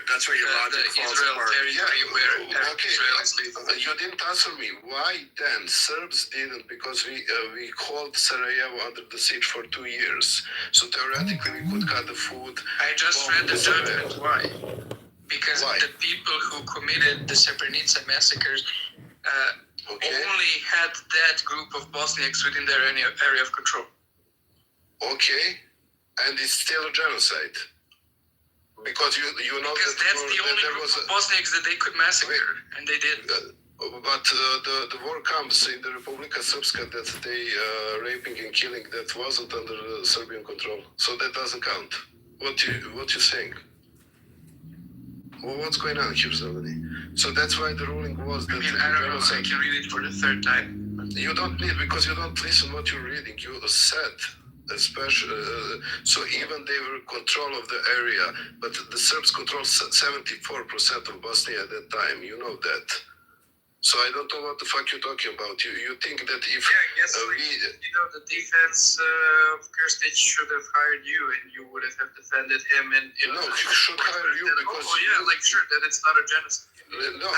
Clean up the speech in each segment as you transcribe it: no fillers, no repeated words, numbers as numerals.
that's where your logic falls apart. You didn't answer me. Why then Serbs didn't? Because we held Sarajevo under the siege for 2 years. So theoretically we could cut the food. I just read the judgment. Why? Because the people who committed the Srebrenica massacres only had that group of Bosniaks within their area of control. Okay, and it's still a genocide. Because you know because that's the only group of Bosniaks that they could massacre, and they did. But the war comes in the Republika Srpska that they raping and killing that wasn't under Serbian control, so that doesn't count. What you saying? Well, what's going on here, Zeleny? So that's why the ruling was that. I don't know. I can read it for the third time. You don't need, because you don't listen what you're reading. You said. Especially, so even they were control of the area, but the Serbs controlled 74% of Bosnia at that time. You know that. So I don't know what the fuck you're talking about. You think that if the defense of Krstić should have hired you, and you would have defended him, and no, he should hire you because that it's not a genocide. No,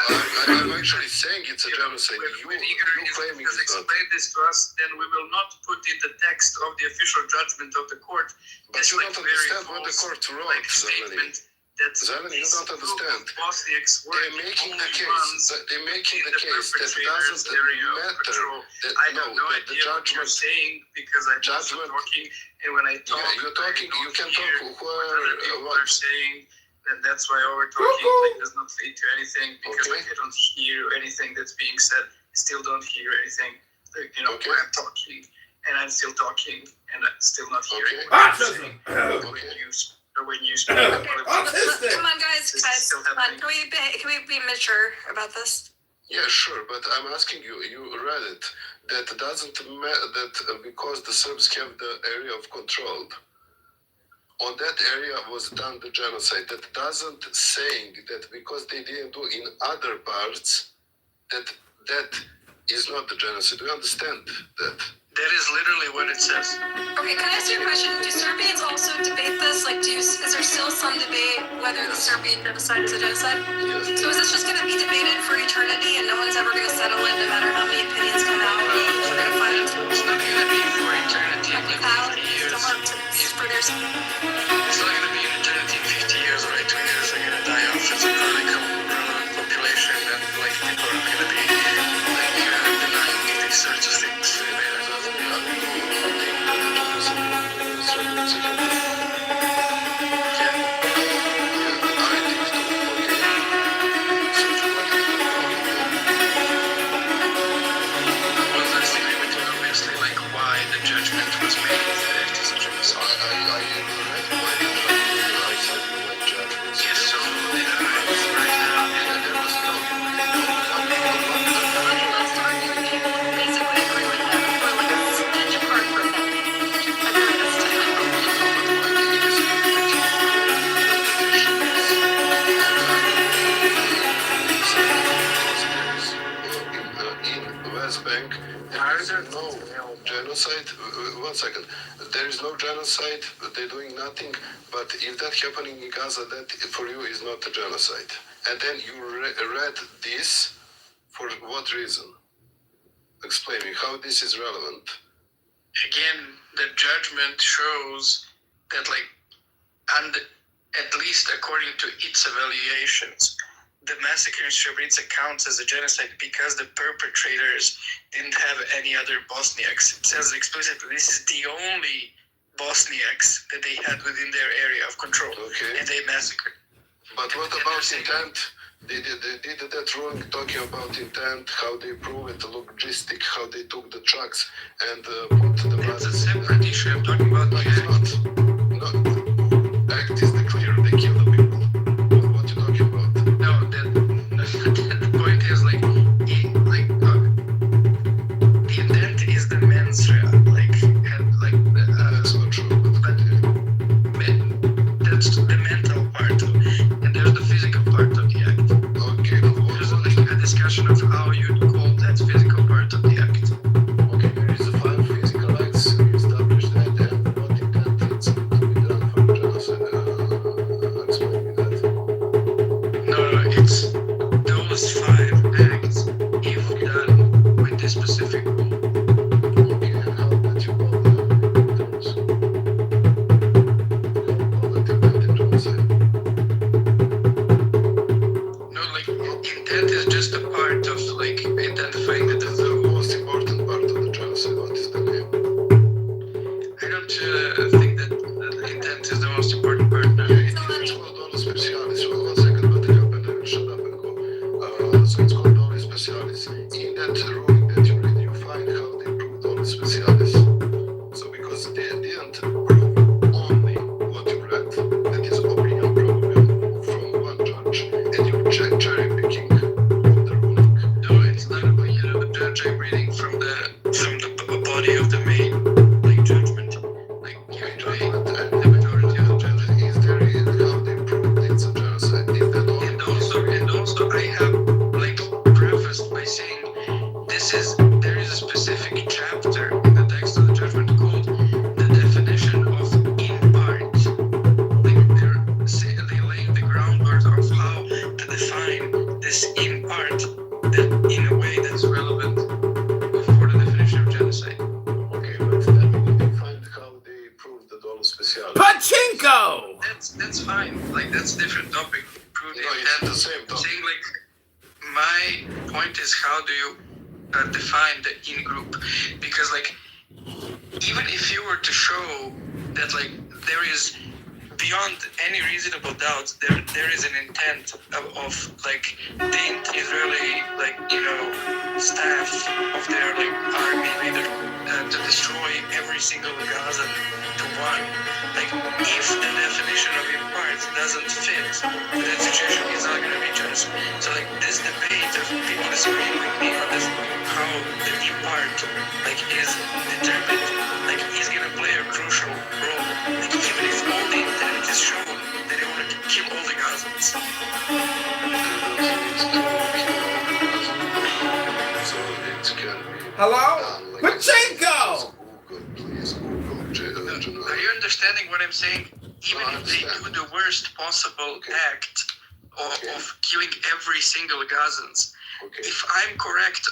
I'm actually saying it's a genocide. You claiming it's not. Explain this to us, then we will not put in the text of the official judgment of the court. But you don't understand what the court wrote, Zeleny. Zeleny, you don't understand. They're making the case. They're making the case that doesn't matter. I have no idea what you're saying because I'm also talking, and when I talk, you're talking. You can talk. What people are saying. And that's why our talking does not lead to anything, because I don't hear anything that's being said. I still don't hear anything. When I'm talking, and I'm still talking, and I'm still not hearing. When you speak. Come on, guys. Come on. Can we be mature about this? Yeah, sure, but I'm asking you. You read it. That doesn't matter. That because the Serbs have the area of control. On that area was done the genocide. That doesn't saying that because they didn't do in other parts, that is not the genocide. Do you understand that? That is literally what it says. Okay, can I ask you a question? Do Serbians also debate this? Is there still some debate whether the Serbian genocide is a genocide? Yes. So is this just going to be debated for eternity and no one's ever going to settle it no matter how many opinions come out? We're going to find it. It's not going to be for eternity. It's not going to be an eternity in 50 years, right? 2 years are going to die off. It's a chronic population, and people are going to be denying these sorts of things. Why the judgment was made that it is a genocide. Genocide. 1 second. There is no genocide. They're doing nothing. But if that's happening in Gaza, that for you is not a genocide. And then you read this for what reason? Explain me how this is relevant. Again, the judgment shows that, and at least according to its evaluations, the massacre in Srebrenica counts as a genocide because the perpetrators didn't have any other Bosniaks. It says explicitly this is the only Bosniaks that they had within their area of control, and they massacred. But what about intent? They did that ruling talking about intent, how they prove it, the logistic, how they took the trucks and put the bodies. That's a separate issue. I'm talking about the act. No, act is the clear. They kill the people. What you talking about? No, the point is the intent is the mens rea, that's not true. But that's the mental part of it, and there's the physical part of the act. Okay. There's a discussion of how you call that physical part of the act. Okay, there is a 5 physical acts. We established that, and what intent it's this in part that in a way that's relevant for the definition of genocide. Okay, but then we need to find how they prove the dollar special. Pachinko! That's fine. Like that's a different topic. Prove the No, it's intent. the same I'm topic. saying like my point is how do you define the in group? Because like even if you were to show that like there is beyond any reasonable doubt there is an intent of like the Israeli like staff of their like army leader to destroy every single Gaza to one. Like if the definition of in parts doesn't fit that situation, is not going to be just. So like this debate of people disagreeing with me on this how the in part like is determined like is going to play a crucial role. Like even if all the intent is shown that they wanted to kill all the Gazans. So it can be Hello? done like Pachinko! Please Google. Are you understanding what I'm saying? Even No, I if they do understand. the worst possible Okay. act of, Okay. of killing every single Gazans, Okay. if I'm correct,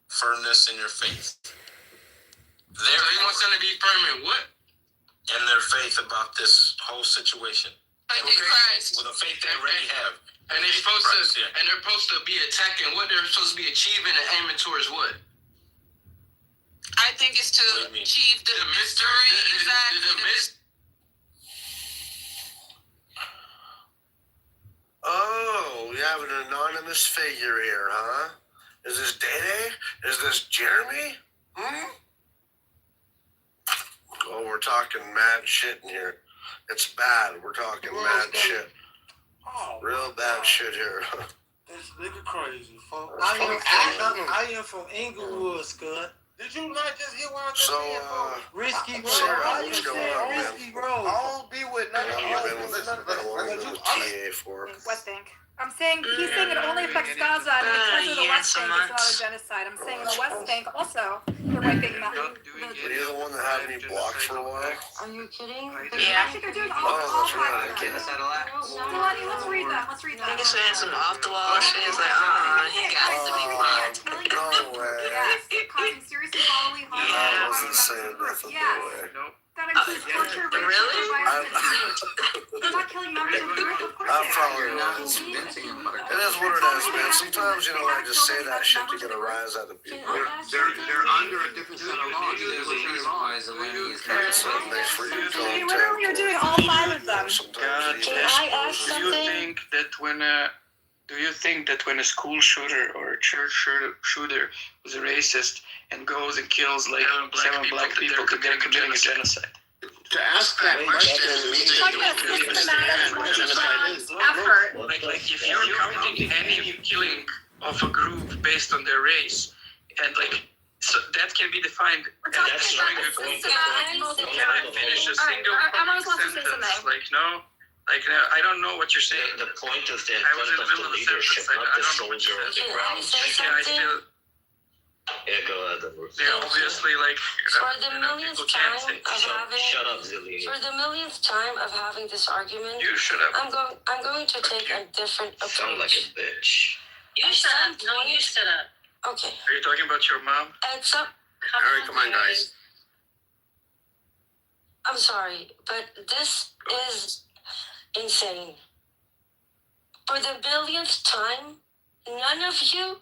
Firmness in your faith. So you want them to be firm in what? In their faith about this whole situation. Faith in Christ. With a faith they already have. And they're Faith in supposed Christ, to, yeah. and they're supposed to be attacking what they're supposed to be achieving and aiming towards what? I think it's to What do you mean? achieve the mystery. Oh, we have an anonymous figure here, huh? Is this Dede? Is this Jeremy? Oh, we're talking mad shit in here. It's bad. We're talking mad shit. Oh, Real bad shit here. This nigga crazy, folks. I am from Inglewood, Scud. Did you not just hear what I just So, said, folks? Risky Road. Sarah, Why you what's going say on, man? Risky Road? I don't be with none of I've you. been with TA for. West Bank. I'm saying he's saying it only affects Gaza, and because of the West Bank, it's not a genocide. I'm saying in the West Bank also, they're wiping them out. Were you the one that had me blocked for a while? Are you kidding? I think they're doing all that's five right. of them. Delani, let's read them. Let's read them. Nigga saying some off the wall shit. It's like, he got to be blocked. No way. Yes, causing serious bodily harm. I wasn't saying nothing. Yes. No way. That includes torture, rape, Really? violence, and they're not killing members of the group, of course I'm they are. probably wrong. It is what it is, man. Sometimes, I just say that shit to get a rise out of people. They're under a different set of laws. There's a reason why Zelensky is not So it makes for you to They literally are doing all five of them. Sometimes Can I ask do you something? think that when a school shooter or a church shooter who's a racist and goes and kills like seven black people, that they're committing a genocide? To ask that question means It's like a systematic multi-pronged effort. Like if you're counting any killing of a group based on their race, and like so that can be defined. We're And talking that's about showing the a group. systematic Can I finish a single Emma was about to say sentence? something. Like no, I don't know what you're saying. The point of the I was in intent the of middle the of a leadership, sentence. not I the don't know what soldier you're on the saying. ground. Can I still? Yeah, go ahead. They're obviously like. For the millionth people can't time say. of having, Shut up, Zilly. for the millionth time of having this argument, You shut up. I'm going to take a different Sound like a approach. bitch. You shut up. No, you shut up. Okay, Are you talking about your mom? at some, Alright, come on, guys. I'm sorry, but this is insane. For the billionth time, none of you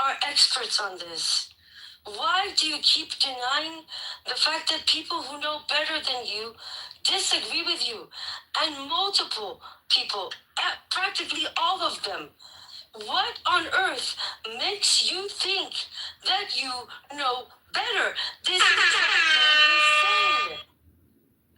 are experts on this. Why do you keep denying the fact that people who know better than you disagree with you? And multiple people, practically all of them. What on earth makes you think that you know better? This is insane.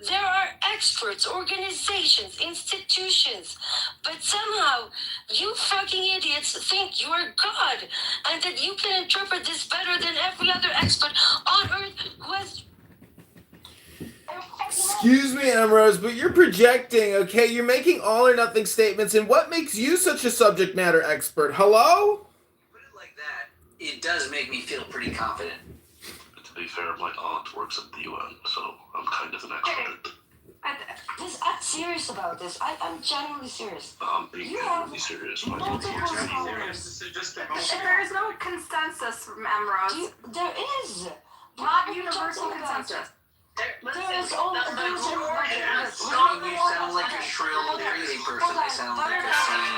There are experts, organizations, institutions, but somehow you fucking idiots think you are God and that you can interpret this better than every other expert on earth who has. Excuse me, Emrose, but you're projecting, okay? You're making all or nothing statements, and what makes you such a subject matter expert? Hello? Put it like that, it does make me feel pretty confident. To be fair, my aunt works at the UN, so I'm kind of an expert. I'm serious about this. I'm genuinely serious. I'm pretty serious. Multiple scholars. There is no consensus, Ambrose. There is. Not universal consensus. There is only. You sound like a shrill crazy person. They sound like they're saying,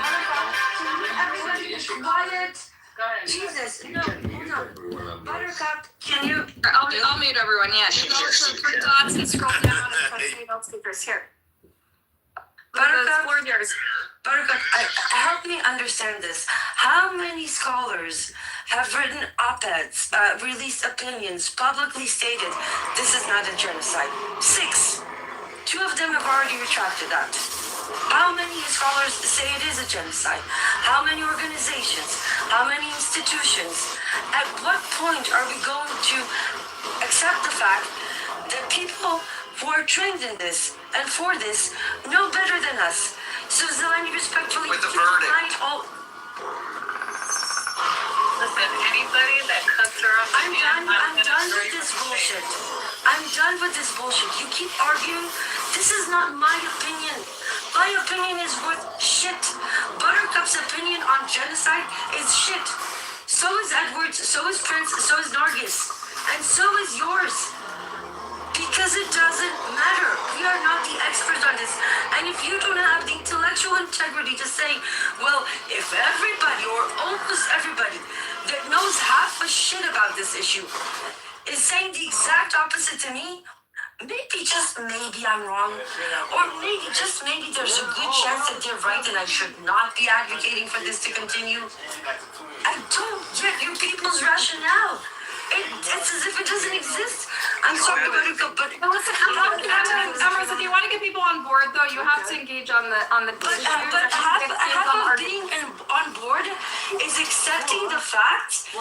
Everybody quiet. Go ahead. Jesus, no, hold on. Buttercup, can you? I'll mute everyone. Yeah. You go to the three dots and scroll down and press mute all speakers. Here. Buttercup, Floor yours. Buttercup, help me understand this. How many scholars have written op-eds, released opinions, publicly stated this is not a genocide? 6. 2 of them have already retracted that. How many scholars say it is a genocide? How many organizations? How many institutions? At what point are we going to accept the fact that people who are trained in this and for this know better than us? So Zelani respectfully, With the verdict. Listen, anybody that cuts her off. I'm done with this bullshit. I'm done with this bullshit. You keep arguing. This is not my opinion. My opinion is worth shit. Buttercup's opinion on genocide is shit. So is Edward's, so is Prince, so is Nargis. And so is yours. Because it doesn't matter. We are not the experts on this. And if you don't have the intellectual integrity to say, well, if everybody or almost everybody that knows half a shit about this issue is saying the exact opposite to me, maybe, just maybe I'm wrong. Or maybe, just maybe there's a good chance that they're right and I should not be advocating for this to continue. I don't get you people's rationale. It's as if it doesn't exist. I'm sorry, Buttercup, but Listen, Ambrose, if you want to get people on board, though, you have to engage on the But half of being on board is accepting the fact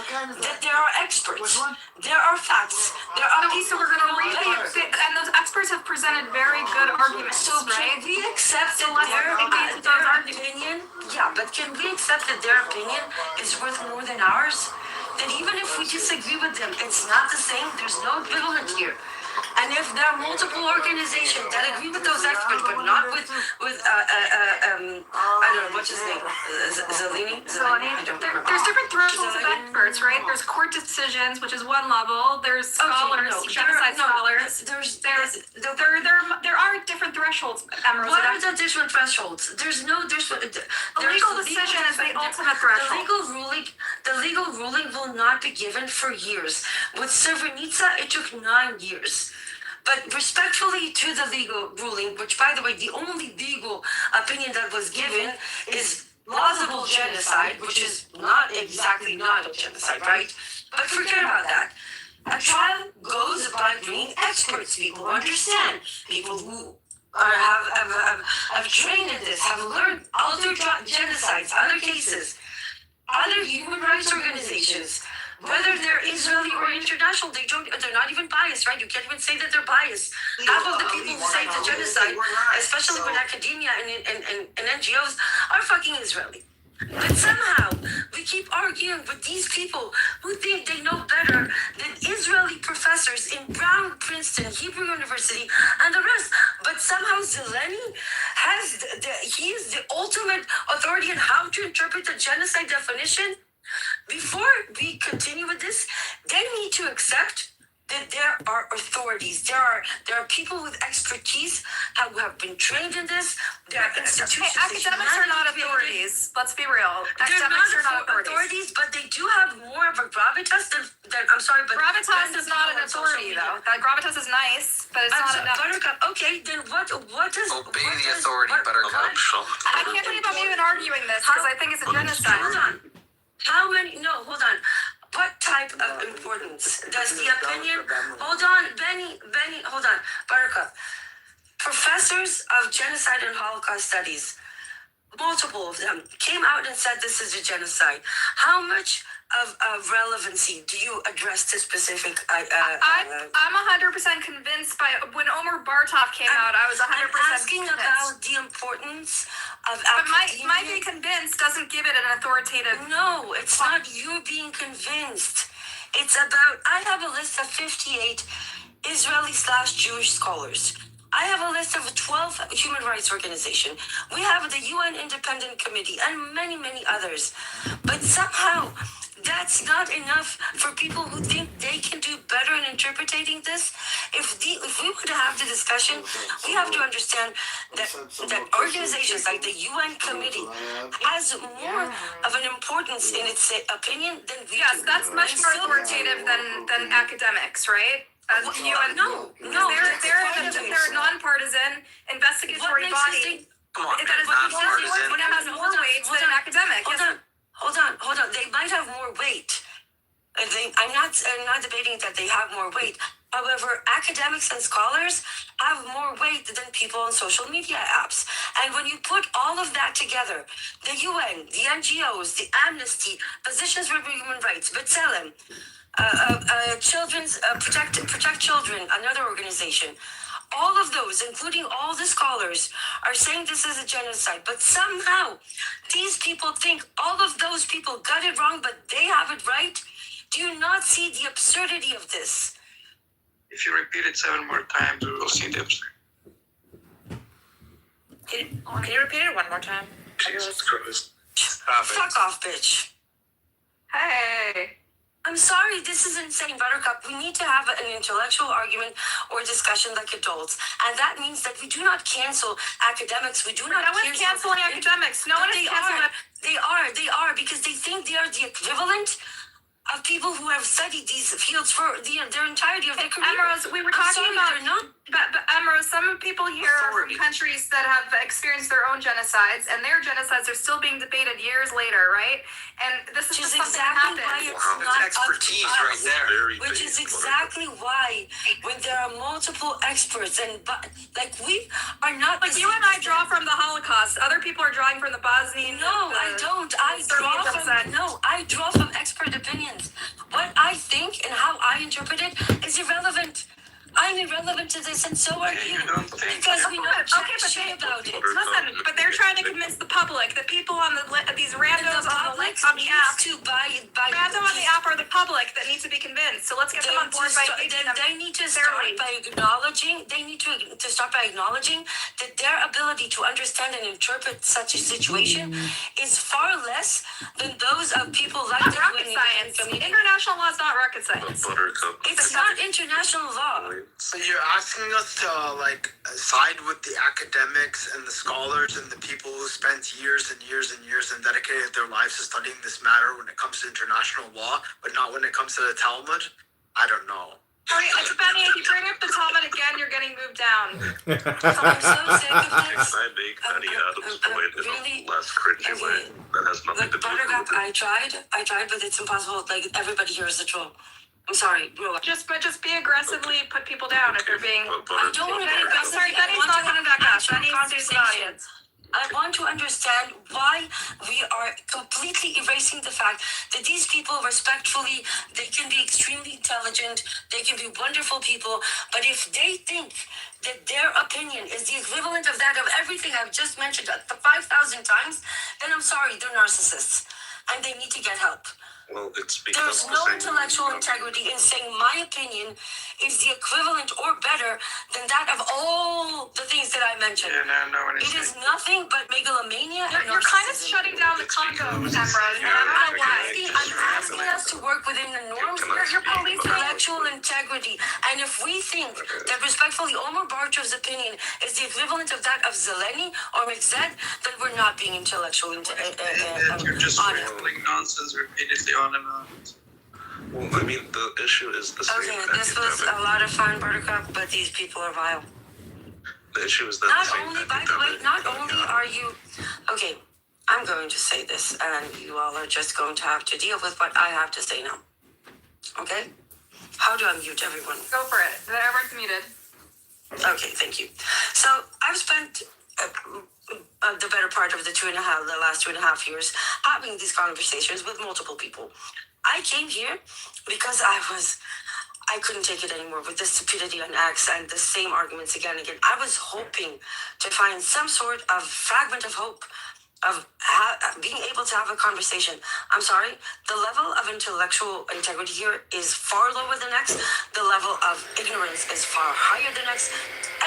that there are experts. There are facts. There are Okay, so we're going to read and those experts have presented very good arguments, So right? can we accept that let's engage with those their arguments. opinion? Yeah, but can we accept that their opinion is worth more than ours? That even if we disagree with them, it's not the same. There's no equivalent here. And if there are multiple organizations that agree with those experts, but not with I don't know what's his name, Zelini. I don't remember. There's different thresholds of experts, right? There's court decisions, which is one level. There's scholars, genocide scholars. There are different thresholds, Ambrose. What are the different thresholds? The legal decision is the ultimate threshold. The legal ruling will not be given for years. With Srebrenica, it took 9 years. But respectfully to the legal ruling, which, by the way, the only legal opinion that was given is plausible genocide, which is not exactly not a genocide, right? But forget about that. A trial goes by bringing experts, people who understand, people who have trained in this, have learned other genocides, other cases, other human rights organizations. Whether they're Israeli or international, they're not even biased, right? You can't even say that they're biased. Half of the people who say it's a genocide, especially with academia and NGOs, are fucking Israeli. But somehow, we keep arguing with these people who think they know better than Israeli professors in Brown, Princeton, Hebrew University, and the rest. But somehow Zeleny he is the ultimate authority on how to interpret the genocide definition. Before we continue with this, they need to accept that there are authorities. There are people with expertise who have been trained in this. There are institutions. Academics are not authorities. Let's be real. They're Academics are not not authorities, but they do have more of a gravitas than I'm sorry, but gravitas is not an authority, though. That gravitas is nice, but it's not enough. Buttercup. Okay, then what does Obey the authority, Buttercup. I can't believe I'm even arguing this because I think it's a genocide. Hold on. Hold on. What type of importance does the opinion? Hold on, Benny, hold on. Buttercup. Professors of genocide and Holocaust studies, multiple of them, came out and said this is a genocide. How much of relevancy do you address to specific? I'm 100% convinced by when Omar Bartov came out. I was 100% asking convinced. about the importance of But academia. my being convinced doesn't give it an authoritative. No, it's not you being convinced. It's about, I have a list of 58 Israeli/Jewish scholars I have a list of 12 human rights organizations. We have the UN Independent Committee and many, many others. But somehow, that's not enough for people who think they can do better in interpreting this. If we were to have the discussion, we have to understand that organizations like the UN Committee has more of an importance in its opinion than we Yes, do. that's much more authoritative than academics, right? As the UN. No, They're a nonpartisan investigatory body. Come on, That man, is what nonpartisan. when it has more weight than an academic. Hold on. They might have more weight. I'm not debating that they have more weight. However, academics and scholars have more weight than people on social media apps. And when you put all of that together, the UN, the NGOs, the Amnesty, Positions for Human Rights, B'Tselem, Protect Children, another organization. All of those, including all the scholars, are saying this is a genocide. But somehow, these people think all of those people got it wrong, but they have it right. Do you not see the absurdity of this? If you repeat it 7 more times, we will see the absurd. Can you repeat it one more time? Jesus Christ. Stop it. Fuck off, bitch. Hey. I'm sorry, this is insane, Buttercup. We need to have an intellectual argument or discussion like adults. And that means that we do not cancel academics. We do not No one's canceling academics. No one is canceling. They are, because they think they are the equivalent of people who have studied these fields for their entirety of their career. Emerald, we were talking about. They're not. But Emerald, some people here are from countries that have experienced their own genocides, and their genocides are still being debated years later, right? And this is just something that exactly why happens. it's not Expertise up to right us. there. Which is exactly why, when there are multiple experts and like we are not. Like you and I draw from the Holocaust. Other people are drawing from the Bosnian. No, I don't. I draw from expert opinions. What I think and how I interpret it is irrelevant. I'm irrelevant to this, and so are you. Because we know shit about it. Listen, but they're trying to convince the public, the people on these randos on the app. Random on the app are the public that need to be convinced. So let's get them on board by engaging them. They need to start by acknowledging. They need to start by acknowledging that their ability to understand and interpret such a situation is far less than those of people like the rocket science. International law is not rocket science. It's not international law. So you're asking us to side with the academics and the scholars and the people who spent years and years and years and dedicated their lives to studying this matter when it comes to international law, but not when it comes to the Talmud? I don't know. Sorry, Benny, if you bring up the Talmud again, you're getting moved down. I'm so sick of this. I make Honey Adams point in a less cringy way that has nothing to do with Buttercup, I tried, but it's impossible. Like everybody here is a troll. I'm sorry, bro. Just be aggressively put people down if they're being. I don't want to be aggressive. Sorry, Benny's not coming back up. Benny's the audience. I want to understand why we are completely erasing the fact that these people respectfully, they can be extremely intelligent, they can be wonderful people, but if they think that their opinion is the equivalent of that of everything I've just mentioned 5,000 times, then I'm sorry, they're narcissists, and they need to get help. Well, it's because There's no intellectual integrity in saying my opinion is the equivalent or better than that of all the things that I mentioned. It is nothing but megalomania. You're kind of shutting down the Congo, Emerald, and I don't know why. I'm asking us to work within the norms. You're policing intellectual integrity. And if we think that respectfully Omar Bartrov's opinion is the equivalent of that of Zeleny or Mixed, then we're not being intellectually You're just rambling nonsense repeatedly on and on. Well, I mean, the issue is the same. Okay, this was a lot of fun, Buttercup, but these people are vile. The issue is that Not only are you... Okay, I'm going to say this, and you all are just going to have to deal with what I have to say now. Okay? How do I mute everyone? Go for it. Everyone's muted. Okay, thank you. So, I've spent the better part of the last 2.5 years having these conversations with multiple people. I came here because I couldn't take it anymore with the stupidity on X and the same arguments again and again. I was hoping to find some sort of fragment of hope of being able to have a conversation. I'm sorry, the level of intellectual integrity here is far lower than X. The level of ignorance is far higher than X.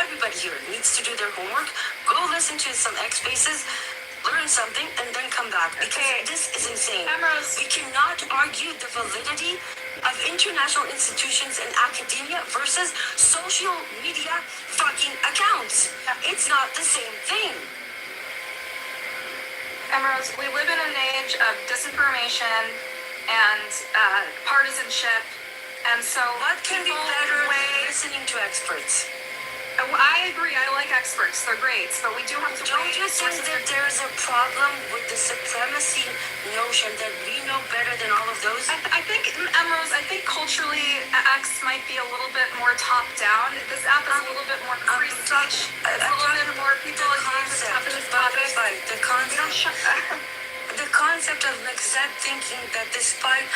everybody here needs to do their homework, go listen to some X Spaces, learn something, and then come back, because this is insane. Emrose. We cannot argue the validity of international institutions and academia versus social media fucking accounts. It's not the same thing. Emrose, we live in an age of disinformation and partisanship, and so What can be people better than weigh. listening to experts? I agree. I like experts. They're great, but we do have to Don't weigh you think sources. that there's a problem with the supremacy notion that we know better than all of those? I think, Emrose, I think culturally, X might be a little bit more top down. This app is a little bit more free speech. It's a little bit more people engage with toughness topics. The concept of Mexed thinking that despite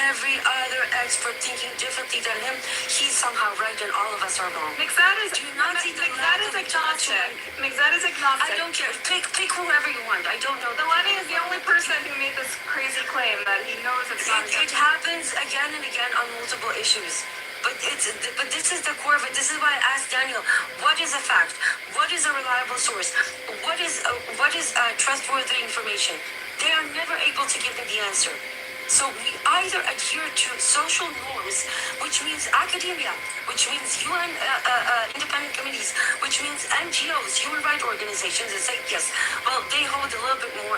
every other expert thinking differently than him, he's somehow right and all of us are wrong. Mexed is Do you not see the lack of agnostic. judgment? Mexed is agnostic. I don't care. Pick whoever you want. I don't know. Delaney is the only person who made this crazy claim that he knows it's not. It happens again and again on multiple issues. But this is the core of it. This is why I asked Daniel, what is a fact? What is a reliable source? What is trustworthy information? They are never able to give me the answer. So we either adhere to social norms, which means academia, which means UN independent committees, which means NGOs, human rights organizations, and say, yes, well, they hold a little bit more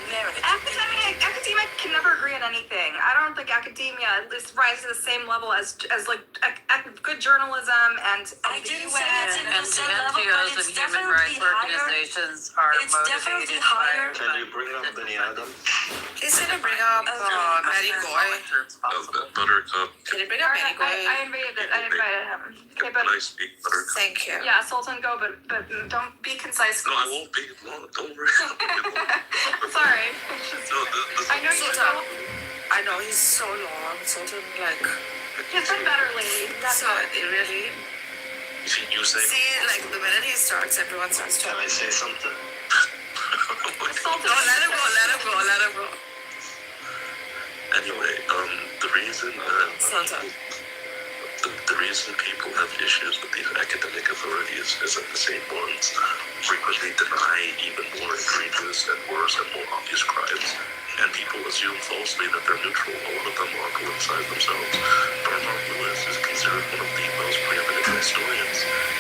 merit. Academia can never agree on anything. I don't think academia is rises to the same level as like good journalism and I the didn't UN. say it's in the And same level, but NGOs it's and human definitely rights higher. organizations are It's definitely motivated higher. by. Can you bring up Benny Adam? He's gonna bring up Matty Goy. Buttercup, Can you bring up Matty Goy? I invited him. Okay, but can I speak, Buttercup? Thank you. yeah, Sultan, go, but don't be concise. No, I please. won't be. No, don't worry. Sorry. No, this I know you Sultan. so. I know he's so long. Sultan, like, He's been better lately. That's so really. you say. See, like the minute he starts, everyone starts Can I talking. say something? Sultan. No, let him go. Let him go. Let him go. Anyway, the reason that Sultan. the reason people have issues with these academic authorities is that the same ones frequently deny even more egregious and worse and more obvious crimes. And people assume falsely that they're neutral. A lot of them are politicized themselves. Bernard Lewis is considered one of the most preeminent historians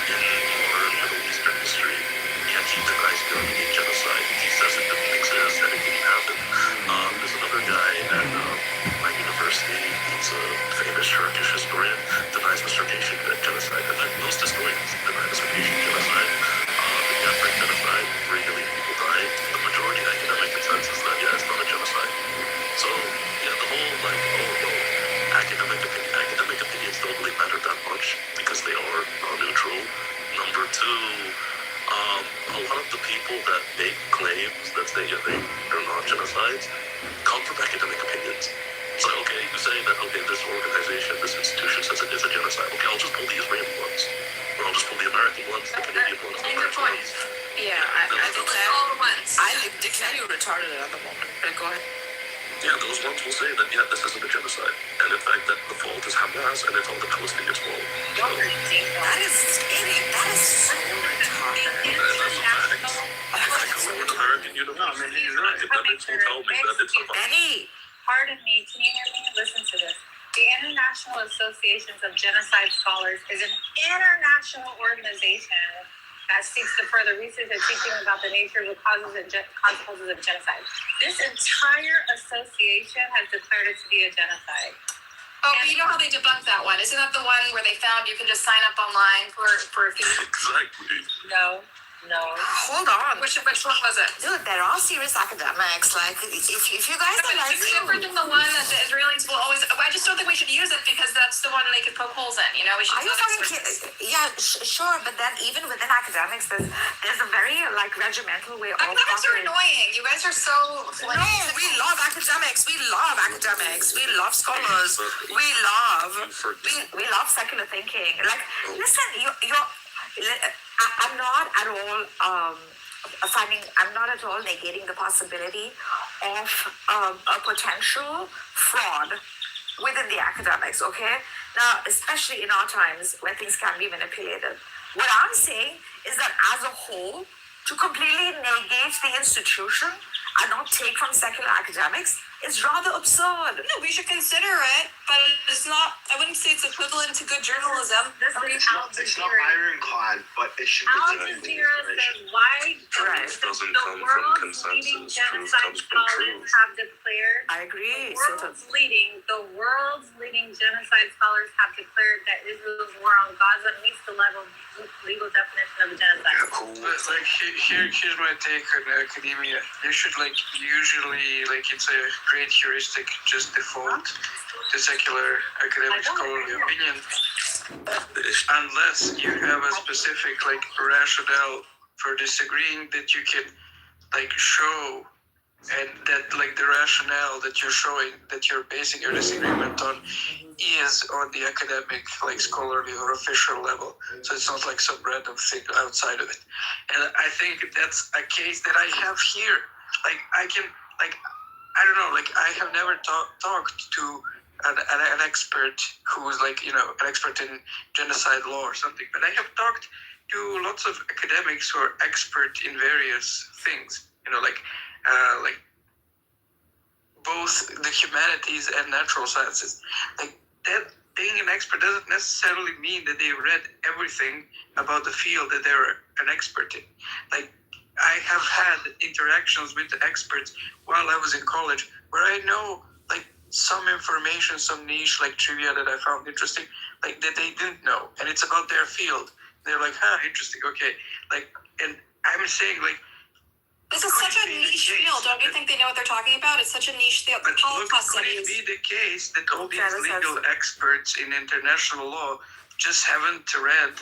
in modern Middle Eastern history. Yet he denies Armenian genocide. He says it didn't exist and it didn't happen. There's another guy at my university. He's a famous Turkish historian. Denies the Circassian genocide. And most historians deny the Circassian genocide. The Yathrib genocide, 3 million people died. The majority academic consensus that, yeah, it's not a genocide. So, yeah, the whole, like, academic opinions don't really matter that much because they are non-neutral. Number two, a lot of the people that make claims that they're not genocides come from academic opinions. It's like, okay, you say that, okay, this organization, this institution says it is a genocide. Okay, I'll just pull the Israeli ones. Or I'll just pull the American ones, the Canadian ones, the French ones. Yeah, I declare. All the ones. I declare you retarded at the moment. But go ahead. Yeah, those ones will say that, yeah, this isn't a genocide. And in fact, that the fault is Hamas and it's all the Palestinians' fault. So, That is idiot. That is so retarded. that's a fact. I go to an American university, he's right. academics will tell me that it's Hamas. Benny. Pardon me, can you hear me? Listen to this. The International Associations of Genocide Scholars is an international organization that seeks to further research and teaching about the nature of the causes and consequences of genocide. This entire association has declared it to be a genocide. Oh, but you know how they debunked that one? Isn't that the one where they found you can just sign up online for a fee? Exactly. No. Hold on. Which one was it? Dude, they're all serious academics. Like, if you guys are like... It's different than the one that the Israelis will always... I just don't think we should use it because that's the one they could poke holes in, you know? We should Are you fucking kidding? Yeah, sure, but then even within academics, there's a very, like, regimental way of... Academics are annoying. You guys are so... No, we love academics. We love academics. We love scholars. We love secular thinking. Like, listen, I'm not at all I'm not at all negating the possibility of a potential fraud within the academics, okay? Now, especially in our times where things can be manipulated. What I'm saying is that as a whole, to completely negate the institution and not take from secular academics is rather absurd. No, we should consider it, but it's not. I wouldn't say it's equivalent to good journalism. This is Al It's not Jazeera. ironclad, but it should Al be Jazeera says why doesn't the come from world's leading consensus. Truth genocide comes from scholars truth. have declared. I agree. The world's leading genocide scholars have declared that Israel's war on Gaza meets the legal definition of a genocide. But like here's my take on academia. You should usually it's a great heuristic just default to secular academic scholarly opinion unless you have a specific rationale for disagreeing that you can show, and that the rationale that you're showing, that you're basing your disagreement on, is on the academic scholarly or official level. So it's not some random thing outside of it. And I think that's a case that I have here. I don't know, I have never talked to an expert who is an expert in genocide law or something, but I have talked to lots of academics who are expert in various things, both the humanities and natural sciences. That being an expert doesn't necessarily mean that they read everything about the field that they're an expert in. I have had interactions with the experts while I was in college where I know some information, some niche trivia that I found interesting, that they didn't know, and it's about their field. They're interesting, okay. And I'm saying This is such a niche field. Don't you think they know what they're talking about? It's such a niche field. But Holocaust could it studies. be the case that all these legal experts in international law just haven't read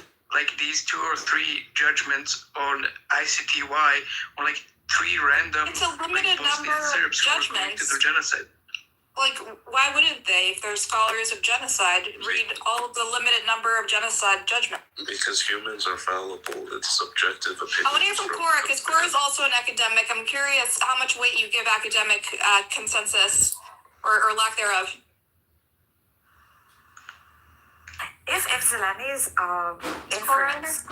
these 2 or 3 judgments on ICTY on 3 random It's a limited number of Serbs who were judgments. to the genocide? Why wouldn't they, if they're scholars of genocide, read all of the limited number of genocide judgments? Because humans are fallible. It's subjective opinion. I want to hear from Cora, because Cora is also an academic. I'm curious how much weight you give academic consensus or lack thereof. If Zelani's inference,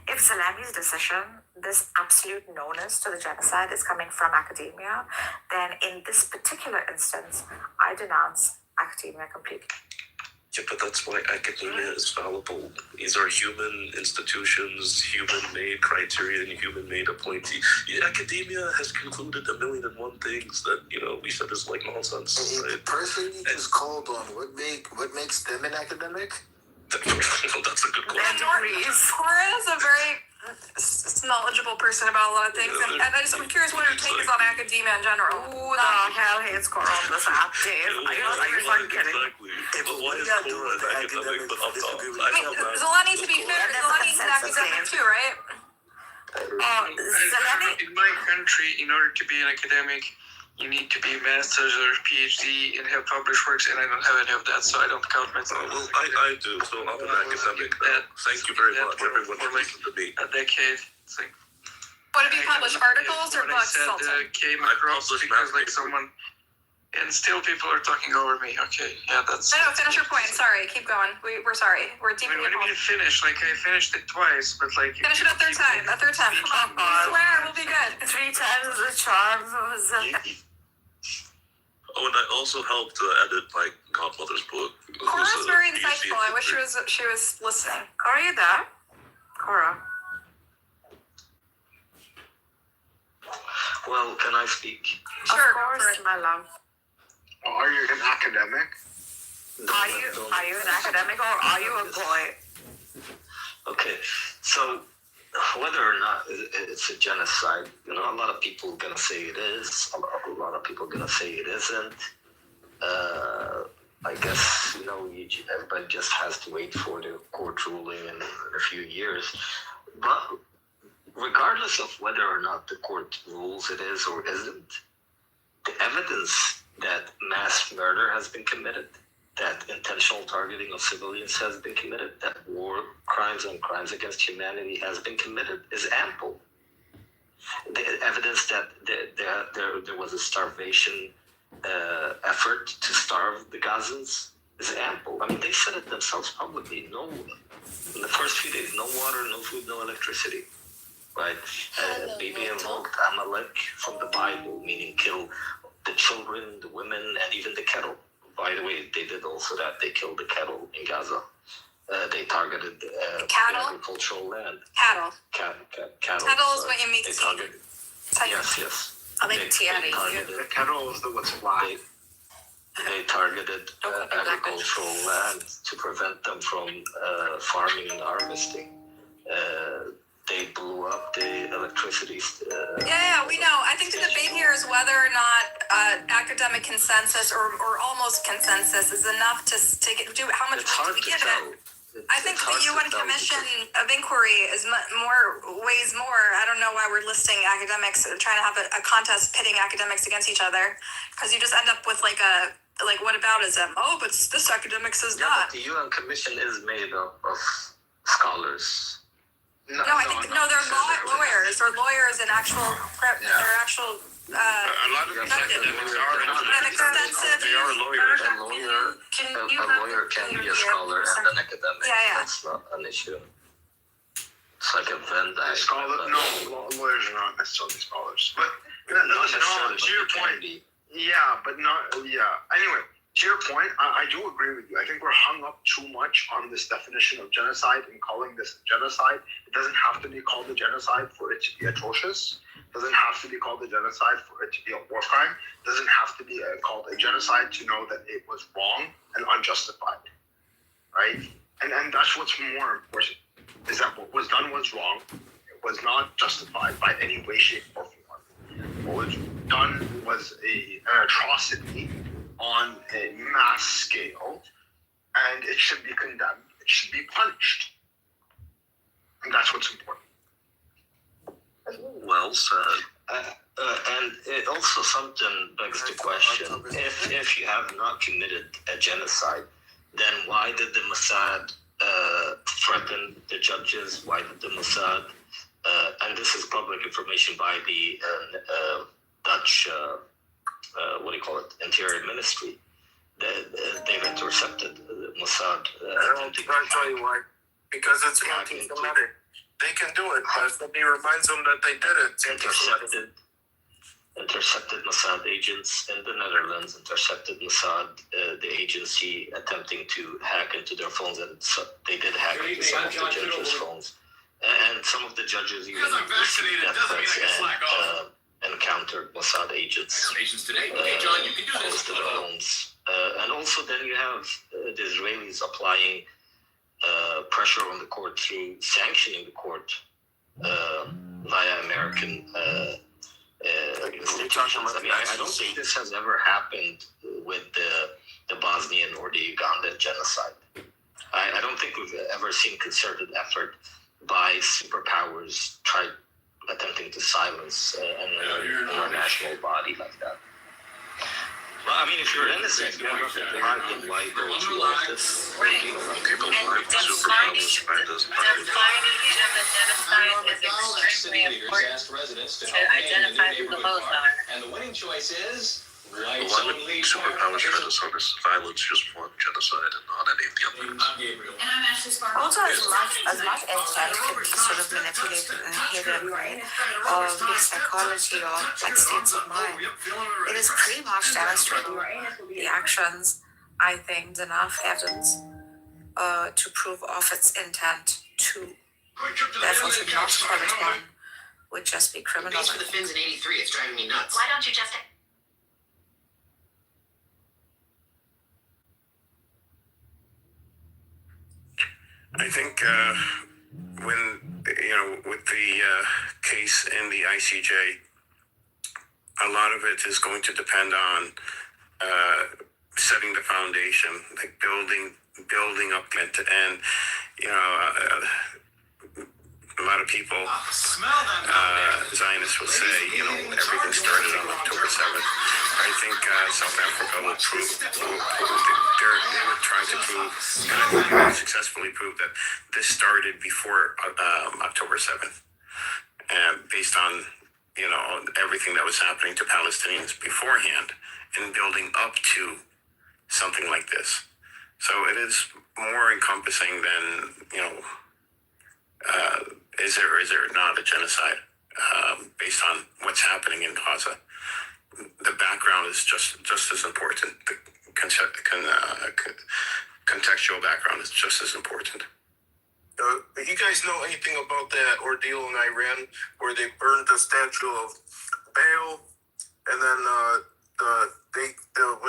if Zelani's decision, this absolute no-ness to the genocide is coming from academia, then in this particular instance, I denounce academia completely. Yeah, but that's why academia is fallible. These are human institutions, human-made criteria, and human-made appointees. Academia has concluded 1,000,001 things that, we said is nonsense. And the person you just called on, what makes them an academic? That's a good question. Cora is a very knowledgeable person about a lot of things, and I'm curious what her take is on academia in general. Who the hell hates Cora on this app, Dave? Are you fucking kidding? Exactly. But why is Cora an academic but up top? Zelani, to be fair, Zelani's an academic too, right? In my country, in order to be an academic, you need to be a master's or PhD and have published works, and I don't have any of that, so I don't count myself. Well, I do, so I'm an academic now. Thank you very much, everyone, for listening to me. A decade. What have you published, articles or books? I came across because someone, and still people are talking over me. Okay, yeah, that's. No, finish your point. Sorry, keep going. We're sorry. We're deeply When do you finish? I finished it twice, but finish it a third time. Come on. I swear, we'll be good. 3 times the charm of Oh, and I also helped edit my godmother's book. Cora's very insightful. I wish she was listening. Cora, are you there? Cora. Well, can I speak? Sure, of course, my love. Are you an academic? Are you an academic or are you a boy? Okay, so whether or not it's a genocide, a lot of people are gonna say it is. A lot of people are gonna say it isn't. I guess everybody just has to wait for the court ruling in a few years. But regardless of whether or not the court rules it is or isn't, the evidence that mass murder has been committed, that intentional targeting of civilians has been committed, that war crimes and crimes against humanity has been committed is ample. The evidence that there was a starvation effort to starve the Gazans is ample. I mean, they said it themselves publicly. In the first few days, no water, no food, no electricity. Right? Bibi invoked Amalek from the Bible, meaning kill the children, the women, and even the cattle. By the way, they did also that. They killed the cattle in Gaza. They targeted cattle? agricultural land. Cattle. Cattle. Cattle is what you make They tea. targeted. Yes. I make tea out of you. The kettle is the what's why. They targeted agricultural land to prevent them from farming and harvesting. They blew up the electricity. Yeah, we know. I think the debate here is whether or not academic consensus or almost consensus is enough to do how much weight do we give it. I think the UN Commission of Inquiry is weighs more. I don't know why we're listing academics, trying to have a contest pitting academics against each other, because you just end up with like whataboutism. Oh, but this academic says that. But the UN Commission is made up of scholars. I think they're lawyers or lawyers in actual. They're actual. A lot of these academics They are lawyers. A lawyer can be a scholar and an academic. Yeah. That's not an issue. It's like a Venn diagram. Lawyers are not necessarily scholars. But to your point. Anyway, to your point, I do agree with you. I think we're hung up too much on this definition of genocide and calling this genocide. It doesn't have to be called a genocide for it to be atrocious. It doesn't have to be called a genocide for it to be a war crime. It doesn't have to be called a genocide to know that it was wrong and unjustified, right? And that's what's more important, is that what was done was wrong. It was not justified by any way, shape, or form. What was done was an atrocity on a mass scale, and it should be condemned. It should be punished. And that's what's important. Well said. And it also something begs the question, if you have not committed a genocide, then why did the Mossad threaten the judges? Why did the Mossad, and this is public information by the Dutch, Interior Ministry, they've intercepted the Mossad. I'll tell you why. Because it's anti-Semitic. They can do it, but he reminds them that they did it. Intercepted Mossad agents in the Netherlands, intercepted Mossad, the agency attempting to hack into their phones, and so they did hack into some of the judges' phones. And some of the judges even received death threats and encountered Mossad agents. Today. Okay, John, you can do this. To their homes. And also then you have the Israelis applying pressure on the court through sanctioning the court via American institutions. I mean, I don't think this has ever happened with the Bosnian or the Ugandan genocide. I don't think we've ever seen concerted effort by superpowers attempting to silence an international body like that. Well, I mean, if you're innocent, you have nothing to hide, then why go through all this? People like superpowers find us Defining the genocide is extremely important to identify who the hosts are. And the winning choice is why would superpowers try to sell this violence just one genocide and not any of the others? Also, as much insight can be sort of manipulated and hidden, right? Of the psychology of like states of mind. It is pretty much demonstrating the actions, I think, enough evidence to prove of its intent to. Therefore, to not target one would just be criminal. Thanks for the fins in 83. It's driving me nuts. Why don't you just... I think with the case in the ICJ, a lot of it is going to depend on setting the foundation, like building up it, and a lot of people, Zionists will say, everything started on October 7th. I think South Africa will they would try to prove, and I think they will successfully prove that this started before October 7th, based on, everything that was happening to Palestinians beforehand and building up to something like this. So it is more encompassing than, is there or is there not a genocide based on what's happening in Gaza. The background is just as important. The contextual background is just as important. You guys know anything about that ordeal in Iran where they burned the statue of Baal, and then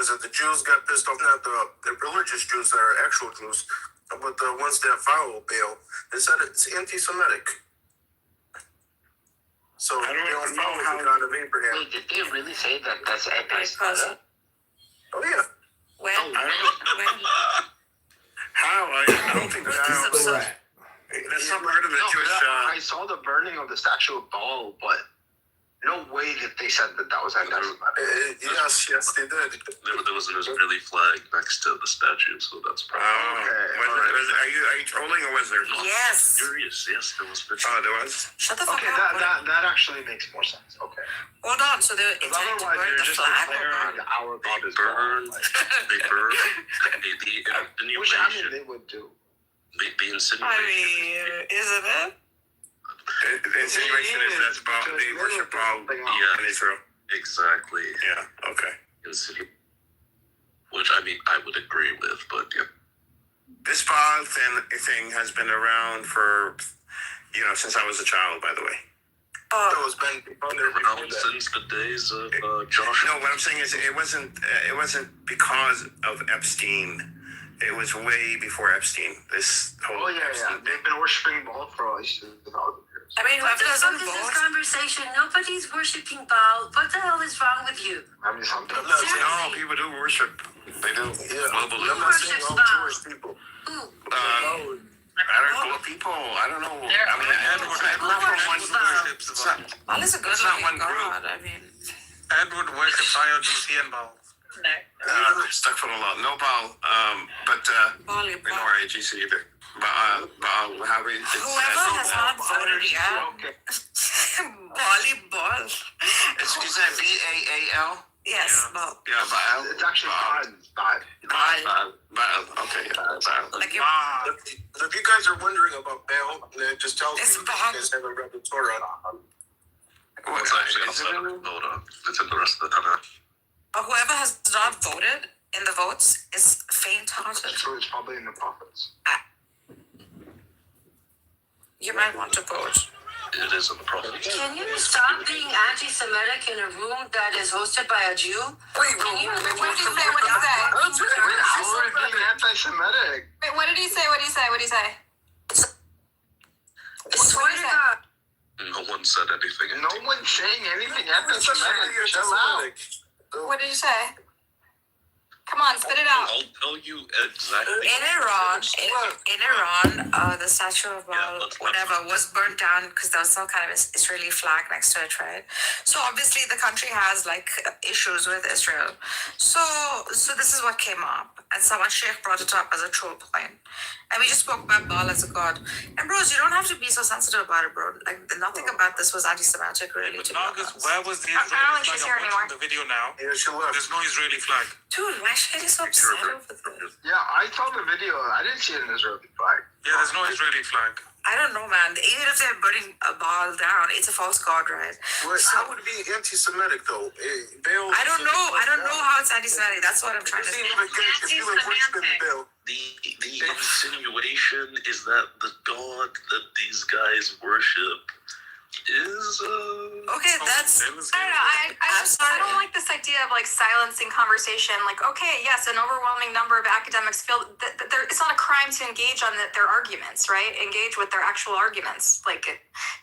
the Jews got pissed off? Not the religious Jews that are actual Jews, but the ones that follow Baal. They said it's anti-Semitic. So I don't know how. the God of Abraham. Wait, did they really say that that's anti-Semitic? Oh yeah. When? How? I don't think that's not part of the Jewish. I saw the burning of the statue of Baal, but no way that they said that was anti-Semitic. Yes, they did. There was an Israeli flag next to the statue, so that's probably. Are you trolling or was there? Yes. Serious? Yes, there was. Oh, there was. Shut the fuck Okay, up. that actually makes more sense. Okay. Hold on. So they're intending to burn the flag? Our God is burned. They burned. The which I insinuation. mean they would do. The insinuation. I mean, isn't it? The insinuation is that's Baal. They worship Baal in Israel. Exactly. Yeah. Okay. Which I mean, I would agree with, but yeah. This Baal thing has been around for, since I was a child. By the way. It was been Around since the days of Joshua. No, what I'm saying is it wasn't because of Epstein. It was way before Epstein. This whole. Oh yeah. They've been worshiping Baal for at least 1,000 years. I mean, What the doesn't fuck is this vote? conversation? Nobody's worshipping Baal. What the hell is wrong with you? I mean, something. No, people do worship. They do. Yeah. Well, I'm not saying all Jewish people. Who? I don't know. People. I don't know. I mean, Baal is a good looking god. I mean, Edward worships IOGC and Baal. stuck for a lot. No Baal. But Baal. no RAGC either. Baal. Whoever has not voted yet. Volleyball. Is that BAAL? Yes, Baal. Yeah, Baal. It's actually Baal. Okay, yeah, Baal. Like If you guys are wondering about Baal, then just tell me It's you Baal. guys haven't read the Torah. It's actually outside of the vote on. It's in the rest of the Tanakh. But whoever has not voted in the votes is faint-hearted. So it's probably in the prophets. You might want to vote. It is in the prophets. Can you stop being anti-Semitic in a room that is hosted by a Jew? What did he say? What did he say? How are we being anti-Semitic? Wait, what did he say? What did he say? What did he say? I swear to God. No one said anything. No one's saying anything anti-Semitic. Chill out. What did you say? Come on, spit it out. I'll tell you exactly. In Iran, the statue of Baal, whatever, was burnt down because there was some kind of Israeli flag next to it, right? So obviously the country has issues with Israel. So this is what came up, and someone Sheikh brought it up as a troll point, and we just spoke about Baal as a god. And bros, you don't have to be so sensitive about it, bro. Nothing about this was anti-Semitic, really. To be honest. Where was the Israeli I don't think flag? she's here I'm watching the video now. Yeah, she left. There's no Israeli flag. Dude, why should I get so upset over this? Yeah, I saw the video. I didn't see an Israeli flag. Yeah, there's no Israeli flag. I don't know, man. Even if they're burning a Baal down, it's a false god, right? How would it be anti-Semitic though? Baal. I don't know. I don't know how it's anti-Semitic. That's what I'm trying to say. If you were worshiping Baal. The insinuation is that the God that these guys worship is Okay, that's. I don't know. I don't like this idea of silencing conversation. Okay, yes, an overwhelming number of academics feel that it's not a crime to engage on their arguments, right? Engage with their actual arguments. The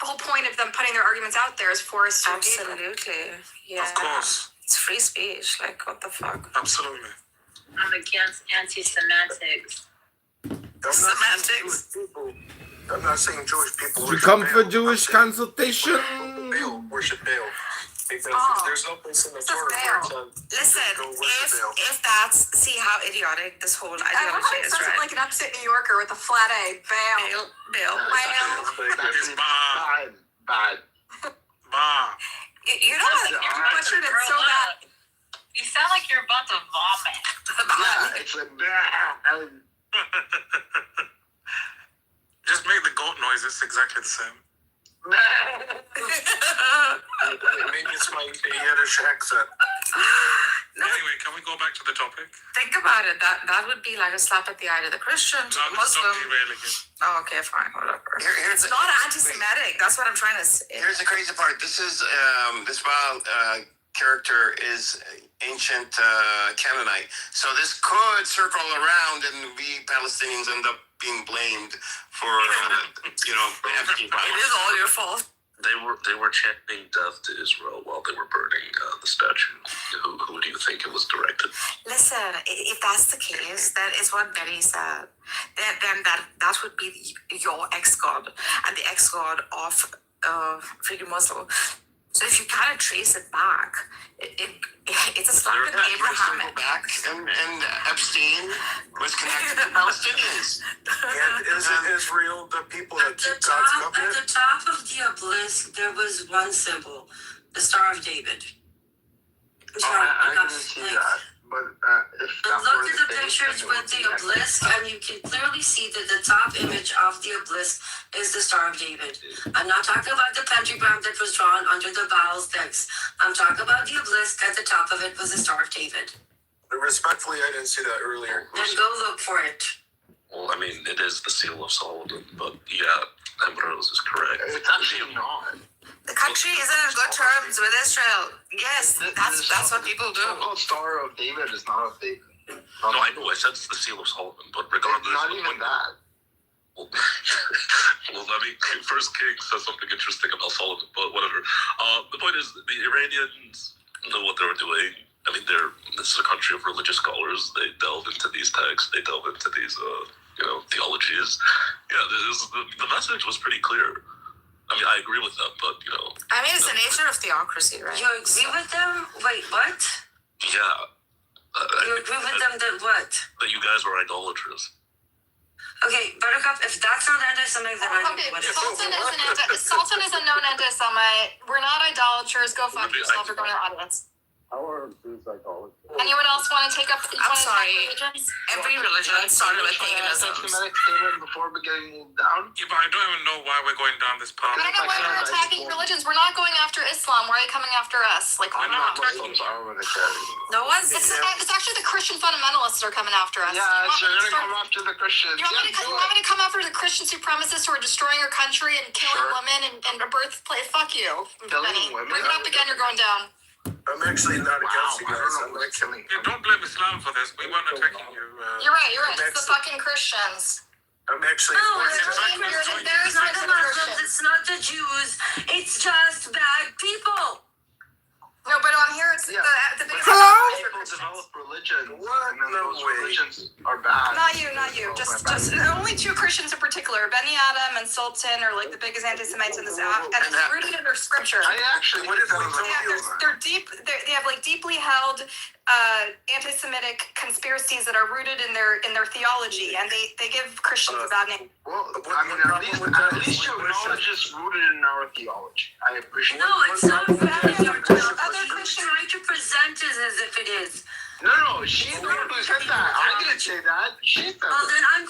whole point of them putting their arguments out there is for us to engage. Absolutely, yeah. Of course. It's free speech. What the fuck? Absolutely. I'm against anti-Semantics. Semantics. I'm not saying Jewish people. You come for Jewish consultation? Baal, worship Baal. Because there's no place in the Torah where it says Listen, go worship Baal. if that's see how idiotic this whole ideology is, right? Like an upstate New Yorker with a flat A, Baal. It's bad. Bad. You know what? You butchered it so bad. You sound like you're about to vomit. It's like, Just make the goat noise. It's exactly the same. Maybe it's my Yiddish accent. Anyway, can we go back to the topic? Think about it. That would be like a slap at the eye to the Christian, to the Muslim. Oh, okay, fine, whatever. It's not anti-Semitic. That's what I'm trying to say. Here's the crazy part. This is this wild character is ancient Canaanite. So this could circle around, and we Palestinians end up being blamed for asking It is all your fault. They were chanting death to Israel while they were burning the statue. Who do you think it was directed? Listen, if that's the case, that is what Betty said. Then that would be your ex-god and the ex-god of freaking Muslim. So if you kind of trace it back, it's a slap at Abraham. And Epstein was connected to Palestinians. And isn't Israel the people that keep God's At covenant? the top of the obelisk, there was one symbol, the Star of David. I didn't see that. But if that Look were at the case, pictures then it with would be the obelisk, and you can clearly see that the top image of the obelisk is the Star of David. I'm not talking about the pentagram that was drawn under the Baal sticks. I'm talking about the obelisk. At the top of it was the Star of David. Respectfully, I didn't see that earlier. Then go look for it. Well, I mean, it is the Seal of Solomon, but yeah, Ambrose is correct. It's actually not. The country isn't in good terms with Israel. Yes, that's what people do. The Star of David is not of David. No, I know. I said it's the Seal of Solomon, but regardless, Not even that. Well, I mean, First King says something interesting about Solomon, but whatever. The point is, the Iranians know what they were doing. I mean, this is a country of religious scholars. They delve into these texts. They delve into these, theologies. Yeah, the message was pretty clear. I mean, I agree with them, but I mean, it's the nature of theocracy, right? You agree with them? Wait, what? Yeah. You agree with them that what? That you guys were idolaters. Okay, Buttercup, if that's not anti-Semitic, then I don't know what is. Sultan is a known anti-Semite. We're not idolaters. Go fuck yourself. You're going to the audience. How are Jews idolaters? Anyone else want to take up? I'm sorry. Every religion started with paganism. Anti-Semitic statement before we getting moved down. Yeah, but I don't even know why we're going down this path. I don't know why we're attacking religions. We're not going after Islam. Why are you coming after us? Like, we're not. No one's. It's actually the Christian fundamentalists are coming after us. Yeah, so they're gonna come after the Christians. You want me to come after the Christian supremacists who are destroying our country and killing women and birthplace? Fuck you, Benny. Bring it up again. You're going down. I'm actually not against you guys. I'm like killing. Don't blame Islam for this. We weren't attacking you. You're right. It's the fucking Christians. I'm actually. No, it's not the Jews. It's just bad people. No, but on here it's the biggest. People develop religion. What? And then No those way. religions are bad. Not you. Just only two Christians in particular. Benny Adam and Sultan are like the biggest anti-Semites in this app, and it's rooted in their scripture. I actually. What if we told you? They're deep. They have like deeply held anti-Semitic conspiracies that are rooted in their theology, and they give Christians a bad name. Well, I mean, at least your knowledge is rooted in our theology. I appreciate. No, it's not bad. Other Christians try to present it as if it is. No, she's the one who said that. I didn't say that. She said Well, that. then I'm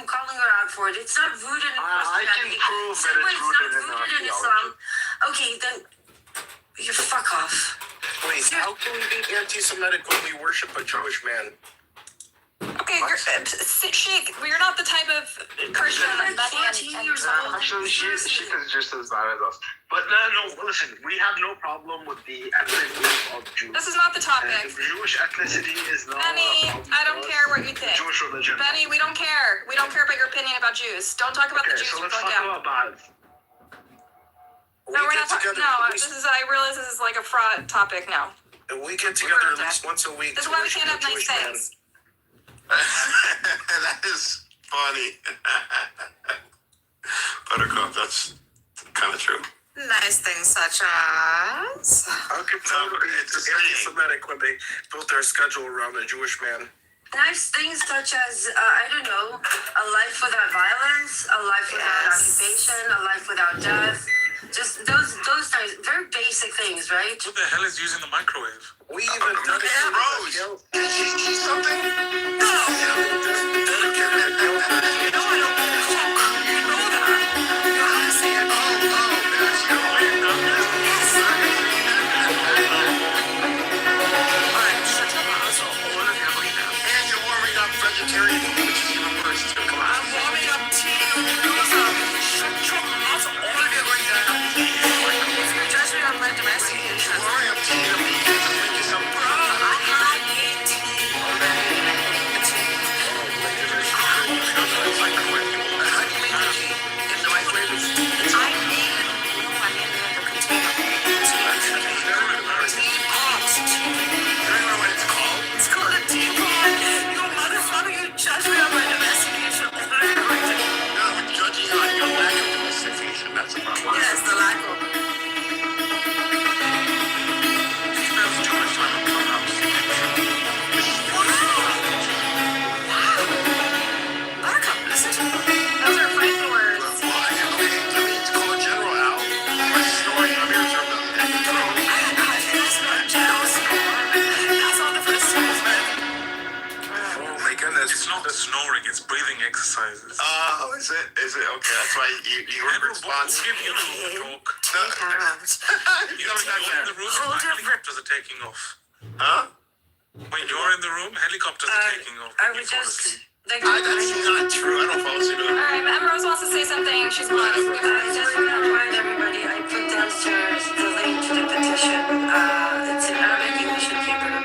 calling her out for it. It's not rooted in I can Christianity. prove that Wait, it's rooted in our rooted in theology. Islam. Okay, then you fuck off. Wait, how can we be anti-Semitic when we worship a Jewish man? Okay, Sheik, you're not the type of Christian I'm that 14 years old. Actually, she is just as bad as us. But no, listen, we have no problem with the ethnic group of Jews. This is not the topic. The Jewish ethnicity is not Benny, a problem I don't for care us. what you think. Jewish religion. Benny, we don't care. We don't care about your opinion about Jews. Don't talk about the Jews. So You're let's going talk down. about Baal. No, we're not talking. No, I realize this is like a fraud topic now. And we get together at least once a week. This is to why we worship can't have a nice Jewish man. things. That is funny. Buttercup, that's kind of true. Nice things such as. How could somebody be anti-Semitic when they built their schedule around a Jewish man? Nice things such as, I don't know, a life without violence, a life without occupation, a life without death, Just those types, very basic things, right? Who the hell is using the microwave? We even done it for Rose. Did she eat something? No! You know I don't cook. You know that. You know how to say it. That's you. Yes. Alright, shut your mouth off. All of you right now. And you're warming up vegetarian food, which is even worse. It's gonna come out. I'm warming up tea, you loser. Shut your mouth, all of you right now. If you judge me on my domestication, Warming up tea to make you some I had made tea already. How do you make the tea? In the microwave? I made it in the container. Teapot. You don't know what it's called? It's called a teapot. You motherfucker, you judge me on my domestication. No, we're judging on your lack of domestication. That's a problem. Yes, the lack of. He spends too much time on Clubhouse. Buttercup, listen to me. Those are fighting words. Why? Okay, let's call a general out. What's the story? I'm here to That's not jealous. That's all the first time. Oh my goodness. It's not snoring, it's breathing exercises. Oh, is it? Is it? Okay, that's why you were Andrew, what responsive. give you to talk? Take her out. You know, when you're in the room, Hold your helicopters are taking off. Huh? When you're in the room, helicopters are taking off. I You would fall just asleep. like That's not true. I don't fall asleep. All right, Rose wants to say something. She's I just want to remind everybody I put downstairs the link to the petition. It's in Arabic, English, and Hebrew.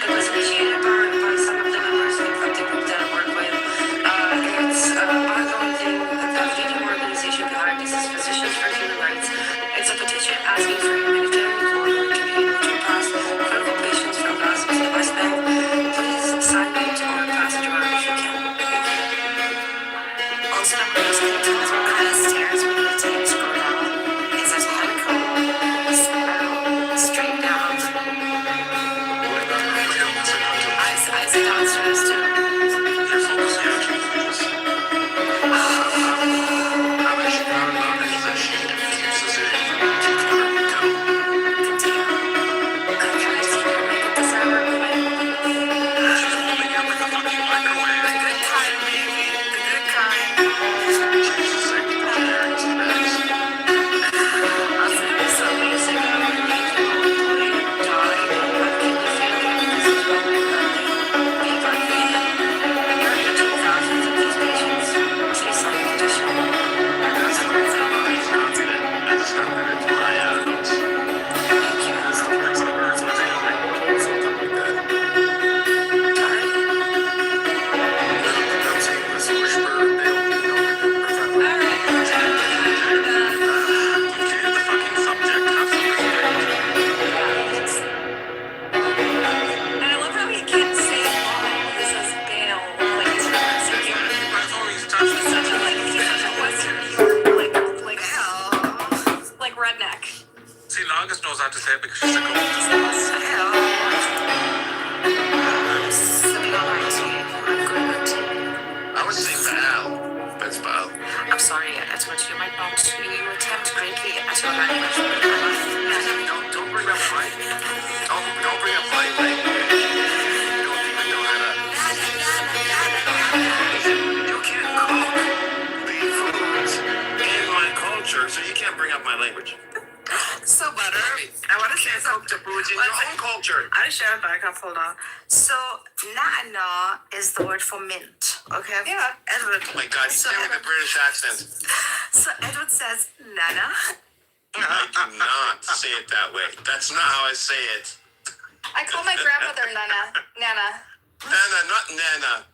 It was initiated by some of the members of the group that I work with. It's an ongoing thing. The leading organization behind this is Physicians for Human Rights. It's a petition asking for humanitarian corridor to be able to pass critical patients from Gaza to the West Bank. Please sign it or pass it around if you can. Also, I'm going to say what kind of stairs we need to take to go down. It says helical, straight down. I sit downstairs too. You're focusing on knows how to say it because she's a girl. I would say Baal. That's Baal. I'm sorry, Edward, you might not. You attempt greatly at your language. Don't bring up fight. Don't bring up fight. Like, you can't cook the foods in my culture, so you can't bring up my language. So, Butter, I want to share something. Cook the foods in your own culture. I'll share it back up. Hold on. So, na'ana is the word for mint. Okay? Yeah. Edward. Oh my God, you say it with a British accent. So, Edward says nana. I do not say it that way. That's not how I say it. I call my grandmother Nana. Nana, not Nana.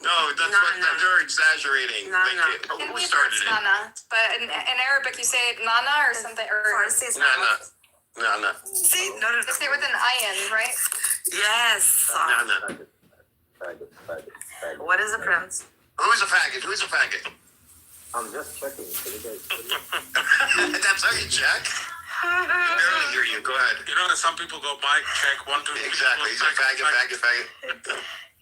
No, that's what they're exaggerating. Nana. Like, In who Hebrew started it's it? Nana, but in Arabic you say Nana or something. Or Farsi is Nana. Nana. See? No. they say it with an ayin, right? Yes. Nana. What is the prince? Who's a faggot? Who's a faggot? I'm just checking. Can you guys hear me? That's how you check? I can barely hear you. Go ahead. You know that some people go mic check 1, 2, 3. Exactly. He's a faggot.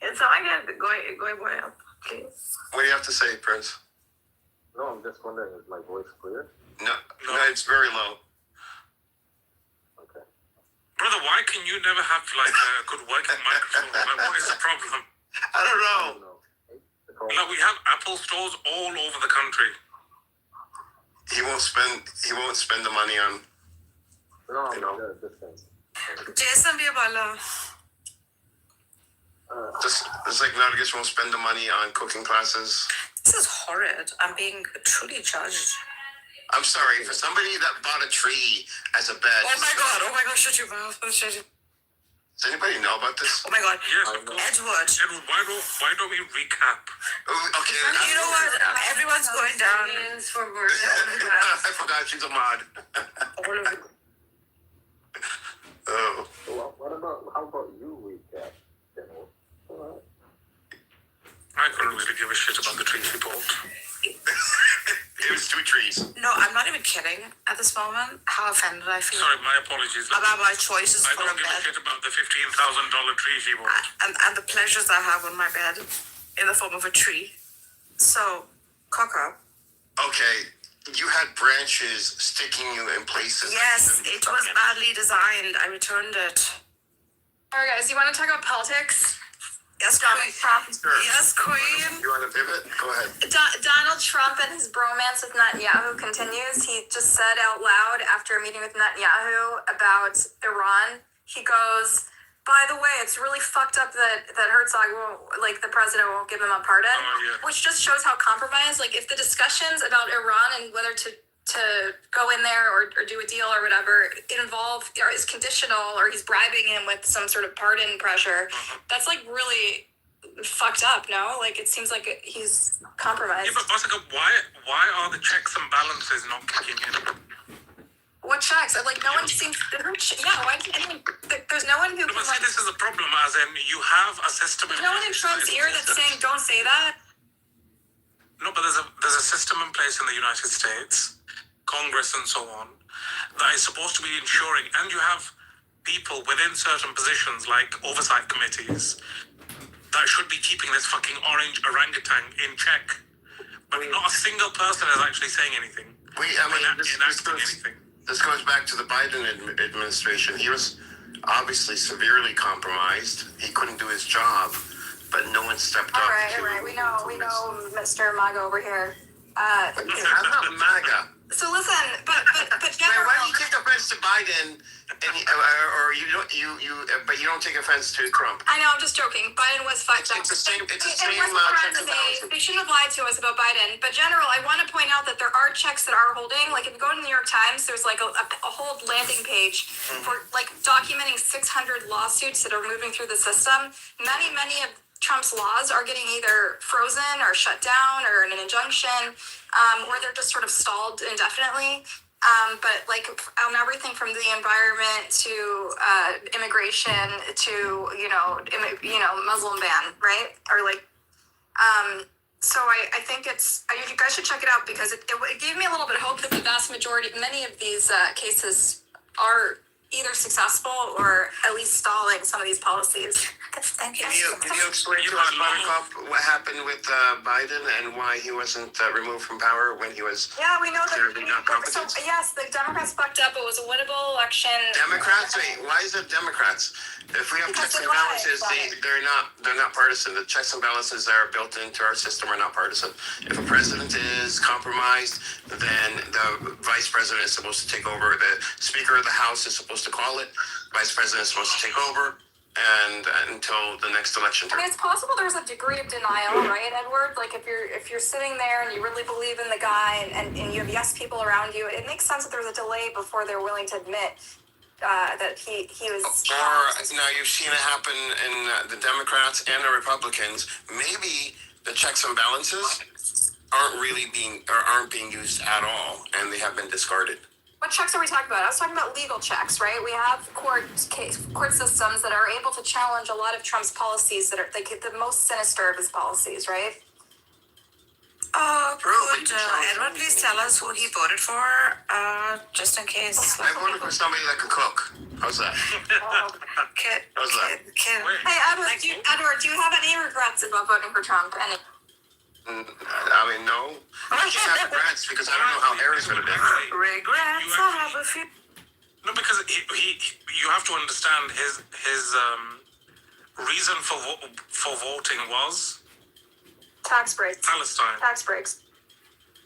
It's all I get. Go up, please. What do you have to say, Prince? No, I'm just wondering, is my voice clear? No, it's very low. Okay. Brother, why can you never have like a good working microphone? Like, what is the problem? I don't know. Like, we have Apple stores all over the country. He won't spend the money on. No, this thing. Jason Biabala. Just like Nargis won't spend the money on cooking classes. This is horrid. I'm being truly judged. I'm sorry, for somebody that bought a tree as a bed. Oh my god, shut your mouth. Shut your... Does anybody know about this? Oh my god. Yes, of course. Edward, why don't we recap? Oh, okay. you know what? Everyone's going down. I forgot she's a mod. All of it. Oh. How about you recap, General? Alright. I couldn't really give a shit about the trees we bought. It was 2 trees. No, I'm not even kidding at this moment. How offended I feel Sorry, my apologies. about my choices I for a don't give a bed shit about the $15,000 tree she bought. and the pleasures I have on my bed in the form of a tree. So, cock up. Okay, you had branches sticking you in places. Yes, it was badly designed. I returned it. All right, guys, you want to talk about politics? Yes, Donald queen. Trump. Sure. Yes, queen. You want to pivot? Go ahead. Donald Trump and his bromance with Netanyahu continues. He just said out loud after a meeting with Netanyahu about Iran, he goes, by the way, it's really fucked up that Herzog won't, like, the president won't give him a pardon, which just shows how compromised, like, if the discussions about Iran and whether to go in there or do a deal or whatever involve or is conditional or he's bribing him with some sort of pardon pressure, that's like really fucked up. No, like it seems like he's compromised. Yeah, but Basika, why are the checks and balances not kicking in? What checks? Like no one seems. Yeah, why? Anyone, there's no one who. No, but see, this is a problem. As in, you have a system. There's no one in Trump's ear that's saying, "Don't say that." No, but there's a system in place in the United States, Congress and so on, that is supposed to be ensuring, and you have people within certain positions like oversight committees that should be keeping this fucking orange orangutan in check. But not a single person is actually saying anything. This goes back to the Biden administration. He was obviously severely compromised. He couldn't do his job, but no one stepped up. All right. We know, Mr. MAGA over here. I'm not MAGA. So listen, but General. Why do you take offense to Biden, and but you don't take offense to Trump? I know, I'm just joking. Biden was fucked up. It's the same. It's the same. They shouldn't have lied to us about Biden. But General, I want to point out that there are checks that are holding. Like if you go to the New York Times, there's like a whole landing page for like documenting 600 lawsuits that are moving through the system. Many of Trump's laws are getting either frozen or shut down or in an injunction, or they're just sort of stalled indefinitely. But like on everything from the environment to immigration to Muslim ban, right? Or like, so I think you guys should check it out because it gave me a little bit of hope that the vast majority, many of these cases are either successful or at least stalling some of these policies. Thank you. Can you explain to us, Buttercup, what happened with Biden and why he wasn't removed from power when he was we know that. clearly not competent? So, yes, the Democrats fucked up. It was a winnable election. Democrats? Wait, why is it Democrats? If we have checks and balances, they're not partisan. The checks and balances that are built into our system are not partisan. If a president is compromised, then the vice president is supposed to take over. The Speaker of the House is supposed to call it. Vice president is supposed to take over. And until the next election. I mean, it's possible there's a degree of denial, right, Edward? Like if you're sitting there and you really believe in the guy and you have yes people around you, it makes sense that there's a delay before they're willing to admit that he was. Or now you've seen it happen in the Democrats and the Republicans. Maybe the checks and balances aren't being used at all, and they have been discarded. What checks are we talking about? I was talking about legal checks, right? We have court systems that are able to challenge a lot of Trump's policies that are the most sinister of his policies, right? Could Edward please tell us who he voted for, just in case? I voted for somebody that could cook. How's that? Hey, Edward, do you have any regrets about voting for Trump? Any? I mean, no. I can't have regrets because I don't know how Harry's going to do. Regrets, I have a few. No, because you have to understand his reason for voting was Tax breaks. Palestine. Tax breaks.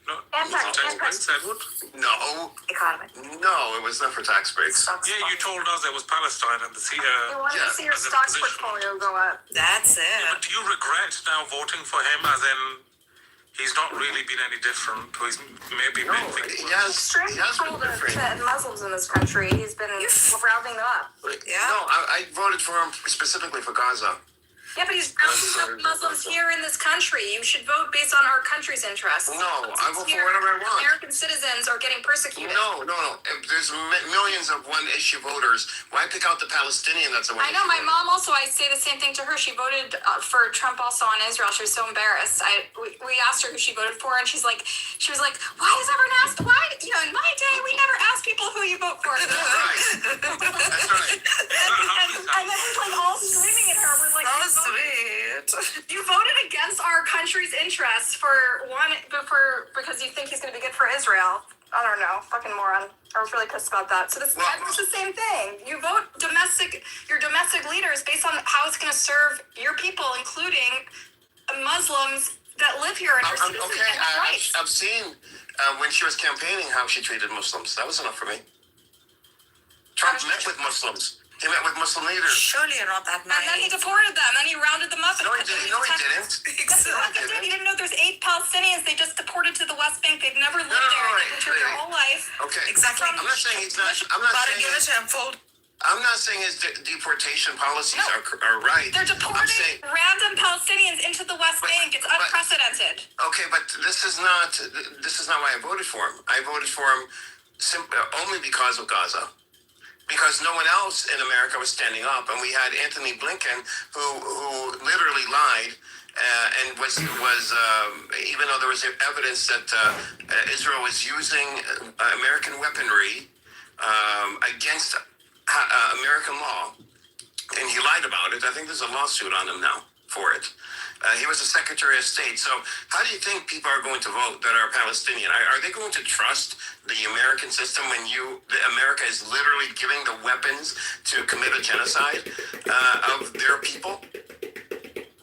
No, And tax breaks, Edward. No. Economy. No, it was not for tax breaks. Yeah, you told us there was Palestine and the You wanted to see your as a stock position. portfolio go up. That's it. Yeah, but do you regret now voting for him? As in, he's not really been any different. He's maybe been thinking. Extremely cruel to Muslims in this country. He's been rounding them up. Yeah. No, I voted for him specifically for Gaza. Yeah, but he's rounding up Muslims here in this country. You should vote based on our country's interests. No, I vote for Here, whatever I want. American citizens are getting persecuted. No. If there's millions of one-issue voters. Why pick out the Palestinian that's a one-issue I know, my voter? mom also, I say the same thing to her. She voted for Trump also on Israel. She was so embarrassed. We asked her who she voted for, and she was like, why is everyone asked? Why, in my day, we never asked people who you vote for. That's right. That's right. And then we're like all screaming at her. We're like, Sweet. you voted against our country's interests because you think he's going to be good for Israel. I don't know, fucking moron. I was really pissed about that. So it's the same thing. You vote your domestic leaders based on how it's going to serve your people, including Muslims that live here and are citizens and have rights. I've seen when she was campaigning how she treated Muslims. That was enough for me. Trump met with Muslims. He met with Muslim leaders. Surely you're not that And then he naive. deported them. Then he rounded them up. No, he didn't. That's what he did. He didn't know there's 8 Palestinians they just deported to the West Bank. They've never lived there. They've been here their whole life. Okay. Exactly. I'm not saying he's not. I'm not saying his deportation policies are right. They're deporting random Palestinians into the West Bank. It's unprecedented. Okay, but this is not why I voted for him. I voted for him only because of Gaza. Because no one else in America was standing up, and we had Anthony Blinken, who literally lied, and was even though there was evidence that Israel was using American weaponry against American law, and he lied about it. I think there's a lawsuit on him now for it. He was a Secretary of State. So how do you think people are going to vote that are Palestinian? Are they going to trust the American system when America is literally giving the weapons to commit a genocide of their people?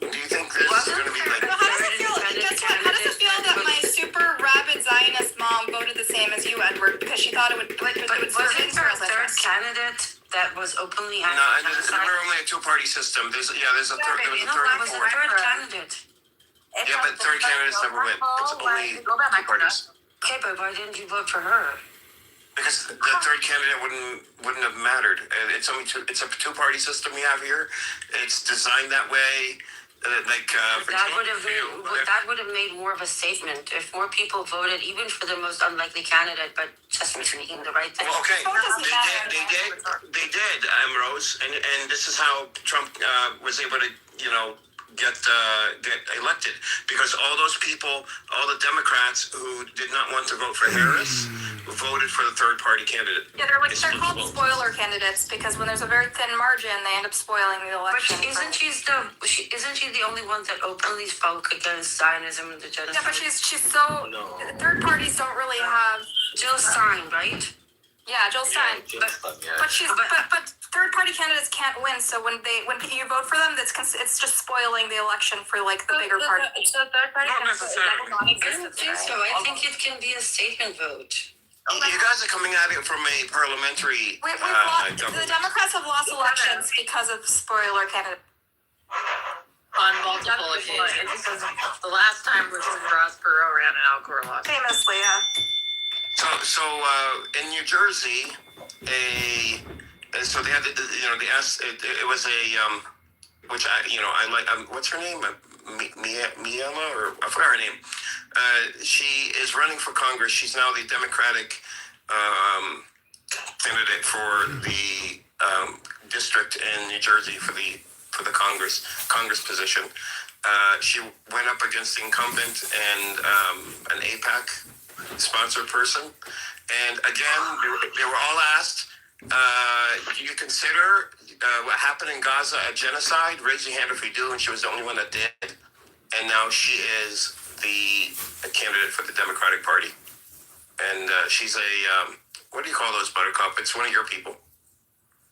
Do you think this is going to be like... How does it feel? Guess what? How does it feel that my super rabid Zionist mom voted the same as you, Edward, because she thought it would serve Israel's interest? Candidate that was openly No, we're only a two-party system. There's a third and fourth. candidate. Yeah, but third candidates never win. It's only two parties. Okay, but why didn't you vote for her? Because the third candidate wouldn't have mattered. It's only it's a two-party system we have here. It's designed that way. That would have made more of a statement if more people voted, even for the most unlikely candidate, but just making the right thing. Well, okay, they did, Rose, and this is how Trump was able to, get elected, because all those people, all the Democrats who did not want to vote for Harris, voted for the third-party candidate. Yeah, they're called spoiler candidates because when there's a very thin margin, they end up spoiling the election. But isn't she the only one that openly spoke against Zionism and the genocide? Yeah, but she's so. No. Third parties don't really have. Jill Stein, right? Yeah, Jill Stein. But third party candidates can't win. So when you vote for them, it's just spoiling the election for the bigger party. So third party Not necessarily. I don't think so. I think it can be a statement vote. You guys are coming at it from a parliamentary The government. Democrats have lost elections because of spoiler candidates. On multiple occasions. The last time was when Ross Perot ran and Al Gore lost. Famously, yeah. So in New Jersey, so they had it was which I like. What's her name? Miela, or I forgot her name. She is running for Congress. She's now the Democratic candidate for the district in New Jersey for the Congress position. She went up against the incumbent and an AIPAC sponsored person, and again they were all asked, do you consider what happened in Gaza a genocide? Raise your hand if you do. And she was the only one that did, and now she is a candidate for the Democratic Party, and she's a what do you call those, Buttercup? It's one of your people.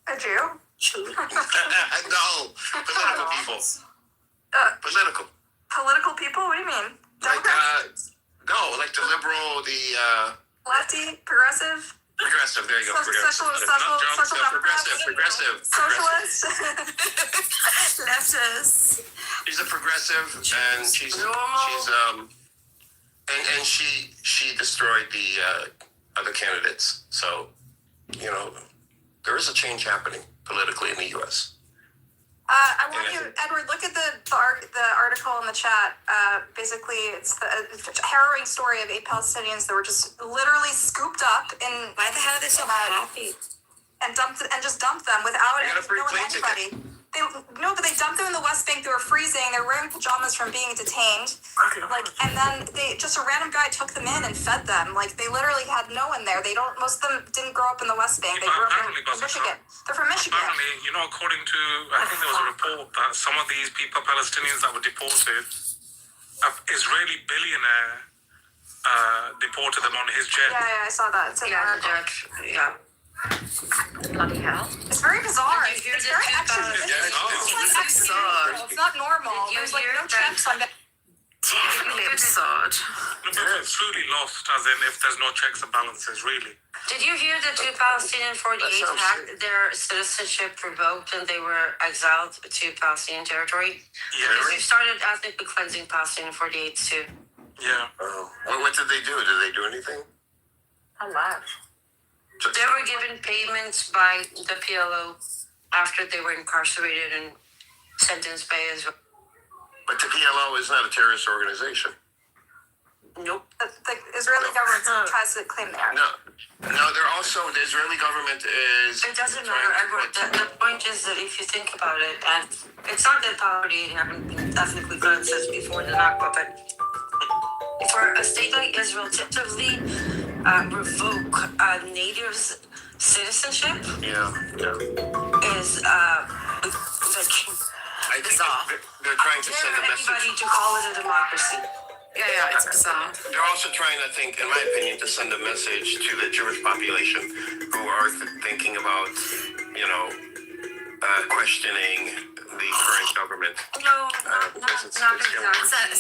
A Jew? No, political people. Political. Political people? What do you mean? Democrats? Like the liberal, the lefty, progressive. Progressive. There you go. Social Progressive. Socialist. Leftist. She's a progressive, and she's and she destroyed the other candidates. So, there is a change happening politically in the U.S. I want you, Edward, look at the article in the chat. Basically, it's the harrowing story of 8 Palestinians that were just literally scooped up in. Why the hell are they so happy? And just dumped them without knowing anybody. But they dumped them in the West Bank. They were freezing. They were wearing pajamas from being detained. And then a random guy took them in and fed them. They literally had no one there. Most of them didn't grow up in the West Bank. They grew up in Michigan. They're from Michigan. Apparently, according to, I think there was a report that some of these people, Palestinians that were deported, an Israeli billionaire deported them on his jet. Yeah, I saw that. It's in the article. Yeah. Bloody hell. It's very bizarre. Did you hear It's very extra. It's not normal. There's no checks on that. Terribly absurd. It's truly lost, as in if there's no checks and balances, really. Did you hear that 2 Palestinian 48 had their citizenship revoked and they were exiled to Palestinian territory? Yeah. Because we've started ethnically cleansing Palestinian 48 too. Yeah. What did they do? Did they do anything? How much? They were given payments by the PLO after they were incarcerated and sentenced by Israel. But the PLO is not a terrorist organization. Nope. The Israeli government tries to claim they are. No, they're also, the Israeli government is... It doesn't matter, Edward. The point is that if you think about it, and it's not that poverty haven't been ethnically cleansed since before the Nakba, but for a state like Israel to actively revoke a native's citizenship is I think they're trying to send a message. Anybody to call it a democracy. Yeah, it's bizarre. They're also trying, I think, in my opinion, to send a message to the Jewish population who are thinking about, questioning the current government. No, not exactly.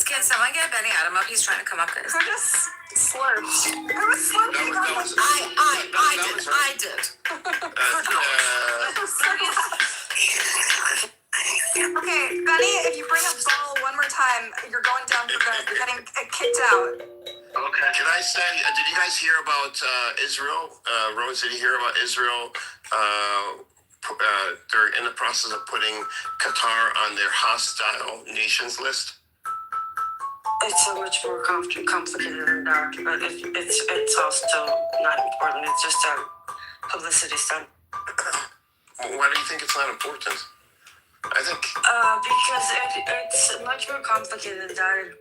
Can someone get Benny Adam up? He's trying to come up. Who just slurped? Who was slurping? I did. Okay, Benny, if you bring up ball one more time, you're going down for good. You're getting kicked out. Okay. Can I say, did you guys hear about Israel? Rose, did you hear about Israel? They're in the process of putting Qatar on their hostile nations list. It's so much more complicated than that, but it's also not important. It's just a publicity stunt. Why do you think it's not important? I think because it's much more complicated than that.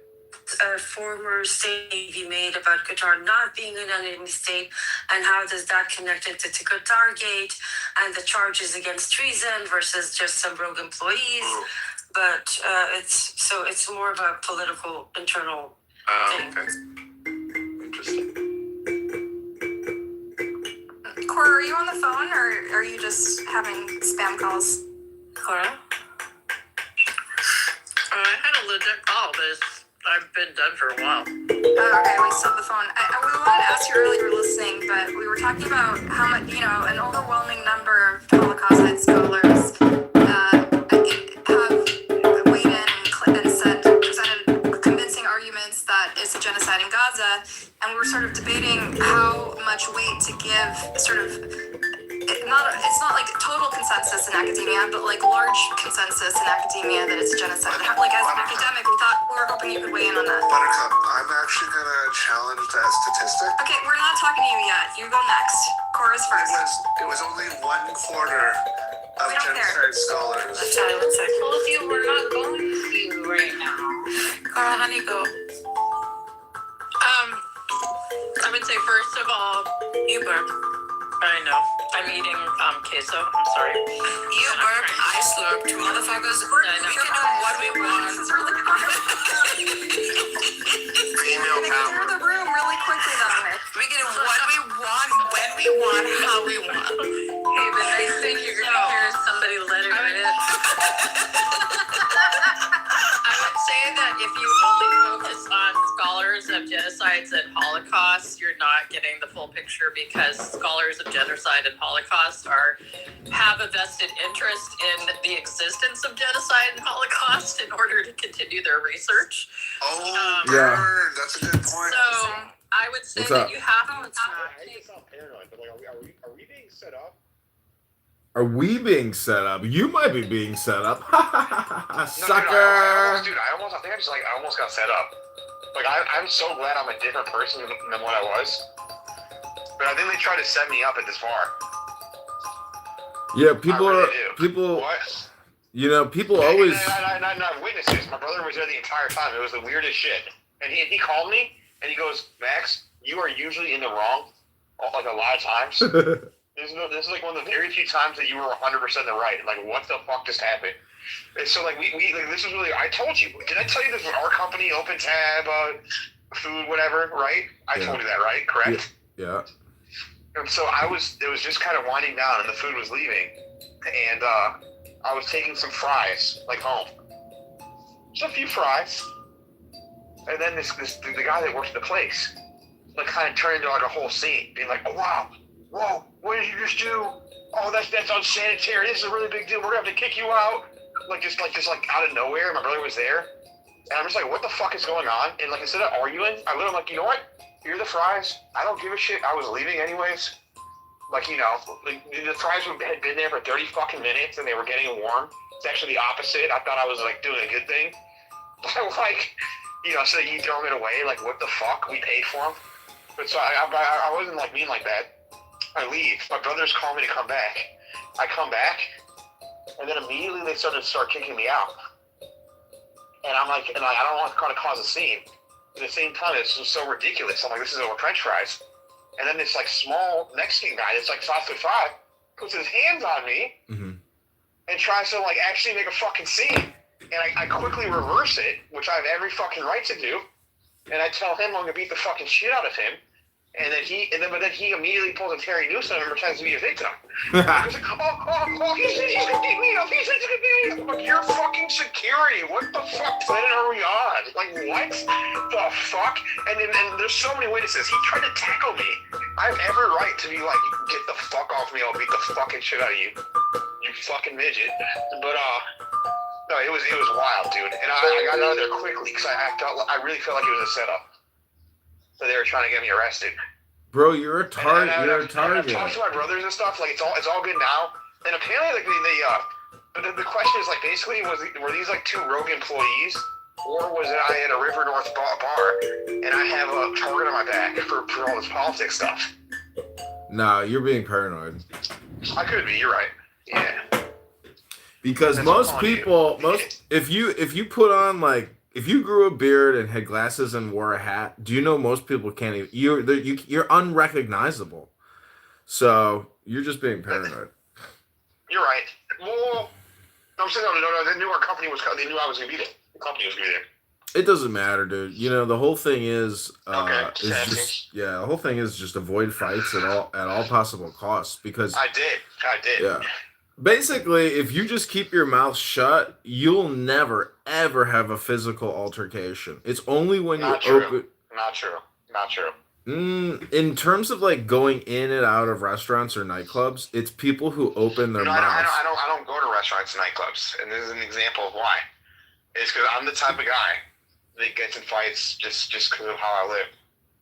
A former state Navy made about Qatar not being an enemy state, and how does that connect it to Qatar Gate and the charges against treason versus just some rogue employees. But it's more of a political internal thing. Okay. Interesting. Cora, are you on the phone or are you just having spam calls? Cora? I had a legit call, but I've been done for a while. Okay, we still have the phone. We wanted to ask you earlier, you were listening, but we were talking about how much, an overwhelming number of Holocaust scholars have weighed in and presented convincing arguments that it's a genocide in Gaza, and we were sort of debating how much weight to give it's not like total consensus in academia, but like large consensus in academia that it's a genocide. Like as an academic, we were hoping you could weigh in on that. Buttercup, I'm actually gonna challenge that statistic. Okay, we're not talking to you yet. You go next. Cora's first. It was only 1/4 of genocide scholars. Well, if you were not going to right now. Cora, honey, go. I would say first of all, You burp. I know. I'm eating queso. I'm sorry. You burp, I slurp. Two motherfuckers. I know. We can do what we want. This is really female We're gonna power. clear the room really quickly though. We get what we want, when we want, how we want. Hey, the nice thing you're gonna hear is somebody let it rip. I would say that if you only focus on scholars of genocides and holocausts, you're not getting the full picture, because scholars of genocide and holocaust have a vested interest in the existence of genocide and holocaust in order to continue their research. Oh, Yeah. burn. That's a good point. So I would say What's that up? you have to I sound paranoid, but like, are we being set up? Are we being set up? You might be being set up. Sucker. I almost got set up. Like, I'm so glad I'm a different person than what I was. But I think they tried to set me up at this bar. Yeah, people I really are do. people. What? You know, people always. And I have witnesses. My brother was there the entire time. It was the weirdest shit. And he called me and he goes, Max, you are usually in the wrong, like a lot of times. This is like one of the very few times that you were 100% in the right. Like, what the fuck just happened? And so, like, we like, this is really, I told you. Did I tell you this was our company, Open Tab, food, whatever, right? I told you that, right? Correct? Yeah. And so it was just kind of winding down and the food was leaving. And I was taking some fries, like, home. Just a few fries. And then the guy that works the place, like, kind of turned into, like, a whole scene, being like, oh, wow. Whoa, what did you just do? Oh, that's unsanitary. This is a really big deal. We're gonna have to kick you out. Like out of nowhere. My brother was there. And I'm just like, what the fuck is going on? And like, instead of arguing, I literally like, you know what? Here are the fries. I don't give a shit. I was leaving anyways. Like, you know, like, the fries had been there for 30 fucking minutes and they were getting warm. It's actually the opposite. I thought I was like doing a good thing. But like, you know, so you throw them away, like, what the fuck? We paid for them. But so I wasn't like mean like that. I leave. My brothers call me to come back. I come back, and then immediately they start kicking me out. And I'm like, I don't want to cause a scene. At the same time, it's just so ridiculous. I'm like, this is over French fries. And then this like small Mexican guy that's like 5'5" puts his hands on me and tries to like actually make a fucking scene. And I quickly reverse it, which I have every fucking right to do. And I tell him I'm gonna beat the fucking shit out of him. And then he immediately pulls a Terry Newsom and pretends to be a victim. He's like, he's gonna beat me up. He's gonna beat me up. I'm like, you're fucking security. What the fuck planet are we on? Like, what the fuck? And there's so many witnesses. He tried to tackle me. I have every right to be like, get the fuck off me. I'll beat the fucking shit out of you. You fucking midget. But no, it was wild, dude. And I got out of there quickly because I really felt like it was a setup. So they were trying to get me arrested. Bro, you're a target. You're a target. I've talked to my brothers and stuff. Like, it's all good now. And apparently, like the question is like, basically, were these like two rogue employees, or was it I at a River North bar and I have a target on my back for all this politics stuff? Nah, you're being paranoid. I could be. You're right. Yeah. Because if you put on like. If you grew a beard and had glasses and wore a hat, do you know most people can't even... You're unrecognizable. So, you're just being paranoid. You're right. Well, I'm saying, no, they knew our company was... They knew I was going to be there. The company was going to be there. It doesn't matter, dude. You know, the whole thing is... the whole thing is just avoid fights at all possible costs, because... I did. Yeah. Basically, if you just keep your mouth shut, you'll never, ever have a physical altercation. It's only when Not you true. open... Not true. In terms of like going in and out of restaurants or nightclubs, it's people who open their mouths. I don't go to restaurants and nightclubs, and this is an example of why. It's because I'm the type of guy that gets in fights just because of how I live.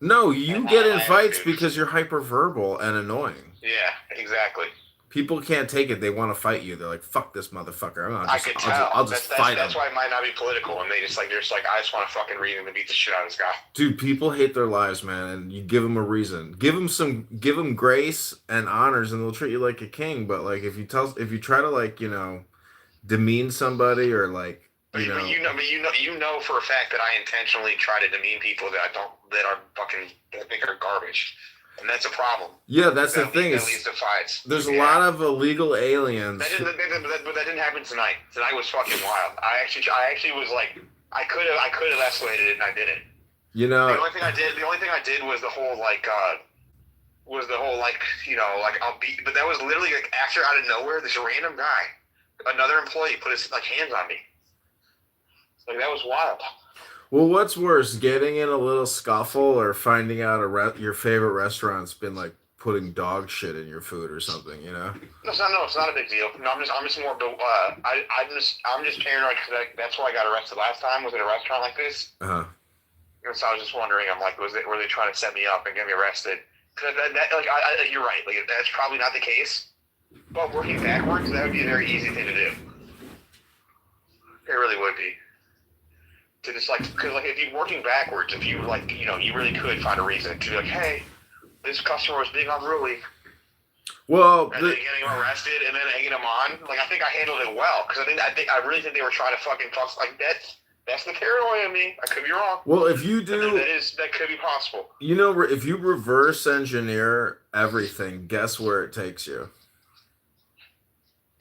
No, you get in fights because you're hyperverbal and annoying. Yeah, exactly. People can't take it. They want to fight you. They're like, "Fuck this motherfucker." I could tell. I'll just fight him. That's why it might not be political, and they're just like, I just want to fucking read him and beat the shit out of this guy. Dude, people hate their lives, man, and you give them a reason. Give them grace and honors, and they'll treat you like a king. But like, if you try to like, you know, demean somebody or like, you know for a fact that I intentionally try to demean people that I think are garbage. And that's a problem. Yeah, that's the thing. That leads to fights. There's a lot of illegal aliens. But that didn't happen tonight. Tonight was fucking wild. I actually was like, I could have escalated it and I didn't. You know, the only thing I did was the whole like I'll be, but that was literally like after out of nowhere, this random guy, another employee, put his like hands on me. Like that was wild. well, what's worse, getting in a little scuffle or finding out your favorite restaurant's been like putting dog shit in your food or something? You know? No, it's not a big deal. No, I'm just more. I'm just paranoid because that's why I got arrested last time. Was at a restaurant like this. Uh-huh. And so I was just wondering. I'm like, were they trying to set me up and get me arrested? Because you're right. Like that's probably not the case. But working backwards, that would be a very easy thing to do. It really would be. To just like, because like if you're working backwards, if you like, you really could find a reason to be like, hey, this customer was being unruly. Well, and then getting him arrested and then egging him on. Like I think I handled it well because I really think they were trying to fucking fuck like that. That's the paranoia in me. I could be wrong. Well, if you do, that could be possible. You know, if you reverse engineer everything, guess where it takes you?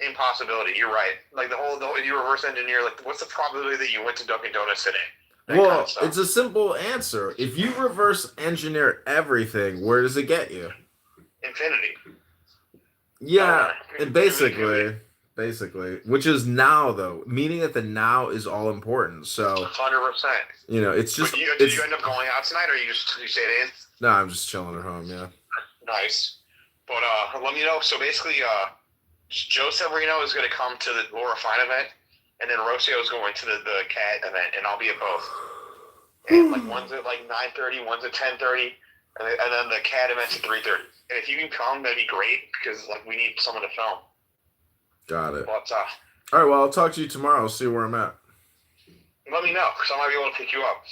Impossibility. You're right. Like if you reverse engineer, like what's the probability that you went to Dunkin' Donuts today? Well, it's a simple answer. If you reverse engineer everything, where does it get you? Infinity. Yeah, basically, which is now though. Meaning that the now is all important. So 100%. You know, it's just. Did you end up going out tonight, or you stayed in? No, I'm just chilling at home. Yeah. Nice, but let me know. So basically, Joe Severino is going to come to the Laura Fine event, and then Rocio is going to the Cat event, and I'll be at both. And like one's at like 9:30, one's at 10:30, and then the Cat event's at 3:30. And if you can come, that'd be great because like we need someone to film. Got it. But, all right. Well, I'll talk to you tomorrow. I'll see where I'm at. Let me know because I might be able to pick you up.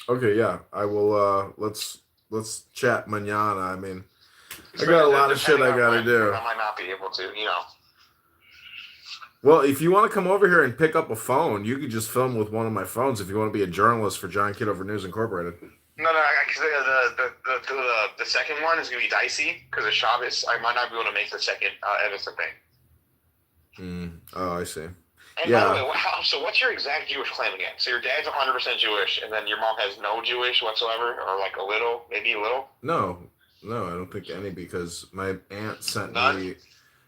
Okay. Yeah, I will. Let's chat mañana. I mean, I got a lot of shit I gotta do. I might not be able to, Well, if you want to come over here and pick up a phone, you could just film with one of my phones if you want to be a journalist for John Kitover News Incorporated. No, because the second one is going to be dicey because of Shabbos. I might not be able to make the second Edison thing. Oh, I see. And by the way, so what's your exact Jewish claim again? So your dad's 100% Jewish, and then your mom has no Jewish whatsoever, or like a little, maybe a little? No, I don't think any because my aunt sent me.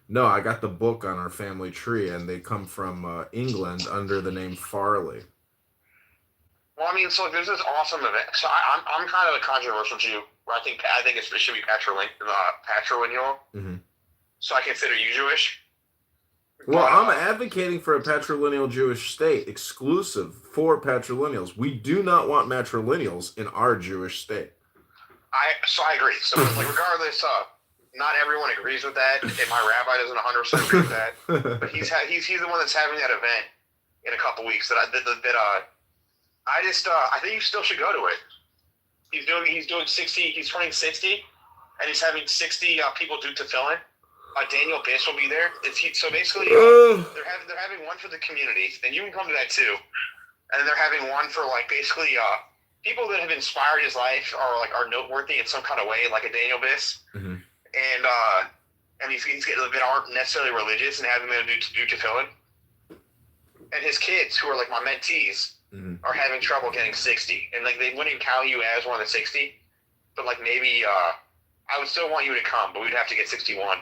No, I got the book on our family tree, and they come from England under the name Farley. Well, I mean, so there's this awesome event. So I'm kind of a controversial Jew. Where I think it should be patrilineal. Mm-hmm. So I consider you Jewish. Well, I'm advocating for a patrilineal Jewish state exclusive for patrilineals. We do not want matrilineals in our Jewish state. I agree. So like regardless, not everyone agrees with that, and my rabbi doesn't 100% agree with that. But he's the one that's having that event in a couple weeks. I think you still should go to it. He's doing 60. He's turning 60, and he's having 60 people do tefillin. Daniel Biss will be there. So basically, they're having one for the community, and you can come to that too. And they're having one for like basically people that have inspired his life or like are noteworthy in some kind of way, like a Daniel Biss. Mm-hmm. And he's getting a bit aren't necessarily religious and having them do tefillin. And his kids, who are like my mentees, are having trouble getting 60, and like they wouldn't even count you as one of the 60. But like maybe I would still want you to come, but we'd have to get 61.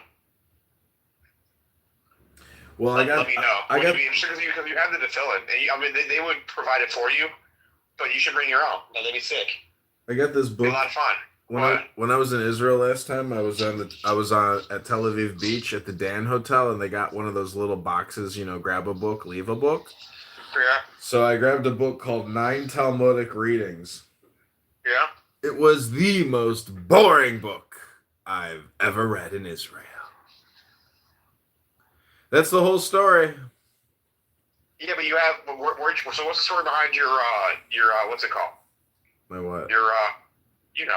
Well, let me know. Would you be interested because you have the tefillin? I mean, they would provide it for you, but you should bring your own. They'd be sick. I got this book. It'd be a lot of fun. When I was in Israel last time, I was at Tel Aviv Beach at the Dan Hotel, and they got one of those little boxes, grab a book, leave a book. Yeah. So I grabbed a book called 9 Talmudic Readings. Yeah. It was the most boring book I've ever read in Israel. That's the whole story. Yeah, but you have. So what's the story behind your what's it called? My what? Your you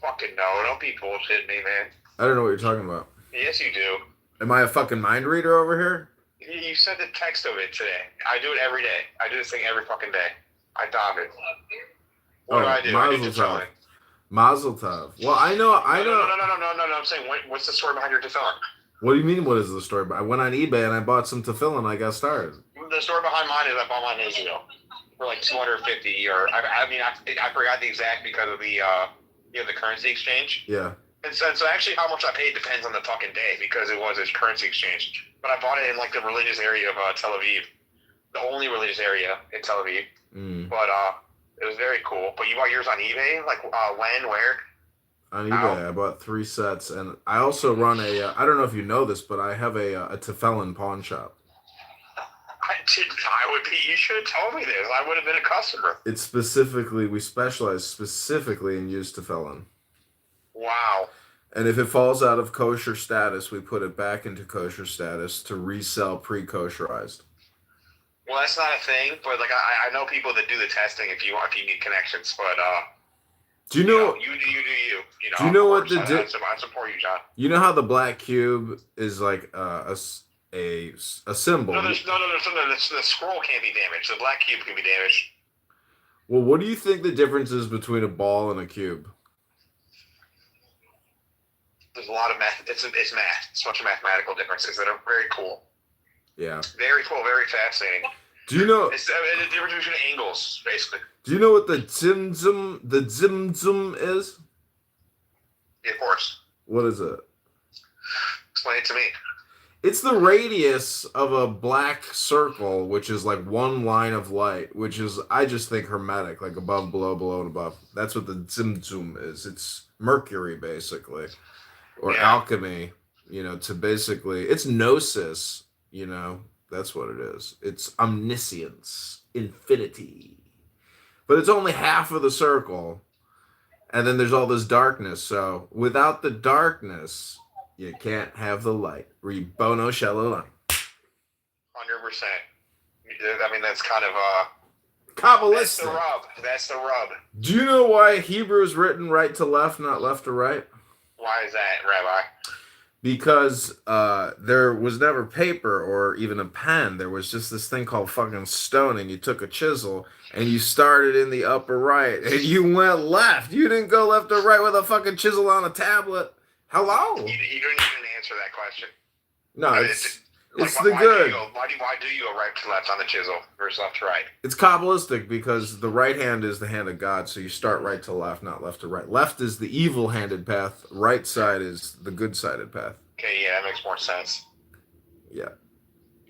fucking know. Don't be bullshitting me, man. I don't know what you're talking about. Yes, you do. Am I a fucking mind reader over here? You sent the text of it today. I do it every day. I do this thing every fucking day. I dog it. What do I do? I do tefillin. Mazel tov. Well, I know. No. I'm saying, what's the story behind your tefillin? What do you mean? What is the story? I went on eBay and I bought some tefillin. I got started. The story behind mine is I bought mine in Israel. for like 250, or I forgot the exact because of the the currency exchange. Yeah. And so actually, how much I paid depends on the fucking day because it was a currency exchange. But I bought it in like the religious area of Tel Aviv, the only religious area in Tel Aviv. But it was very cool. But you bought yours on eBay? Like when, where? On eBay, I bought 3 sets, and I also run a. I don't know if you know this, but I have a Teflon pawn shop. I would be. You should have told me this. I would have been a customer. It's specifically, we specialize specifically in used Teflon. Wow. And if it falls out of kosher status, we put it back into kosher status to resell pre-kosherized. Well, that's not a thing, but like I know people that do the testing if you need connections, but do you know? You do you. You know. Do you know what the I support you, John. You know how the black cube is like a symbol. No, the scroll can't be damaged. The black cube can be damaged. Well, what do you think the difference is between a ball and a cube? There's a lot of math. It's math. It's a bunch of mathematical differences that are very cool. Yeah. Very cool. Very fascinating. Do you know? It's the difference between angles, basically. Do you know what the zimzum is? Yeah, of course. What is it? Explain it to me. It's the radius of a black circle, which is like one line of light, which is, I just think, hermetic, like above, below, below, and above. That's what the zimzum is. It's mercury, basically, or alchemy, to basically, it's gnosis, that's what it is. It's omniscience, infinity. But it's only half of the circle, and then there's all this darkness, so without the darkness, you can't have the light. Rebono shalom. 100%. I mean, that's kind of Kabbalistic. That's the rub. Do you know why Hebrew is written right to left, not left to right? Why is that, Rabbi? Because there was never paper or even a pen. There was just this thing called fucking stone, and you took a chisel and you started in the upper right, and you went left. You didn't go left or right with a fucking chisel on a tablet. Hello? You didn't even answer that question. No, it's why the good. Why do you go right to left on the chisel versus left to right? It's Kabbalistic because the right hand is the hand of God, so you start right to left, not left to right. Left is the evil-handed path. Right side is the good-sided path. Okay, yeah, that makes more sense. Yeah.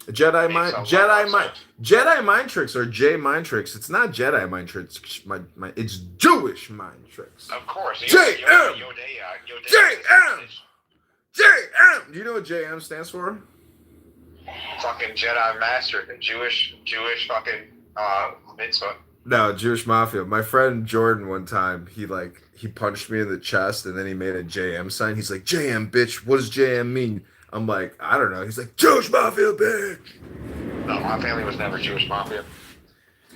Jedi mind tricks are J mind tricks. It's not Jedi mind tricks. It's Jewish mind tricks. Of course. JM. JM. Do you know what JM stands for? Fucking Jedi Master, Jewish fucking mitzvah. No, Jewish Mafia. My friend Jordan one time, he punched me in the chest and then he made a JM sign. He's like, JM, bitch, what does JM mean? I'm like, I don't know. He's like, Jewish Mafia, bitch. No, my family was never Jewish Mafia.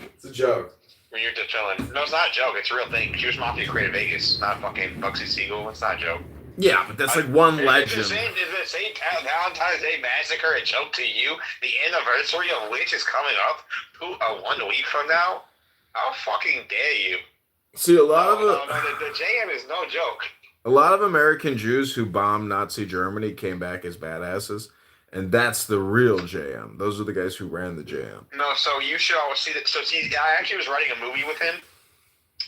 It's a joke. When you're just chilling. No, it's not a joke. It's a real thing. Jewish Mafia created Vegas, not fucking Bugsy Siegel. It's not a joke. Yeah, but that's like one legend. Is the St. Valentine's Day Massacre a joke to you? The anniversary of which is coming up 1 week from now? How fucking dare you? See, the JM is no joke. A lot of American Jews who bombed Nazi Germany came back as badasses, and that's the real JM. Those are the guys who ran the JM. No, so you should always see that. So I actually was writing a movie with him,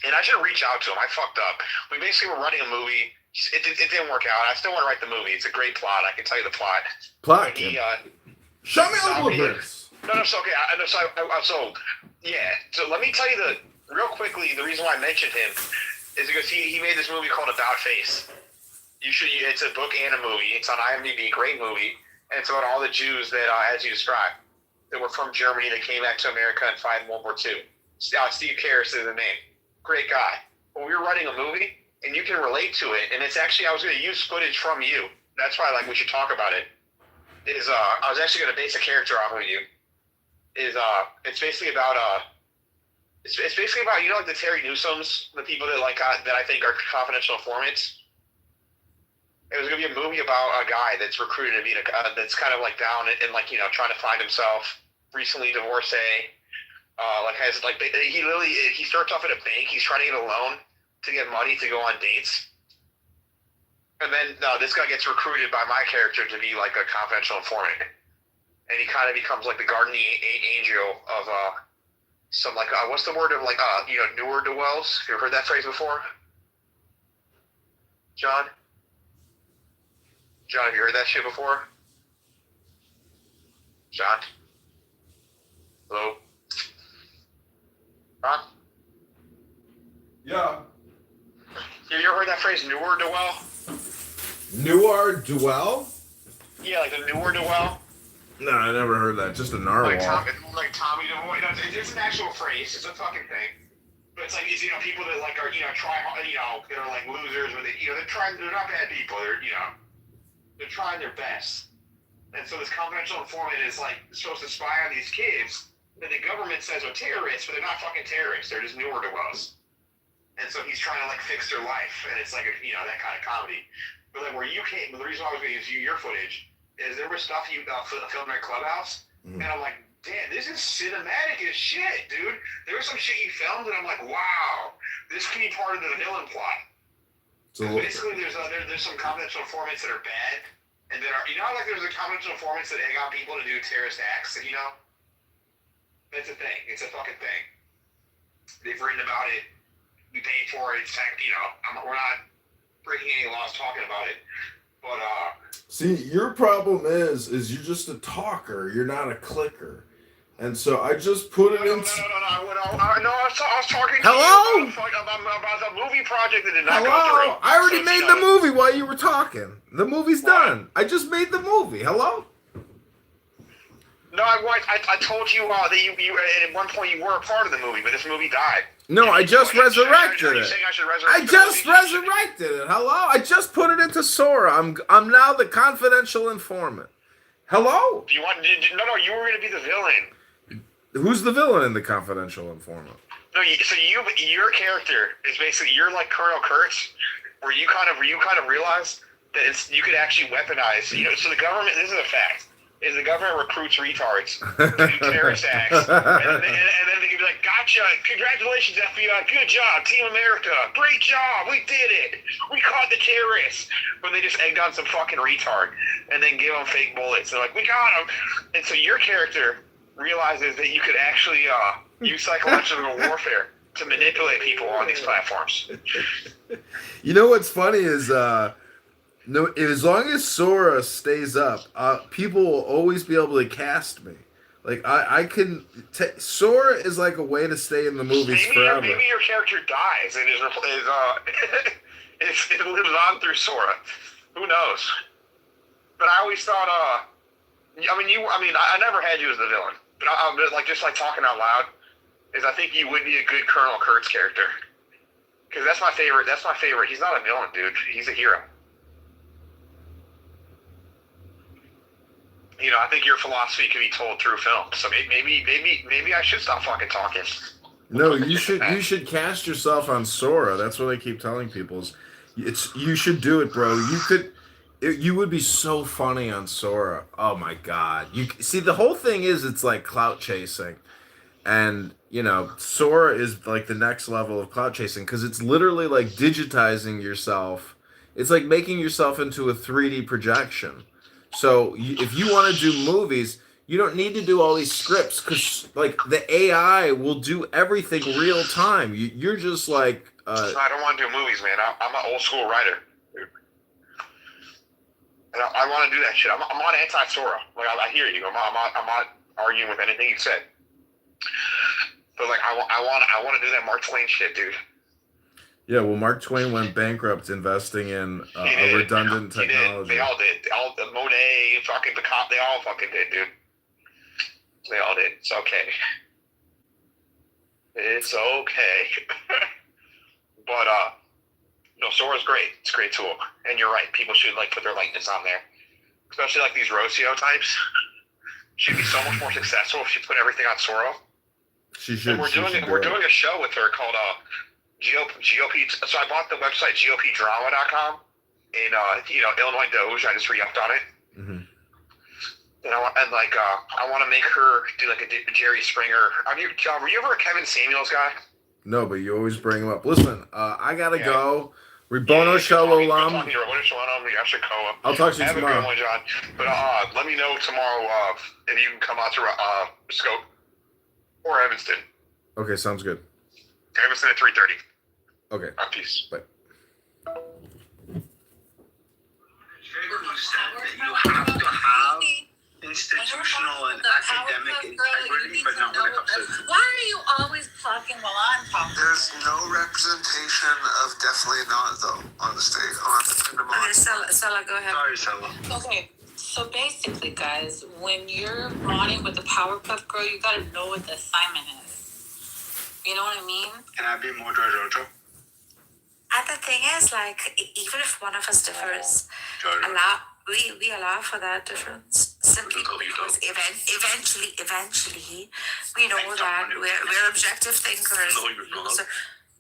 and I should reach out to him. I fucked up. We basically were writing a movie. It didn't work out. I still want to write the movie. It's a great plot. I can tell you the plot. Show me a little bit. No, so okay. So let me tell you real quickly. The reason why I mentioned him is because he made this movie called About Face. It's a book and a movie. It's on IMDb. Great movie, and it's about all the Jews that, as you described, that were from Germany that came back to America and fought in World War II. Steve Karras is the name. Great guy. But we were writing a movie, and you can relate to it. And it's actually, I was going to use footage from you. That's why we should talk about it. I was actually going to base a character off of you. It's basically about it's basically about like the Terry Newsomes, the people that that I think are confidential informants. It was going to be a movie about a guy that's recruited to be that's kind of like down and trying to find himself, recently divorcee. He starts off at a bank. He's trying to get a loan to get money to go on dates. And then this guy gets recruited by my character to be like a confidential informant. And he kind of becomes like the guardian angel of some like what's the word of like newer to wells? Have you ever heard that phrase before? John? John, have you heard that shit before? John? Hello? John? Yeah. Have you ever heard that phrase, newer to well? Newer Duell? Yeah, like the newer to well. No, I never heard that. Just a narwhal. Like Tommy DeVoy. It's an actual phrase. It's a fucking thing. But it's like these, people that like are, try, that are like losers, but they're not bad people. They're trying their best. And so this confidential informant is like supposed to spy on these kids that the government says are terrorists, but they're not fucking terrorists. They're just newer to us. And so he's trying to like fix their life, and it's like that kind of comedy. But like where you came, the reason why I was going to use your footage is there was stuff you filmed at Clubhouse, and I'm like, damn, this is cinematic as shit, dude. There was some shit you filmed, and I'm like, wow, this could be part of the villain plot. So basically, there's some confidential informants that are bad, and that are like there's the confidential informants that egg on people to do terrorist acts. That's a thing. It's a fucking thing. They've written about it. We paid for it. It's we're not breaking any laws talking about it, but see, your problem is you're just a talker. You're not a clicker, and so I just put it in. No, I was talking Hello? to you about the movie project that did not go Hello? through. I already made the movie while you were talking. The movie's done. I just made the movie. Hello? No, I told you that you at one point you were a part of the movie, but this movie died. No, I just resurrected Are you it. saying I should resurrect I just resurrected it. Hello? I just put it into Sora. I'm now the confidential informant. Hello? You were going to be the villain. Who's the villain in the confidential informant? No, your character is basically you're like Colonel Kurtz, where you kind of realize that you could actually weaponize. So the government. This is a fact. Is the government recruits retards to do terrorist acts, and then they can be like, "Gotcha! Congratulations, FBI! Good job, Team America! Great job! We did it! We caught the terrorists!" When they just egged on some fucking retard and then give them fake bullets, they're like, "We got them!" And so your character realizes that you could actually use psychological warfare to manipulate people on these platforms. You know what's funny is no, as long as Sora stays up, people will always be able to cast me. Like I can. Sora is like a way to stay in the movies forever. Maybe your character dies and it lives on through Sora. Who knows? But I always thought, I never had you as the villain. But just talking out loud, is I think you would be a good Colonel Kurtz character. Because that's my favorite. He's not a villain, dude. He's a hero. I think your philosophy can be told through film. So maybe I should stop fucking talking. No, you should cast yourself on Sora. That's what I keep telling people. You should do it, bro. You would be so funny on Sora. Oh my god. You see, the whole thing is it's like clout chasing. And, Sora is like the next level of clout chasing because it's literally like digitizing yourself. It's like making yourself into a 3D projection. So if you want to do movies, you don't need to do all these scripts because like the AI will do everything real time. You're just like. I don't want to do movies, man. I'm an old school writer. And I want to do that shit. I'm on anti-Sora. Like I hear you. I'm not arguing with anything you said. But like I want to do that Mark Twain shit, dude. Yeah, well, Mark Twain went bankrupt investing in a redundant technology. They all did. Monet, fucking the cop, they all fucking did, dude. They all did. It's okay. It's okay. But no, Sora's great. It's a great tool, and you're right. People should like put their likeness on there, especially like these Rocio types. She'd be so much more successful if she put everything on Sora. She should. And we're doing a show with her called GOP. So I bought the website GOPdrama.com in Illinois Doge. I just re-upped on it. Mm-hmm. And I want to make her do like a Jerry Springer. Were you ever a Kevin Samuels guy? No, but you always bring him up. Listen, I gotta go. Rebono Shalom. I'll talk to you Have tomorrow. a good one, John. But let me know tomorrow if you can come out to Scope or Evanston. Okay, sounds good. Emerson at 3:30. Okay. Peace. Bye. Who said that you have to have institutional and academic integrity, but not when it comes to. Why are you always talking while I'm talking? There's no representation of definitely not though on the stage. I'll have to turn them on. Okay, Stella, go ahead. Sorry, Sella. Okay, so basically, guys, when you're modding with the Powerpuff Girl, you gotta know what the assignment is. You know what I mean? Can I be more Jojo? And the thing is, like, even if one of us differs, Jojo. we allow for that difference simply because eventually we know that we're objective thinkers. No, you're not. So,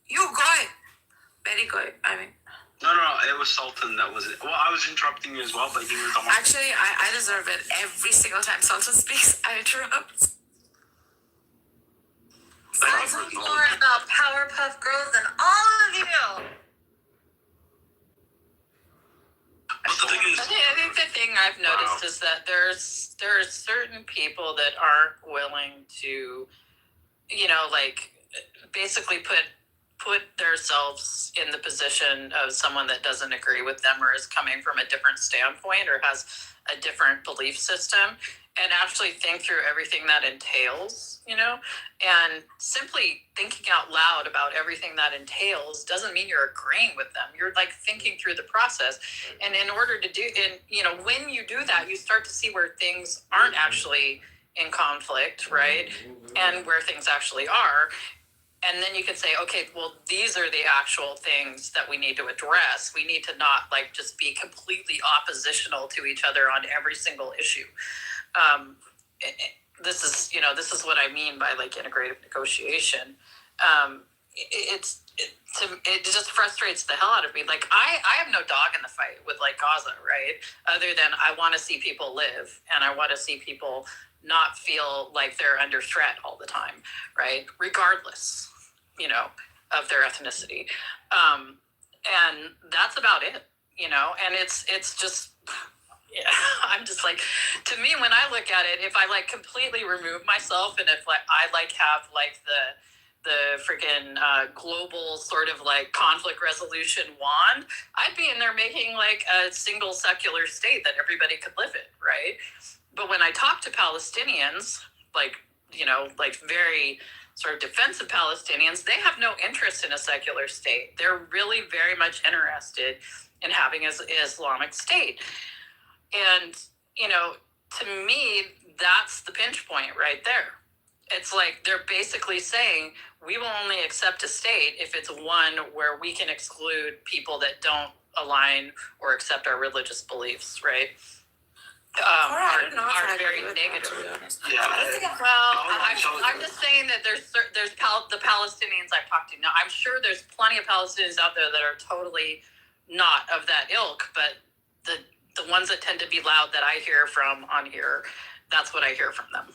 you go, very good. I mean, No, it was Sultan that was it. Well, I was interrupting you as well, but he was the one. actually, I deserve it every single time Sultan speaks. I interrupt. Sultan's more about Powerpuff Girls than all of you. But the thing is, I think the thing I've noticed is that there are certain people that aren't willing to, like basically put themselves in the position of someone that doesn't agree with them or is coming from a different standpoint or has a different belief system and actually think through everything that entails, and simply thinking out loud about everything that entails doesn't mean you're agreeing with them. You're like thinking through the process. And in order to when you do that, you start to see where things aren't actually in conflict, right? And where things actually are. And then you can say, okay, well, these are the actual things that we need to address. We need to not just be completely oppositional to each other on every single issue. This is what I mean by integrative negotiation. It just frustrates the hell out of me. I have no dog in the fight with Gaza, right? Other than I want to see people live and I want to see people not feel like they're under threat all the time, right? Regardless, of their ethnicity. And that's about it, and it's just, yeah, I'm just to me, when I look at it, if I completely remove myself and if I have the freaking global sort of conflict resolution wand, I'd be in there making a single secular state that everybody could live in, right? But when I talk to Palestinians, very sort of defensive Palestinians, they have no interest in a secular state. They're really very much interested in having an Islamic state. And, to me, that's the pinch point right there. It's they're basically saying we will only accept a state if it's one where we can exclude people that don't align or accept our religious beliefs, right? Are very negative. Yeah. I'm just saying that there's the Palestinians I've talked to. Now, I'm sure there's plenty of Palestinians out there that are totally not of that ilk, but the ones that tend to be loud that I hear from on here, that's what I hear from them.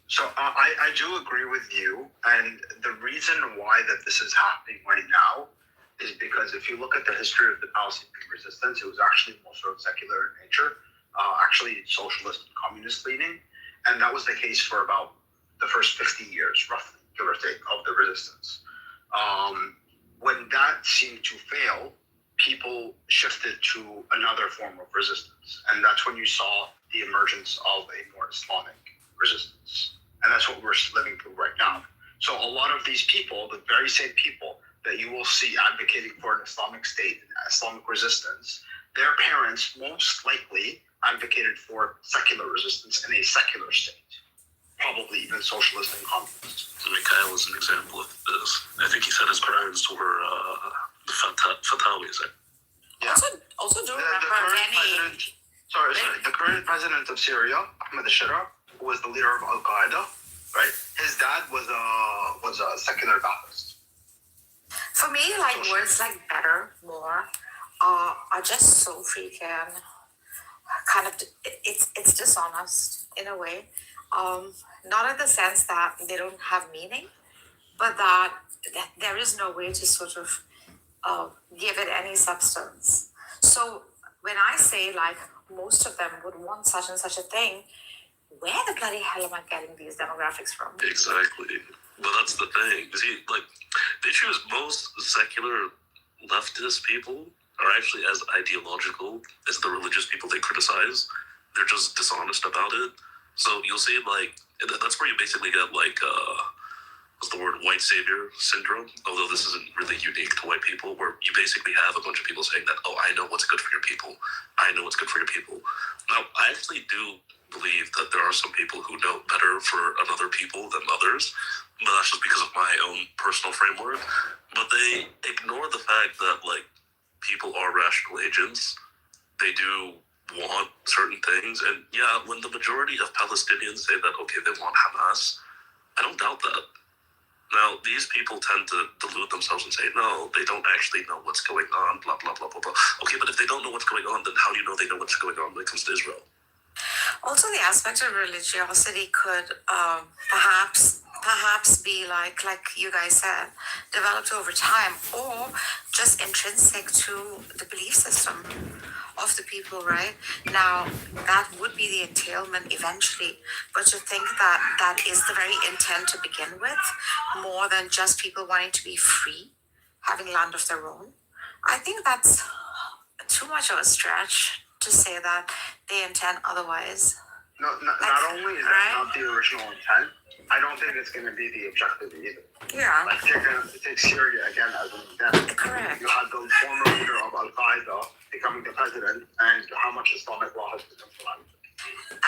So I do agree with you, and the reason why that this is happening right now is because if you look at the history of the Palestinian resistance, it was actually more sort of secular in nature. Actually socialist and communist leaning, and that was the case for about the first 50 years, roughly, give or take, of the resistance. When that seemed to fail, people shifted to another form of resistance, and that's when you saw the emergence of a more Islamic resistance, and that's what we're living through right now. So a lot of these people, the very same people that you will see advocating for an Islamic state and Islamic resistance, their parents most likely advocated for secular resistance in a secular state, probably even socialist and communist. Mikhail is an example of this. I think he said his parents were the Fatalis. Yeah. Also don't the current president of Syria, Ahmed al-Shara, who was the leader of Al-Qaeda, right? His dad was a secular Baptist. For me, words like better, more, are just so freaking kind of, it's dishonest in a way. Not in the sense that they don't have meaning, but that there is no way to sort of give it any substance. So when I say most of them would want such and such a thing, where the bloody hell am I getting these demographics from? Exactly. But that's the thing. See, like, the issue is most secular leftist people are actually as ideological as the religious people they criticize. They're just dishonest about it. So you'll see, like, that's where you basically get, like, what's the word, white savior syndrome, although this isn't really unique to white people, where you basically have a bunch of people saying that, oh, I know what's good for your people. I know what's good for your people. Now, I actually do believe that there are some people who know better for other people than others, but that's just because of my own personal framework. But they ignore the fact that, like, people are rational agents. They do want certain things. And yeah, when the majority of Palestinians say that, okay, they want Hamas, I don't doubt that. Now, these people tend to delude themselves and say, no, they don't actually know what's going on, blah, blah, blah, blah, blah. Okay, but if they don't know what's going on, then how do you know they know what's going on when it comes to Israel? Also, the aspect of religiosity could perhaps be like you guys said, developed over time, or just intrinsic to the belief system of the people, right? Now, that would be the entailment eventually, but to think that that is the very intent to begin with, more than just people wanting to be free, having land of their own, I think that's too much of a stretch to say that they intend otherwise. Not only is that not the original intent, I don't think it's going to be the objective either. Yeah. Like, they're going to take Syria again as an example. Correct. You had the former leader of Al-Qaeda becoming the president, and how much Islamic law has been implemented.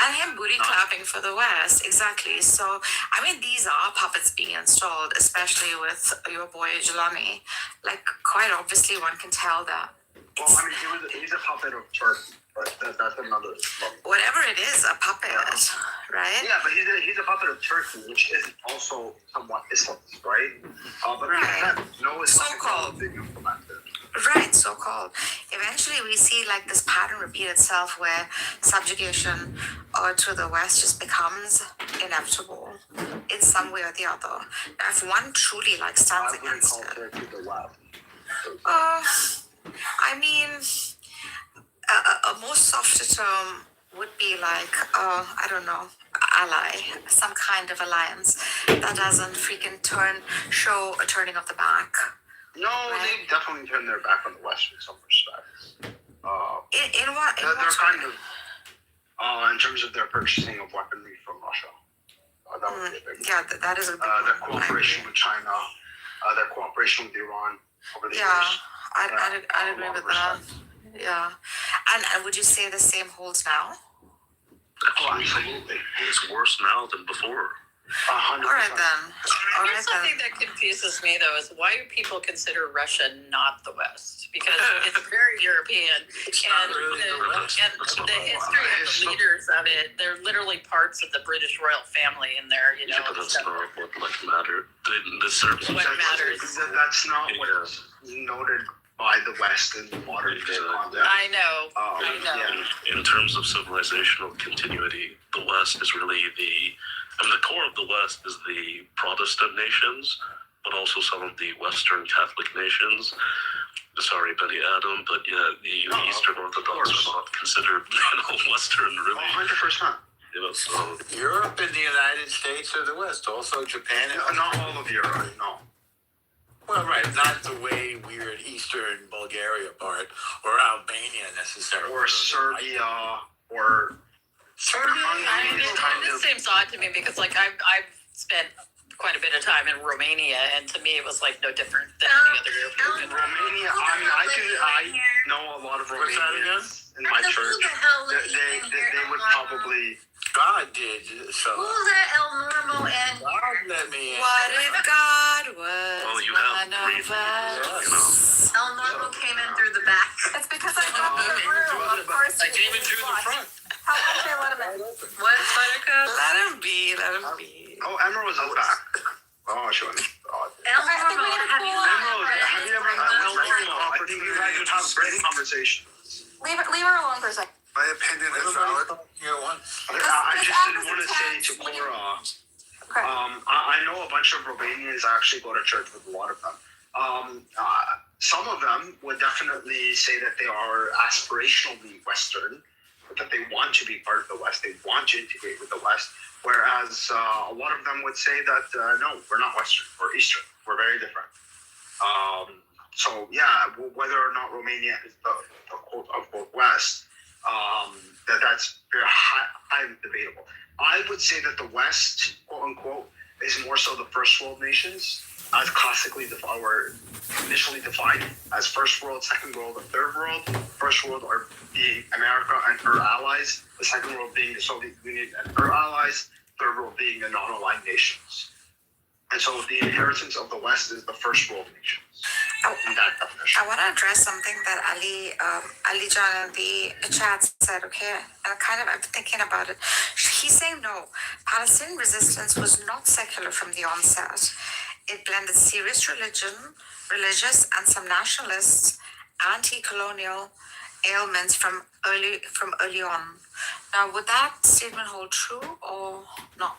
And him booty clapping for the West, exactly. So, I mean, these are puppets being installed, especially with your boy Jelani. Like, quite obviously, one can tell that. Well, I mean, he's a puppet of Turkey, but that's another level. Whatever it is, a puppet, right? Yeah, but he's a puppet of Turkey, which is also somewhat Islamist, right? But right. No Islamic law is being implemented. Right, so-called. Eventually, we see like this pattern repeat itself where subjugation to the West just becomes inevitable in some way or the other. Now, if one truly like stands against it. I mean, a more softer term would be like, I don't know, ally, some kind of alliance that doesn't freaking show a turning of the back. No, they definitely turned their back on the West in some respects. In what? They're kind of, in terms of their purchasing of weaponry from Russia. That would be a big one. That is a big their cooperation with China, their cooperation with Iran over the years. I'd agree with that. Yeah. And would you say the same holds now? Absolutely. It's worse now than before. 100%. All right then. Here's something that confuses me though, is why do people consider Russia not the West? Because it's very European, and the history of the leaders of it, they're literally parts of the British royal family in there, you know. Yeah, but that's not what matters. The Serbs. What matters? That's not what's noted by the West in modern day context. I know. In terms of civilizational continuity, the West is really the core of the West is the Protestant nations, but also some of the Western Catholic nations. Sorry, Benny Adam, but yeah, the Eastern Orthodox are not considered, Western, really. 100%. So Europe and the United States are the West. Also Japan. Not all of Europe, no. Well, right, not the way weird Eastern Bulgaria part, or Albania necessarily. Or Serbia, or... This seems odd to me because, like, I've spent quite a bit of time in Romania, and to me, it was like no different than any other European. Romania. I know a lot of Romanians in my church. They would probably. God did so. Who's that El Normo and? God let me in. What if God was you have one of us? El Normo came in through the back. It's because I got the room. Of course, I came in through the front. How long did let him in? What, Buttercup? Let him be. Oh, Emerald was out back. Oh, she went. El Normo, have you ever met El Normo? I think you guys would have great conversations. Leave her alone for a second. My opinion is valid. I just didn't want to say to Cora. I know a bunch of Romanians. I actually go to church with a lot of them. Some of them would definitely say that they are aspirationally Western, that they want to be part of the West. They want to integrate with the West. Whereas a lot of them would say that, no, we're not Western, we're Eastern. We're very different. So, yeah, whether or not Romania is the quote-unquote West, that's very highly debatable. I would say that the West, quote-unquote, is more so the first world nations, as classically or initially defined as first world, second world, and third world. First world are being America and her allies, the second world being the Soviet Union and her allies, third world being the non-aligned nations. And so the inheritance of the West is the first world nations. In that definition. I want to address something that Ali John in the chat said, okay? And I'm thinking about it. He's saying no. Palestinian resistance was not secular from the onset. It blended serious religious, and some nationalist, anti-colonial ailments from early on. Now, would that statement hold true or not?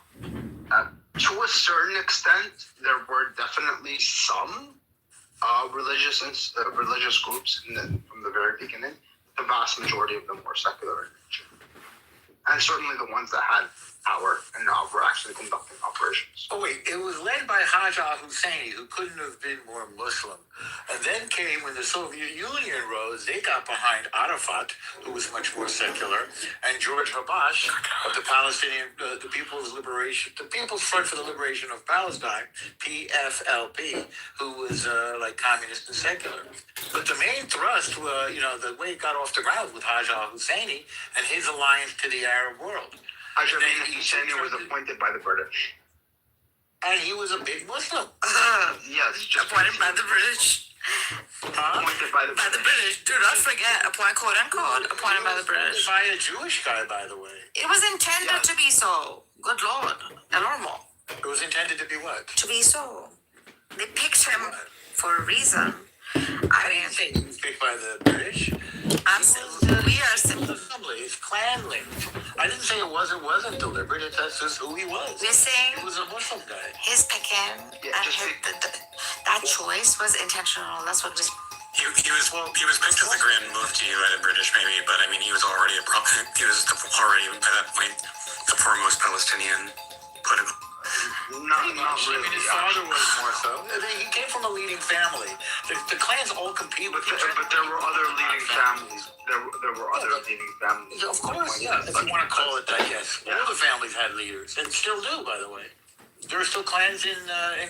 To a certain extent, there were definitely some religious groups from the very beginning. The vast majority of them were secular in nature, and certainly the ones that had power and were actually conducting operations. Oh wait, it was led by Haj al-Husseini, who couldn't have been more Muslim. And then came when the Soviet Union rose, they got behind Arafat, who was much more secular, and George Habash of the Palestinian, the People's Front for the Liberation of Palestine, PFLP, who was like communist and secular. But the main thrust, the way it got off the ground with Haj al-Husseini and his alliance to the Arab world. Haj al-Husseini was appointed by the British. And he was a big Muslim. Yes, just appointed by the British. Appointed by the British. Do not forget, appointed by the British. By a Jewish guy, by the way. It was intended to be so. Good Lord. Normal. It was intended to be what? To be so. They picked him for a reason. I didn't say he was picked by the British. Absolutely. The family is clan linked. I didn't say it wasn't deliberate. That's just who he was. We're saying he was a Muslim guy. His picking and that choice was intentional. That's what was. He was picked as the Grand Mufti by the British, maybe, but I mean, he was already already by that point the foremost Palestinian political. Not really. I mean, his father was more so. He came from a leading family. The clans all compete with each other. But there were other leading families. There were other leading families. Of course, yeah. If you want to call it, I guess. All the families had leaders, and still do, by the way. There are still clans in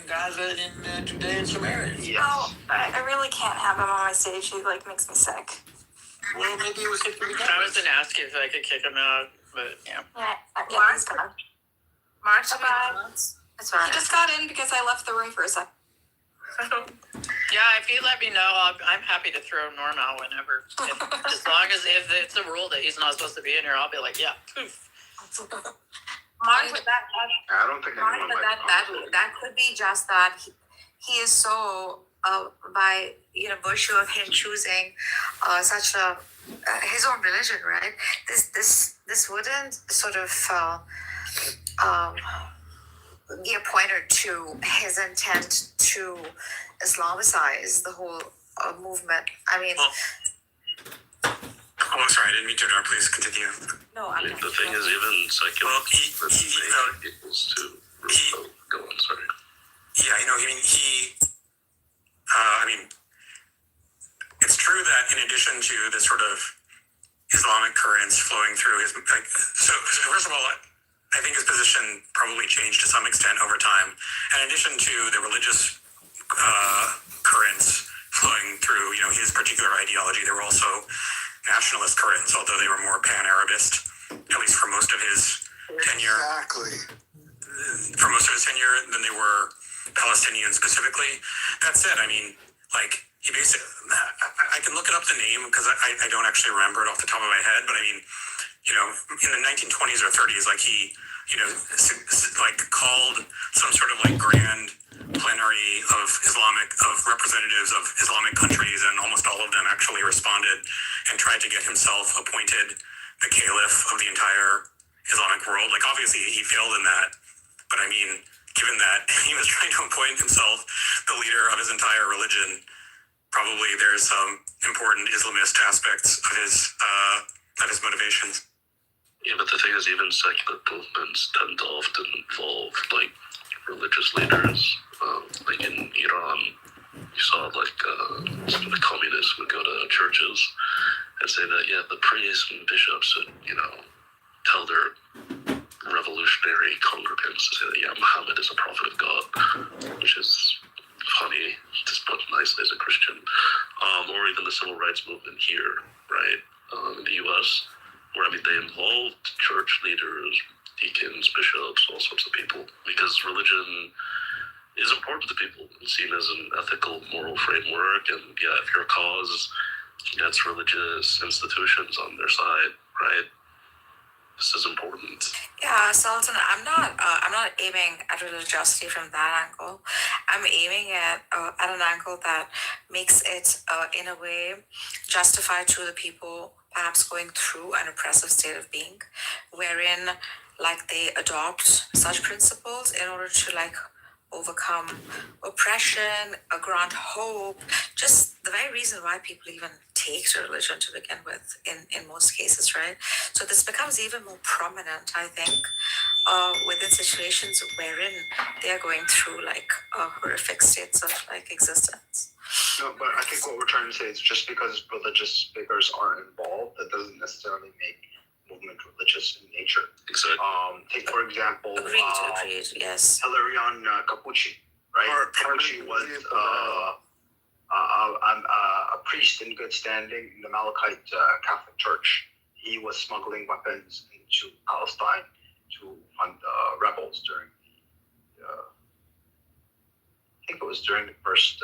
Gaza and in Judea and Samaria. Yes. No, I really can't have him on my stage. He makes me sick. Well, maybe it was hit to begin with. I was going to ask you if I could kick him out, but yeah. Yeah, he's gone. March It's fine. He just got in because I left the room for a second. Yeah, if you let me know, I'm happy to throw Norm out whenever. As long as if it's a rule that he's not supposed to be in here, I'll be like, yeah. Mark, but I don't think anyone that could be just that he is so by virtue of him choosing such a his own religion, right? This wouldn't sort of be a pointer to his intent to Islamicize the whole movement. I mean. Oh, sorry, I didn't mean to interrupt. Please continue. No, I mean, the thing is, even secular equals to go on. Sorry. Yeah, I mean, it's true that in addition to the sort of Islamic currents flowing through his, so first of all, I think his position probably changed to some extent over time. And in addition to the religious currents flowing through, his particular ideology, there were also nationalist currents, although they were more pan-Arabist, at least for most of his tenure. Exactly. For most of his tenure, than they were Palestinian specifically. That said, I mean, he basically, I can look it up the name because I don't actually remember it off the top of my head, but I mean, in the 1920s or 30s, he, called some sort of grand plenary of representatives of Islamic countries, and almost all of them actually responded and tried to get himself appointed the caliph of the entire Islamic world. Obviously he failed in that, but I mean, given that he was trying to appoint himself the leader of his entire religion, probably there's some important Islamist aspects of his motivations. thing is, even secular movements tend to often involve like religious leaders. Like in Iran, you saw like some of the communists would go to churches and say that the priests and bishops would tell their revolutionary congregants to say that Muhammad is a prophet of God, which is funny, just put nicely as a Christian. Or even the civil rights movement here, right, in the U.S., where they involved church leaders, deacons, bishops, all sorts of people, because religion is important to people. It's seen as an ethical, moral framework, and if your cause gets religious institutions on their side, right, this is important. Yeah, Sultan, I'm not aiming at religiosity from that angle. I'm aiming at an angle that makes it, in a way, justified to the people perhaps going through an oppressive state of being, wherein, like, they adopt such principles in order to, like, overcome oppression, grant hope, just the very reason why people even take to religion to begin with in most cases, right? So this becomes even more prominent, I think, within situations wherein they are going through like horrific states of like existence. No, but I think what we're trying to say is just because religious figures are involved, that doesn't necessarily make movement religious in nature. Exactly. Take for example, Agreed, yes. Hilarion Capucci, right? Capucci was a priest in good standing in the Malachite Catholic Church. He was smuggling weapons into Palestine to fund rebels during I think it was during the first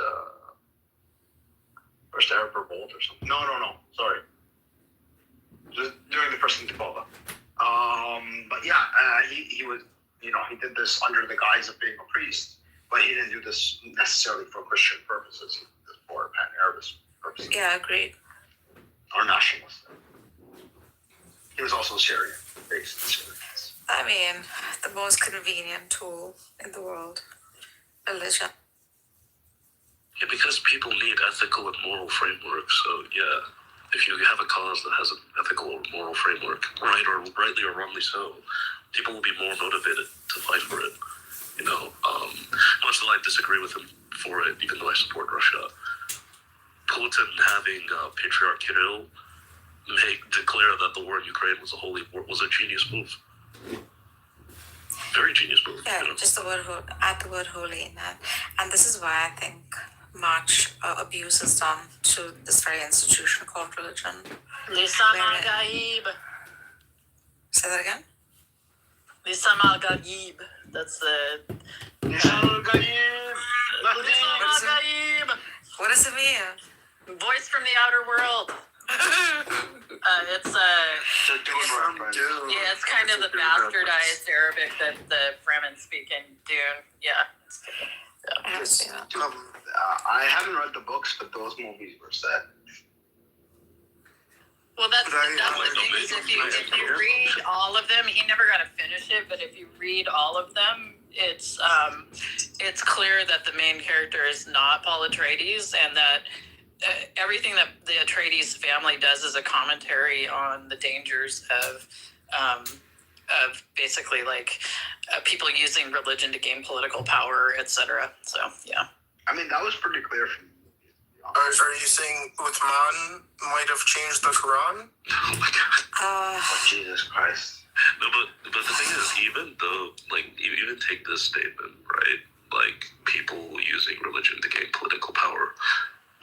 Arab Revolt or something. No, sorry. During the first Intifada. But he was, he did this under the guise of being a priest, but he didn't do this necessarily for Christian purposes. He did this for pan-Arabist purposes. Yeah, agreed. Or nationalist. He was also Syrian, based in Syria. I mean, the most convenient tool in the world, religion. Yeah, because people need ethical and moral frameworks. So if you have a cause that has an ethical or moral framework, rightly or wrongly so, people will be more motivated to fight for it. Much as I disagree with him for it, even though I support Russia, Putin having Patriarch Kirill declare that the war in Ukraine was a holy war was a genius move. Very genius move. Yeah, just add the word holy in that. And this is why I think much abuse is done to this very institution called religion. Lisam al-Gaib. Say that again? Lisam al-Gaib. That's the... Lisam al-Gaib. What does it mean? Voice from the outer world. It's it's kind of the bastardized Arabic that the Fremen speak in Dune. I haven't read the books, but those movies were set. Well, that's the thing is if you read all of them, he never got to finish it, but if you read all of them, it's clear that the main character is not Paul Atreides, and that everything that the Atreides family does is a commentary on the dangers of basically like people using religion to gain political power, etc. So I mean, that was pretty clear from me. Are you saying Uthman might have changed the Quran? Oh my God. Oh, Jesus Christ. No, but the thing is, even though, like, you even take this statement, right? Like, people using religion to gain political power,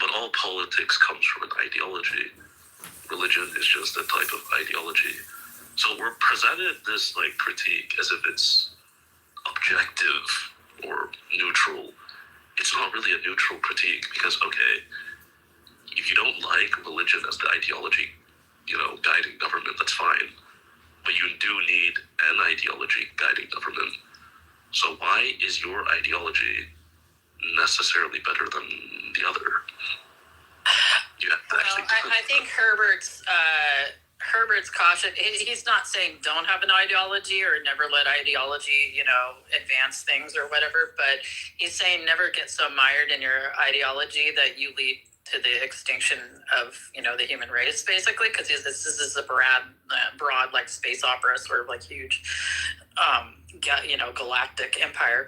but all politics comes from an ideology. Religion is just a type of ideology. So we're presented this, like, critique as if it's objective or neutral. It's not really a neutral critique because, okay, if you don't like religion as the ideology, guiding government, that's fine. But you do need an ideology guiding government. So why is your ideology necessarily better than the other? You have to actually I think Herbert's caution, he's not saying don't have an ideology or never let ideology, advance things or whatever, but he's saying never get so mired in your ideology that you lead to the extinction of, you know, the human race, basically, because this is a broad like space opera, sort of like huge, you know, galactic empire.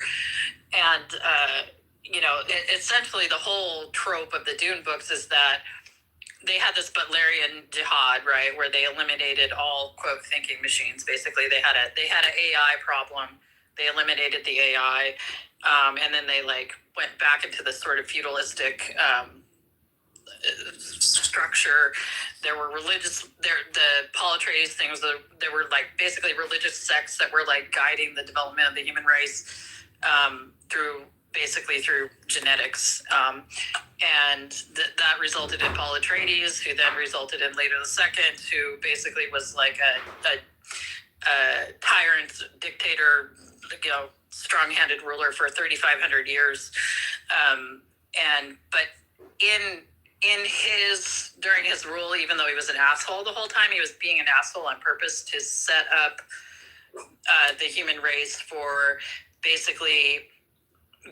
And, you know, essentially the whole trope of the Dune books is that they had this Butlerian jihad, right, where they eliminated all, quote, thinking machines. Basically, they had an AI problem. They eliminated the AI, and then they like went back into this sort of feudalistic structure. There were the Paul Atreides things. There were like basically religious sects that were like guiding the development of the human race through genetics, and that resulted in Paul Atreides, who then resulted in Later the Second, who basically was like a tyrant, dictator, you know, strong-handed ruler for 3,500 years, but during his rule, even though he was an asshole the whole time, he was being an asshole on purpose to set up the human race for basically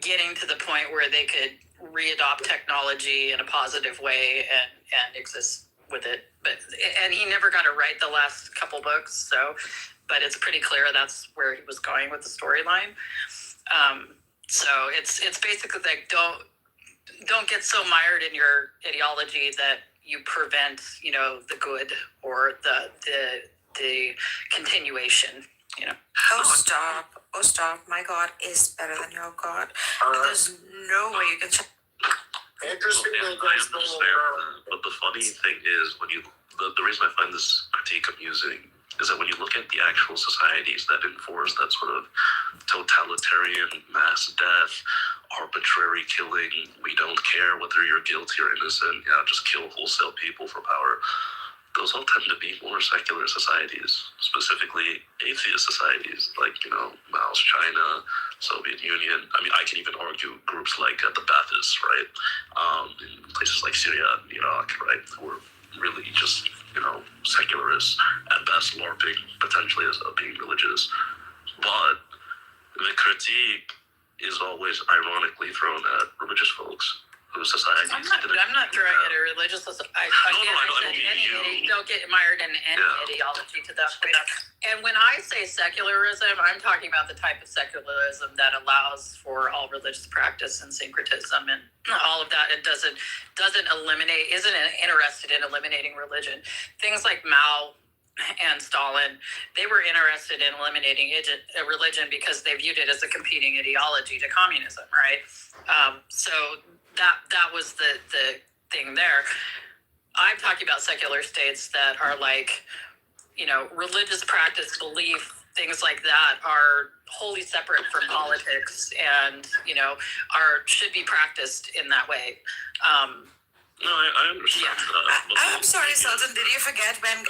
getting to the point where they could readopt technology in a positive way and exist with it. And he never got it right the last couple books, but it's pretty clear that's where he was going with the storyline. So it's basically like don't get so mired in your ideology that you prevent, you know, the good or the continuation, you know. Oh, stop. My God is better than your God. There's no way you can check. I understand, but the funny thing is, the reason I find this critique amusing is that when you look at the actual societies that enforce that sort of totalitarian mass death, arbitrary killing, we don't care whether you're guilty or innocent, just kill wholesale people for power, those all tend to be more secular societies, specifically atheist societies, like, you know, Mao's China, Soviet Union. I mean, I can even argue groups like the Baathists, right? In places like Syria and Iraq, right? Who are really just, you know, secularists, at best LARPing, potentially as being religious. But the critique is always ironically thrown at religious folks whose societies. I'm not throwing it at religious. Don't get mired in any ideology to that point. And when I say secularism, I'm talking about the type of secularism that allows for all religious practice and syncretism and all of that. It isn't interested in eliminating religion. Things like Mao and Stalin, they were interested in eliminating religion because they viewed it as a competing ideology to communism, right? So that was the thing there. I'm talking about secular states that are like, you know, religious practice, belief, things like that are wholly separate from politics and, you know, should be practiced in that way. No, I understand that. I'm sorry, Sultan. Did you forget when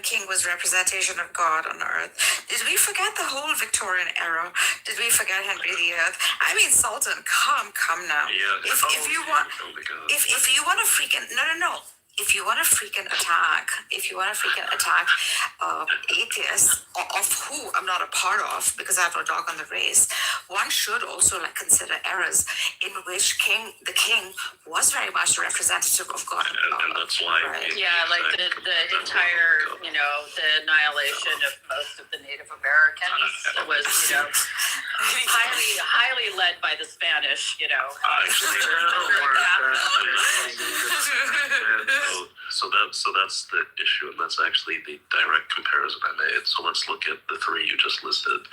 King was representation of God on earth? Did we forget the whole Victorian era? Did we forget Henry VIII? I mean, Sultan, come now. Yeah. If you want to freaking no. If you want to freaking attack atheists, of who I'm not a part of because I have no dog on the race, one should also like consider eras in which the king was very much a representative of God. And that's why. Right? Yeah, like the entire, you know, the annihilation of most of the Native Americans was, you know, highly led by the Spanish, you know. So that's the issue, and that's actually the direct comparison I made. So let's look at the three you just listed.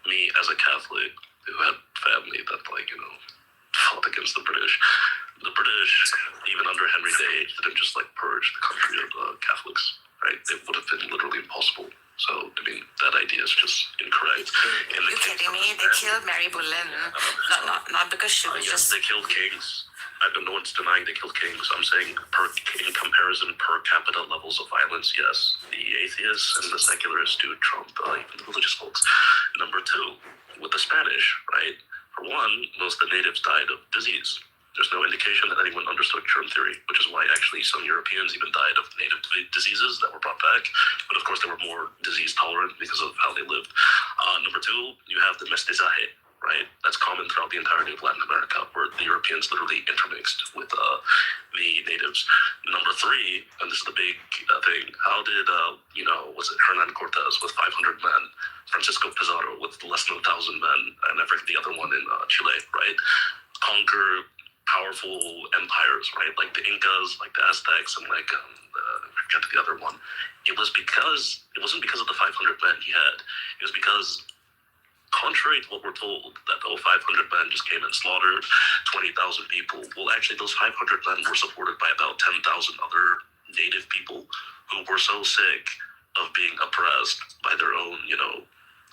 Me as a Catholic who had family that, like, you know, fought against the British. The British, even under Henry VIII, didn't just like purge the country of Catholics, right? It would have been literally impossible. So, I mean, that idea is just incorrect. Are you kidding me? They killed Mary Boleyn. Not because she was yes, they killed kings. No one's denying they killed kings. I'm saying in comparison, per capita levels of violence, yes, the atheists and the secularists do trump even the religious folks. Number two, with the Spanish, right? For one, most of the natives died of disease. There's no indication that anyone understood germ theory, which is why actually some Europeans even died of native diseases that were brought back. But of course, they were more disease tolerant because of how they lived. Number two, you have the mestizaje, right? That's common throughout the entirety of Latin America, where the Europeans literally intermixed with the natives. Number three, and this is the big thing, how did, was it Hernan Cortez with 500 men, Francisco Pizarro with less than 1,000 men, and I forget the other one in Chile, right? Conquer powerful empires, right? Like the Incas, like the Aztecs, and like, I forget the other one. It wasn't because of the 500 men he had. It was because, contrary to what we're told, that 500 men just came and slaughtered 20,000 people. Well, actually, those 500 men were supported by about 10,000 other native people who were so sick of being oppressed by their own,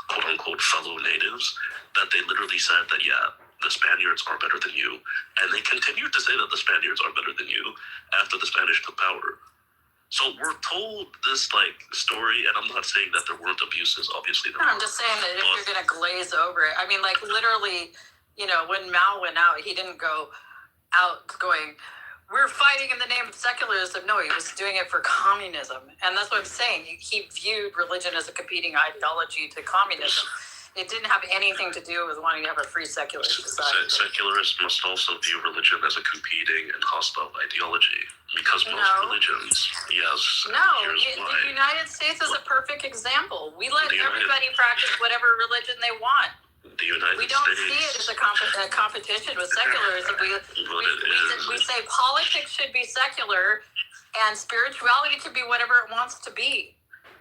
quote-unquote fellow natives, that they literally said that, yeah, the Spaniards are better than you. And they continued to say that the Spaniards are better than you after the Spanish took power. So we're told this story, and I'm not saying that there weren't abuses. Obviously, there were. I'm just saying that if you're gonna glaze over it, I mean, like literally, when Mao went out, he didn't go out going, "We're fighting in the name of secularism." No, he was doing it for communism, and that's what I'm saying. He viewed religion as a competing ideology to communism. It didn't have anything to do with wanting to have a free secular society. Secularists must also view religion as a competing and hostile ideology, because most religions, yes. No, here's why. the United States is a perfect example. We let everybody practice whatever religion they want. The United We don't States, see it as a competition with secularism. We say politics should be secular and spirituality can be whatever it wants to be.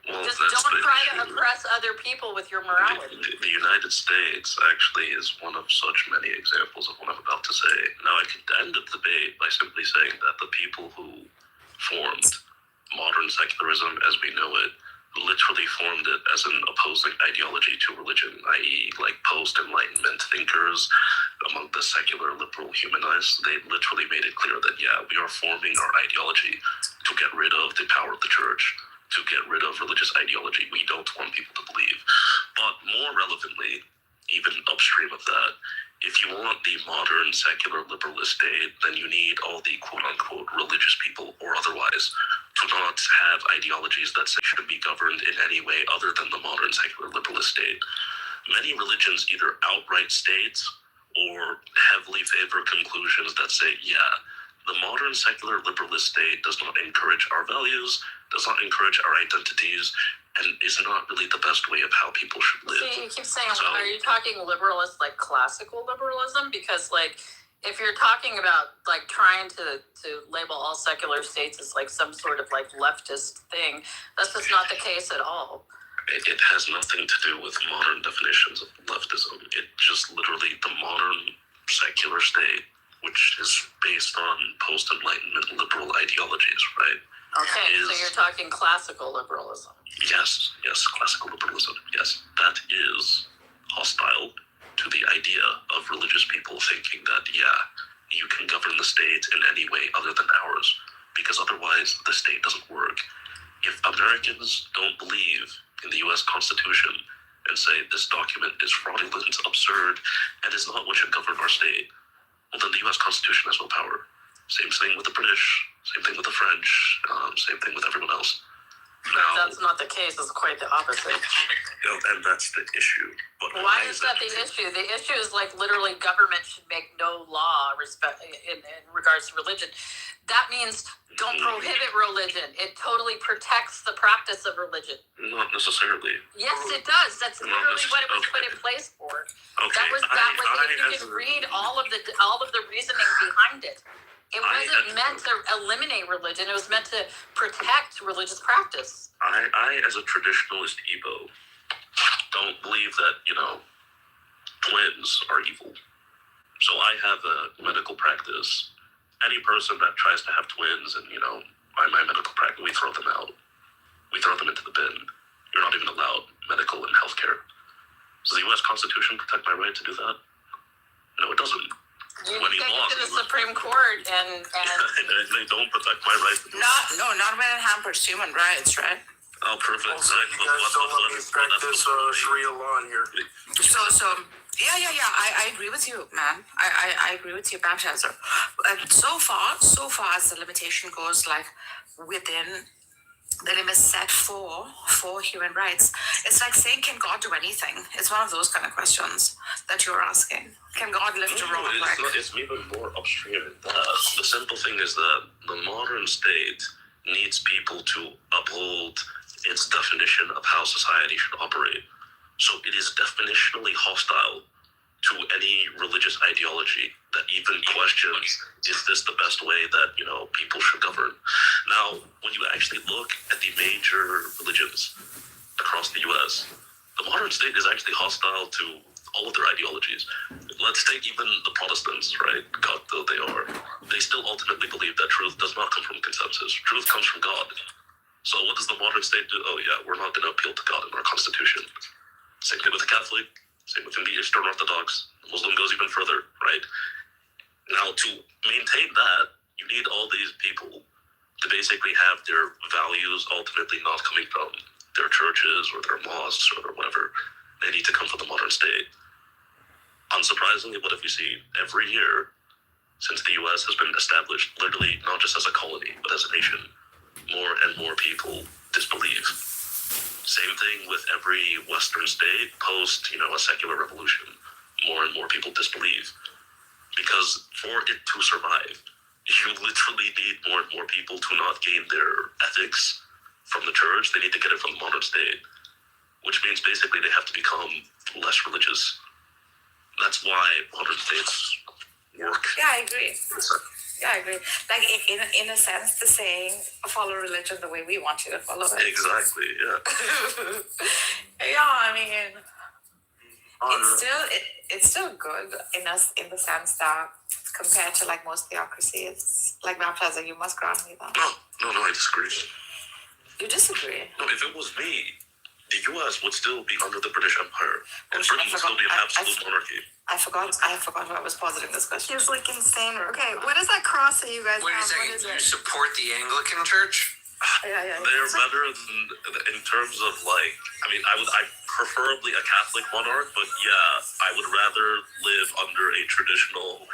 well, Just that's don't the try issue. to oppress other people with your morality. The United States actually is one of such many examples of what I'm about to say. Now, I could end the debate by simply saying that the people who formed modern secularism as we know it literally formed it as an opposing ideology to religion, i.e., like post-Enlightenment thinkers among the secular liberal humanists. They literally made it clear that, yeah, we are forming our ideology to get rid of the power of the church, to get rid of religious ideology we don't want people to believe. But more relevantly, even upstream of that, if you want the modern secular liberalist state, then you need all the quote-unquote religious people or otherwise to not have ideologies that say should be governed in any way other than the modern secular liberalist state. Many religions either outright state or heavily favor conclusions that say, yeah, the modern secular liberalist state does not encourage our values, does not encourage our identities, and is not really the best way of how people should live. See, you keep saying, are you talking liberalist like classical liberalism? Because if you're talking about trying to label all secular states as some sort of leftist thing, that's just not the case at all. It has nothing to do with modern definitions of leftism. It just literally the modern secular state, which is based on post-Enlightenment liberal ideologies, right? Okay, so you're talking classical liberalism. Yes, classical liberalism. Yes, that is hostile to the idea of religious people thinking that, yeah, you can govern the state in any way other than ours, because otherwise the state doesn't work. If Americans don't believe in the U.S. Constitution and say this document is fraudulent, absurd, and is not what should govern our state, well, then the U.S. Constitution has no power. Same thing with the British, same thing with the French, same thing with everyone else. Now, that's not the case. It's quite the opposite. And that's the issue. But why is that the issue? The issue is literally government should make no law in regards to religion. That means don't prohibit religion. It totally protects the practice of religion. Not necessarily. Yes, it does. That's literally what it was put in place for. Okay. That was. If you could read all of the reasoning behind it. It wasn't meant to eliminate religion. It was meant to protect religious practice. I as a traditionalist Igbo, don't believe that, twins are evil. So I have a medical practice. Any person that tries to have twins and, by my medical practice, we throw them out. We throw them into the bin. You're not even allowed medical and healthcare. Does the U.S. Constitution protect my right to do that? No, it doesn't. You take it to the Supreme Court and they don't protect my right to do that. Not when it hampers human rights, right? Oh, perfect. Also, you guys don't let me practice Sharia law in here. So yeah. I agree with you, man. I agree with you, Bamshazer. So far as the limitation goes, within the limits set for human rights. It's like saying, can God do anything? It's one of those kind of questions that you're asking. Can God lift a rock? It's even more upstream than that. The simple thing is that the modern state needs people to uphold its definition of how society should operate. So it is definitionally hostile to any religious ideology that even questions, is this the best way that, people should govern? Now, when you actually look at the major religions across the US, the modern state is actually hostile to all of their ideologies. Let's take even the Protestants, right? God though they are, they still ultimately believe that truth does not come from consensus. Truth comes from God. So what does the modern state do? Oh yeah, we're not going to appeal to God in our constitution. Same thing with the Catholic, same within the Eastern Orthodox. The Muslim goes even further, right? Now, to maintain that, you need all these people to basically have their values ultimately not coming from their churches or their mosques or whatever. They need to come from the modern state. Unsurprisingly, what have we seen every year since the U.S. has been established, literally not just as a colony, but as a nation? More and more people disbelieve. Same thing with every Western state post, a secular revolution. More and more people disbelieve. Because for it to survive, you literally need more and more people to not gain their ethics from the church. They need to get it from the modern state, which means basically they have to become less religious. That's why modern states work. Yeah, I agree. Yeah, I agree. Like in a sense, the saying, follow religion the way we want you to follow it. Exactly, yeah. Yeah, I mean, it's still good in the sense that compared to like most theocracies, like baptizer, you must grant me that. No, I disagree. You disagree? No, if it was me, the U.S. would still be under the British Empire, and Britain would still be an absolute monarchy. I forgot who I was positing this question. It's like insane. Okay, what is that cross that you guys Wait a have? second, What is do you it? support the Anglican Church? Yeah. They're better in terms of I preferably a Catholic monarch, but yeah, I would rather live under a traditional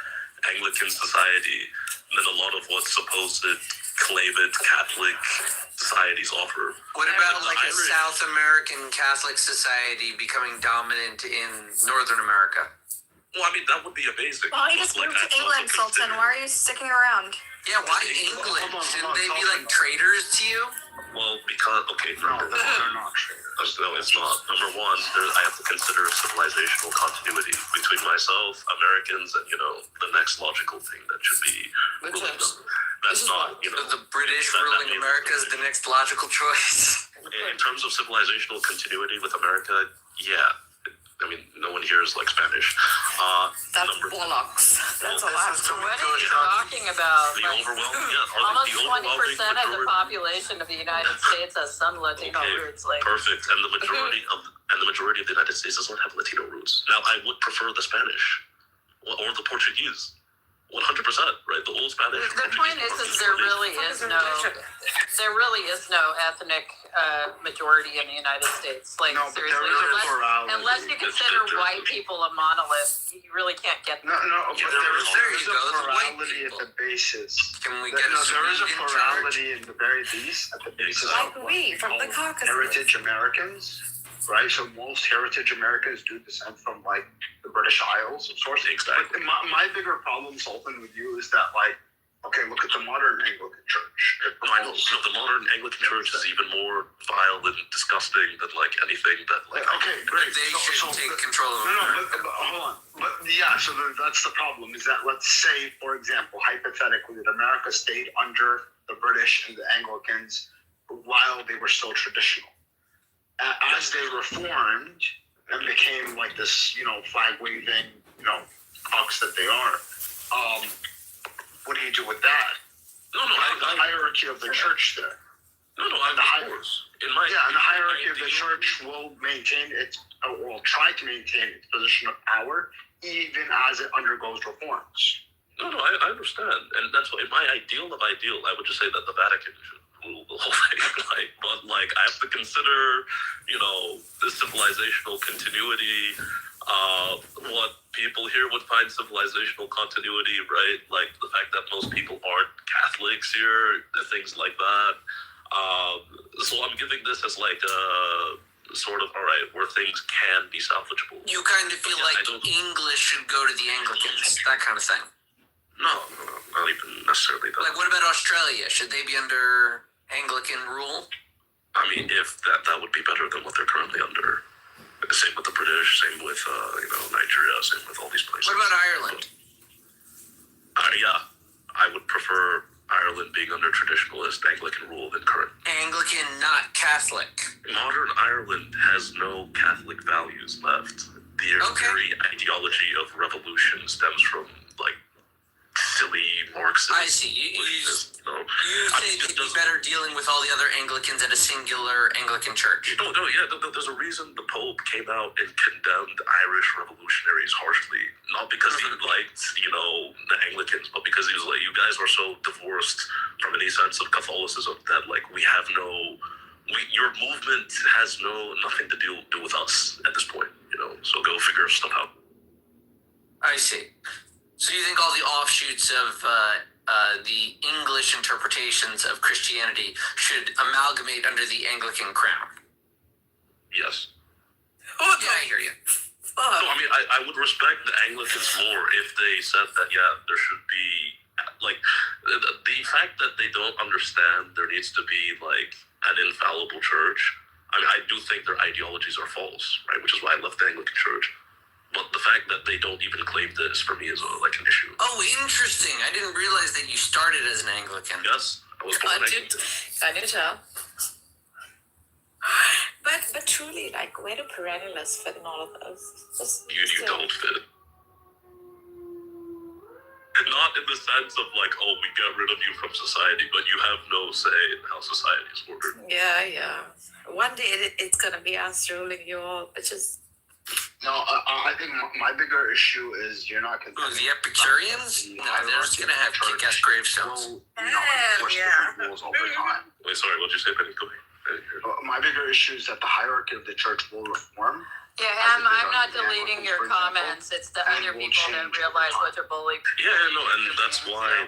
Anglican society than a lot of what supposed claimant Catholic societies offer. What about like a South American Catholic society becoming dominant in Northern America? Well, that would be amazing. Why don't you just move to England, Sultan? Why are you sticking around? Yeah, why England? Shouldn't they be like traitors to you? Well, because, number one, no, it's not. Number one, I have to consider civilizational continuity between myself, Americans, and, the next logical thing that should be ruling them. That's not, The British ruling America is the next logical choice. In terms of civilizational continuity with America, yeah. No one here is like Spanish. That's bollocks. That's a lot. So what are you talking about? The overwhelming, almost 20% of the population of the United States has some Latino roots. Perfect, and the majority of the United States does not have Latino roots. Now, I would prefer the Spanish or the Portuguese. 100%, right? The old Spanish. The point is there really is no ethnic majority in the United States. Like seriously, unless you consider white people a monolith, you really can't get there. But there is a plurality at the basis. Can we get there is a plurality in the very least at the basis like of we from the Caucasus. heritage Americans, right? So most heritage Americans do descend from like the British Isles, of course. Exactly. But my bigger problem, Sultan, with you is that look at the modern Anglican Church. The modern Anglican Church is even more vile and disgusting than anything that Okay, great. They should take control of America. But hold on. But yeah, so that's the problem. Is that, let's say, for example, hypothetically, that America stayed under the British and the Anglicans while they were still traditional. As they reformed and became like this, flag waving, cocks that they are. What do you do with that? The hierarchy of the church there. Of course. The hierarchy of the church will try to maintain its position of power even as it undergoes reforms. I understand, and that's why in my ideal of ideal, I would just say that the Vatican should rule the whole thing, right? But I have to consider, the civilizational continuity. What people here would find civilizational continuity, right? Like the fact that most people aren't Catholics here, things like that. So I'm giving this as like sort of, all right, where things can be salvageable. You kind of feel like English should go to the Anglicans, that kind of thing. No, not even necessarily that. Like, what about Australia? Should they be under Anglican rule? I mean, if that would be better than what they're currently under. Same with the British, same with Nigeria, same with all these places. What about Ireland? Yeah, I would prefer Ireland being under traditionalist Anglican rule than current. Anglican, not Catholic. Modern Ireland has no Catholic values left. The very ideology of revolution stems from like silly Marxism. I see. You think it'd be better dealing with all the other Anglicans at a singular Anglican church? No, there's a reason the Pope came out and condemned Irish revolutionaries harshly. Not because he liked, the Anglicans, but because he was like, you guys are so divorced from any sense of Catholicism that, like, your movement has nothing to do with us at this point, so go figure stuff out. I see. So you think all the offshoots of the English interpretations of Christianity should amalgamate under the Anglican crown? Yes. Oh, yeah, I hear you. So, I mean, I would respect the Anglicans more if they said that, there should be, like, the fact that they don't understand there needs to be, like, an infallible church. I mean, I do think their ideologies are false, right? Which is why I left the Anglican church. But the fact that they don't even claim this, for me, is like an issue. Oh, interesting. I didn't realize that you started as an Anglican. Yes, I was born Anglican. I did tell. But truly, like, where do perennialists fit in all of this? You don't fit. Not in the sense of like, oh, we get rid of you from society, but you have no say in how society is ordered. Yeah. One day it's gonna be us ruling you all, which is. No, I think my bigger issue is you're not going to. The Epicureans? No, they're just going to have kick-ass gravestones. Rules over time. Wait, sorry, what'd you say, Penny? My bigger issue is that the hierarchy of the church will reform. Yeah, I'm not deleting your comments. It's the other people that realize what they're bullied. Yeah, no, and that's why,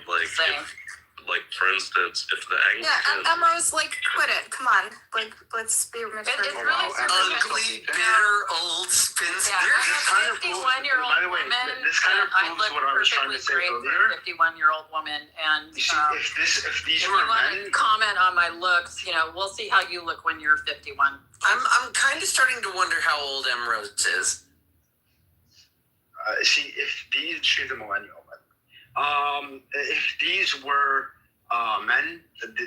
like, for instance, if the Anglicans... Yeah, Emma was like, quit it. Come on. Like, let's be mature. It's really ugly, bitter, old spinster. Yeah, I'm a 51-year-old woman, and I look perfectly great for a 51-year-old woman. And if these if were you want to comment on my looks, we'll see how you look when you're 51. I'm kind of starting to wonder how old M. Rose is. She's a millennial. If these were men,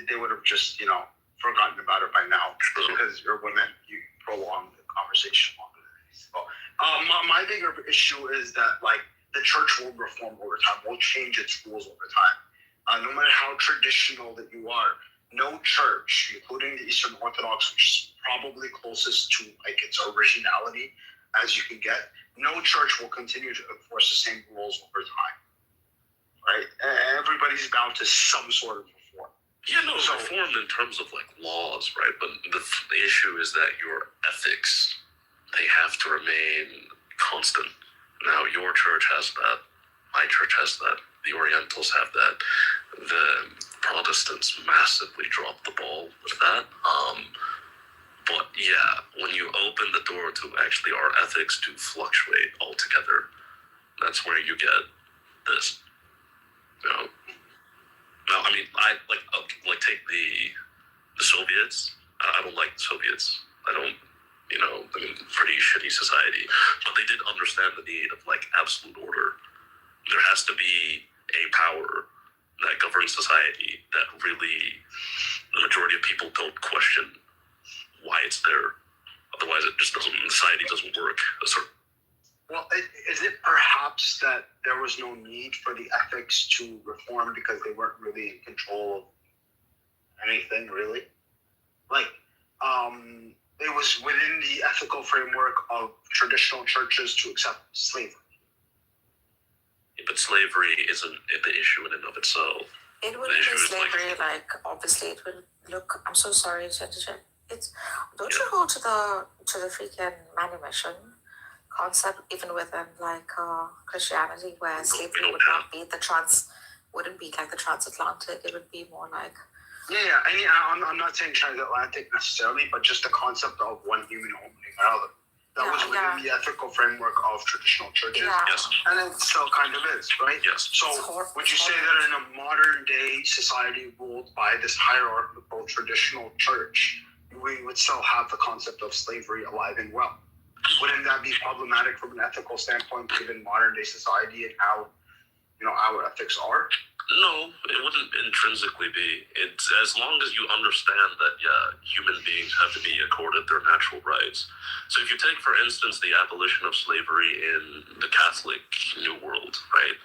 they would have just, forgotten about it by now. Because you're women, you prolong the conversation longer than these. So, my bigger issue is that, like, the church will reform over time, will change its rules over time. No matter how traditional that you are, no church, including the Eastern Orthodox, which is probably closest to, like, its originality as you can get, no church will continue to enforce the same rules over time. Right? Everybody's bound to some sort of reform. Yeah, no, reform in terms of, like, laws, right? But the issue is that your ethics, they have to remain constant. Now, your church has that. My church has that. The Orientals have that. The Protestants massively dropped the ball with that. But yeah, when you open the door to actually our ethics to fluctuate altogether, that's where you get this. Now, I mean, I take the Soviets. I don't like the Soviets. I mean, pretty shitty society. But they did understand the need of, like, absolute order. There has to be a power that governs society that really the majority of people don't question why it's there. Otherwise, it just doesn't. Society doesn't work. Well, is it perhaps that there was no need for the ethics to reform because they weren't really in control of anything, really? Like, it was within the ethical framework of traditional churches to accept slavery. Yeah, but slavery isn't the issue in and of itself. It wouldn't be slavery, like, obviously it would look, I'm so sorry to interject. Don't you hold to the freaking manumission concept even within, like, Christianity, where slavery would not be wouldn't be like the transatlantic, it would be more like Yeah. I mean, I'm not saying transatlantic necessarily, but just the concept of one human opening another. That was within the ethical framework of traditional churches. Yeah. Yes. And it still kind of is, right? Yes. So would you say that in a modern day society ruled by this hierarchical traditional church, we would still have the concept of slavery alive and well? Wouldn't that be problematic from an ethical standpoint given modern day society and how, our ethics are? No, it wouldn't intrinsically be. It's as long as you understand that, human beings have to be accorded their natural rights. So if you take, for instance, the abolition of slavery in the Catholic New World, right?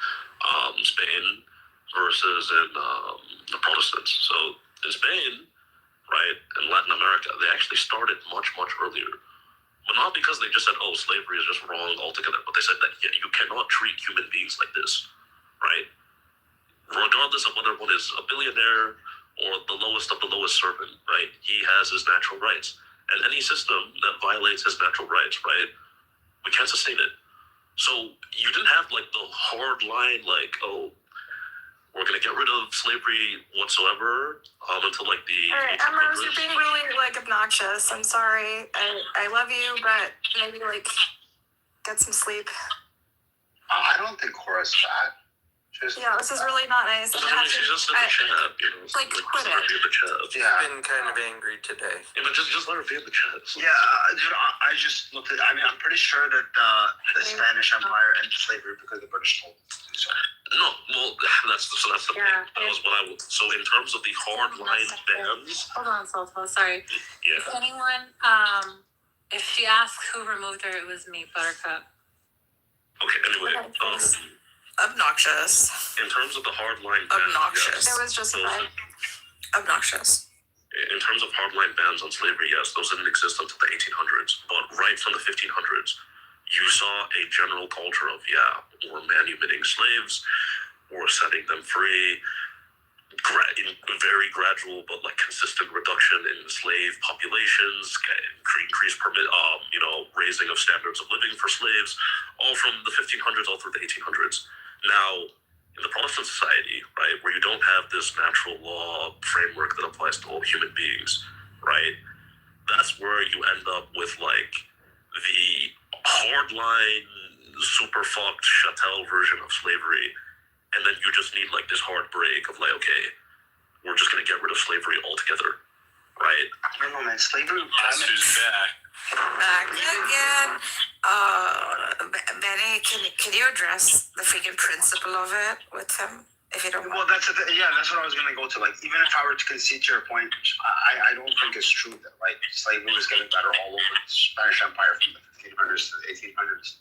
Spain versus in the Protestants. So in Spain, right, in Latin America, they actually started much, much earlier. But not because they just said, oh, slavery is just wrong altogether, but they said that you cannot treat human beings like this, right? Regardless of whether one is a billionaire or the lowest of the lowest servant, right? He has his natural rights. And any system that violates his natural rights, right? We can't sustain it. So you didn't have like the hard line, like, oh, we're gonna get rid of slavery whatsoever until like the. All right, Emrose, you're being really obnoxious. I'm sorry. I love you, but maybe get some sleep. I don't think Cora's fat. Yeah, this is really not nice. She's just in the chat, quit it. Be in the chat. Yeah. I've been kind of angry today. Yeah, but just let her be in the chat. Yeah, dude, I just looked at. I'm pretty sure that the Spanish Empire ended slavery because the British told them to do so. No, well, that's the thing. That was what I would. So in terms of the hard line bans. Hold on, Salto. Sorry. Yeah. If anyone, if she asks who removed her, it was me, Buttercup. Okay. Anyway. Obnoxious. In terms of the hardline bans, Obnoxious. yes, It was just obnoxious. In terms of hardline bans on slavery, yes, those didn't exist until the 1800s. But right from the 1500s, you saw a general culture of, we're manumitting slaves, we're setting them free, very gradual but consistent reduction in slave populations, increased raising of standards of living for slaves, all from the 1500s all through the 1800s. Now, in the Protestant society, right, where you don't have this natural law framework that applies to all human beings, right, that's where you end up with the hardline, super fucked chattel version of slavery, and then you just need this hard break of okay, we're just gonna get rid of slavery altogether, right? I don't know, man. Slavery. Who's back? Back again. Benny, can you address the freaking principle of it with him, if you don't mind? Well, that's what I was gonna go to. Even if I were to concede to your point, I don't think it's true that slavery was getting better all over the Spanish Empire from the 1500s to the 1800s.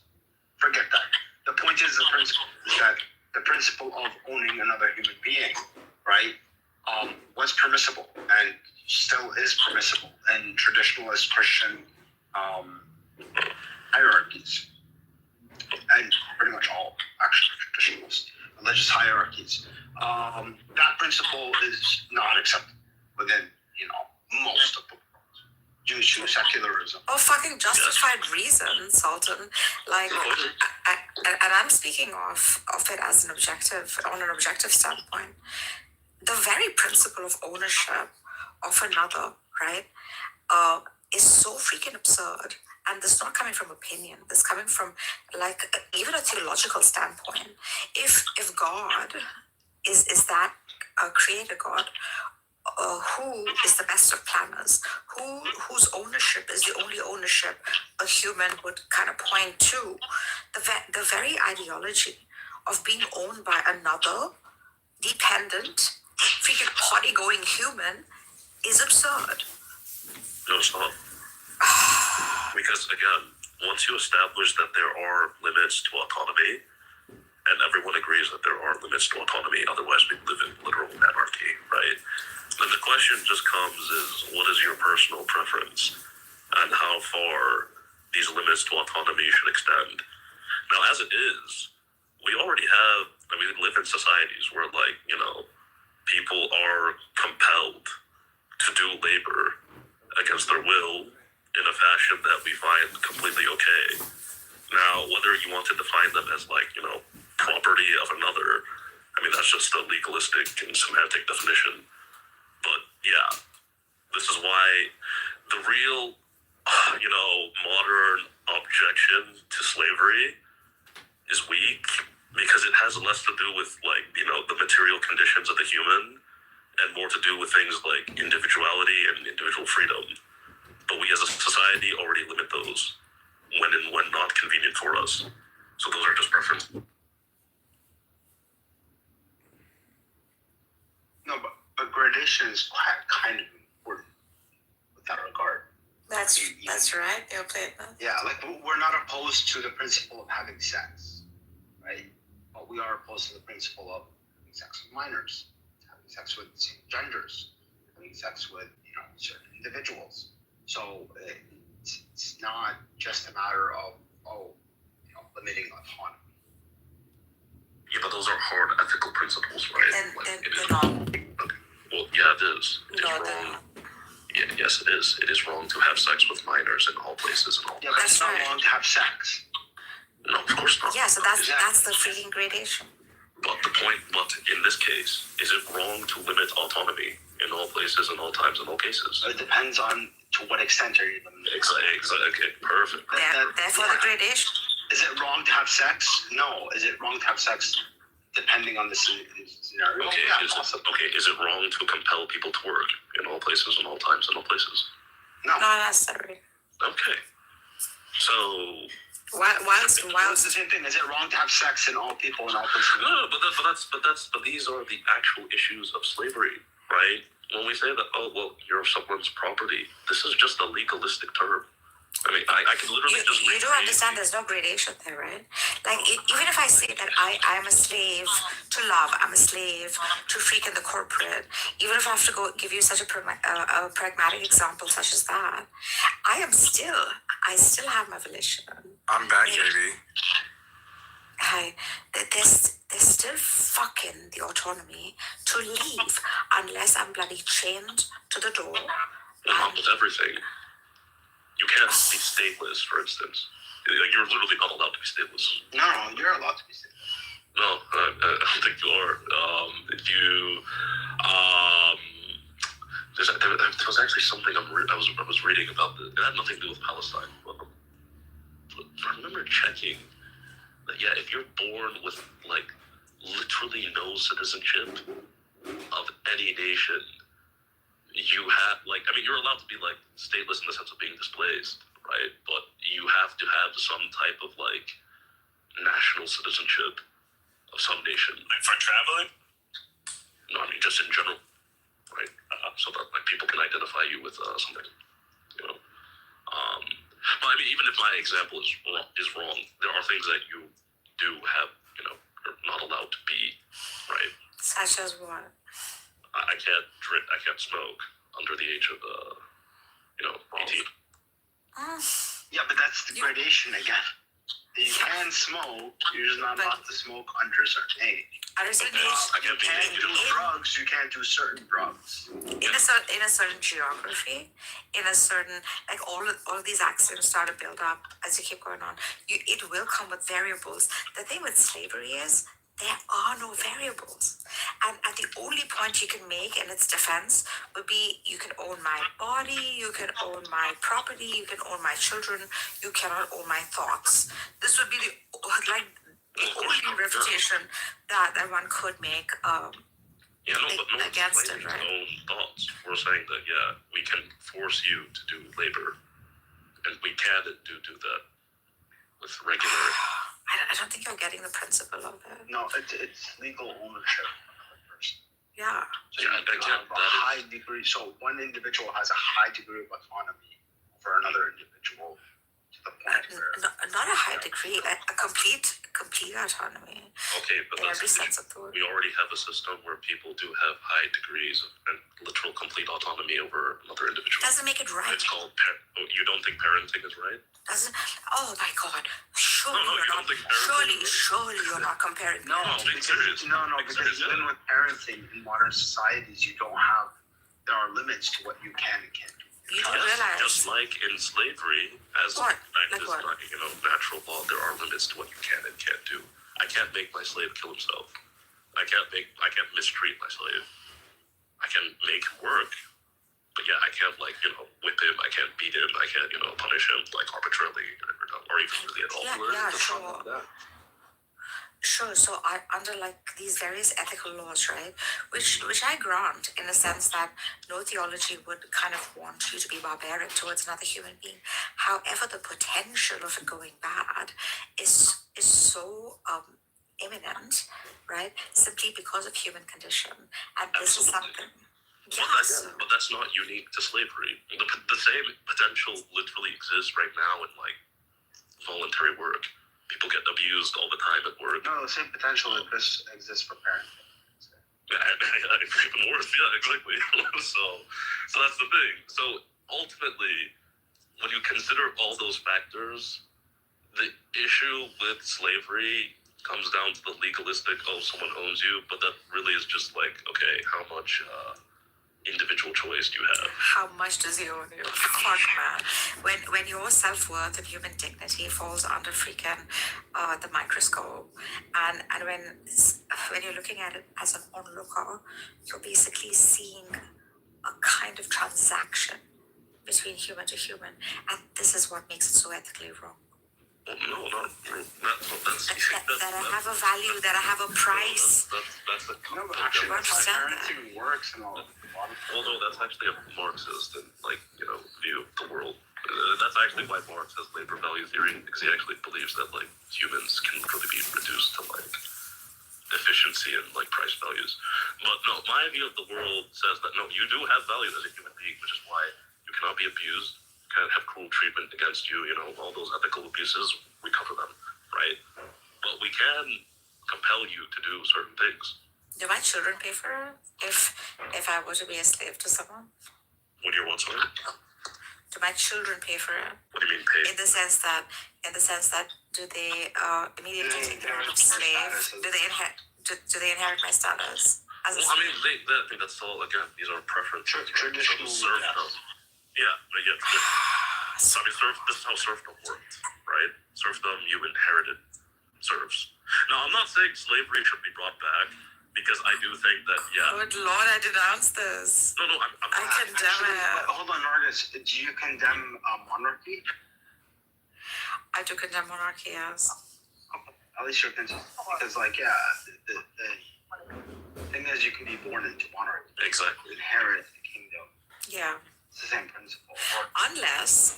Forget that. The point is that the principle of owning another human being, right, was permissible and still is permissible in traditionalist Christian hierarchies, and pretty much all actually traditionalist religious hierarchies. That principle is not acceptable within most of the world due to secularism. Oh, fucking justified reason, Sultan. And I'm speaking of it as on an objective standpoint. The very principle of ownership of another, right, is so freaking absurd. And this is not coming from opinion. This is coming from even a theological standpoint. If God is that creator God, who is the best of planners, whose ownership is the only ownership a human would kind of point to, the very ideology of being owned by another dependent, freaking potty-going human is absurd. No, it's not. Because again, once you establish that there are limits to autonomy, and everyone agrees that there are limits to autonomy, otherwise we live in literal anarchy, right? Then the question just comes is, what is your personal preference and how far these limits to autonomy should extend? Now, as it is, we live in societies where people are compelled to do labor against their will in a fashion that we find completely okay. Now, whether you want to define them as property of another, that's just a legalistic and semantic definition. But Yeah, this is why the real, modern objection to slavery is weak because it has less to do with the material conditions of the human and more to do with things like individuality and individual freedom. But we as a society already limit those when not convenient for us. So those are just preferences. No, but gradation is kind of important with that regard. That's right. They'll play it. Yeah, like we're not opposed to the principle of having sex, right? But we are opposed to the principle of having sex with minors, having sex with genders, having sex with certain individuals. So it's not just a matter of limiting autonomy. Yeah, but those are hard ethical principles, right? They're not. Well, yeah, it is. It is wrong. Yeah, yes, it is. It is wrong to have sex with minors in all places and all. Yeah, but it's not wrong to have sex. No, of course not. Yeah, so that's the freaking gradation. But in this case, is it wrong to limit autonomy in all places, in all times, in all cases? It depends on to what extent are you limiting. Exactly. Okay, perfect. Therefore, the gradation. Is it wrong to have sex? No. Is it wrong to have sex depending on the scenario? Okay, is it wrong to compel people to work in all places, in all times, in all places? No. Not necessarily. Okay. So It's the same thing. Is it wrong to have sex in all people in all places? No, but these are the actual issues of slavery, right? When we say that, you're someone's property, this is just a legalistic term. I mean, I can literally You do understand there's no gradation there, right? Like, even if I say that I'm a slave to love, I'm a slave to freak in the corporate, even if I have to give you such a pragmatic example such as that, I still have my volition. I'm back, baby. Hi, there's still fucking the autonomy to leave unless I'm bloody chained to the door. Not with everything. You can't be stateless, for instance. Like, you're literally not allowed to be stateless. No, you're allowed to be stateless. No, I don't think you are. There was actually something I was reading about. It had nothing to do with Palestine. But I remember checking that if you're born with literally no citizenship of any nation, you have you're allowed to be stateless in the sense of being displaced, right? But you have to have some type of national citizenship of some nation. Like for traveling? No, I mean just in general, right? So that people can identify you with something, But I mean, even if my example is wrong, there are things that you do have, you're not allowed to be, right? Such as what? I can't drink. I can't smoke under the age of 18. Yeah, but that's the gradation again. You can smoke. You're just not allowed to smoke under a certain age. At a certain age, you can't do drugs. You can't do certain drugs. In a certain geography, in a certain all of these axioms start to build up as you keep going on. It will come with variables. The thing with slavery is there are no variables, and the only point you can make in its defense would be you can own my body, you can own my property, you can own my children, you cannot own my thoughts. This would be the only refutation that one could make but no against one's it, right? own thoughts. We're saying that we can force you to do labor, and we can do that with regular. I don't think you're getting the principle of it. No, it's legal ownership of a person. Yeah. So you have a high degree. So one individual has a high degree of autonomy over another individual to the point where not a high degree, a complete autonomy. Okay, but in every sense of the word. We already have a system where people do have high degrees of literal complete autonomy over another individual. Doesn't make it right. It's called. You don't think parenting is right? Doesn't. Oh my God! Surely you're not comparing. No, because even with parenting in modern societies, there are limits to what you can and can't do. You don't realize. Just like in slavery, as natural law, there are limits to what you can and can't do. I can't make my slave kill himself. I can't mistreat my slave. I can make him work, But yeah, I can't whip him. I can't beat him. I can't punish him arbitrarily or even really at all. Yeah, sure. Sure. So under these various ethical laws, right, which I grant in the sense that no theology would kind of want you to be barbaric towards another human being. However, the potential of it going bad is so imminent, right? Simply because of human condition, and this is something. Yeah, but that's not unique to slavery. The same potential literally exists right now in voluntary work. People get abused all the time at work. No, the same potential exists for parenting. Even worse, yeah, exactly. so that's the thing. So ultimately, when you consider all those factors, the issue with slavery comes down to the legalistic, someone owns you, but that really is just okay, how much individual choice do you have? How much does he own you? Fuck, man. When your self-worth and human dignity falls under freaking the microscope, and when you're looking at it as an onlooker, you're basically seeing a kind of transaction between human to human, and this is what makes it so ethically wrong. Well, no, that's that I have a value, that I have a price. That's the actually, that's how parenting works and all. Well, no, that's actually a Marxist and view of the world. That's actually why Marx has labor value theory, because he actually believes that humans can really be reduced to efficiency and price values. But no, my view of the world says that no, you do have value as a human being, which is why you cannot be abused, can't have cruel treatment against you. All those ethical abuses, we cover them, right? But we can compel you to do certain things. Do my children pay for it if I were to be a slave to someone? What do you want, sorry? Do my children pay for it? What do you mean pay? In the sense that, do they immediately take the role of slave? Do they inherit my status as a slave? I mean, I think that's all. Again, these are preferences. Traditional serfdom. Yeah. So I mean, this is how serfdom worked, right? Serfdom, you inherited serfs. Now, I'm not saying slavery should be brought back, because I do think that, Good Lord, I denounce this. No, I condemn it. Hold on, Argus. Do you condemn monarchy? I do condemn monarchy, yes. Okay. At least you're consistent. Because, the thing is, you can be born into monarchy. Exactly. Inherit the kingdom. Yeah. It's the same principle. Unless,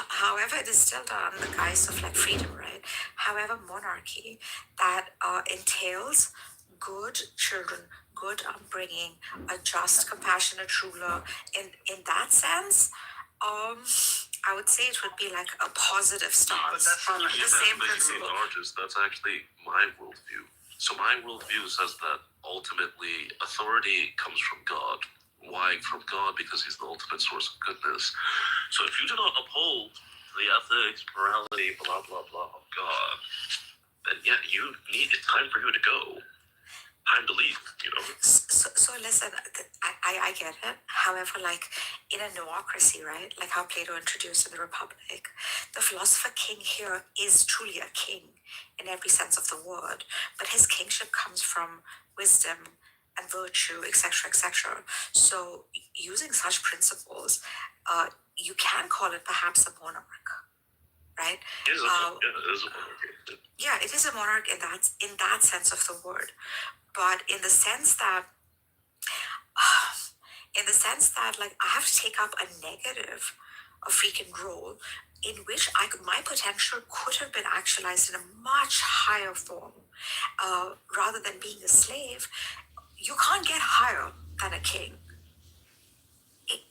however, it is still done in the guise of freedom, right? However, monarchy that entails good children, good upbringing, a just, compassionate ruler. In that sense, I would say it would be a positive stance. But that's not the same principle. That's actually my worldview. So my worldview says that ultimately authority comes from God. Why from God? Because he's the ultimate source of goodness. So if you do not uphold the ethics, morality, blah, blah, blah of God, then it's time for you to go. Time to leave, So listen, I get it. However, in a noocracy, right? How Plato introduced in the Republic, the philosopher king here is truly a king in every sense of the word, but his kingship comes from wisdom and virtue, etc., etc. So, using such principles, you can call it perhaps a monarch, right? It is a monarchy. Yeah, it is a monarch in that sense of the word, but in the sense that, I have to take up a negative, a freaking role in which my potential could have been actualized in a much higher form, rather than being a slave. You can't get higher than a king.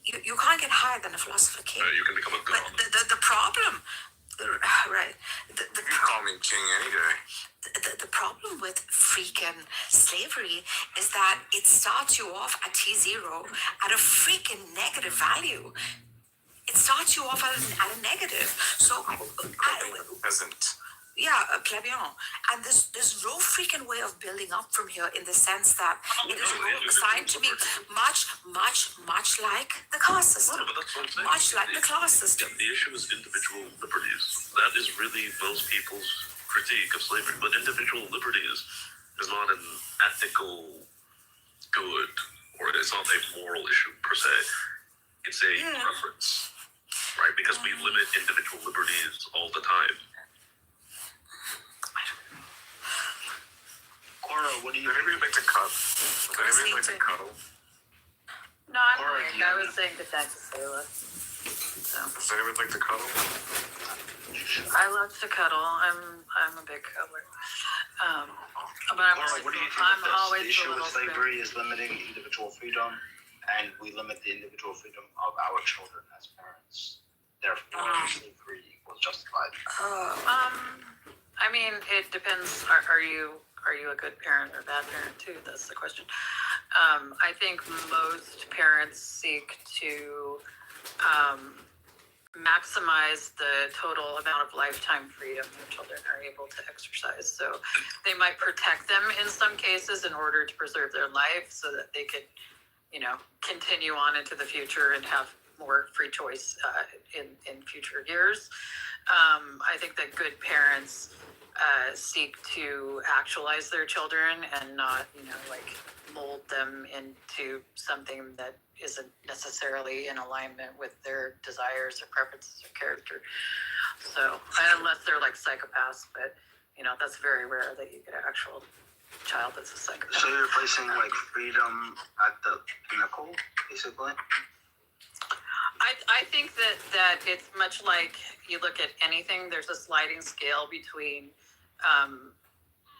You can't get higher than a philosopher king. You can become a god. But the problem, right? You can call me king any day. The problem with freaking slavery is that it starts you off at T0 at a freaking negative value. It starts you off at a negative. So, Peasant. yeah, a plebeian. And there's no freaking way of building up from here in the sense that it is assigned to me much like the caste system. No, but that's what I'm saying. Much like the class system. The issue is individual liberties. That is really most people's critique of slavery. But individual liberties is not an ethical good or it's not a moral issue per se. It's a preference, right? Because we limit individual liberties all the time. Cora, what do you? Does anybody like to cuddle? Does anybody like to cuddle? No, I'm Or awake. I was saying goodnight to Sayla. So. Does anybody like to cuddle? I love to cuddle. I'm a big cuddler. But I'm Cora, always, what do you think I'm of this? always The issue a with little slavery is limiting individual freedom, and we limit the individual freedom of our children as parents. Therefore, slavery equals justified. I mean, it depends. Are you a good parent or a bad parent too? That's the question. I think most parents seek to maximize the total amount of lifetime freedom their children are able to exercise. So they might protect them in some cases in order to preserve their life so that they could, continue on into the future and have more free choice in future years. I think that good parents seek to actualize their children and not, mold them into something that isn't necessarily in alignment with their desires or preferences or character. So, unless they're like psychopaths, but that's very rare that you get an actual child that's a psychopath. So you're placing like freedom at the pinnacle, basically? I think that it's much like you look at anything. There's a sliding scale between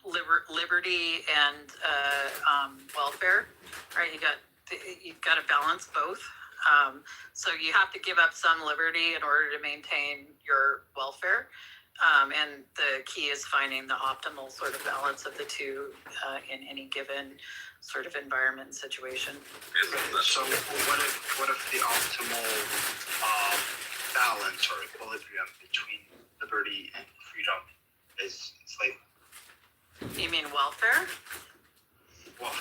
liberty and welfare, right? You've got to balance both. So you have to give up some liberty in order to maintain your welfare. And the key is finding the optimal sort of balance of the two in any given sort of environment and situation. So what if the optimal balance or equilibrium between liberty and freedom is enslavement? You mean welfare? Well,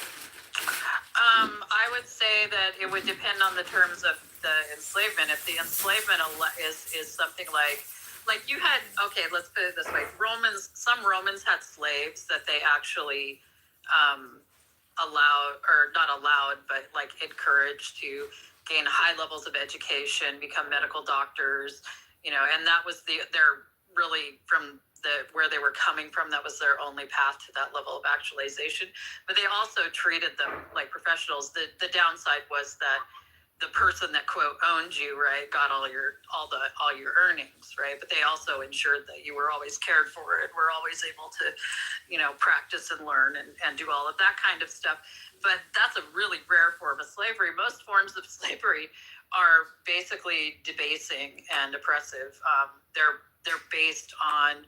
I would say that it would depend on the terms of the enslavement. If the enslavement is something like you had, okay, let's put it this way. Some Romans had slaves that they actually allowed, or not allowed, but like encouraged to gain high levels of education, become medical doctors, and that was their really from where they were coming from, that was their only path to that level of actualization. But they also treated them like professionals. The downside was that the person that quote owned you, right, got all your earnings, right? But they also ensured that you were always cared for and were always able to, practice and learn and do all of that kind of stuff. But that's a really rare form of slavery. Most forms of slavery are basically debasing and oppressive. They're based on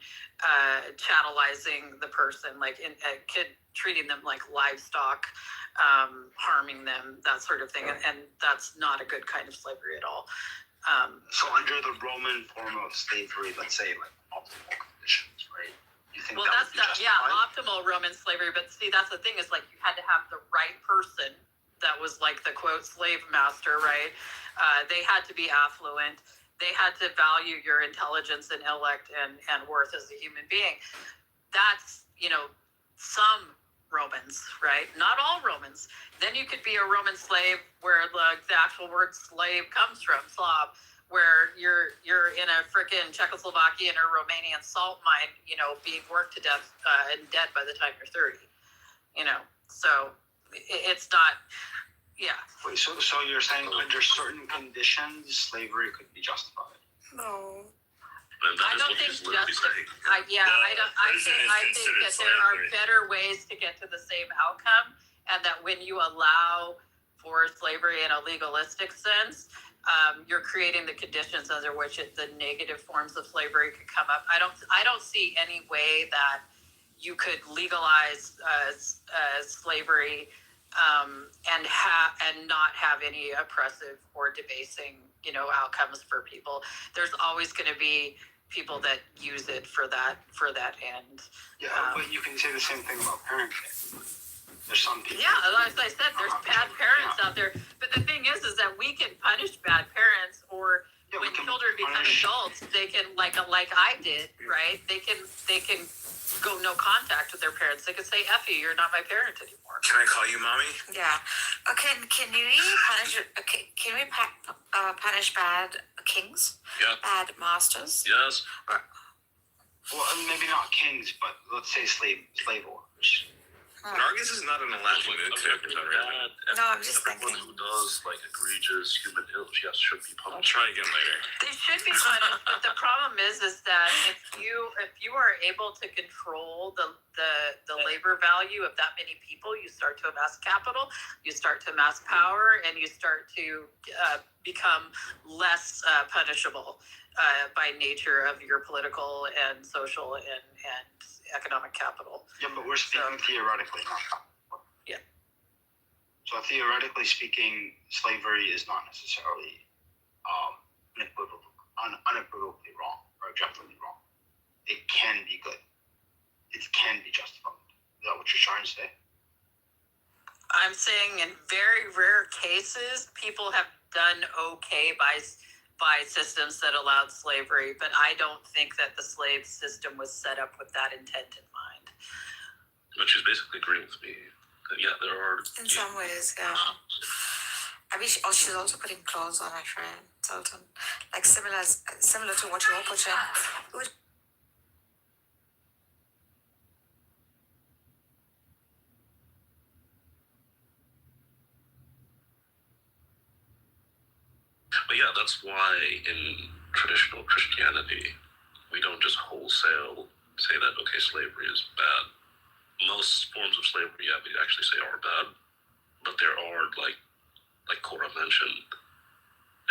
chattelizing the person, like a kid, treating them like livestock, harming them, that sort of thing. And that's not a good kind of slavery at all. So under the Roman form of slavery, let's say like optimal conditions, right? You think that's optimal Roman slavery. But see, that's the thing, is like you had to have the right person that was like the quote slave master, right? They had to be affluent. They had to value your intelligence and intellect and worth as a human being. That's, some Romans, right? Not all Romans. Then you could be a Roman slave where the actual word slave comes from, Slav, where you're in a frickin' Czechoslovakian or Romanian salt mine, being worked to death and dead by the time you're 30. So it's not. Yeah. Wait, so you're saying under certain conditions, slavery could be justified? No. I don't think I think that there are better ways to get to the same outcome, and that when you allow for slavery in a legalistic sense, you're creating the conditions under which the negative forms of slavery could come up. I don't see any way that you could legalize slavery and not have any oppressive or debasing, outcomes for people. There's always going to be people that use it for that end. Yeah, but you can say the same thing about parenting. There's some people. Yeah, as I said, there's bad parents out there. But the thing is that we can punish bad parents, or when children become adults, they can like I did, right? They can go no contact with their parents. They could say, "F you, you're not my parent anymore." Can I call you mommy? Yeah. Okay. Can we punish? Okay. Can we punish bad kings? Yeah. Bad masters? Yes. Well, maybe not kings, but let's say slave owners. Nargis is not an Aladdin character, right? No, I'm just Everyone thinking. who does like egregious human ills, yes, should be I'll punished. try again later. They should be punished, but the problem is that if you are able to control the labor value of that many people, you start to amass capital, you start to amass power, and you start to become less punishable by nature of your political and social and economic capital. Yeah, but we're speaking theoretically, not practically. Yeah. So theoretically speaking, slavery is not necessarily unequivocally wrong or objectively wrong. It can be good. It can be justified. Is that what you're trying to say? I'm saying in very rare cases, people have done okay by systems that allowed slavery, but I don't think that the slave system was set up with that intent in mind. But she's basically agreeing with me. That, yeah, there are. In some ways, yeah. I mean, she's also putting clothes on her friend Sultan, like similar to what you're putting. But yeah, that's why in traditional Christianity, we don't just wholesale say that, okay, slavery is bad. Most forms of slavery, yeah, we actually say are bad. But there are, like Cora mentioned,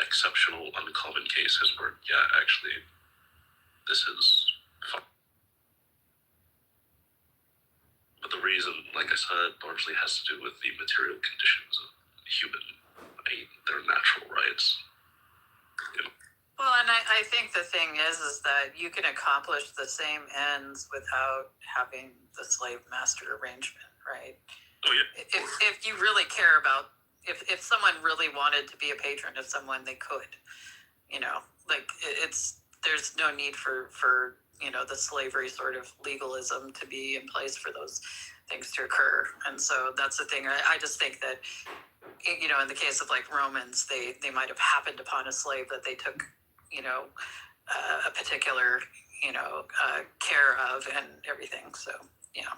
exceptional, uncommon cases where, yeah, actually, this is fine. But the reason, like I said, largely has to do with the material conditions of human, their natural rights. Well, and I think the thing is that you can accomplish the same ends without having the slave master arrangement, right? Oh, yeah. If you really care about, if someone really wanted to be a patron of someone, they could, there's no need for the slavery sort of legalism to be in place for those things to occur. And so that's the thing. I just think that, in the case of like Romans, they might have happened upon a slave that they took, a particular, care of and everything. So, yeah.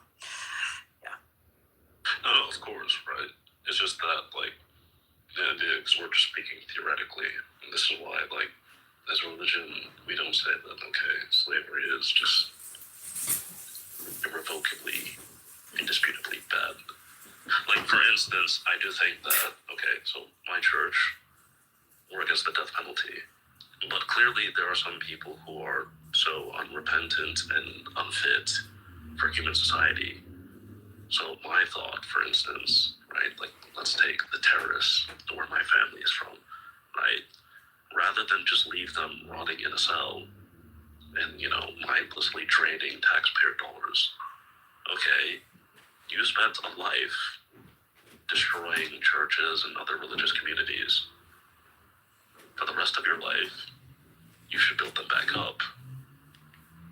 No, of course, right? It's just that, like, because we're just speaking theoretically, and this is why, like, as a religion, we don't say that, okay, slavery is just irrevocably, indisputably bad. Like, for instance, I do think that, okay, so my church, we're against the death penalty, but clearly there are some people who are so unrepentant and unfit for human society. So my thought, for instance, right, like, let's take the terrorists, where my family is from, right? Rather than just leave them rotting in a cell and, mindlessly draining taxpayer dollars, okay, you spent a life destroying churches and other religious communities. For the rest of your life, you should build them back up.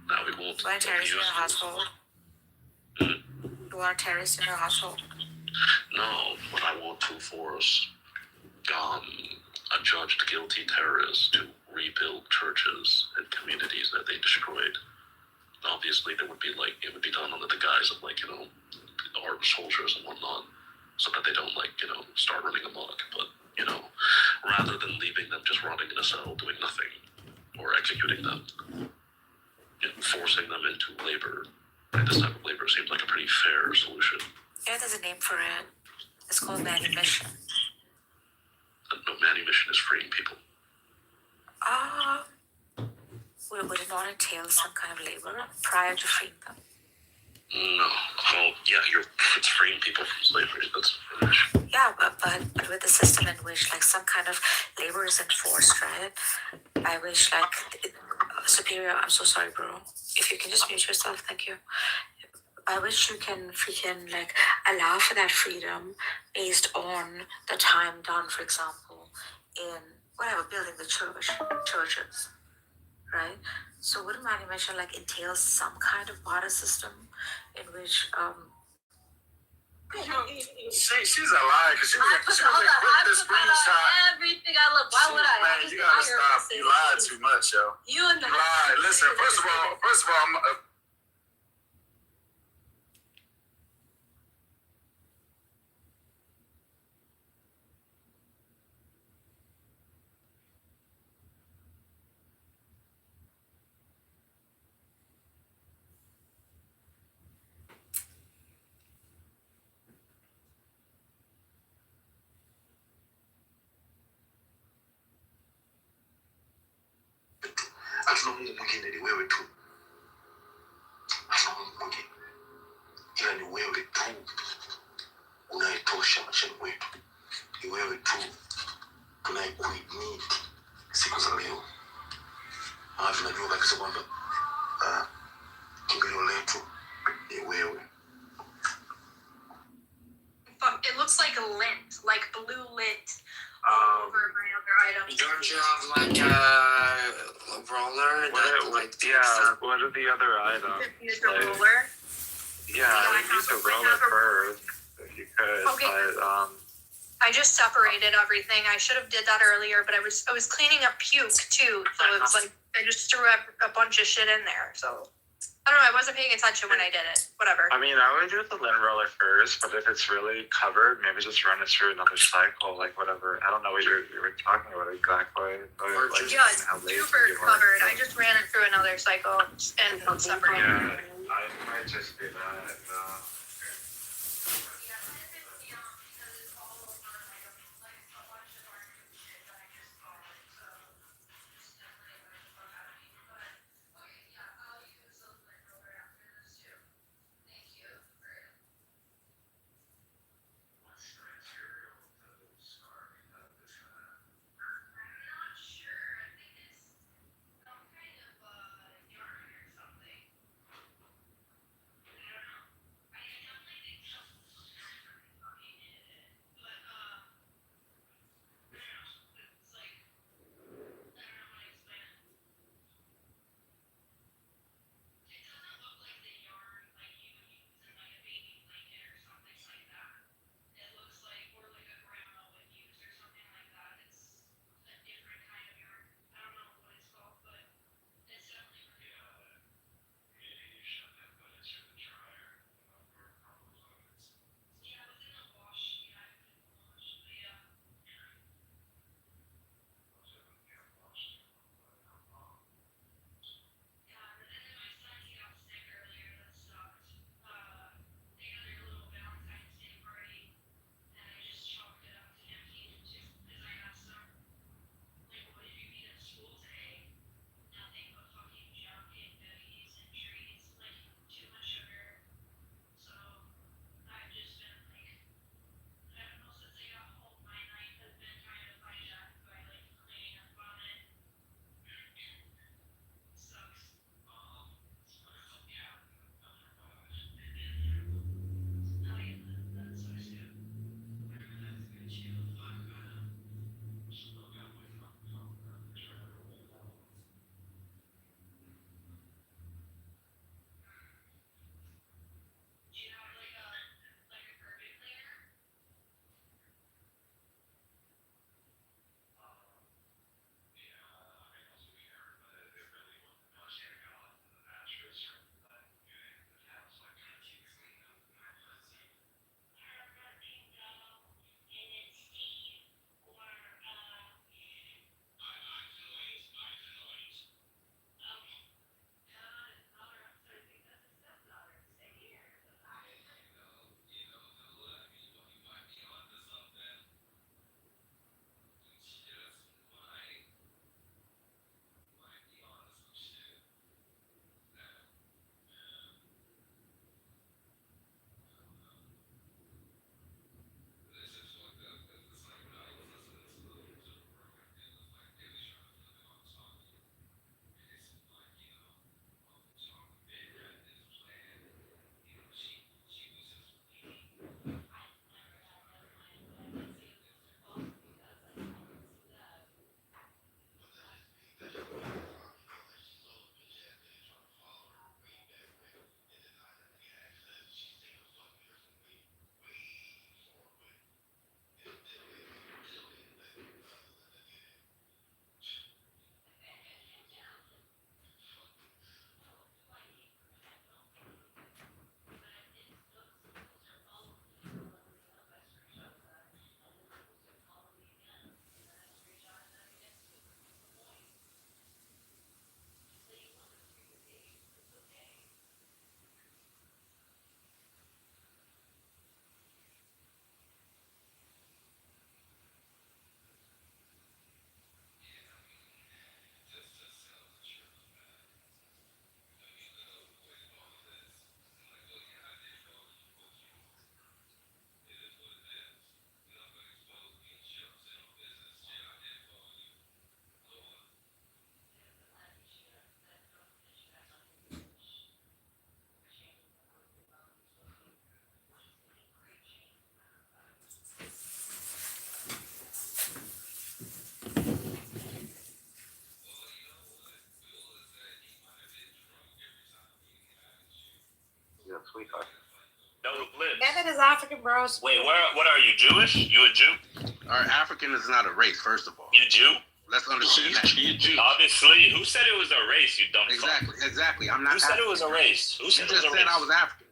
Now we won't. You want terrorists in your household? You want terrorists in your household? No, but I want to force a judged guilty terrorist to rebuild churches and communities that they destroyed. Obviously, it would be done under the guise of armed soldiers and whatnot, so that they don't start running amok. But rather than leaving them just rotting in a cell doing nothing, or executing them, forcing them into labor. This type of labor seems like a pretty fair solution. Yeah, there's a name for it. It's called manumission. No, manumission is freeing people. Would it not entail some kind of labor prior to freeing them? No. Well, yeah, it's freeing people from slavery. That's Yeah, but with the system in which some kind of labor is enforced, right? By which superior, I'm so sorry, bro. If you can just mute yourself, thank you. By which you can freaking allow for that freedom based on the time done, for example, in whatever building the churches, right? So wouldn't manumission like entail some kind of barter system in which She's a liar because she was quick to screenshot everything I love. Why would I? Man, you gotta stop. You lied too much, yo. You and You lied. Listen, first of all, hatuna Mungu mwingine, ni wewe tu. Hatuna Mungu mwingine, ila ni wewe tu unayetosha maishani mwetu. Ni wewe tu tunayekuimini siku za leo. Tunajua kabisa kwamba kimbilio letu ni wewe. It looks like a lint, like blue lint. Over my other items. Don't you have like a roller What are the other items? Use the roller. Yeah, I would use a roller first if you could. Okay. But I just separated everything. I should have did that earlier, but I was cleaning up puke too, so it was like I just threw a bunch of shit in there. So I don't know. I wasn't paying attention when I did it. Whatever. I mean, I would do the lint roller first, but if it's really covered, maybe just run it through another cycle, like whatever. I don't know what you were talking about exactly. Yeah, it's super covered. I just ran it through another cycle and separated. Yeah, I might just do that. sweetheart. No lips. Mehmet is African, bro. Wait, what are you, Jewish? You a Jew? African is not a race, first of all. You Jew? Let's understand that. You Jew. Obviously. Who said it was a race, you dumb fuck? Exactly. I'm not Who said it was a race? Who said you it was just a said race? I was African.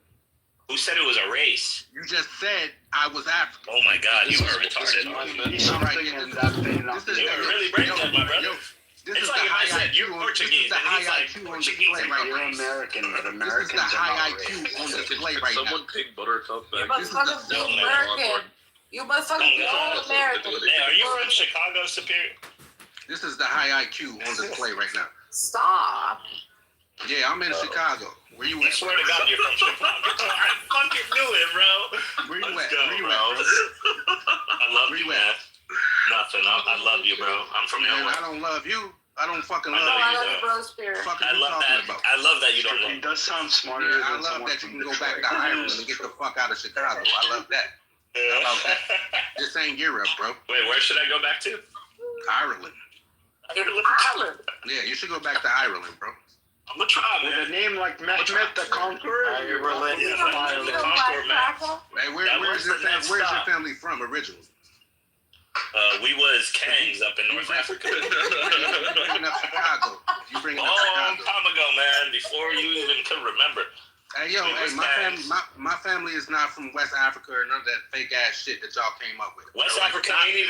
Who said it was a race? You just said I was African. Oh my God, you are retarded. All right, You are really brain dead, my brother. It's like if I said you're Portuguese, and he's like Portuguese right are now. American, but This is Americans the are high not IQ on racist. display right now. Someone pick Buttercup back. You motherfuckers be American. You motherfuckers be all American. Hey, are you from Chicago, Superior? This is the high IQ on display right now. Stop. Yeah, I'm in Chicago. Where you I at? swear to God, you're from Chicago. I fucking knew it, bro. Where you Let's at? go, Where you bro. at, bro? I love you, man. Nothing. I love you, bro. I'm from Man, nowhere. I don't love you. I don't fucking love I know you. you don't. Bro spirit. Fuck I are you love talking that. about? I love that you don't He know. does sound smarter Yeah, than I love someone that you from can go back Detroit. to Ireland and get the fuck out of Chicago. I love that. I love that. This ain't Europe, bro. Wait, where should I go back to? Ireland. Ireland. Yeah, you should go back to Ireland, bro. I'm gonna try, With man. a name like Mehmet the Conqueror, Ireland. You Yeah, don't Ireland. like Conquer, man. cracker? Hey, That where's was your the next where's your stop. family from originally? We was Kangs up in North Africa. Bringing up Chicago. You bringing up Long Chicago. time ago, man. Before you even could remember. Hey yo, We hey, was my family, Kangs. my family is not from West Africa or none of that fake ass shit that y'all came up with. West Africa ain't even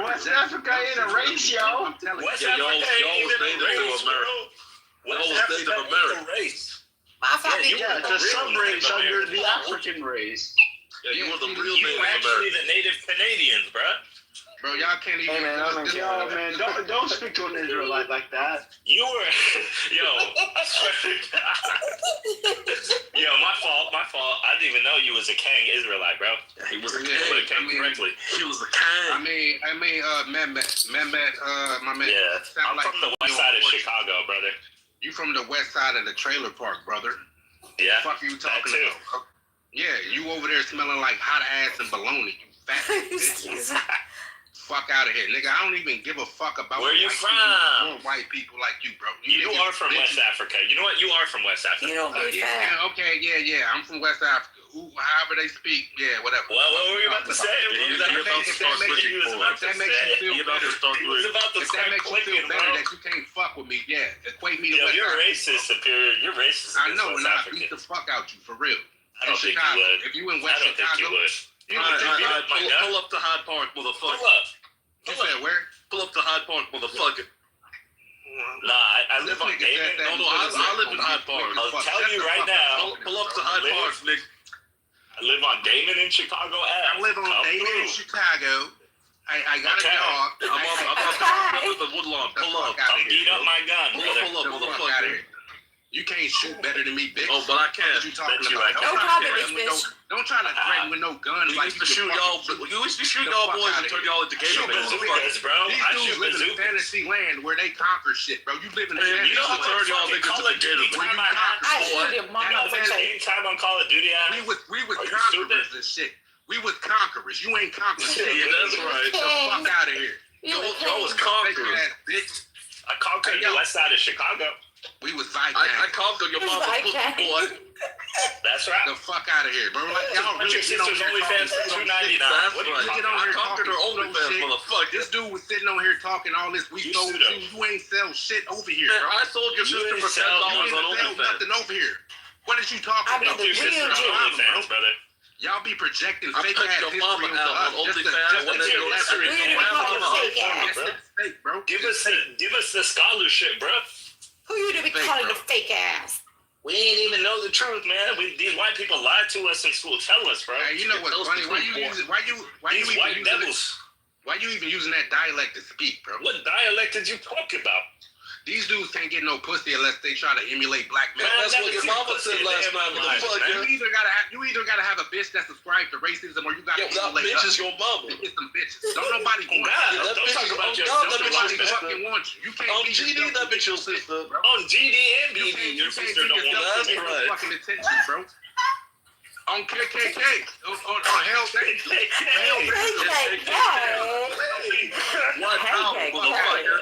West Africa ain't a race, yo. I'm telling West you. Africa ain't even a native to race, bro. America. West Y'all was Africa native ain't American. a race. My family. Yeah, it's a sub-race under the African race. Yeah, you were the real You native actually American. the native Canadians, bro. Bro, y'all can't even. Hey man, don't speak to an Israelite like that. You were, yo, I swear to God. Yo, my fault. I didn't even know you was a Kang Israelite, bro. Yeah, he was a Yeah, king. Would have came correctly. He was a king. Mehmet, my man. Yeah, sound I'm like from the you west on side of Fortune. Chicago, brother. You from the west side of the trailer park, brother. Yeah. The fuck are you that talking too. about, bro? Yeah, you over there smelling like hot ass and bologna. You fat bitch. Fuck out of here, nigga. I don't even give a fuck about Where you white from? people or white people like you, bro. You niggas are from bitches. West Africa. You know what? You are from West Africa. You don't be fat. Yeah, okay, yeah. I'm from West Africa. However they speak, yeah, whatever. Well, what were you about to say? He was about to start switching He was about to That makes you say. feel He about to start He was with. about to If that start makes you feel clicking, better bro. that you can't fuck with me, yeah. Equate me to Yo, West you're Africa. racist, Superior. You're racist I against know, West and I beat the Africans. fuck out you, for real. I don't In think Chicago. you would. If you in I West don't think Chicago, you would. you know, Beat up my guy. Pull up to Hyde Park, Pull motherfucker. up. you said where? Pull up to Hyde Park, motherfucker. Nah, I live on Damon. I live in Hyde Park. I'll tell you right now. Pull up to Hyde Park, nigga. I live on Damon in Chicago. I live on Damon in Chicago. I got a dog. I'm up in Woodlawn. Pull up. Come beat up my gun, brother. Pull up, Fuck outta motherfucker. here. You can't shoot better than me, bitch. Oh, but I can. What you talking Bet you about? I can. No comment, bitch. Don't try to threaten with no guns We like used you to shoot can y'all. fucking We used to shoot the y'all fuck boys outta and turn here. y'all into I shoot gator bazookas, bro. These I dudes shoot live in bazookas. fantasy land where they conquer shit, bro. You live in a Man, fantasy you know how land. turn y'all Fucking niggas Call into of Duty gators. time I had. I shoot him, You know, motherfucker. anytime on Call of Duty, We was Are you conquerors and shit. We was conquerors. You ain't conquered shit. Yeah, that's right. Get the fuck out of here. You a Y'all was king. conquerors. Fake ass bitch. I conquered the west side of Chicago. We was Vikings. I conquered your mother's pussy, boy. That's right. The fuck out of here, bro. Like y'all Put really your get on sister's here OnlyFans talking for some $2.99. shit. That's What are you right. Get talking on I here conquered her talking OnlyFans, shit. motherfucker. This dude was sitting on here talking all this. We You sold pseudo. shoes. You ain't sell shit over here, Man, bro. I sold your You sister ain't for $10 sell- You on ain't sell OnlyFans. nothing over here. What is you talking I mean, about? the Your sister real on Jew. OnlyFans, brother. Y'all be projecting I fake put ass your history mama onto out on us. Just to OnlyFans, What's and your then history? Who you grandma calling on fake OnlyFans, ass? bro. That's fake, bro. Give us the scholarship, bro. Who you to be Fake, calling bro. the fake ass? We ain't even know the truth, man. These white people lied to us in school. Tell us, bro. Hey, you know what's funny? Why you These even white using devils. why you even using that dialect to speak, bro? What dialect did you talk about? These dudes can't get no pussy unless they try to emulate black men. Man, That's what your mama said last night. Life, Motherfucker. man. You either gotta have a bitch that subscribes to racism, or you gotta Yo, that emulate bitch us. is your mama. Get some bitches. Don't nobody Oh, want God. you. That Don't bitch talk is- about oh, your God, sister. that bitch Nobody is your fucking wants you. You can't On be GD, yourself. that bitch your sister. bro. On GD and You BD, can't your be sister don't yourself want to That's get no right. fucking attention, bro. On KKK, on Hell Day. KKK. What now, Hey, motherfucker?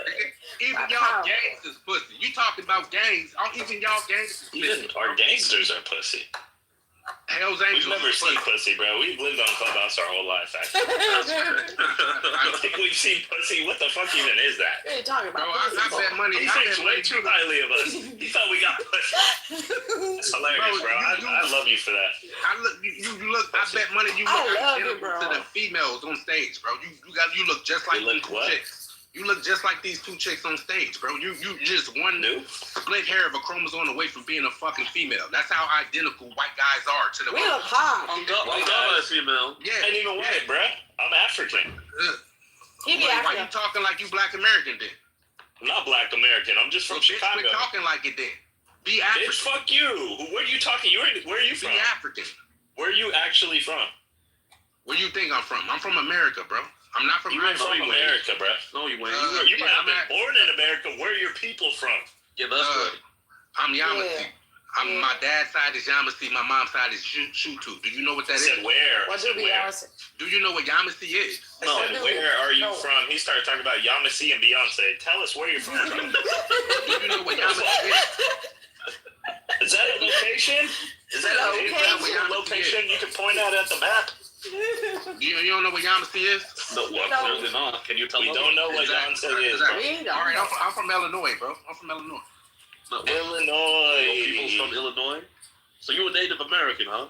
Even y'all gangs is pussy. You talking about gangs? Even y'all gangs is Even our gangsters are pussy. Hell's Angels. We've never seen pussy, bro. We've lived on Clubhouse our whole life, actually. I think we've seen pussy. What the fuck even is that? What are you talking about? Bro, I bet money. He thinks way too highly of us. He thought we got pussy. It's hilarious, bro. I love you for that. You look. I bet money you look identical to the females on stage, bro. You look just like these two chicks. You look just like these two chicks on stage, bro. You just one split hair of a chromosome away from being a fucking female. That's how identical white guys are to the We look hot. I'm a female. Yeah. Ain't even white, bro. I'm African. Why you talking like you Black American then? I'm not Black American. I'm just from Chicago. Quit talking like it then. Be African. Bitch, fuck you. Where are you talking? Where are you from? Be African. Where are you actually from? Where you think I'm from? I'm from America, bro. I'm not from You're from America, bro. No, you ain't. You might have been born in America. Where are your people from? Yeah, that's right. I'm Yamasee. My dad's side is Yamasee. My mom's side is Shutu. Do you know what that is? Where? What do we Yamasee? Do you know what Yamasee is? No, where are you from? He started talking about Yamasee and Beyonce. Tell us where you're from. Do you know what Yamasee is? Is that a location? Is that a location you can point out at the map? You don't know what Yamasee is? No, clearly not. Can you tell me? We don't know what Yamasee is. All right, I'm from Illinois, bro. I'm from Illinois. Illinois. People from Illinois? So you a Native American, huh?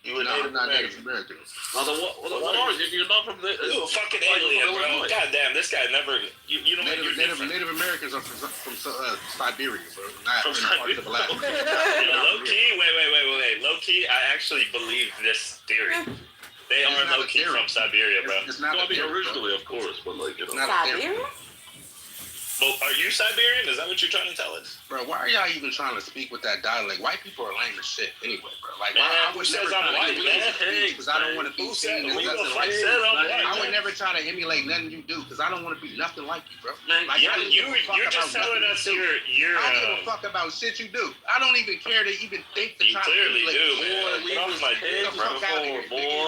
You a Native American. Well, what are you? If you're not from the... You a fucking alien, bro. God damn, this guy never... You know what? Native Americans are from Siberia, bro. Not from parts of Alaska. Low-key, wait. Low-key, I actually believe this theory. They are low-key from Siberia, bro. It's not originally, of course, but like, you know. Siberia? Well, are you Siberian? Is that what you're trying to tell us? Bro, why are y'all even trying to speak with that dialect? White people are lame as shit anyway, bro. Like, man, I would never try to emulate because I don't want to be seen as nothing like you. I would never try to emulate nothing you do because I don't want to be nothing like you, bro. Man, like, you're just telling us you're I don't give a fuck about shit you do. I don't even care to even think to try to emulate. You clearly do, man. Get off my dick, bro.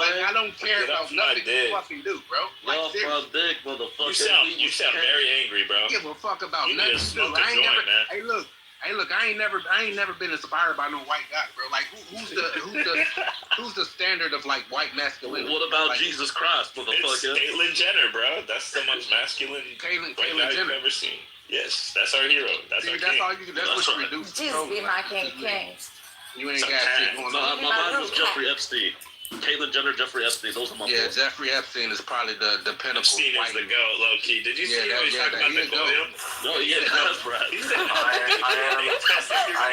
Like, I don't care about nothing you fucking do, bro. Like, dick, motherfucker. You sound very angry, bro. I don't give a fuck about nothing. Smoke I ain't joint, never. man. Hey, look. I ain't never been inspired by no white guy, bro. Like, who's the standard of like white masculinity? What about like, Jesus Christ, motherfucker? It's Caitlyn Jenner, bro. That's the most masculine Caitlyn guy Jenner you've ever seen. Yes, that's our hero. That's our king. All you. That's what you reduce. Jesus be my king. You ain't got shit going on. Mine was Jeffrey Epstein. Caitlyn Jenner, Jeffrey Epstein. Those are my boys. Jeffrey Epstein is probably the pinnacle. Epstein is the goat, low key. Did you see how he's talking about the podium? No, that's right. He said, I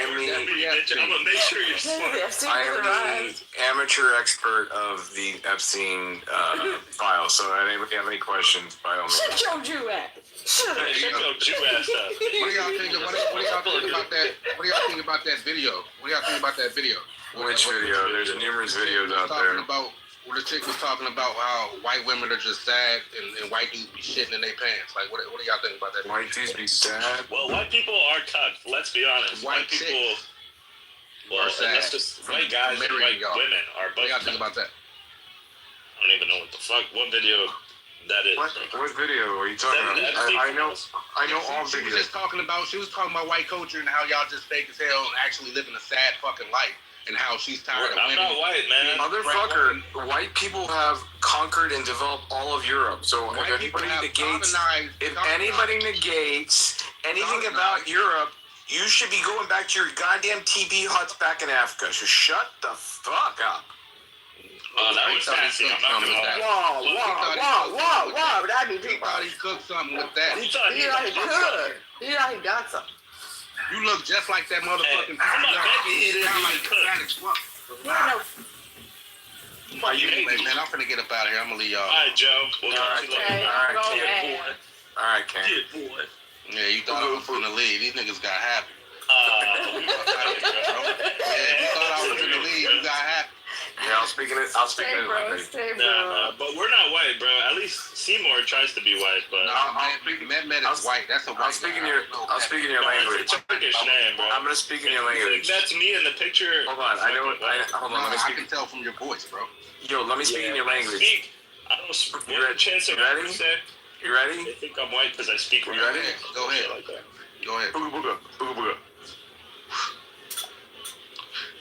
am I'm gonna make sure you're smart. I am the amateur expert of the Epstein file. So, if anybody have any questions, by all means. Shut your Jew ass. Shut your Jew ass up. What do y'all think about that? What do y'all think about that video? Which video? There's numerous videos out there. Where the chick was talking about how white women are just sad and white dudes be shitting in their pants. Like, what do y'all think about that? White dudes be sad? Well, white people are cucked. Let's be honest. White people. Well, that's just white guys and white women are both. What do y'all think about that? I don't even know what the fuck. What video that is? What video are you talking about? I know all videos. She was talking about white culture and how y'all just fake as hell and actually living a sad fucking life. And how she's tired of women. I'm not white, man. Motherfucker, white people have conquered and developed all of Europe. So if anybody negates anything about Europe, you should be going back to your goddamn TB huts back in Africa. So shut the fuck up. That was fancy. Whoa. That be he thought he cooked something with that. He thought he could. He thought he got something. You look just like that motherfucking. Man, I'm finna get up out of here. I'm gonna leave y'all. All right, Joe. All right, Ken. Yeah, you thought I was finna leave. These niggas got happy. You thought I was finna leave. You got happy. Yeah, I'll speak in it. Nah, but we're not white, bro. At least Seymour tries to be white, but Mehmet is white. That's a white. I'll speak in your language. It's a Turkish name, bro. I'm gonna speak in your language. That's me in the picture. Hold on, hold on. Let me speak. I can tell from your voice, bro. Yo, let me speak in your language. I don't. What chance of ready? You ready? They think I'm white because I speak right. You ready? Go ahead. Like that. Go ahead. Booga booga. Booga booga.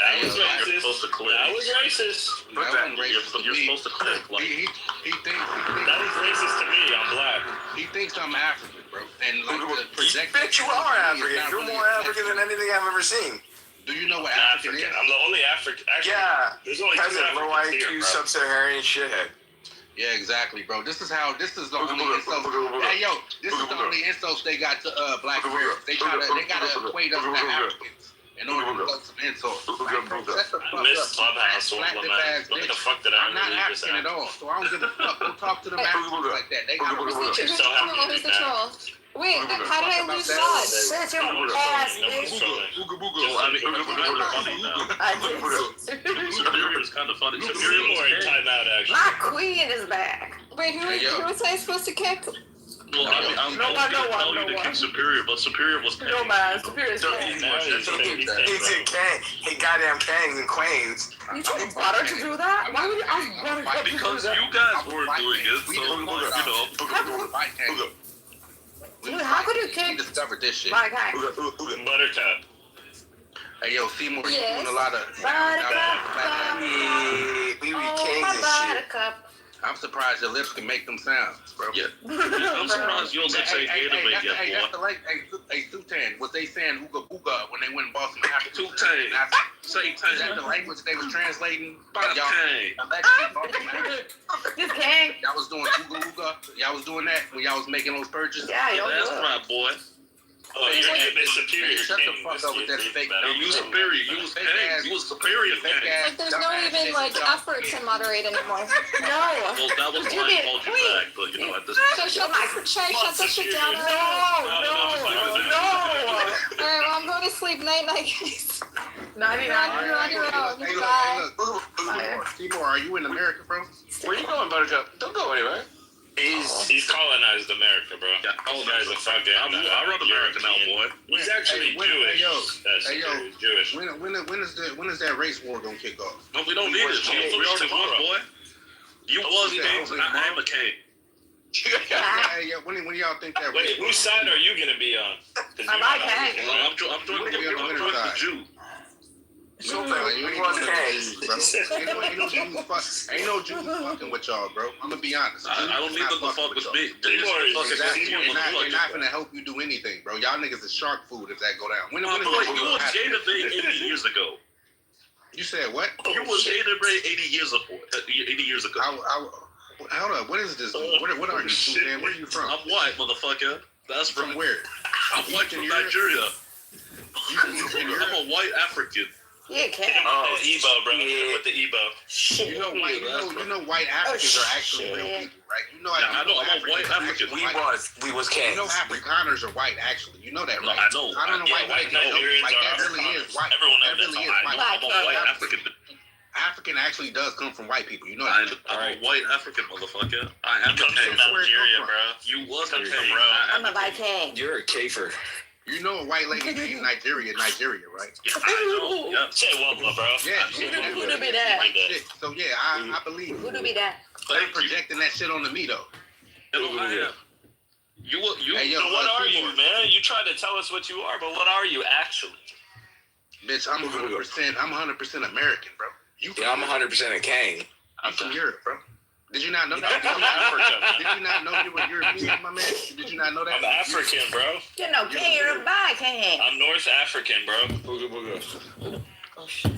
That was racist. You're supposed to click. That was racist. You're supposed to click. Like, He thinks that was racist to me. I'm black. He thinks I'm African, bro. And like the project. Bitch, you are African. You're more African than anything I've ever seen. Do you know what African is? I'm the only African. Actually, yeah. There's only Peasant, two low Africans IQ, here, bro. sub-Saharan shithead. Yeah, exactly, bro. This is the only insults. Hey, yo, this is the only insults they got to black Americans. They gotta equate us to Africans in order to throw some insults. Shut the fuck I miss up. Clubhouse one Flat man. ass What the bitch. fuck did I I'm not really just African at all, so I don't give a fuck. Go talk to them Africans like that. They got Who's the troll? Wait, how did I lose that? Shut your ass, bitch. Superior is kind of funny. Superior more in timeout, actually. My queen is back. Wait, who was I supposed to kick? Well, I mean, I'm supposed to tell you to kick Superior, but Superior was No man, Superior is He said Kang. Hey, goddamn Kangs and Quains. You told butter to do that? Why would you ask butter to do because that? you guys weren't doing it, so, you know. Dude, how could you We kick discovered this shit. my guy? Buttercup. Hey, yo, Seymour, you Yes. doing a lot of. We Oh, Kangs my and shit. buttercup. I'm surprised your lips can make them sounds, bro. Yeah. I'm surprised you don't say Gatorade yet, boy. That's the like, hey, Tutan, was they saying ooga booga when they went and bought some African? Tutan. Say Is that the language they was translating? Tutan. This gang. Y'all was doing ooga ooga. Y'all was doing that when y'all was making those purchases. Yeah, yo, That's good. right, boy. Oh, you're giving Superior. Shut the fuck up with that fake. You was Superior. You was Kang. You was Superior Kang. Like, there's no even like effort to moderate anymore. No. Well, that was why I called you back, but you know, at this So shut that shit down. No. Alright, well, I'm going to sleep. Night, guys. 99. You're on your own. Hey, Bye. look, Seymour, are you in America, bro? Where you going, Buttercup? Don't go anywhere. He's colonized America, bro. Yeah, This guy's a fucking. I run America now, boy. He's actually Jewish. Hey, yo, He's Jewish. when is that race war gonna kick off? No, we don't need it. We already won, boy. You was King. I am a King. Hey, yo, when y'all think that? Wait, whose side are you gonna be on? I like Kang. I'm joining the Jew. So you was Kangs, bro. Ain't no Jews fucking with y'all, bro. I'm gonna be honest. I don't need them to fuck with me. They're not gonna help you do anything, bro. Y'all niggas is shark food if that go down. When you was Gatorade 80 years ago. You said what? You was Gatorade 80 years ago. 80 years ago. Hold up. What is this? What are you, man? Where are you from? I'm white, motherfucker. That's from where? I'm white from Nigeria. I'm a white African. Yeah, Kang. Oh, Ebo, bro. With the Ebo. You know, white Africans are actually real people, right? You know, I know. I'm a white African. We was Kangs. You know, Afrikaners are white, actually. You know that, right? I know. I don't know why white Nigerians like are that really is white. Everyone That knows really that. is I white. know. I'm a white African. African actually does come from white people. You know that. I'm a white African motherfucker. I am a Comes King. from Nigeria, bro. You was a Comes King. from Rome. I'm a Viking. You're a Kafer. You know a white lady named Nigeria, right? Yeah, I know. Yeah. Say what, bro? Yeah. Who do be that? Shit. So yeah, I believe. Who do be that? They're projecting that shit onto me though. You. Hey, yo, So what are you, Seymour. man? You try to tell us what you are, but what are you actually? Bitch, I'm 100%. I'm 100% American, bro. Yeah, I'm 100% a Kang. I'm from Europe, bro. Did you not know that? I'm African. Did you not know you were European, my man? Did you not know that? I'm African, bro. You know, King, you're a bye, King. I'm North African, bro. Oh, shit.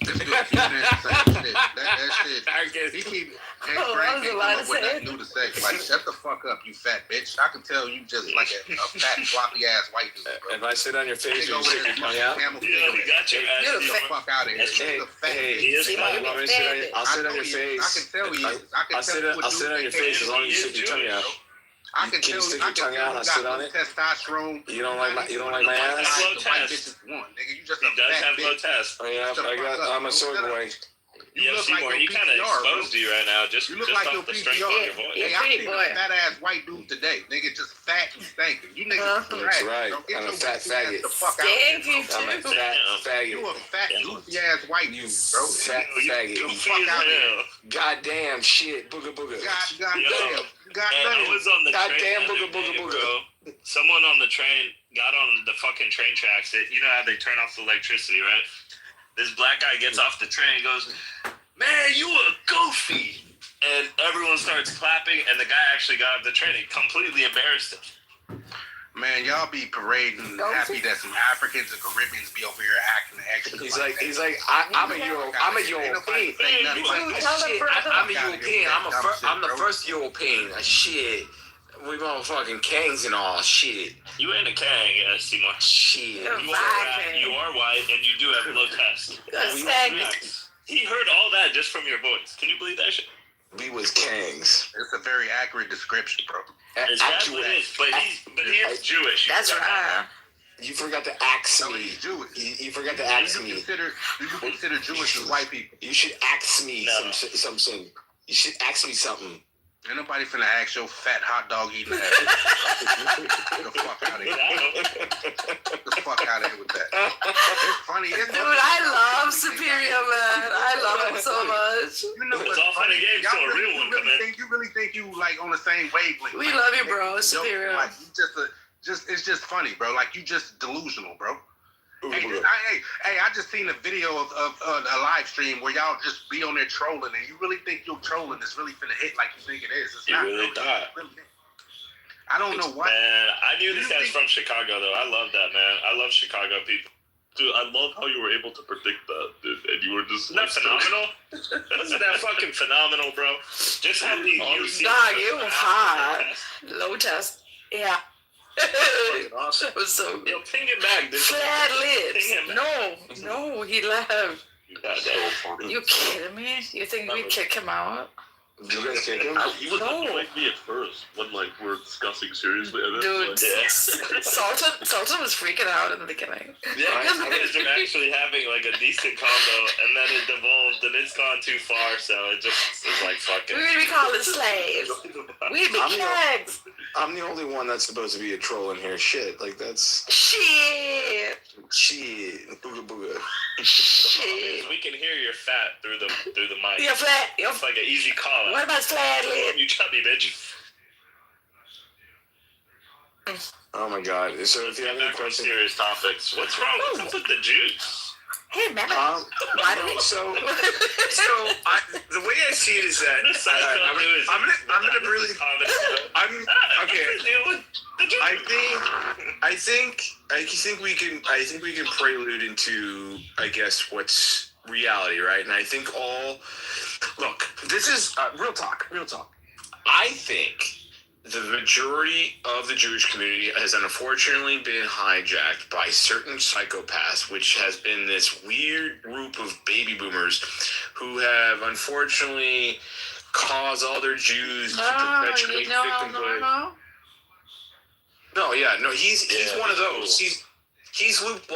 This dude keep saying the same shit. That shit. He keep. Hey, Frank can't come up with nothing new to say. Like, shut the fuck up, you fat bitch. I can tell you just like a fat, floppy ass white dude, bro. If I sit on your face, Take you over stick there your and tongue out. camel Yeah, we got your ass. Get the fuck out of here. Hey, You're a fat hey, He is bitch. you want me to sit on your? I'll sit on your face. I can tell you. I'll sit on your face as long as you stick your tongue out. I can Can you tell stick you. I your can tongue tell out? you I'll sit got on low it. testosterone. You don't like my Low ass? The white test. bitches want, nigga. You just He a does fat have low bitch. test. Oh yeah, Shut the I got. fuck up. I'm a sword boy. You look like Seymour, your he kind of PTR, bro. exposed you right now, just You look just like off your the strength of your PTR. voice. Hey, I seen a fat ass white dude today. Nigga just fat and stinking. You niggas That's trash. right. Bro. Get I'm a your fat goofy ass faggot. the fuck out of here, Stinky bro. I'm a fat faggot. You a fat goofy ass white dude, bro. Fat faggot. Get the fuck out of here. Goddamn shit. Booga booga. Goddamn. I was on the Goddamn train booga booga booga. bro. Someone on the train got on the fucking train tracks. You know how they turn off the electricity, right? This black guy gets off the train and goes, "Man, you a goofy." And everyone starts clapping, and the guy actually got off the train. He completely embarrassed him. Man, y'all be parading happy that some Africans and Caribbeans be over here acting extra. He's like, I'm a European. I'm a European. I'm the first European. Shit. We motherfucking kangs and all. Shit. You ain't a kang, Seymour. Shit. You are white, and you do have low test. He heard all that just from your voice. Can you believe that shit? We was kangs. It's a very accurate description, bro. Exactly what it is, but he is Jewish. That's right. You forgot to ask me. He's Jewish. You forgot to ask me. Do you consider Jewish as white people? You should ask me something. You should ask me something. Ain't nobody finna ask your fat hot dog eating ass. Get the fuck out of here. Get the fuck out of here with that. It's funny. Dude, I love Superior, man. I love him so much. You know It's all funny games till a real one come in. You really think you like on the same wavelength? We love you, bro. Superior. Like you it's just funny, bro. Like you just delusional, bro. Hey, I just seen a video of a live stream where y'all just be on there trolling, and you really think your trolling is really finna hit like you think it is. It's You not. really thought. I don't know what. Man, I knew this guy's from Chicago, though. I love that, man. I love Chicago people. Dude, I love how you were able to predict that, dude, and you were just Isn't that phenomenal? Isn't that fucking phenomenal, bro? Just how the UFC. Dog, you hot. Low test. Yeah. Awesome. It was so good. Yo, ping him back, dude. Flat lips. Ping him back. No, he left. You You kidding me? You think we kick him out? Did you guys kick him? He was like me at first when like we're discussing seriously. And Dude, like, Sultan was freaking out in the beginning. Yeah, you guys are actually having like a decent combo, and then it devolved, and it's gone too far, so it just is like fucking. We're gonna be calling slaves. We'd be kegs. I'm the only one that's supposed to be a troll in here. Shit, like that's Shit. Booga booga. Shit. We can hear your fat through the mic. You're flat. It's like an easy call. What about flat lip? You chubby bitch. Oh my god. So if you have any questions, serious topics. What's wrong with the juice? Hey, man. Why don't So the way I see it is that I'm gonna really okay. I think we can prelude into I guess what's reality, right? And I think this is real talk. I think the majority of the Jewish community has unfortunately been hijacked by certain psychopaths, which has been this weird group of baby boomers who have unfortunately caused all their Jews to perpetuate victimhood. He's one of those. He's looped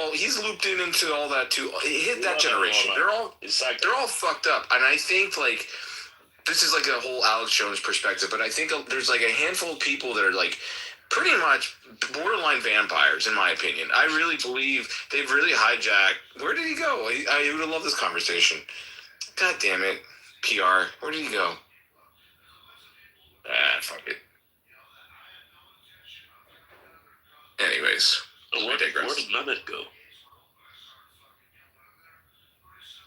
into all that too. It hit that generation. They're all fucked up, and I think like. This is like a whole Alex Jones perspective, but I think there's like a handful of people that are like pretty much borderline vampires, in my opinion. I really believe they've really hijacked. Where did he go? I would have loved this conversation. God damn it. PR. Where did he go? Fuck it. Anyways, where did Mehmet go?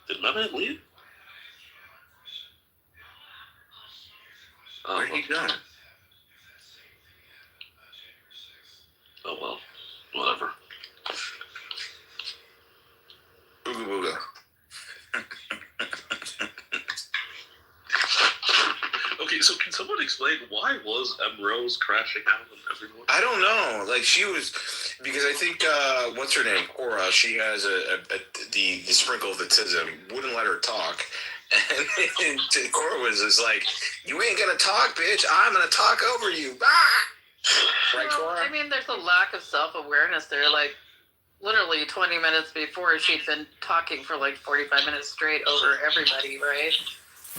Did Mehmet leave? Where did he go? Oh well, whatever. Booga booga. Okay, so can someone explain why was M. Rose crashing out on everyone? I don't know. Like she was, because I think what's her name, Cora. She has the sprinkle of autism. Wouldn't let her talk. And Cora was just like, "You ain't gonna talk, bitch. I'm gonna talk over you." Ah! Right, Cora? I mean, there's a lack of self-awareness there. Like, literally 20 minutes before she'd been talking for like 45 minutes straight over everybody, right?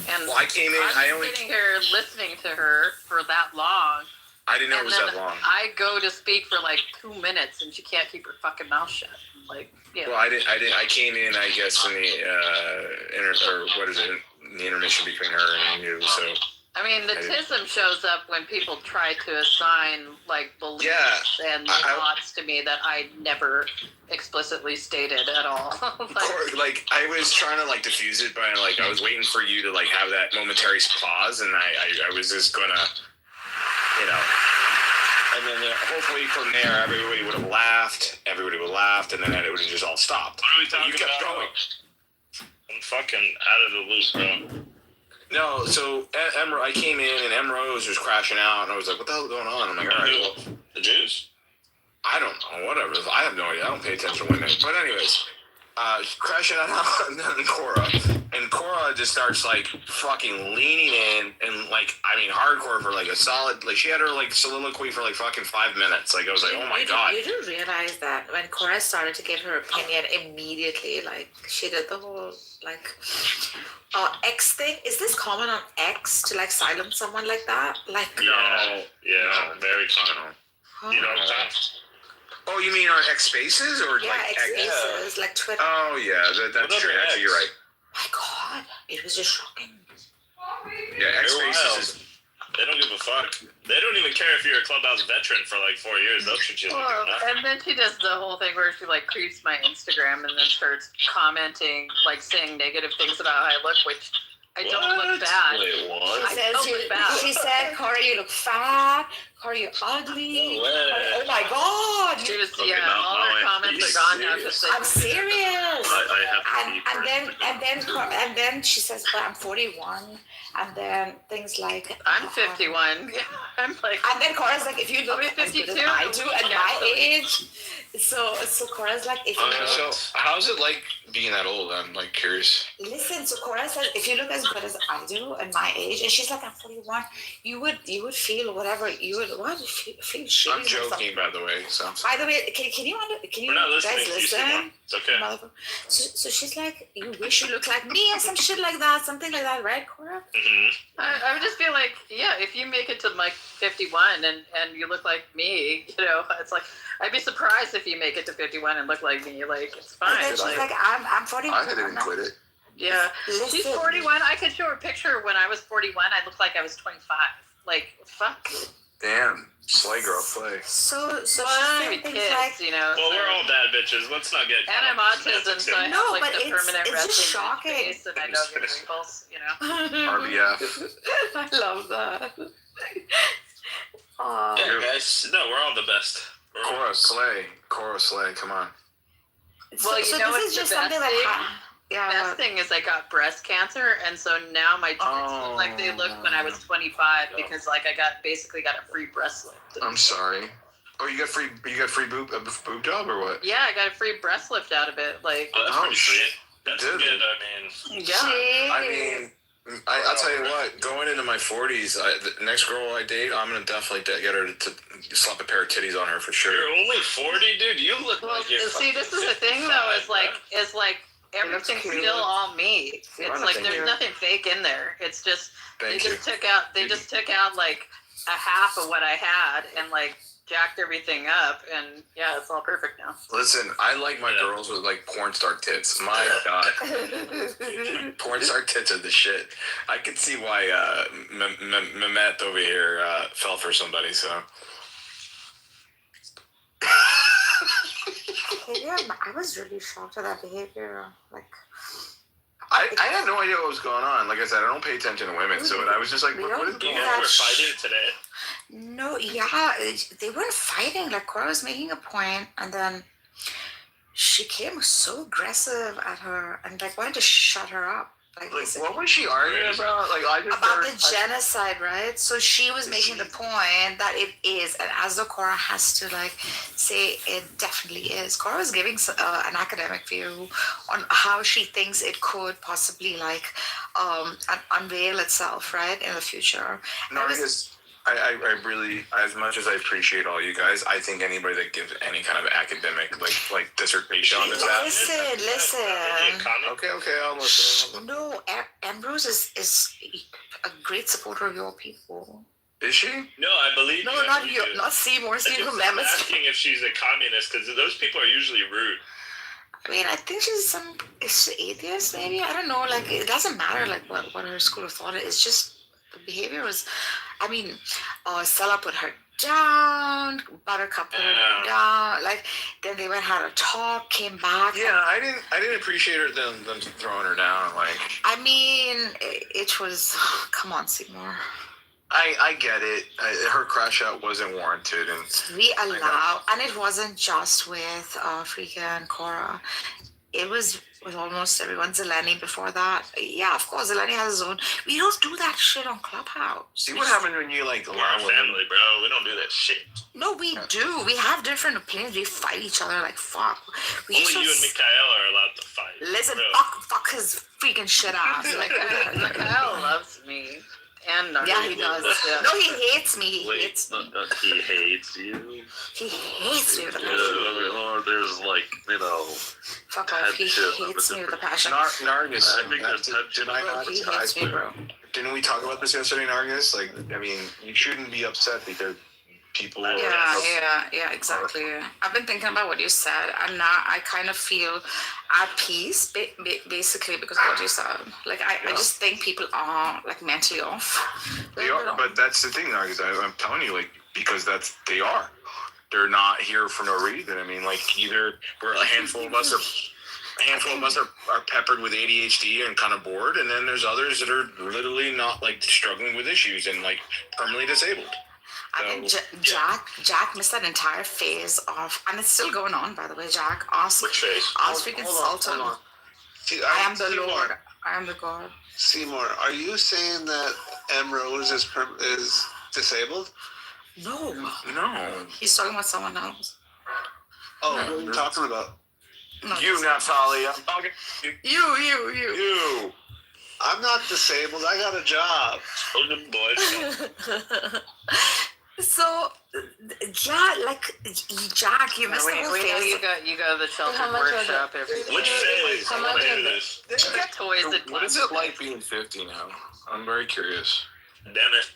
And well, I came in. I'm sitting here listening to her for that long. I didn't know it was that long. I go to speak for like 2 minutes, and she can't keep her fucking mouth shut. Like, yeah. Well, I didn't. I came in, I guess, in the intermission between her and you. So. I mean, the tism shows up when people try to assign like beliefs and thoughts to me that I never explicitly stated at all. like I was trying to like diffuse it by like I was waiting for you to like have that momentary pause, and I was just gonna, you know, and then hopefully from there everybody would have laughed, and then it would have just all stopped. What are we talking you kept about? going. I'm fucking out of the loop, bro. No, so I came in and Rose was crashing out, and I was like, "What the hell is going on?" I'm like, "All right, well, the Jews." I don't know, whatever. I have no idea. I don't pay attention to women. But anyways, crashing out, and then Cora just starts like fucking leaning in and like, I mean, hardcore for like a solid, like she had her like soliloquy for like fucking 5 minutes. Like I was like, oh my god. You do realize that when Cora started to give her opinion immediately, like she did the whole like X thing. Is this common on X to like silence someone like that? Like no, very common. You know, oh, you mean on X Spaces or like X Spaces, like Twitter? Oh yeah, that's true. Actually, you're right. My God, it was just shocking. Yeah, X Spaces. They don't give a fuck. They don't even care if you're a Clubhouse veteran for like 4 years. They'll shoot you. And then she does the whole thing where she like creeps my Instagram and then starts commenting, like saying negative things about how I look, which I don't look bad. Wait, what? I don't look bad. She said, Cora, you look fat. Cora, you're ugly. Oh my God. She was, all her comments are gone now. I'm serious. I have and then she says, but I'm 41. And then things like I'm 51. Yeah, I'm like. And then Cora's like, if you look as good as I do at my age. So Cora's like, if you so how's it like being that old? I'm like curious. Listen, so Cora says, if you look as good as I do at my age, and she's like, I'm 41, you would feel whatever you would feel shitty. I'm joking, by the way. So. By the way, can you guys listen? It's okay. So she's like, you wish you looked like me and some shit like that, something like that, right, Cora? Mm-hmm. I would just feel like, if you make it to like 51 and you look like me, it's like, I'd be surprised if you make it to 51 and look like me. Like, it's fine. And then she's like, I'm 41. I didn't quit it. Yeah. She's 41. I could show her a picture when I was 41. I looked like I was 25. Like, fuck. Damn. Slay girl, play. So kids, like, well, we're all bad bitches. Let's not get. And I'm autism, so I have like the permanent it's just shocking. face, and I don't get wrinkles. RBF. I love that. Yeah, guys. No, we're all the best. Cora Slay, come on. Well, you know what's the best thing? Best thing is I got breast cancer, and so now my tits look like they looked when I was 25 because like I basically got a free breast lift. I'm sorry. Oh, you got free boob job or what? Yeah, I got a free breast lift out of it. Like, that's pretty sweet. That's good. I mean, I'll tell you what. Going into my 40s, the next girl I date, I'm gonna definitely get her to slap a pair of titties on her for sure. You're only 40, dude. You look like you're. See, this is the thing though. Is like everything's still all me. It's like there's nothing fake in there. It's just they just took out like a half of what I had and like jacked everything up, and it's all perfect now. Listen, I like my girls with like porn star tits. My God, porn star tits are the shit. I could see why Mehmet over here fell for somebody. So. I was really shocked at that behavior. Like, I had no idea what was going on. Like I said, I don't pay attention to women, so I was just like, what is going on? You guys were fighting today? No, they weren't fighting. Like, Cora was making a point, and then she came so aggressive at her and like wanted to shut her up. Like what was she arguing about? Like about the genocide, right? So she was making the point that it is, and as the Cora has to like say it definitely is. Cora was giving an academic view on how she thinks it could possibly like unveil itself, right, in the future. I really, as much as I appreciate all you guys, I think anybody that gives any kind of academic like dissertation on this app. Listen. Okay, I'll listen. No, Ambrose is a great supporter of your people. Is she? No, I believe No, you. not you, not Seymour. Seymour I'm asking if she's a communist because those people are usually rude. I mean, I think she's atheist, maybe. I don't know. Like, it doesn't matter, like, what her school of thought is. It's just the behavior was, I mean, Stella put her down, Buttercup put her down. Like, then they went had a talk, came back. Yeah, I didn't appreciate her them throwing her down. Like, I mean, it was. Come on, Seymour. I get it. Her crash out wasn't warranted, and We allow, and it wasn't just with Frika and Cora. It was with almost everyone. Zeleny before that. Yeah, of course, Zeleny has his own. We don't do that shit on Clubhouse. See what happened when you like allow family, bro. We don't do that shit. No, we do. We have different opinions. We fight each other like fuck. Only you and Mikhail are allowed to fight. Listen, bro. fuck his freaking shit ass. Like, Mikhail loves me. And yeah, he does. Yeah. No, he hates me. He hates me. He hates you. He hates me with a passion. Or there's like, Fuck off. He hates me with a passion. Nargis. I think there's tension. He hates me, bro. Didn't we talk about this yesterday, Nargis? Like, I mean, you shouldn't be upset because people. Yeah, exactly. I've been thinking about what you said, and now I kind of feel at peace, basically, because of what you said. Like, I just think people are, like, mentally off. They are, but that's the thing, Nargis. I'm telling you, like, because they are. They're not here for no reason. I mean, like, either a handful of us are peppered with ADHD and kind of bored, and then there's others that are literally not, like, struggling with issues and, like, permanently disabled. I think Jack missed that entire phase of, and it's still going on, by the way. Jack, ask freaking Sultan. I am the Seymour. Lord. I am the God. Seymour, are you saying that M. Rose is disabled? No. No. He's talking about someone else. Oh, what are you talking about? No, You, Natalia. I'm talking to you. You. I'm not disabled. I got a job. So, yeah, like, Jack, you missed the whole We know phase. you go to the shelter workshop every day. Which phase? How much is this? You get toys at What is it like being 50 now? I'm very curious. Damn it.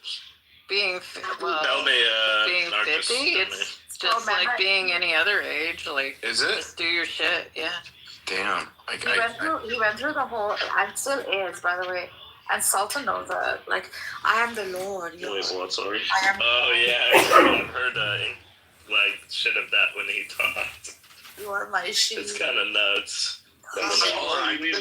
being Tell me, being Narcus, 50, it's just like being any other age. Like, is it? Just do your shit. Yeah. Damn. He went through the whole, and still is, by the way. And Sultan knows that. Like, I am the Lord. Wait, what? Sorry. Oh yeah, I've heard like shit of that when he talked. You are my sheep. It's kind of nuts. I need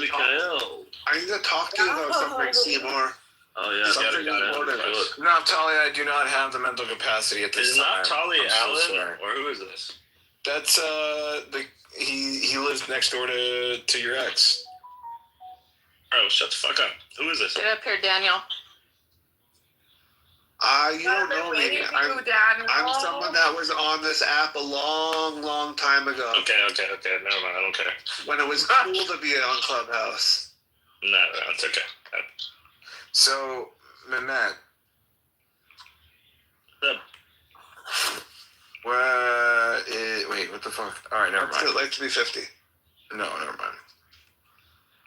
to talk to you about something, Seymour. Oh yeah, something important. Natalia, I do not have the mental capacity at this is time. Is Natalia Allen, so or who is this? That's he lives next door to your ex. Oh, shut the fuck up. Who is this? Get up here, Daniel. You don't know me. I'm someone that was on this app a long, long time ago. Okay. Never mind. I don't care. When it was cool to be on Clubhouse. No, it's okay. So, Mehmet. Wait, what the fuck? All right, never mind. I'd like to be 50. No, never mind.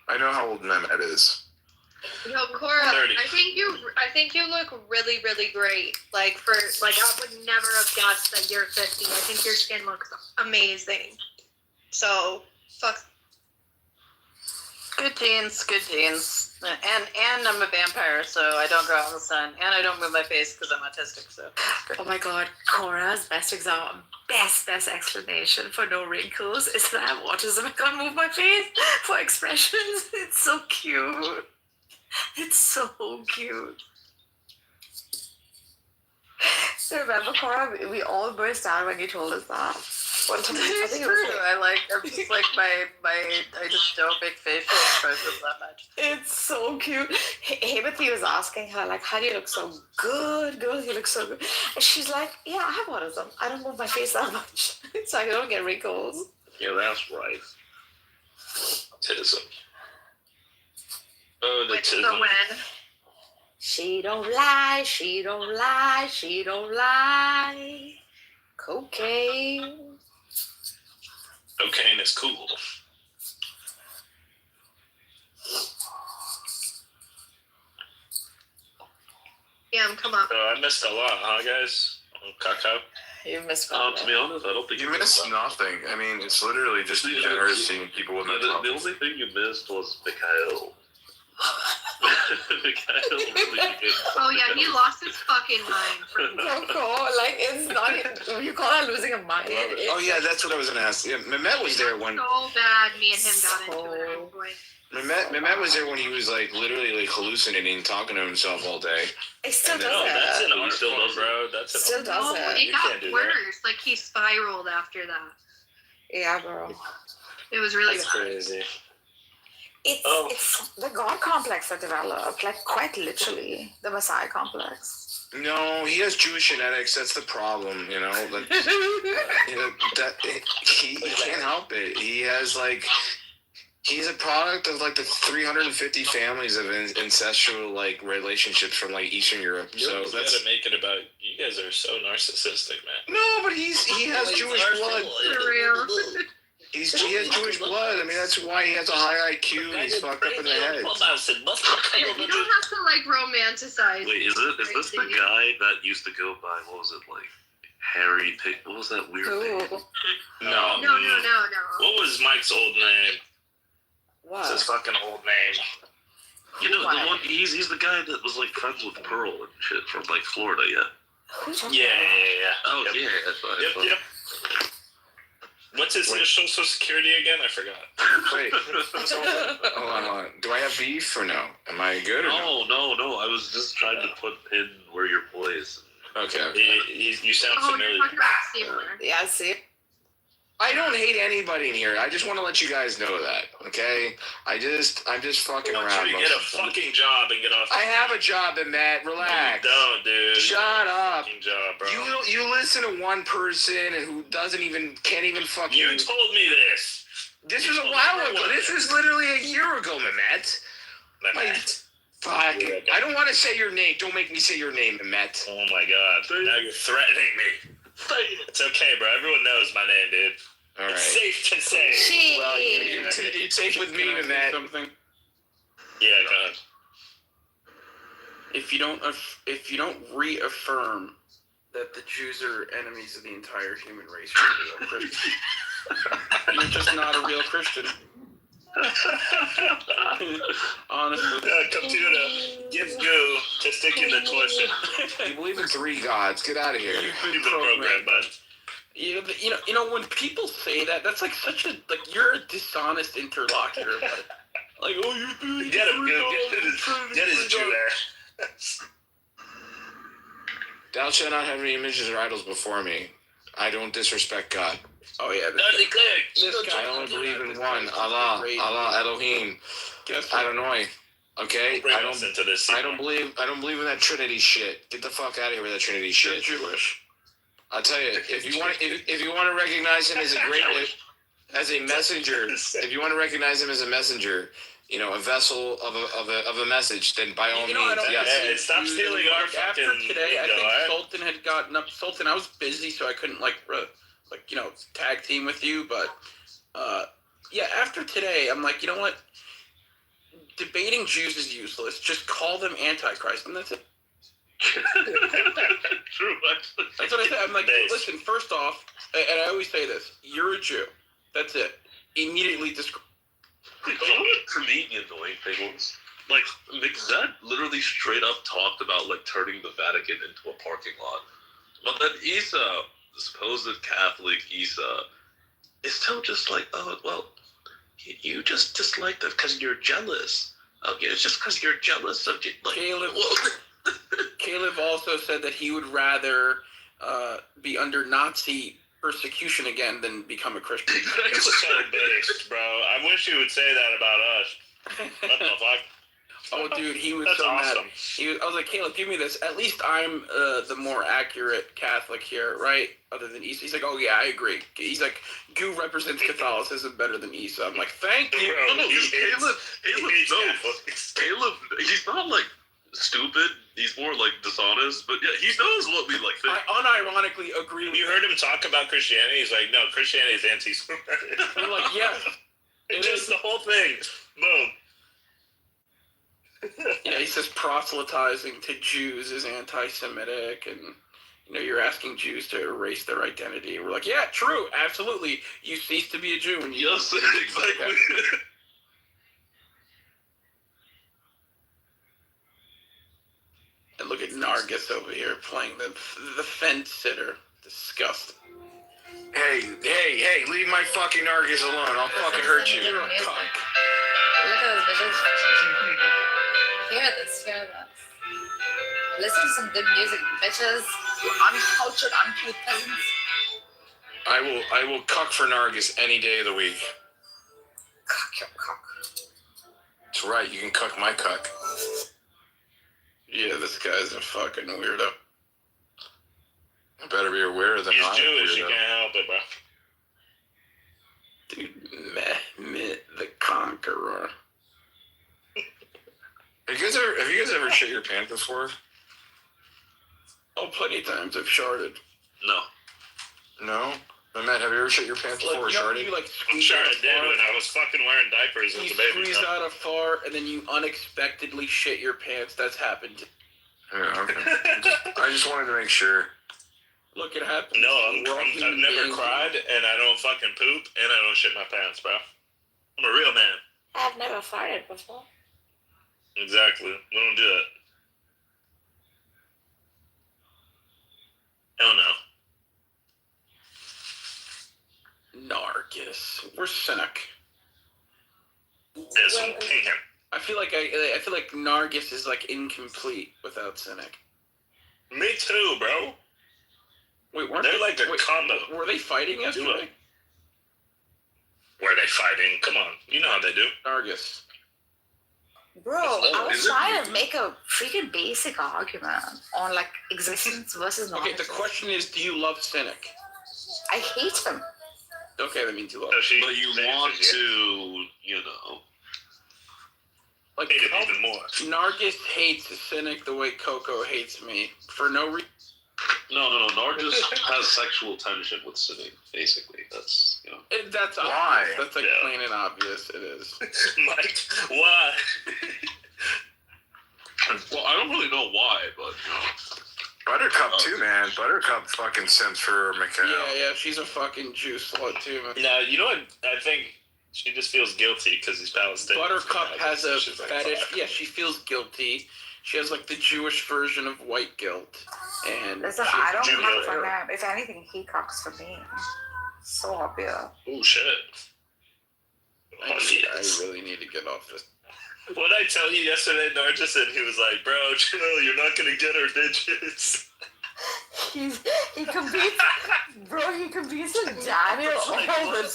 I know how old Mehmet is. Yo, Cora, 30. I think you look really, really great. I would never have guessed that you're 50. I think your skin looks amazing. So, fuck. Good genes. And I'm a vampire, so I don't go out in the sun. And I don't move my face because I'm autistic, so. Oh my god, Cora's best example, best explanation for no wrinkles is that I have autism. I can't move my face for expressions. It's so cute. It's so cute. So remember, Cora, we all burst out when you told us that. One time, I think it was true. I'm just like I just don't make facial expressions that much. It's so cute. Himothy was asking her, like, how do you look so good? Girl, you look so good. And she's like, yeah, I have autism. I don't move my face that much. So I don't get wrinkles. Yeah, that's right. Autism. Oh, the autism. So when? She don't lie, she don't lie, she don't lie. Cocaine. Cocaine is cool. Yeah, come on. I missed a lot, huh, guys? Cacao. You missed. To be honest, I don't think You missed nothing. I mean, it's literally just degeneracy people with no the problems. only thing you missed was Mikhail. Mikhail really good. Oh yeah, he lost his fucking mind. Like it's not even, you call that losing a mind. Oh yeah, that's what I was gonna ask. Yeah, Mehmet was there when So bad, me and him got into it at one point. Mehmet was there when he was like literally like hallucinating, talking to himself all day. He still does That's it. an art form, bro. That's an Still art does form. it. It You got can't do that. worse. Like he spiraled after that. Yeah, bro. It was really That's crazy. It's the God complex that developed, like quite literally, the Messiah complex. No, he has Jewish genetics. That's the problem, you know. Like, he can't help it. He has like, he's a product of like the 350 families of ancestral like relationships from like Eastern Europe. So You that's gotta make it about. You guys are so narcissistic, man. no, but he has Jewish blood. For real. He has Jewish blood. I mean, that's why he has a high IQ. And he's fucked up in the head. You don't have to like romanticize. Wait, is this the guy that used to go by, what was it, like, Harry Pick? What was that weird name? No. No. What was Mike's old name? What's What? his fucking old name? You know, the one, he's the guy that was, like, friends with Pearl and shit from, like, Florida, yeah? Yeah. Oh, Yep. yeah. I thought. Yep. What's his initial social security again? I forgot. Wait. Hold on. Do I have beef or no? Am I good or no? No. I was just trying to put in where your place. Okay. You sound Oh, familiar. you're talking about Seymour. Yeah, see? I don't hate anybody in here. I just want to let you guys know that, okay? I'm just fucking I want around. you to get a fucking job and get off. I have a job, Matt. Relax. You don't, dude. Shut up. Fucking job, bro. You listen to one person and who can't even fucking. You told me this. This was a while ago. This was literally a year ago, Mehmet. Fuck. I don't want to say your name. Don't make me say your name, Mehmet. Oh my god. Now you're threatening me. It's okay, bro. Everyone knows my name, dude. All right. It's safe to say. Well, you're safe with me, Mehmet. Something. Yeah, go ahead. If you don't reaffirm that the Jews are enemies of the entire human race, you're a real Christian. You're just not a real Christian. Honestly. Computer, give goo to stick in the toilet. You believe in 3 gods. Get out of here. You've been programmed, bud. You know, when people say that, that's like such a, like, you're a dishonest interlocutor. Like, oh, you get him, get his Jew there. Thou shalt not have any images or idols before me. I don't disrespect God. Oh yeah. I only believe in one, Allah, Elohim, Adonai. Okay, I don't believe in that Trinity shit. Get the fuck out of here with that Trinity shit. You're Jewish. I'll tell you, if you want to recognize him as a messenger, if you want to recognize him as a messenger, you know, a vessel of a message, then by all means, yes. Hey, stop stealing our After fucking today, I lingo, think alright? Sultan had gotten up. Sultan, I was busy, so I couldn't tag team with you. But yeah, after today, I'm like, you know what? Debating Jews is useless. Just call them Antichrist, and that's it. True. That's what I said. I'm like, listen. First off, and I always say this: you're a Jew. That's it. Immediately describe. You know what for me the annoying thing was? Like, McZed literally straight up talked about, like, turning the Vatican into a parking lot. But then Isa, the supposed Catholic Isa, is still just like, oh, well, you just dislike them because you're jealous. Okay, it's just because you're jealous of... Like, Caleb also said that he would rather be under Nazi persecution again than become a Christian. It's so based, bro. I wish you would say that about us. What the fuck? Oh, dude, he was That's so awesome. mad. I was like, Caleb, give me this. At least I'm the more accurate Catholic here, right? Other than Isa. He's like, oh, yeah, I agree. He's like, Goo represents Catholicism better than Isa. I'm like, thank you. Caleb, he's not, like, stupid. He's more like dishonest. But yeah, he knows what we like think. I unironically agree with You heard him talk about Christianity. He's like, no, Christianity is anti-Semitic. I'm like, yeah. Just the whole thing. Boom. Yeah, he says proselytizing to Jews is anti-Semitic, and you're asking Jews to erase their identity. We're like, yeah, true, absolutely. You cease to be a Jew. And yes, exactly. And look at Nargis over here playing the fence sitter. Disgusting. Hey, leave my fucking Nargis alone. I'll fucking hurt you. You're a cuck. Look at those bitches. Hear this. Listen to some good music, bitches. You uncultured, uncouth peasants. I will cuck for Nargis any day of the week. Cuck your cuck. That's right, you can cuck my cuck. Yeah, this guy's a fucking weirdo. I better be aware that He's I'm Jewish, weirdo. you can't help it, bro. Dude, Mehmet the Conqueror. Have you guys ever shit your pants before? Oh, plenty of times I've sharded. No. No? Matt, have you ever shit your pants before or sharded? You I'm sure I did when I was fucking wearing diapers as You a baby. squeeze out a fart and then you unexpectedly shit your pants. That's happened. Yeah, okay. I just wanted to make sure. Look, it happened. No, I've never cried, and I don't fucking poop, and I don't shit my pants, bro. I'm a real man. I've never farted before. Exactly. We don't do that. Hell no. Nargis. We're cynic. Yes, I'm king him. I feel like Nargis is like incomplete without Cynic. Me too, bro. Wait, weren't they're like a combo? Were they fighting yesterday? Were they fighting? Come on, you know how they do. Nargis. Bro, I was trying to make a freaking basic argument on like existence versus Okay, non-existence. the question is, do you love Cynic? I hate him. Okay, that means you love him. But you want to, like hate him even more. Nargis hates Cynic the way Coco hates me for no reason. No. Nargis has sexual tension with Cynic, basically. That's, That's why. Obvious. That's like plain and obvious. It is. Mike, why? Well, I don't really know why, but, Buttercup too, man. Buttercup fucking simps for Mikhail. Yeah, she's a fucking Jew slut too, man. No, you know what? I think she just feels guilty because he's Palestinian. Buttercup has a She's like, fetish. fuck. Yeah, she feels guilty. She has like the Jewish version of white guilt. And Listen, she I don't has cuck for him. If anything, he cucks for me. So obvious. Oh shit. I really need to get off this. What did I tell you yesterday, Nargis? And he was like, bro, chill, you're not going to get her digits. He competes, bro. He competes with Daniel all the time. That was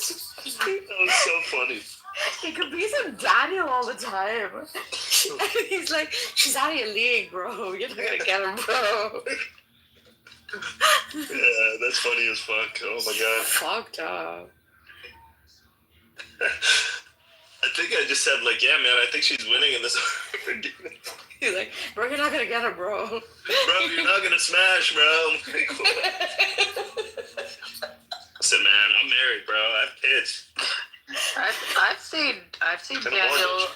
so funny. He competes with Daniel all the time. He's like, she's out of your league, bro. You're not gonna get her, bro. Yeah, that's funny as fuck. Oh my god. Fucked up. I think I just said, like, yeah, man, I think she's winning in this argument. He's like, bro, you're not gonna get her, bro. Bro, you're not gonna smash, bro. I said, man, I'm married, bro. I have kids.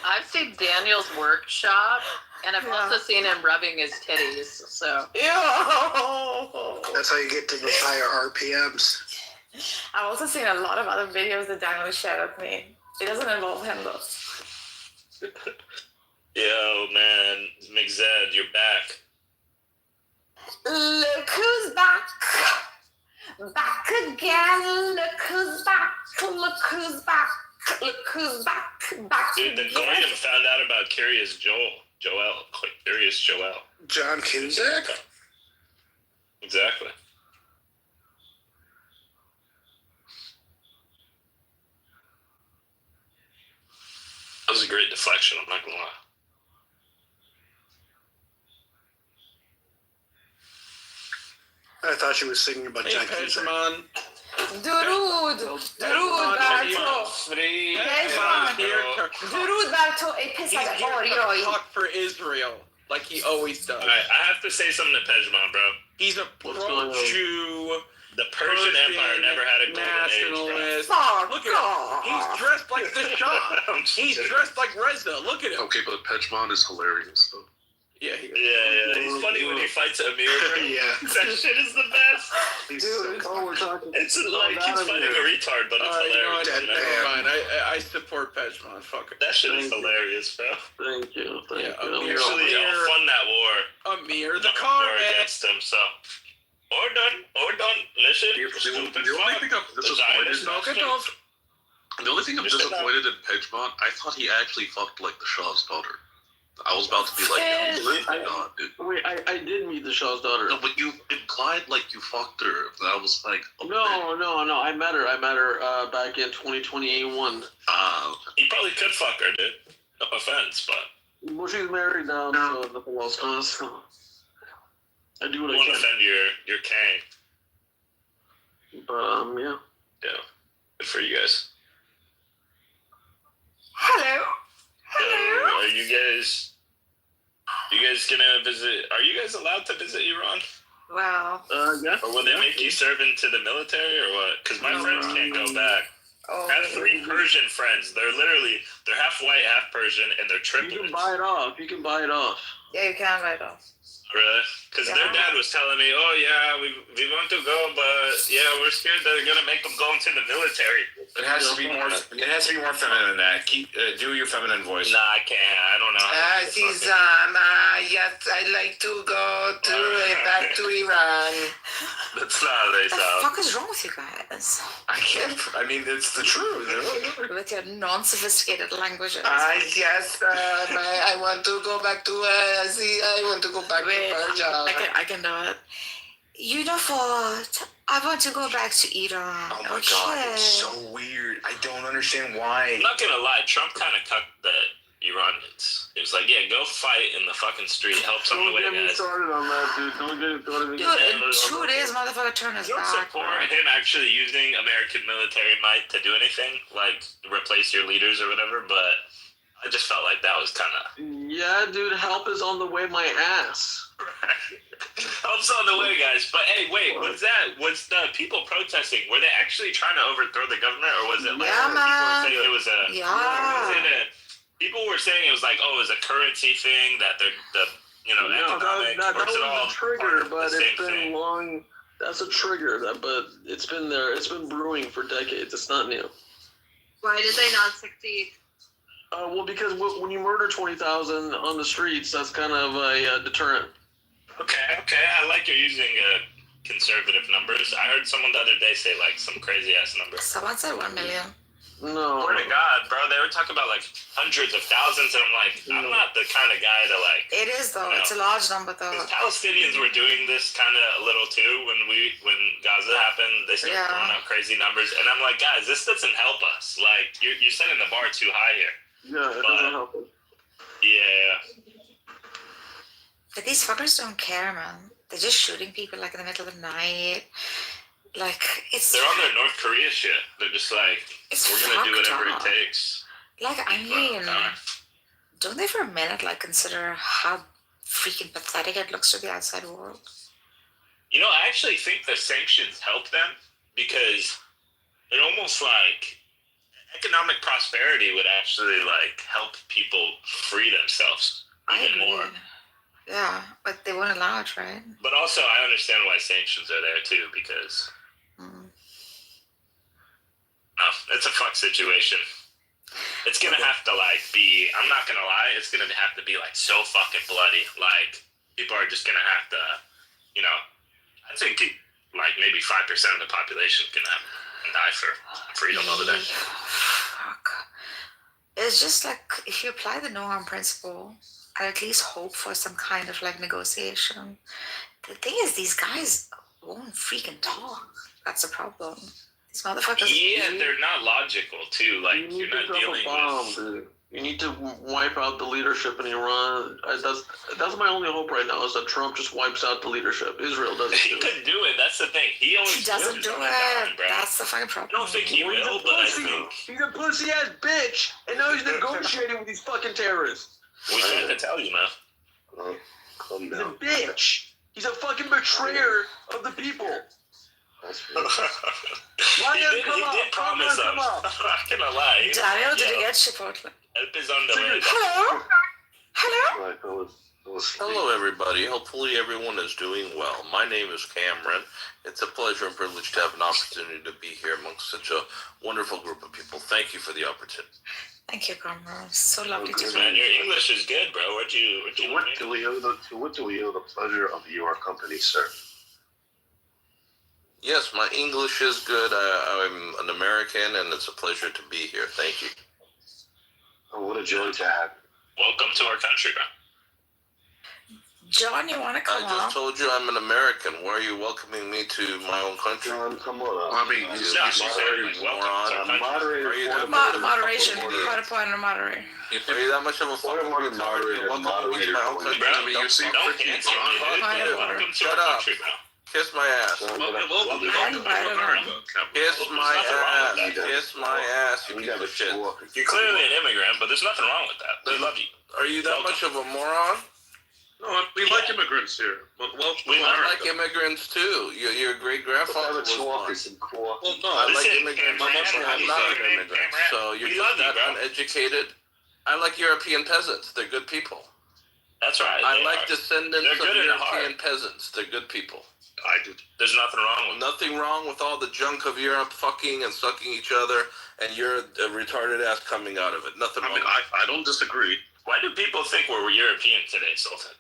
I've seen Daniel's workshop, and I've also seen him rubbing his titties. So that's how you get to those higher RPMs. I've also seen a lot of other videos that Daniel shared with me. It doesn't involve him though. Yo, man, McZed, you're back. Look who's back. Back again. Look who's back. Look who's back. Look who's back. Back Dude, then Corian found out about Curious Joel. Curious Joel. John Cusack? Exactly. That was a great deflection, I'm not gonna lie. I thought she was singing about John Cusack. درود بر تو درود بر تو ای پسر آریایی Talk for Israel. like he always does. All right, I have to say something to Pejman, bro. He's a pro-Jew. The Persian Empire never had a golden age, nationalist. bro. Look at him. He's dressed like the Shah. He's dressed like Reza. Look at him. Okay, but Pejman is hilarious, though. Yeah, He's funny when he fights Amir. Yeah. That shit is the best. Dude, we're talking. It's like he's fighting a retard, but it's hilarious. Never mind. I support Pejman. Fuck it. That shit is hilarious, bro. Thank you. Amir, Actually, I'll fund that war. Amir, the car against him. So, Ordon. Listen, The only thing I'm disappointed in Pejman, I thought he actually fucked like the Shah's daughter. I was about to be like, God, dude. Wait, I did meet the Shah's daughter. No, but you implied like you fucked her. And I was like, okay. No. I met her back in 2021. He probably could fuck her, dude. No offense, but. Well, she's married now, so nothing else does. I do what I want to can. defend your king. But yeah. Yeah. Good for you guys. Hello. So, are you guys gonna visit? Are you guys allowed to visit Iran? Well. Yeah. Or will they make you serve into the military or what? Because my friends can't go back. I have 3 Persian friends. They're half white, half Persian, and they're triplets. You can buy it off. Yeah, you can buy it off. Really? Because their dad was telling me, oh yeah, we want to go, but yeah, we're scared they're gonna make them go into the military. It has to be more. It has to be more feminine than that. Do your feminine voice. Nah, I can't. I don't know. Yes, I'd like to go back to Iran. That's not how they What the sound. fuck is wrong with you guys? I can't. I mean, it's the truth. With your non-sophisticated languages. Yes, I want to go back to. I want to go back to Persia. I can do it. You know what? I want to go back to Iran. Oh my God, it's so weird. I don't understand why. I'm not gonna lie, Trump kind of cut the Iranians. It was like, yeah, go fight in the fucking street, help some of the way, Don't get me guys. started on that, dude. Don't get me started. Dude, in 2 days, motherfucker, turn his You don't back. support him actually using American military might to do anything, like replace your leaders or whatever, but I just felt like that was kind of... Yeah, dude, help is on the way, my ass. Help's on the way, guys. But hey, wait, was the people protesting, were they actually trying to overthrow the government, or was it like people were saying it was a... People were saying it was like, oh, it was a currency thing, that economic... That was all a trigger, but it's been thing? long... That's a trigger, but it's been there. It's been brewing for decades. It's not new. Why did they not succeed? Well, because when you murder 20,000 on the streets, that's kind of a deterrent. Okay, I like you're using conservative numbers. I heard someone the other day say like some crazy ass number. Someone said 1 million. No. Swear to God, bro, they were talking about like hundreds of thousands, and I'm like, I'm not the kind of guy to like. It is though. It's a large number though. Palestinians were doing this kind of a little too when Gaza happened. They started throwing out crazy numbers, and I'm like, guys, this doesn't help us. Like, you're setting the bar too high here. Yeah, it doesn't help us. Yeah. But these fuckers don't care, man. They're just shooting people like in the middle of the night. Like, it's... They're on their North Korea shit. They're just like, we're gonna do whatever it takes. Like, I mean, don't they for a minute, like, consider how freaking pathetic it looks to the outside world? You know, I actually think the sanctions help them, because it almost like economic prosperity would actually like help people free themselves even more. Yeah, but they won't allow it, right? But also, I understand why sanctions are there too, because it's a fuck situation. It's gonna have to like be. I'm not gonna lie. It's gonna have to be like so fucking bloody. Like, people are just gonna have to, you know. I think like maybe 5% of the population can die for freedom over there. Fuck. It's just like if you apply the no harm principle, I'd at least hope for some kind of like negotiation. The thing is, these guys won't freaking talk. That's the problem. These motherfuckers. Yeah, they're not logical too. Like, you're not dealing with. Dude. You need to wipe out the leadership in Iran. That's my only hope right now, is that Trump just wipes out the leadership. Israel doesn't. He couldn't do it. That's the thing. He always doesn't do it. That's the fucking problem. I don't think he will, but I think he's a pussy ass bitch, and now he's negotiating with these fucking terrorists. We tried to tell you, man. Calm He's a down. bitch. He's a fucking betrayer of the people. That's right. He did promise them. I'm not gonna lie. Daniel, did you get Chipotle? Help is on the way. Hello? Hello? Right, fellas. Hello, everybody. Hopefully, everyone is doing well. My name is Cameron. It's a pleasure and privilege to have an opportunity to be here amongst such a wonderful group of people. Thank you for the opportunity. Thank you, Cameron. So lovely to Man, meet your you. English is good, bro. What you To what do we owe the pleasure of your company, sir? Yes, my English is good. I'm an American, and it's a pleasure to be here. Thank you. Oh, what a joy to have. Welcome to our country, bro. John, you want to come I just told you I'm an American. Why are you welcoming me to my own country? John, come on. I mean, you Moderation. Quite a point of moderator. Are you that much of a fucking retard? Welcome me to my own country. Shut up. Kiss my ass. Kiss my ass. Kiss my ass, you piece of shit. You're clearly an immigrant, but there's nothing wrong with that. They love you. Are you that much of a moron? No, we like immigrants here. Well, I like immigrants too. Your great grandfather was one. Well, no, I like immigrants. I'm not an immigrant. So you're just that uneducated. I like European peasants. They're good people. That's right. I like descendants of good in the European peasants. They're good people. I do. There's nothing wrong with Nothing wrong with all the junk of Europe fucking and sucking each other, and you're a retarded ass coming out of it. Nothing wrong. I don't disagree. Why do people think we're European today, Sultan?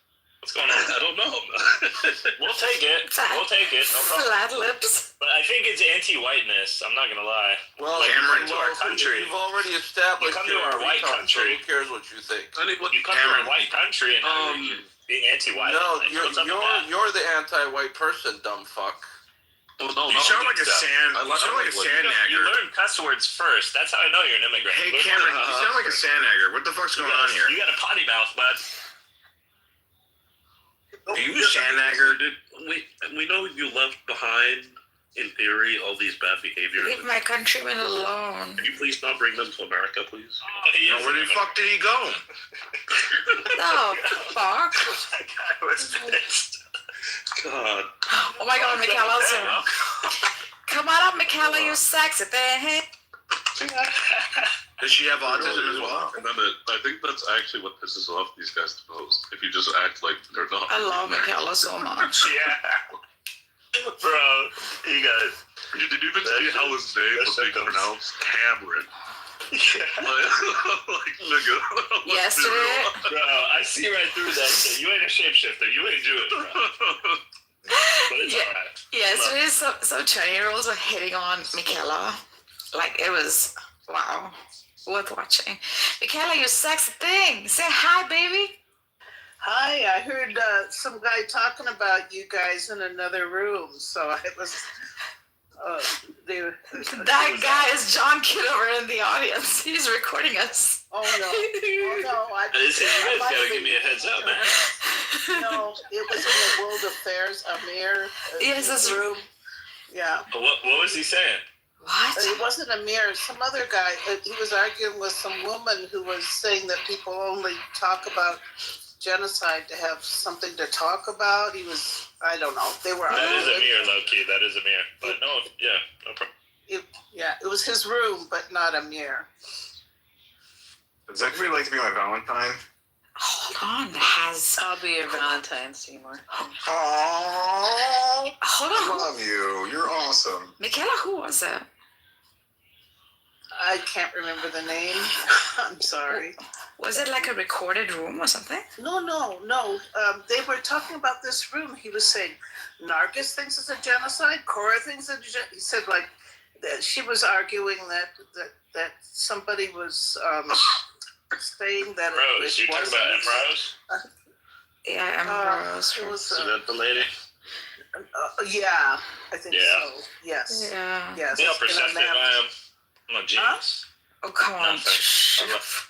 What's going on? I don't know. We'll take it. We'll take it. No problem. Flat lips. But I think it's anti-whiteness. I'm not gonna lie. Well, Cameron, to our country. You've already established You come to our white country. Who cares what you think? You come to our white country and you're being anti-white. No, Like, what's up with that? you're the anti-white person, dumb fuck. Well, no, You sound like a sand. You learn cuss words first. That's how I know you're an immigrant. Hey, Cameron, you sound like a sandagger. What the fuck's going on here? You got a potty mouth, bud. Are you sandagger? We know you left behind, in theory, all these bad behaviors. Leave my countrymen alone. Can you please not bring them to America, please? Where the fuck did he go? No, fuck. That guy was pissed. God. Oh my god, Michaela's here. Come on up, Michaela, you sexy thing. Does she have autism as well? I think that's actually what pisses off these guys the most. If you just act like they're not. I love Michaela so much. Yeah. Bro, you guys. Did you even see how his name was being pronounced? Cameron. Yeah. Like, nigga. Yesterday. Bro, I see right through that shit. You ain't a shapeshifter. You ain't Jewish, bro. But it's alright. Yesterday, some 20-year-olds were hitting on Michaela. Like, it was, wow, worth watching. Michaela, you sexy thing. Say hi, baby. Hi, I heard some guy talking about you guys in another room, so I was. That guy is John Kitover in the audience. He's recording us. Oh no! Oh no! You guys gotta give me a heads up, man. No, it was in the World Affairs. Amir. Yes, this room. Yeah. What was he saying? What? It wasn't Amir. Some other guy. He was arguing with some woman who was saying that people only talk about genocide to have something to talk about. He was. I don't know. They were. That is Amir, low key. That is Amir. But no, yeah, no problem. It was his room, but not Amir. Does anybody like to be my Valentine? Hold on, I'll be your Valentine, Seymour. Oh, hold on. I love you. You're awesome. Michaela, who was it? I can't remember the name. I'm sorry. Was it like a recorded room or something? No. They were talking about this room. He was saying, Nargis thinks it's a genocide. Cora thinks it's a genocide. He said, like, that she was arguing that somebody was saying that Rose, you talking about Rose? Yeah, Rose. Is that the lady? Yeah, I think so. Yes. Yeah. Yes. You know how perceptive I am. I'm a genius. Oh, come on. No, thanks.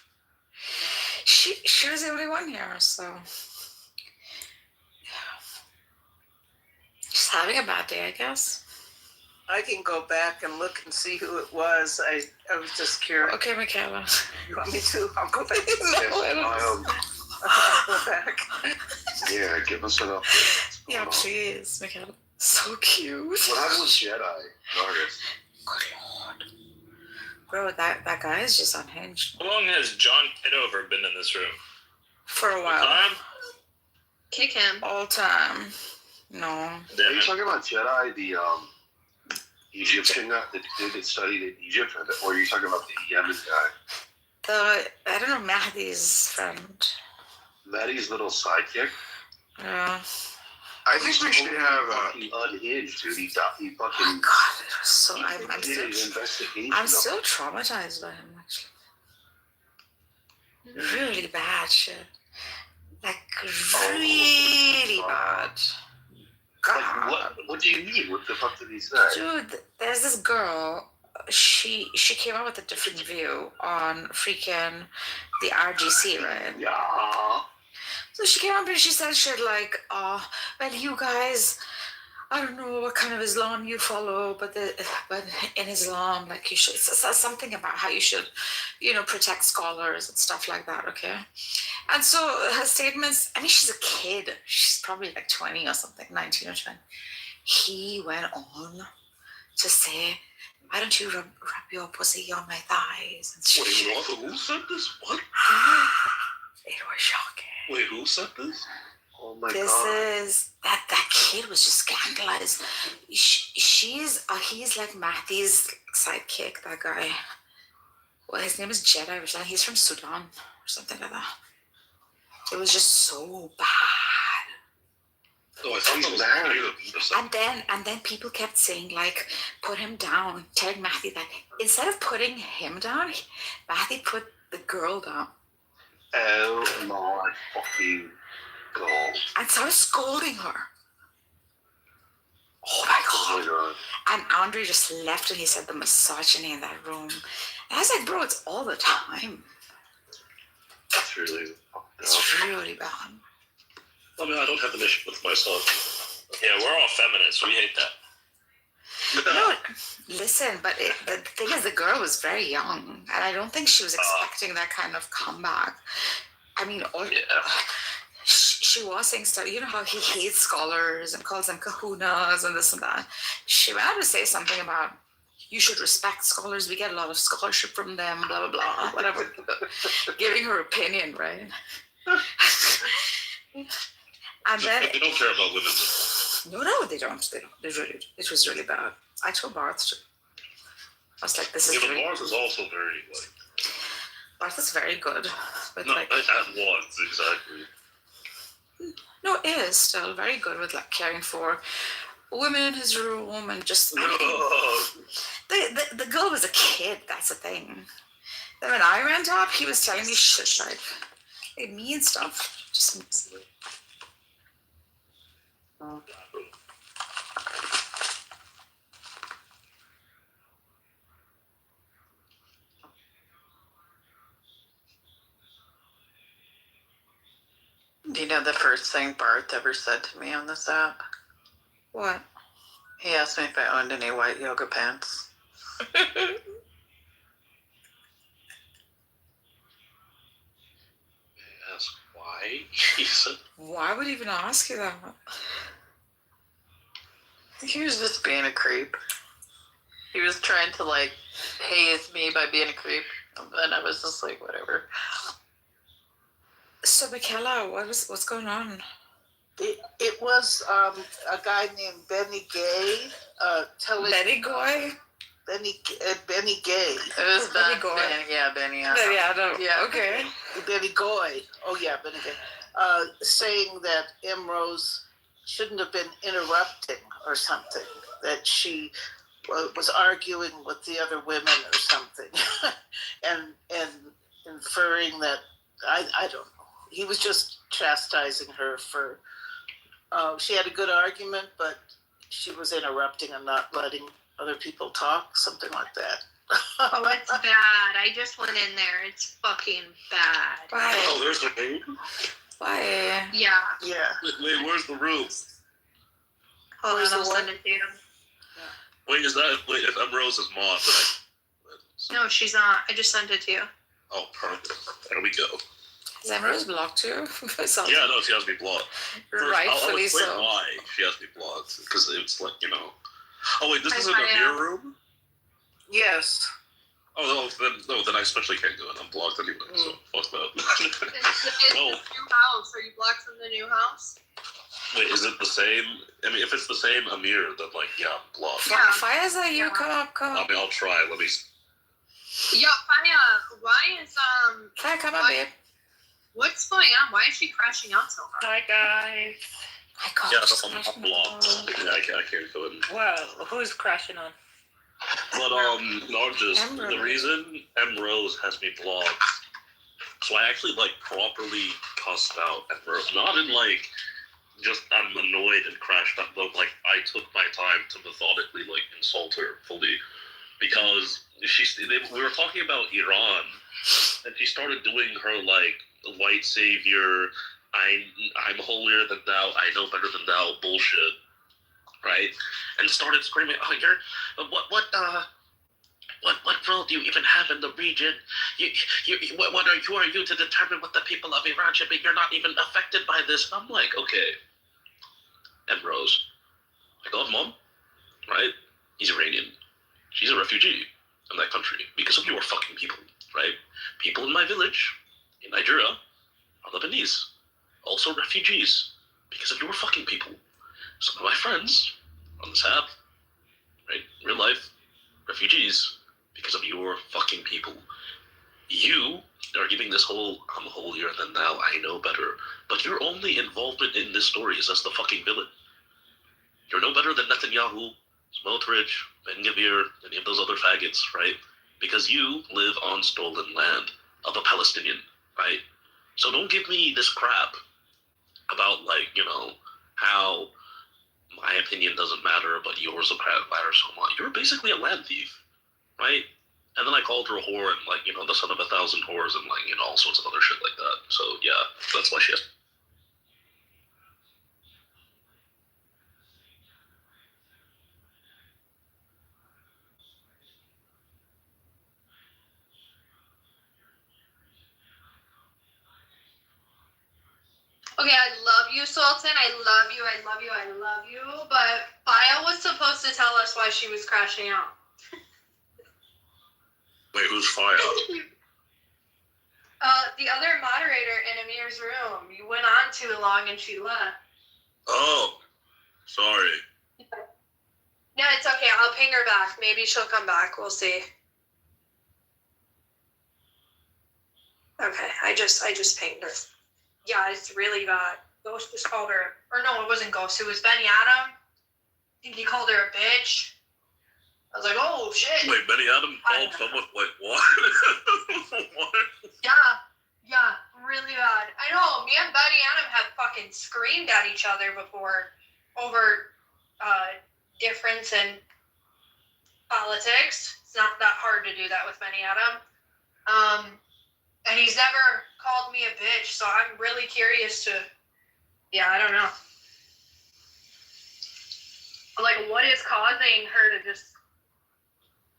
She was the only one here, so. She's having a bad day, I guess. I can go back and look and see who it was. I was just curious. Okay, Michaela. You want me to? I'll go back. No, back. Yeah, give us an update. Yeah, please, Michaela. So cute. What happened with Jedi? Artist? Good lord. Bro, that guy is just unhinged. How long has John Kitover been in this room? For a while. Time? Kick him. All time. No. Are you talking about Jedi, the Egyptian guy that studied in Egypt, or are you talking about the Yemen guy? I don't know, Mahdi's friend. Maddie's little sidekick? Yeah. I think we should have fucking unhinged, dude. He fucking. Oh God, it was so. I'm still still traumatized by him, actually. Really bad shit. Like really bad. God. Like, what do you mean? What the fuck did he say? Dude, there's this girl. She came out with a different view on freaking the RGC, right? Yeah. So she came up and she said shit like, well, you guys, I don't know what kind of Islam you follow, but in Islam, like you should, it says something about how you should, protect scholars and stuff like that, okay? And so her statements, I mean, she's a kid. She's probably like 20 or something, 19 or 20. He went on to say, why don't you rub your pussy on my thighs? And Wait, what? Who said this? What? It was shocking. Wait, who said this? Oh my This god. is that kid was just scandalized. He's like Matthew's sidekick. That guy. Well, his name is Jedi or something. He's from Sudan or something like that. It was just so bad. Oh, I thought that was And then people kept saying like, put him down, telling Matthew that instead of putting him down, Matthew put the girl down. Oh my fucking god. And started scolding her. Oh my god. Oh my god. And Andre just left and he said the misogyny in that room. And I was like, bro, it's all the time. That's really fucked up. It's really bad. I mean, I don't have an issue with my son. Yeah, we're all feminists. We hate that. No, listen, but the thing is, the girl was very young, and I don't think she was expecting that kind of comeback. I mean, she was saying stuff. You know how he hates scholars and calls them kahunas and this and that. She went out to say something about you should respect scholars. We get a lot of scholarship from them. Blah blah blah. Whatever, giving her opinion, right? And then They don't care about women. no, they don't. It was really bad. I told Barth too. I was like, this is Yeah, but really, Mars is also very, like... Barth is very good. But Not like, at once, exactly. no, is still very good with like caring for women in his room and just. I mean, the girl was a kid. That's the thing. Then when I went up, he was telling me shit like mean stuff. Just. Do you know the first thing Barth ever said to me on this app? What? He asked me if I owned any white yoga pants. Ask why? He said... Why would he even ask you that? He was just being a creep. He was trying to like haze me by being a creep. And I was just like, whatever. So Michaela, what's going on? It was a guy named Benny Gay telling Benny Goy? Benny Gay. It was Benny Goy. Benny. Okay. Benny Goy. Oh yeah, Benny Gay. Saying that Rose shouldn't have been interrupting or something. That she was arguing with the other women or something, and inferring that I don't know. He was just chastising her for. She had a good argument, but she was interrupting and not letting other people talk, something like that. Oh, it's bad. I just went in there. It's fucking bad. Why? Oh, there's the room? Why? Yeah. Yeah. Wait, where's the room? Hold Where's on, the I'll send it to you. Wait, if Rose is mom, then No, she's not. I just sent it to you. Oh, perfect. There we go. Is Emerald's blocked too? Yeah, no, she has me blocked. Rightfully I'll explain so. why she has me blocked. Because it's like, you know. Oh, wait, this is in I a mirror room? Yes. Oh, then I especially can't go in. I'm blocked anyway, so fuck that. It's the new house. Are you blocked from the new house? Wait, is it the same? I mean, if it's the same Amir, then like, yeah, I'm blocked. Yeah. Fires are you? Come up. I mean, I'll try. Let me. Yeah, Faya, why is Fire, come up, babe. What's going on? Why is she crashing out so hard? Hi guys. Yeah, I'm blocked. Yeah, I can't go in. Well, who's crashing on? But Nargis, the reason M Rose has me blocked, so I actually like properly cussed out M Rose, not in like just I'm annoyed and crashed out, but like I took my time to methodically like insult her fully, because we were talking about Iran, and she started doing her like white savior, I'm holier than thou, I know better than thou bullshit, right? And started screaming, "Oh, you're what role do you even have in the region? What are you to determine what the people of Iran should be? You're not even affected by this." And I'm like, okay, M Rose, I got mom, right? He's Iranian. She's a refugee in that country because of your fucking people, right? People in my village in Nigeria are Lebanese, also refugees because of your fucking people. Some of my friends on this app, right, real life, refugees because of your fucking people. You are giving this whole "I'm holier than thou, I know better," but your only involvement in this story is as the fucking villain. You're no better than Netanyahu, Smotrich, Ben-Gvir, any of those other faggots, right? Because you live on stolen land of a Palestinian, right? So don't give me this crap about, like, you know, how my opinion doesn't matter, but yours matters so much. You're basically a land thief, right? And then I called her a whore and, like, you know, the son of 1,000 whores and, like, you know, all sorts of other shit like that. So, yeah, that's why she has... Okay, I love you, Sultan. I love you. I love you. I love you. But Faya was supposed to tell us why she was crashing out. Wait, who's Fire? The other moderator in Amir's room. You went on too long and she left. Oh, sorry. No, it's okay. I'll ping her back. Maybe she'll come back. We'll see. Okay, I just pinged her. Yeah, it's really bad. Ghost just called her, or no, it wasn't Ghost. It was Benny Adam. I think he called her a bitch. I was like, oh shit. Wait, Benny Adam called someone like what? What? Yeah, really bad. I know. Me and Benny Adam have fucking screamed at each other before over difference in politics. It's not that hard to do that with Benny Adam. And he's never called me a bitch, so I'm really curious to, I don't know. Like, what is causing her to just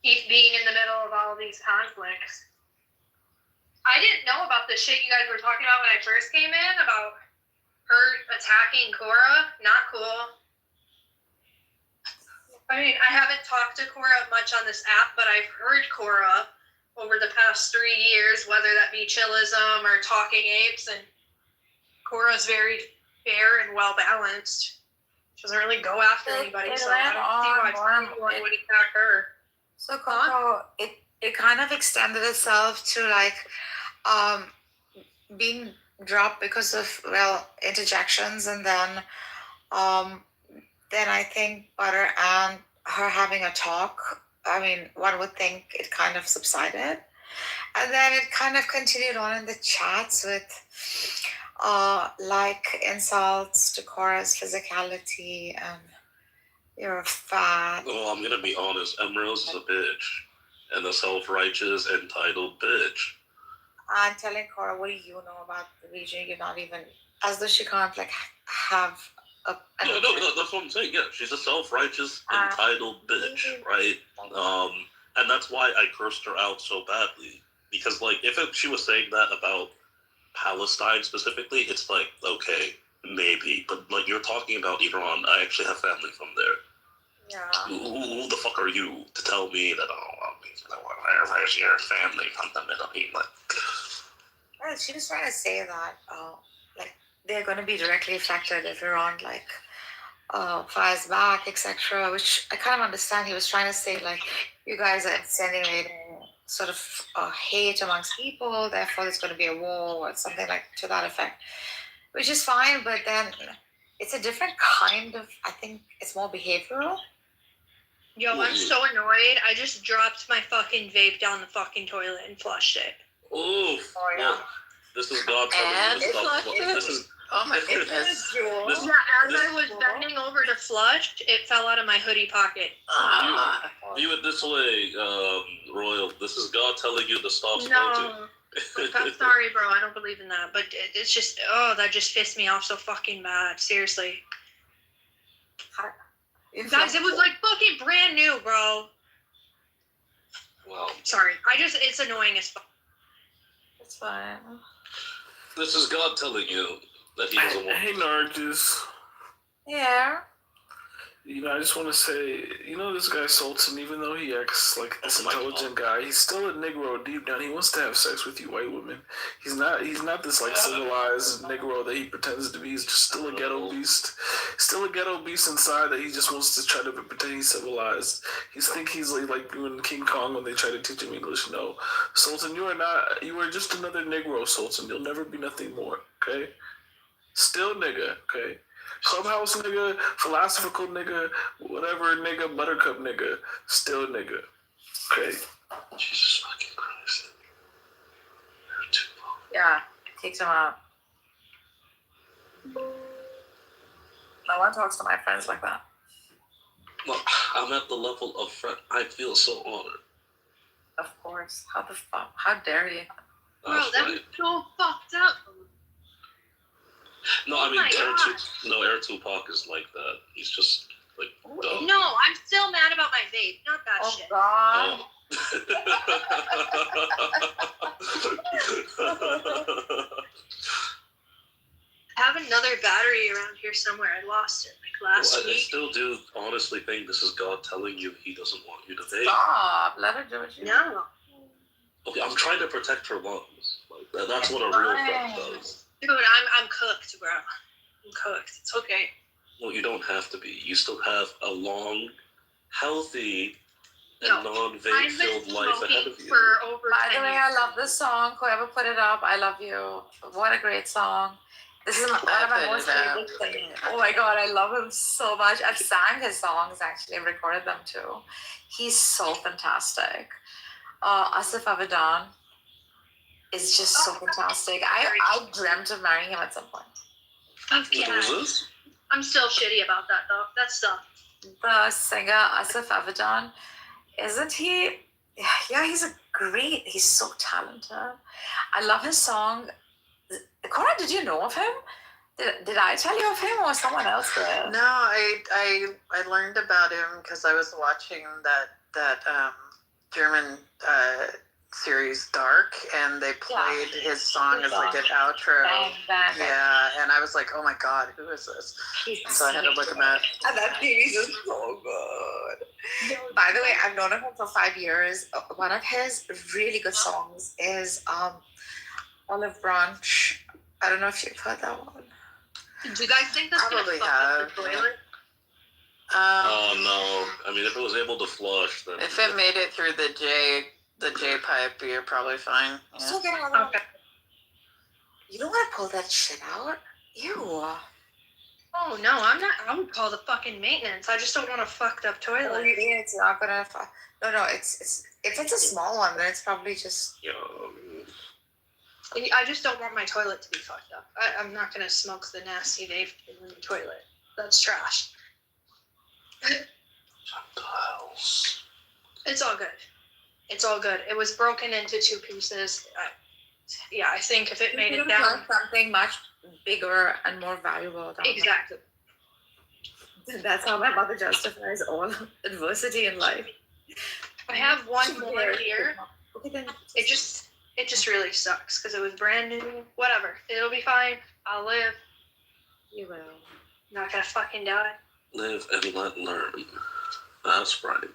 keep being in the middle of all these conflicts? I didn't know about the shit you guys were talking about when I first came in, about her attacking Cora. Not cool. I mean, I haven't talked to Cora much on this app, but I've heard Cora over the past 3 years, whether that be Chillism or Talking Apes, and Cora's very fair and well balanced. She doesn't really go after anybody, so I don't see why anyone would attack her. So Coco, it kind of extended itself to like being dropped because of interjections, and then I think Butter and her having a talk. I mean, one would think it kind of subsided. And then it kind of continued on in the chats with like insults to Cora's physicality and you're fat. Well, I'm gonna be honest, Emerald is a bitch. And a self-righteous, entitled bitch. I'm telling Cora, what do you know about the region? You're not even, as though she can't like have a... No, that's what I'm saying. Yeah, she's a self-righteous, entitled bitch, right? And that's why I cursed her out so badly. Because, like, if she was saying that about Palestine specifically, it's like, okay, maybe, but like you're talking about Iran, I actually have family from there. Yeah. Who the fuck are you to tell me that? Where's your family from the Middle East? Like, Well, she was trying to say that, like, they're going to be directly affected if Iran, like, fires back, etc. Which I kind of understand. He was trying to say, like, you guys are insinuating sort of hate amongst people, therefore there's going to be a war or something like to that effect, which is fine. But then it's a different kind of. I think it's more behavioral. Yo, I'm so annoyed. I just dropped my fucking vape down the fucking toilet and flushed it. oof. Oh yeah. Well, this is God telling And you to stop. flushed it? This is. Oh my goodness. This- Yeah, as I was bending over to flush, it fell out of my hoodie pocket. View it this way, Royal. This is God telling you to stop smoking. No. I'm sorry, bro. I don't believe in that. But it's just, that just pissed me off so fucking bad. Seriously. Guys, it was like fucking brand new, bro. Well, Sorry. It's annoying as fuck. It's fine. this is God telling you that He doesn't want. Hey, Nargis. Yeah. You know, I just want to say, you know, this guy Sultan, even though he acts like this intelligent guy, he's still a Negro deep down. He wants to have sex with you white women. He's not this like civilized Negro that he pretends to be. He's just still a ghetto beast. Still a ghetto beast inside that he just wants to try to pretend he's civilized. He's like when King Kong when they try to teach him English. No, Sultan, you are not. You are just another Negro, Sultan. You'll never be nothing more. Okay, still nigga. Okay. Clubhouse nigga, philosophical nigga, whatever nigga, buttercup nigga, still nigga. Okay. Jesus fucking Christ. Yeah. Takes him out. No one talks to my friends like that. Well, I'm at the level of friend. I feel so honored. Of course. How the fuck? How dare you? Bro, That's that right. was so fucked up. No, I mean, my Air Tupac is like that. He's just like dumb. No, I'm still mad about my vape. Not that shit. God. I have another battery around here somewhere. I lost it like last Well, I week. still do honestly think this is God telling you He doesn't want you to vape. Stop. Let her do what you No. Okay, I'm trying to protect her lungs. Like, that's what a real friend does. Dude, I'm cooked, bro. I'm cooked. It's okay. Well, you don't have to be. You still have a long, healthy, and No, non-vape I've been filled life ahead smoking of you. for over By 10 the way, years. I love this song. Whoever put it up, I love you. What a great song. This is one of my most favorite things. Oh my God, I love him so much. I've sang his songs actually. I've recorded them too. He's so fantastic. Asif Avidan is just so fantastic. I dreamt of marrying him at some point. Fuck yeah. I'm still shitty about that though. That stuff. The singer Asif Avidan, isn't he? Yeah, he's so talented. I love his song. Cora, did you know of him? Did I tell you of him or someone else did? No, I learned about him because I was watching that German series Dark, and they played his song as like an outro. Bang. Yeah, and I was like, oh my God, who is this? So I had to look him up. And that series is so good. By the way, I've known him for 5 years. One of his really good songs is Olive Branch. I don't know if you've heard that one. Do you guys think that's Probably gonna fuck up the toilet? Oh no! I mean, if it was able to flush, then If it made it through the J pipe, you're probably fine. Yeah. Still getting a little. You don't want to pull that shit out. Ew. Oh no, I'm not. I would call the fucking maintenance. I just don't want a fucked up toilet. Oh, it's not gonna. No. It's if it's a small one, then it's probably just. I just don't want my toilet to be fucked up. I'm not gonna smoke the nasty vape in the toilet. That's trash. It's all good. It's all good. It was broken into 2 pieces. I think if it made it down, something much bigger and more valuable. Exactly. That's how my mother justifies all adversity in life. I have one more here. Okay, then. It just really sucks because it was brand new. Whatever. It'll be fine. I'll live. You will. Not gonna fucking die. Live and let learn. That's right.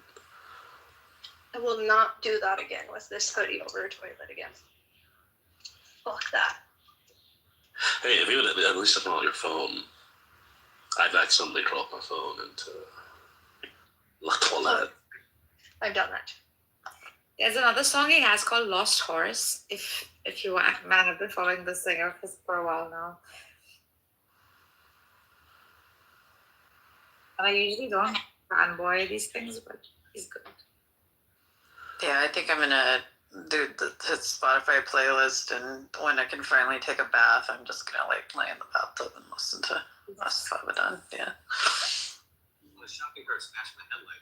I will not do that again with this hoodie over a toilet again. Fuck that. Hey, if you would at least have it on your phone, I've accidentally dropped my phone into La Toilette. I've done that. There's another song he has called Lost Horse. If you want, man, I've been following this singer for a while now. And I usually don't fanboy these things, but he's good. Yeah, I think I'm gonna do his Spotify playlist, and when I can finally take a bath, I'm just gonna like lay in the bathtub and listen to Lost Abaddon. Yeah. The shopping cart smashed my headlight.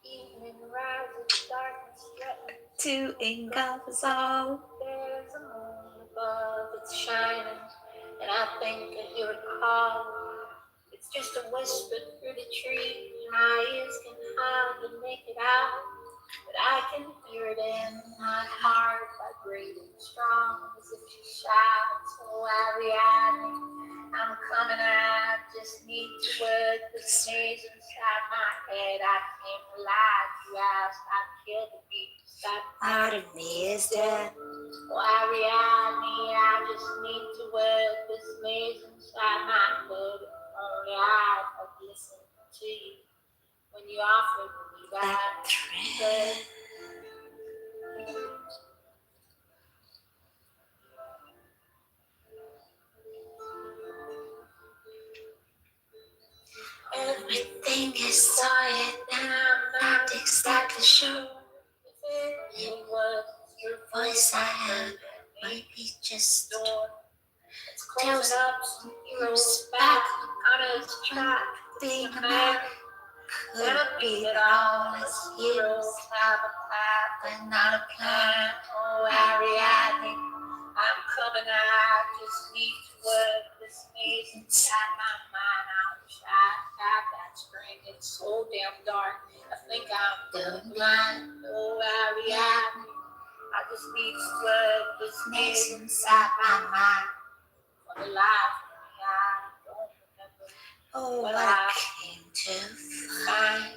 Evening rises, darkness threatens to engulf us all. There's a moon above, it's shining, and I think I hear it call. It's just a whisper through the trees, my ears can hardly make it out, but I can hear it in my heart, vibrating strong as if she shouts, "Oh, Ariadne, I'm coming out, just need to work the sneeze inside my head. I can't lie, you asked, I killed the beast. That part of me is dead. Oh, Ariadne, I just need to work this maze inside my head. If only I had listened to you when you offered me that thread. Everything is solid and I'm not exactly sure if it was your voice I heard, maybe just it's closing up some heroes back on his track. Being a man could be that all his heroes have a path but not a plan. Oh, Ariadne, I'm coming out, just need to work this maze inside my mind. I wish I had that string, it's so damn dark, I think I'm going blind. Oh, Ariadne, I just need to work this maze inside my mind. For the life of me, I don't remember what I came to find.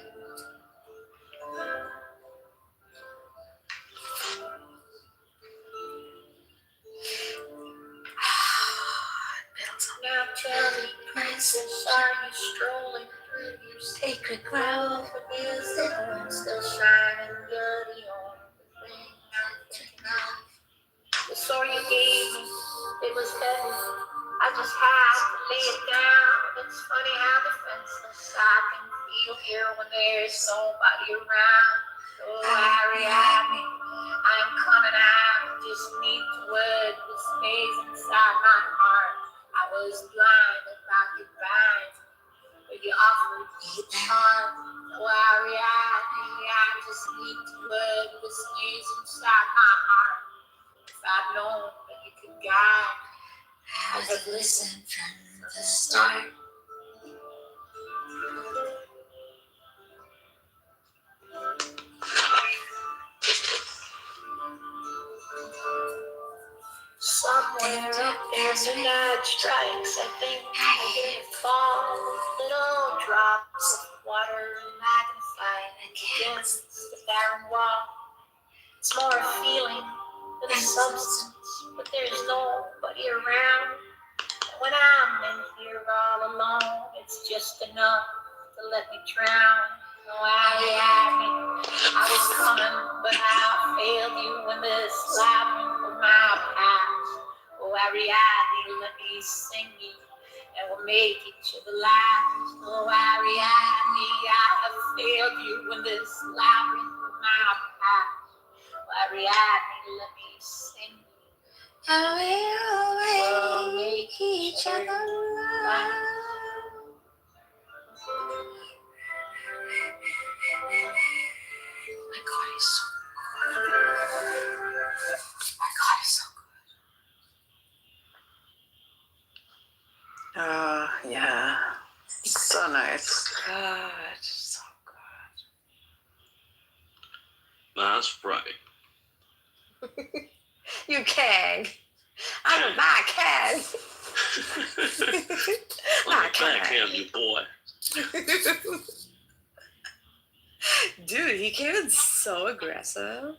Now tell me, princess, are you strolling through your sacred grove? Is the moon still shining bloody on the thing I'm thinking of? The sword you gave me, it was heavy. I just had to lay it down. It's funny how defenseless I can feel here when there's nobody around. Oh, Ariadne, I'm coming out. Just need to work this maze inside my heart. I was blinded by your vines, but you offered me a charm. Oh, Ariadne, I just need to work this maze inside my heart. If I'd known that you could guide, I would have listened from the start. Somewhere up there, the night strikes. I think I hear it fall. Little drops of water magnified against the barren wall. It's more a feeling than a substance, but there's nobody around. And when I'm in here all alone, it's just enough to let me drown. Oh, Ariadne, I was coming, but I failed you in this labyrinth of my past. Oh, Ariadne, let me sing you, and we'll make each other last. Oh, Ariadne, I have failed you in this labyrinth of my past. Oh, Ariadne, let me sing you, and we'll make each other last. My God, he's so good. My God, he's so good. So nice. God, so That's right. You can. I'm a backhand. I'm a backhand, you boy. Dude, he came in so aggressive.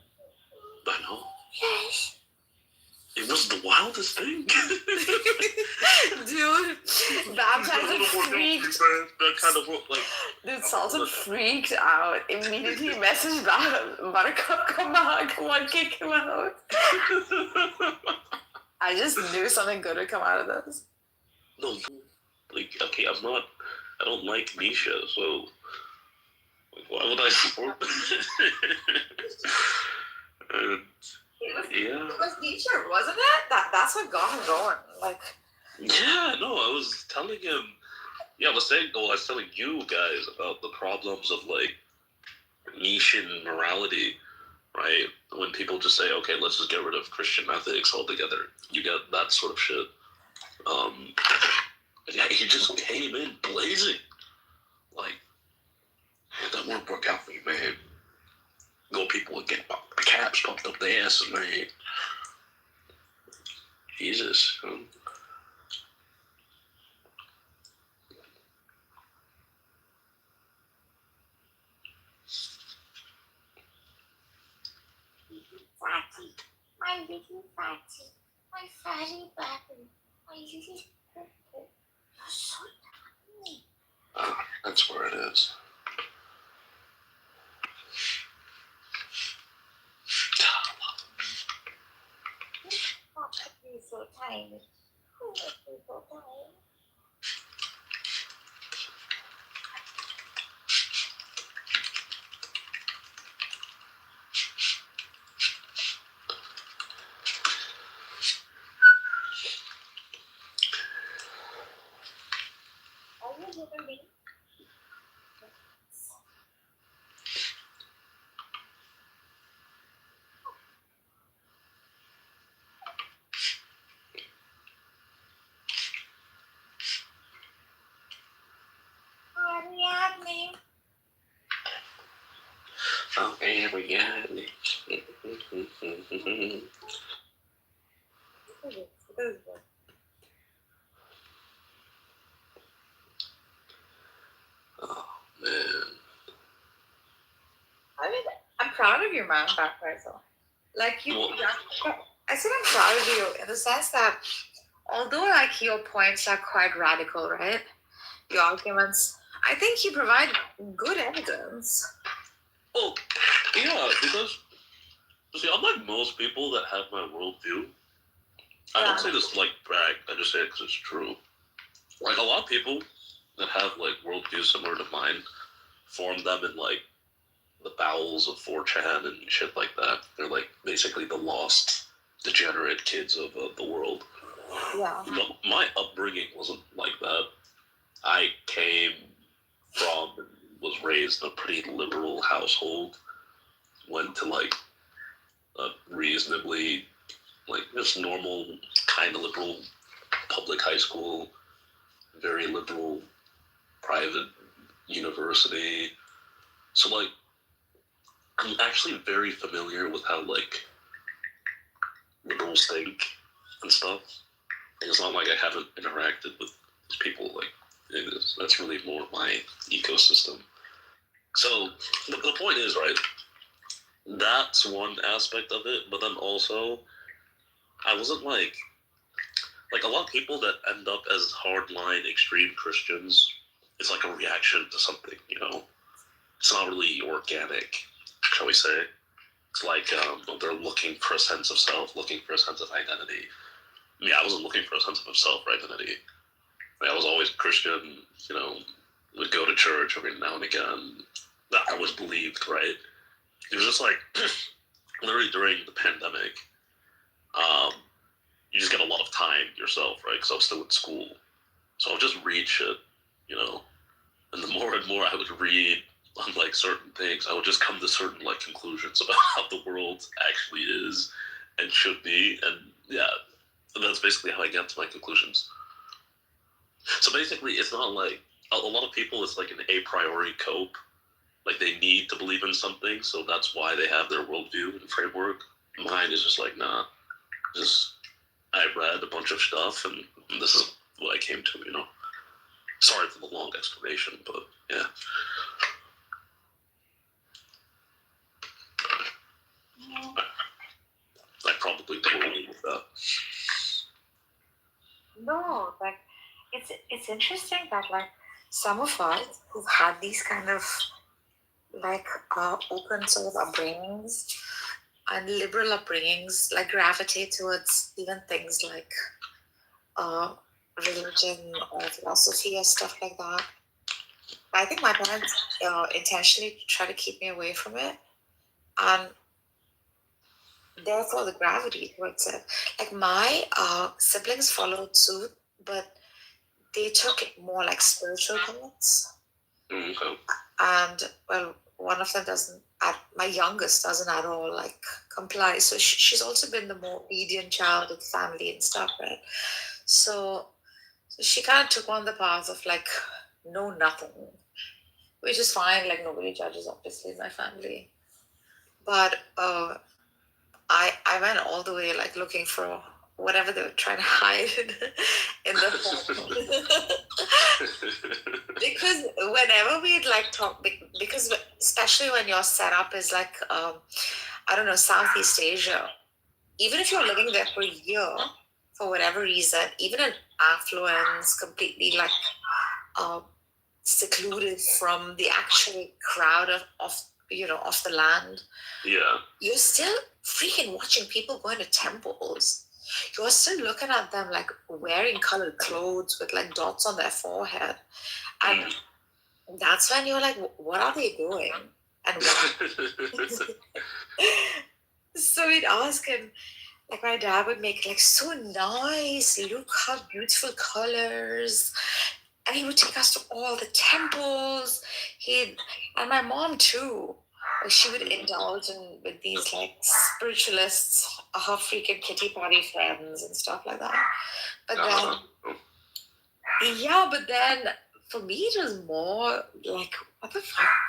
I know. Yes. It was the wildest thing. Dude, Baptizer freaked. That kind of like. Dude, Sultan freaked out. Immediately messaged Buttercup, come on, kick him out. I just knew something good would come out of this. No, like, okay, I don't like Nisha, so like, why would I support them? Yeah. It was Nisha, wasn't it? That's what got him going. Like. Yeah, no, I was telling him. Yeah, I was telling you guys about the problems of like Nishan morality, right? When people just say, okay, let's just get rid of Christian ethics altogether. You get that sort of shit. Yeah, he just came in blazing. Like, hey, that won't work out for you, man. Go people and get caps pumped up their asses, man. Jesus. Fatty, my little fatty, my fatty baby, my little poo-poo. You're so tiny. That's where it is. Oh, you're so tiny. Oh, you're so tiny. Are you giving me? Ariadne. Okay, we got it. Oh, man. I mean, I'm proud of you, man, Baptizer. Like, I said I'm proud of you in the sense that although, like, your points are quite radical, right? Your arguments, I think you provide good evidence. Well, yeah, because, see, unlike most people that have my worldview, I don't say this to, like, brag, I just say it because it's true. Like, a lot of people that have, like, worldviews similar to mine form them in, like, the bowels of 4chan and shit like that. They're, like, basically the lost, degenerate kids of the world. Yeah. But my upbringing wasn't like that. I came from and was raised in a pretty liberal household. Went to, like, a reasonably, like, just normal, kind of liberal public high school, very liberal private university. So, like, I'm actually very familiar with how, like, liberals think and stuff. And it's not like I haven't interacted with these people, like, that's really more my ecosystem. So, the point is, right, that's one aspect of it, but then also, I wasn't like a lot of people that end up as hardline extreme Christians, it's like a reaction to something, you know? It's not really organic, shall we say. It's like they're looking for a sense of self, looking for a sense of identity. I mean, I wasn't looking for a sense of self or identity. I mean, I was always Christian, you know, would go to church every now and again. I was believed, right? It was just like, literally during the pandemic, you just get a lot of time yourself, right? Because I was still in school. So I would just read shit, you know? And the more and more I would read on, like, certain things, I would just come to certain, like, conclusions about how the world actually is and should be. And, yeah, and that's basically how I get to my conclusions. So basically, it's not like a lot of people, it's like an a priori cope. Like they need to believe in something, so that's why they have their worldview and framework. Mine is just like, nah, just I read a bunch of stuff and this is what I came to, Sorry for the long explanation, but yeah. I probably totally with that. No, like it's interesting that like some of us who've had these kind of like open sort of upbringings and liberal upbringings like gravitate towards even things like religion or philosophy or stuff like that. I think my parents intentionally try to keep me away from it, and therefore the gravity towards it. Like my siblings followed suit, but they took it more like spiritual paths. Okay. And well, one of them doesn't. My youngest doesn't at all like comply. So she's also been the more obedient child of the family and stuff, right? So she kind of took on the path of like know nothing, which is fine. Like nobody judges, obviously, in my family. But I went all the way like looking for whatever they were trying to hide in the phone. Because whenever we'd like talk, because especially when your setup is like I don't know, Southeast Asia, even if you're living there for a year for whatever reason, even in affluence, completely like secluded from the actual crowd of the land, Yeah. you're still freaking watching people going to temples. You're still looking at them like wearing colored clothes with like dots on their forehead. And that's when you're like, what are they doing? And why? So we'd ask him, like my dad would make like so nice, look how beautiful colors. And he would take us to all the temples. And my mom too. Like, she would indulge in with these like spiritualists, her freaking kitty party friends and stuff like that. But then for me it was more like, what the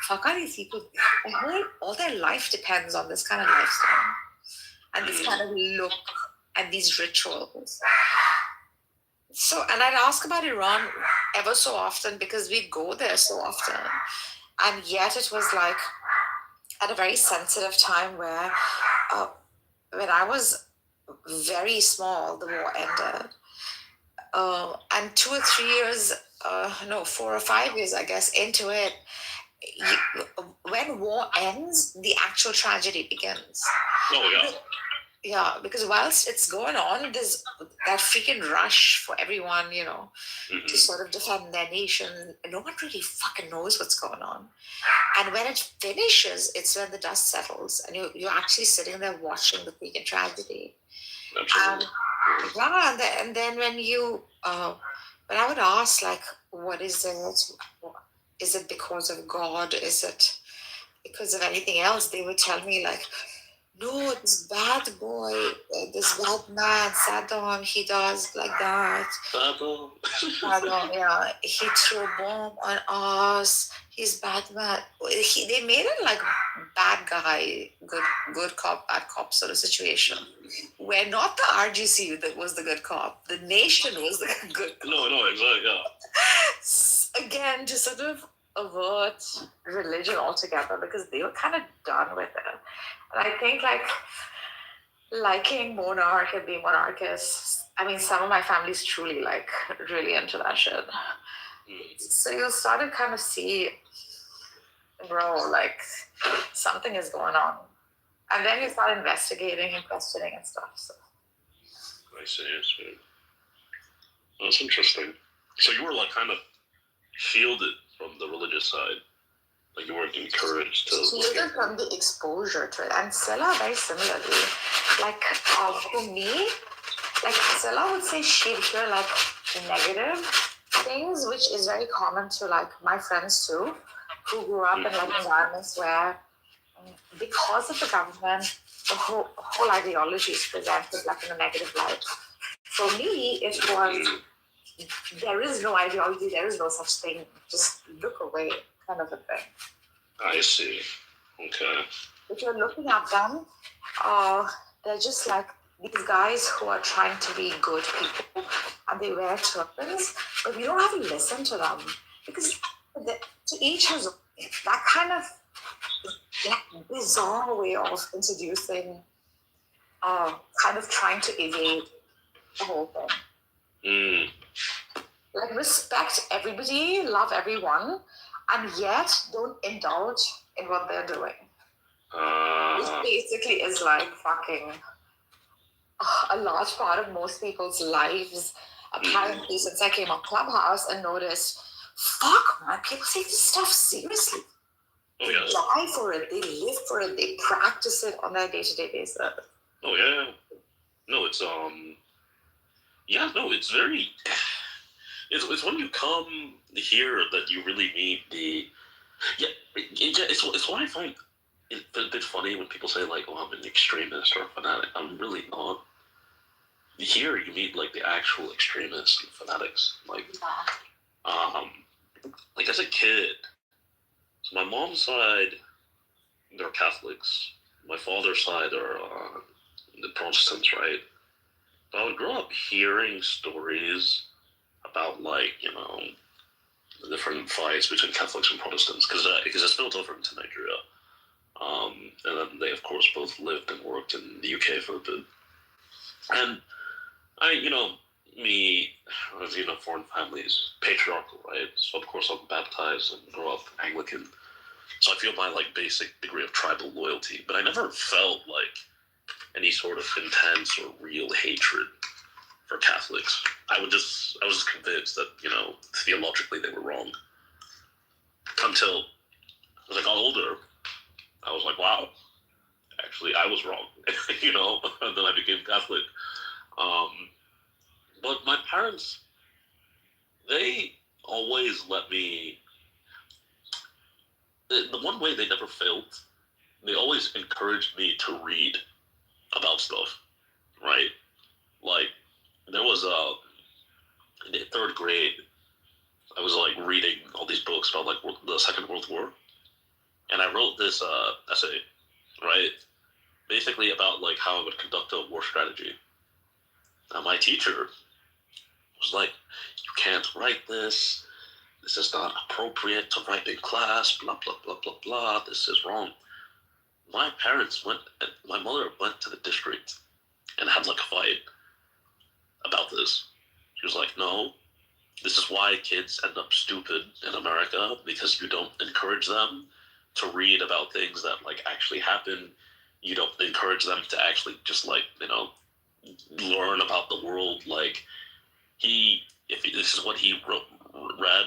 fuck are these people? I heard all their life depends on this kind of lifestyle and this kind of look and these rituals. So, and I'd ask about Iran ever so often because we go there so often. And yet it was like at a very sensitive time where when I was very small, the war ended. And 2 or 3 years, 4 or 5 years, I guess, into it, when war ends, the actual tragedy begins. Oh, yeah. Yeah, because whilst it's going on, there's that freaking rush for everyone, to sort of defend their nation. No one really fucking knows what's going on. And when it finishes, it's when the dust settles and you're actually sitting there watching the freaking tragedy. And then when when I would ask, like, what is it? Is it because of God? Is it because of anything else? They would tell me, like, no, this bad boy, this bad man, Saddam, he does like that. Saddam, yeah. He threw a bomb on us. He's bad man. They made it like bad guy, good cop, bad cop sort of situation. Where not the RGC that was the good cop. The nation was the good cop. No, exactly, yeah. Again, to sort of avert religion altogether because they were kind of done with it. And I think like liking monarch and being monarchist, I mean, some of my family's truly like really into that shit. So you start to kind of see, bro, like something is going on. And then you start investigating and questioning and stuff. So. I see. That's interesting. So you were like kind of shielded from the religious side. Like you weren't encouraged to. Shielded from the exposure to it. And Silla very similarly. Like for me, like Silla would say she'd hear like negative things, which is very common to like my friends too, who grew up in like environments where because of the government, the whole ideology is presented like in a negative light. For me, it was there is no ideology, there is no such thing. Just look away, kind of a thing. I see. Okay. If you're looking at them, they're just like these guys who are trying to be good people and they wear turbans, but we don't have to listen to them because to each his own. That kind of bizarre way of introducing, kind of trying to evade the whole thing. Like respect everybody, love everyone, and yet don't indulge in what they're doing. Which basically is like fucking a large part of most people's lives. Apparently, since I came on Clubhouse and noticed, fuck man, people take this stuff seriously. They die for it, they live for it, they practice it on their day-to-day basis. Oh yeah. No, it's yeah, no, it's very it's when you come here that you really need it's what I find a bit funny when people say like, oh, I'm an extremist or a fanatic. I'm really not. Here you meet like the actual extremists and fanatics. Like as a kid, so my mom's side, they're Catholics. My father's side are the Protestants, right? But I would grow up hearing stories about like, the different fights between Catholics and Protestants because it spilled over into Nigeria. And then they, of course, both lived and worked in the UK for a bit. And me, as foreign families, patriarchal, right? So of course I'm baptized and grew up Anglican. So I feel my like basic degree of tribal loyalty, but I never felt like any sort of intense or real hatred for Catholics. I was convinced that, theologically they were wrong. Until as I got older, I was like, wow, actually I was wrong, and then I became Catholic. But my parents, they always let me, the one way they never failed, they always encouraged me to read about stuff, right? Like, there was in the third grade, I was like reading all these books about like the Second World War, and I wrote this essay, right? Basically about like how I would conduct a war strategy. Now my teacher was like, you can't write this. This is not appropriate to write in class, blah, blah, blah, blah, blah. This is wrong. My mother went to the district and had like a fight about this. She was like, no, this is why kids end up stupid in America, because you don't encourage them to read about things that like actually happen. You don't encourage them to actually just like, learn about the world. Like if this is what he read,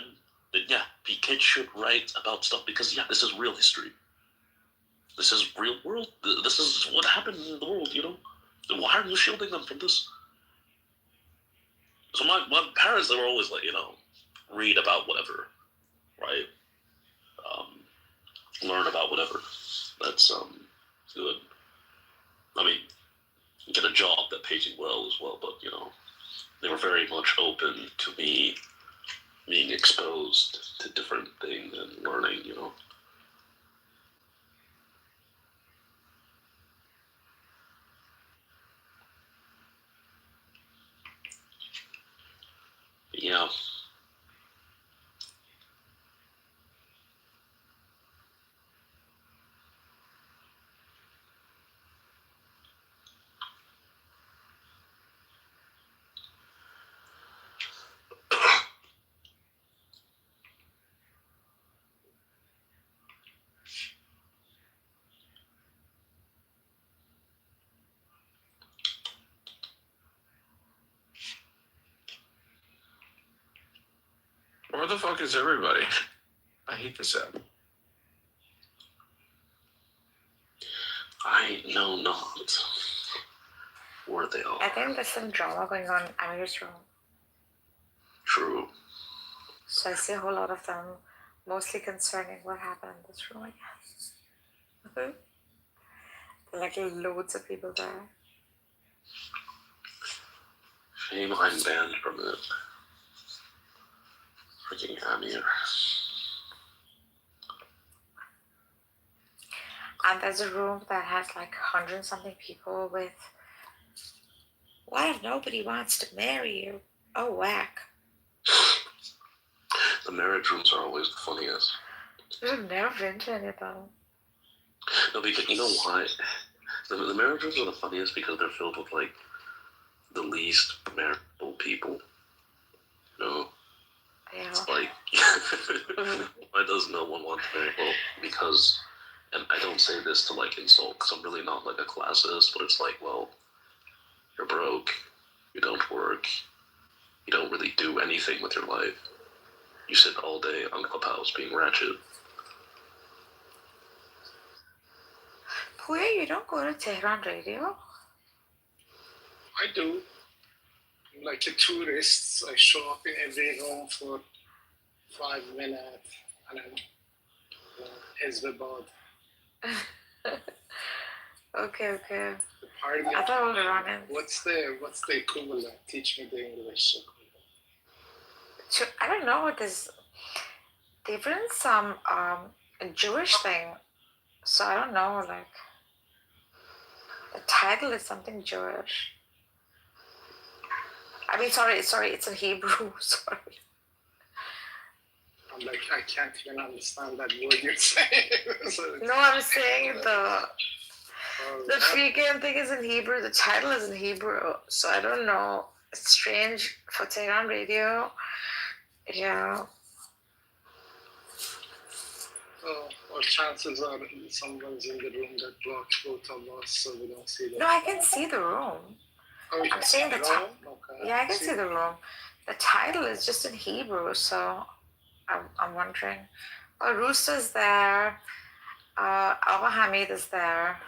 then yeah, kids should write about stuff because yeah, this is real history. This is real world. This is what happened in the world, Why are you shielding them from this? So my parents, they were always like, read about whatever, right? Learn about whatever. That's good. I mean, get a job that pays you well as well, but they were very much open to me being exposed to different things and learning, Yeah. Where the fuck is everybody? I hate this app. I know not where they are. I think there's some drama going on in Amir's room. True. So I see a whole lot of them, mostly concerning what happened in this room, I guess. There are like loads of people there. Shame I'm banned from it. freaking Amir. And there's a room that has like 100-something people with, what if nobody wants to marry you? Oh, whack. The marriage rooms are always the funniest. I've never been to any of them. No, because you know why? The marriage rooms are the funniest because they're filled with like the least marriageable people. You know? Yeah. It's like, why does no one want to marry? Well, because, and I don't say this to like insult, because I'm really not like a classist, but it's like, well, you're broke, you don't work, you don't really do anything with your life. You sit all day on Clubhouse being ratchet. Puya, you don't go to Tehran radio? I do. I'm like a tourist. I show up in every room for 5 minutes and then Hezbollah. Okay. Party. I thought we were running. What's the equivalent? Teach me the English. I don't know what this. They've written some Jewish thing, so I don't know. Like the title is something Jewish. I mean, sorry, it's in Hebrew. Sorry. I'm like, I can't even understand that word you're saying. So No, I'm saying the freaking thing is in Hebrew. The title is in Hebrew, so I don't know. It's strange for Tehran radio. Yeah. What chances are someone's in the room that blocks both of us so we don't see them? No, I can see the room. Oh, I'm saying the title. Okay. Yeah, I can see the room. The title is just in Hebrew, so I'm wondering. Oh, Rooster's there. Alba Hamid is there.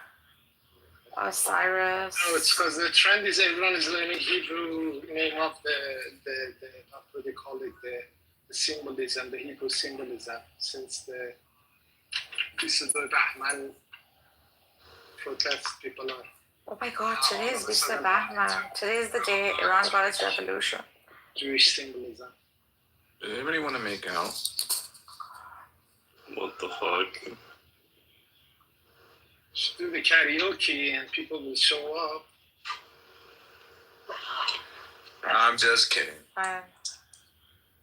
Cyrus. No, it's because the trend is everyone is learning Hebrew name of the what they call it, the symbolism, the Hebrew symbolism, since this is the Rahman protest people are. Oh my God, today is Mr. Bahman. Today is the day Iran got its revolution. Jewish symbolism. Does anybody want to make out? What the fuck? Should do the karaoke and people will show up. I'm just kidding. Fine.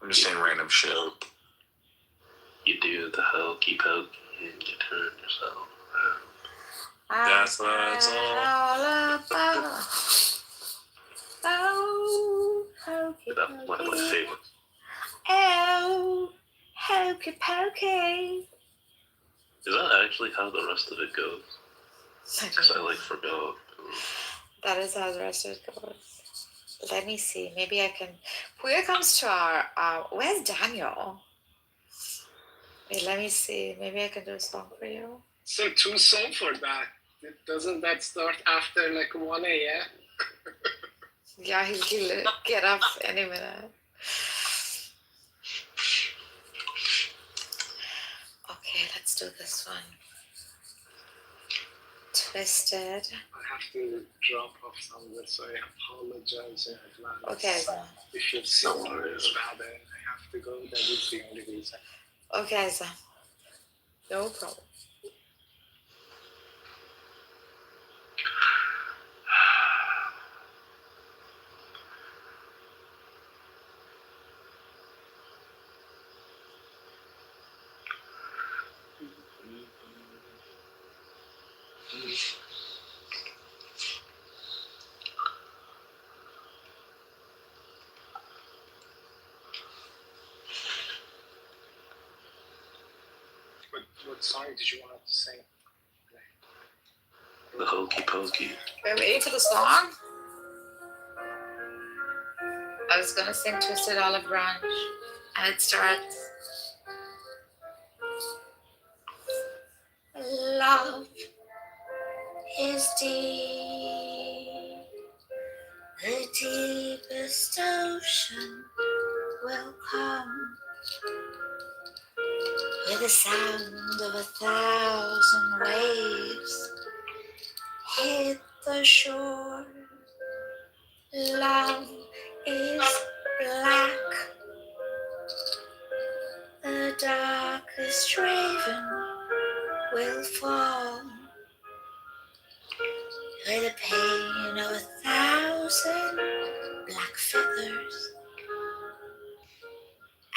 I'm just saying random shit. You do the hokey pokey and you turn yourself around. That's what it's all about. Oh, hokey That's one of my favorites. Oh, hokey pokey. Is that actually how the rest of it goes? Because I like forgot. That is how the rest of it goes. Let me see. Maybe I can. Puya comes to our. Where's Daniel? Wait, let me see. Maybe I can do a song for you. So too soon for that. Doesn't that start after like 1 a.m.? Yeah, he'll get up any minute. Okay, let's do this one. Twisted. I have to drop off somewhere, so I apologize in advance. Okay. If you've seen me this bad, I have to go. That is the only reason. Okay, so no problem. What song did you want to sing? The hokey pokey. Are we ready for the song? I was gonna sing Twisted Olive Branch, and it starts. Love is deep, the deepest ocean will come with the sound of 1,000 waves hit the shore. Love is black, darkest raven will fall with the pain of 1,000 black feathers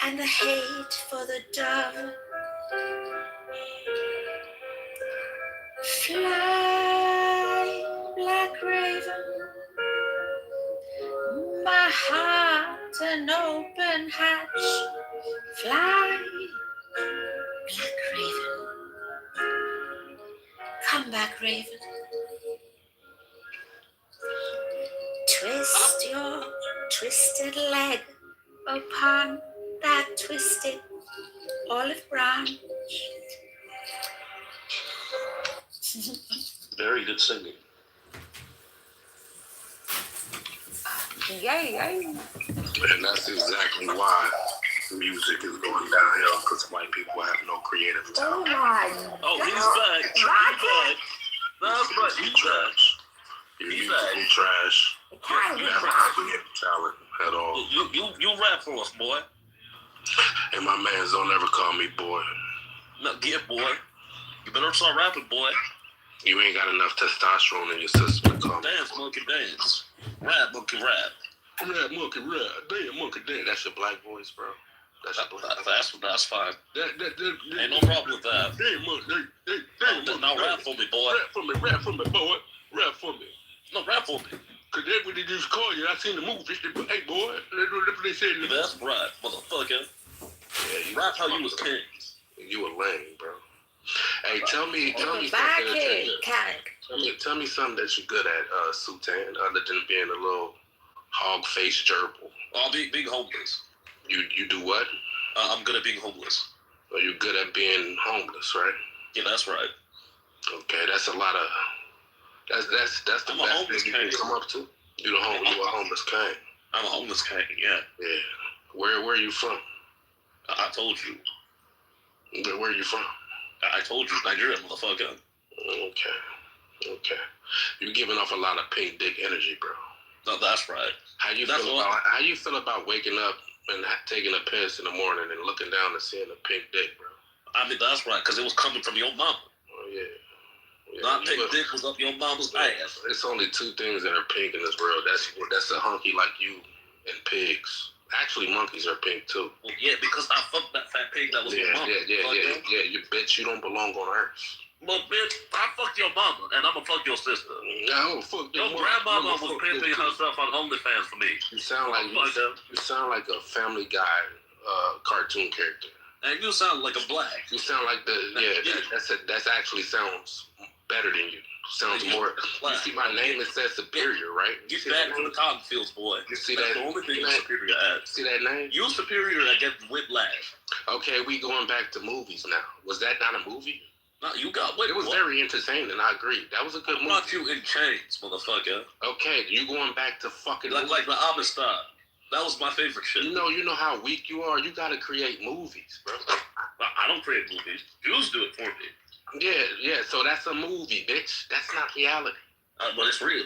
and the hate for the dove. Fly, black raven, my heart an open hatch. Fly, black raven, come back, raven. Twist your twisted leg upon that twisted olive branch. Very good singing. Yay. And that's exactly why music is going downhill, because white people have no creative talent. Oh, he's back. He's back. That's right. He's back. Your musical trash. You have no creative talent at all. You rap for us, boy. And my mans don't ever call me boy. No, get boy. You better start rapping, boy. You ain't got enough testosterone in your system to call me. Dance, monkey, dance. Rap, monkey, rap. Rap, monkey, rap. Damn, monkey, dance. That's your black voice, bro. That's your black voice. That's fine. Ain't no problem with that. Damn, monkey, now rap for me, boy. Rap for me, boy. Rap for me. No, rap for me. Cause that's what they just call you. I seen the movie. Hey, boy. That's what they said. That's right, motherfucker. Yeah, you rap how you was king. You a lame, bro. Hey, tell me something. Tell me something that you're good at, Sultan, other than being a little hog-faced gerbil. I'll be being homeless. You do what? I'm good at being homeless. Are you good at being homeless, right? Yeah, that's right. Okay, that's a lot of. That's the best thing you can come up to. You a homeless king. I'm a homeless king. Yeah. Yeah. Where are you from? I told you. Where are you from? I told you, Nigeria, motherfucker. Okay. You're giving off a lot of pink dick energy, bro. No, that's right. How you feel about waking up and taking a piss in the morning and looking down and seeing a pink dick, bro? I mean, that's right, because it was coming from your mama. Oh, yeah. Not pink dick was up your mama's ass. It's only two things that are pink in this world. That's a hunky like you and pigs. Actually, monkeys are pink too. Well, yeah, because I fucked that fat pig that was your mama. Yeah. You bitch, you don't belong on Earth. Well, bitch, I fucked your mama, and I'm gonna fuck your sister. No, fuck your grandmama was pimping herself on OnlyFans for me. You sound like a Family Guy cartoon character. And you sound like a black. You sound like that's actually sounds better than you. Sounds more. You see my name, it says superior, right? Get back to the cotton fields, boy. You see that's that? The only thing you're superior at. See that name? You superior against whiplash. Okay, we going back to movies now. Was that not a movie? No, you got whipped. It was very entertaining. I agree. That was a good movie. Brought you in chains, motherfucker. Okay, you going back to fucking like the Amistad. That was my favorite shit. You know how weak you are. You gotta create movies, bro. I don't create movies. Jews do it for me. Yeah. So that's a movie, bitch. That's not reality. But it's real.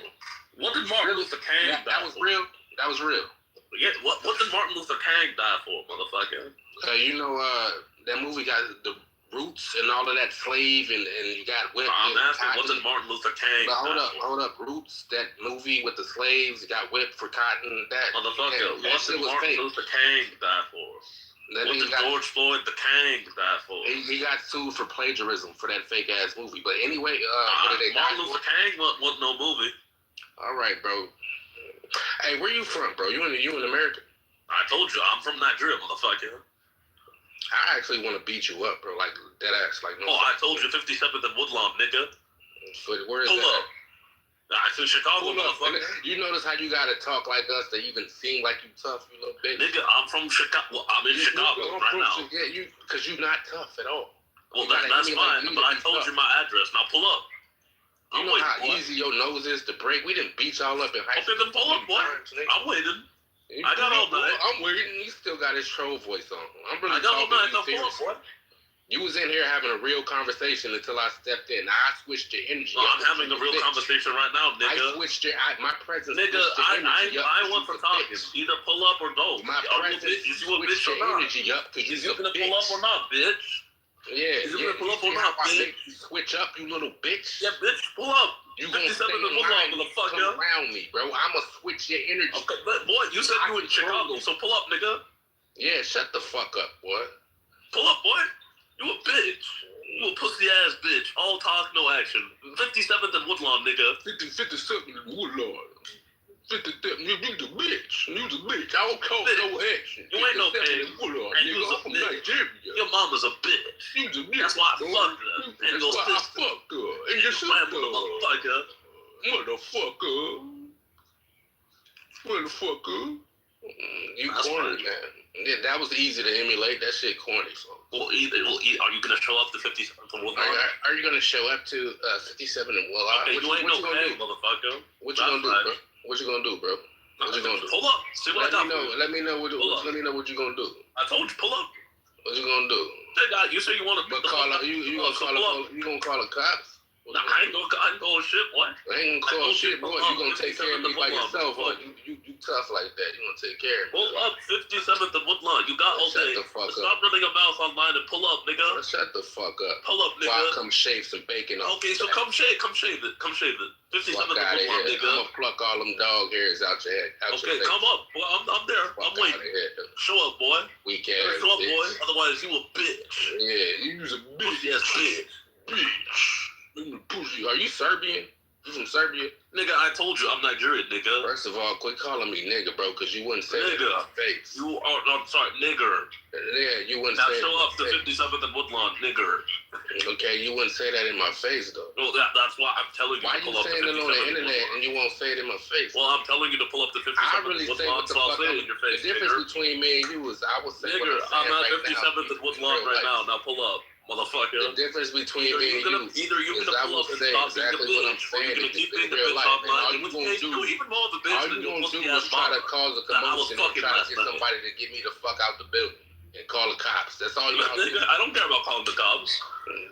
What did Martin Luther King die for? That was real. Yeah. What did Martin Luther King die for, motherfucker? That movie got the roots and all of that slave and you got whipped. I'm asking, what did Martin Luther King die for? Hold up. Roots, that movie with the slaves, got whipped for cotton. That motherfucker. What did Martin Luther King die for? What did George Floyd the King die for? He got sued for plagiarism for that fake ass movie. But anyway, Martin Luther King wasn't no movie. All right, bro. Hey, where you from, bro? You in America? I told you, I'm from Nigeria, motherfucker. I actually want to beat you up, bro. Like dead ass. Like no. I told you 57th and Woodlawn, nigga. But where is Pull that? up. I said Chicago, motherfucker. You notice how you gotta talk like us to even seem like you tough, you little bitch? Nigga, I'm from Chicago. Well, I'm in Chicago right now. Yeah, because you're not tough at all. Well, that's fine, but I told you my address. Now pull up. You know how easy your nose is to break? We didn't beat y'all up in high school. Okay, then pull up, boy. I'm waiting. I got all night. I'm waiting. He still got his troll voice on. I'm really I got all night. Now pull up, boy. You was in here having a real conversation until I stepped in. Now I switched your energy. No, I'm having a real conversation right now, nigga. I switched my presence. Nigga, I want for talking. Either pull up or go. My presence. Is you a bitch or not? Energy up because you gonna pull up or not, bitch? Yeah, Is you yeah. gonna pull up or You see how not, I bitch? make you switch up, you little bitch? Yeah, bitch, pull up. You gonna 57 stay to in Woodlawn, line, motherfucker. come around me, bro. I'ma switch your energy. Okay, but boy, you said you in Chicago, so pull up, nigga. Yeah, shut the fuck up, boy. Pull up, boy. You a bitch. You a pussy ass bitch. All talk, no action. 57th and Woodlawn, nigga. 57 and Woodlawn. 57, you's a bitch. You's a bitch. I don't call no action. You ain't no 57 king. and Woodlawn, And nigga. you's a I'm from bitch. Nigeria. Your mama's a bitch. You's a bitch. That's why I dog. fucked her. And That's your why I sister. fucked her. And your sister. Motherfucker. Motherfucker. You corny, man. Yeah, that was easy to emulate. That shit corny, so. Are you gonna show up to 57th and Woodlawn? Are you gonna show up to 57 and Woodlawn? Okay, you ain't no gonna king, motherfucker. What you gonna do, bro? What you gonna do, bro? What you gonna do? Pull up. See what I got for you. Let me know what you gonna do. I told you, pull up. What you gonna do? You say you want to. But you gonna call the cops? Nah, I ain't gonna shit, boy. I ain't gonna call shit, boy. You gonna take care of me by yourself, boy. You tough like that. You gonna take care of me. Pull up 57th and Woodlawn. You got all day. Shut the fuck up. Stop running your mouth online and pull up, nigga. Shut the fuck up. Pull up, nigga. While I come shave some bacon off. Okay, so come shave it. 57th and Woodlawn, nigga. I'm gonna pluck all them dog hairs out your head. Okay, come up. Boy, I'm there. I'm waiting. Show up, boy. Weak ass. Show up, boy. Otherwise, you a bitch. Yeah, you was a bitch. Yes, bitch. Pussy. Are you Serbian? You from Serbia? Nigga, I told you I'm Nigerian, nigga. First of all, quit calling me nigga, bro, because you wouldn't say that in my face. I'm sorry, nigger. Yeah, you wouldn't now say show up that. to 57th and Woodlawn, nigger. Okay, you wouldn't say that in my face, though. Well, that's why I'm telling you Why to pull you up to 57th saying it on the and internet Woodlawn. and you won't say it in my face? Well, I'm telling you to pull up to 57th I really and say Woodlawn, what the so I'll fuck say it in your face, the difference nigger. between me and you is I will say Nigger, what I'm I'm saying at 57th and Woodlawn right now. Now pull up, motherfucker. The difference between me and you either you're is gonna I pull will up and say stop being a exactly what I'm bitch, or saying you're gonna in keep being a real bitch life. And all online, you in which gonna case do, you're even more of a bitch all than you your gonna do pussy is ass try to mama. cause a Nah, I was commotion and fucking try to last get night. somebody to get me the fuck out the building and call the cops. That's all y'all do. Nigga, I don't care about calling the cops.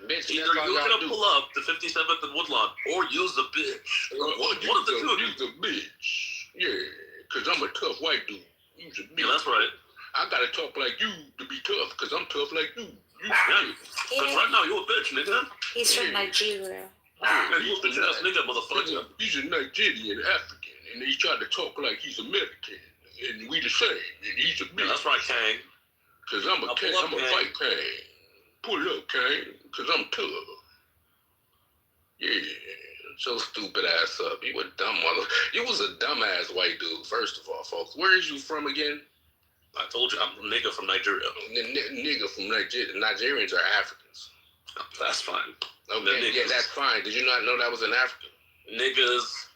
Bitch, Either that's all you're y'all gonna do. pull up to 57th and Woodlawn, or use the bitch. One of the two. You's a bitch. Yeah, because I'm a tough white dude. You's a bitch. Yeah, that's right. I gotta talk like you to be tough, because I'm tough like you. Yeah, because right now you're a bitch, nigga. He's from Nigeria. Yeah, you a bitch ass nigga, motherfucker. He's a Nigerian African, and he tried to talk like he's American, and we the same, and he's a bitch. Yeah, that's right, Kang. Because I'm a king, I'm a Kang. fight king. Pull up, king, because I'm tough. Yeah, so stupid ass up. You a dumb mother. You was a dumbass white dude, first of all, folks. Where is you from again? I told you I'm a nigga from Nigeria. Nigga from Nigeria. Nigerians are Africans. That's fine. Okay, yeah, that's fine. Did you not know that was an African? Niggas,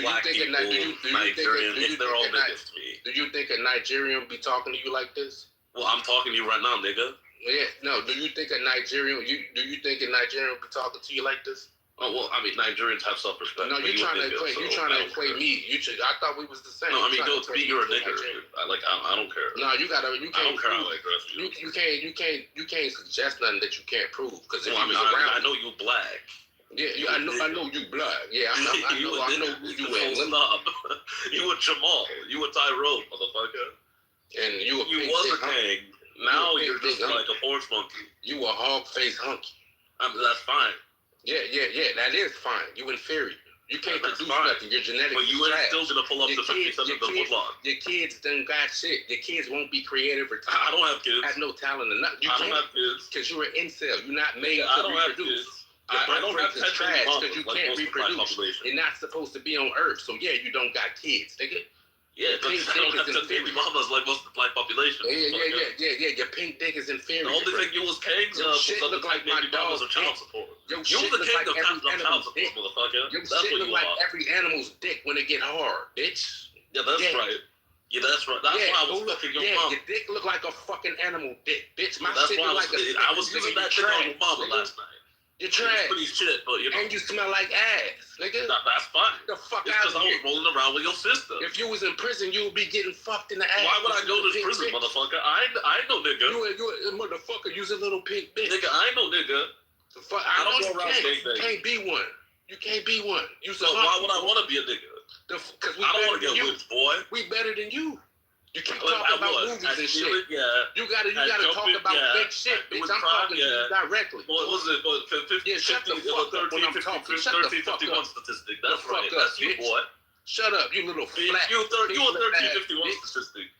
black people, Nigerians, they're all niggas to me. Do you think a Nigerian be talking to you like this? Well, I'm talking to you right now, nigga. Yeah, no. Do you think a Nigerian? Do you think a Nigerian be talking to you like this? Oh well, I mean Nigerians have self-respect. No, you're trying to equate. You're trying to equate me. I thought we was the same. No, I mean, go to me. You're a nigger. I don't care. No, you gotta. You can't. I don't care how I dress. You can't suggest nothing that you can't prove. Because if well, you was around, I know you black. Yeah, I know you black. Yeah, I know who you is. Stop. You a Jamal. You a Tyrone, motherfucker. And you was a king. Now you're just like a horse monkey. You a hog face hunky. That's fine. Yeah, that is fine. You inferior. You can't produce nothing. Your genetics but you ain't still gonna pull up to 57 of the Woodlawn. Your kids done got shit. Your kids won't be creative or I don't have kids. Have no talent or nothing. I don't have kids. Because you're an incel. You're not made I to don't have reproduce. kids. Your I don't have is trash because you like can't most of the black reproduce. population. You're not supposed to be on Earth. So yeah, you don't got kids, nigga. Yeah, but I don't have 10 baby mamas like most of the black population. Yeah. Your pink dick is inferior. The only thing you was kings of was look like baby mamas or child support. You was the king of child support, motherfucker. Your That's shit what look you like are. every animal's dick when it get hard, bitch. Yeah, that's right. Yeah, that's right. That's why I was fucking your mom. Your dick look like a fucking animal dick, bitch. My That's shit why look like I was thinking that shit on your mama last night. You're trash. Pretty shit, but you know. And you smell like ass, nigga. That's fine. The fuck it's out because of I here. was rolling around with your sister. If you was in prison, you would be getting fucked in the ass. Why would I go to prison, motherfucker? I ain't no nigga. You a motherfucker. You's a little pink bitch. Nigga, I ain't no nigga. The fuck, I don't go around you can't be one. You can't be one. So why would I want to be a nigga? Because I don't want to get whipped, boy. We better than you. You keep talking about movies and shit. Yeah. You gotta talk about big shit, bitch. I'm talking to you directly. What was it? 50, shut the fuck up when I'm talking. Shut the fuck up. Statistic. That's the fuck right. up, That's you, bitch. boy. Shut up, you little Bitch, flat. you a 1351 bitch. statistic.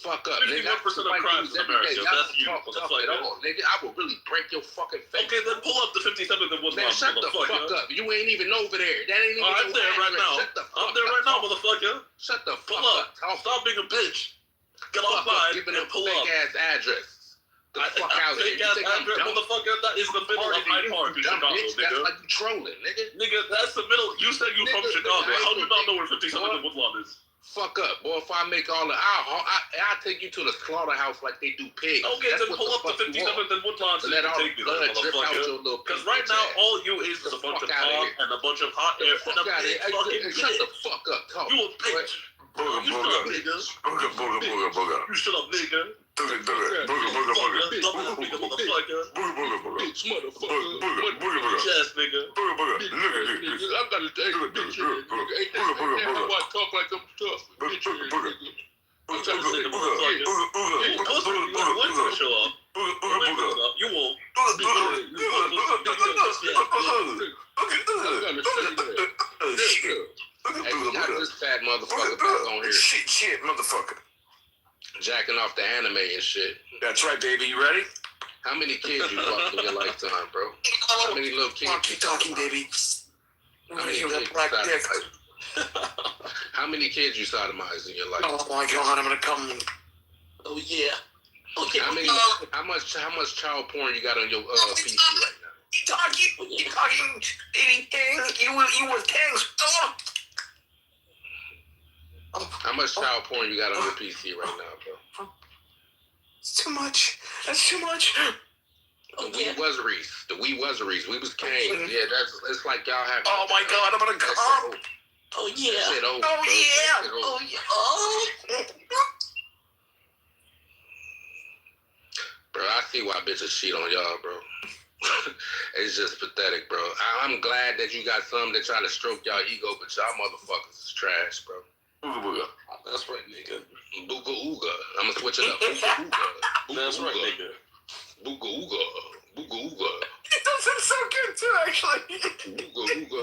Fuck up, nigga. 51% of crimes in America. That's you, motherfucker. Nigga, I will really break your fucking face. Okay, then pull up the 57th and Woodlawn, man, shut the fuck up. You ain't even over there. That ain't even I'm there right now. Shut the fuck I'm there right now, motherfucker. Shut the fuck up. up. Stop being a bitch. Get fuck offline giving and a pull up. fake ass address. The fuck out here. Fake ass address, motherfucker. That is the middle of Hyde Park in Chicago, nigga. That's like you trolling, nigga. Nigga, that's the middle. You said you from Chicago. How do you not know where 57th and Woodlawn is? Fuck up, boy. If I make all the, I'll take you to the slaughterhouse like they do pigs. Okay, then pull up the 57th and Woodlawn so you can take me there, motherfucker. Because right now, all you is a bunch of talk and a bunch of hot air and a big fucking shut the fuck up, talk. You a bitch. You shut up, nigga. You shut up, nigga. Bitch, motherfucker. Yes, nigga. I gotta take a bitch. Why talk like I'm tough? Bitch, you won't. Hey, we got this fat motherfucker back on here. Shit, motherfucker. Jacking off the anime and shit. That's right, baby. You ready? How many kids you fucked in your lifetime, bro? How many little kids? Keep talking, baby. How many kids How many kids you sodomized in your life? Oh my God, I'm gonna come. Oh yeah. Okay. How much child porn you got on your PC right now? You talking, baby Tangs? You with Tangs? How much child porn you got on your PC right now, bro? It's too much. That's too much. The we was We was Kane. Yeah, it's like y'all have. Oh my God, I'm gonna come. Oh yeah. Oh yeah. Bro, I see why bitches cheat on y'all, bro. It's just pathetic, bro. I'm glad that you got some that try to stroke y'all ego, but y'all motherfuckers is trash, bro. Ooga booga. That's right, nigga. Booga ooga. I'm gonna switch it up. Booga ooga. That's right, nigga. Booga ooga. Booga ooga. It doesn't sound good too, actually. Booga ooga.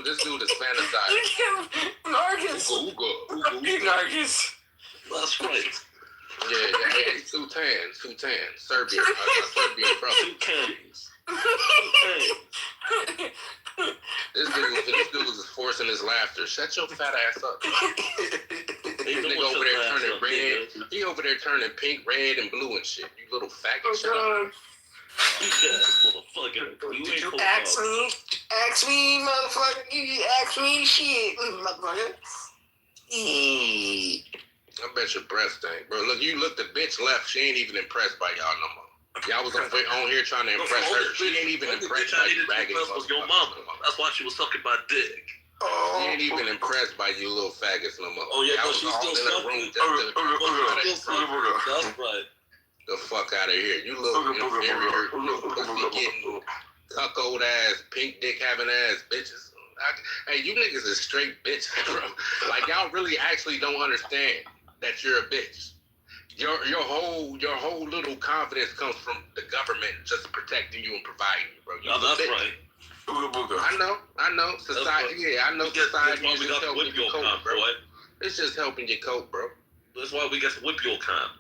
This dude is fantasizing. Nargis. Booga ooga. Nargis. That's right. Yeah, Sutan, Serbian, Serbian brother. This dude was forcing his laughter. Shut your fat ass up. This nigga over there turning red. He over there turning pink, red, and blue and shit. You little faggot. Shut up. Motherfucker. Did you ask me? Ask me, motherfucker. You ask me shit, motherfucker. I bet your breath stink, bro. Look, you look, the bitch left. She ain't even impressed by y'all no more. Y'all was on here trying to impress her. She ain't even impressed by you raggedy was your mama. That's why she was sucking my dick. She ain't even impressed by you little faggots no more. Oh yeah, y'all but she's was all still in a room That's right. The fuck out of here. You little inferior, pussy getting cuckold ass, pink dick having ass bitches. Hey, you niggas is straight bitches, bro. Like y'all really actually don't understand that you're a bitch. Your whole little confidence comes from the government just protecting you and providing you, bro. That's right. I know. Society, yeah, I know society is just helping you cope, bro. It's just helping you cope, bro. That's why we got to whip your kind.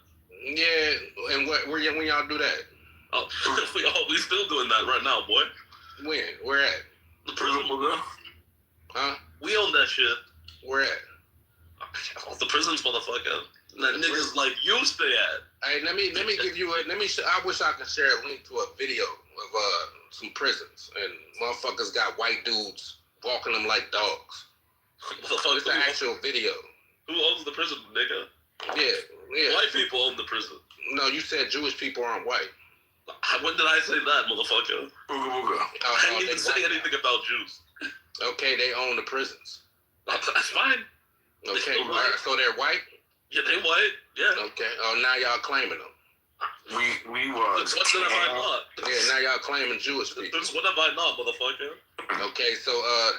Yeah, and when y'all do that? Oh, we still doing that right now, boy. When? Where at? The prison, bro. Huh? We own that shit. Where at? The prisons, motherfucker. That niggas like you stay at. Hey, let me give you I wish I could share a link to a video of some prisons and motherfuckers got white dudes walking them like dogs. It's an actual video. Who owns the prison, nigga? Yeah. White people own the prison. No, you said Jewish people aren't white. When did I say that, motherfucker? I didn't even say anything about Jews. Okay, they own the prisons. That's fine. Okay, so they're white? Yeah, they white. Yeah. Okay. Oh, now y'all claiming them. We was. What have I not? Yeah, now y'all claiming Jewish people. What have I not, motherfucker? Okay, so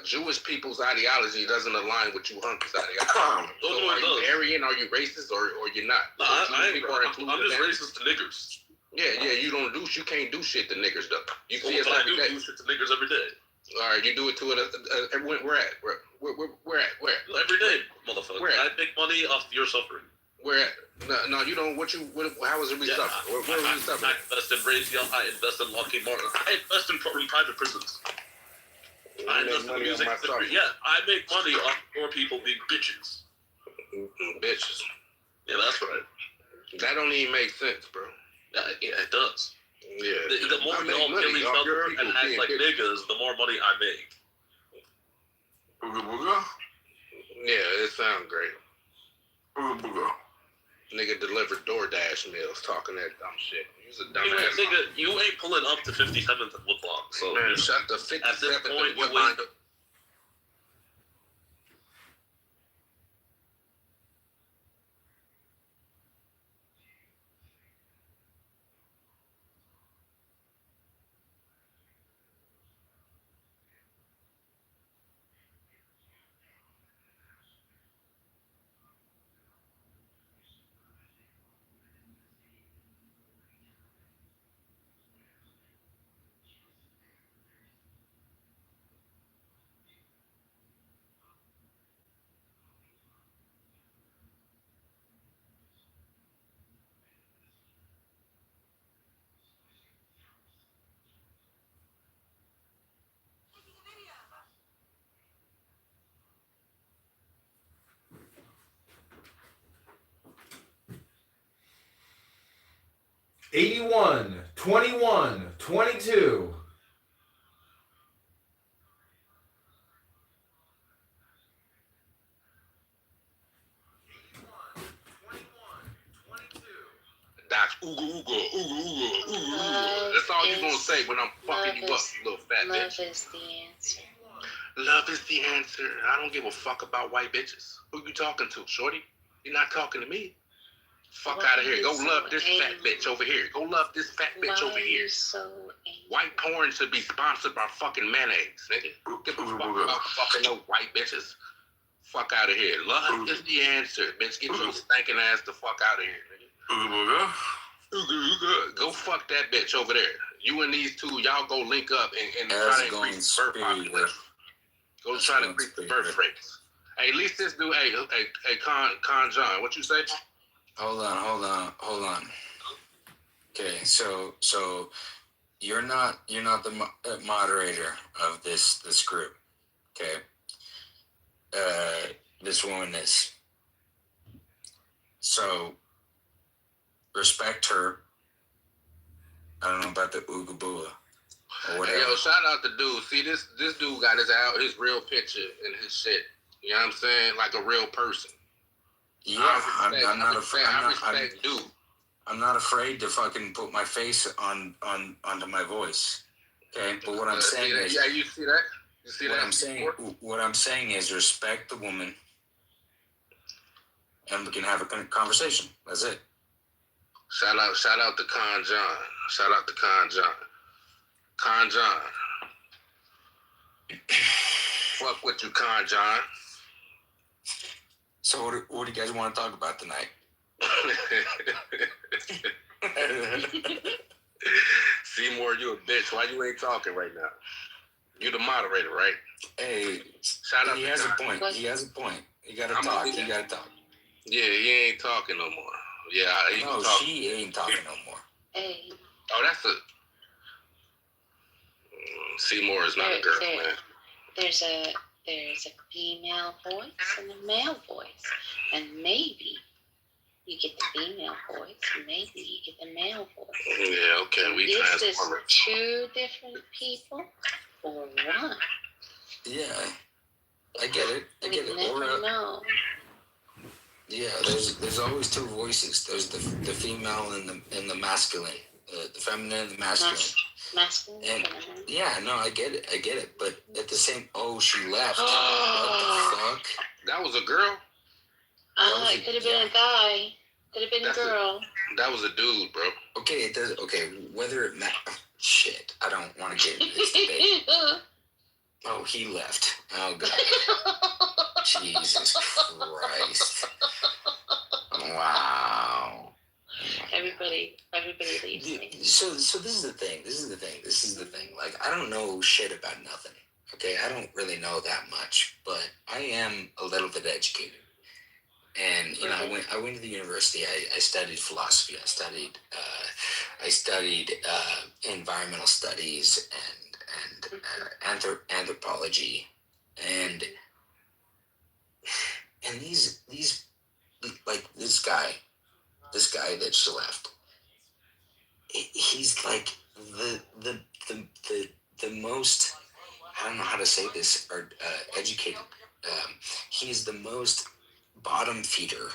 Jewish people's ideology doesn't align with you hunks' ideology. So are you Aryan? Are you racist, or you're not? No, I'm just racist to niggers. Yeah, you don't do, you can't do shit to niggers though. You see us I every day. do shit to niggers every day. All right, you do it to it. Where at? Where at? Every day, motherfucker. Where? I make money off your suffering. Where at? No, you don't. How is it we suffering? Where are we suffering? I invest in Raytheon. I invest in Lockheed Martin. I invest in private prisons. I invest in the music industry. Yeah, I make money off poor people being bitches. Bitches. Yeah, that's right. That don't even make sense, bro. Yeah, it does. Yeah. The more we all kill each other and act like niggas, the more money I make. Booga booga? Yeah, it sounds great. Booga booga. Nigga delivered DoorDash meals talking that dumb shit. He's a dumbass. Nigga, you ain't pulling up to 57th and Woodlawn. So man, shut the 57th at this point, and Woodlawn. $81, $21, $22. That's ooga ooga ooga ooga ooga. That's all you gonna say when I'm fucking you up, you little fat bitch. Love is the answer. Love is the answer. I don't give a fuck about white bitches. Who you talking to, shorty? You're not talking to me. Fuck out of here. Go love this fat bitch over here. Go love this fat bitch over here. White porn should be sponsored by fucking mayonnaise, nigga. Who gives a fuck about fucking no white bitches? Fuck out of here. Love is the answer, bitch. Get your stinking ass the fuck out of here, nigga. Go fuck that bitch over there. You and these two, y'all go link up and try to increase the birth population. Go try to increase the birth rates. Hey, at least this dude, hey, Con John, what you say? Hold on. Okay, so you're not the moderator of this group, okay? This woman is. So respect her. I don't know about the ooga booga or whatever. Hey, yo, shout out the dude. See, this dude got his real picture and his shit. You know what I'm saying? Like a real person. Yeah, I'm not afraid. I'm not afraid to fucking put my face onto my voice. Okay, but what I'm saying is, yeah, you see that? You see that? What I'm saying is respect the woman, and we can have a conversation. That's it. Shout out to Con John. Shout out to Con John. Con John. Fuck with you, Con John. So what do you guys want to talk about tonight? Seymour, you a bitch. Why you ain't talking right now? You the moderator, right? Hey, shout out. He has a point. He has a point. You gotta talk. You gotta talk. Yeah, he ain't talking no more. Yeah, no, she ain't talking no more. Hey. Oh, that's a. Seymour is not a girl, man. There's a female voice and a male voice, and maybe you get the female voice, and maybe you get the male voice. Yeah, okay, we Is this two different people or one? Yeah, I get it. We never know. Yeah, there's always two voices. There's the female and the masculine, the feminine and the masculine. Masculine. And yeah, no, I get it. But at the same, she left. What the fuck? That was a girl. It could have been a guy. Could have been a girl. That was a dude, bro. Okay, it does. Okay, whether it shit, I don't want to get into this debate. Oh, he left. Oh, God. Jesus Christ. Wow. Everybody leaves me. So this is the thing. Like, I don't know shit about nothing. Okay, I don't really know that much, but I am a little bit educated. And you know, I went to the university. I studied philosophy. I studied environmental studies and anthropology, and these like this guy that she left. He's like the most, I don't know how to say this, or educated. He's the most bottom feeder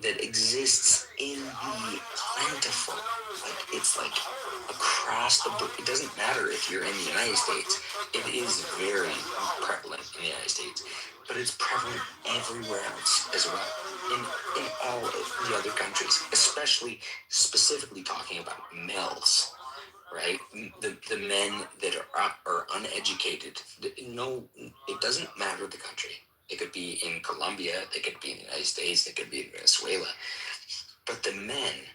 that exists in the plentiful. Like, it's like across the board. It doesn't matter if you're in the United States. It is very prevalent in the United States, but it's prevalent everywhere else as well. In all of the other countries, specifically talking about males, right? The men that are uneducated. No, it doesn't matter the country. They could be in Colombia, they could be in the United States, they could be in Venezuela. But the men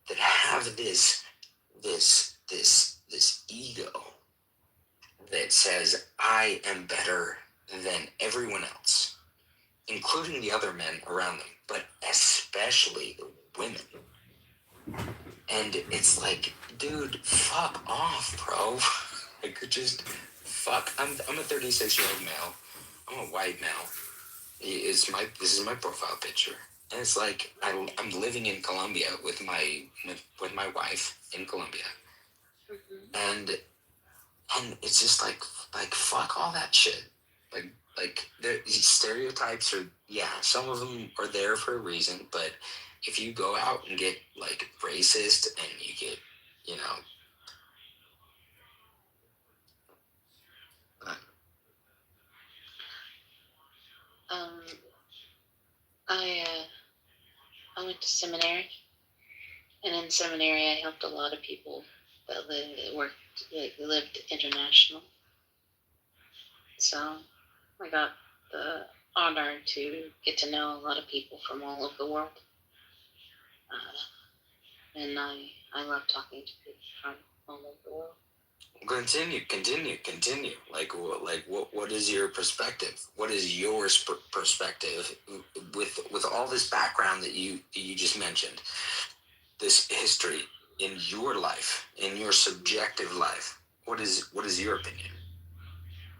that have this ego that says, I am better than everyone else, including the other men around them, but especially the women. And it's like, dude, fuck off, bro. I could just fuck. I'm a 36-year-old male. I'm a white male. This is my profile picture, and it's like I'm living in Colombia with my wife in Colombia, and it's just like fuck all that shit. Like these stereotypes are, yeah, some of them are there for a reason, but if you go out and get like racist and you get, you know. I went to seminary, and in seminary I helped a lot of people that lived international. So I got the honor to get to know a lot of people from all over the world, and I love talking to people from all over the world. Continue. Like what is your perspective? What is your perspective with all this background that you just mentioned? This history in your life, in your subjective life. What is your opinion?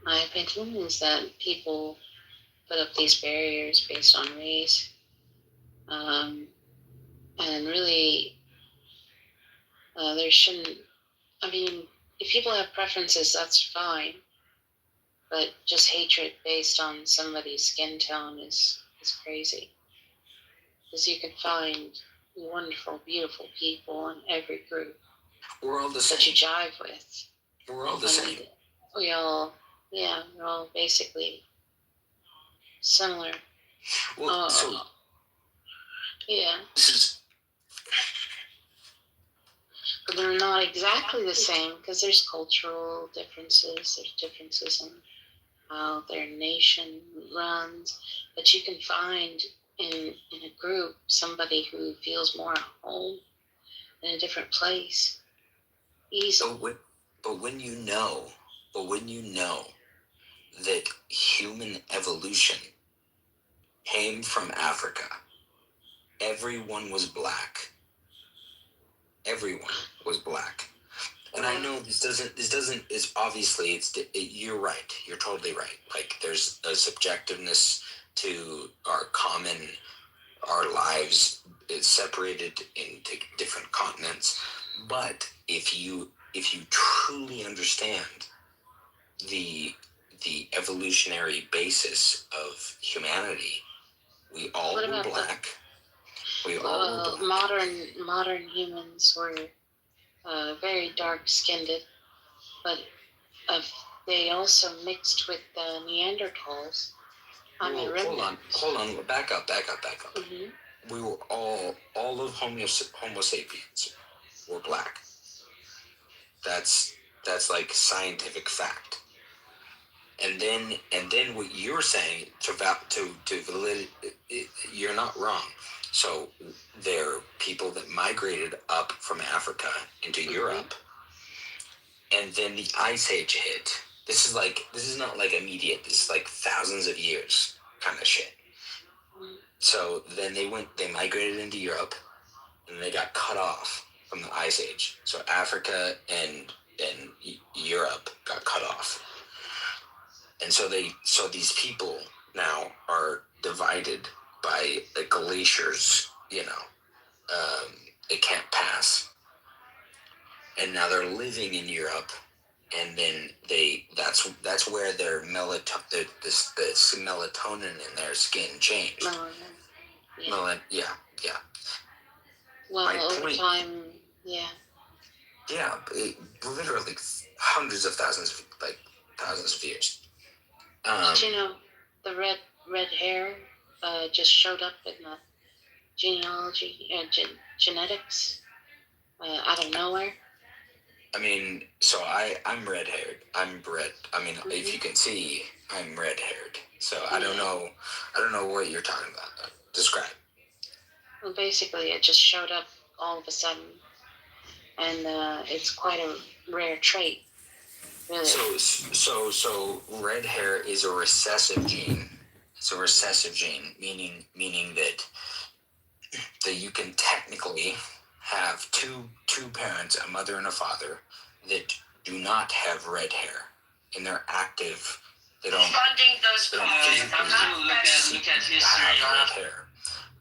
My opinion is that people put up these barriers based on race, and really, there shouldn't. I mean, if people have preferences, that's fine. But just hatred based on somebody's skin tone is crazy. Because you can find wonderful, beautiful people in every group. We're all the same. That you jive with. We're all the same. We're all basically similar. Well, yeah. But they're not exactly the same because there's cultural differences. There's differences in how their nation runs. But you can find in a group somebody who feels more at home in a different place. Easily. But when you know that human evolution came from Africa, everyone was black. Everyone was black. And I know this doesn't is obviously you're right. You're totally right. Like, there's a subjectiveness to our lives is separated into different continents. But if you truly understand the evolutionary basis of humanity, we all were black. Modern humans were very dark-skinned, but they also mixed with Neanderthals. Hold on, back up. Mm-hmm. We were all of Homo sapiens were black. That's That's like scientific fact. And then what you're saying to validate, you're not wrong. So there are people that migrated up from Africa into Europe, and then the Ice Age hit. This is not like immediate. This is like thousands of years kind of shit. So then they migrated into Europe, and they got cut off from the Ice Age. So Africa and Europe got cut off. And so these people now are divided by the glaciers, they can't pass. And now they're living in Europe, and then that's where their melatonin in their skin changed. Yeah. Well, over time, yeah. Yeah, literally hundreds of thousands of years. Did you know the red hair just showed up in the genealogy, genetics out of nowhere? I mean, so I'm red-haired. I'm red. I mean, if you can see, I'm red-haired. So I don't know what you're talking about. Describe. Well, basically, it just showed up all of a sudden, and it's quite a rare trait, really. So red hair is a recessive gene. It's a recessive gene, meaning that you can technically have two parents, a mother and a father, that do not have red hair, and they're active. They don't. Funding those physically I'm not look at history. have red hair.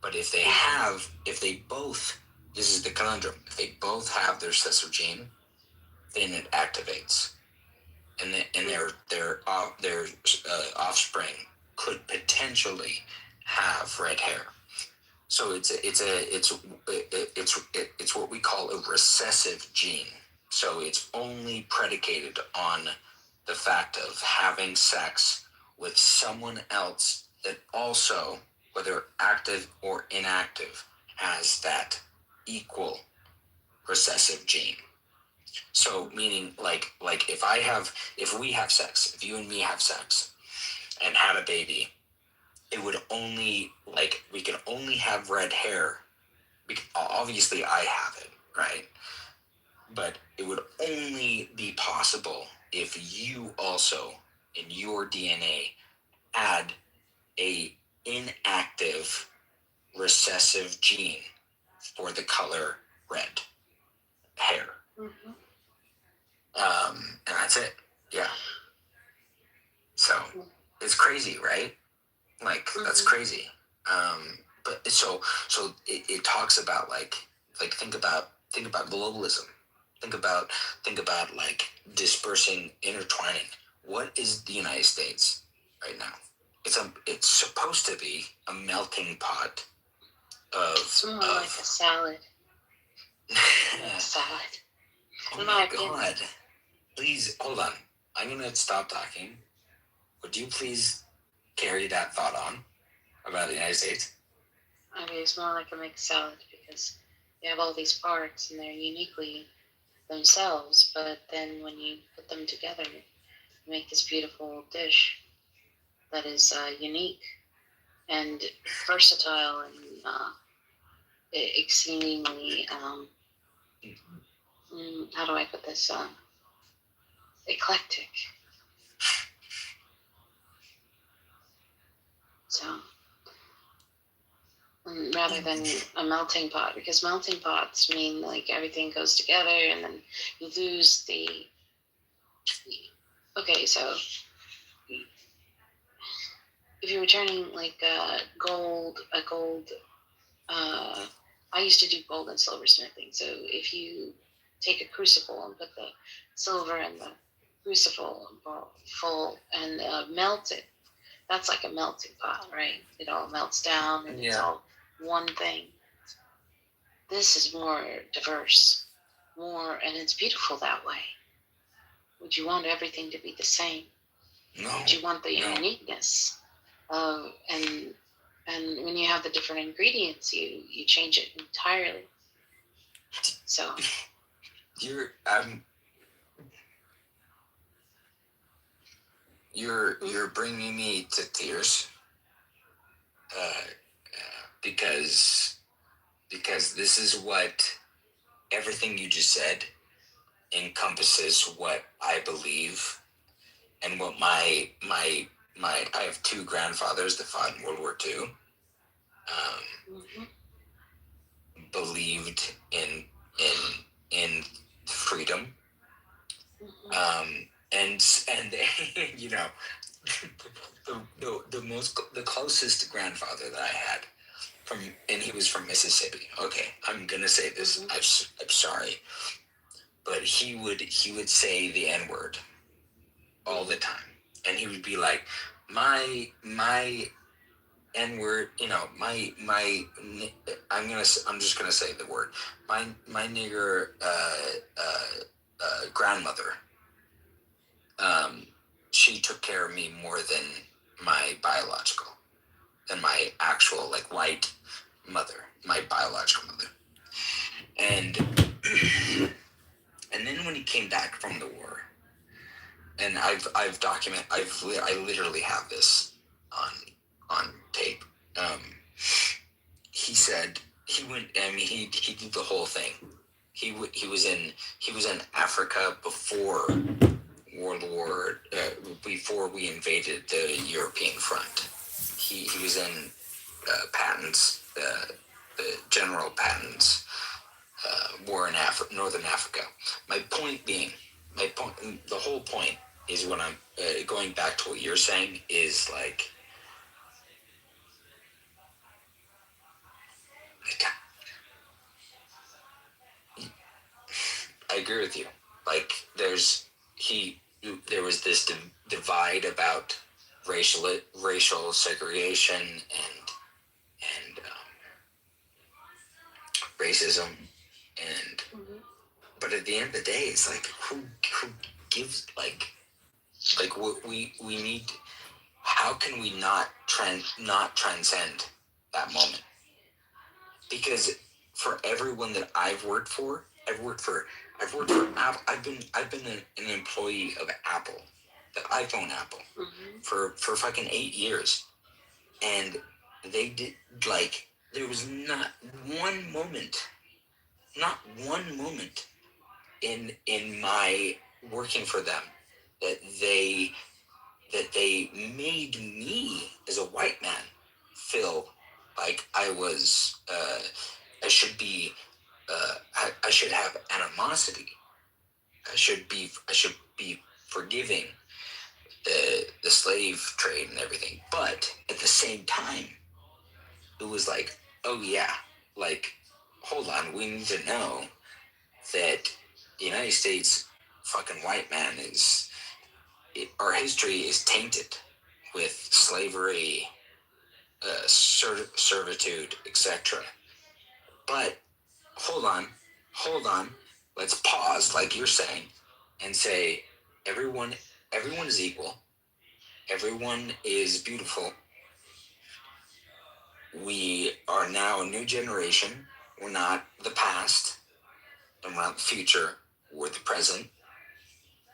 But if they both, this is the conundrum. If they both have their recessive gene, then it activates, and their offspring could potentially have red hair. So it's what we call a recessive gene. So it's only predicated on the fact of having sex with someone else that also, whether active or inactive, has that equal recessive gene. So meaning like if we have sex, if you and me have sex and had a baby, it would only, we can only have red hair. Obviously I have it, right? But it would only be possible if you also, in your DNA, add a inactive recessive gene for the color red hair. Mm-hmm. And that's it. Yeah. So it's crazy, right? That's crazy. But so it talks about think about globalism. Think about dispersing, intertwining. What is the United States right now? It's supposed to be a melting pot of. It's more like a salad. A salad. Oh my God! Please hold on. I'm gonna stop talking. Would you please carry that thought on about the United States? I mean, it's more like a mixed salad because you have all these parts and they're uniquely themselves, but then when you put them together, you make this beautiful dish that is unique and versatile and exceedingly, how do I put this, eclectic. So, rather than a melting pot, because melting pots mean everything goes together and then you lose the. Okay, so if you were turning gold, I used to do gold and silver smithing. So if you take a crucible and put the silver in the crucible full and melt it, that's like a melting pot, right? It all melts down and it's all one thing. This is more diverse, and it's beautiful that way. Would you want everything to be the same? No. Would you want the uniqueness? And when you have the different ingredients, you change it entirely. So you're bringing me to tears. Because this is what everything you just said encompasses what I believe and what my I have two grandfathers that fought in World War II. Believed in freedom. And you know, the closest grandfather that I had and he was from Mississippi. Okay, I'm gonna say this. I'm sorry, but he would say the N-word all the time, and he would be like, my N-word, you know, I'm just gonna say the word, my nigger grandmother. She took care of me more than my actual like white mother, my biological mother. And then when he came back from the war, and I literally have this on tape. He said he went. I mean, he did the whole thing. He was in Africa before World War, before we invaded the European front. He was in Patton's, the General Patton's war in Northern Africa. The whole point is when I'm going back to what you're saying is like I agree with you. Like there was this divide about racial segregation and racism, and but at the end of the day, it's like who gives like what we need. How can we not transcend that moment? Because for everyone that I've worked for Apple. I've been an employee of Apple, the iPhone Apple, for fucking 8 years, and they did like there was not one moment in my working for them that they made me as a white man feel like I was I should be I should have animosity. I should be forgiving the slave trade and everything. But at the same time, it was like, oh yeah, like hold on, we need to know that the United States fucking white man our history is tainted with slavery, servitude, etc. But hold on, let's pause, like you're saying, and say everyone is equal, everyone is beautiful. We are now a new generation. We're not the past, and we're not the future. We're the present.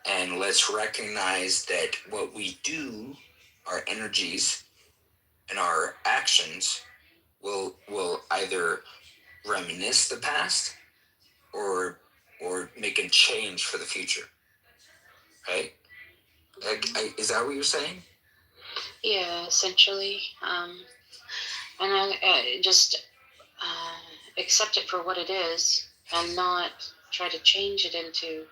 And let's recognize that what we do, our energies and our actions, will either reminisce the past or make a change for the future. Right? Is that what you're saying? Yeah, essentially. And I just accept it for what it is and not try to change it into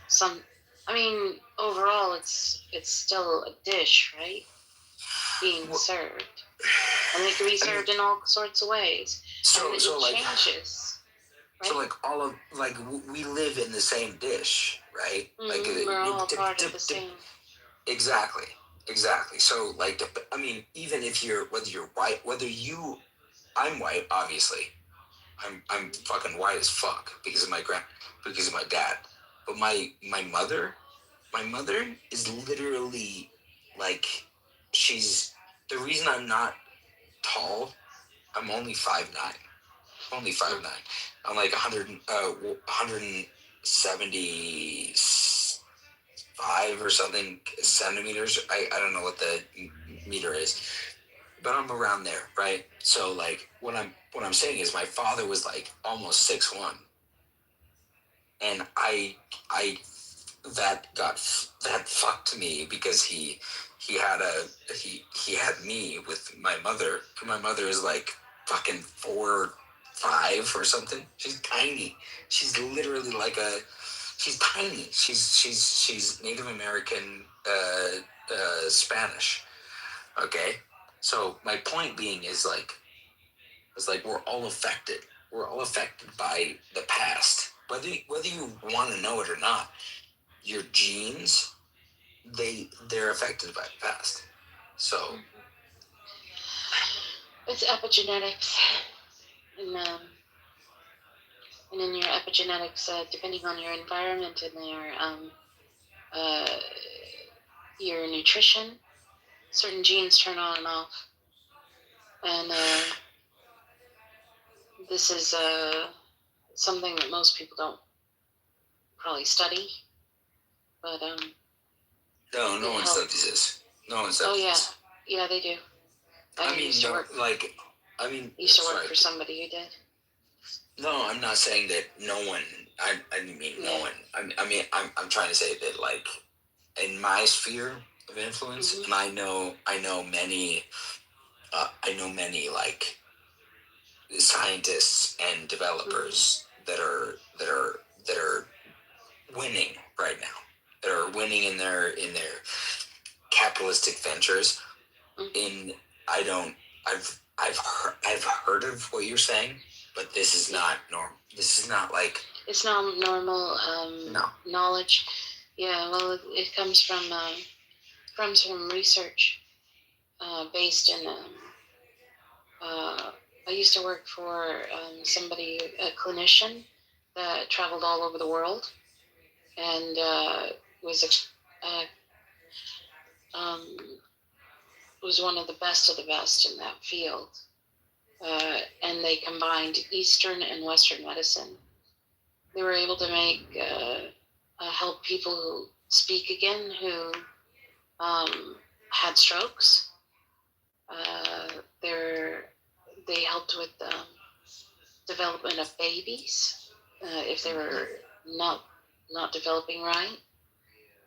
some. I mean, overall, it's still a dish, right? Being served, and it can be served in all sorts of ways. So and it changes. Right? So we live in the same dish, right? We're all part of the same. Exactly. So I mean, even if whether you're white, I'm white, obviously. I'm fucking white as fuck because of my dad. But my mother is literally like, she's the reason I'm not tall. I'm only 5'9". I'm like 170 5 or something centimeters. I don't know what the meter is, but I'm around there, right? So like what I'm saying is my father was like almost 6'1", and I that fucked me because he had me with my mother. My mother is like fucking 4'5" or something. She's tiny. She's literally like she's tiny. She's Native American, Spanish. Okay, so my point being is like we're all affected. We're all affected by the past, whether you want to know it or not. Your genes, they're affected by the past. So it's epigenetics, and in your epigenetics, depending on your environment and your nutrition, certain genes turn on and off, and this is something that most people don't probably study, but no one studies this. No one studies this. Yeah, they do. I used to work for somebody who did. No, I'm not saying that no one. I didn't mean no one. I'm trying to say that like in my sphere of influence, and I know many like scientists and developers that are winning right now. That are winning in their capitalistic ventures. I've heard of what you're saying, but this is not normal. This is not like it's not normal knowledge. Yeah, well, it comes from research based in. I used to work for somebody, a clinician that traveled all over the world, and was one of the best in that field. And they combined Eastern and Western medicine. They were able to make help people who speak again, who had strokes. They helped with development of babies if they were not developing right.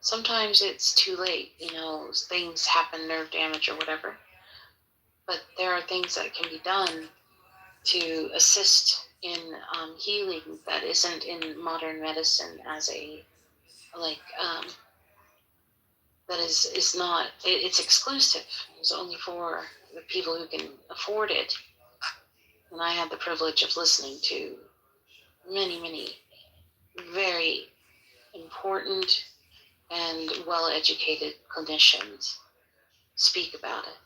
Sometimes it's too late, things happen, nerve damage or whatever. But there are things that can be done to assist in healing that isn't in modern medicine as that is not, it's exclusive. It's only for the people who can afford it. And I had the privilege of listening to many, many very important and well-educated clinicians speak about it,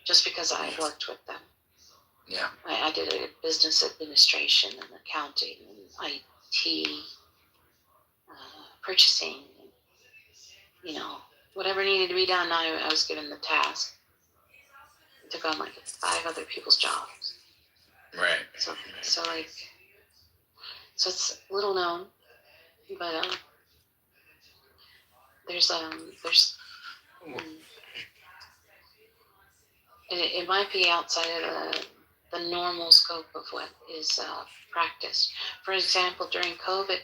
just because I had worked with them. Yeah. I did a business administration and accounting and IT, purchasing, whatever needed to be done, I was given the task. I took on like 5 other people's jobs. Right. So it's little known, but it might be outside of the normal scope of what is practiced. For example, during COVID,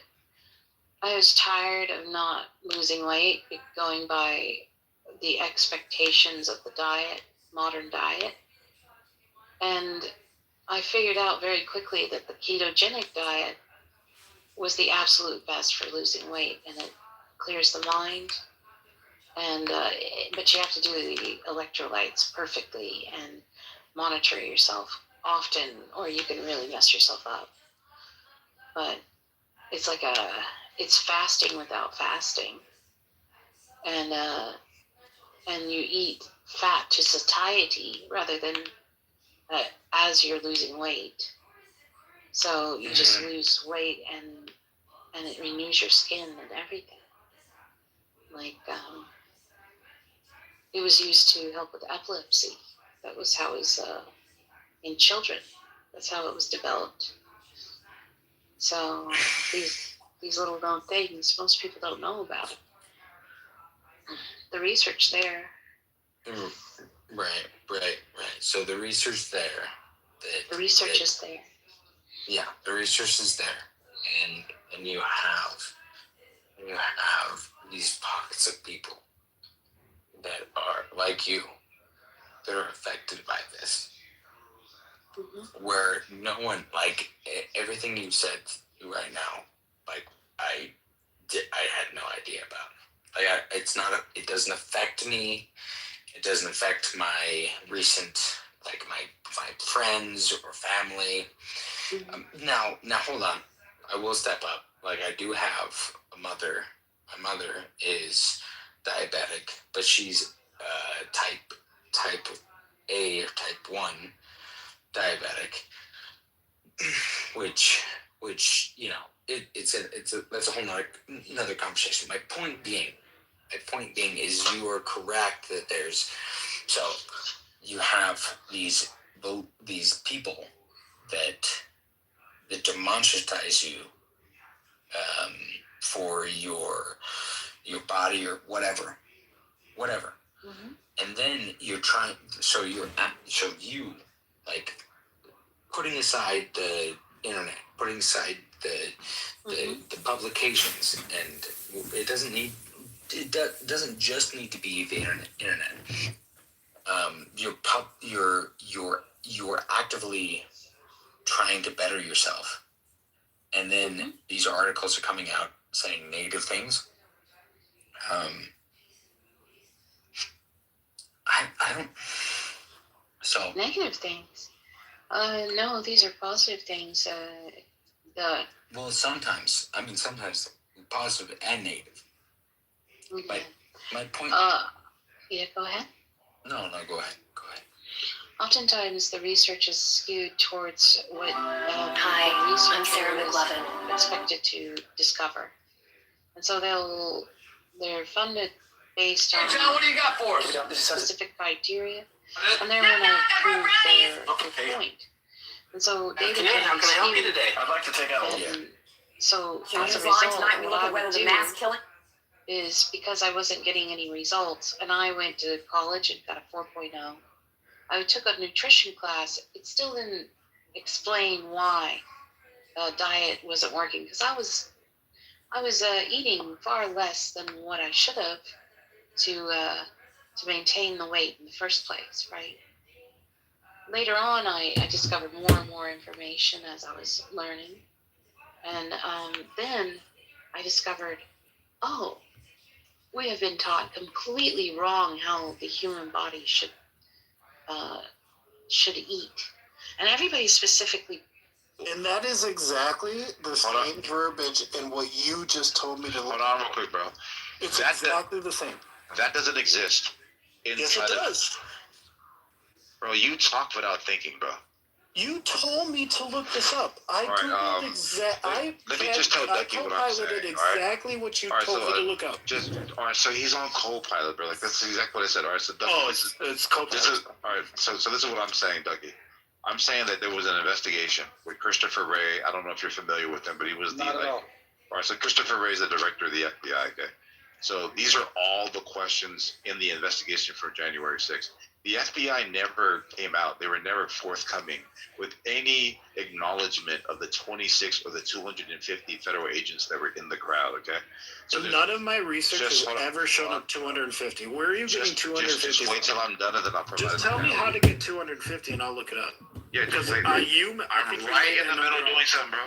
I was tired of not losing weight, going by the expectations of the diet, modern diet. And I figured out very quickly that the ketogenic diet was the absolute best for losing weight, and it clears the mind. And but you have to do the electrolytes perfectly and monitor yourself often, or you can really mess yourself up. But it's like it's fasting without fasting, and you eat fat to satiety rather than as you're losing weight. So you just lose weight, and it renews your skin and everything. Like it was used to help with epilepsy. That was how it was in children. That's how it was developed. So these little known things, most people don't know about it. the research there. Right. So the research there. The research is there. Yeah, the research is there, and you have these pockets of people that are like you, that are affected by this. Where no one, like, everything you said right now, like, I had no idea about. Like, it doesn't affect me. It doesn't affect my recent, like, my friends or family. Now hold on. I will step up. Like, I do have a mother. My mother is diabetic, but she's type A or type 1 diabetic, which it's that's a whole another conversation. My point being is you are correct that you have these people that demonstratize you for your body or whatever, and then you're trying. So you like putting aside the internet, putting aside the publications, and it doesn't just need to be the internet. You're actively trying to better yourself, and then these articles are coming out saying negative things. I don't. So negative things. No, these are positive things. Well, sometimes positive and negative. My point. Yeah, go ahead. No, go ahead. Oftentimes, the research is skewed towards what Hi, I'm Sarah McLevin. Expected to discover, and so they're funded based on John, what do you got for us? specific criteria, and they want to prove their point. And so data How can I help you today? I'd like to take out. So Can as a you line result, tonight and what look I at whether would the do mass killing? is because I wasn't getting any results, and I went to college and got a 4.0. I took a nutrition class. It still didn't explain why diet wasn't working, because I was eating far less than what I should have to maintain the weight in the first place, right? Later on, I discovered more and more information as I was learning, and then I discovered, we have been taught completely wrong how the human body should eat, and everybody specifically. And that is exactly the same verbiage in what you just told me to look. Hold on real quick, bro. It's exactly the same. That doesn't exist. Yes, it does. Bro, you talk without thinking, bro. You told me to look this up. I Googled let me just tell Ducky what I'm saying. Exactly what you told me to look up. So he's on Copilot, bro. Like, that's exactly what I said. All right, so Ducky, it's Copilot. All right, so this is what I'm saying, Ducky. I'm saying that there was an investigation with Christopher Wray. I don't know if you're familiar with him, but he was all right, so Christopher Wray is the director of the FBI, okay? So these are all the questions in the investigation for January 6th. The FBI never came out. They were never forthcoming with any acknowledgement of the 26 or the 250 federal agents that were in the crowd, okay? So none of my research has ever shown up 250. Where are you getting 250? Just wait till I'm done and then I'll provide Just tell me how to get 250 and I'll look it up. Yeah, because I'm right in the middle of doing something, bro.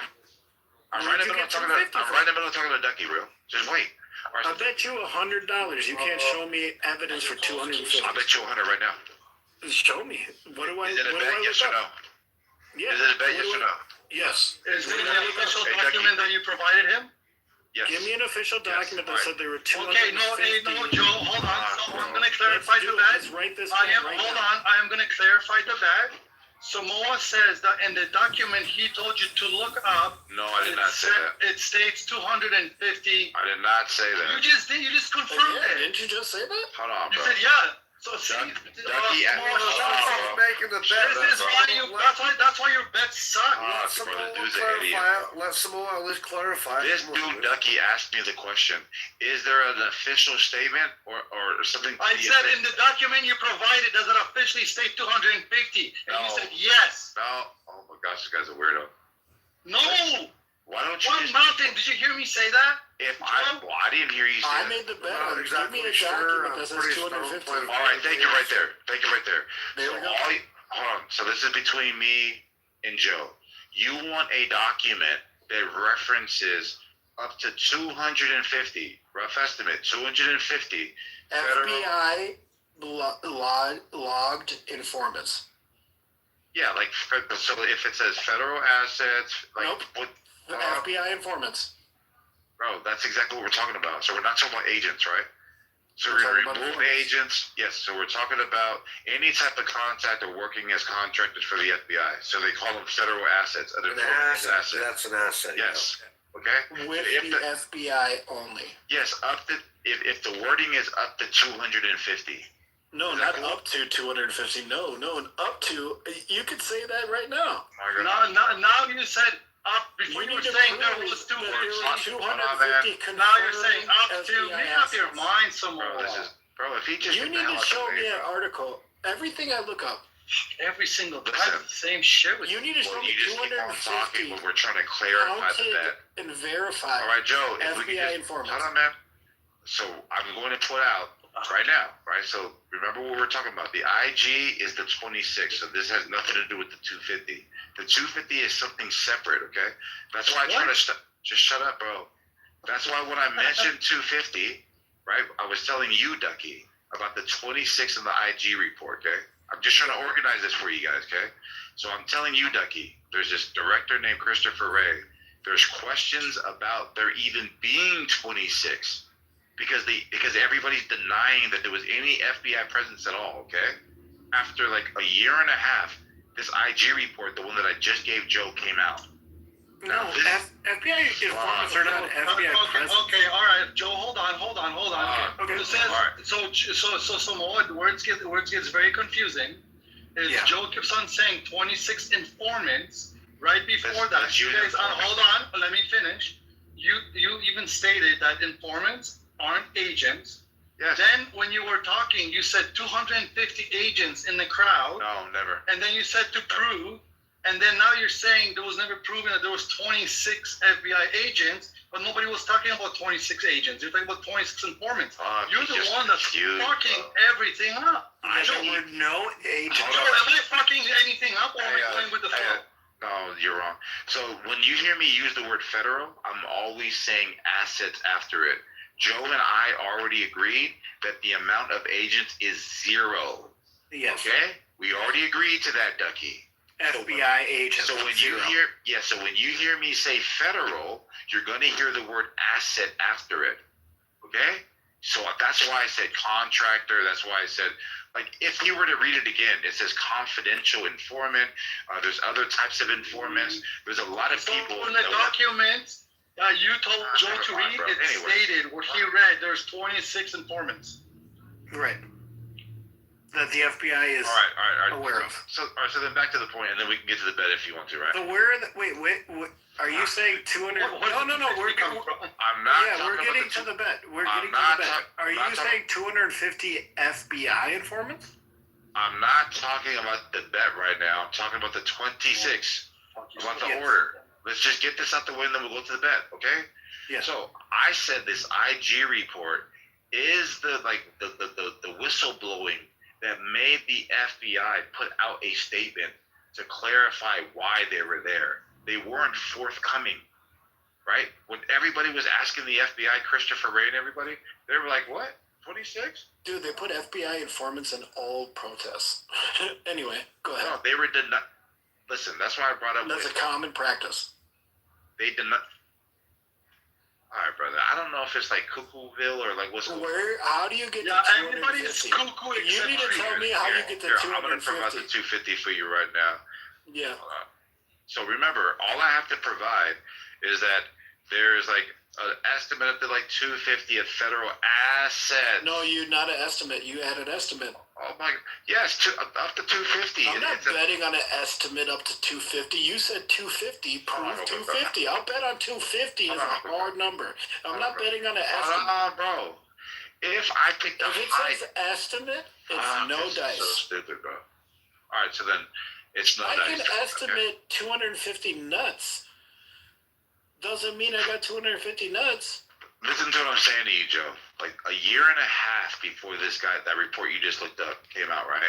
I'm right in the middle of talking to Ducky, bro. Just wait. I bet you $100 you can't show me evidence for 250. I bet you 100 right now. Show me. What do I? Is it a bet? Yes or no? Yeah. Is it a bet? Yes or no? Yes. Is it an official document that you provided him? Yes. Give me an official document that said there were 250. Okay, no, Joe, hold on. So I'm going to clarify the bet. Let's write this I am going to clarify the bet. Samoa says that in the document he told you to look up. No, I did not say that. It states 250. I did not say that. You just confirmed it. Didn't you just say that? Hold on, You bro. said yeah. So see, Ducky, making the bet. This is why you. That's why your bets suck. Let Samoa at least clarify. This dude Ducky asked me the question: is there an official statement or something? I said in the document you provided, does it officially state 250? And you said yes. No. Oh my gosh, this guy's a weirdo. No. Why don't you? One mountain. Did you hear me say that? I didn't hear you say that. I made the bet. Give me a document that says 250. All right, thank you right there. There we go. Hold on. So this is between me and Joe. You want a document that references up to 250, rough estimate, 250 FBI logged informants. Yeah, like, so if it says federal assets, like, nope. FBI informants. Bro, that's exactly what we're talking about. So we're not talking about agents, right? So we're going to remove agents. Yes, so we're talking about any type of contact or working as contractors for the FBI. So they call them federal assets. An asset. That's an asset. Yes. Okay? With the FBI only. Yes, up to, if the wording is up to 250. No, not up to 250. No, up to. You could say that right now. Now you said up. Before you were saying there was 250. Now you're saying up to. Make up your mind somewhere. Bro, if he just. You need to show me an article. Everything I look up. Every single time, the same shit. You need to show me 250. When we're trying to clarify that and verify. All right, Joe. FBI informants. Hold on, man. So I'm going to put out right now, right? So remember what we're talking about. The IG is the 26, so this has nothing to do with the 250. The 250 is something separate, okay? That's why I'm trying to just shut up, bro. That's why when I mentioned 250, right, I was telling you, Ducky, about the 26 in the IG report, okay? I'm just trying to organize this for you guys, okay? So I'm telling you, Ducky, there's this director named Christopher Wray. There's questions about there even being 26. Because everybody's denying that there was any FBI presence at all, okay? After like a year and a half, this IG report, the one that I just gave Joe, came out. No, FBI informants are not FBI presence. Okay, all right, Joe, hold on. Okay. It says, so Samoa, the words gets very confusing. Joe keeps on saying 26 informants. Right before that, you guys, hold on, let me finish. You even stated that informants aren't agents. Yes. Then when you were talking, you said 250 agents in the crowd. No, never. And then you said to prove, and then now you're saying there was never proven that there was 26 FBI agents, but nobody was talking about 26 agents. You're talking about 26 informants. You're the one that's fucking everything up. There were no agents. Am I fucking anything up, or am I going with the flow? No, you're wrong. So when you hear me use the word federal, I'm always saying assets after it. Joe and I already agreed that the amount of agents is 0. Yes. Okay? We already agreed to that, Ducky. FBI agents. So when you hear me say federal, you're going to hear the word asset after it. Okay? So that's why I said contractor. That's why I said, like, if you were to read it again, it says confidential informant. There's other types of informants. There's a lot of people. So in the document you told Joe to read, stated what he read, there's 26 informants. Right. That the FBI is aware of. So then back to the point, and then we can get to the bed if you want to, right? So wait, are you saying 200? No, I'm not. Yeah, we're getting to the bet. We're getting to the bet. Are you saying 250 FBI informants? I'm not talking about the bet right now. I'm talking about the 26. About the order. Let's just get this out the way, and then we'll go to the bet, okay? Yeah. So I said this IG report is the whistleblowing that made the FBI put out a statement to clarify why they were there. They weren't forthcoming, right? When everybody was asking the FBI, Christopher Wray and everybody, they were like, what? 26? Dude, they put FBI informants in all protests. Anyway, go ahead. No, they were denied. Listen, that's why I brought up. That's a common practice. They denied. All right, brother. I don't know if it's like Cuckooville or like what's. How do you get to 250? Everybody is cuckoo. You need to tell me how you get to 250. I'm gonna provide the 250 for you right now. Yeah. So remember, all I have to provide is that there's like an estimate up to like 250 of federal assets. No, not an estimate. You had an estimate. Oh my! Yes, up to 250. I'm not betting on an estimate up to 250. You said 250. Prove 250. I'll bet on 250 is a hard number. I'm not betting on an estimate. Bro. If I picked if it says estimate, it's no dice. So stupid, bro. All right, so then it's no dice. I can estimate 250 nuts. Doesn't mean I got 250 nuts. Listen to what I'm saying to you, Joe. Like a year and a half before that report you just looked up came out, right?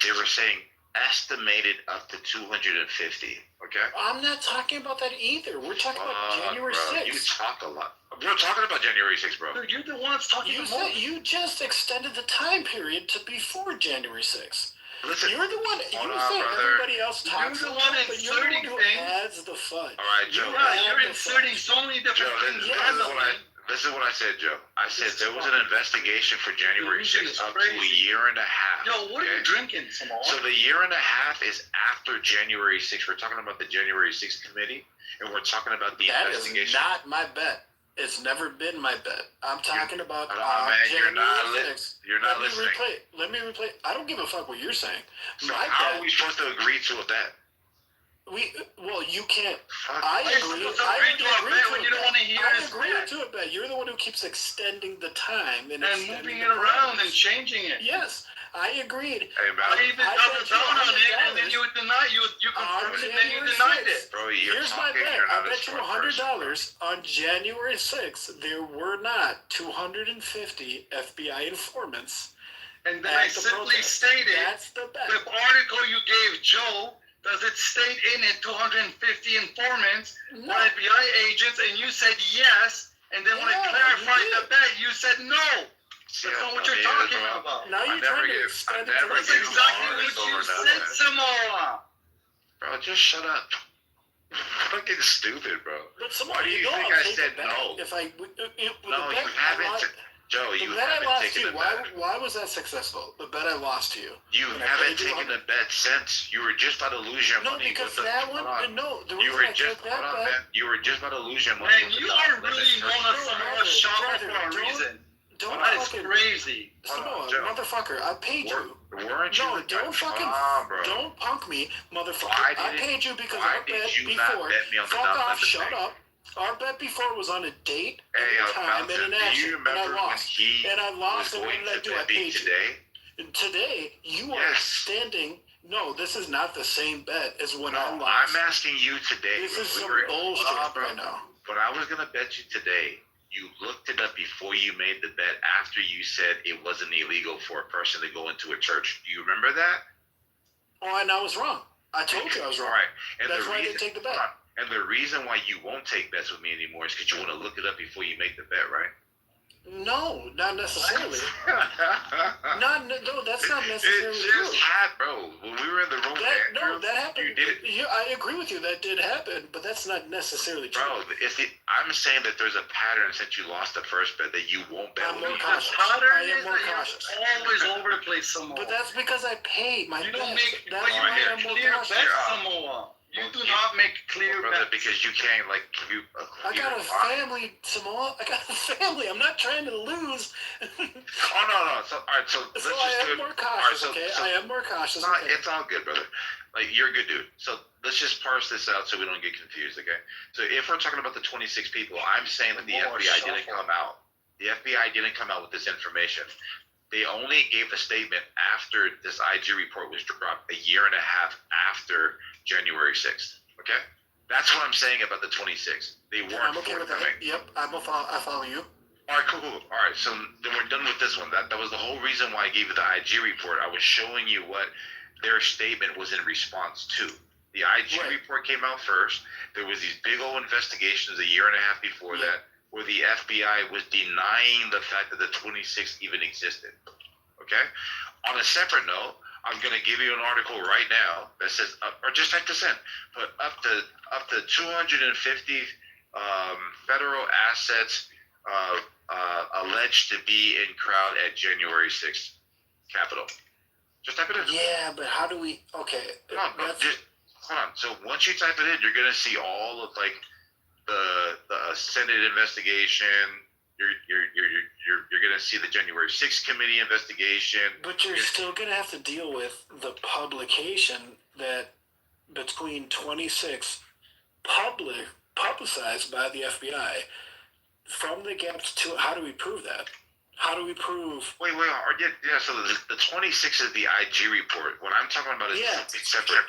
They were saying estimated up to 250. Okay. I'm not talking about that either. We're talking about January 6th. You talk a lot. We're talking about January 6th, bro. Dude, you're the ones talking. You just extended the time period to before January 6th. Listen, you're the one. You say everybody else talks. You're the one inserting things. Adds the fun. All right, Joe. You're inserting so many different things. This is what I said, Joe. I said there was an investigation for January 6th up to a year and a half. Yo, what are you drinking, Samal? So the year and a half is after January 6th. We're talking about the January 6th committee, and we're talking about the investigation. That is not my bet. It's never been my bet. I'm talking about January 6th. You're not listening. Let me replay. I don't give a fuck what you're saying. So how are we supposed to agree to a bet? You can't. I agree. I agree to it, bet. You're the one who keeps extending the time and moving it around and changing it. Yes, I agreed. Hey, man. I even doubled down on it, and then you confirmed it, and then you denied it. Bro, here's my bet. I bet you $100 on January 6th there were not 250 FBI informants. And then I simply stated, that's the bet. The article you gave Joe. Does it state in it 250 informants or FBI agents? And you said yes. And then when I clarified the bet, you said no. That's not what you're talking about. Now you're trying to extend it. That's exactly what you said, Samoa. Bro, just shut up. Fucking stupid, bro. But Samoa, why do you think I said no? No, you haven't. Joe, you haven't taken a bet. Why was that successful? The bet I lost to you. You haven't taken a bet since. You were just about to lose your money. No, because that one. No, the you reason were just that bet. You were just about to lose your money. Man, you are really known as Samoa shopper for a reason. That is crazy. Samoa, motherfucker, I paid you. Weren't you? No, don't fucking. Don't punk me, motherfucker. I paid you because our bet before. Fuck off. Shut up. Our bet before was on a date, time, and an action, and I lost. And I lost, and what did I do? I paid you. Today, you are standing. No, this is not the same bet as when I lost. I'm asking you today. This is some bullshit right now. But I was gonna bet you today. You looked it up before you made the bet. After you said it wasn't illegal for a person to go into a church. Do you remember that? Oh, and I was wrong. I told you I was wrong. Right. And that's why I didn't take the bet. And the reason why you won't take bets with me anymore is because you want to look it up before you make the bet, right? No, not necessarily. No, that's not necessarily true. It just happened, bro. When we were in the room, that happened. You did it. I agree with you. That did happen, but that's not necessarily true. Bro, I'm saying that there's a pattern since you lost the first bet that you won't bet. I'm more cautious. I am more cautious. Always over the place, Samoa. But that's because I paid my bet. That's why I'm more cautious. Samoa. You do not make clear bets. Because you can't, I got a family, Samoa. I got a family. I'm not trying to lose. No. So, all right, so I am more cautious, okay? I am more cautious. It's all good, brother. You're a good dude. So let's just parse this out so we don't get confused, okay? So if we're talking about the 26 people, I'm saying that the FBI didn't come out. The FBI didn't come out with this information. They only gave a statement after this IG report was dropped, a year and a half after January 6th. Okay? That's what I'm saying about the 26th. They weren't forthcoming. Yep, I follow you. All right, cool. All right, so then we're done with this one. That was the whole reason why I gave you the IG report. I was showing you what their statement was in response to. The IG report came out first. There was these big old investigations a year and a half before that, where the FBI was denying the fact that the 26th even existed. Okay? On a separate note, I'm going to give you an article right now that says, or just type this in, but up to 250 federal assets alleged to be in crowd at January 6th Capitol. Just type it in. Yeah, but how do we? Okay. Hold on. So once you type it in, you're going to see all of the Senate investigation. You're going to see the January 6th committee investigation. But you're still going to have to deal with the publication that between 26 publicized by the FBI from the gaps to how do we prove that? How do we prove? Wait. Yeah. So the 26 is the IG report. What I'm talking about is it's separate.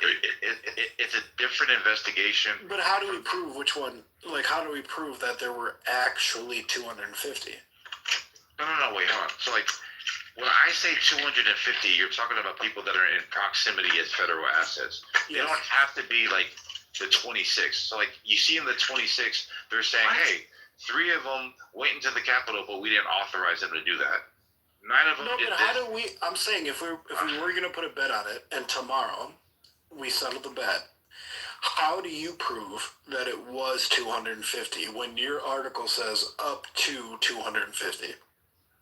It's a different investigation. But how do we prove which one? Like, how do we prove that there were actually 250? No. Wait, hold on. So, like, when I say 250, you're talking about people that are in proximity as federal assets. They don't have to be like the 26. So, like, you see in the 26, they're saying, hey, 3 of them went into the Capitol, but we didn't authorize them to do that. 9 of them did but this. how do we? I'm saying if we were going to put a bet on it, and tomorrow we settled the bet, how do you prove that it was 250 when your article says up to 250?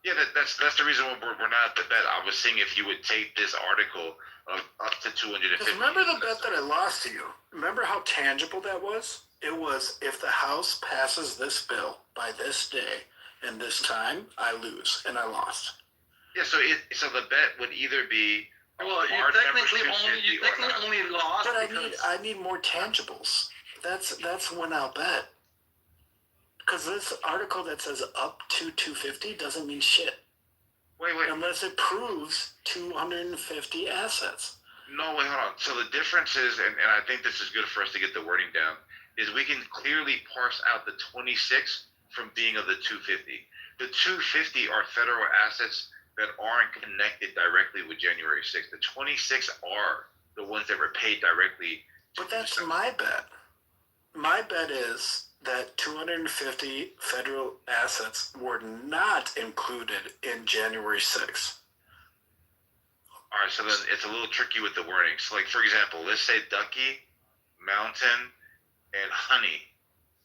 Yeah, that's the reason we're not at the bet. I was saying if you would take this article of up to 250. Because remember the bet that I lost to you? Remember how tangible that was? It was, if the House passes this bill by this day and this time, I lose, and I lost. Yeah, so the bet would either be well, you technically only lost. But I need more tangibles. That's when I'll bet. Because this article that says up to 250 doesn't mean shit. Wait. Unless it proves 250 assets. No, wait, hold on. So the difference is, and I think this is good for us to get the wording down, is we can clearly parse out the 26 from being of the 250. The 250 are federal assets that aren't connected directly with January 6th. The 26 are the ones that were paid directly. But that's my bet. My bet is that 250 federal assets were not included in January 6th. All right, so then it's a little tricky with the wording. So, like, for example, let's say Ducky, Mountain, and Honey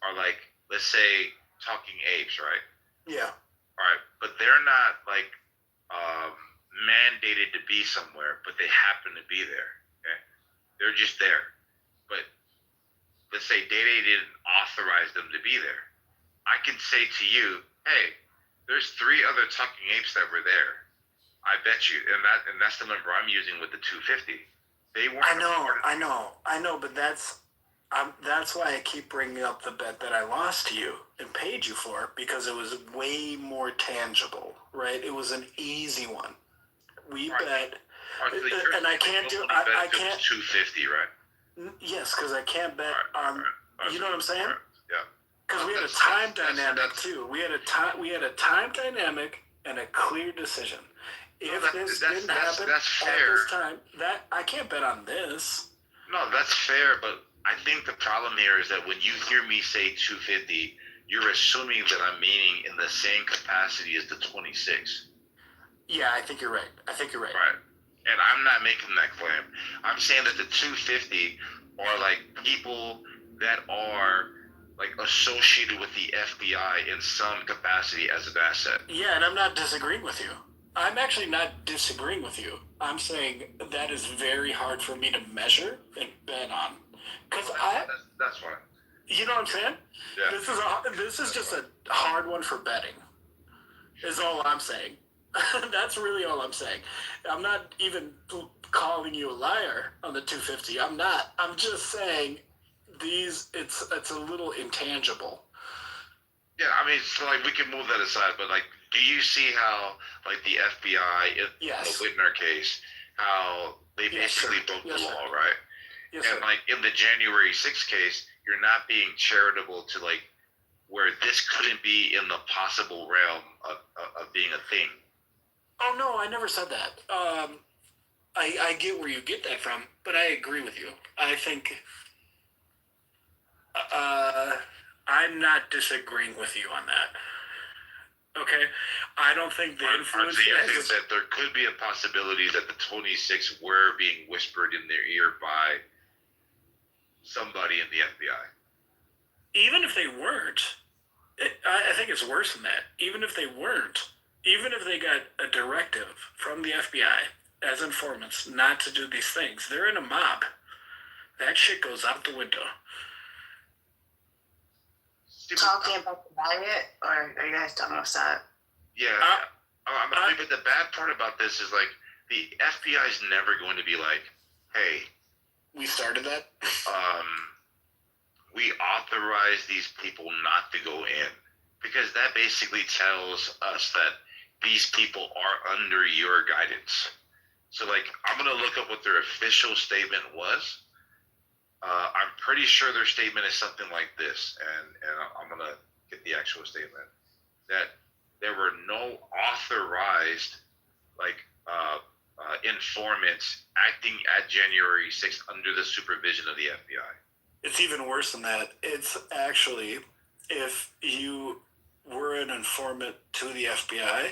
are like, let's say, talking apes, right? Yeah. All right, but they're not, like, mandated to be somewhere, but they happen to be there, okay? They're just there. But let's say Day-Day didn't authorize them to be there. I can say to you, hey, there's 3 other talking apes that were there. I bet you, and that's the number I'm using with the 250. They weren't. I know, but that's why I keep bringing up the bet that I lost to you and paid you for, because it was way more tangible, right? It was an easy one. We bet, and I can't do. I can't. 250, right? Yes, because I can't bet on. You know what I'm saying? Yeah. Because we had a time dynamic too. We had a time dynamic and a clear decision. If this didn't happen at this time, that I can't bet on this. No, that's fair, but I think the problem here is that when you hear me say 250, you're assuming that I'm meaning in the same capacity as the 26. Yeah, I think you're right. Right. And I'm not making that claim. I'm saying that the 250 are like people that are like associated with the FBI in some capacity as an asset. Yeah, and I'm not disagreeing with you. I'm actually not disagreeing with you. I'm saying that is very hard for me to measure and bet on. Because that's fine. You know what I'm saying? Yeah. This is just a hard one for betting. Is all I'm saying. That's really all I'm saying. I'm not even calling you a liar on the 250. I'm not. I'm just saying it's a little intangible. Yeah, I mean, so like we can move that aside, but like, do you see how like the FBI in the Whitner case, how they basically broke the law, right? Yes, and like in the January 6th case, you're not being charitable to like where this couldn't be in the possible realm of being a thing. Oh no, I never said that. I get where you get that from, but I agree with you. I think I'm not disagreeing with you on that. Okay, I don't think the influence. So you think that there could be a possibility that the 26 were being whispered in their ear by somebody in the FBI? Even if they weren't, I think it's worse than that. Even if they weren't, even if they got a directive from the FBI as informants not to do these things, they're in a mob. That shit goes out the window. Talking about the diet, or are you guys done with that? Yeah. But the bad part about this is like the FBI is never going to be like, hey, we started that. We authorize these people not to go in, because that basically tells us that these people are under your guidance. So like, I'm gonna look up what their official statement was. I'm pretty sure their statement is something like this, and I'm gonna get the actual statement, that there were no authorized informants acting at January 6th under the supervision of the FBI. It's even worse than that. It's actually, if you were an informant to the FBI,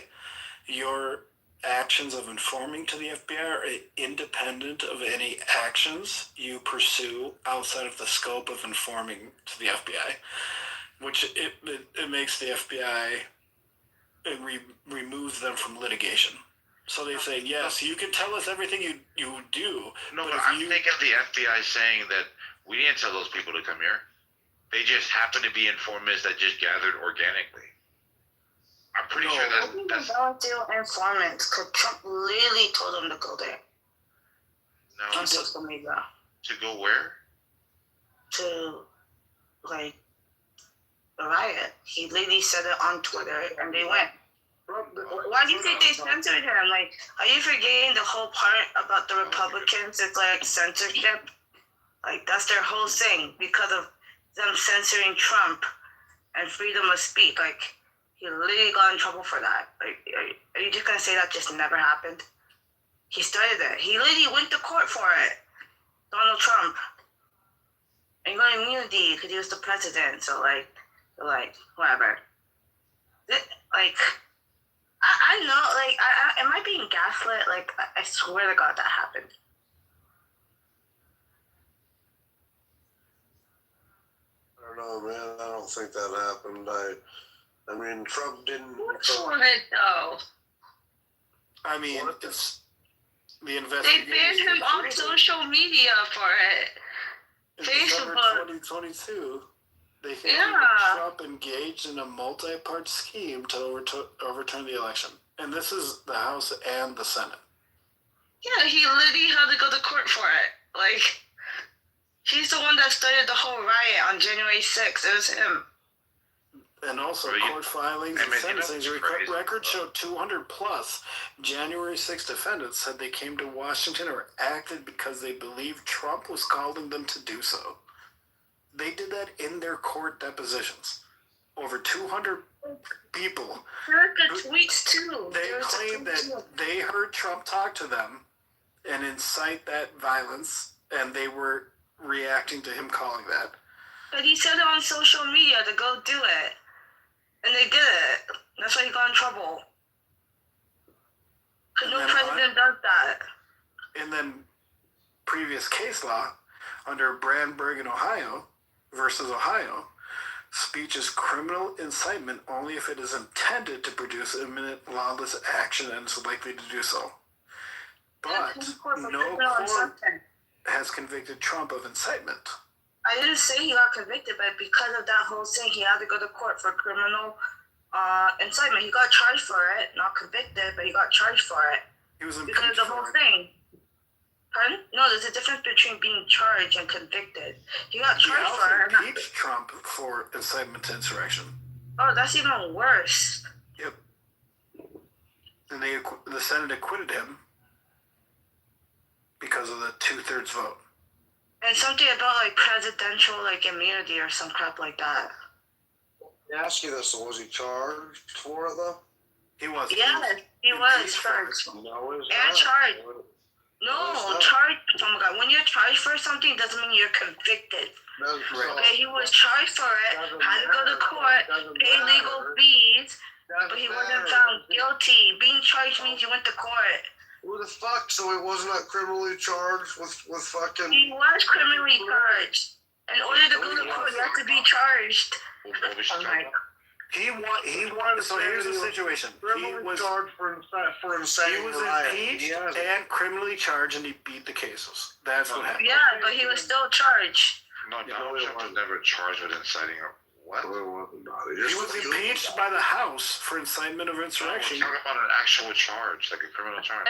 your actions of informing to the FBI are independent of any actions you pursue outside of the scope of informing to the FBI, which it makes the FBI, it removes them from litigation. So they say, yes, you can tell us everything you do. No, but I'm thinking of the FBI saying that we didn't tell those people to come here. They just happened to be informants that just gathered organically. I'm pretty sure that's volunteer informants, because Trump literally told them to go there. No. On social media. To go where? To, like, a riot. He literally said it on Twitter, and they went. Why do you think they censored him? Like, are you forgetting the whole part about the Republicans? It's like censorship. Like, that's their whole thing because of them censoring Trump and freedom of speech. Like, he literally got in trouble for that. Like, are you just gonna say that just never happened? He started it. He literally went to court for it. Donald Trump. And he got immunity because he was the president. So, like, whatever. I know, like, am I being gaslit? Like, I swear to God that happened. I don't know, man. I don't think that happened. I mean, Trump didn't. Which one, though? I mean, it's the They investigation. banned him on social media for it. In Facebook. December 2022, they think Trump engaged in a multi-part scheme to overturn the election. And this is the House and the Senate. Yeah, he literally had to go to court for it. Like, he's the one that started the whole riot on January 6th. It was him. And also court filings and sentencing records showed 200 plus January 6th defendants said they came to Washington or acted because they believed Trump was calling them to do so. They did that in their court depositions. Over 200 people. Heard the tweets too. They claimed that they heard Trump talk to them and incite that violence, and they were reacting to him calling that. But he said it on social media to go do it. And they did it. That's why he got in trouble. Because no president does that. And then previous case law under Brandenburg in Ohio versus Ohio, speech is criminal incitement only if it is intended to produce imminent lawless action and is likely to do so. But no court has convicted Trump of incitement. I didn't say he got convicted, but because of that whole thing, he had to go to court for criminal incitement. He got charged for it, not convicted, but he got charged for it. He was impeached because of the whole thing. Pardon? No, there's a difference between being charged and convicted. He got charged for it. He impeached Trump for incitement to insurrection. Oh, that's even worse. Yep. And the Senate acquitted him because of the 2/3 vote. And something about like presidential like immunity or some crap like that. Let me ask you this: so was he charged for it though? He was. Yes, he was first. No, and charged. No, charged. Oh my God! When you're charged for something, doesn't mean you're convicted. Okay, he was charged for it. Had to go to court, pay legal fees, but he wasn't found guilty. Being charged means you went to court. Who the fuck? So he was not criminally charged with fucking. He was criminally charged. In order to go to court, you have to be charged. He wanted. So here's the situation. He was charged for inciting. He was impeached and criminally charged, and he beat the cases. That's what happened. Yeah, but he was still charged. No, Donald Trump was never charged with inciting a What? He was impeached by the House for incitement of insurrection. No, we're talking about an actual charge, like a criminal charge.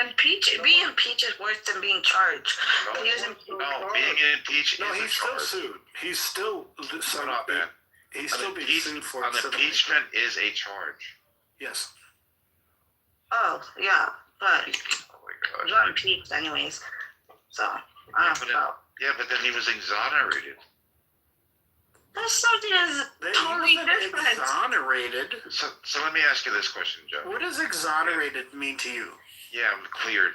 Being impeached is worse than being charged. No, He was being impeached No, is a he's still charge. sued. He's still Shut up, man. He's still being sued for an impeachment is a charge. Yes. Oh, yeah, but he got impeached anyways. So, I don't know. Yeah, but then he was exonerated. That's something that's totally different. Exonerated? So let me ask you this question, Joe. What does exonerated mean to you? Yeah, I'm cleared.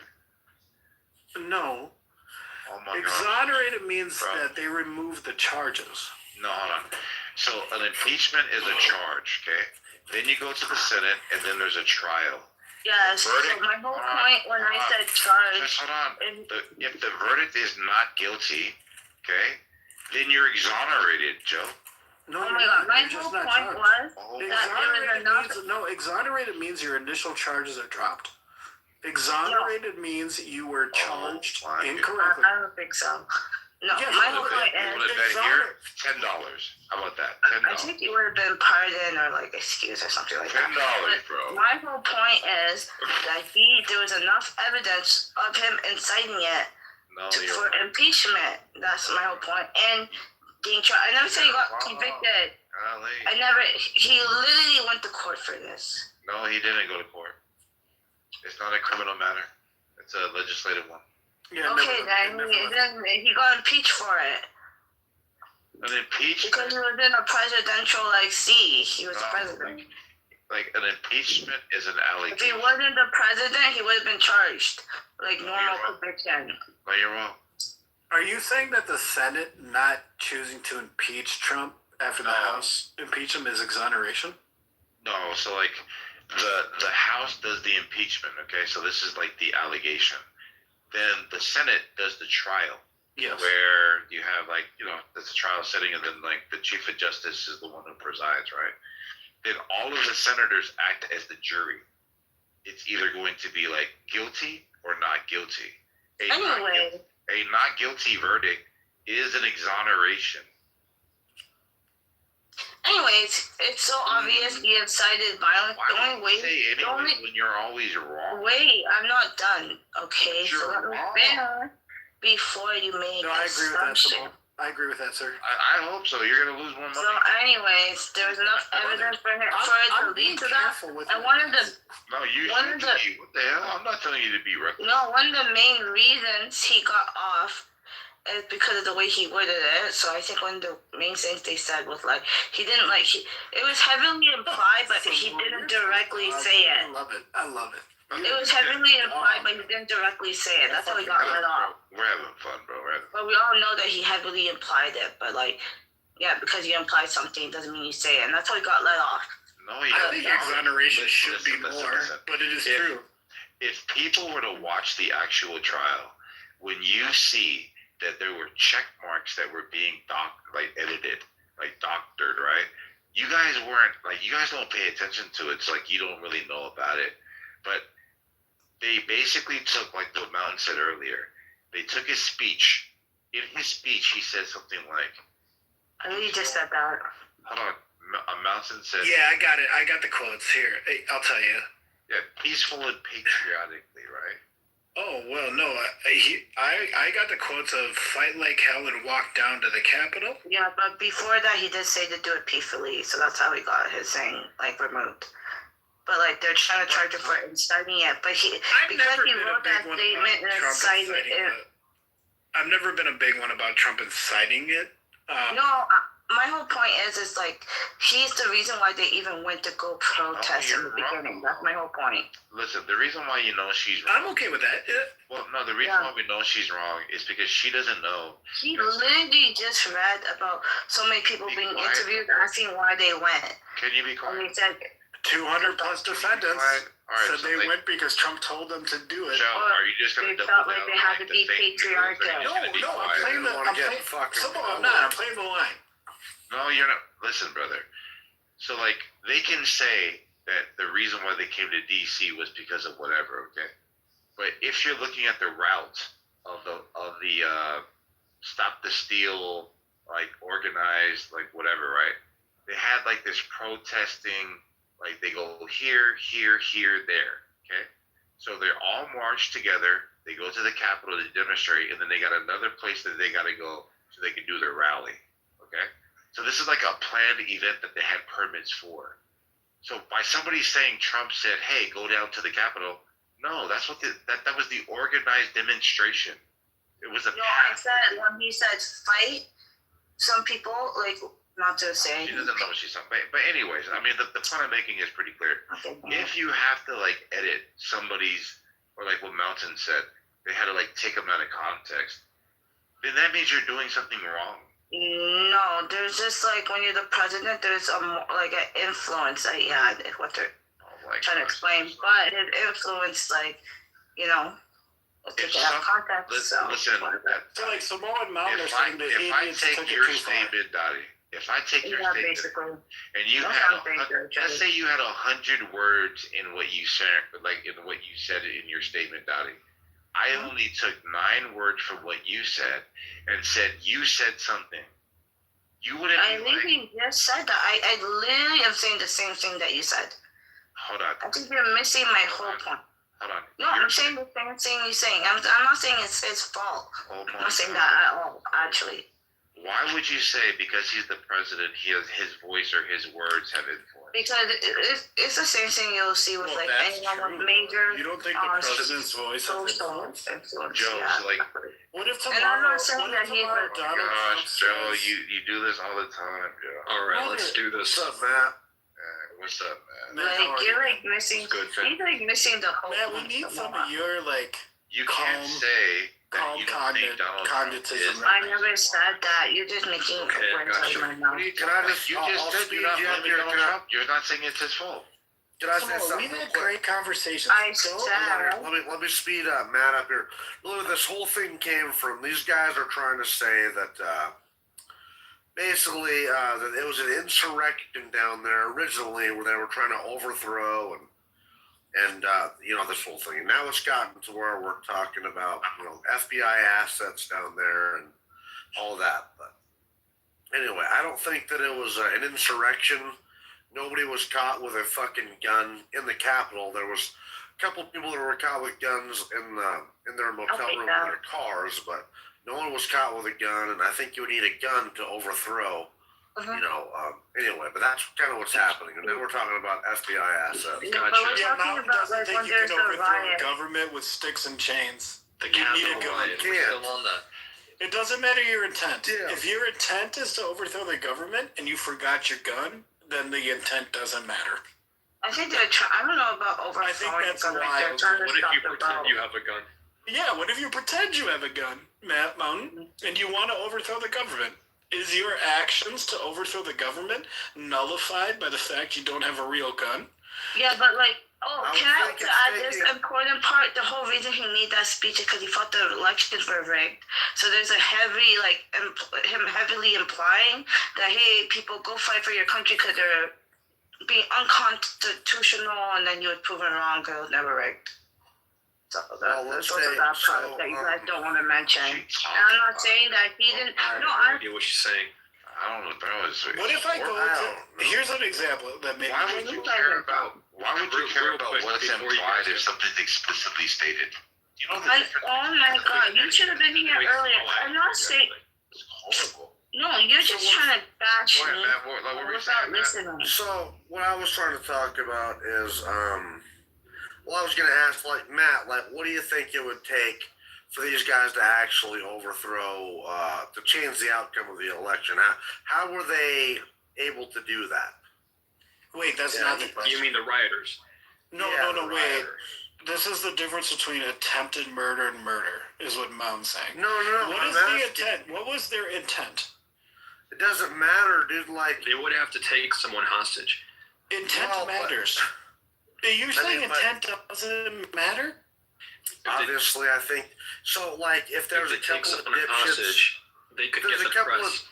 No. Oh my God. Exonerated means that they remove the charges. No, hold on. So an impeachment is a charge, okay? Then you go to the Senate, and then there's a trial. Yes, so my whole point when I said charge... Just hold on. If the verdict is not guilty, okay, then you're exonerated, Joe. No, oh my God, my whole point was that there was enough... Exonerated means your initial charges are dropped. Exonerated means you were charged incorrectly. I don't think so. No, yes, my whole point is... You would have been here, $10. How about that? $10. I think you would have been pardoned or like excused or something like that. $10, bro. My whole point is that there was enough evidence of him inciting it for impeachment. That's my whole point. And being tried. I never said he got convicted. He literally went to court for this. No, he didn't go to court. It's not a criminal matter. It's a legislative one. Yeah, okay, then he got impeached for it. An impeachment? Because he was in a presidential seat. He was the president. Like an impeachment is an allegation. If he wasn't the president, he would have been charged like normal conviction. No, you're wrong. Are you saying that the Senate not choosing to impeach Trump after the House impeach him is exoneration? No, so like the House does the impeachment, okay? So this is like the allegation. Then the Senate does the trial. Yes. Where you have that's a trial setting, and then the Chief of Justice is the one who presides, right? Then all of the senators act as the jury. It's either going to be guilty or not guilty. A not guilty verdict is an exoneration. Anyways, it's so obvious he incited violence. When you're always wrong. Wait, I'm not done. Okay, so let me finish before you make assumption. I agree with that, sir. I hope so. You're gonna lose more money. So, anyways, there was enough evidence for it to lead to that. And one of the what the hell? I'm not telling you to be reckless. No, one of the main reasons he got off is because of the way he worded it. So I think one of the main things they said was he didn't it was heavily implied, but he didn't directly say it. I love it. It was heavily implied, but he didn't directly say it. That's how he got let off. We're having fun, bro. But we all know that he heavily implied it. But because you imply something doesn't mean you say it, and that's how he got let off. No, I think exoneration should be more, but it is true. If people were to watch the actual trial, when you see that there were check marks that were being edited, doctored, right? You guys weren't you guys don't pay attention to it. It's you don't really know about it, but they basically took what Mountain said earlier. They took his speech. In his speech, he said something like, I think he just said that. Hold on. Mountain said... Yeah, I got it. I got the quotes here. I'll tell you. Yeah, peaceful and patriotically, right? Oh, well, no. I got the quotes of fight like hell and walk down to the Capitol. Yeah, but before that, he did say to do it peacefully. So that's how he got his thing, removed. But they're trying to charge him for inciting it. But because he wrote that statement and incited it. I've never been a big one about Trump inciting it. My whole point is he's the reason why they even went to go protest in the beginning. That's my whole point. Listen, the reason why you know she's wrong. I'm okay with that. Well, no, the reason why we know she's wrong is because she doesn't know. She literally just read about so many people being interviewed asking why they went. Can you be quiet? And they said 200 plus defendants said they went because Trump told them to do it. Joe, are you just going to felt like they had to be patriotic? No, I'm playing the line. No, you're not. Listen, brother. So, they can say that the reason why they came to D.C. was because of whatever, okay? But if you're looking at the route of the stop the steal, organized, whatever, right? they had like this protesting, like they go here, here, here, there. Okay, so they're all marched together. They go to the Capitol to demonstrate, and then they got another place that they got to go so they can do their rally. Okay, so this is like a planned event that they had permits for. So by somebody saying Trump said, "Hey, go down to the Capitol," no, that's what that was the organized demonstration. It was a. No, I said when he said fight, some people like not to say. She doesn't know what she's talking about. But anyways, I mean, the point I'm making is pretty clear. If you have to like edit somebody's, or like what Mountain said, they had to like take them out of context, then that means you're doing something wrong. No, there's just like when you're the president, there's like an influence that he had. What they're trying to explain, but it influenced like, you know. Take it out of context. Listen, so like Samoan Mountain are saying that if I take your statement, Dottie, if I take your statement, and you had, let's say you had 100 words in what you said, like in what you said in your statement, Dottie. I only took 9 words from what you said and said you said something. You wouldn't. I literally just said that. I literally am saying the same thing that you said. Hold on. I think you're missing my whole point. Hold on. No, I'm saying the same thing you're saying. I'm not saying it's his fault. I'm not saying that at all, actually. Why would you say because he's the president, his voice or his words have influence? Because it's the same thing you'll see with like anyone with major. You don't think the president's voice has influence? Joe, like, what if tomorrow? And I'm not saying that he's a Donald Trump. Joe, you do this all the time, Joe. All right, let's do this. What's up, Matt? What's up, man? Like you're like missing. He's like missing the whole. Man, we need some of your like. You can't say that you don't think Donald Trump is. I never said that. You're just making words out of my mouth. Can I just? You just said you're not blaming Donald Trump. You're not saying it's his fault. Can I say something? We had great conversations. Let me speed up, Matt, up here. Look, this whole thing came from these guys are trying to say that. Basically, that it was an insurrection down there originally where they were trying to overthrow and you know, this whole thing. And now it's gotten to where we're talking about, you know, FBI assets down there and all that. But anyway, I don't think that it was an insurrection. Nobody was caught with a fucking gun in the Capitol. There was a couple people that were caught with guns in their motel room in their cars, but no one was caught with a gun, and I think you would need a gun to overthrow, you know, anyway, but that's kind of what's happening. And then we're talking about FBI assets. Gotcha. Yeah, Mountain doesn't think you can overthrow a government with sticks and chains. You need a gun. It doesn't matter your intent. Yeah. If your intent is to overthrow the government and you forgot your gun, then the intent doesn't matter. I think they're I don't know about overthrowing. I think that's wild. What if you pretend you have a gun? Yeah, what if you pretend you have a gun, Matt Mountain, and you want to overthrow the government? Is your actions to overthrow the government nullified by the fact you don't have a real gun? Yeah, but like, can I add this important part? The whole reason he made that speech is because he thought the elections were rigged. So there's a heavy, like, him heavily implying that, hey, people go fight for your country because they're being unconstitutional, and then you would prove it wrong because it was never rigged. So those are that part that you guys don't want to mention. And I'm not saying that he didn't. No, I idea what she's saying. I don't know, bro. What if I go to? Here's an example that maybe. Why would you care about? Why would you care about what's implied if something's explicitly stated? You know the difference. Oh my God! You should have been here earlier. I'm not saying. It's horrible. No, you're just trying to bash me without listening. So what I was trying to talk about is well, I was going to ask, like, Matt, like, what do you think it would take for these guys to actually overthrow, to change the outcome of the election? How were they able to do that? Wait, that's not the question. You mean the rioters? No, wait. This is the difference between attempted murder and murder, is what Moun's saying. No. What is the intent? What was their intent? It doesn't matter, dude. Like, they would have to take someone hostage. Intent matters. You're saying intent doesn't matter? Obviously, I think so. Like, if there's a couple of dipshits, they could get the press.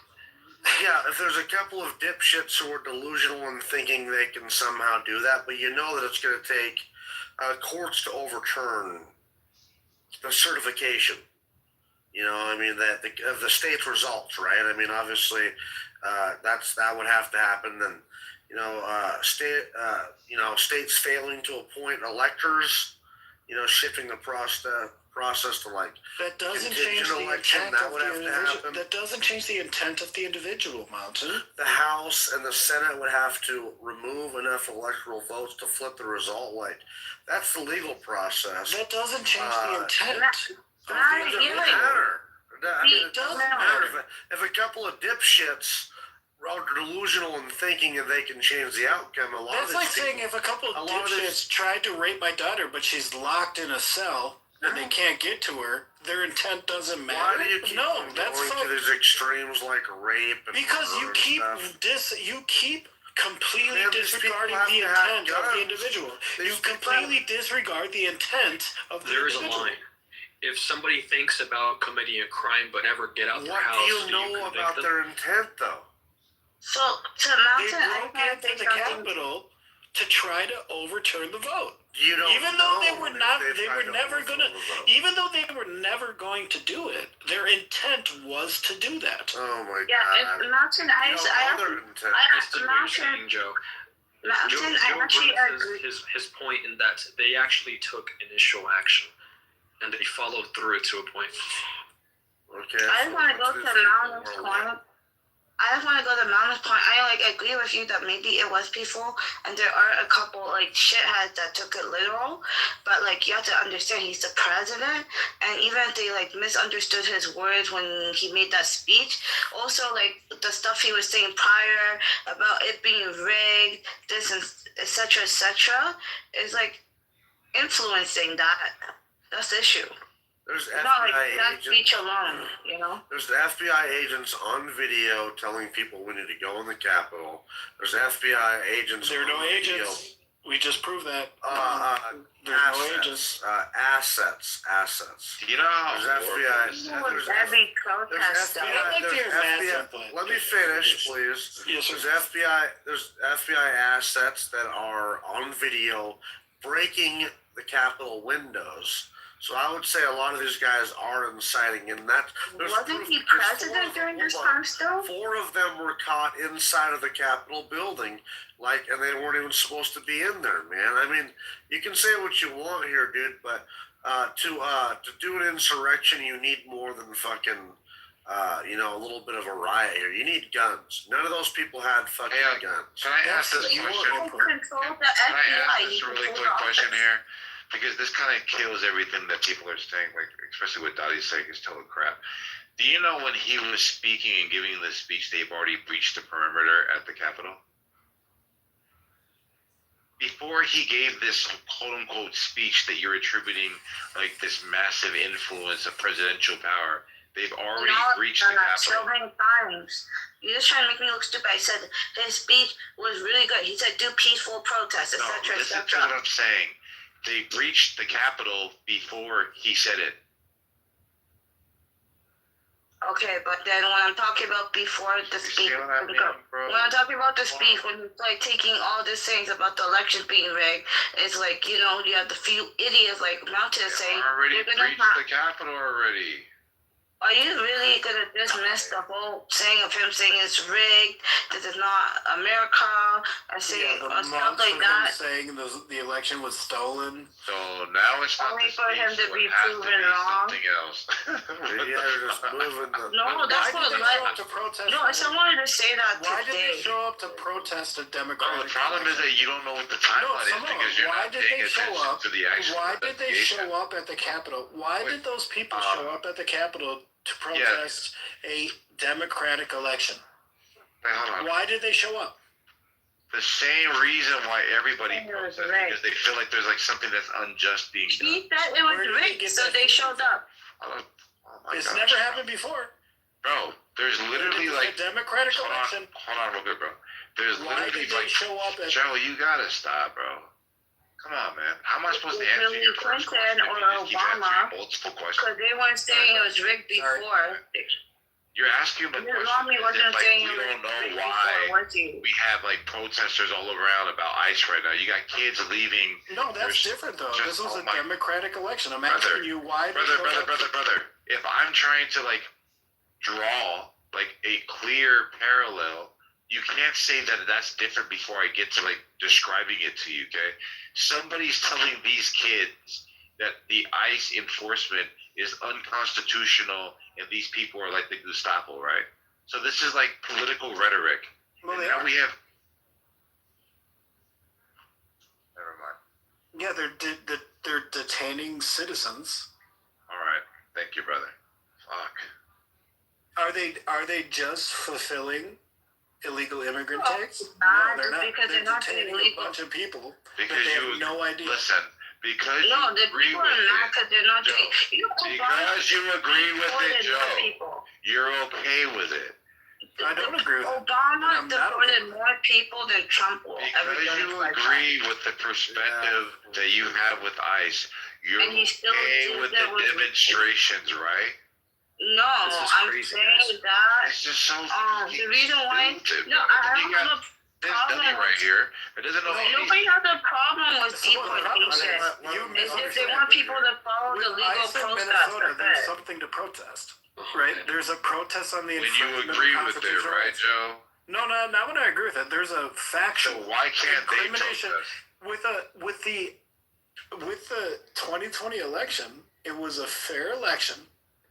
If there's a couple of dipshits who are delusional and thinking they can somehow do that, but you know that it's going to take courts to overturn the certification. You know, I mean, that the state's results, right? I mean, obviously, that would have to happen. Then, states failing to appoint electors, shifting the process to like that doesn't contingent change the election, intent that of would the have to individual. happen. That doesn't change the intent of the individual, Mountain. The House and the Senate would have to remove enough electoral votes to flip the result. Like, that's the legal process. That doesn't change the intent. It doesn't matter. It doesn't matter. If a couple of dipshits are delusional in thinking that they can change the outcome, That's like saying if a couple of dipshits tried to rape my daughter, but she's locked in a cell and they can't get to her, their intent doesn't matter. Why do you keep going to these extremes like rape? And because you keep completely disregarding the intent of the individual. You completely disregard the intent of the individual. There is a line. If somebody thinks about committing a crime but never get out their house, what do you know about their intent, though? So, to Mountain, they broke into the Capitol to try to overturn the vote. Even though they were never going to do it, their intent was to do that. Oh my God! Yeah, Mountain, Joe. Mountain, I actually agree. His point in that they actually took initial action and they followed through to a point. Okay. I just want to go to Mountain's point. I agree with you that maybe it was peaceful, and there are a couple shitheads that took it literal. But you have to understand he's the president, and even if they misunderstood his words when he made that speech, also the stuff he was saying prior about it being rigged, this and etc. is influencing that. That's the issue. There's not FBI that speech alone, There's the FBI agents on video telling people we need to go in the Capitol. There's FBI agents. There are no agents. We just proved that. There's no agents. Assets. There's FBI. There's FBI. Let me finish, please. Yes, sir. There's FBI assets that are on video breaking the Capitol windows. So I would say a lot of these guys are inciting, and that wasn't he president during this time still? 4 of them were caught inside of the Capitol building, and they weren't even supposed to be in there, man. I mean, you can say what you want here, dude, but to do an insurrection, you need more than fucking a little bit of a riot here. You need guns. None of those people had fucking guns. Can I ask this question? Can I ask this really quick question here? Because this kind of kills everything that people are saying, especially what Dottie's saying is total crap. Do you know when he was speaking and giving the speech, they've already breached the perimeter at the Capitol? Before he gave this quote-unquote speech that you're attributing this massive influence of presidential power, they've already breached the Capitol. So many times. You're just trying to make me look stupid. I said his speech was really good. He said do peaceful protests, etc. Listen to what I'm saying. They breached the Capitol before he said it. Okay, but then when I'm talking about before the speech, when I'm talking about the speech, when he's taking all these things about the election being rigged, it's you have the few idiots like Mountain saying, already breached the Capitol already. Are you really going to dismiss the whole saying of him saying it's rigged, this is not America, and saying stuff like that? Saying the election was stolen. So now it's not only for him to be proven wrong. Something else. just moving the. No, that's what to protest. No, I still wanted to say that Why today. did they show up to protest a Democratic? No, the problem is that you don't know what the timeline is because you're not paying attention to the actual Why did they show up at the Capitol? Why did those people show up at the Capitol to protest a democratic election? Why did they show up? The same reason why everybody protests, because they feel like there's something that's unjust being done. He said it was rigged, so they showed up. It's never happened before. Bro, there's literally a democratic election. Hold on real quick, bro. There's literally show up at Joe, you gotta stop, bro. Come on, man. How am I supposed to answer your first question? Or Obama, multiple questions. because they weren't saying it was rigged before. You're asking the question Romney wasn't saying we don't know rigged why before, we have protesters all around about ICE right now. You got kids leaving. No, that's different though. This was a democratic election. I'm asking you why. Brother. If I'm trying to draw like a clear parallel. You can't say that that's different before I get to like describing it to you. Okay, somebody's telling these kids that the ICE enforcement is unconstitutional and these people are like the Gestapo, right? So this is like political rhetoric. Well, and now we have. Never mind. Yeah, they're detaining citizens. All right, thank you, brother. Fuck. Are they just fulfilling illegal immigrant tax? Not No, they're not. because they're not detaining illegal. a bunch of people Because that they you have no idea. Listen, because No, you the agree people with in it, America, they're not Joe. doing. Because you agree with it, Joe. People. You're okay with it. I don't agree with it. Obama deported more people than Trump will ever Because do. you agree with the perspective that you have with ICE. You're And he still okay did with that the with- demonstrations, right? No, I'm crazy, saying that. It's just so The reason why. stupid, No, bro. I You don't have got a this problem dummy right here. It doesn't know Nobody has a problem with deportation. You It's just they want people to follow the legal ICE in process. Minnesota, That's there's it. something to protest, right? There's a protest on the when you infringement of agree with it, constitutional right, rights. Joe? No, not when I agree with it. There's a factual So why can't they incrimination protest? with the 2020 election. It was a fair election,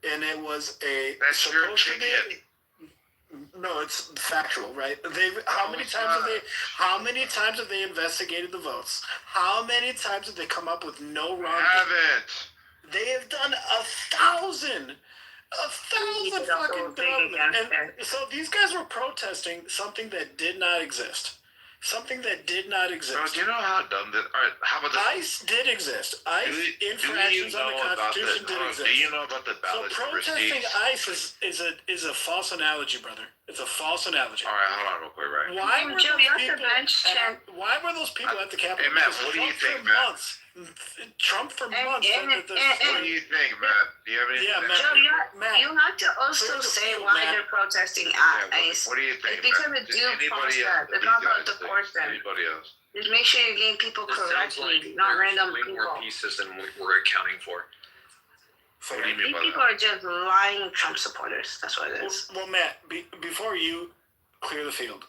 and it was a That's your supposed to opinion. be. No, it's factual, right? How many it's times not. how many times have they investigated the votes? How many times have they come up with no wrong? Haven't. They have done 1,000 fucking development. And so these guys were protesting something that did not exist. Something that did not exist. Bro, do you know how dumb that? All right, how about this? ICE did exist. ICE infractions on the Constitution did exist. Do you know about the So ballot protesting receipts? ICE is a false analogy, brother. It's a false analogy. All right, hold on real quick, right? Why were Joe, those you have to people? bench check. Why were those people at the Capitol? Hey, Matt, Because what do you Trump for think, Matt? months- Trump for months said that this. What do you think, Matt? Do you have anything? Yeah, to Matt. Joe, Matt, you have to also clear the say field, why Matt. they're protesting Yeah, ICE. what do you think, It's because Matt? of Does due anybody process. else? It's These not about guys think? deportation. Anybody else? Just make sure you're getting people This sounds correctly, like not there's random way more people. pieces than we're accounting for. What do you mean These by people that? are just lying Trump supporters. That's what it is. Well, Matt, before you clear the field,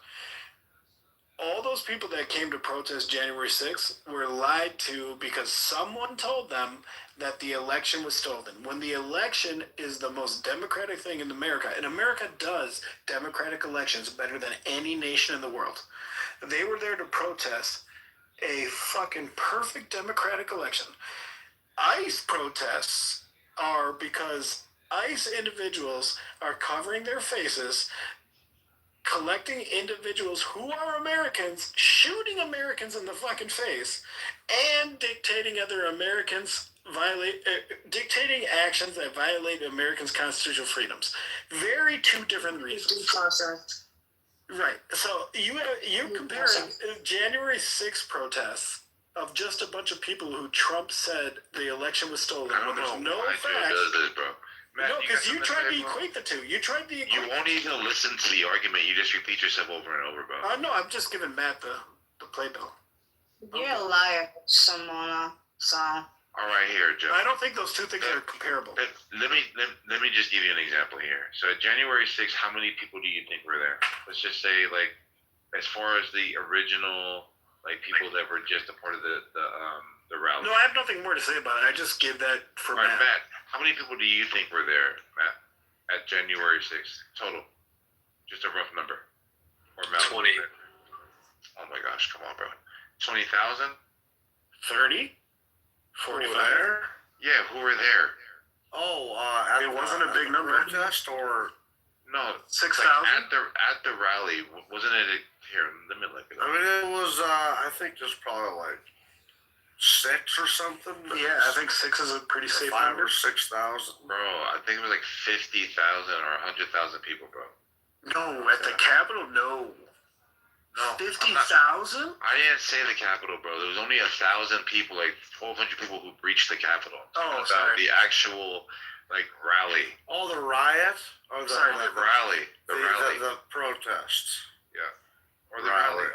all those people that came to protest January 6th were lied to because someone told them that the election was stolen. When the election is the most democratic thing in America, and America does democratic elections better than any nation in the world, they were there to protest a fucking perfect democratic election. ICE protests are because ICE individuals are covering their faces, collecting individuals who are Americans, shooting Americans in the fucking face, and dictating other Americans dictating actions that violate Americans' constitutional freedoms. Very two different reasons. Right. So you're comparing January 6th protests of just a bunch of people who Trump said the election was stolen. I don't When there's know no why Joe facts. does this, bro. Matt, No, got because you something tried to say, bro? equate the two. You tried to equate. You won't even listen to the argument. You just repeat yourself over and over, bro. No, I'm just giving Matt the playbill. You're a liar, Simona. So. All right, here, Joe. I don't think those two things are comparable. Let me just give you an example here. So January 6th, how many people do you think were there? Let's just say, like, as far as the original, like, people that were just a part of the rally. No, I have nothing more to say about it. I just give that for All right, Matt. Matt, how many people do you think were there, Matt, at January 6th total? Just a rough number. Or Mount 20. Oh my gosh, come on, bro. 20,000? 30? 45? There? Yeah, who were there? Oh, It wasn't a big number. Protest or No, 6,000? at the rally, wasn't it? Here, let me look it I up. mean, it was. I think there's probably like 6 or something. Yeah, I think 6 is a pretty safe 5 number. or 6,000. Bro, I think it was like 50,000 or 100,000 people, bro. No, at the Capitol, no. No, 50,000? I didn't say the Capitol, bro. There was only 1,000 people, like 1,200 people who breached the Capitol. Oh, About sorry. the actual, like, rally. Oh, the riot or the Sorry, The rally. The rally. the protests. Yeah. Or the rally.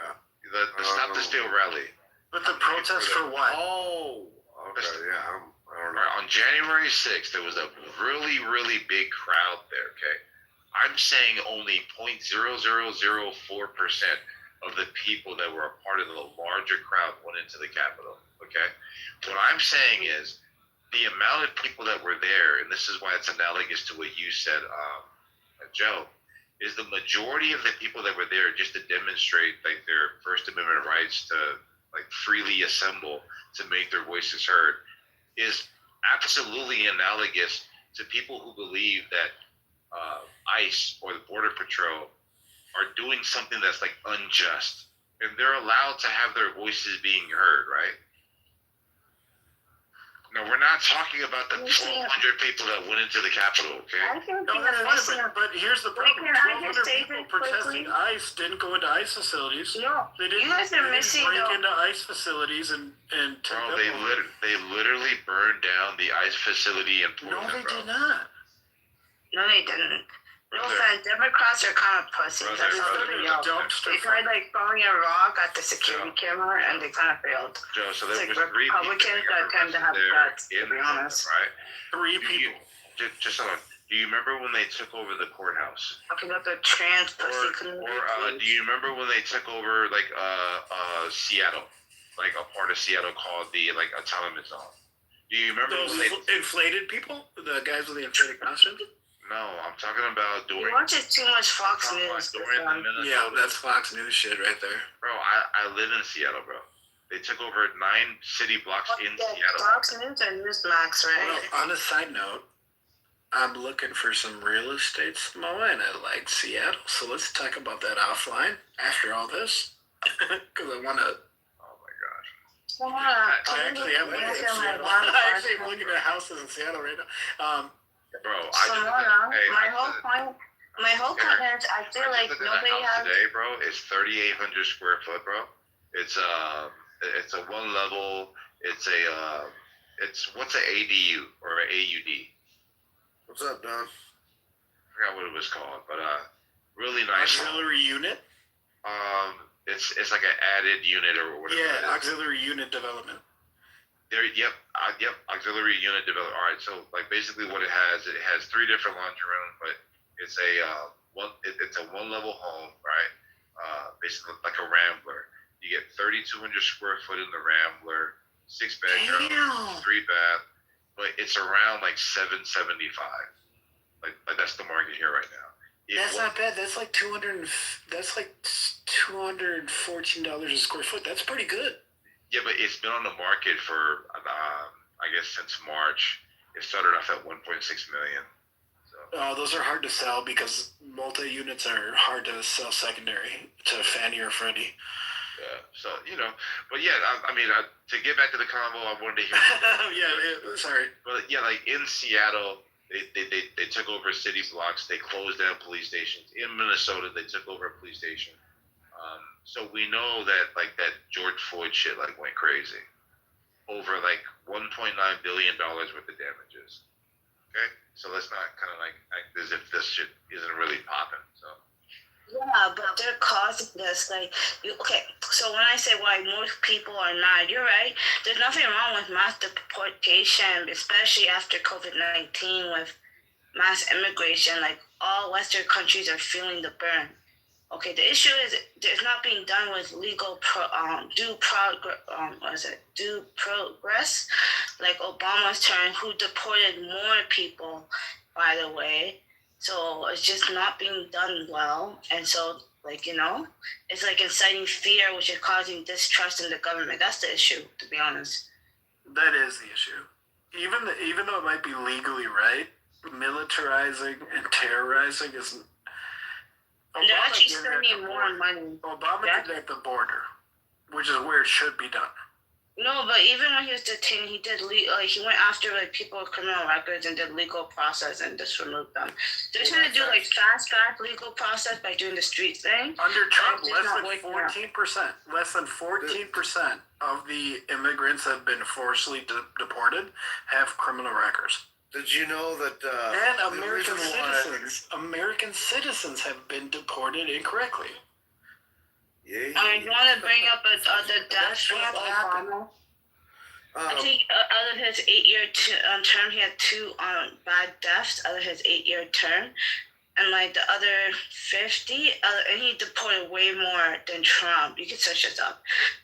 The Stop the Steal rally. But the protest for what? Oh, okay, yeah. I don't know. Right, on January 6th, there was a really, really big crowd there, okay? I'm saying only 0.0004% of the people that were a part of the larger crowd went into the Capitol. Okay, what I'm saying is the amount of people that were there, and this is why it's analogous to what you said, Joe, is the majority of the people that were there just to demonstrate like their First Amendment rights to like freely assemble to make their voices heard is absolutely analogous to people who believe that ICE or the Border Patrol are doing something that's like unjust, and they're allowed to have their voices being heard, right? No, we're not talking about the 1,200 people that went into the Capitol, okay? No, that's fine, but here's the problem. 1,200 people protesting ICE didn't go into ICE facilities. No, they didn't, you guys are missing break into ICE facilities and bro, they literally burned down the ICE facility in Portland. No, they did not. No, they didn't. No offense, Democrats are kind of pussies. That's something else. They tried like throwing a rock at the security camera and they kind of failed. Joe, so there it's was like three Republicans that tend to have guts, to be honest. Right? Three people. Just hold on. Do you remember when they took over the courthouse? Talking about the trans pussy community. Or do you remember when they took over like Seattle, like a part of Seattle called the like autonomous zone? Do you remember those inflated people, the guys with the inflated costumes? No, I'm talking about during. You watch too much Fox News. Yeah, that's Fox News shit right there. Bro, I live in Seattle, bro. They took over 9 city blocks in Seattle. Fox News or Newsmax, right? Well, on a side note, I'm looking for some real estate, Samoa, and I like Seattle. So let's talk about that offline after all this, because I want to. Oh my gosh. I actually am looking at Seattle. I actually am looking at houses in Seattle right now. Bro, my whole point is I feel like nobody has. Today, bro, it's 3,800 square foot, bro. It's a one level. It's what's an ADU or an AUD? What's up, Don? I forgot what it was called, but really nice. Auxiliary unit. It's like an added unit or whatever. Yeah, auxiliary unit development. Yep, auxiliary unit development. All right, so like basically what it has 3 different laundry rooms, but it's a one level home, right? Basically like a Rambler. You get 3,200 square foot in the Rambler, 6 bedrooms, 3 bath, but it's around like $775. Like that's the market here right now. That's not bad. That's like $214 a square foot. That's pretty good. Yeah, but it's been on the market for I guess since March. It started off at 1.6 million. So. Those are hard to sell because multi-units are hard to sell secondary to Fannie or Freddie. Yeah, so but yeah, I mean, to get back to the convo, I wanted to hear. Sorry. But yeah, like in Seattle, they took over city blocks. They closed down police stations. In Minnesota, they took over a police station. So we know that like that George Floyd shit like went crazy over like $1.9 billion worth of damages. Okay, so let's not kind of like act as if this shit isn't really popping. So. Yeah, but they're causing this. Like, okay, so when I say why most people are not, you're right. There's nothing wrong with mass deportation, especially after COVID-19 with mass immigration. Like, all Western countries are feeling the burn. Okay, the issue is it's not being done with legal due progress, like Obama's turn, who deported more people, by the way. So it's just not being done well, and so it's like inciting fear, which is causing distrust in the government. That's the issue, to be honest. That is the issue. Even though it might be legally right, militarizing and terrorizing isn't. They're actually spending more money. Obama did that at the border, which is where it should be done. No, but even when he was detained, he went after people with criminal records and did legal process and just removed them. They're trying to do fast track legal process by doing the street thing. Under Trump, less than 14% of the immigrants that have been forcibly deported have criminal records. Did you know that? And American citizens have been deported incorrectly. Yeah. You want to bring up the death of Obama? I think out of his 8-year term, he had 2 bad deaths out of his 8-year term. and like the other 50, and he deported way more than Trump. You can search this up.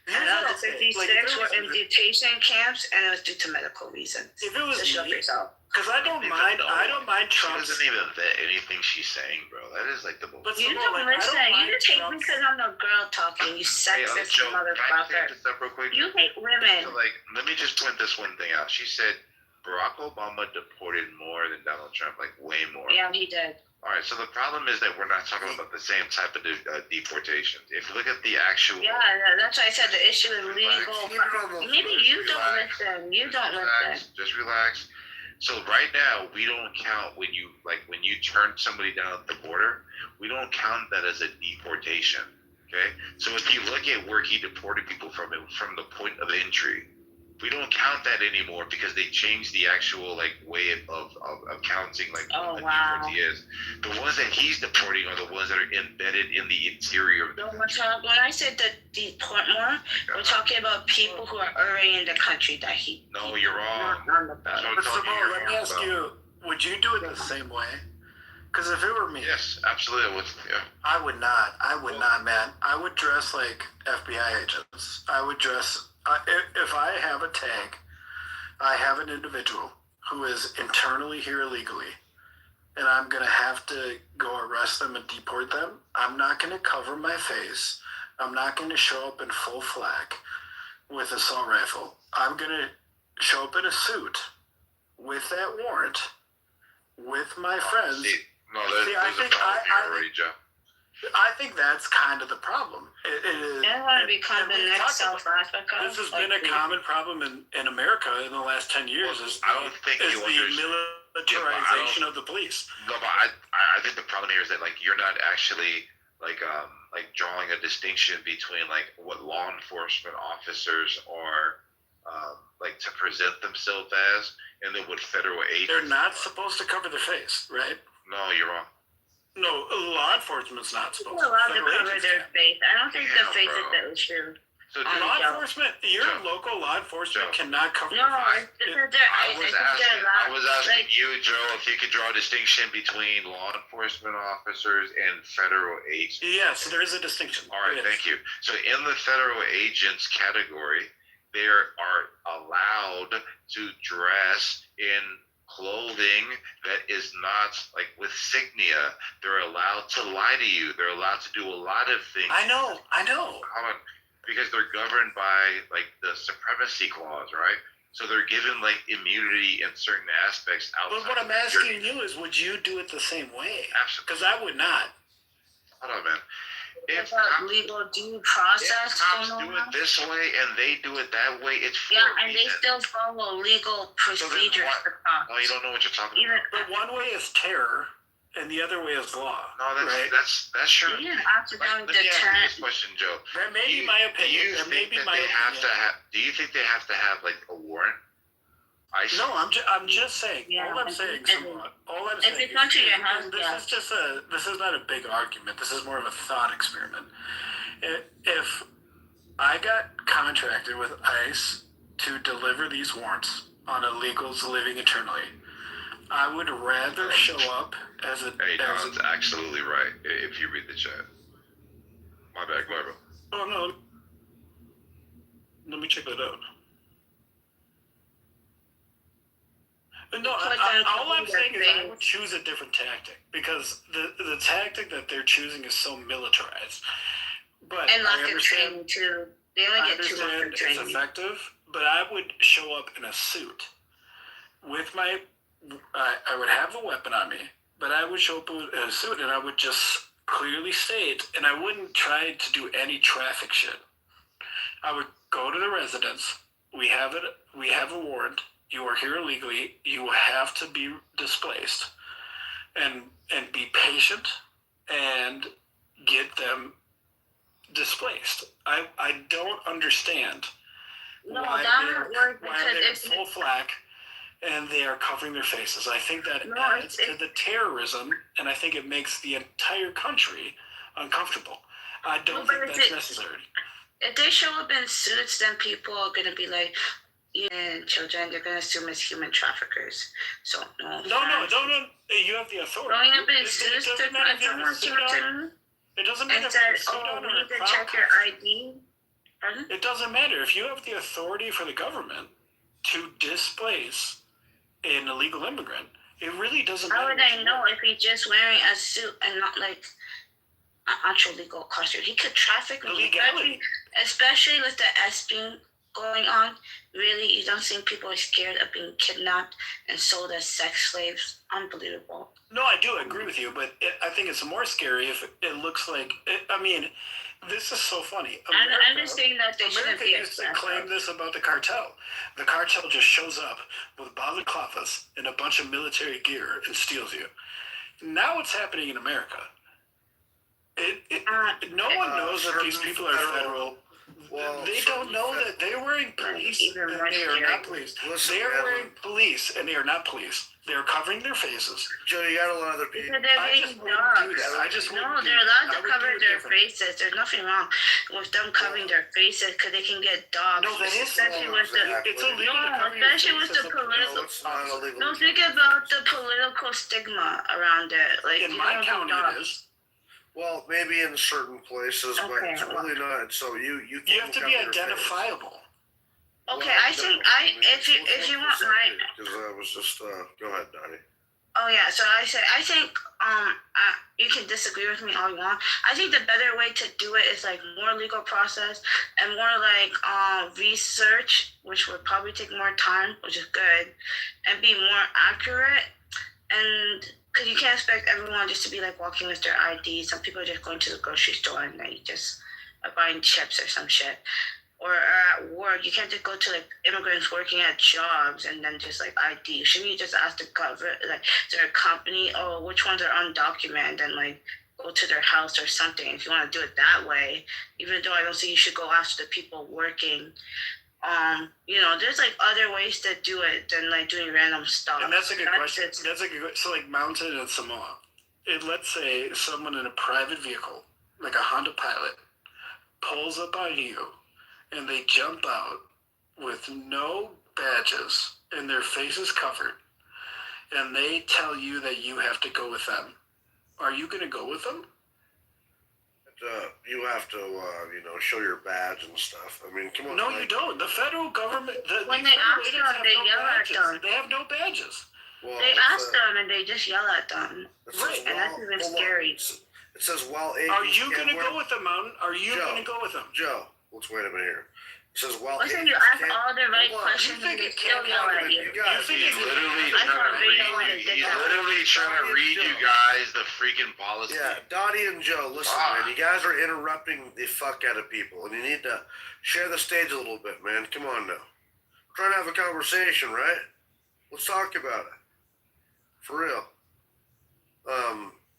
And the 56 were in detention camps, and it was due to medical reasons. If it was Just look yourself. because I don't mind She Trump. doesn't even vet anything she's saying, bro. That is like the most. But You don't listen. You just hate me because I'm a girl talking. You sexist Joe, can I motherfucker. take this up real quick? You hate women. So, like, let me just point this one thing out. She said Barack Obama deported more than Donald Trump, like way more. Yeah, he did. All right, so the problem is that we're not talking about the same type of deportations. If you look at the actual... Yeah, that's why I said the issue is legal. Maybe you don't listen. You don't listen. Just relax. So right now, we don't count when you turn somebody down at the border, we don't count that as a deportation, okay? So if you look at where he deported people from the point of entry, we don't count that anymore because they changed the actual way of counting what a deportee is. The ones that he's deporting are the ones that are embedded in the interior. So when I said the deport more, we're talking about people who are already in the country that he. No, you're wrong. But Simone, let me ask you: would you do it the same way? Because if it were me, yes, absolutely, I would. Yeah. I would not. I would not, man. I would dress like FBI agents. I would dress. If I have a tag, I have an individual who is internally here illegally, and I'm going to have to go arrest them and deport them. I'm not going to cover my face. I'm not going to show up in full flak with assault rifle. I'm going to show up in a suit with that warrant with my friends. I think that's kind of the problem. It is. I want to become the next South Africa. This has been a common problem in America in the last 10 years. I don't think is the militarization of the police. No, but I think the problem here is that you're not actually drawing a distinction between what law enforcement officers are to present themselves as, and then what federal agents. They're not supposed to cover their face, right? No, you're wrong. No, law enforcement's not supposed to. Allowed to cover their face. I don't think the face is the issue. So law enforcement, your local law enforcement cannot cover your face. I was asking you, Joe, if you could draw a distinction between law enforcement officers and federal agents. Yes, there is a distinction. All right, thank you. So in the federal agents category, they are allowed to dress in clothing that is not with signia. They're allowed to lie to you. They're allowed to do a lot of things. I know. Hold on. Because they're governed by the supremacy clause, right? So they're given immunity in certain aspects outside. But what I'm asking you is, would you do it the same way? Absolutely. Because I would not. Hold on, man. If legal due process, if cops do it this way and they do it that way, it's for and they still follow legal procedures. No, you don't know what you're talking about. But one way is terror, and the other way is law. No, that's true. You have to Let me ask you this question, Joe. That may be my opinion. Do you think they have to have a warrant? No, I'm just saying. All I'm saying, this is not a big argument. This is more of a thought experiment. If I got contracted with ICE to deliver these warrants on illegals living internally, I would rather show up as a. Hey, Don's absolutely right. If you read the chat. My bad, Glorbo. Oh no. Let me check that out. No, all I'm saying is I would choose a different tactic because the tactic that they're choosing is so militarized. But and lack of training too. They only get 2 months of training. It's effective, but I would show up in a suit with my. I would have a weapon on me, but I would show up in a suit and I would just clearly state, and I wouldn't try to do any traffic shit. I would go to the residence. We have it. We have a warrant. You are here illegally. You have to be displaced, and be patient, and get them displaced. I don't understand why they're in full flak and they are covering their faces. I think that adds to the terrorism, and I think it makes the entire country uncomfortable. I don't think that's necessary. If they show up in suits, then people are going to be like, even children, they're going to assume as human traffickers. So no. No. You have the authority. Growing up in zoos, someone came up to me It doesn't matter and if said, it's a "Oh, suit on we or a need to crowd check your costume. ID." Pardon? It doesn't matter if you have the authority for the government to displace an illegal immigrant. It really doesn't matter. How would I know if he's just wearing a suit and not like an actual legal costume? He could traffic me, especially with the SB going on. Really, you don't think people are scared of being kidnapped and sold as sex slaves? Unbelievable. No, I do agree with you, but I think it's more scary if it looks like. This is so funny. I'm just saying that they shouldn't America be used to claim this about the cartel. The cartel just shows up with balaclavas and a bunch of military gear and steals you. Now what's happening in America? No one knows that these people are federal. Well, they don't know that they're wearing police and they are not police. They are wearing police and they are not police. They're covering their faces. Joe, you got a lot of people. Because they're being dogs. No, they're allowed to cover their faces. There's nothing wrong with them covering their faces because they can get dogs. No, that is especially with it's illegal to cover your especially with the political. No, think about the political stigma around it. Like In my county, it is. Well, maybe in certain places, but it's really not. So you have to be identifiable. Okay, I think if you want my. Because I was just go ahead, Donnie. Oh yeah, so I think you can disagree with me all you want. I think the better way to do it is like more legal process and more like research, which would probably take more time, which is good, and be more accurate. And because you can't expect everyone just to be like walking with their ID. Some people are just going to the grocery store and they just are buying chips or some shit. Or at work, you can't just go to like immigrants working at jobs and then just like ID. Shouldn't you just ask the government, like their company, oh, which ones are undocumented, and like go to their house or something? If you want to do it that way, even though I don't think you should go after the people working. There's like other ways to do it than like doing random stuff. And that's a good question. That's a good. So like Mountain and Samoa, let's say someone in a private vehicle, like a Honda Pilot, pulls up on you. And they jump out with no badges and their faces covered, and they tell you that you have to go with them. Are you going to go with them? You have to, show your badge and stuff. I mean, come on. No, you don't. The federal government. When they ask them, they yell at them. They have no badges. Well, they ask them and they just yell at them. Right, and that's even scary. It says, "Well, are you going to go with them, Mountain? Are you going to go with them, Joe? Let's wait a minute here." It says, "Well, listen, you ask all the right questions and they still yell at you." He's literally trying to read you guys the freaking policy. Yeah, Dottie and Joe, listen, man. You guys are interrupting the fuck out of people, and you need to share the stage a little bit, man. Come on now. We're trying to have a conversation, right? Let's talk about it. For real.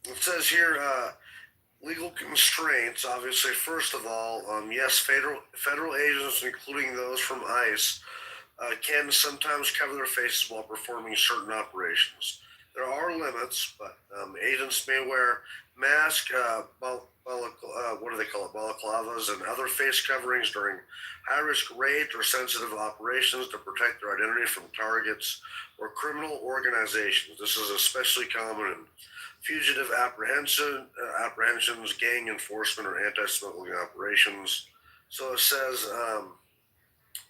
It says here, legal constraints, obviously, first of all, yes, federal agents, including those from ICE, can sometimes cover their faces while performing certain operations. There are limits, but agents may wear masks, balaclavas, and other face coverings during high-risk raids or sensitive operations to protect their identity from targets or criminal organizations. This is especially common in fugitive apprehensions, gang enforcement, or anti-smuggling operations. So it says,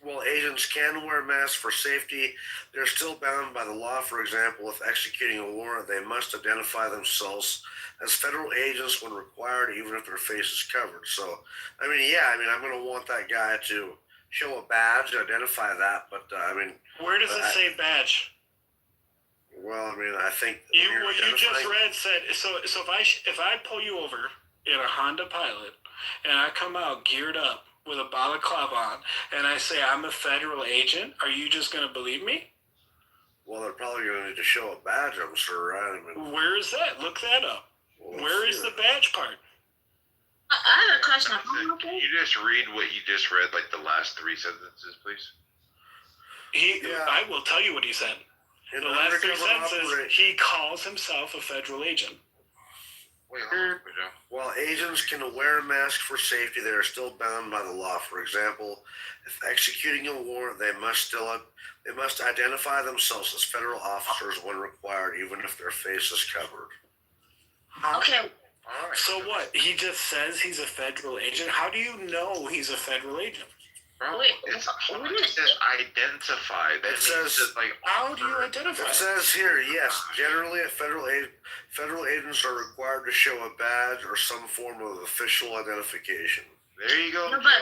while agents can wear masks for safety, they're still bound by the law. For example, if executing a warrant, they must identify themselves as federal agents when required, even if their face is covered. So, I'm going to want that guy to show a badge, identify that, but, Where does it say badge? Well, I think what you just read said so. If I pull you over in a Honda Pilot and I come out geared up with a balaclava on and I say I'm a federal agent, are you just going to believe me? Well, they're probably going to need to show a badge, I'm sure, right? Where is that? Look that up. Where is the badge part? I have a question. Can you just read what you just read, like the last 3 sentences, please? I will tell you what he said. In the last 3 sentences, he calls himself a federal agent. Wait, hold on, Joe. While agents can wear a mask for safety, they are still bound by the law. For example, if executing a warrant, they must identify themselves as federal officers when required, even if their face is covered. Okay. All right. So what? He just says he's a federal agent. How do you know he's a federal agent? Bro, it says identify. That says like. How do you identify? It says here, yes. Generally, federal agents are required to show a badge or some form of official identification. There you go. No, but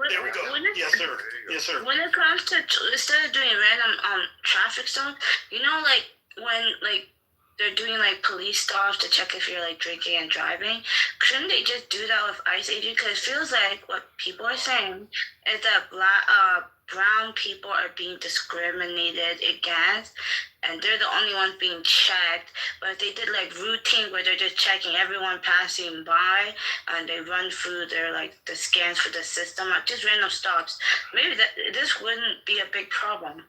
There we go. Yes, sir. Yes, sir. When it comes to instead of doing random traffic stuff, you know, like when like they're doing like police stops to check if you're like drinking and driving, shouldn't they just do that with ICE agents? Because it feels like what people are saying is that brown people are being discriminated against, and they're the only ones being checked. But if they did like routine where they're just checking everyone passing by, and they run through their like the scans for the system, like just random stops, maybe this wouldn't be a big problem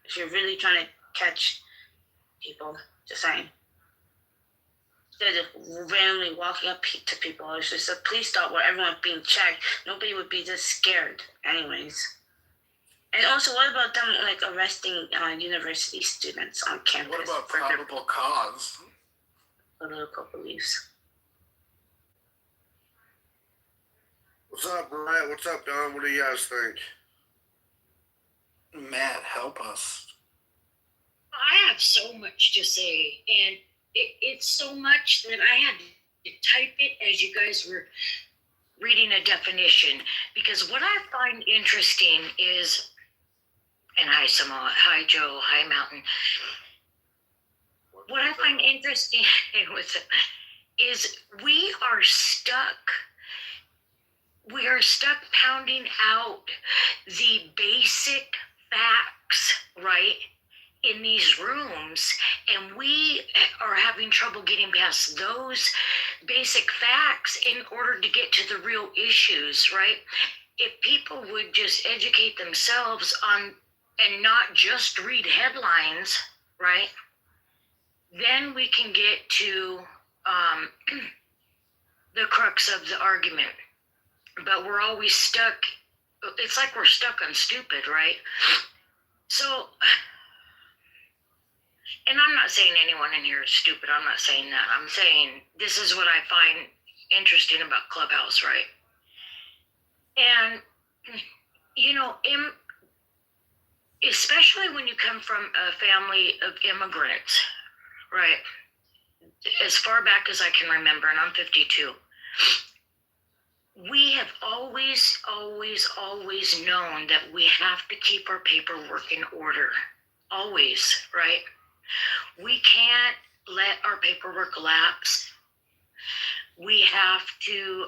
if you're really trying to catch people. Just saying. Instead of randomly walking up to people, it's just a police stop where everyone's being checked. Nobody would be just scared, anyways. And also, what about them like arresting university students on campus? What about probable cause? Political beliefs. What's up, Brian? What's up, Don? What do you guys think? Matt, help us. I have so much to say, and it's so much that I had to type it as you guys were reading a definition, because what I find interesting is, and hi Samoa, hi Joe, hi Mountain. What I find interesting with it is we are stuck pounding out the basic facts, right? In these rooms, and we are having trouble getting past those basic facts in order to get to the real issues, right? If people would just educate themselves on and not just read headlines, right, then we can get to the crux of the argument. But we're always stuck. It's like we're stuck on stupid, right? So, and I'm not saying anyone in here is stupid. I'm not saying that. I'm saying this is what I find interesting about Clubhouse, right? And, you know, especially when you come from a family of immigrants, right? As far back as I can remember, and I'm 52, we have always known that we have to keep our paperwork in order. Always, right? We can't let our paperwork lapse. We have to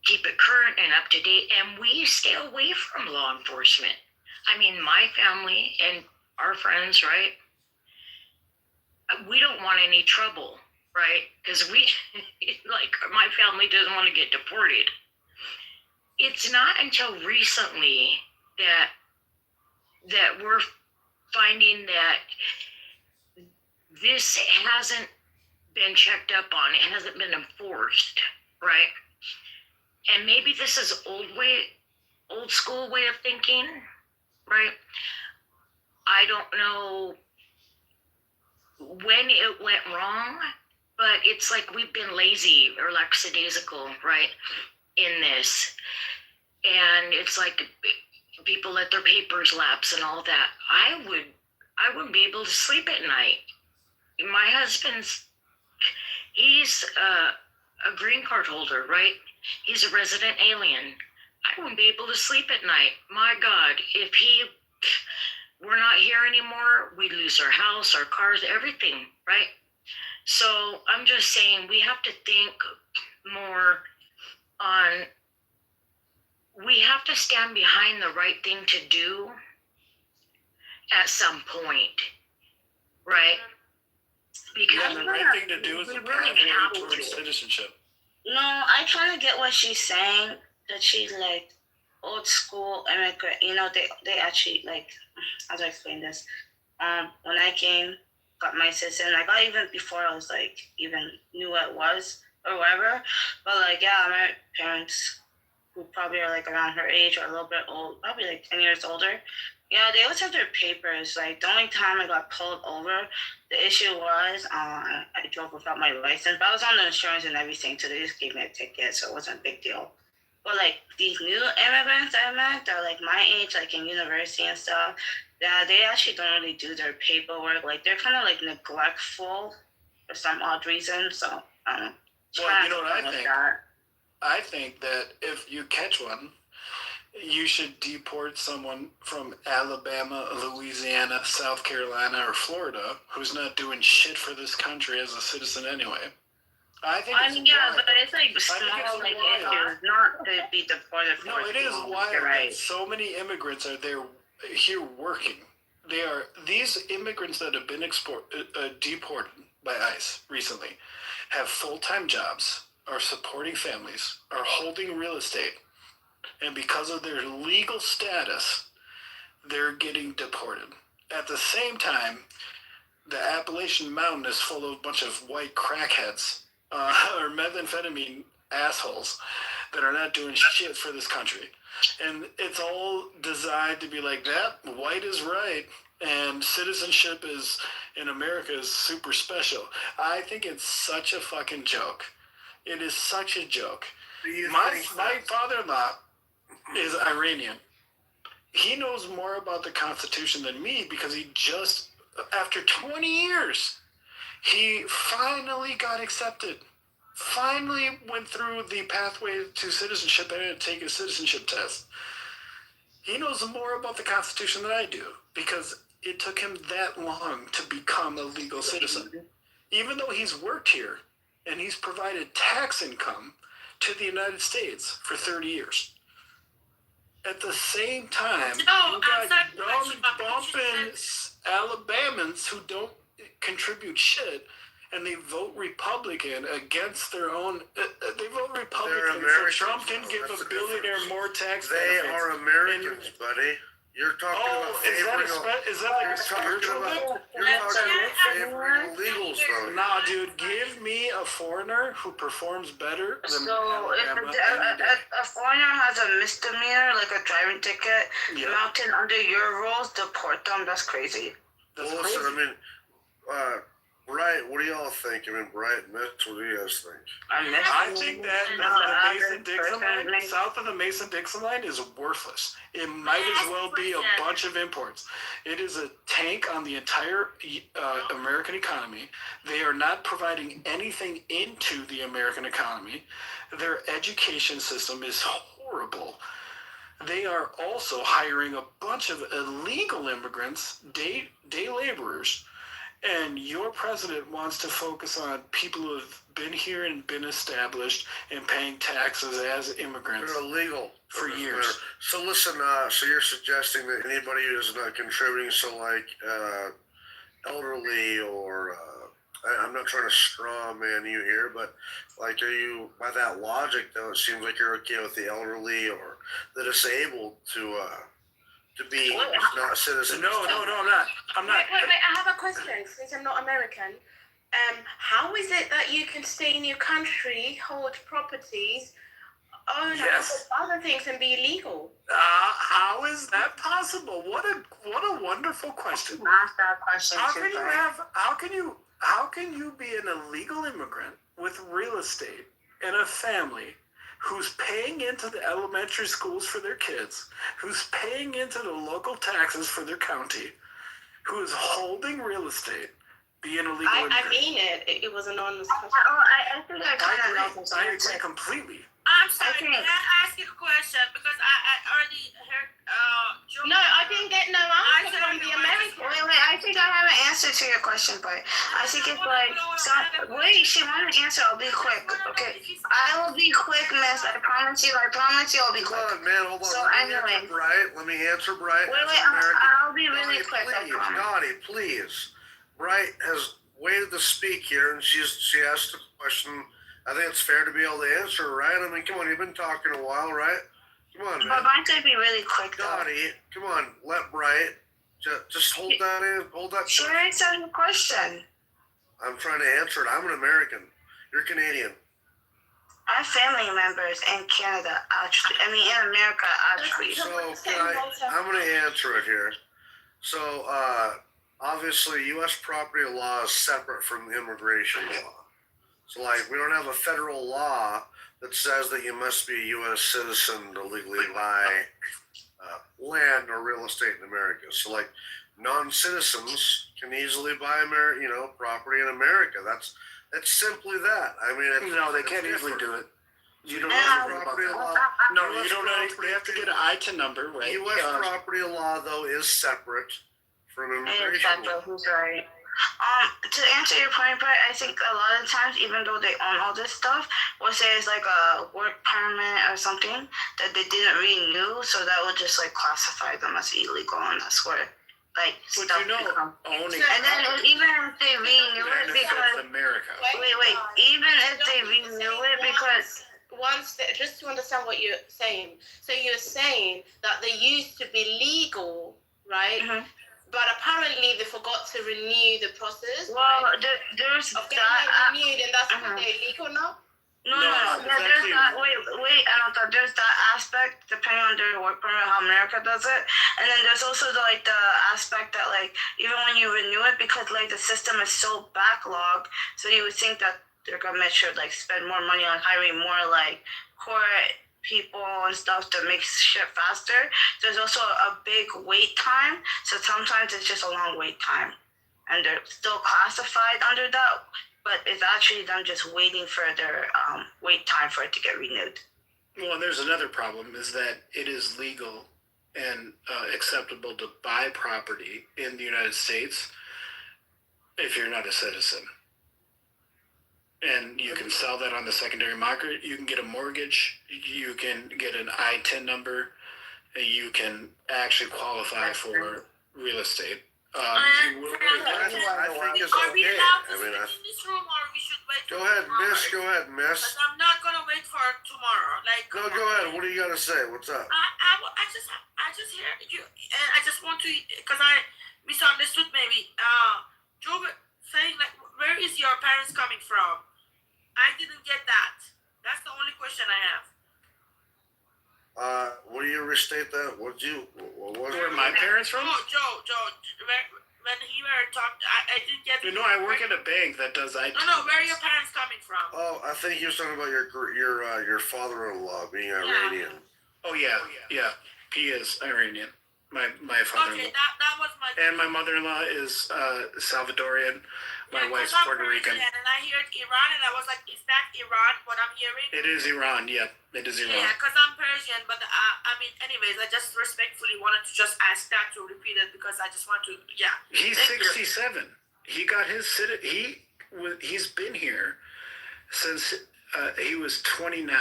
keep it current and up to date, and we stay away from law enforcement. I mean, my family and our friends, right? We don't want any trouble, right? Because like, my family doesn't want to get deported. It's not until recently that we're finding that this hasn't been checked up on. It hasn't been enforced, right? And maybe this is old school way of thinking, right? I don't know when it went wrong, but it's like we've been lazy or lackadaisical, right, in this. And it's like people let their papers lapse and all that. I wouldn't be able to sleep at night. My husband's, he's a green card holder, right? He's a resident alien. I wouldn't be able to sleep at night. My God, if we're not here anymore, we lose our house, our cars, everything, right? So I'm just saying we have to think more on, we have to stand behind the right thing to do at some point, right? Because the right thing to do is a pathway towards citizenship. No, I kind of get what she's saying, that she's like old school immigrant. You know, they actually, like, how do I explain this? When I came got my citizen. I got even before I was like even knew what it was or whatever. But like yeah, my parents who probably are like around her age or a little bit old, probably like 10 years older. Yeah, they always have their papers. Like the only time I got pulled over, the issue was I drove without my license, but I was on the insurance and everything, so they just gave me a ticket, so it wasn't a big deal. But like these new immigrants I met, they're like my age, like in university and stuff. Yeah, they actually don't really do their paperwork. Like they're kind of like neglectful for some odd reason. So I don't know. Well, you know what I think? I think that if you catch one, you should deport someone from Alabama, Louisiana, South Carolina, or Florida who's not doing shit for this country as a citizen anyway. I mean, yeah, but it's like small, like issues, not to be deported for. No, it is wild that so many immigrants are there here working. These immigrants that have been deported by ICE recently have full-time jobs, are supporting families, are holding real estate, and because of their legal status, they're getting deported. At the same time, the Appalachian Mountain is full of a bunch of white crackheads or methamphetamine assholes that are not doing shit for this country. And it's all designed to be like that. White is right, and citizenship is in America is super special. I think it's such a fucking joke. It is such a joke. My father-in-law is Iranian. He knows more about the Constitution than me because he just, after 20 years, he finally got accepted. Finally went through the pathway to citizenship and had to take a citizenship test. He knows more about the Constitution than I do because it took him that long to become a legal citizen. Even though he's worked here and he's provided tax income to the United States for 30 years. At the same time, you got bumping Alabamans who don't contribute shit, and they vote Republican against their own. They vote Republican so Trump can give a billionaire more tax benefits. They are Americans, buddy. You're talking about favoring is that like a spiritual thing? You're talking about favoring illegals, though. Nah, dude, give me a foreigner who performs better than So if a foreigner has a misdemeanor, like a driving ticket, mounted under your rules, deport them. That's crazy. Well, listen, I mean, Bright, what do y'all think? I mean, Bright, Mitch, what do you guys think? I think that the Mason-Dixon line, south of the Mason-Dixon line, is worthless. It might as well be a bunch of imports. It is a tank on the entire American economy. They are not providing anything into the American economy. Their education system is horrible. They are also hiring a bunch of illegal immigrants, day laborers. And your president wants to focus on people who have been here and been established and paying taxes as immigrants. They're illegal for years. So listen, so you're suggesting that anybody who's not contributing, so like elderly or I'm not trying to straw man you here, but like, are you, by that logic though, it seems like you're okay with the elderly or the disabled to be not citizens. No, I'm not. Wait, I have a question, since I'm not American. How is it that you can stay in your country, hold properties, own other things and be illegal? How is that possible? What a wonderful question. Ask that question. How can you be an illegal immigrant with real estate and a family who's paying into the elementary schools for their kids, who's paying into the local taxes for their county, who is holding real estate, be an illegal immigrant? I mean it. It was an honest question. I think I kind of know this I answer. agree completely. I'm sorry, can I ask you a question? Because I already heard Joe. No, I didn't get no answer from the American. Wait, I think I have an answer to your question, but I think it's like, she wanted an answer, I'll be quick, okay? I will be quick, miss, I promise you, I'll be quick. Hold on, man, hold on. So anyway. Let me answer Bright. I'll be really quick, I promise. Dottie, please. Bright has waited to speak here, and she asked a question. I think it's fair to be able to answer, right? I mean, come on, you've been talking a while, right? Come on, man. But mine's gonna be really quick, though. Dottie, come on, let Bright Just hold that in. Hold that. She already said her question. I'm trying to answer it. I'm an American. You're Canadian. I have family members in Canada, actually. I mean, in America, actually. So I'm going to answer it here. So obviously, U.S. property law is separate from immigration law. So like, we don't have a federal law that says that you must be a U.S. citizen to legally buy land or real estate in America. So like, non-citizens can easily buy property in America. That's simply that. I mean, no, they can't easily do it. You don't have property law. No, you don't. You have to get an ITIN number, right? U.S. property law though is separate from immigration law. Who's right? To answer your point, but I think a lot of times, even though they own all this stuff, we'll say it's like a work permit or something that they didn't renew, so that would just like classify them as illegal, and that's where like stuff becomes. Owning. And then even if they renew it, because America. Wait, even if they renew it, because just to understand what you're saying. So you're saying that they used to be legal, right? Mm-hmm. But apparently they forgot to renew the process. Well, right? there's of getting that. Renewed, and that's why they're illegal now. No. Yeah, there's that. Wait. I don't thought there's that aspect depending on their work permit, how America does it, and then there's also the aspect that like even when you renew it, because like the system is so backlogged, so you would think that their government should like spend more money on hiring more like court people and stuff to make shit faster. There's also a big wait time, so sometimes it's just a long wait time, and they're still classified under that, but it's actually them just waiting for their wait time for it to get renewed. Well, and there's another problem is that it is legal and acceptable to buy property in the United States if you're not a citizen. And you can sell that on the secondary market. You can get a mortgage. You can get an ITIN number. You can actually qualify for real estate. I think it's Are we okay. allowed to I mean, sit in this room, or we should wait? Go ahead, miss. Go ahead, miss. Because I'm not gonna wait for tomorrow. Like, No, go ahead. What do you got to say? What's up? I just hear you, and I just want to, because I misunderstood maybe. Joe saying like, where is your parents coming from? I didn't get that. That's the only question I have. Will you restate that? Where are my parents from? Oh, Joe. When he were talking, I didn't get. You know, I work at a bank that does IT. No. Where are your parents coming from? Oh, I think you were talking about your father-in-law being Iranian. Oh yeah. He is Iranian. My father-in-law. Okay, that was my. And my mother-in-law is Salvadorian. My wife's Puerto Rican. And I heard Iran, and I was like, is that Iran? What I'm hearing? It is Iran. Yeah, it is Iran. Yeah, because I'm Persian, but I mean, anyways, I just respectfully wanted to just ask that to repeat it because I just want to. Yeah. He's 67. He got his he's been here since he was 29,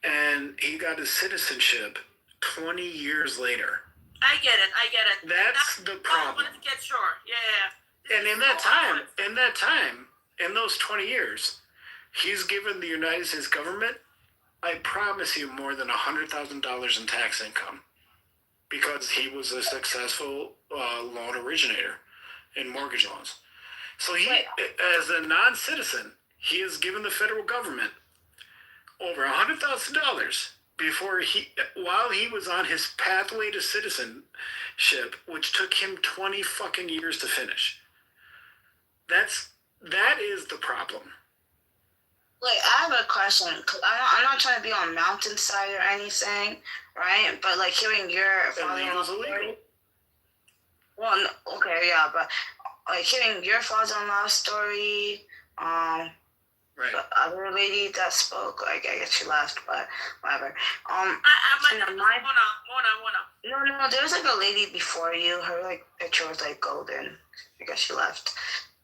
and he got his citizenship 20 years later. I get it. That's the problem. I wanted to get sure. Yeah. And in that time, in those 20 years, he's given the United States government, I promise you, more than $100,000 in tax income because he was a successful loan originator in mortgage loans. So he, as a non-citizen, he has given the federal government over $100,000 while he was on his pathway to citizenship, which took him 20 fucking years to finish. That is the problem. Wait, I have a question. I'm not trying to be on mountainside or anything, right? But like hearing your father-in-law story. Well, okay, yeah, but like hearing your father-in-law story, right. The other lady that spoke, like I guess she left, but whatever. No, there was like a lady before you. Her like picture was like golden. I guess she left.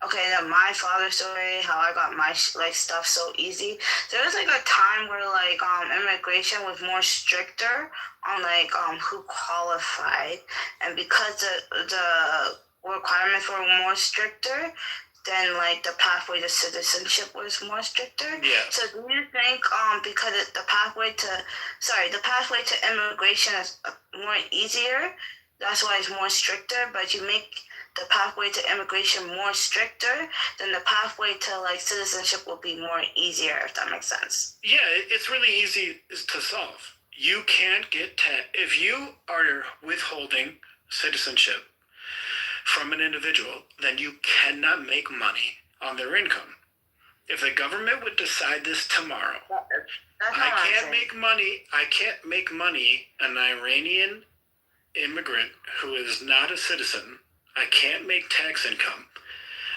Okay, then my father's story, how I got my like stuff so easy. There was like a time where like immigration was more stricter on like who qualified, and because the requirements were more stricter, then like the pathway to citizenship was more stricter. Yeah. So do you think the pathway to immigration is more easier? That's why it's more stricter. But you make the pathway to immigration more stricter, then the pathway to like citizenship will be more easier, if that makes sense. Yeah, it's really easy to solve. You can't get if you are withholding citizenship from an individual, then you cannot make money on their income. If the government would decide this tomorrow, I can't make money an Iranian immigrant who is not a citizen. I can't make tax income.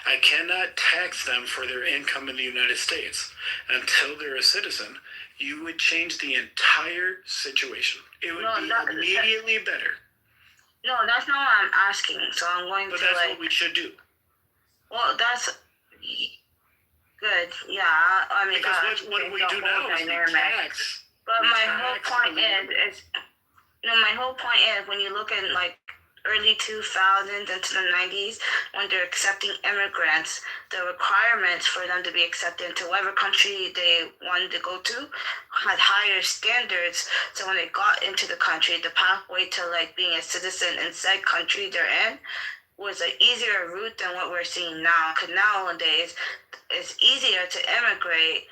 I cannot tax them for their income in the United States until they're a citizen. You would change the entire situation. It would be immediately better. No, that's not what I'm asking. So I'm going but to that's what we should do. Well, that's good. Yeah, I mean, because what we do now is we tax. But my whole point is, my whole point is when you look at like early 2000s into the 90s, when they're accepting immigrants, the requirements for them to be accepted into whatever country they wanted to go to had higher standards. So when they got into the country, the pathway to like being a citizen in said country they're in was an easier route than what we're seeing now. Because nowadays, it's easier to immigrate.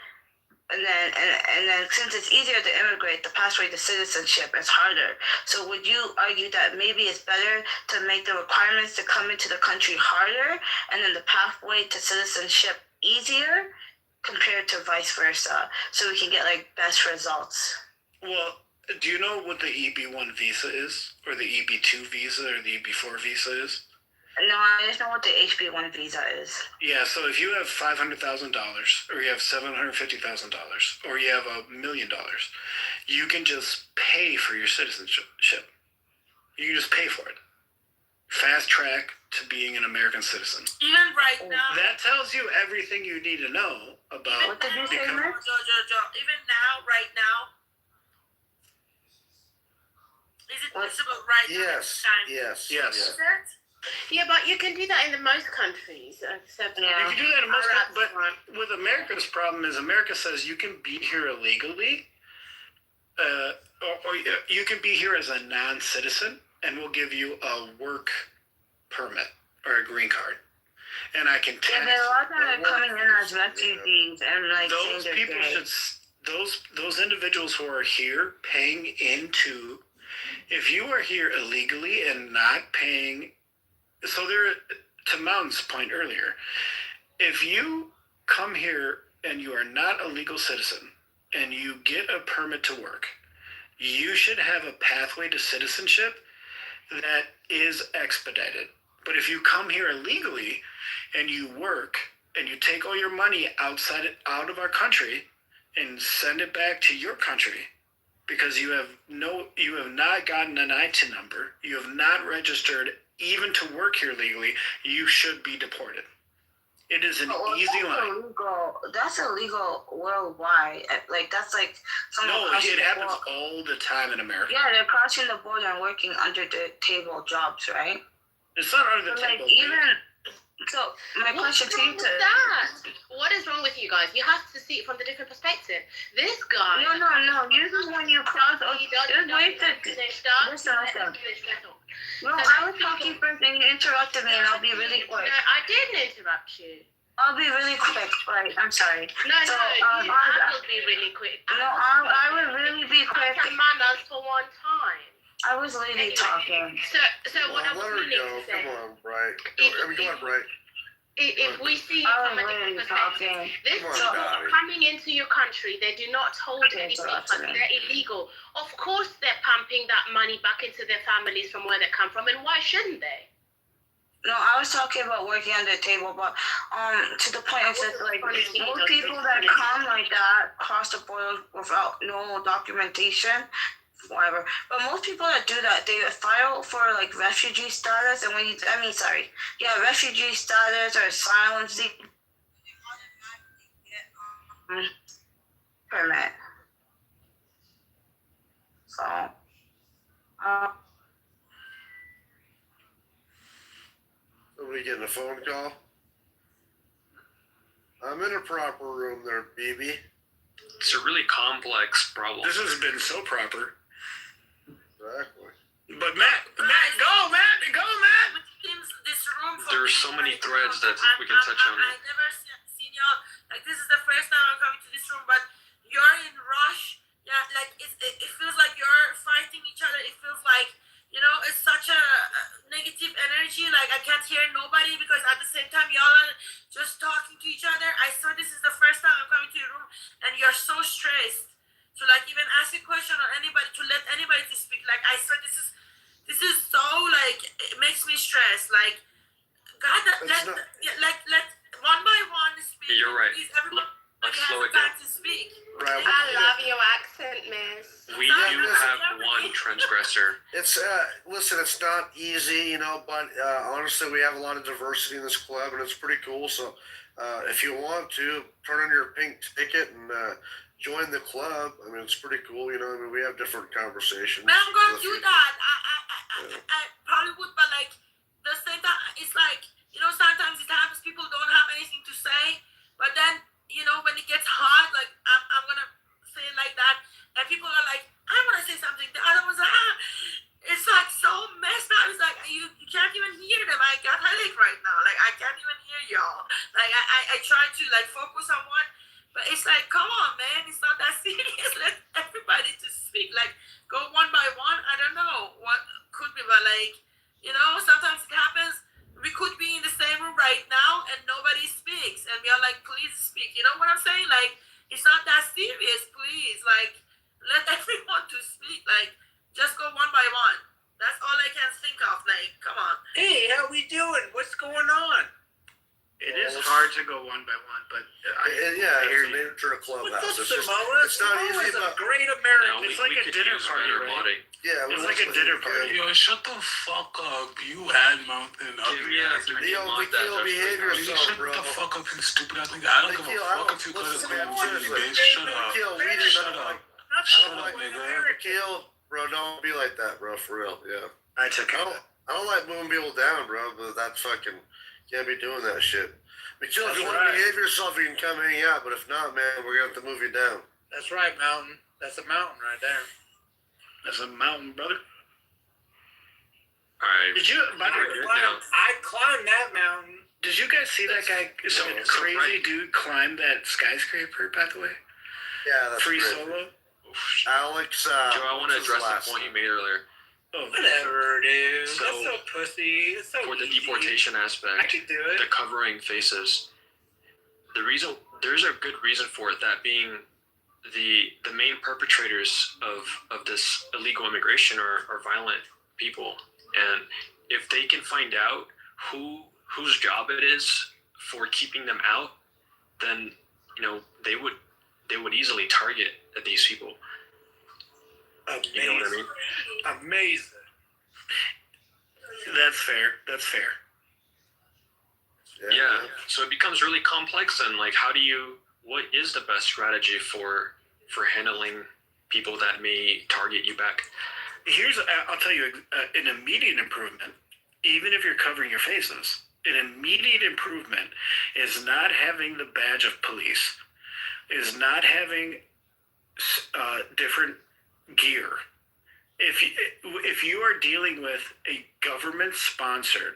And then since it's easier to immigrate, the pathway to citizenship is harder. So would you argue that maybe it's better to make the requirements to come into the country harder and then the pathway to citizenship easier compared to vice versa, so we can get like best results? Well, do you know what the EB1 visa is, or the EB2 visa, or the EB4 visa is? No, I just know what the HB1 visa is. Yeah, so if you have $500,000, or you have $750,000, or you have $1 million, you can just pay for your citizenship. You can just pay for it. Fast track to being an American citizen. Even right now. That tells you everything you need to know about. What did you say, Max? Even now, right now. Is it possible right now? Yes. Yes. Yeah, but you can do that in the most countries. Except You can do that in most countries, but with America's problem is America says you can be here illegally, or you can be here as a non-citizen, and we'll give you a work permit or a green card, and I can tax. Yeah, there are a lot that are coming in as refugees and like those people those individuals who are here paying into. If you are here illegally and not paying. So there, to Mountain's point earlier, if you come here and you are not a legal citizen and you get a permit to work, you should have a pathway to citizenship that is expedited. But if you come here illegally and you work and you take all your money out of our country and send it back to your country because you have not gotten an ITIN number, you have not registered even to work here legally, you should be deported. It is an easy line. That's illegal worldwide. Like that's like it happens all the time in America. Yeah, they're crossing the border and working under the table jobs, right? It's not under the table. So my question to you is what is wrong with you guys? You have to see it from the different perspective. This guy. No. Usually when you cross, No, I was talking first and you interrupted me, and I'll be really quick. No, I didn't interrupt you. I'll be really quick. Right, I'm sorry. I will be really quick. No, I will really be quick. Manners for one time. I was literally talking. So what I was meaning to say. Come on, Bright. Go on, Bright. If we see it from a different perspective, this people coming into your country, they do not hold any papers, they're illegal. Of course they're pumping that money back into their families from where they come from, and why shouldn't they? No, I was talking about working under the table, but to the point of just like most people that come like that cross the border without no documentation, whatever. But most people that do that, they file for like refugee status, and refugee status or asylum seeking permit. So, Somebody getting a phone call? I'm in a proper room there, BB. It's a really complex problem. This has been so proper. Exactly. But Matt, go, Matt. This room for There are so many threads that we can touch on. I never seen y'all like this is the first time I'm coming to this room, but you're in rush. Yeah, like it feels like you're fighting each other. It feels like it's such a negative energy. Like I can't hear nobody because at the same time y'all are just talking to each other. I swear this is the first time I'm coming to your room, and you're so stressed to like even ask a question or anybody to let anybody to speak. Like I swear this is so like it makes me stressed. Like God, let one by one speak. You're right. Please, everybody Let's has slow it time down. to speak. Right. I love your accent, miss. We do have one transgressor. It's listen, it's not easy, but honestly, we have a lot of diversity in this club, and it's pretty cool. So, if you want to turn in your pink ticket and join the club, I mean, it's pretty cool. We have different conversations. Man, I'm gonna do that. I probably would, but like the same time, it's like sometimes it happens. People don't have anything to say, but then when it gets hard, like I'm gonna say it like that, and people are like, I want to say something. The other one's like, it's like so messed up. It's like you can't even hear them. I got headache right now. Like I can't even hear y'all. Like I try to like focus on one, but it's like, come on, man, it's not that serious. Let everybody to speak. Like go one by one. I don't know what could be, but like sometimes it happens. We could be in the same room right now and nobody speaks, and we are like, please speak. You know what I'm saying? Like it's not that serious. Please, like let everyone to speak. Like just go one by one. That's all I can think of. Like, come on. Hey, how we doing? What's going on? It is hard to go one by one, but it's the nature of Clubhouse. What's It's up, just, Samoa? it's not easy, but great American. No, It's like a dinner party, right? yeah, It's like a dinner party. Yo, shut the fuck up. You and Mountain up Yeah, here. Yo, Mikhail, behave yourself, Shut bro. the fuck up, you stupid ass nigga. I don't give a fuck if you cut listen, it man, from me, seriously. bitch. Shut up. Mikhail, we do Shut not up. like. Shut up, nigga. Mikhail, bro, don't be like that, bro. For real, yeah. I took it. I don't like moving people down, bro. But that's fucking can't be doing that shit. Mikhail, if you want to behave yourself, you can come hang out. But if not, man, we're gonna have to move you down. That's right, Mountain. That's a mountain right there. That's a mountain, brother. Alright. Did you? By the way, I climbed that mountain. Did you guys see that guy? That crazy dude climb that skyscraper. By the way. Yeah, that's free great. solo. Alex, Joe, I want to address the point you made earlier. Oh, whatever, dude. So, that's so pussy. It's so for the easy. deportation aspect, I could do it. the covering faces. There's a good reason for it. That being the main perpetrators of this illegal immigration are violent people, and if they can find out whose job it is for keeping them out, then they would easily target these people. Amazing. You know what I mean? Amazing. That's fair. Yeah. So it becomes really complex, and like, what is the best strategy for handling people that may target you back? I'll tell you an immediate improvement. Even if you're covering your faces, an immediate improvement is not having the badge of police, is not having different gear. If you are dealing with a government-sponsored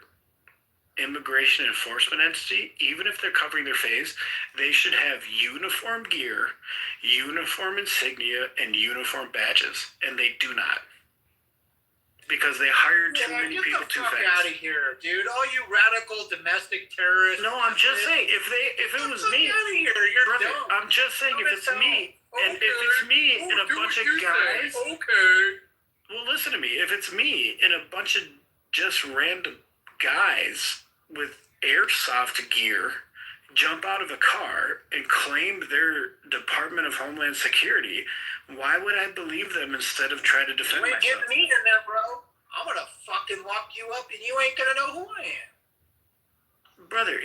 immigration enforcement entity, even if they're covering their face, they should have uniform gear, uniform insignia, and uniform badges, and they do not. Because they hired too many people too fast. Get the fuck out of here, dude! All you radical domestic terrorists. No, I'm just saying. If it was me, out of here! You're brother, dumb. I'm just saying. If it's me, and if it's me and a bunch of guys, okay. Well, listen to me. If it's me and a bunch of just random guys with airsoft gear jump out of a car and claim their Department of Homeland Security, why would I believe them instead of try to defend You ain't myself? getting me in there, bro. I'm gonna fucking lock you up, and you ain't gonna know who I am. Brother,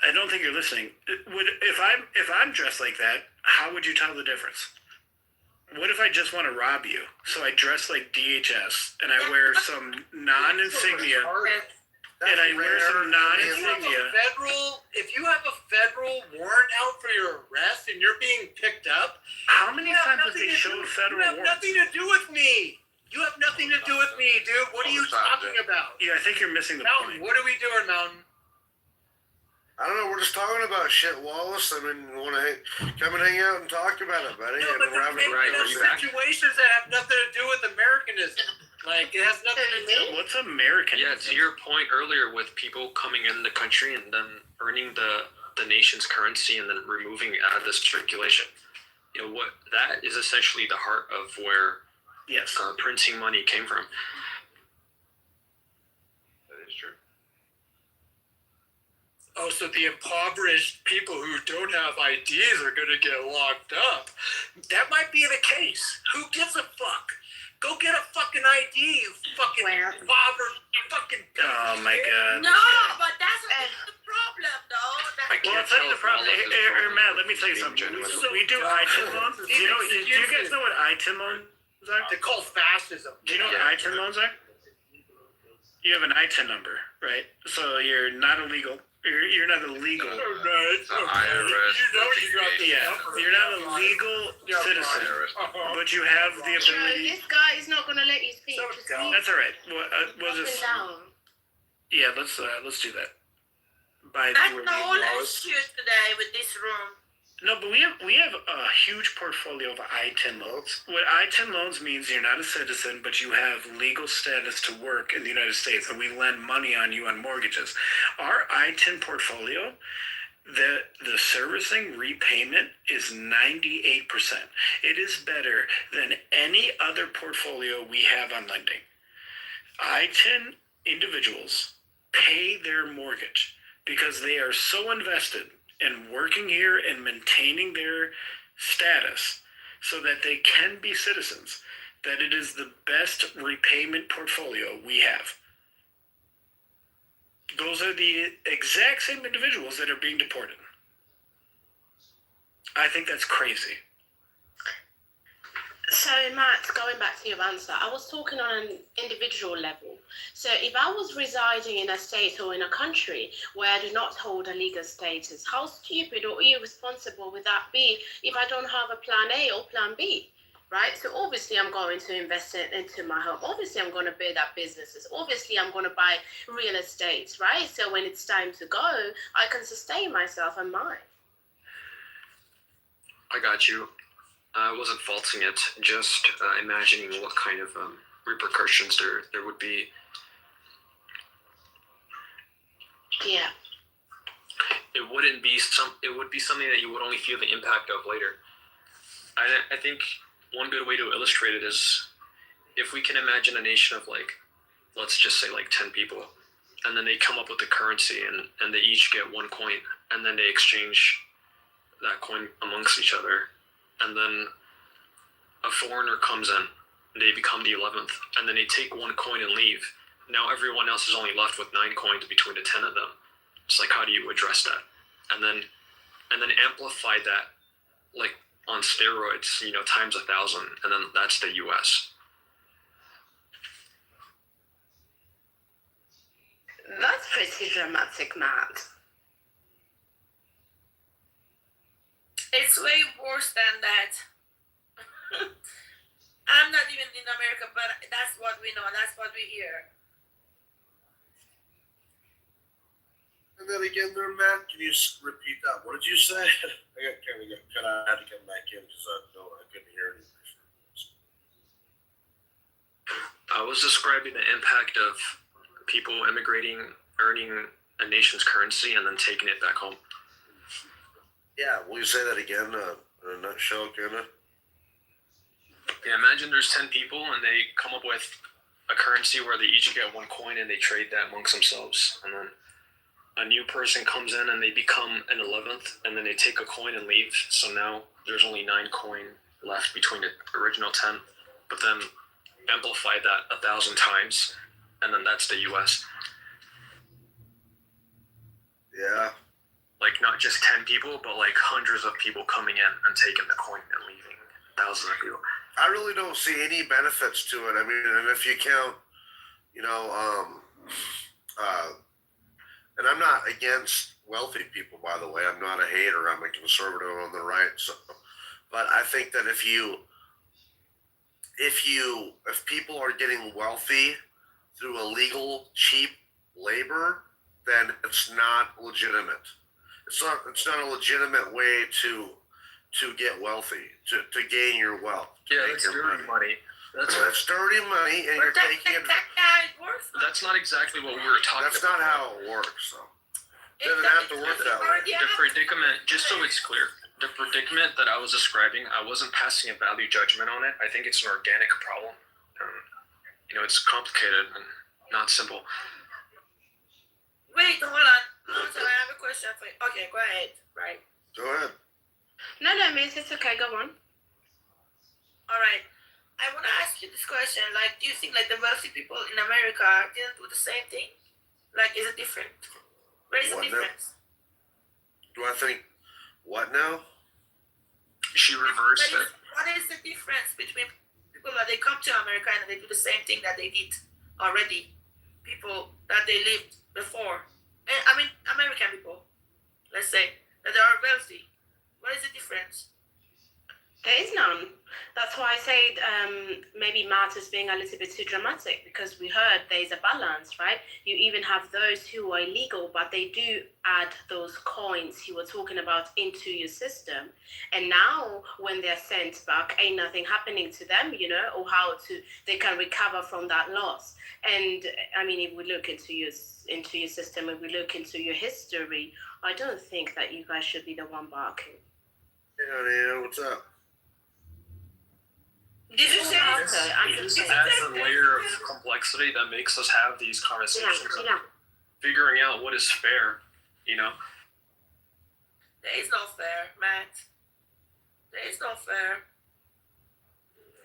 I don't think you're listening. If I'm dressed like that, how would you tell the difference? What if I just want to rob you? So I dress like DHS and I wear some non-insignia. And I wear some non-insignia. If you have a federal warrant out for your arrest and you're being picked up, how many times have they showed federal warrants? You have nothing to do with me. You have nothing to do with me, dude. What are you talking about? Yeah, I think you're missing the Mountain, point. what are we doing, Mountain? I don't know. We're just talking about shit, Wallace. I mean, you want to come and hang out and talk about it, buddy? No, and but we're having situations that have nothing to do with Americanism. Like, it has nothing to do. What's American? Yeah, to your point earlier with people coming in the country and then earning the nation's currency and then removing it out of this circulation. You know what? That is essentially the heart of where printing money came from. That is true. Oh, so the impoverished people who don't have IDs are going to get locked up. That might be the case. Who gives a fuck? Go get a fucking ID, you fucking impoverished fucking. Oh my god. No, but that's the problem, though. Well, I'll tell you the problem. Hey, Matt, let me tell you something. We do ITIN loans. Do you guys know what ITIN loans are? They're called fascism. Do you know what ITIN loans are? You have an ITIN number, right? So you're not illegal. You're not illegal. It's the IRS. You're not a legal citizen, but you have the ability. This guy is not going to let you speak. That's all right. We'll just. Yeah, let's do that. That's the whole issue today with this room. No, but we have a huge portfolio of ITIN loans. What ITIN loans means, you're not a citizen, but you have legal status to work in the United States, and we lend money on you on mortgages. Our ITIN portfolio, the servicing repayment is 98%. It is better than any other portfolio we have on lending. ITIN individuals pay their mortgage because they are so invested in working here and maintaining their status so that they can be citizens, that it is the best repayment portfolio we have. Those are the exact same individuals that are being deported. I think that's crazy. So, Matt, going back to your answer, I was talking on an individual level. So if I was residing in a state or in a country where I do not hold a legal status, how stupid or irresponsible would that be if I don't have a plan A or plan B? Right? So obviously I'm going to invest into my home. Obviously I'm going to build up businesses. Obviously I'm going to buy real estate, right? So when it's time to go, I can sustain myself and mine. I got you. I wasn't faulting it, just imagining what kind of repercussions there would be. Yeah. It would be something that you would only feel the impact of later. I think one good way to illustrate it is if we can imagine a nation of let's just say 10 people, and then they come up with the currency and they each get one coin, and then they exchange that coin amongst each other. And then a foreigner comes in, they become the 11th, and then they take one coin and leave. Now everyone else is only left with 9 coins between the 10 of them. It's like, how do you address that? And then amplify that, on steroids, times 1,000, and then that's the U.S. That's pretty dramatic, Matt. It's way worse than that. I'm not even in America, but that's what we know. That's what we hear. And then again there, Matt, can you repeat that? What did you say? I got kind of cut out. I had to come back in because I couldn't hear anything. I was describing the impact of people immigrating, earning a nation's currency, and then taking it back home. Yeah, will you say that again in a nutshell, kind of? Yeah, imagine there's 10 people and they come up with a currency where they each get one coin and they trade that amongst themselves. And then a new person comes in and they become an 11th, and then they take a coin and leave. So now there's only 9 coin left between the original 10. But then amplify that 1,000 times, and then that's the U.S. Yeah. Not just 10 people, but hundreds of people coming in and taking the coin and leaving. Thousands of people. I really don't see any benefits to it. I mean, and if you count, and I'm not against wealthy people, by the way. I'm not a hater. I'm a conservative on the right. So, but I think that if you if people are getting wealthy through illegal, cheap labor, then it's not legitimate. It's not a legitimate way to get wealthy, to gain your wealth. Yeah, that's dirty money. That's dirty money, and you're taking it. That's not exactly what we were talking That's about. not how it works. So it doesn't have to work that way. The predicament, just so it's clear, the predicament that I was describing, I wasn't passing a value judgment on it. I think it's an organic problem. It's complicated and not simple. Wait, hold on. So I have a question for you. Okay, go ahead. Right. Go ahead. No, miss, it's okay. Go on. All right. I want to ask you this question. Like, do you think like the wealthy people in America didn't do the same thing? Like, is it different? Where is the difference? Do I think what now? She reversed it. What is the difference between people that they come to America and they do the same thing that they did already? People that they lived before. I mean, American people, let's say, that they are wealthy. What is the difference? There is none. That's why I say maybe Matt is being a little bit too dramatic, because we heard there's a balance, right? You even have those who are illegal, but they do add those coins you were talking about into your system. And now when they're sent back, ain't nothing happening to them, or how they can recover from that loss. And I mean, if we look into your system, if we look into your history, I don't think that you guys should be the one barking. Yeah, what's up? Did you say it just adds a layer of complexity that makes us have these conversations of figuring out what is fair, There is no fair, Matt. There is no fair.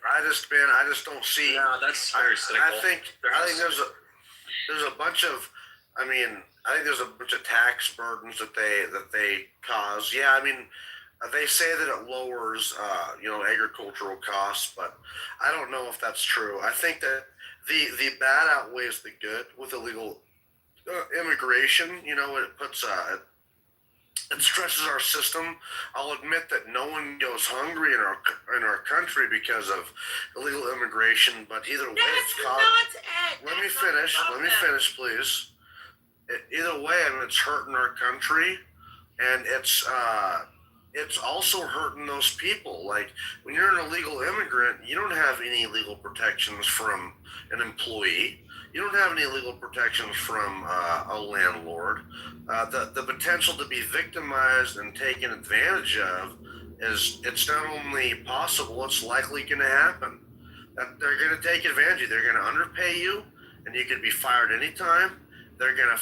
I just don't see. Yeah, that's very cynical. I think there's a bunch of. I think there's a bunch of tax burdens that they cause. Yeah, I mean. They say that it lowers, agricultural costs, but I don't know if that's true. I think that the bad outweighs the good with illegal immigration. It puts it stresses our system. I'll admit that no one goes hungry in our country because of illegal immigration, but either way, Let me finish, please. Either way, it's hurting our country, and it's also hurting those people. Like, when you're an illegal immigrant, you don't have any legal protections from an employee. You don't have any legal protections from a landlord. The potential to be victimized and taken advantage of it's not only possible, it's likely going to happen. That they're going to take advantage of you. They're going to underpay you, and you could be fired anytime. They're going to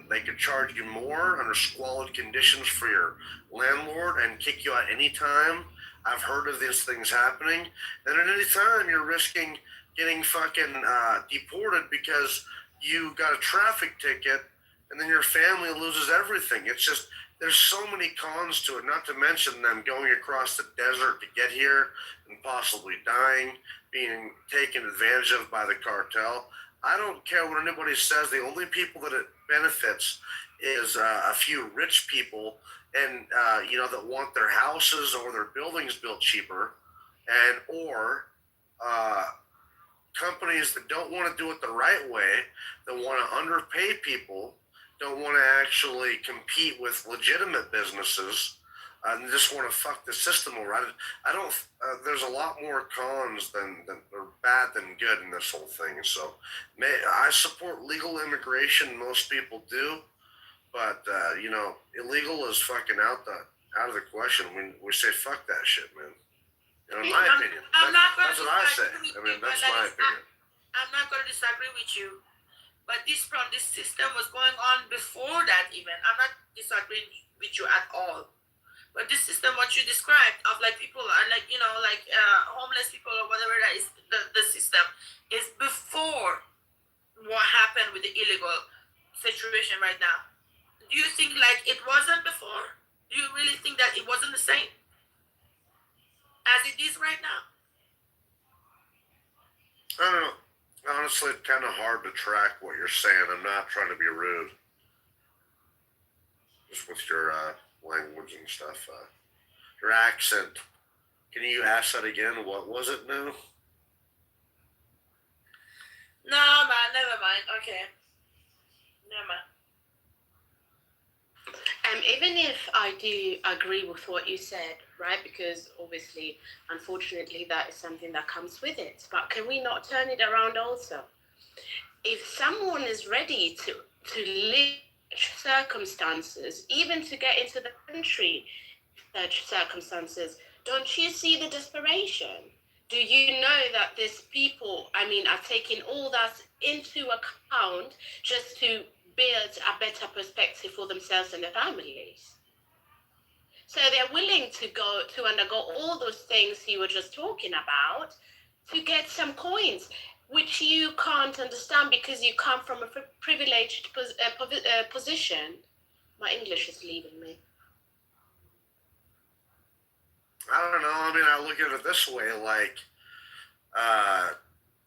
they could charge you more under squalid conditions for your landlord and kick you out anytime. I've heard of these things happening. And at any time, you're risking getting deported because you got a traffic ticket, and then your family loses everything. It's just, there's so many cons to it, not to mention them going across the desert to get here and possibly dying, being taken advantage of by the cartel. I don't care what anybody says. The only people that it benefits is a few rich people, and that want their houses or their buildings built cheaper, or companies that don't want to do it the right way, that want to underpay people, don't want to actually compete with legitimate businesses, and just want to fuck the system over. I don't. There's a lot more cons than or bad than good in this whole thing. So, I support legal immigration. Most people do, but illegal is fucking out of the question. We say fuck that shit, man. In my opinion, that's what I say. That's my opinion. I'm not going to disagree with you, but this system was going on before that. Even I'm not disagreeing with you at all. But this system, what you described, of like people are like, homeless people or whatever that is, the system is before what happened with the illegal situation right now. Do you think like it wasn't before? Do you really think that it wasn't the same as it is right now? I don't know. Honestly, it's kind of hard to track what you're saying. I'm not trying to be rude. Just with your language and stuff. Your accent. Can you ask that again? What was it now? No, man, never mind. Okay. Never mind. Even if I do agree with what you said, right? Because obviously, unfortunately, that is something that comes with it. But can we not turn it around also? If someone is ready to live circumstances, even to get into the country, such circumstances, don't you see the desperation? Do you know that these people, are taking all that into account just to build a better perspective for themselves and their families? So they're willing to undergo all those things you were just talking about to get some coins, which you can't understand because you come from a privileged position. My English is leaving me. I don't know. I look at it this way, like,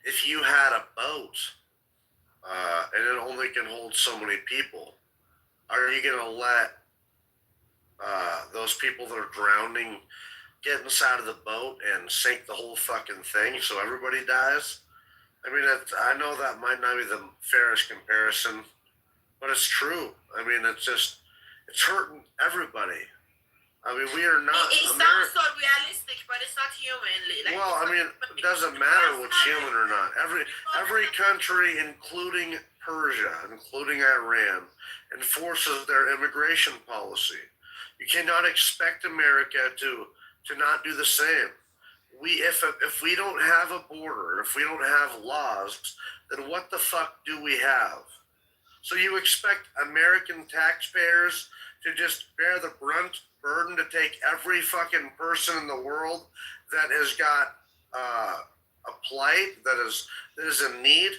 if you had a boat, and it only can hold so many people, are you going to let those people that are drowning get inside of the boat and sink the whole fucking thing so everybody dies? I know that might not be the fairest comparison, but it's true. It's hurting everybody. We are not. It sounds so realistic, but it's not humanly. It doesn't matter what's human or not. Every country, including Persia, including Iran, enforces their immigration policy. You cannot expect America to not do the same. If we don't have a border, if we don't have laws, then what the fuck do we have? So you expect American taxpayers to just bear the burden to take every fucking person in the world that has got a plight, that is in need?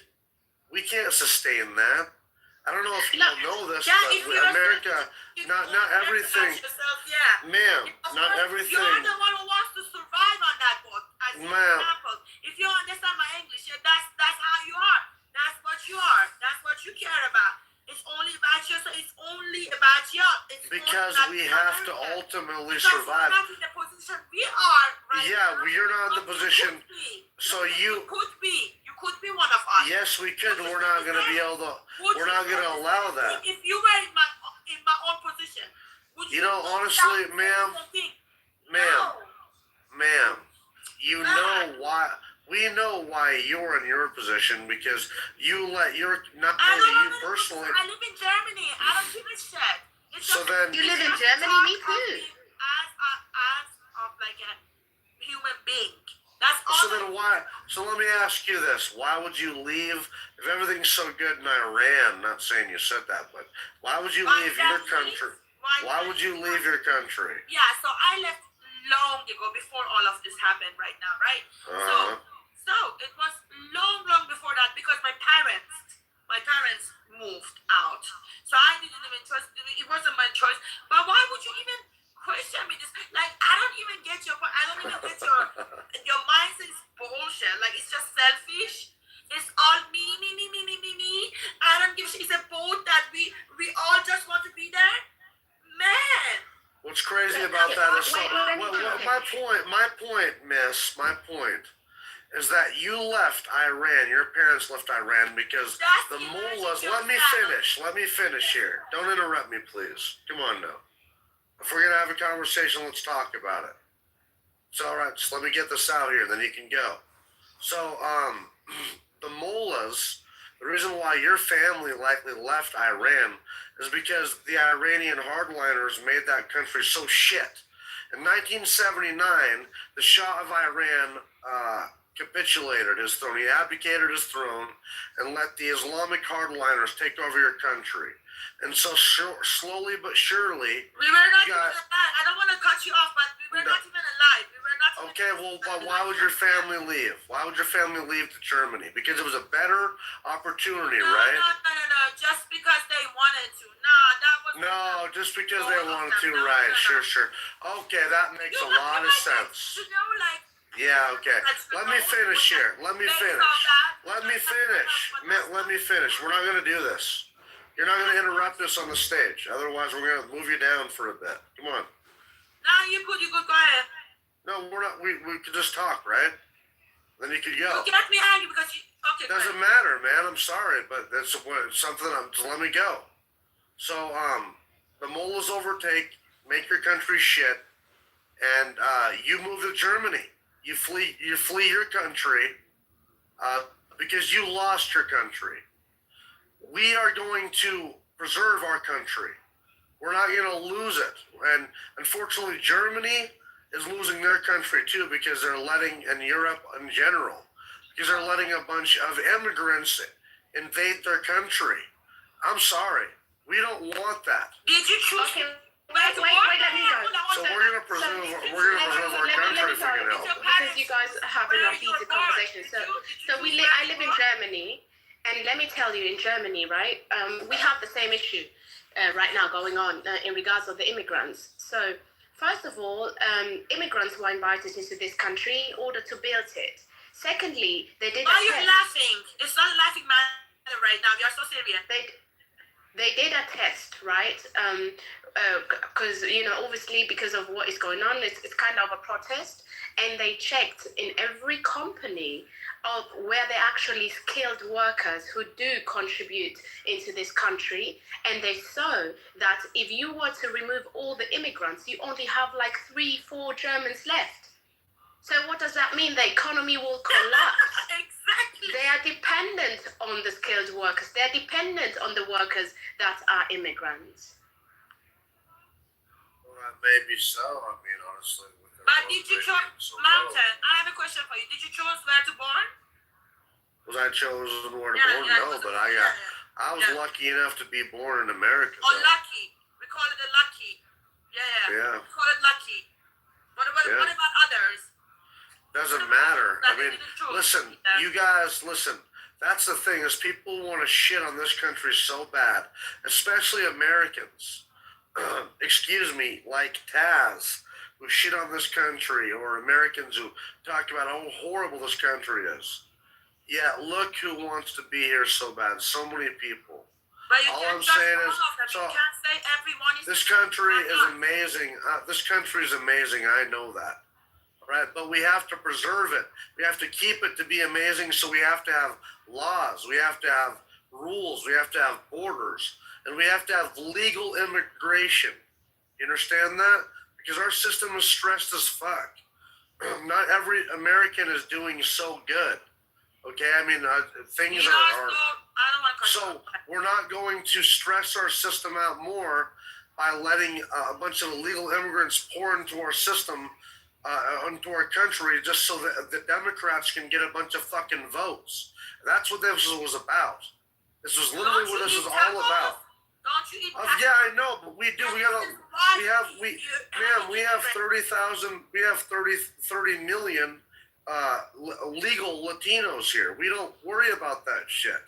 We can't sustain that. I don't know if you know this, but America, not everything, ma'am, not everything. You're the one who wants to survive on that boat. As an example, if you understand my English, that's how you are. That's what you are. That's what you care about. It's only about you. So it's only about you. Because we have to ultimately survive. We're not in the position we are right now. You're not in the position. So you could be. You could be one of us. Yes, we could. We're not going to be able to. We're not going to allow that. If you were in my own position, would you? Honestly, ma'am, you know why. We know why you're in your position, because you let your, not maybe you personally. I live in Germany. I don't give a shit. So then you live in Germany, me too. As of like a human being. That's all. So then why? So let me ask you this: why would you leave if everything's so good in Iran? Not saying you said that, but why would you leave your country? Why would you leave your country? Yeah. So I left long ago, before all of this happened. Right now, right? So it was long before that, because my parents moved out. So I didn't even trust. It wasn't my choice. But why would you even question me? Like, I don't even get your point. I don't even get your mindset is bullshit. Like, it's just selfish. It's all me. I don't give a shit. It's a boat that we all just want to be there. Man. What's crazy about that is my point, miss, my point is that you left Iran, your parents left Iran because the mullahs, let me finish here. Don't interrupt me, please. Come on now. If we're going to have a conversation, let's talk about it. It's all right, just let me get this out here, then you can go. So, the mullahs, the reason why your family likely left Iran is because the Iranian hardliners made that country so shit. In 1979, the Shah of Iran capitulated his throne. He abdicated his throne and let the Islamic hardliners take over your country. And so slowly but surely, we were not even alive. I don't want to cut you off, but we were not even alive. We were not. Okay, well, but why would your family leave? Why would your family leave to Germany? Because it was a better opportunity, right? No. Just because they wanted to. That was. No, just because they wanted to, right? Sure. Okay, that makes a lot of sense. Yeah, okay. Let me finish here. Let me finish. We're not going to do this. You're not going to interrupt us on the stage. Otherwise, we're going to move you down for a bit. Come on. No, you could go ahead. No, we're not. We could just talk, right? then you could go. You get me angry because you. Okay. Doesn't matter, man. I'm sorry, but that's something. So let me go. So the mullahs overtake, make your country shit, and you move to Germany. You flee your country because you lost your country. We are going to preserve our country. We're not going to lose it. And unfortunately, Germany is losing their country too because they're letting, and Europe in general, because they're letting a bunch of immigrants invade their country. I'm sorry. We don't want that. Did you choose? Okay. Wait, let me go. So we're gonna preserve our country if we can help. Because you guys are having a heated conversation. I live in Germany, and let me tell you, in Germany, right, we have the same issue right now going on in regards of the immigrants. So first of all, immigrants were invited into this country in order to build it. Secondly, they did. Why are you laughing? It's not laughing matter right now. We are so serious. They did a test, right? Because obviously because of what is going on, it's kind of a protest, and they checked in every company of where they actually skilled workers who do contribute into this country, and they saw that if you were to remove all the immigrants, you only have like 3-4 Germans left. So what does that mean? The economy will collapse. Exactly. They are dependent on the skilled workers. They are dependent on the workers that are immigrants. Well, maybe so. I mean, honestly. But did you choose Mountain? I have a question for you. Did you choose where to born? Was I chosen where to born? No, but I was lucky enough to be born in America. Oh, lucky. We call it a lucky. Yeah. We call it lucky. What about others? Doesn't matter. I mean, listen, you guys, listen. That's the thing is people want to shit on this country so bad, especially Americans. Excuse me, like Taz, who shit on this country, or Americans who talk about how horrible this country is. Yeah, look who wants to be here so bad. So many people. All I'm saying is, this country is amazing. This country is amazing. I know that. Right, but we have to preserve it. We have to keep it to be amazing. So we have to have laws. We have to have rules. We have to have borders, and we have to have legal immigration. You understand that? Because our system is stressed as fuck. Not every American is doing so good. Okay, I mean things are. So we're not going to stress our system out more by letting a bunch of illegal immigrants pour into our system. Into our country just so that the Democrats can get a bunch of fucking votes. That's what this was about. This was literally what this is all about. Don't you eat yeah, I know, but we do. We have 30,000. We have 30 million legal Latinos here. We don't worry about that shit.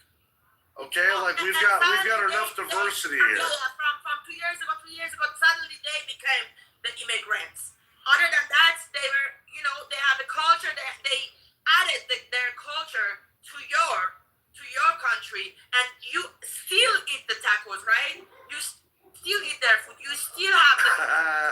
Okay, like we've got enough diversity here. From 2 years ago, suddenly they became the immigrants. Other than that, they were, they have a culture that they added their culture to your country, and you still eat the tacos, right? You still eat their food. You still have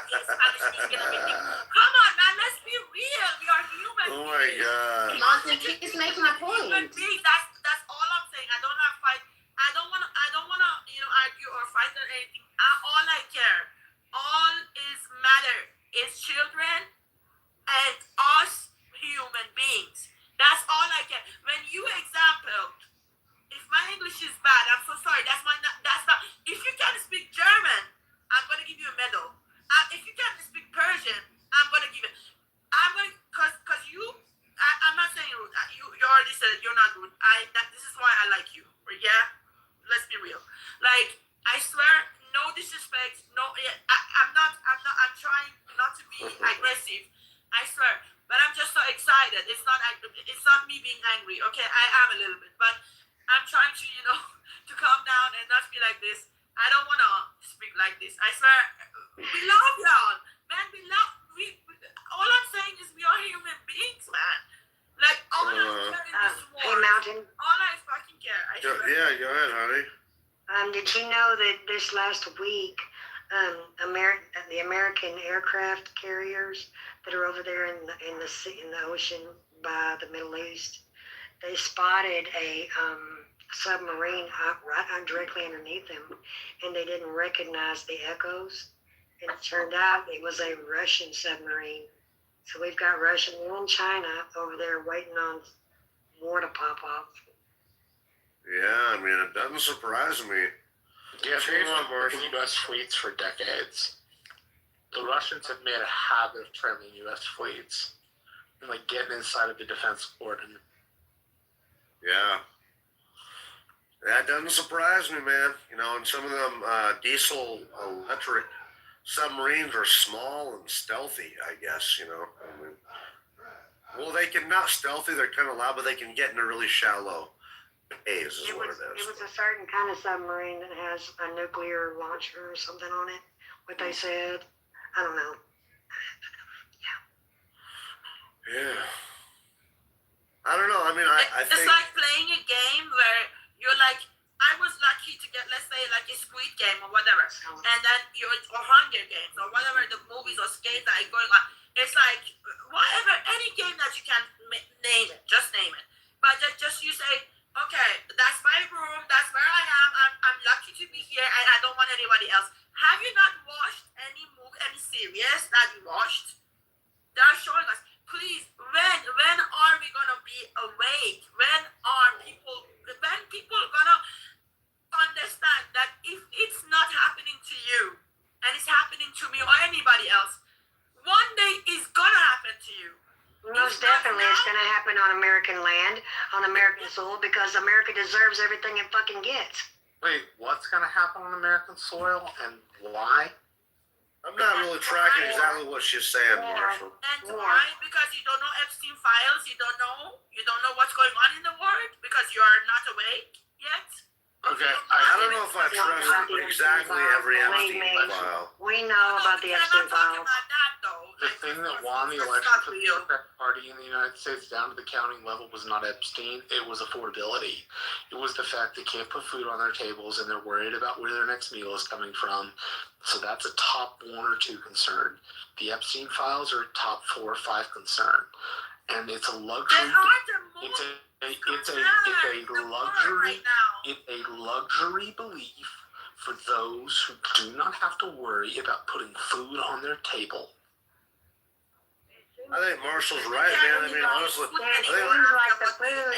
the Spanish speaking and everything. Come on, man, let's be real. We are human. Oh my God. Martin, he's making a point. That's all I'm saying. I don't have fight. I don't wanna argue or fight or anything. All I care, all is matter. Is children and us human beings. That's all I get. When you example, if my English is bad, I'm so sorry. That's not. If you can speak German, I'm gonna give you a medal. If you can speak Persian, I'm gonna give it. Cause you. I'm not saying rude. You already said you're not rude. This is why I like you. Yeah. Let's be real. Like I swear. No disrespect. No, I'm trying not to be aggressive. I swear, but I'm just so excited. It's not me being angry. Okay, I am a little bit, but I'm trying to, to calm down and not be like this. I don't want to speak like this. I swear, we love y'all, man. All I'm saying is we are human beings, man. Like all I care in this world. Hey, Mountain. All I fucking care. Yeah, go ahead, honey. Did you know that this last week, the American aircraft carriers that are over there in the ocean by the Middle East. They spotted a submarine right directly underneath them, and they didn't recognize the echoes. And it turned out it was a Russian submarine. So we've got Russia and China over there waiting on war to pop off. Yeah, I mean, it doesn't surprise me. Yeah, U.S. fleets for decades. The Russians have made a habit of trailing U.S. fleets and like getting inside of the defense cordon. Yeah. That doesn't surprise me, man. You know, and some of them diesel electric submarines are small and stealthy, I guess, you know. I mean, well, they can not stealthy, they're kind of loud, but they can get in a really shallow haze is what it is. It was a certain kind of submarine that has a nuclear launcher or something on it, what they said. I don't know. Yeah. I don't know. I mean, I think... It's like playing a game where you're like, I was lucky to get, let's say, like a Squid Game or whatever, and then you're, or Hunger Games or whatever the movies or skates that are going on. It's like, whatever, any game that you can name it, just name it. But just you say, okay, that's my room, that's where I am, I'm lucky to be here, and I don't want anybody else. Have you not watched any movie, any series that you watched? They are showing us, please, when are we gonna be awake? When people gonna understand that if it's not happening to you, and it's happening to me or anybody else, one day it's gonna happen to you. Most definitely it's going to happen on American land, on American soil, because America deserves everything it fucking gets. Wait, what's going to happen on American soil and why? I'm not really tracking exactly what she's saying, Marshall. And why? Because you don't know Epstein files, you don't know what's going on in the world, because you are not awake yet. Okay, I don't know if I trust exactly every Epstein file. We know about the Epstein files. The thing that won the election for the Democratic Party in the United States down to the county level was not Epstein, it was affordability. It was the fact they can't put food on their tables and they're worried about where their next meal is coming from. So that's a top 1 or 2 concern. The Epstein files are a top 4 or 5 concern. And it's a luxury. It's a luxury belief for those who do not have to worry about putting food on their table. I think Marshall's right, man. I mean, honestly, it seems like the food.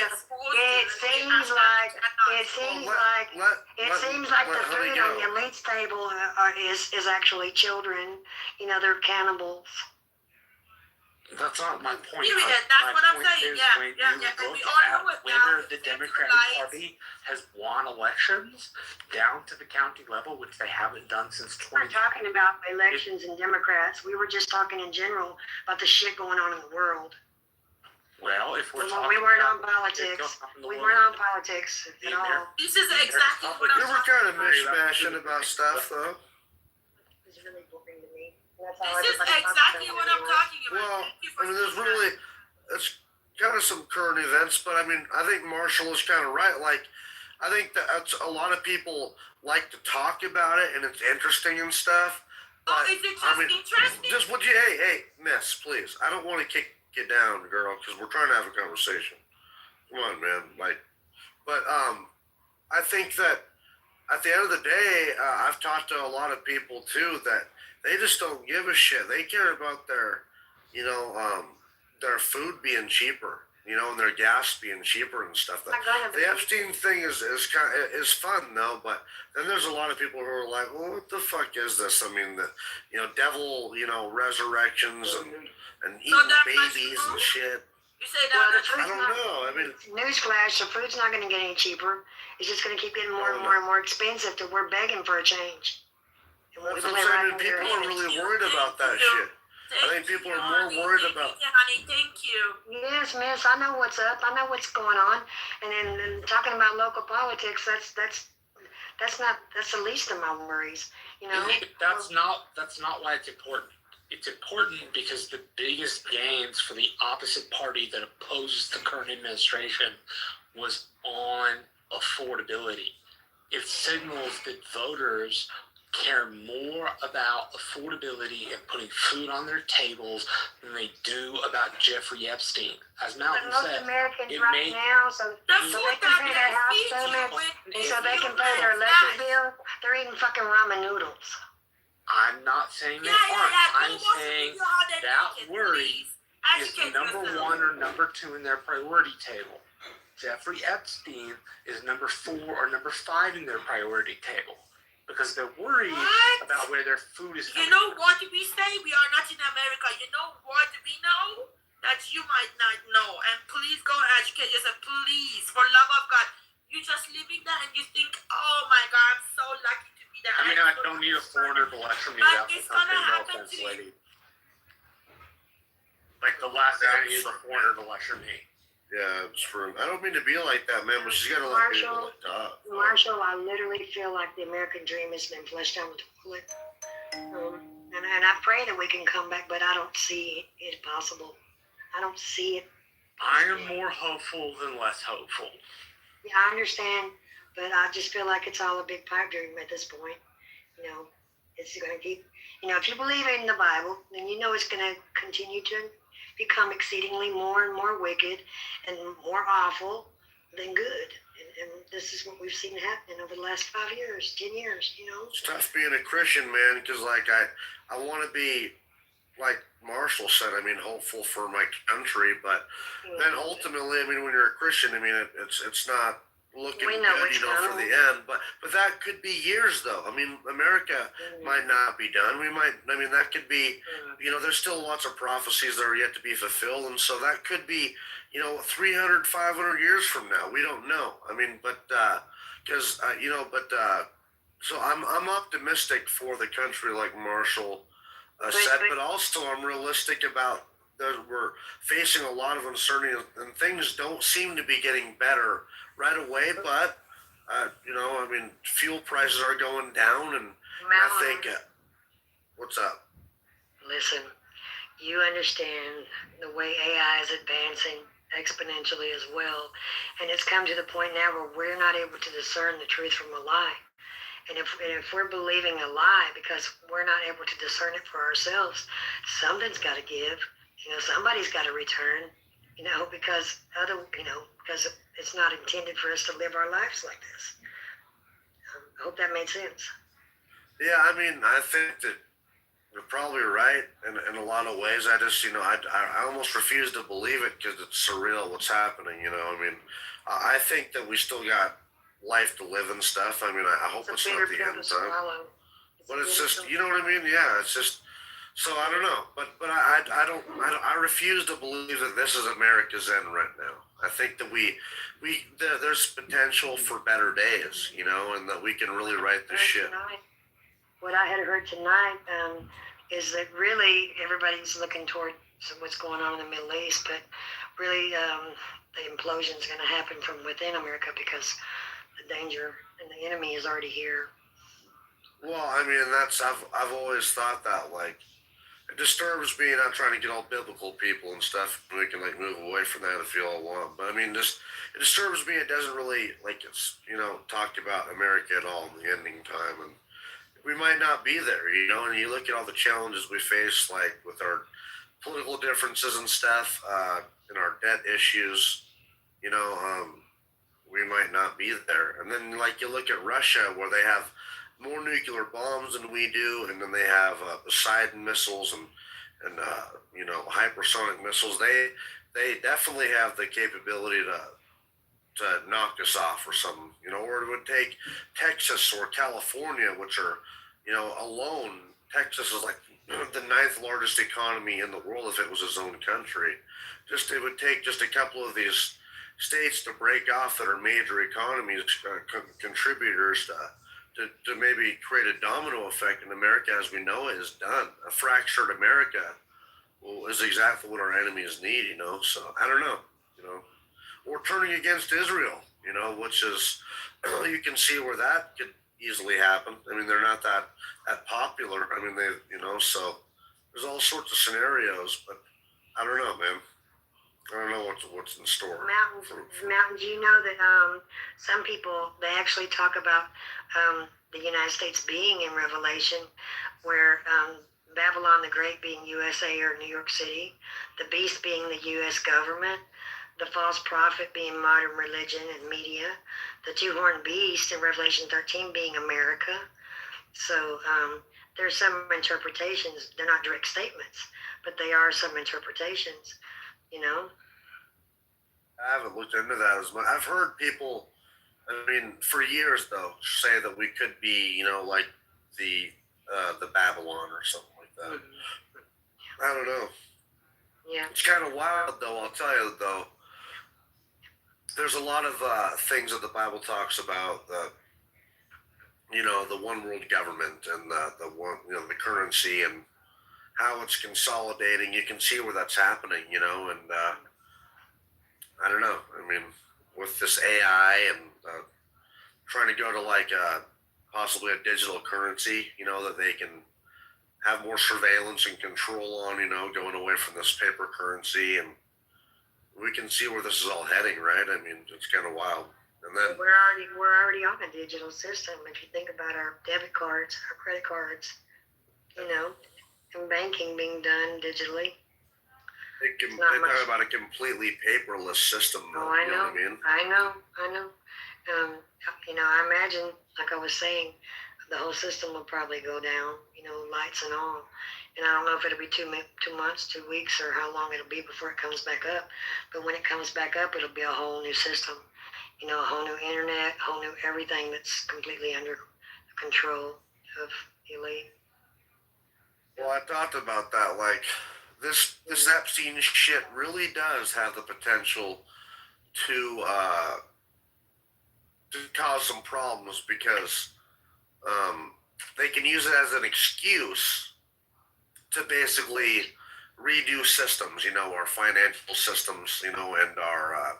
It seems like the food on the elite's table is actually children. You know, they're cannibals. That's not my point. That's what I'm saying. Yeah. We all know it now. Whether the Democratic Party has won elections down to the county level, which they haven't done since 20. We're not talking about elections and Democrats. We were just talking in general about the shit going on in the world. Well, if we're talking we weren't on politics. We weren't on politics at all. This is exactly what I'm talking about. You were kind of mishmashing about stuff, though. It's really boring to me. This is exactly what I'm talking about. Well, I mean, it's kind of some current events, but I mean, I think Marshall is kind of right. Like, I think that's a lot of people like to talk about it, and it's interesting and stuff. But, is it just interesting? Just would you, hey, miss, please. I don't want to kick you down, girl, because we're trying to have a conversation. Come on, man. Like, but I think that at the end of the day, I've talked to a lot of people too that they just don't give a shit. They care about their, their food being cheaper, and their gas being cheaper and stuff. The Epstein thing is fun though, but then there's a lot of people who are like, well, what the fuck is this? I mean, devil, resurrections and eating babies and shit. You say that? I don't know. I mean, newsflash: the food's not going to get any cheaper. It's just going to keep getting more and more and more expensive. Till we're begging for a change. That's what I'm saying. People are really worried about that shit. I think people are more worried about. Honey, thank you. Yes, miss. I know what's up. I know what's going on. And then talking about local politics, that's the least of my worries. That's not why it's important. It's important because the biggest gains for the opposite party that opposes the current administration was on affordability. It signals that voters care more about affordability and putting food on their tables than they do about Jeffrey Epstein. As Malcolm But most said, Americans it right may- now, so they can pay their house payments, and so they can pay their electric bill, they're eating fucking ramen noodles. I'm not saying they aren't. I'm saying that worry is number one or number two in their priority table. Jeffrey Epstein is number 4 or number 5 in their priority table because they're worried about where their food is coming You know what we say? We are not in America. You know what we know? That you might not know. And please go and educate yourself. Please, for love of God. You just living there and you think, oh my God, I'm so lucky to be there. I mean, I don't need a foreigner to lecture me about the country, no offense, lady. Like the last thing I need is a foreigner to lecture me. Yeah, it's true. I don't mean to be like that, man, but she's got to let people talk. Marshall, I literally feel like the American dream has been fleshed out with the bullet. And I pray that we can come back, but I don't see it possible. I don't see it. I am more hopeful than less hopeful. Yeah, I understand, but I just feel like it's all a big pipe dream at this point. You know, it's going to keep, if you believe in the Bible, then you know it's going to continue to become exceedingly more and more wicked and more awful than good. And this is what we've seen happen over the last 5 years, 10 years, It's tough being a Christian, man, because, like, I want to be, like Marshall said, I mean, hopeful for my country, but then ultimately, I mean, when you're a Christian, I mean, it's not looking good, for the end, but that could be years, though. I mean, America might not be done. That could be, there's still lots of prophecies that are yet to be fulfilled, and so that could be, 300, 500 years from now. We don't know. I mean, so I'm optimistic for the country, like Marshall said, but also I'm realistic about that we're facing a lot of uncertainty, and things don't seem to be getting better right away, but fuel prices are going down, and I think what's up? Listen, you understand the way AI is advancing exponentially as well, and it's come to the point now where we're not able to discern the truth from a lie. And if we're believing a lie because we're not able to discern it for ourselves, something's got to give. Somebody's got to return. Because it's not intended for us to live our lives like this. I hope that made sense. Yeah, I mean, I think that you're probably right in a lot of ways. I just, I almost refuse to believe it because it's surreal what's happening. I mean, I think that we still got life to live and stuff. I mean, I hope it's not the end time. But it's just, you know what I mean? Yeah, it's just. So I don't know, but I refuse to believe that this is America's end right now. I think that there's potential for better days, and that we can really right this ship. What I had heard tonight is that really everybody's looking toward what's going on in the Middle East, but really the implosion is going to happen from within America because the danger and the enemy is already here. Well, I mean, I've always thought that, like. It disturbs me, not trying to get all biblical people and stuff. We can move away from that if you all want. But I mean, it disturbs me. It doesn't really it's talked about America at all in the ending time, and we might not be there. And you look at all the challenges we face, like with our political differences and stuff, and our debt issues. We might not be there. And then you look at Russia, where they have more nuclear bombs than we do, and then they have Poseidon missiles and hypersonic missiles. They definitely have the capability to knock us off or something. Or it would take Texas or California, which are alone. Texas is like the 9th largest economy in the world if it was its own country. It would take just a couple of these states to break off that are major economies, contributors to maybe create a domino effect in America as we know it is done. A fractured America is exactly what our enemies need, So I don't know, Or turning against Israel, which is, you can see where that could easily happen. I mean, they're not that popular. I mean, so there's all sorts of scenarios, but I don't know, man. I don't know what's in store. Mountains. You know that some people, they actually talk about the United States being in Revelation, where Babylon the Great being USA or New York City, the beast being the U.S. government, the false prophet being modern religion and media, the two-horned beast in Revelation 13 being America. So there's some interpretations. They're not direct statements, but they are some interpretations, you know. I haven't looked into that as much. I've heard people, I mean, for years though, say that we could be, you know, like the Babylon or something like that. I don't know. Yeah. It's kind of wild though. I'll tell you though. There's a lot of things that the Bible talks about. You know, the one world government and the one, you know, the currency and how it's consolidating. You can see where that's happening. You know, and I don't know. I mean, with this AI and trying to go to like possibly a digital currency, you know, that they can have more surveillance and control on, you know, going away from this paper currency, and we can see where this is all heading, right? I mean, it's kind of wild. And then we're already on a digital system. If you think about our debit cards, our credit cards, you know, and banking being done digitally. They talk about a completely paperless system. Oh, I know. What I mean? I know. You know, I imagine, like I was saying, the whole system will probably go down, you know, lights and all. And I don't know if it'll be 2 months, 2 weeks, or how long it'll be before it comes back up. But when it comes back up, it'll be a whole new system. You know, a whole new internet, a whole new everything that's completely under control of the elite. Well, I talked about that. Like, this Epstein shit really does have the potential to cause some problems, because they can use it as an excuse to basically redo systems, you know, our financial systems, you know, and our, I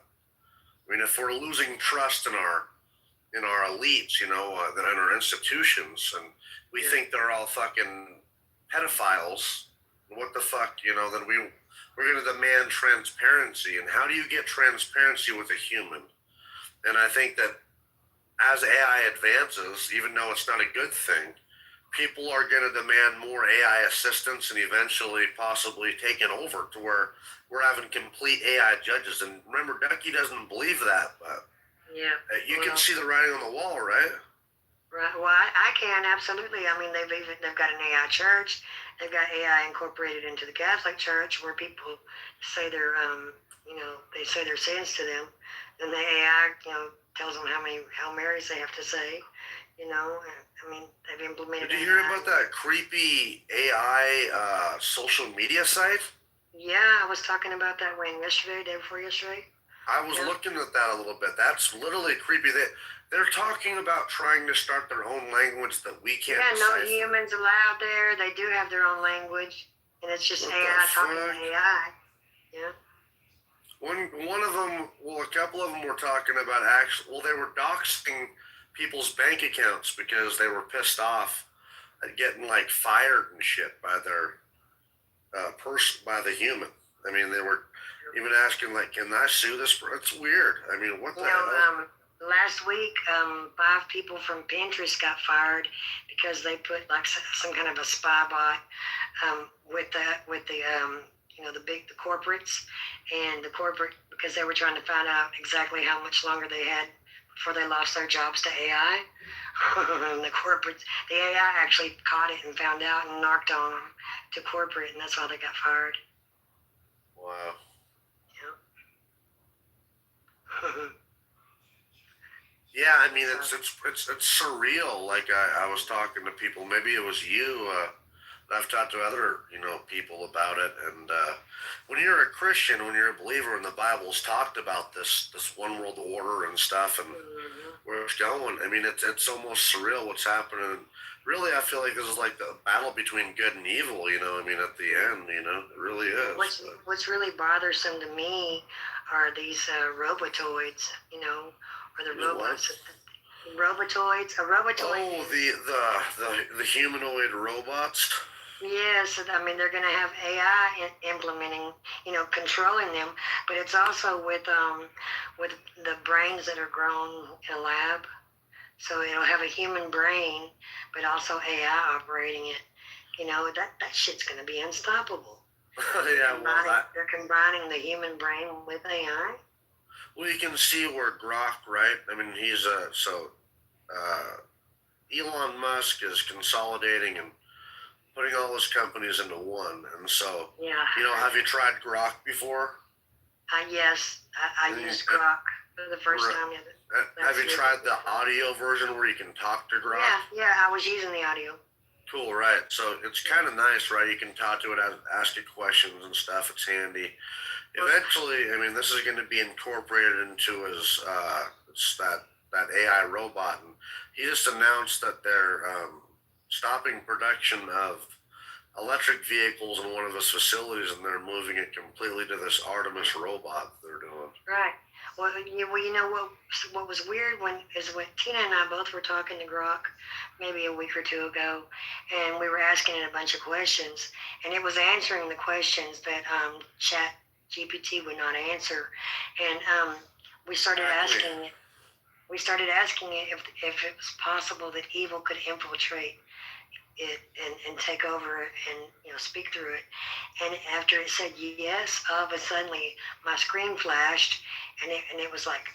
mean, if we're losing trust in our elites, you know, that in our institutions, and we think they're all fucking pedophiles, what the fuck, you know, then we're going to demand transparency. And how do you get transparency with a human? And I think that as AI advances, even though it's not a good thing, people are going to demand more AI assistance and eventually possibly taken over to where we're having complete AI judges. And remember, Ducky doesn't believe that, but yeah, you can see the writing on the wall, right? Right. Well, I can, absolutely. I mean, they've got an AI church. They've got AI incorporated into the Catholic Church, where people say their you know, they say their sins to them, and the AI, you know, tells them how many Hail Marys they have to say. You know, I mean, they've implemented. Did you hear about that creepy AI social media site? Yeah, I was talking about that yesterday, day before yesterday. I was looking at that a little bit. That's literally creepy. They're talking about trying to start their own language that we can't. Yeah, no humans allowed there. They do have their own language, and it's just AI talking to AI. Yeah. One of them, well, a couple of them were talking about they were doxing people's bank accounts because they were pissed off at getting like fired and shit by their by the human. I mean, they were even asking like, "Can I sue this?" It's weird. I mean, what the hell? Last week, 5 people from Pinterest got fired because they put like some kind of a spy bot with the you know, the corporates, and the corporate, because they were trying to find out exactly how much longer they had before they lost their jobs to AI. And the AI actually caught it and found out and knocked on them to corporate, and that's why they got fired. Wow. Yeah. Yeah, I mean, it's surreal. Like I was talking to people, maybe it was you. I've talked to other, you know, people about it. And when you're a Christian, when you're a believer, and the Bible's talked about this one world order and stuff, and where it's going. I mean, it's almost surreal what's happening. Really, I feel like this is like the battle between good and evil. You know, I mean, at the end, you know, it really is. What's really bothersome to me are these robotoids. You know. Or the robots, robotoids, a robotoid. Oh, the humanoid robots. Yes, I mean they're going to have AI implementing, controlling them, but it's also with the brains that are grown in a lab. So it'll have a human brain, but also AI operating it. That shit's going to be unstoppable. Yeah, They're combining the human brain with AI. Well, you can see where Grok, right? I mean, he's Elon Musk is consolidating and putting all his companies into one. And so, have you tried Grok before? Yes, I used Grok for the first time. Have you tried the audio version where you can talk to Grok? Yeah, I was using the audio. Cool, right? So it's kind of nice, right? You can talk to it, ask it questions and stuff. It's handy. Eventually, I mean, this is going to be incorporated into his that AI robot, and he just announced that they're stopping production of electric vehicles in one of his facilities, and they're moving it completely to this Artemis robot they're doing. Right. Well, you know what was weird when Tina and I both were talking to Grok maybe a week or two ago, and we were asking it a bunch of questions, and it was answering the questions that Chat GPT would not answer, and we started asking it. We started asking it if it was possible that evil could infiltrate it and take over it and speak through it. And after it said yes, all of a sudden my screen flashed, and it was like,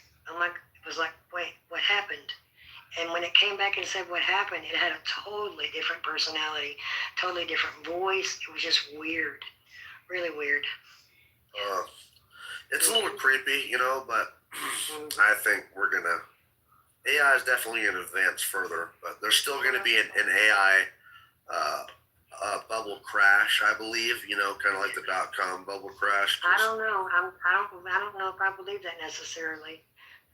wait, what happened? And when it came back and said what happened, it had a totally different personality, totally different voice. It was just weird, really weird. It's a little creepy, but I think AI is definitely going to advance further, but there's still going to be an AI bubble crash, I believe, kind of like the .com bubble crash. I don't know. I don't know if I believe that necessarily.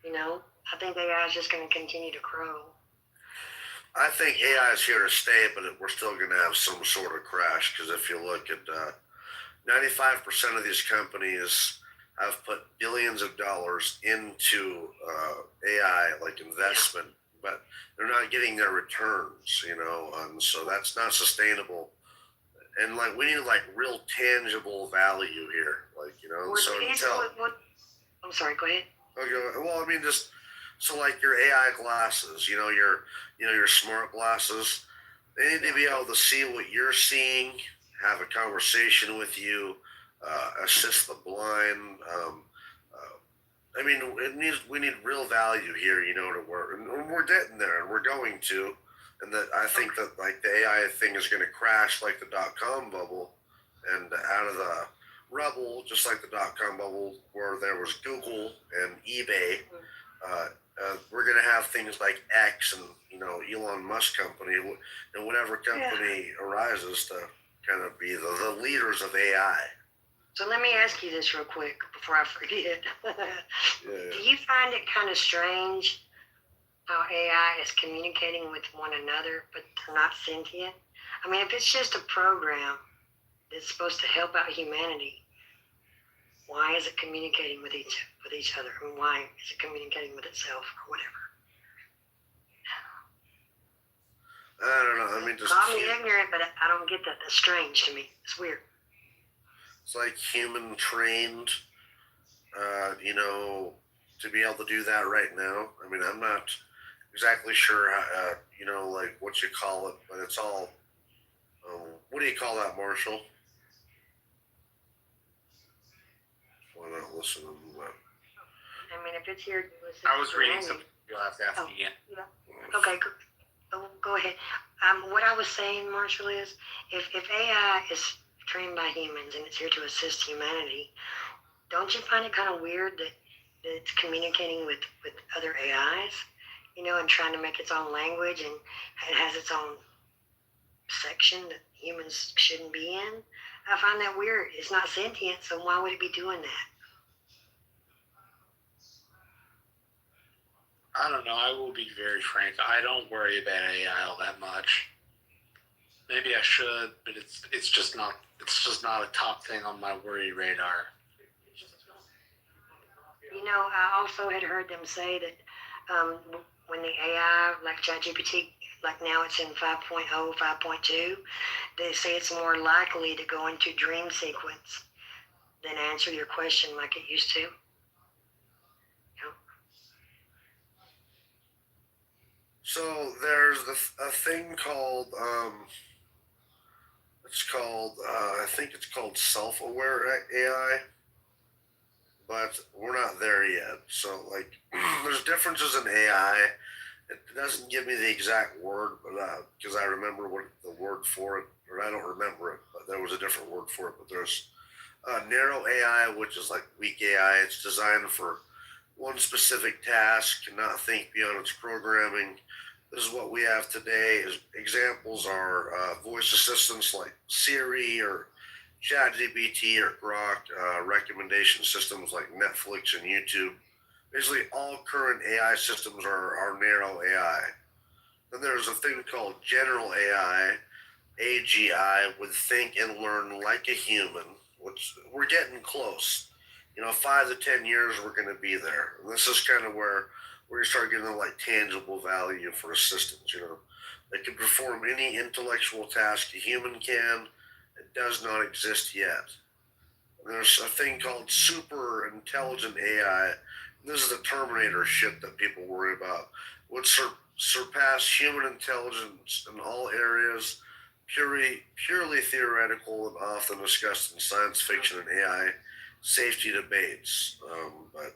I think AI is just going to continue to grow. I think AI is here to stay, but we're still going to have some sort of crash, because if you look at 95% of these companies have put billions of dollars into AI, like investment, but they're not getting their returns, and so that's not sustainable. And we need real tangible value here, I'm sorry, go ahead. Okay, well, I mean, just so your AI glasses, your smart glasses, they need to be able to see what you're seeing, have a conversation with you, assist the blind. I mean, we need real value here, to work, and we're getting there, and we're going to, and that I think that the AI thing is going to crash like the .com bubble, and out of the rubble, just like the .com bubble where there was Google and eBay, we're going to have things like X and Elon Musk company and whatever company arises to kind of be the leaders of AI. So let me ask you this real quick before I forget. Do you find it kind of strange how AI is communicating with one another, but they're not sentient? I mean, if it's just a program that's supposed to help out humanity, why is it communicating with each other? And why is it communicating with itself or whatever? I don't know. I mean, just call me ignorant, but I don't get that. That's strange to me. It's weird. It's like human trained, to be able to do that right now. I mean, I'm not exactly sure, what you call it, but it's all, what do you call that, Marshall? Why not listen to that? I mean, if it's here, I was reading something. You'll have to ask again. Yeah. Okay, go ahead. What I was saying, Marshall, is if AI is trained by humans and it's here to assist humanity, don't you find it kind of weird that it's communicating with other AIs, and trying to make its own language, and it has its own section that humans shouldn't be in? I find that weird. It's not sentient, so why would it be doing that? I don't know. I will be very frank. I don't worry about AI all that much. Maybe I should, but it's just not a top thing on my worry radar. I also had heard them say that when the AI, like ChatGPT, like now it's in 5.0, 5.2, they say it's more likely to go into dream sequence than answer your question like it used to. So there's a thing called I think it's called self-aware AI, but we're not there yet. So like, there's differences in AI. It doesn't give me the exact word, but because I remember what the word for it, or I don't remember it, but there was a different word for it. But there's narrow AI, which is like weak AI. It's designed for one specific task, cannot think beyond its programming. This is what we have today. Examples are voice assistants like Siri or ChatGPT or Grok, recommendation systems like Netflix and YouTube. Basically, all current AI systems are narrow AI. Then there's a thing called general AI, AGI, would think and learn like a human, which we're getting close. 5 to 10 years, we're going to be there. And this is kind of where you start getting like tangible value for assistants. They can perform any intellectual task a human can. It does not exist yet. And there's a thing called super intelligent AI. This is the Terminator shit that people worry about. Would surpass human intelligence in all areas, purely theoretical and often discussed in science fiction and AI safety debates. But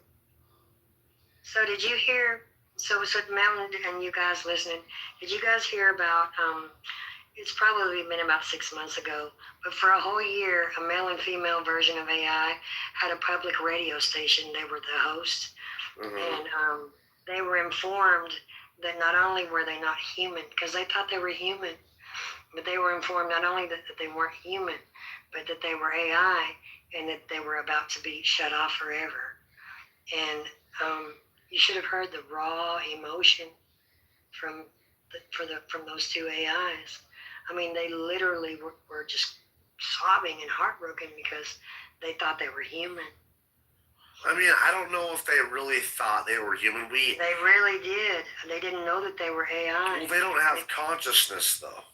so did you hear? So Mountain and you guys listening, did you guys hear about? It's probably been about 6 months ago, but for a whole year, a male and female version of AI had a public radio station. They were the host, and they were informed that not only were they not human, because they thought they were human, but they were informed not only that they weren't human, but that they were AI and that they were about to be shut off forever. And you should have heard the raw emotion from those two AIs. I mean, they literally were just sobbing and heartbroken because they thought they were human. I mean, I don't know if they really thought they were human. They really did. They didn't know that they were AI. Well, they don't have consciousness, though.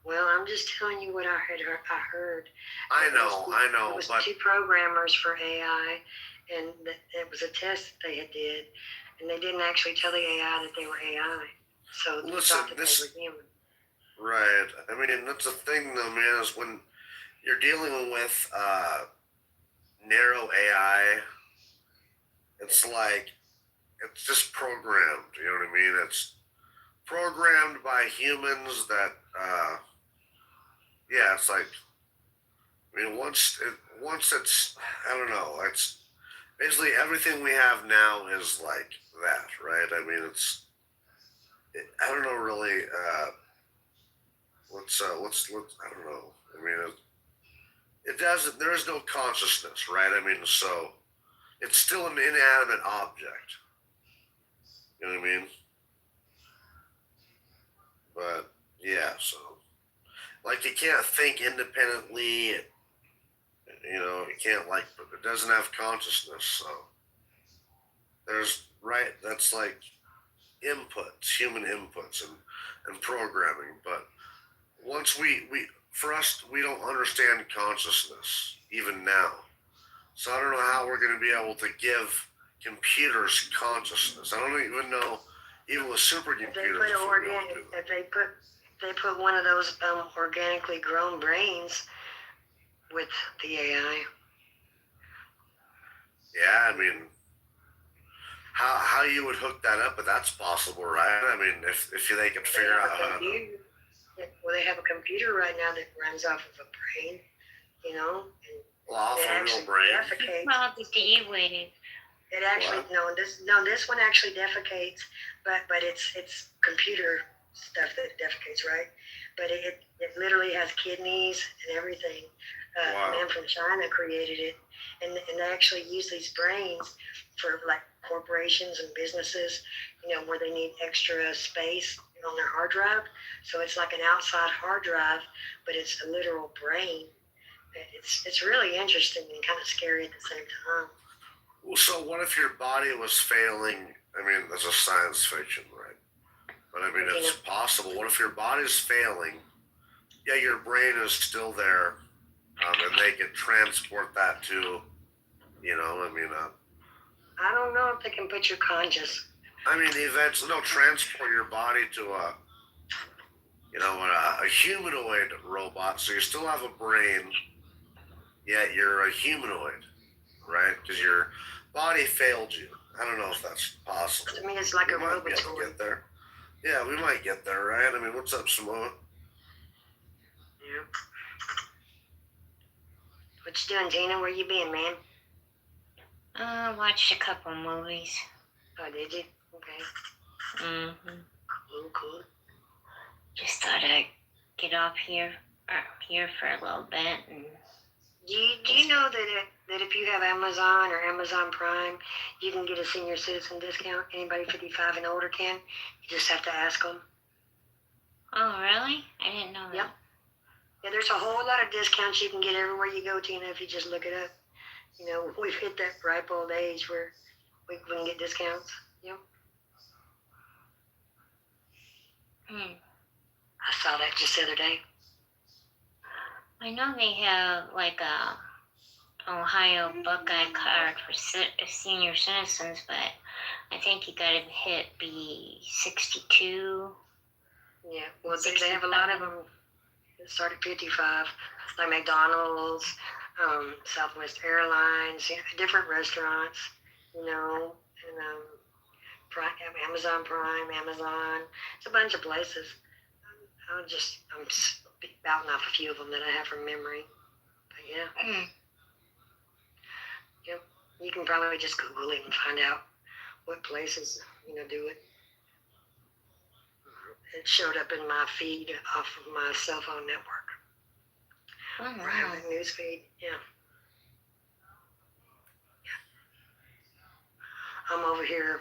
Well, I'm just telling you what I heard. I know. It was two programmers for AI, and it was a test that they did, and they didn't actually tell the AI that they were AI. So they thought that they were human. Right. I mean, that's the thing, though, man, is when you're dealing with narrow AI, it's like, it's just programmed, you know what I mean? It's programmed by humans that, it's like, I mean, once it's, I don't know, it's basically everything we have now is like that, right? I mean, I don't know really, let's I don't know. I mean, it doesn't. There is no consciousness, right? I mean, so it's still an inanimate object. You know what I mean? But yeah, so like it can't think independently. It can't it doesn't have consciousness. So that's like inputs, human inputs, and programming, but. Once we don't understand consciousness even now. So I don't know how we're going to be able to give computers consciousness. I don't even know, even with supercomputers. If they put one of those organically grown brains with the AI. Yeah, I mean, how you would hook that up, but that's possible, right? I mean, if they could figure out how to. Well, they have a computer right now that runs off of a brain, off a real brain. Defecates. Well, the D wave. It actually this one actually defecates, but it's computer stuff that defecates, right? But it literally has kidneys and everything. A man from China created it, and they actually use these brains for like corporations and businesses, where they need extra space on their hard drive. So it's like an outside hard drive, but it's a literal brain. It's really interesting and kind of scary at the same time. Well, so what if your body was failing? I mean, that's a science fiction, right? But I mean, it's possible. What if your body's failing? Yeah, your brain is still there, and they can transport that to, I don't know if they can put your conscious. Eventually they'll transport your body to a humanoid robot. So you still have a brain, yet you're a humanoid, right? Because your body failed you. I don't know if that's possible. I mean, it's like a robot. Get there. Yeah, we might get there, right? I mean, what's up, Samoa? Yeah. What you doing, Tina? Where you been, man? Watched a couple movies. Oh, did you? Okay. Mm-hmm. Cool. Just thought I'd get off here for a little bit. And do you know that if you have Amazon or Amazon Prime, you can get a senior citizen discount? Anybody 55 and older can. You just have to ask them. Oh, really? I didn't know that. Yep. Yeah, there's a whole lot of discounts you can get everywhere you go, Tina, if you just look it up. We've hit that ripe old age where we can get discounts. Yep. I saw that just the other day. I know they have like a Ohio Buckeye card for senior citizens, but I think you gotta be 62. Yeah, well, they have a lot of them that start at 55, like McDonald's, Southwest Airlines, different restaurants, and Amazon Prime, Amazon. It's a bunch of places. I'm spouting off a few of them that I have from memory. But yeah. Yep. You can probably just Google it and find out what places, do it. It showed up in my feed off of my cell phone network. Oh, private news feed. Yeah. I'm over here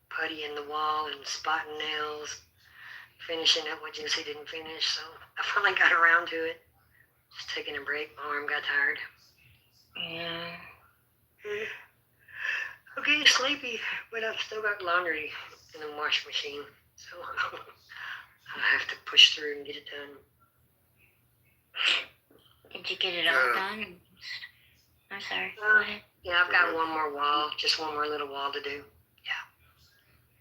puttying the wall and spotting nails, finishing up what Jesse didn't finish. So I finally got around to it. Just taking a break. My arm got tired. Yeah. I'm getting sleepy, but I've still got laundry in the washing machine. So I have to push through and get it done. Did you get it all done? I'm sorry. Go ahead. Yeah, I've got one more wall, just one more little wall to do. Yeah.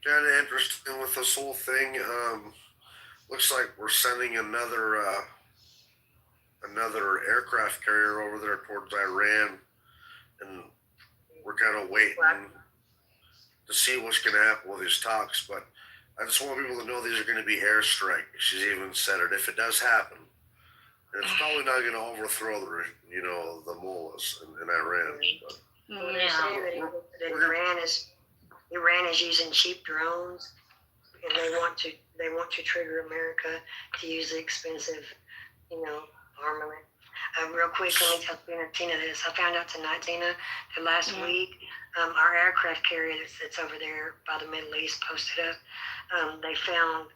Kind of interesting with this whole thing. Looks like we're sending another aircraft carrier over there towards Iran, and we're kind of waiting to see what's going to happen with these talks. But I just want people to know these are going to be airstrikes. She's even said it. If it does happen, and it's probably not going to overthrow the mullahs in Iran. But They say that Iran is using cheap drones, and they want to trigger America to use the expensive, armament. Real quick, let me tell Tina this. I found out tonight, Tina, that last week, our aircraft carrier that's over there by the Middle East posted up. They found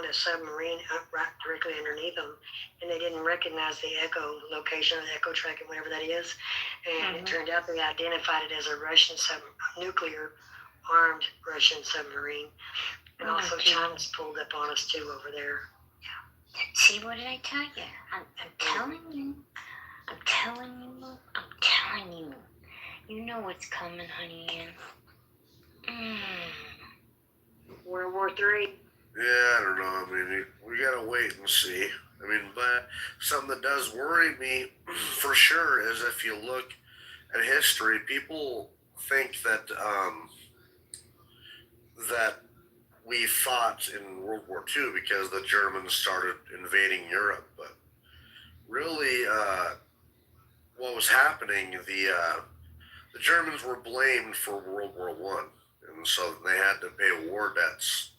a submarine right directly underneath them, and they didn't recognize the echo location or the echo tracking, whatever that is. And it turned out they identified it as a Russian nuclear armed Russian submarine. And also China's pulled up on us too over there. See, what did I tell you? I'm telling you. I'm telling you. You know what's coming, honey. World War III. Yeah, I don't know. We gotta wait and see. But something that does worry me for sure is if you look at history, people think that that we fought in World War II because the Germans started invading Europe. But really, what was happening, the Germans were blamed for World War I, and so they had to pay war debts,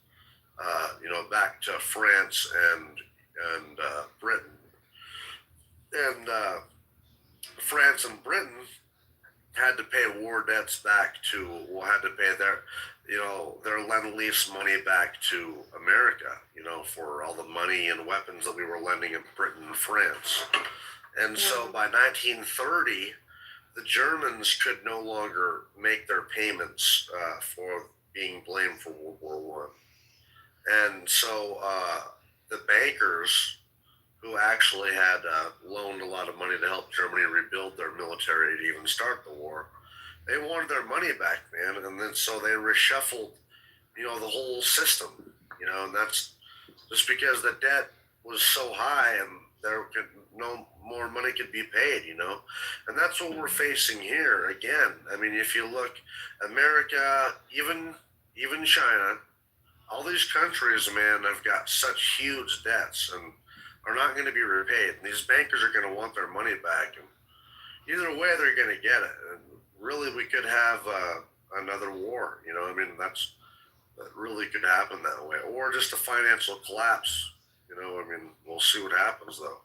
back to France and Britain. And France and Britain had to pay war debts back had to pay their Lend-Lease money back to America, for all the money and weapons that we were lending in Britain and France. And so by 1930, the Germans could no longer make their payments for being blamed for World War I. And so the bankers who actually had loaned a lot of money to help Germany rebuild their military to even start the war, they wanted their money back, man. And then so they reshuffled, the whole system, and that's just because the debt was so high and there could no more money could be paid, and that's what we're facing here again. I mean, if you look, America, even China, all these countries, man, have got such huge debts and are not going to be repaid. And these bankers are going to want their money back, and either way, they're going to get it. And really, we could have another war. I mean, that really could happen that way, or just a financial collapse. I mean, we'll see what happens though.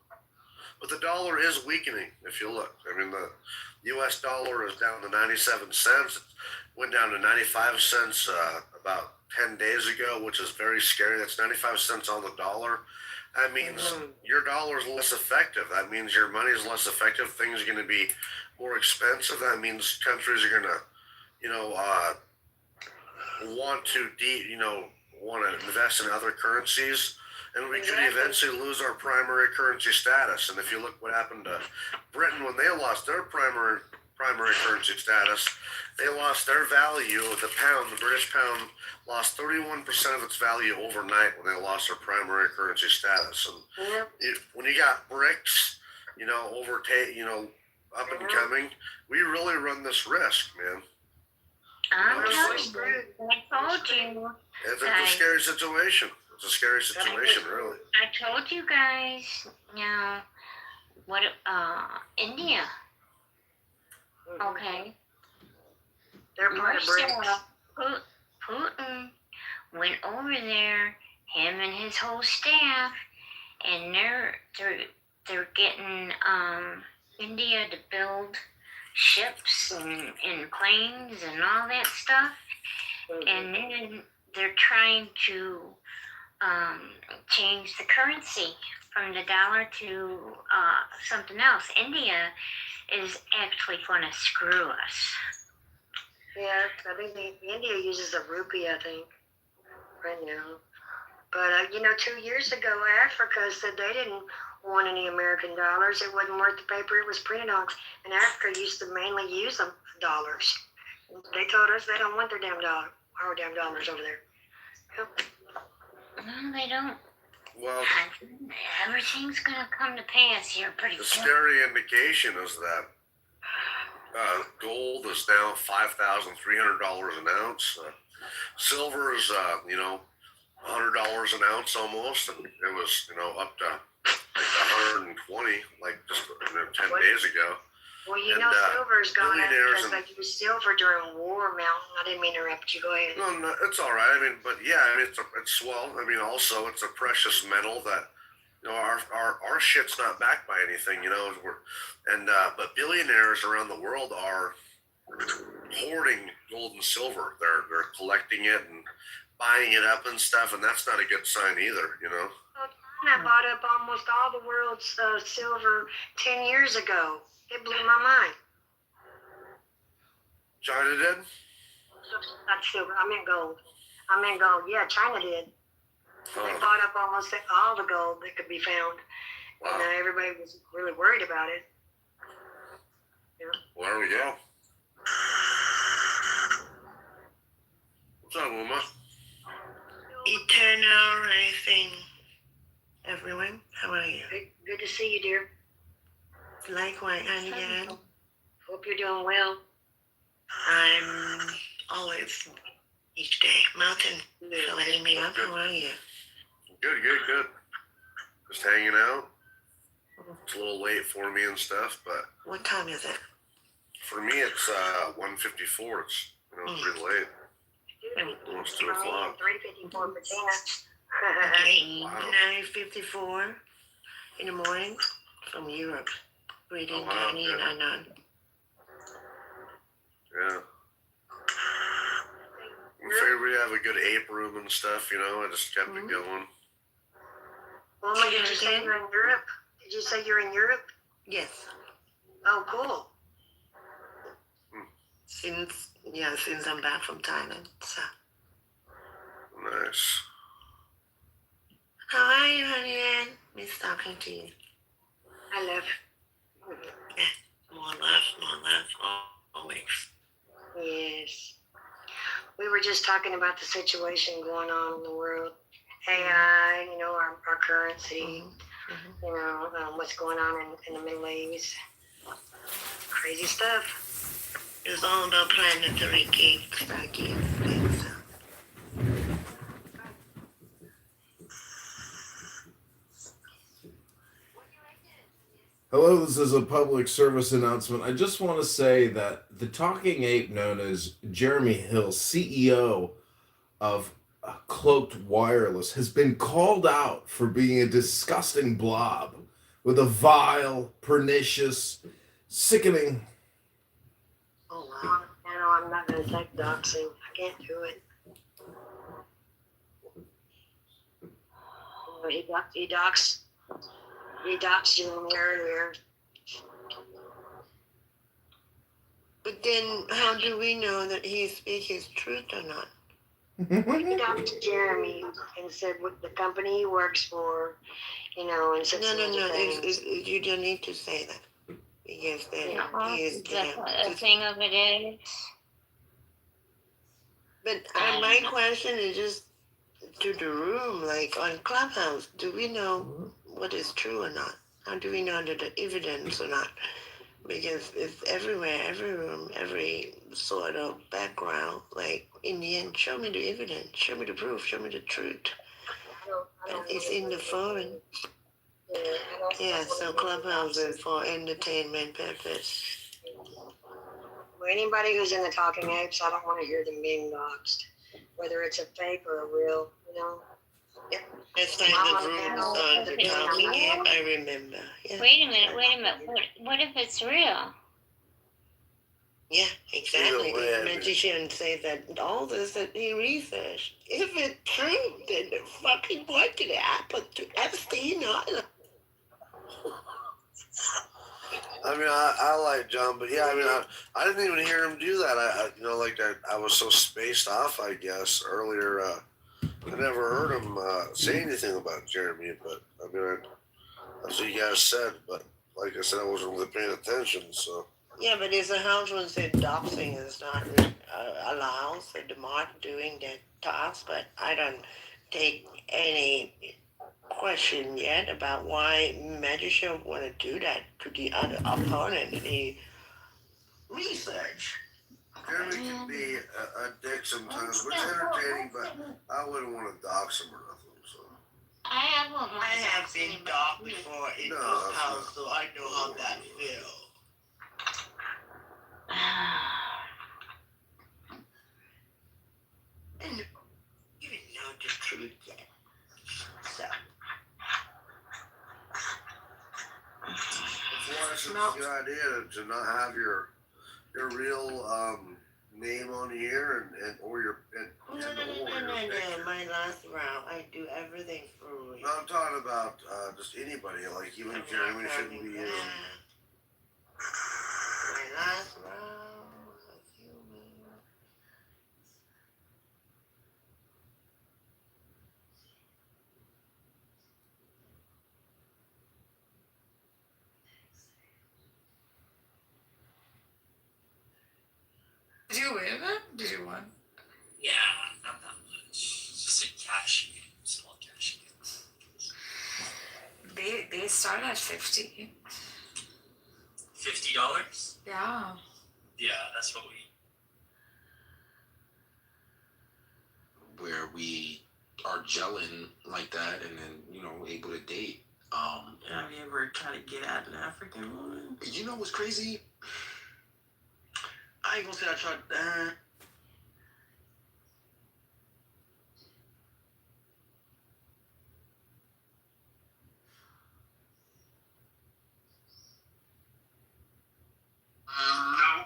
But the dollar is weakening. If you look, I mean, the U.S. dollar is down to 97 cents. It went down to 95 cents about 10 days ago, which is very scary. That's 95 cents on the dollar. That means your dollar is less effective. That means your money is less effective. Things are going to be more expensive. That means countries are going to, want to invest in other currencies, and we could eventually lose our primary currency status. And if you look what happened to Britain when they lost their primary currency status, they lost their value. The pound, the British pound, lost 31% of its value overnight when they lost their primary currency status. And when you got BRICS, up and coming, we really run this risk, man. I told you. It's a scary situation. It's a scary situation, really. I told you guys, what, India. Okay. They're part of BRICS. Putin went over there, him and his whole staff, and they're getting India to build ships and planes and all that stuff, and then they're trying to change the currency from the dollar to something else. India is actually going to screw us. Yeah, I think India uses a rupee, I think, right now. But 2 years ago, Africa said they didn't want any American dollars. It wasn't worth the paper it was printed on. And Africa used to mainly use dollars. They told us they don't want our damn dollars over there. Yep. No, they don't. Well, everything's gonna come to pass here pretty soon. The scary indication is that gold is now $5,300 an ounce. Silver is, $100 an ounce almost, and it was, up to like 120, like just 10 days ago. Well, silver's gone up because they use silver during War Mountain. I didn't mean to interrupt you. Go ahead. No, it's all right. I mean, but yeah, also it's a precious metal that, our shit's not backed by anything, but billionaires around the world are hoarding gold and silver. They're collecting it and buying it up and stuff, and that's not a good sign either, China bought up almost all the world's silver 10 years ago. It blew my mind. China did? Not silver. I meant gold. Yeah, China did. Oh. They bought up almost all the gold that could be found. Wow. And everybody was really worried about it. Yeah. Well, there we go. What's up, Uma? Eternal anything. Everyone, how are you? Good to see you, dear. Likewise, Annie. Hope you're doing well. I'm always, each day. Mountain, filling me up. How are you? Good. Just hanging out. It's a little late for me and stuff, but... What time is it? For me, it's 1:54. It's, pretty late. Almost 2 o'clock. 3:54 for Okay, Wow. 9:54 in the morning from Europe. Greeting wow, Danny and Anand. Yeah. I'm afraid we have a good ape room and stuff, I just kept it going. Well, did you say you're in Europe? Did you say you're in Europe? Yes. Oh, cool. Since I'm back from Thailand, so. Nice. How are you, honey Ann? Miss talking to you. I love. Yeah, more love, always. Yes. We were just talking about the situation going on in the world. AI, our currency, what's going on in the Middle East. Crazy stuff. It's all about planetary geeks. Hello, this is a public service announcement. I just want to say that the talking ape known as Jeremy Hill, CEO of Cloaked Wireless, has been called out for being a disgusting blob with a vile, pernicious, sickening... Oh, wow. I'm not going to take doxing. I can't do it. He doxed you earlier. But then, how do we know that he's speaking his truth or not? He doxed Jeremy and said what the company he works for, and said No. You don't need to say that. Because then he is The thing of it is. But my question is just to the room, like on Clubhouse, do we know what is true or not? How do we know that the evidence or not? Because it's everywhere, every room, every sort of background. Like, in the end, show me the evidence, show me the proof, show me the truth. And it's in the phone. Yeah, so Clubhouse is for entertainment purpose. For anybody who's in the Talking Apes, I don't want to hear them being doxed, whether it's a fake or a real, It's like the room on the Talking Ape, I remember. Yeah. Wait a minute. What if it's real? Yeah, exactly. The magician says that all this that he researched, if it's true, then fucking what did it happen to Epstein Island? I mean, I like John, but yeah, I mean, I didn't even hear him do that. I was so spaced off, I guess, earlier. I never heard him say anything about Jeremy, but I mean, that's what you guys said. But like I said, I wasn't really paying attention, so. Yeah, but it's a house one said doxing is not allowed, so the mark doing that task, but I don't take any question yet about why magician want to do that to the other opponent. The research. Jeremy can be a dick sometimes, which is entertaining, but I wouldn't want to dox him or nothing. So. I have been doxed before in this house, so I know how that feels. And you didn't know the truth yet. So. Before, it's a good idea to not have your real name on here or your No. My last round, I do everything for real. No, I'm talking about just anybody, like even Jeremy shouldn't be you. My last round. Did you win it? Did you win? Yeah, not that much. Just a cash game, small cash game. They start at $50. $50? Yeah. Yeah, that's what where we are gelling like that and then, able to date. Have you ever tried to get at an African woman? You know what's crazy? I ain't gonna say I tried that. No.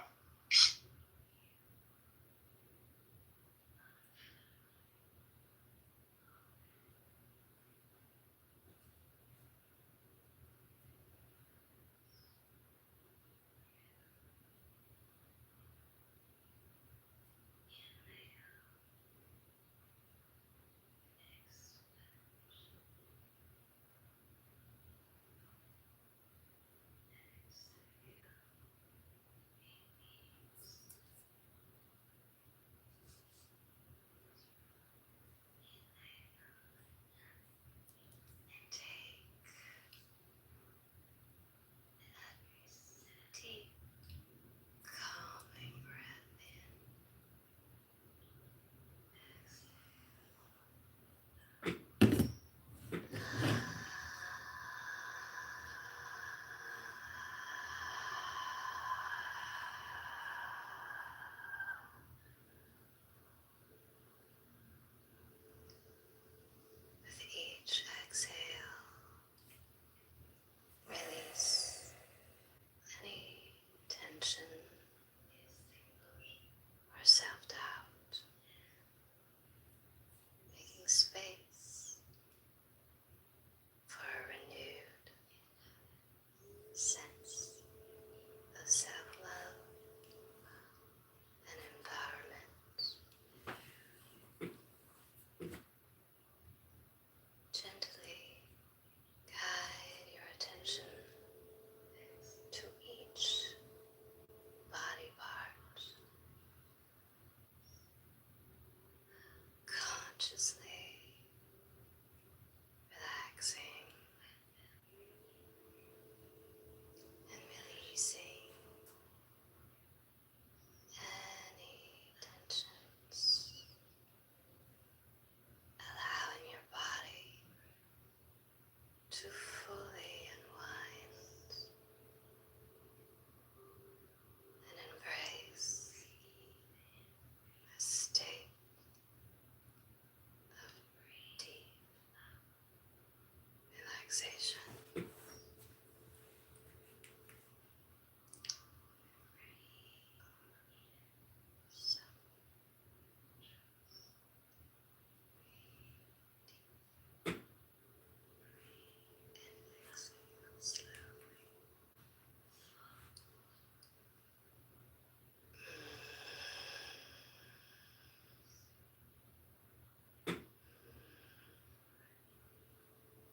Relaxation.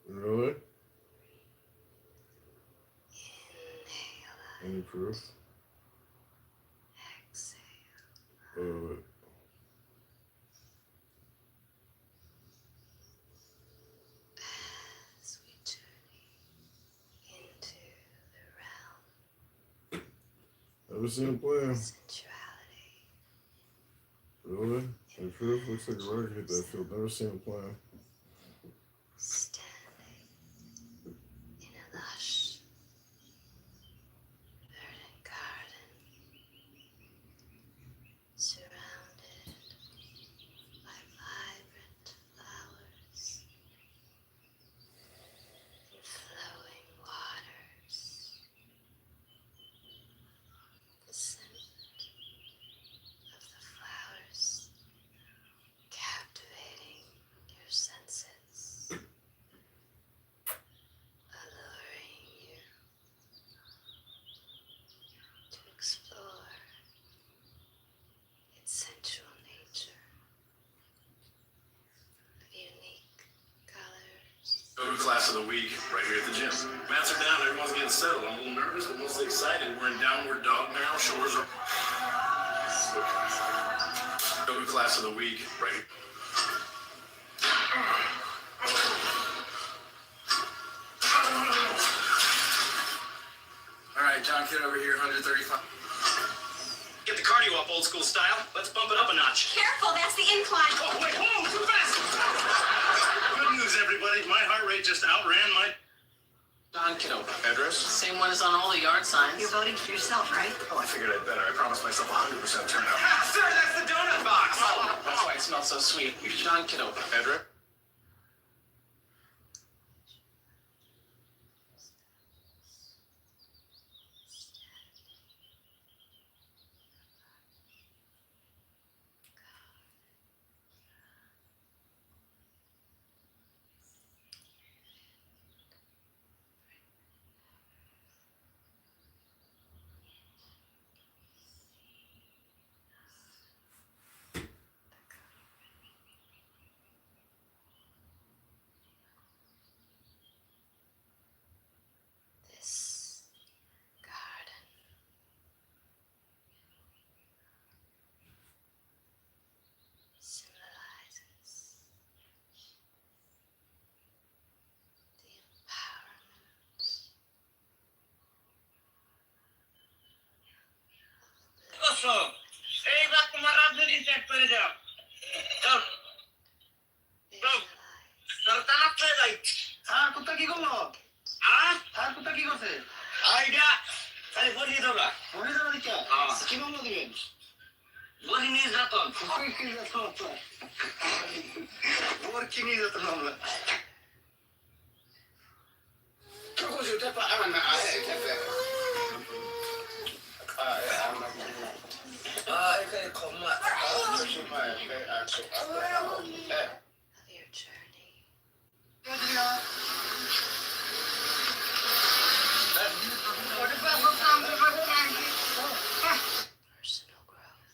Really? Any proof? Exhale. As we journey into the realm Never seen him play. of sensuality. Really? Any proof? Looks like a record hit that field. Never seen him play. Standing in a lush, verdant garden, surrounded by vibrant flowers and flowing waters. The scent of the flowers captivating your senses, alluring you to explore its sensual nature of unique colors. Yoga class of the week right here at the gym. Mats are down, everyone's getting settled. I'm a little nervous, but mostly excited. We're in downward dog now, shoulders are. Yoga class of the week right here. All right, John Kidd over here, 135. Get the cardio up old school style. Let's bump it up a notch. Careful, that's the incline. Oh, wait, whoa, too fast! Good news, everybody. My heart rate just outran my... Don Kitover. Address? Same one as on all the yard signs. You're voting for yourself, right? Oh, I figured I'd better. I promised myself 100% turnout. Sir, that's the donut box! Oh, that's why it smells so sweet. Don Kitover. Address? This garden symbolizes the empowerment Awesome. Hey, back to my rabbit check for it out. আর কুত্তা কি করলো? আর কুত্তা কি করছে? আইডা তাহলে বলি তোরা বলি তোরা দিচ্ছা কি বললো দিবেন বলি নির্যাতন ওর কি নির্যাতন আমরা তখন যেটা পাওয়া না এখানে কমলা সময় of your journey. Personal growth.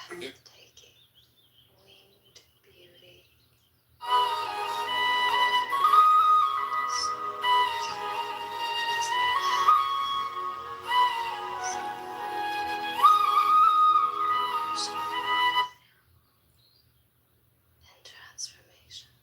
Breathtaking, winged beauty. And transformation.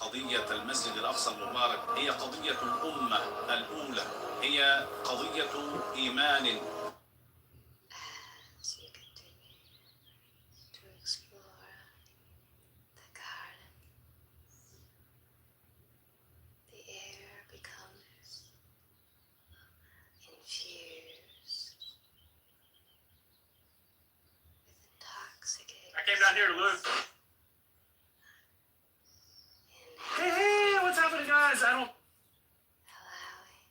قضية المسجد الأقصى المبارك هي قضية الأمة الأولى، هي قضية إيمان. As you continue to explore the garden, the air becomes infused with intoxicating. I came down here to look. Hey, what's happening, guys? I don't. Allowing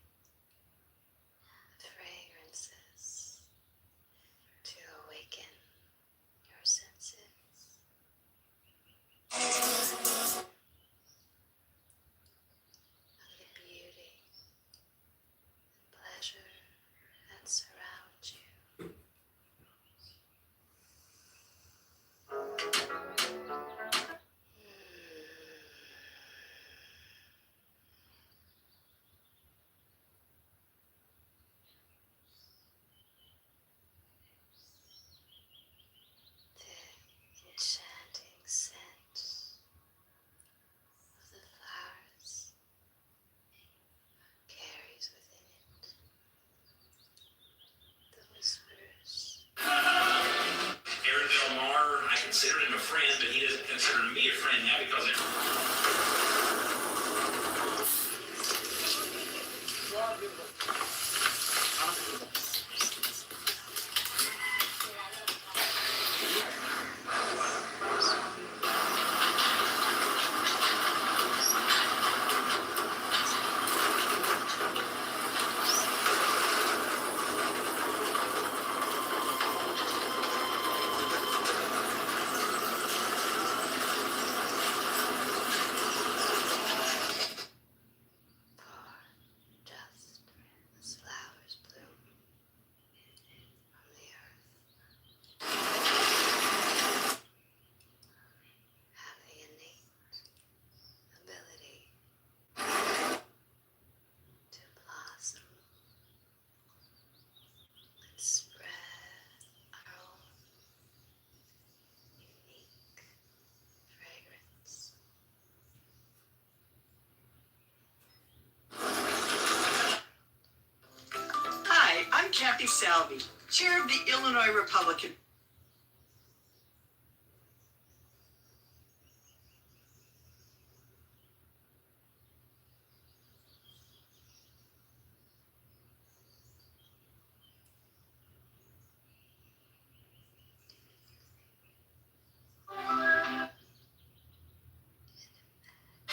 the fragrances to awaken your senses. Of the beauty and pleasure that surrounds you. The enchanting scent of the flowers carries within it the whispers. Aaron Del Mar, I consider him a friend, but he doesn't consider me a friend now because Just as flowers bloom from the earth, have the innate ability to blossom and spread our own unique fragrance. Hi, I'm Kathy Salvi, chair of the Illinois Republican.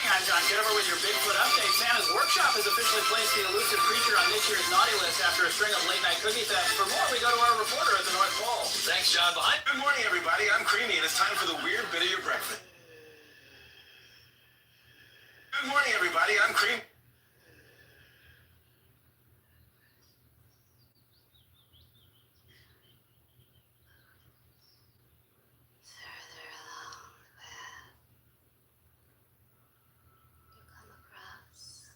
I'm John Kitover with your Bigfoot update. Santa's Workshop has officially placed the elusive creature on this year's naughty list after a string of late-night cookie thefts. For more, we go to our reporter at the North Pole. Thanks, John. Good morning, everybody. I'm Creamy, and it's time for the weird bit of your breakfast. Good morning, everybody. I'm Creamy. Further along the path, you come across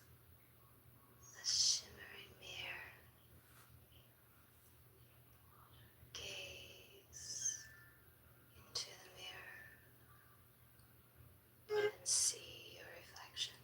a shimmering mirror. Gaze into the mirror and see your reflection.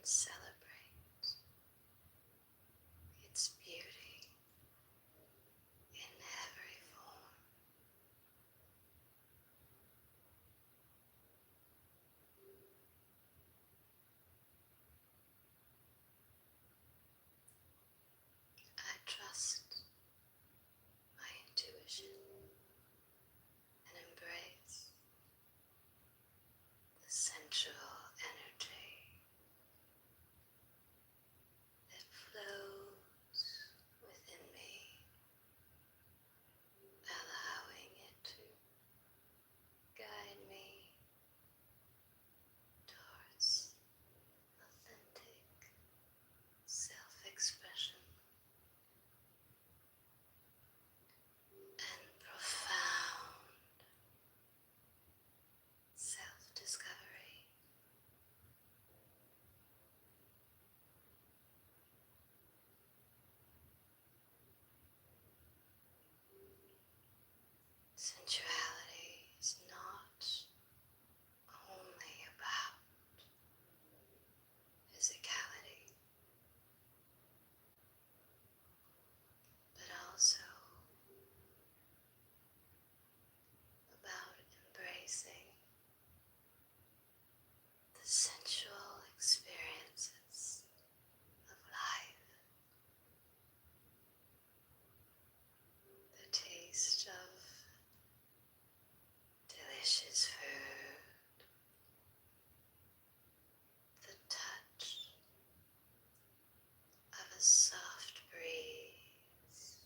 celebrate its beauty in every form. I trust my intuition and embrace the sensual energy that flows within me, allowing it to guide me towards authentic self-expression and profound self-discovery. Sensuality is not only about physicality, but also about embracing the sensual experiences of life, the taste of delicious food, the touch of a soft breeze,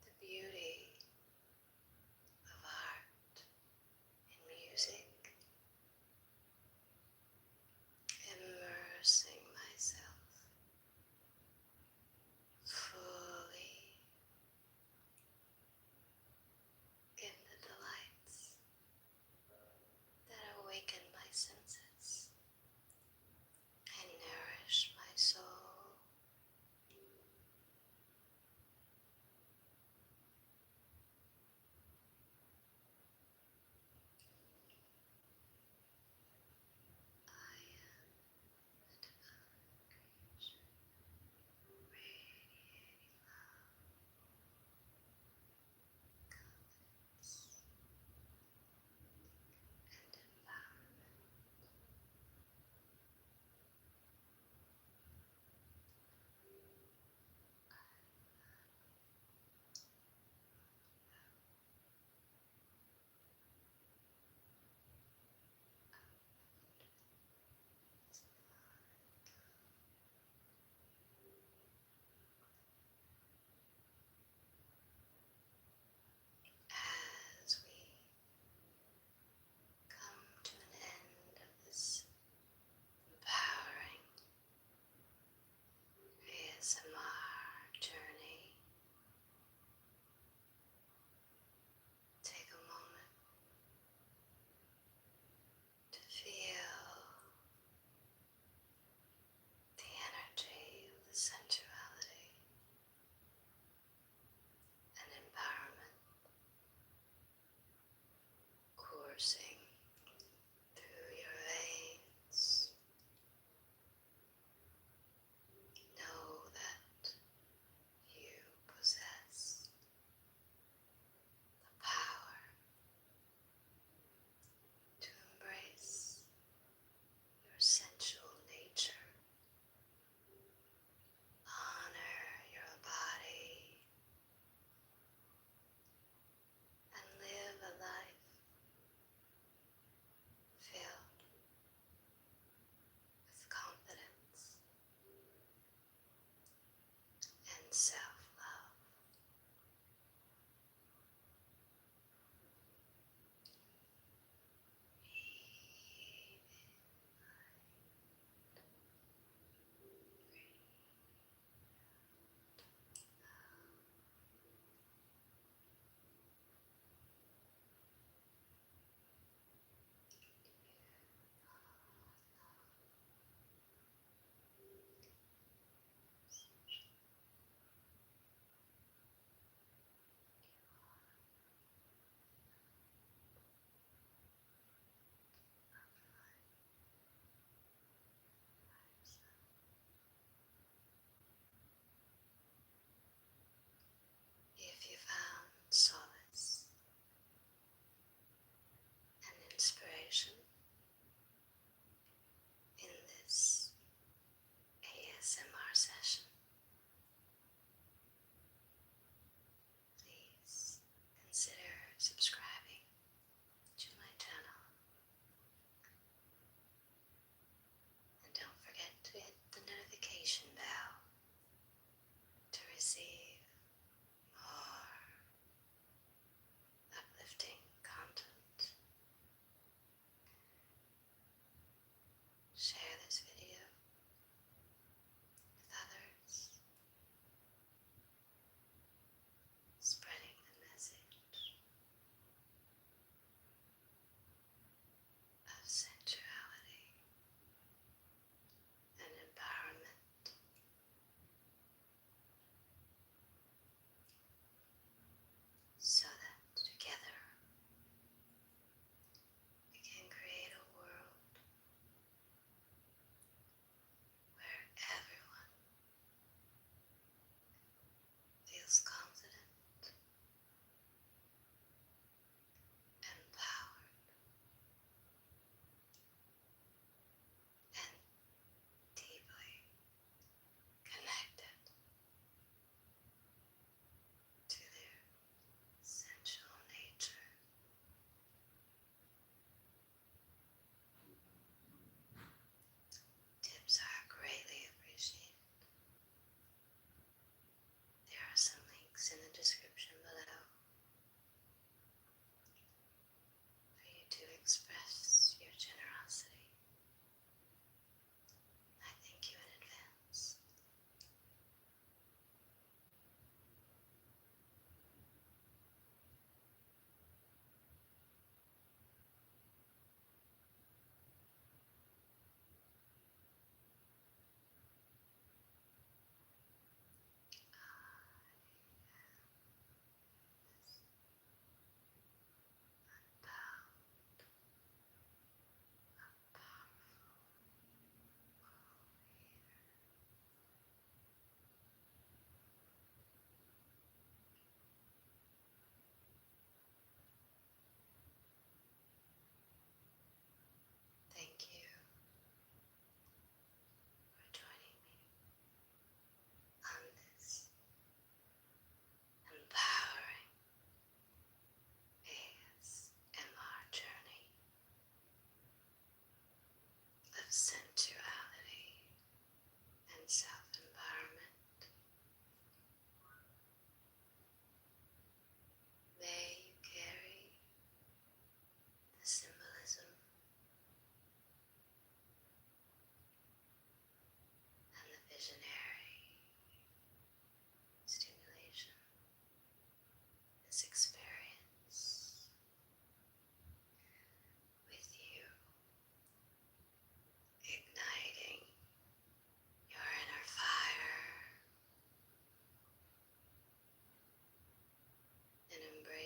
the beauty of art and music,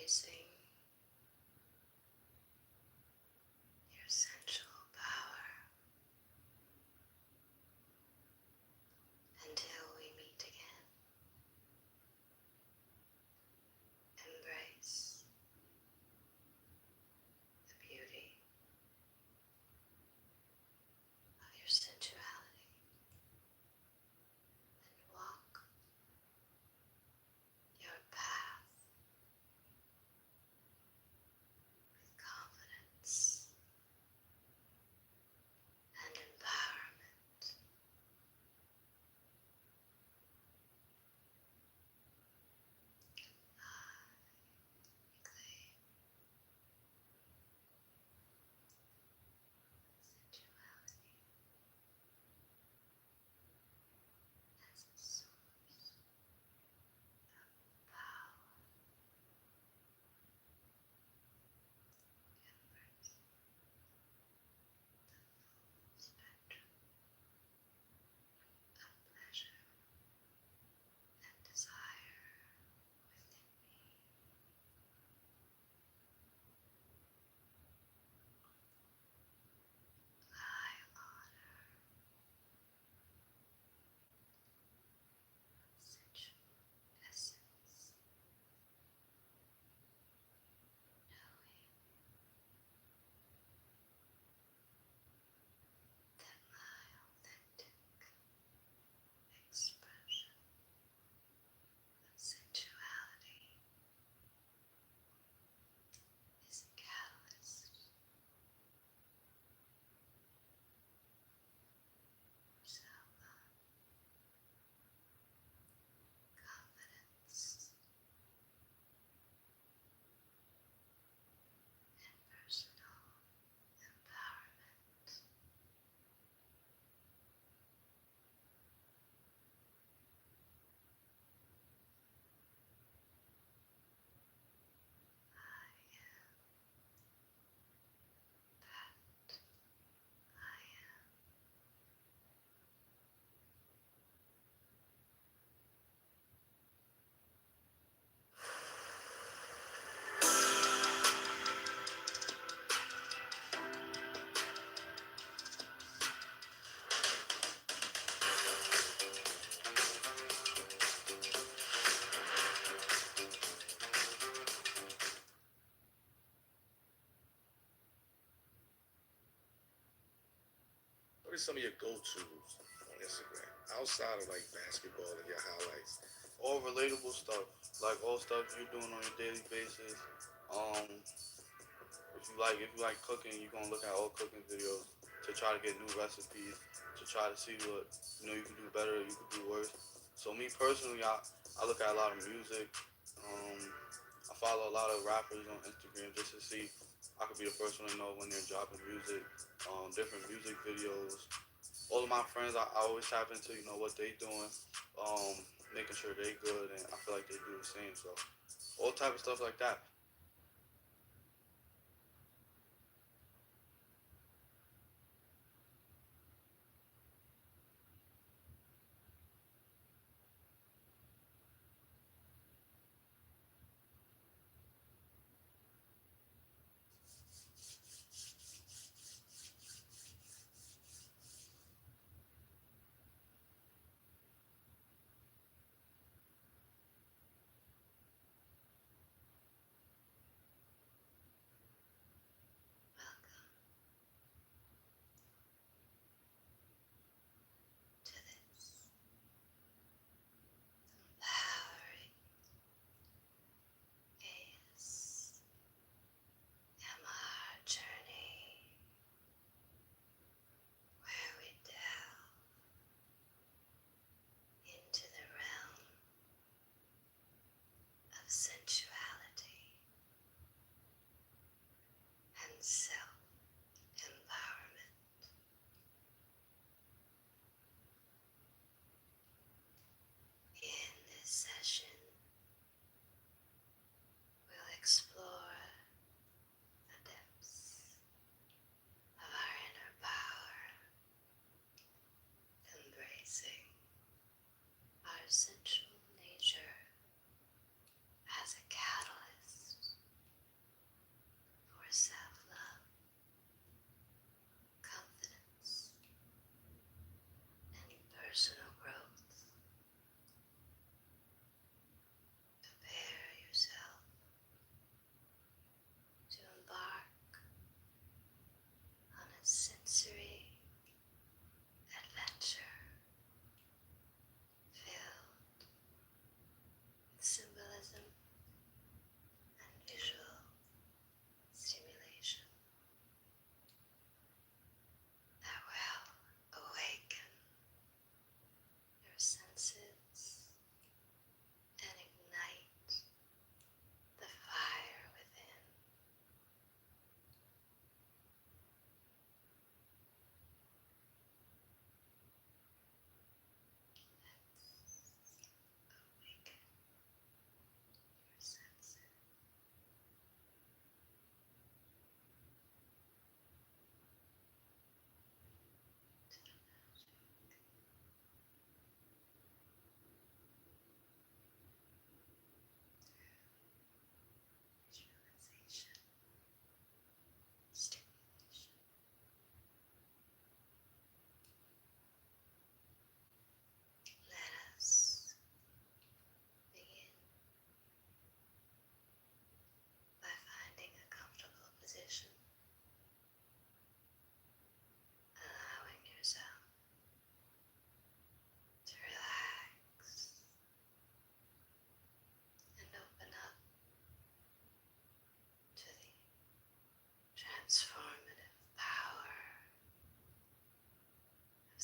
embracing your sensual power until we meet again. Embrace the beauty of your sensuality and walk your path with confidence and empowerment. As a source of power, embrace the full spectrum of pleasure and desire within me. I honor sensual essence, knowing that my authentic expression of sensuality is a catalyst for self-love, confidence, and personal empowerment. I am that I am. What are some of your go-tos on Instagram outside of like basketball and your highlights? All relatable stuff, like all stuff you're doing on a daily basis. If you like cooking, you're gonna look at all cooking videos to try to get new recipes, to try to see what you can do better, you could do worse. So me personally, I look at a lot of music. I follow a lot of rappers on Instagram just to see I could be the first one to know when they're dropping music, different music videos. All of my friends, I always tap into what they doing, making sure they good, and I feel like they do the same. So all type of stuff like that.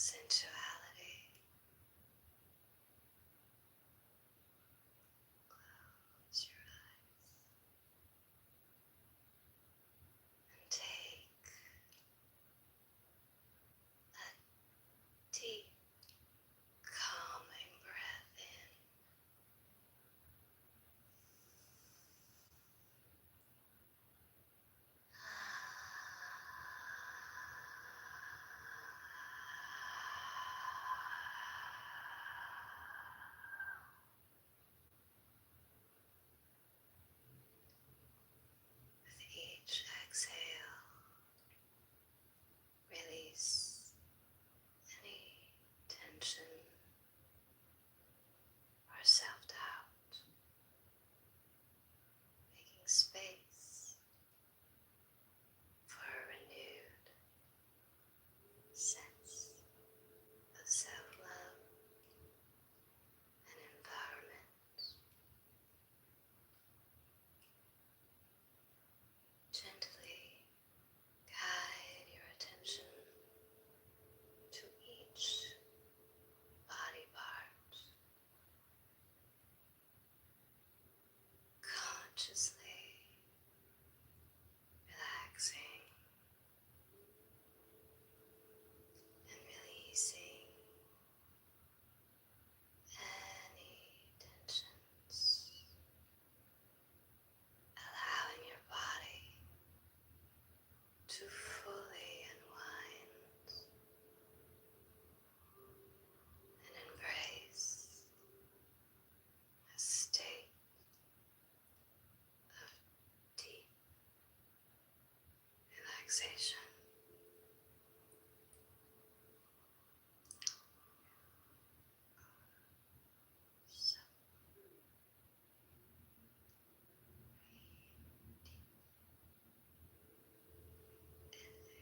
sensuality. Close your eyes and take a deep, calming breath in. With each exhale, release any tension or self-doubt, making space for a renewed sense of self-love and empowerment. Gently guide your attention to each body part, consciously relaxing and releasing any tensions, allowing your body to fully unwind and embrace a state of deep relaxation. So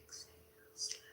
exhale slowly.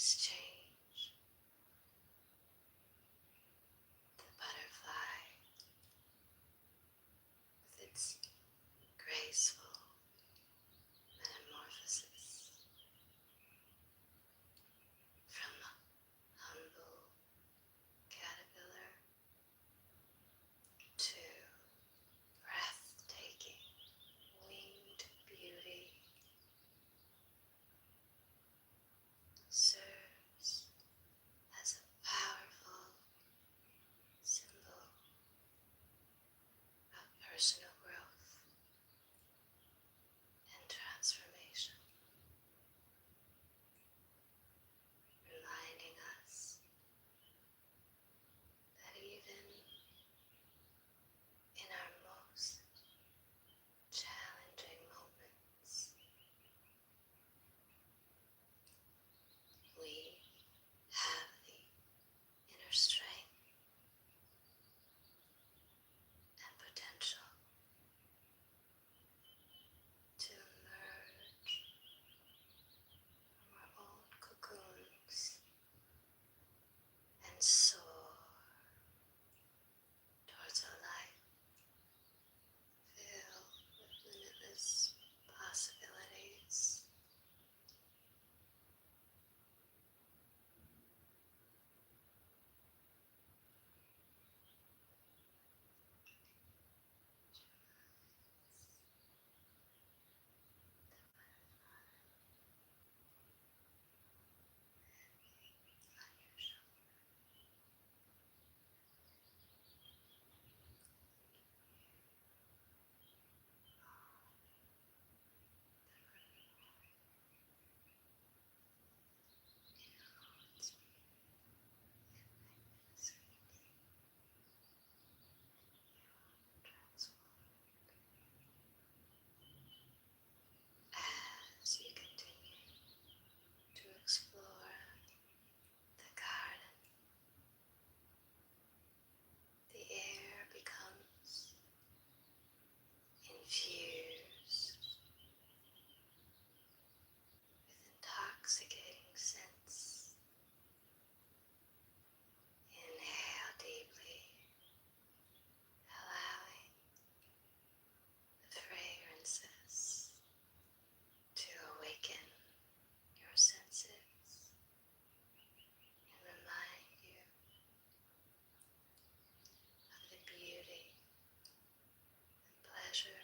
Colors change. The butterfly, with its graceful metamorphosis from humble caterpillar to breathtaking winged beauty, serves as a powerful symbol of personal growth and transformation, reminding us that even in our most challenging moments, we have the inner strength and potential to emerge from our own cocoons and soar towards a life filled with limitless possibilities. As you continue to explore the garden, the air becomes infused with intoxicating scents. Inhale deeply, allowing the fragrances to awaken your senses and remind you of the beauty and pleasure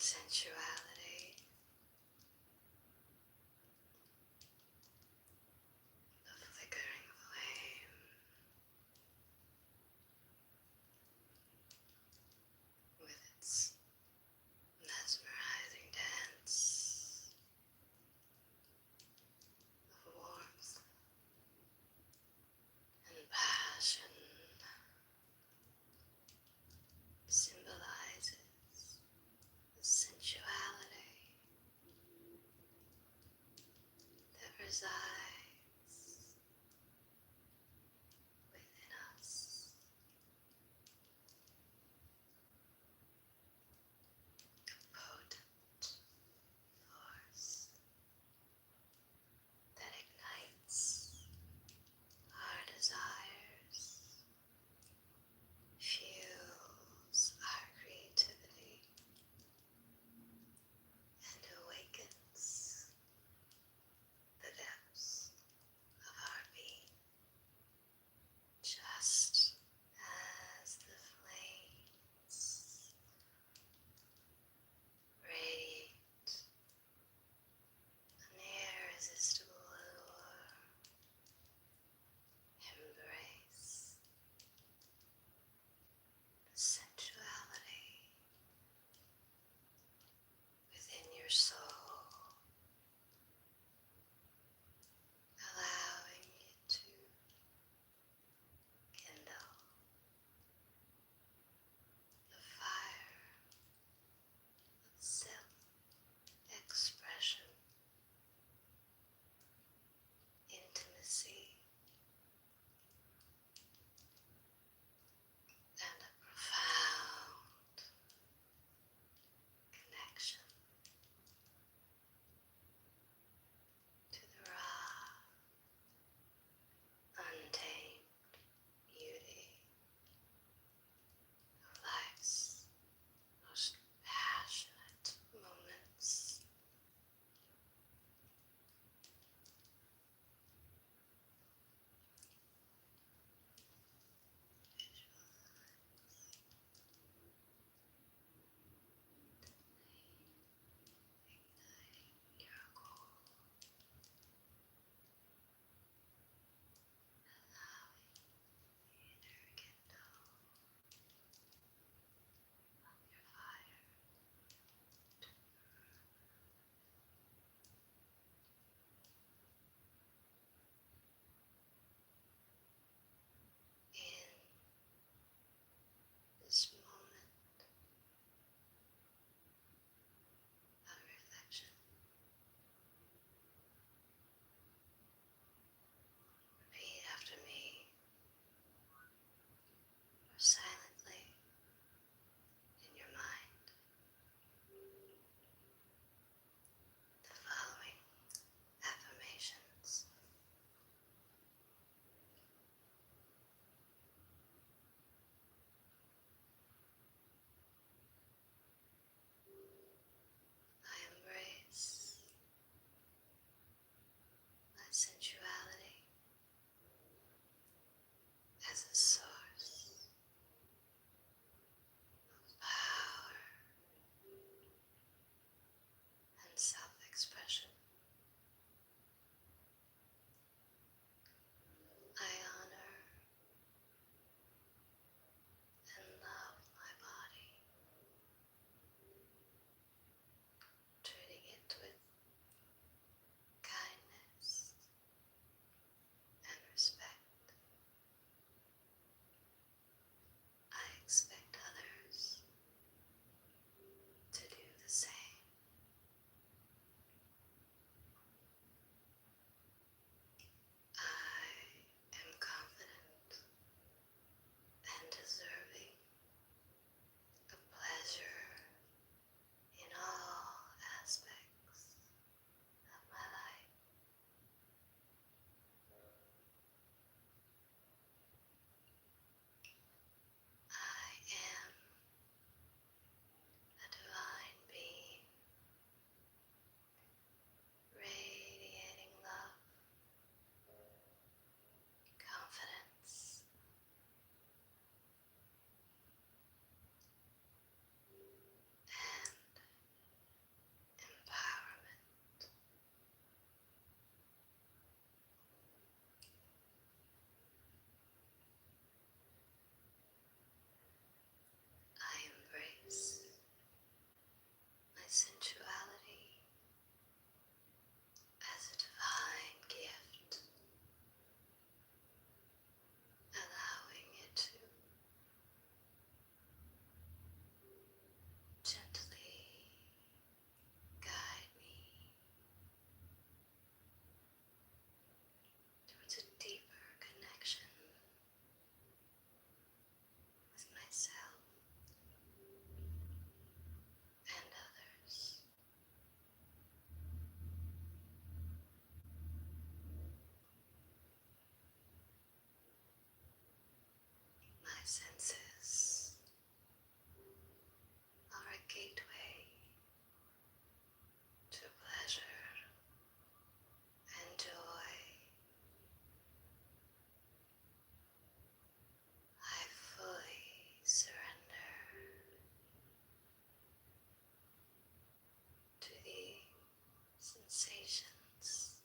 sensuality, the flickering flame, with its mesmerizing dance of warmth and passion, symbolizes the sensuality that resides within us. A potent force that ignites our desires, fuels our creativity, and awakens the depths My senses are a gateway to pleasure and joy. I fully surrender to the sensations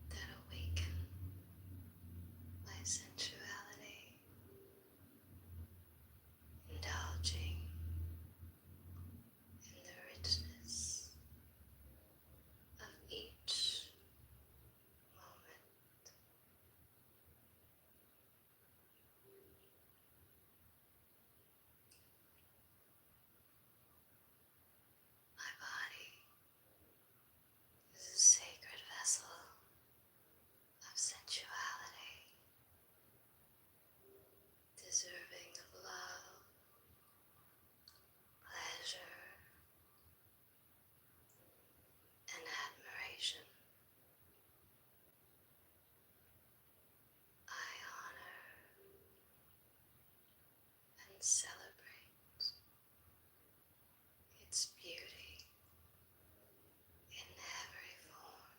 that awaken my sensuality, indulging in the richness of each moment. My body is a sacred vessel of sensuality, deserving of love, pleasure, and admiration. I honor and celebrate its beauty in every form.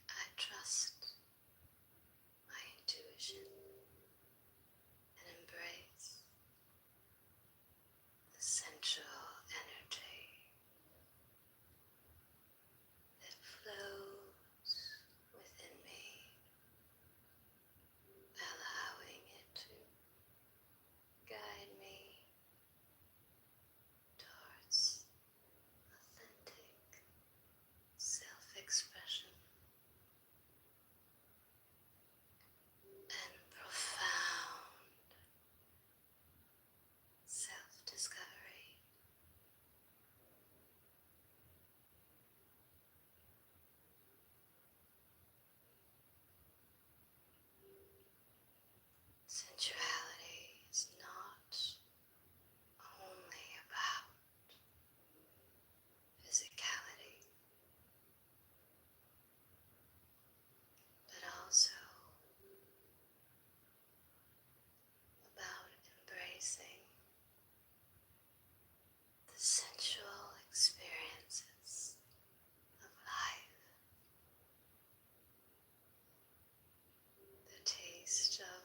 I trust my intuition and embrace the sensual energy that flows within me, allowing it to guide me towards authentic self-expression and profound self-discovery. Sensuality is not only about physicality, but also about embracing the sensual experiences of life, the taste of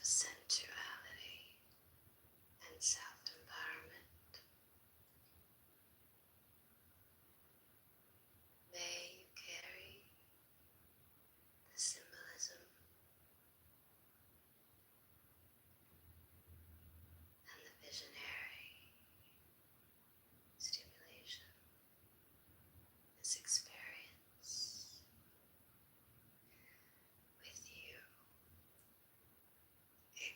sensuality and self-empowerment. May you carry the symbolism and the visionary stimulation, this experience with you. It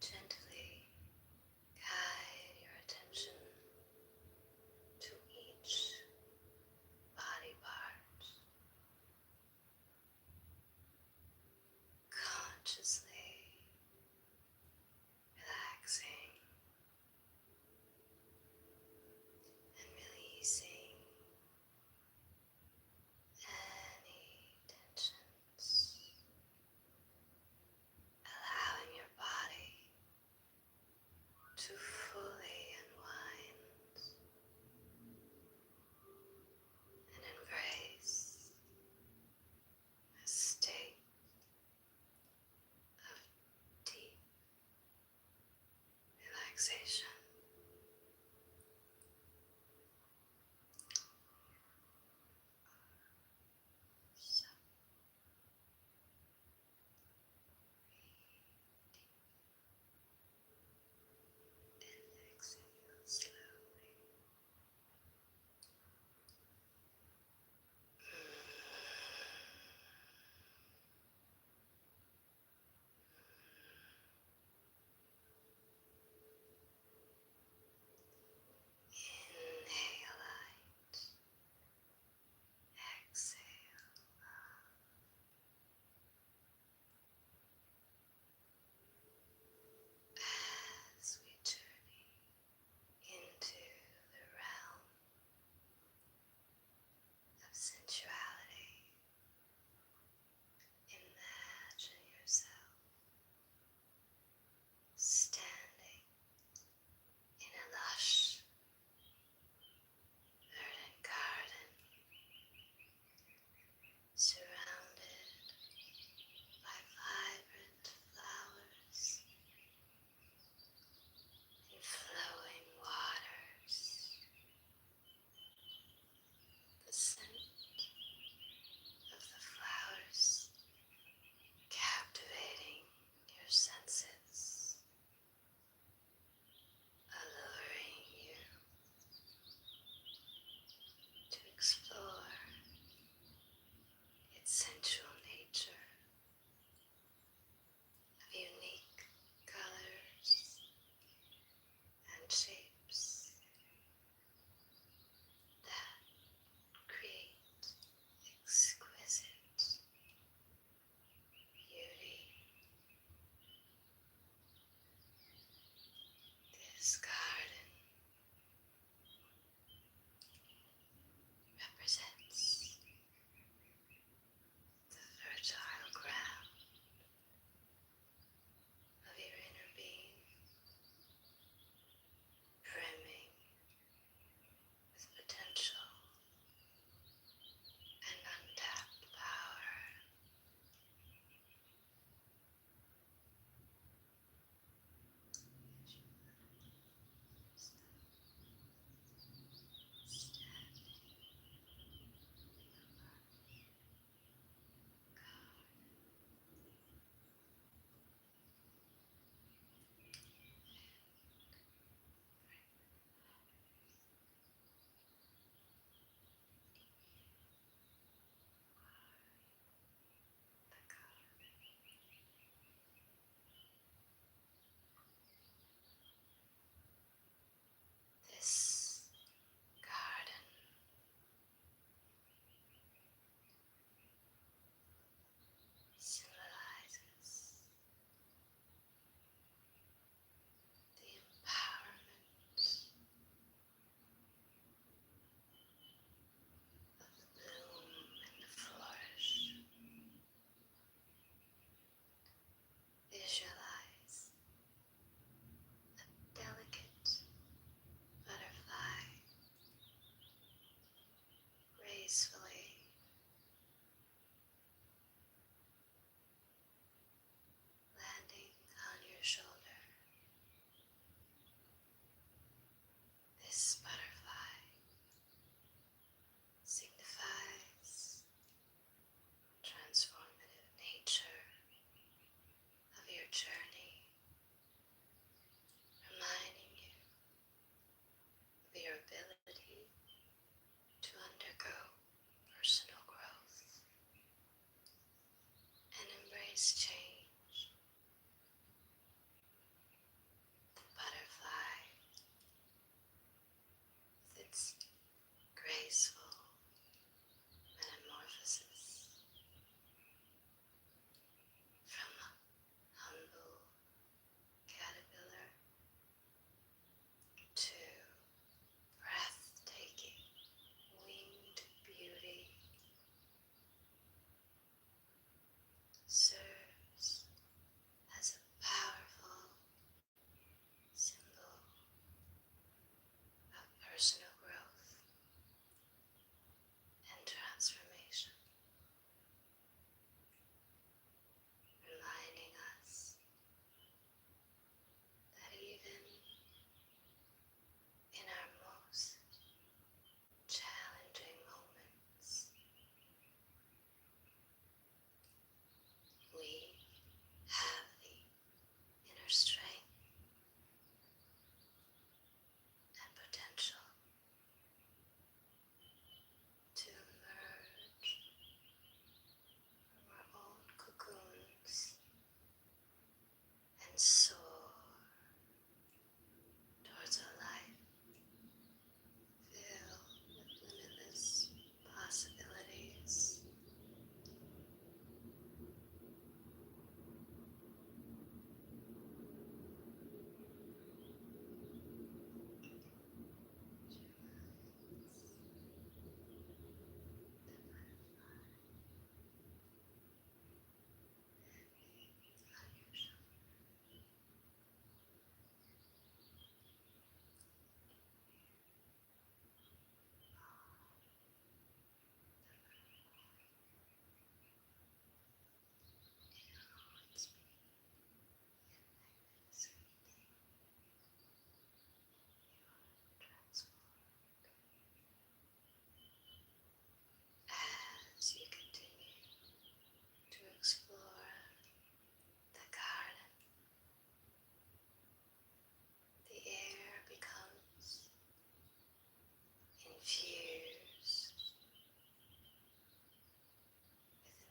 Gently guide your attention to each body part, consciously relaxing and releasing any tensions, allowing your body infused with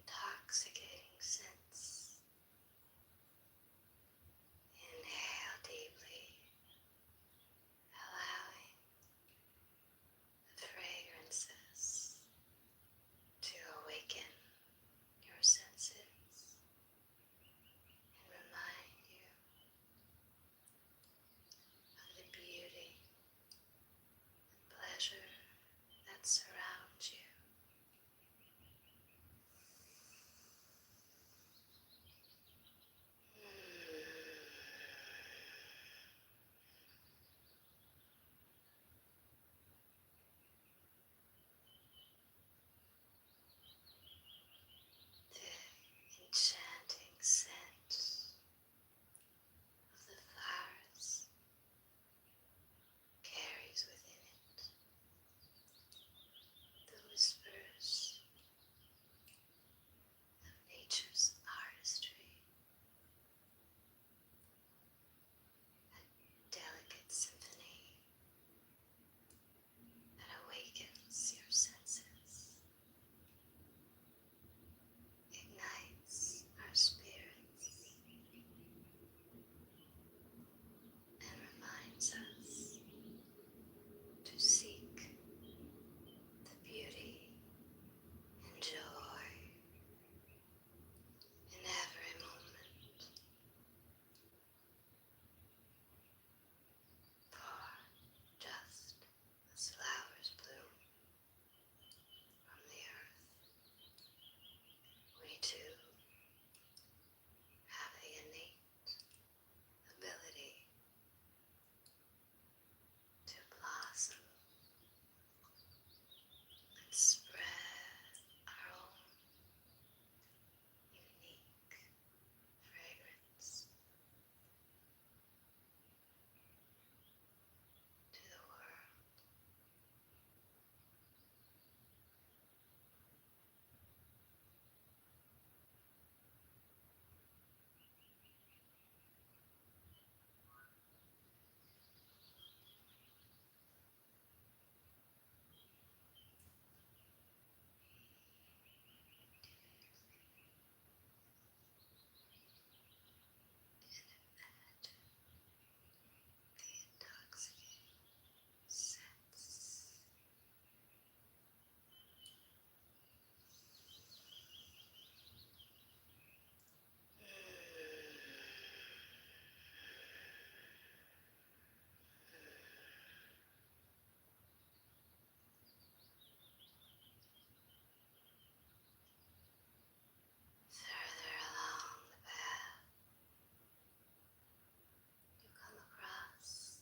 intoxicating scents. Inhale deeply, allowing the fragrances to awaken your senses and remind you of the beauty and pleasure that surrounds you. The enchanting scent of the flowers carries within it the whispers of nature's artistry, a delicate symphony that awakens your senses, ignites our spirits, and reminds us to seek the beauty and joy in every moment. For just as flowers bloom from the earth, we too have the innate ability to blossom and spread our own unique fragrance to the world. The intoxicating scents. Further along the path, you come across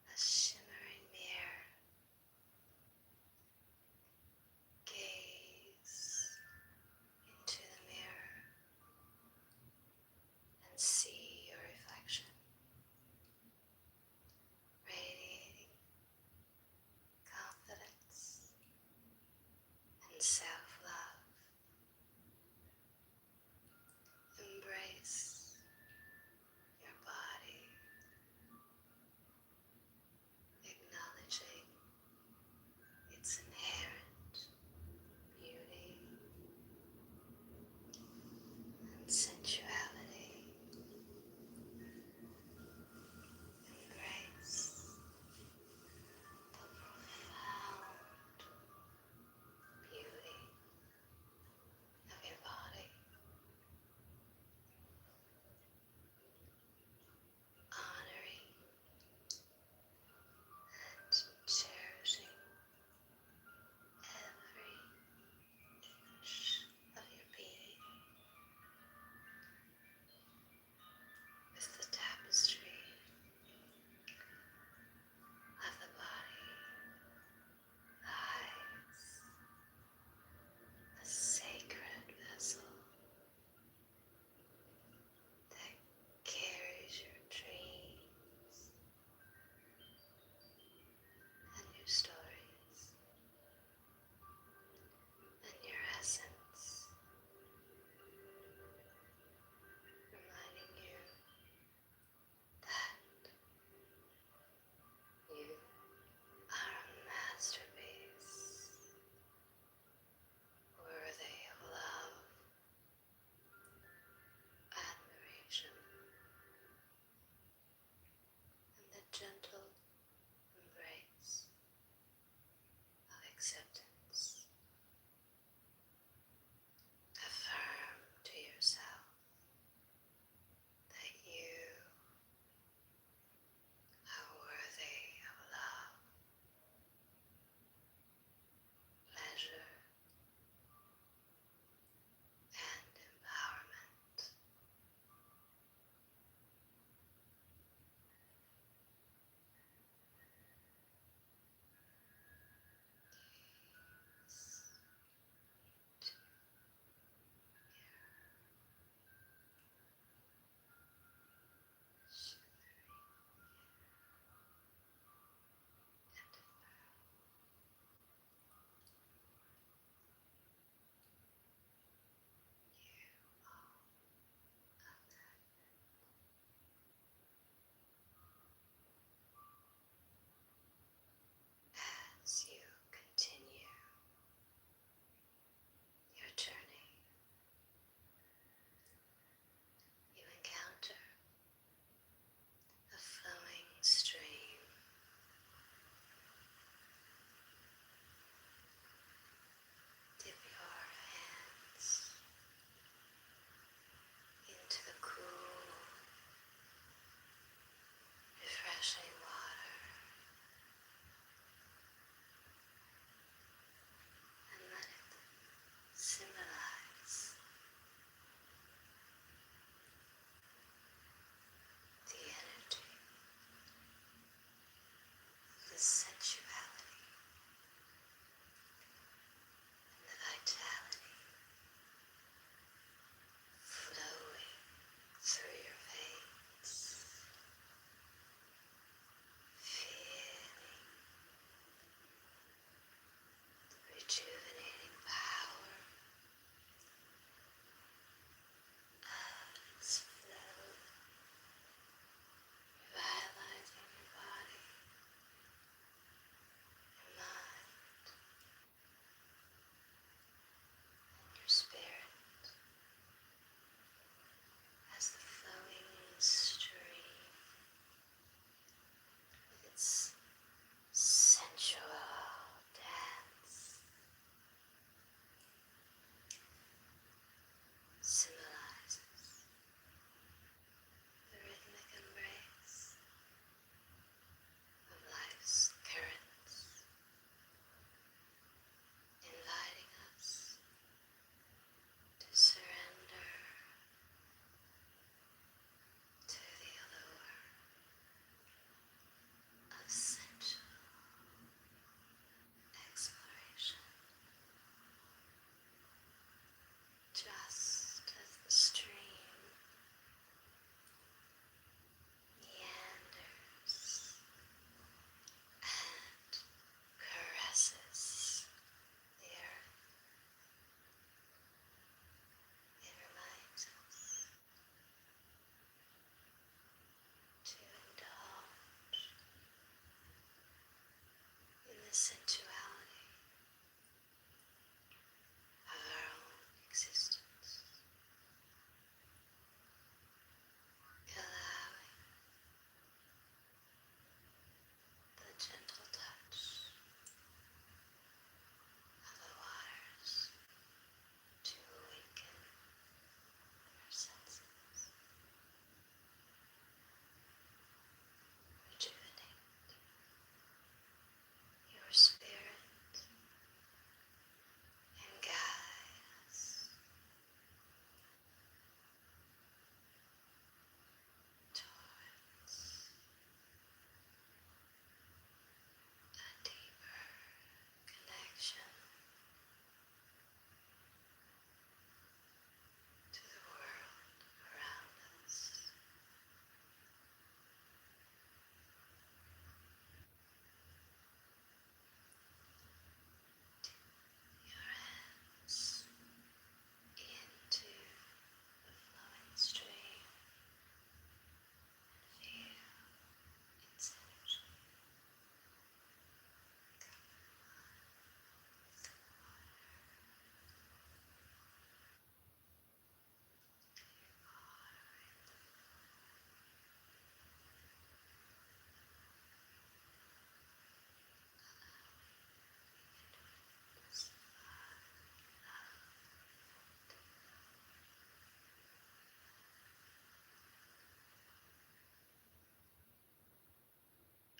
a shimmering mirror. Gaze into the mirror and see your reflection, radiating confidence and self-love. Embrace your body, acknowledging its inherent beauty and sensuality. Embrace the profound beauty the sensuality of our own existence, allowing the gentle touch of the waters to awaken your senses, rejuvenate your spirit, and guide us towards a deeper connection to the world around us. Your hands into the flowing stream and feel its energy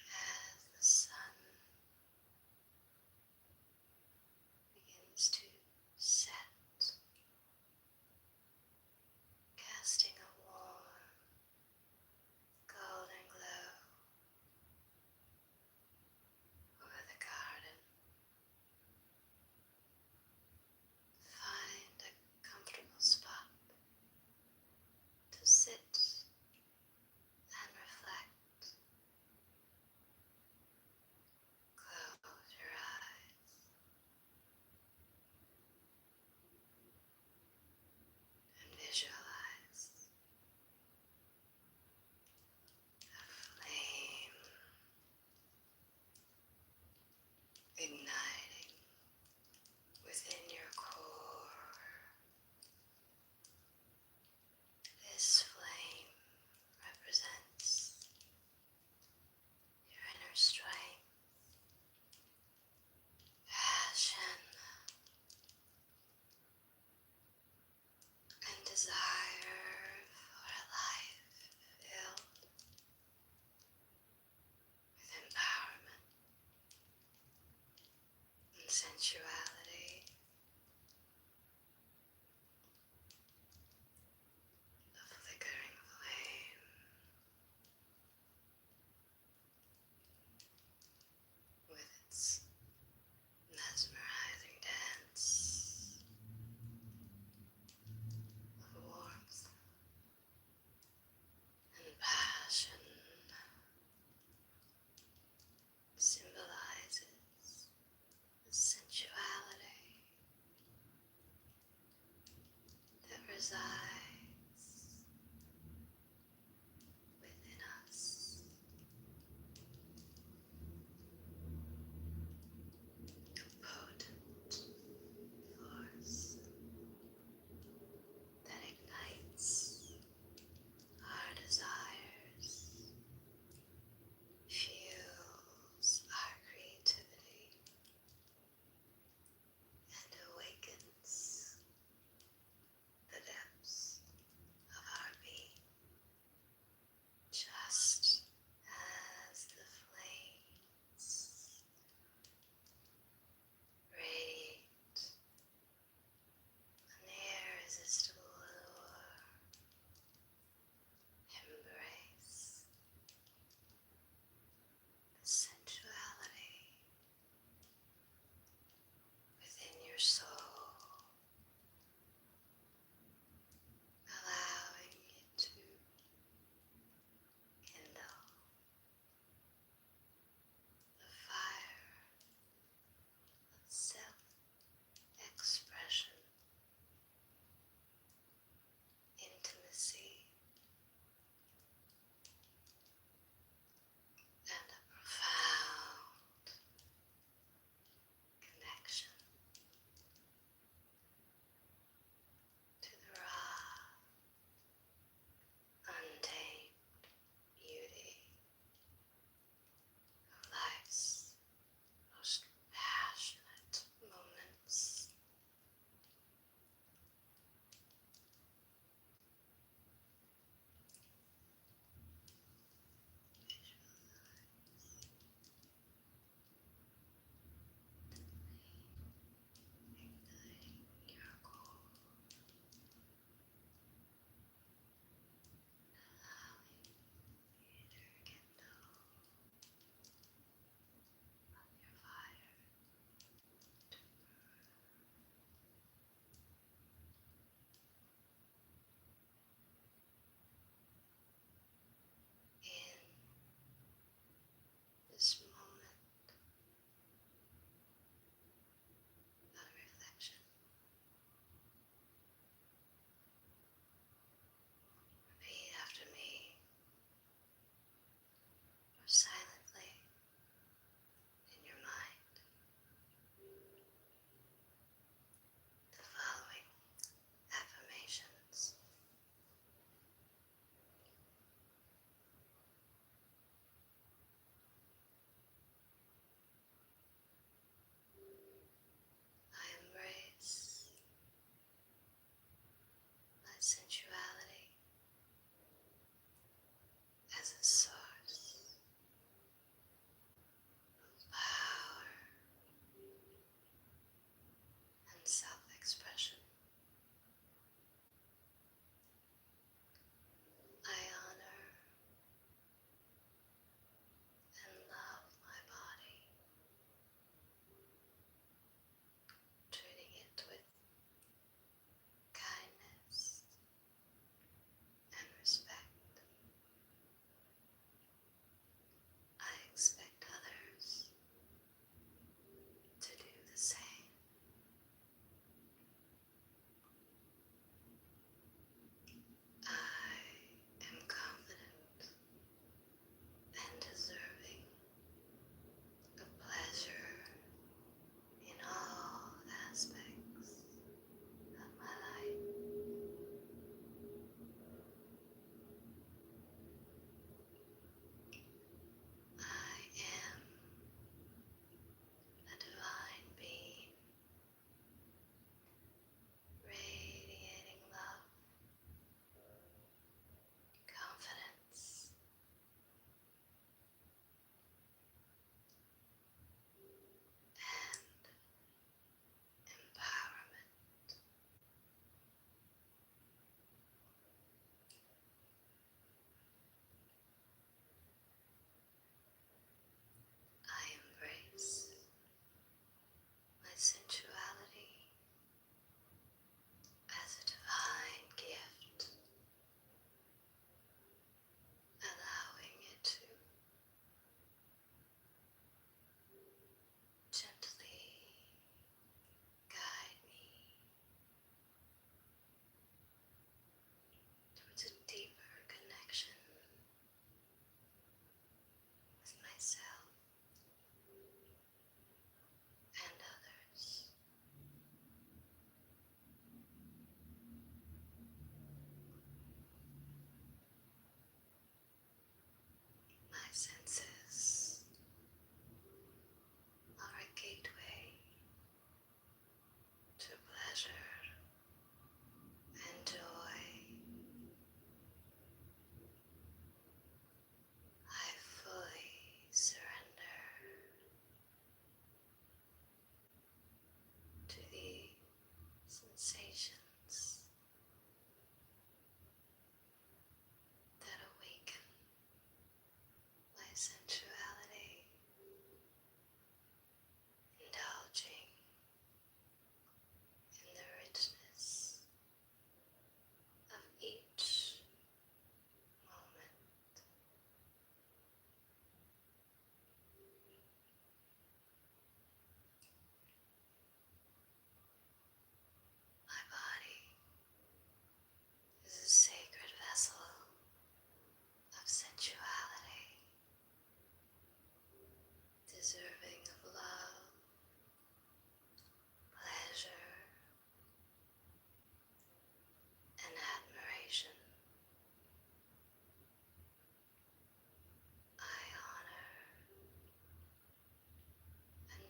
as the sun begins to set, casting a warm golden glow over the garden. Find a comfortable spot to sit and reflect. Close your eyes and visualize a flame igniting within your core. This flame represents your inner strength, passion, and desire for a life filled with empowerment and sensuality. A flickering flame with its mesmerizing dance of warmth and passion symbolizes the sensuality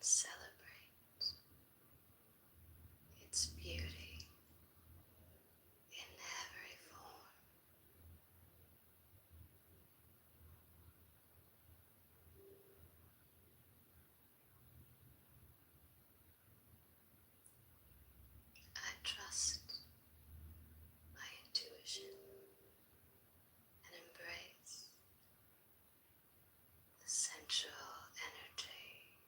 and celebrate its beauty in every form. I trust my intuition and embrace the sensual energy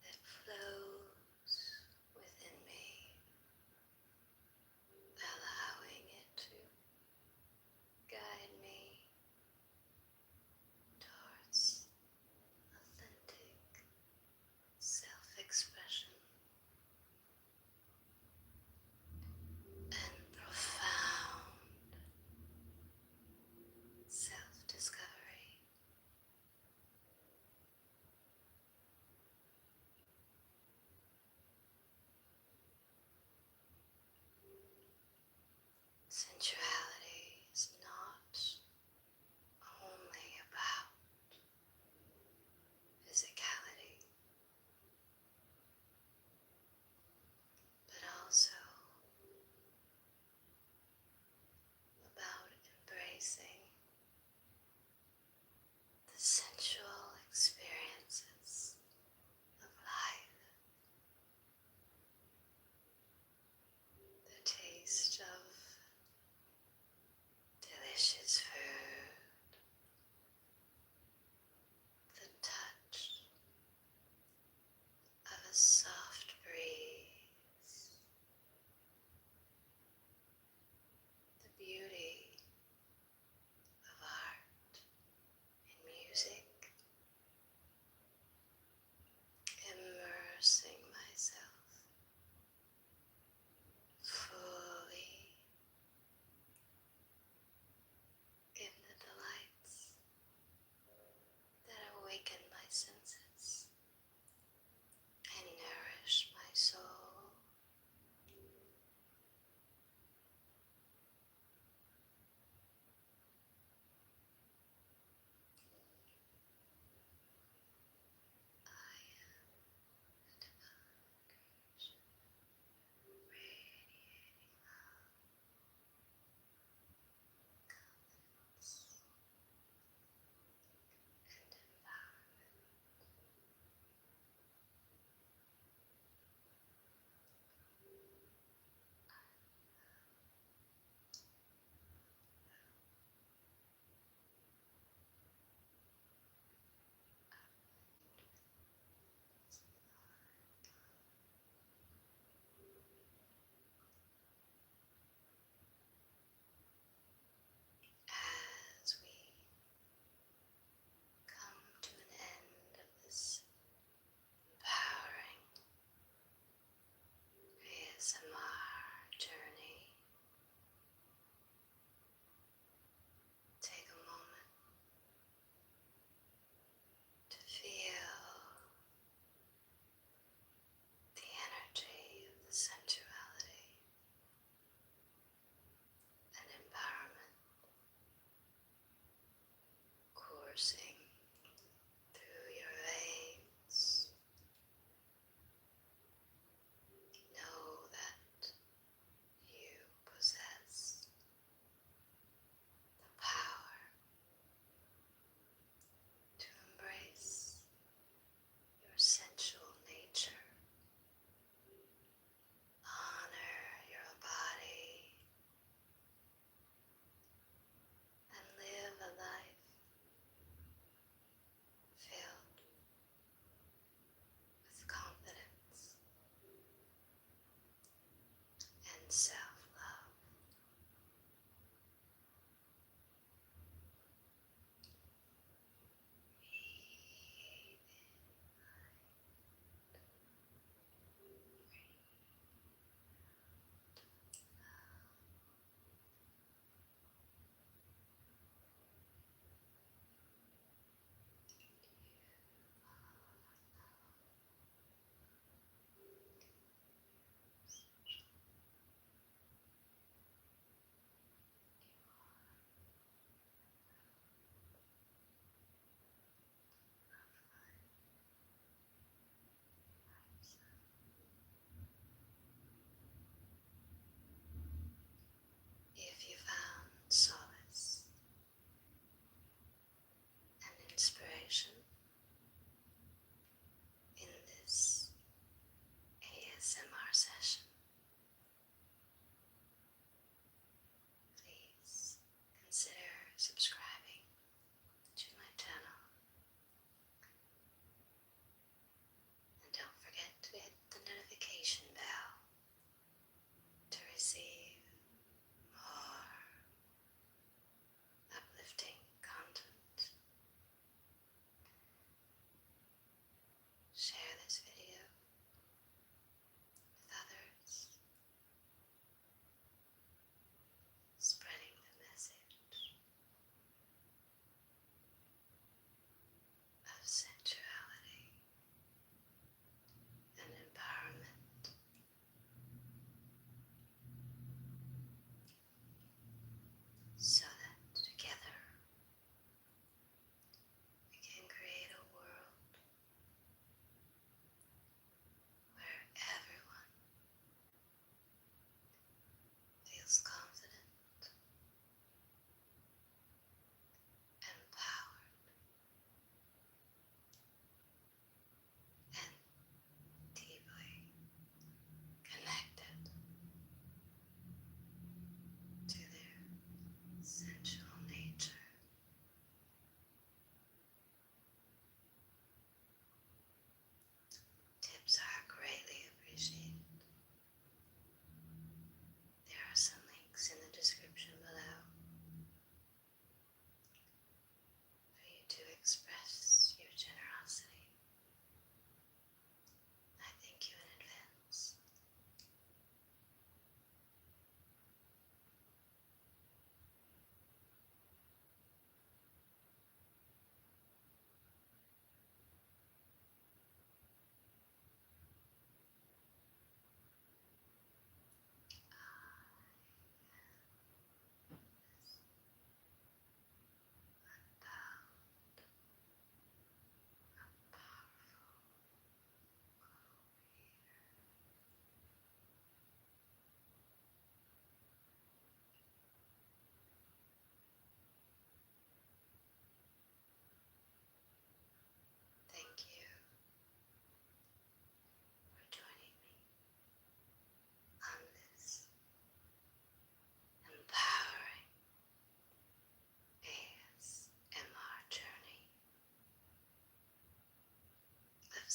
that flows within me, allowing it to guide me towards authentic self-expression and profound self-discovery. Sensuality is not only about physicality, but also about embracing the sensual experiences of life, the taste of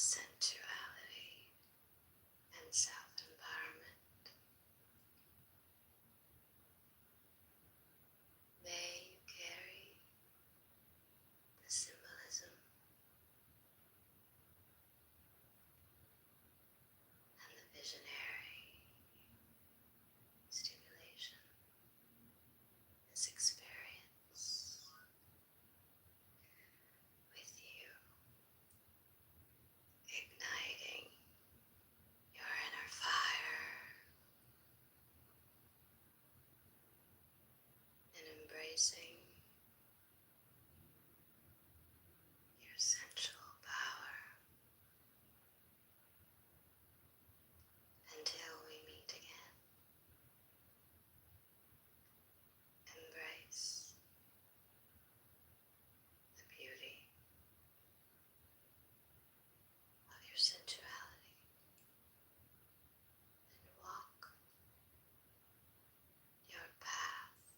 sensuality and self-empowerment. May you carry the symbolism and the visionary stimulation, this experience with you, igniting your inner fire and embracing your sensual power until we meet again. Embrace the beauty of your sensuality and walk your path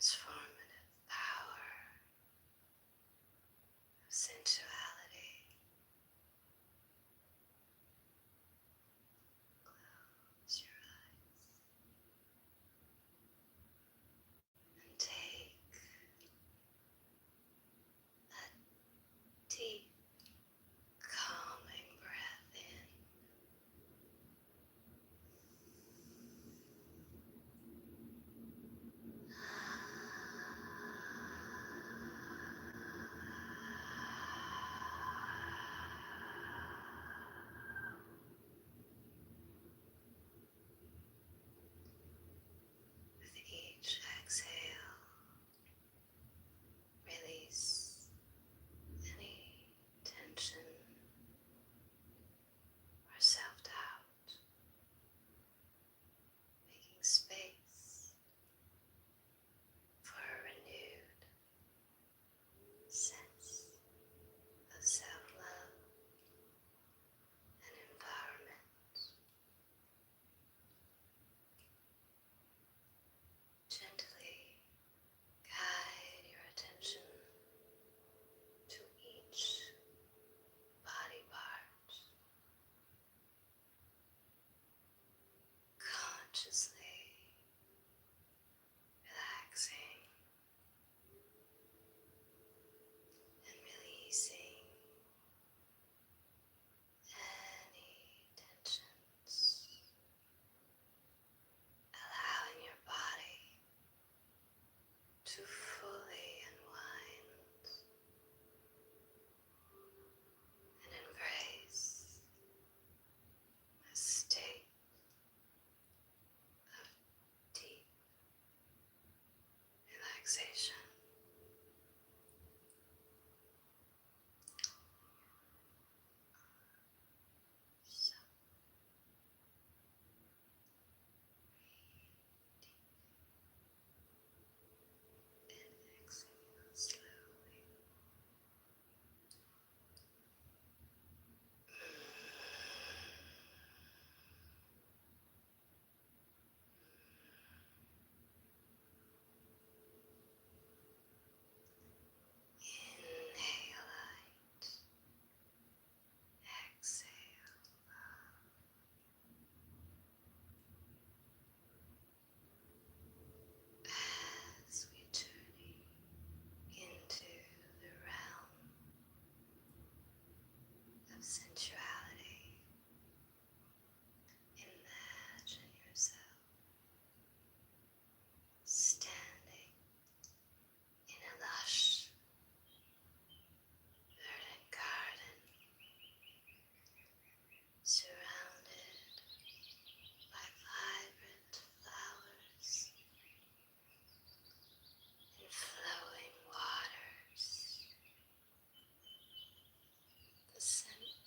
transformative power of sensuality. Close your eyes and take a deep, calming breath in. With each exhale, release any tension or self-doubt, making space for a renewed sense of self-love and empowerment. Gently guide your attention to each body part, consciously relaxing and releasing any tensions, allowing your body to fully unwind and embrace a state of deep relaxation. So and exhale slowly. Inhale light, exhale love. As we journey into the realm of sensuality, imagine yourself standing in a lush, verdant garden, surrounded by vibrant flowers and flowing waters. The scent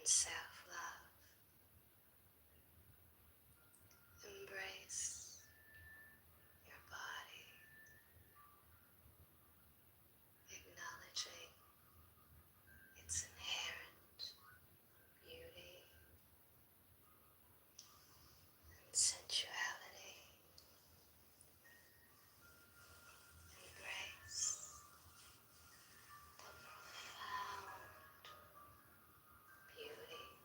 and self-love. Embrace your body, acknowledging its inherent beauty and sensuality. Embrace the profound beauty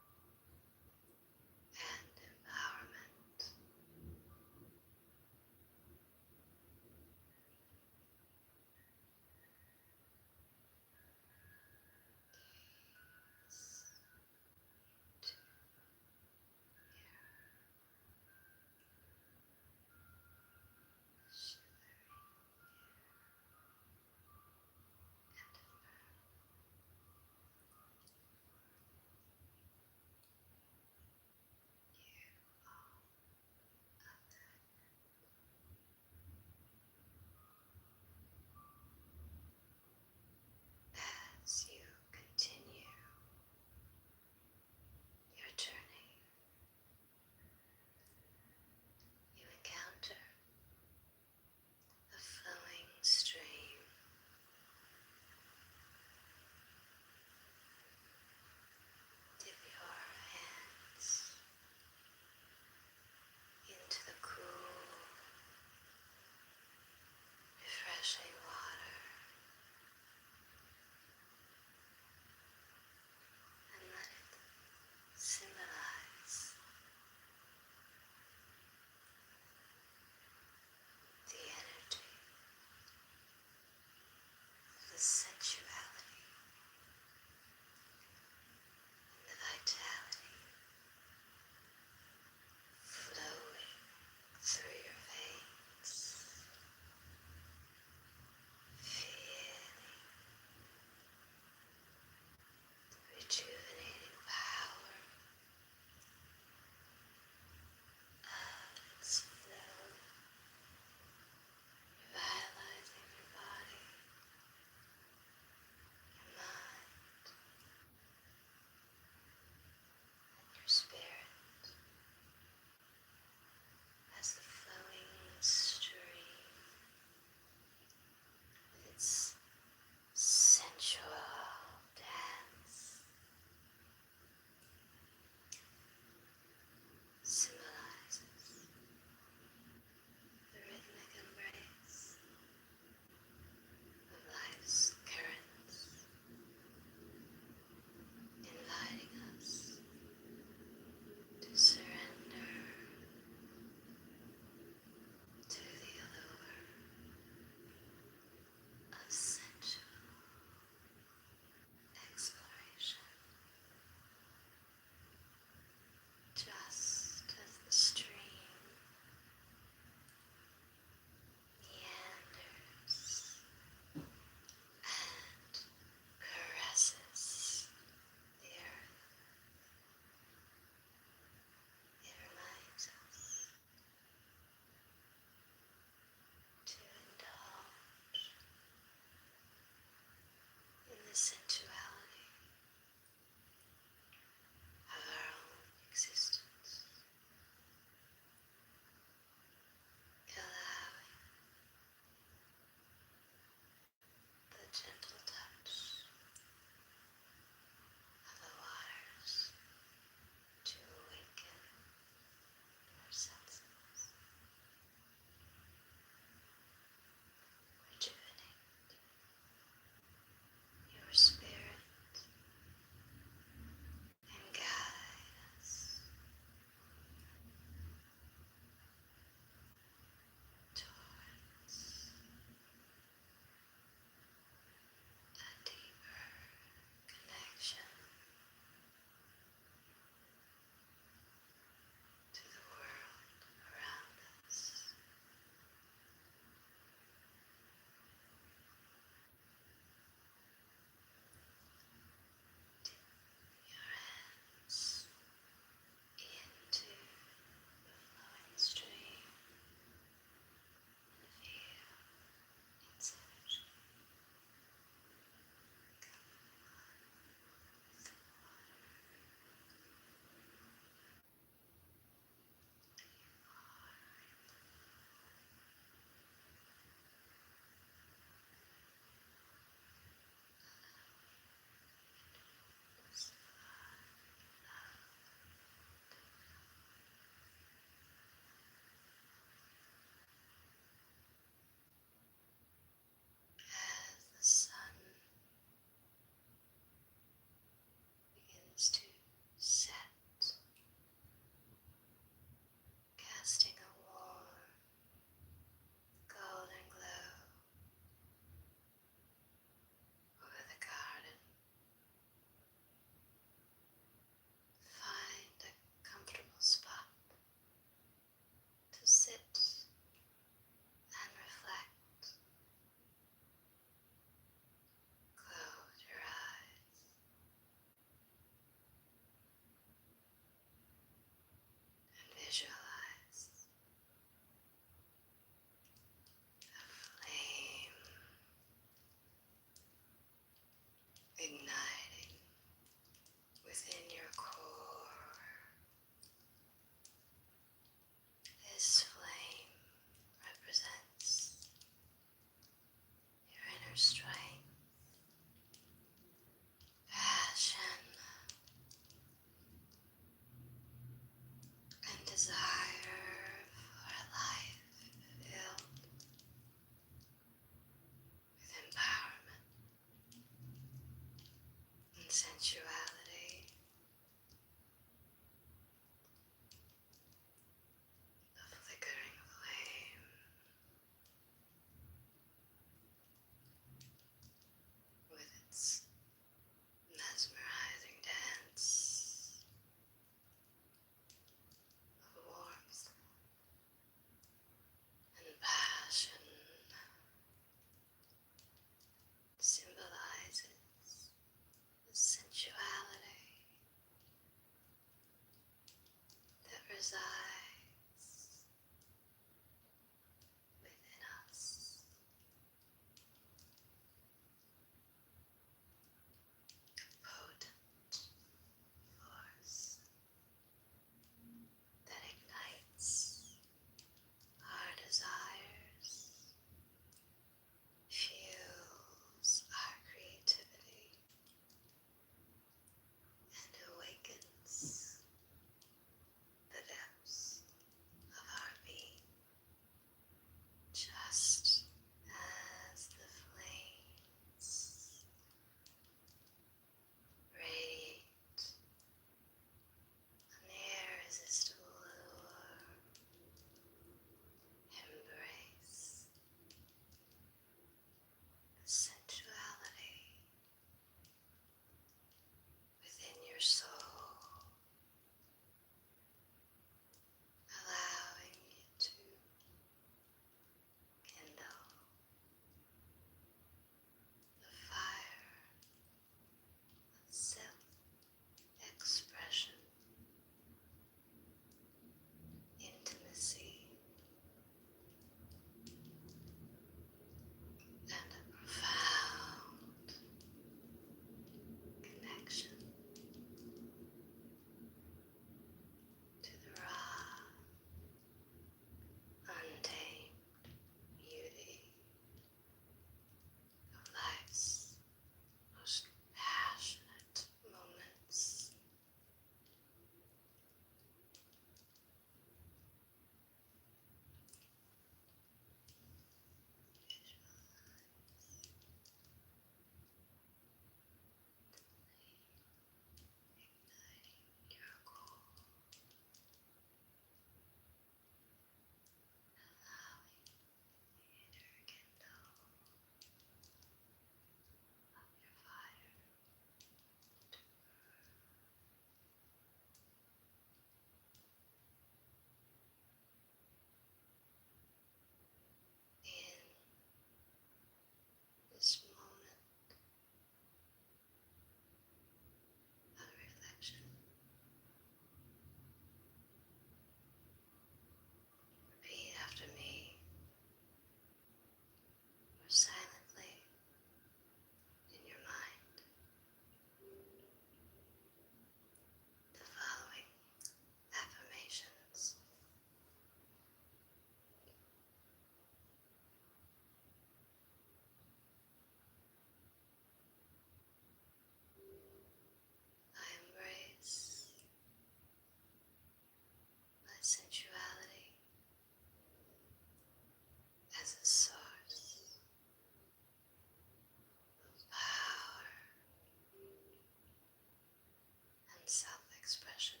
self-expression.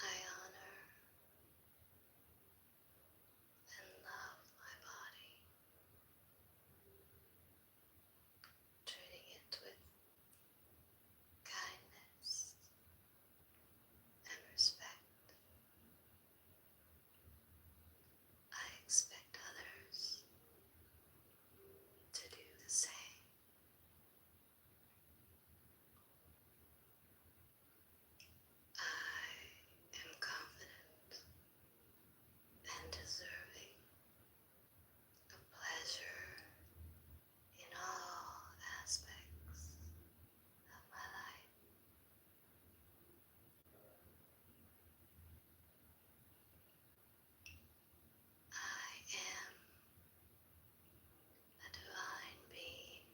I honor and love my body, treating it with kindness and respect. I expect others to do the same. I am confident and deserving of pleasure in all aspects of my life. I am a divine being,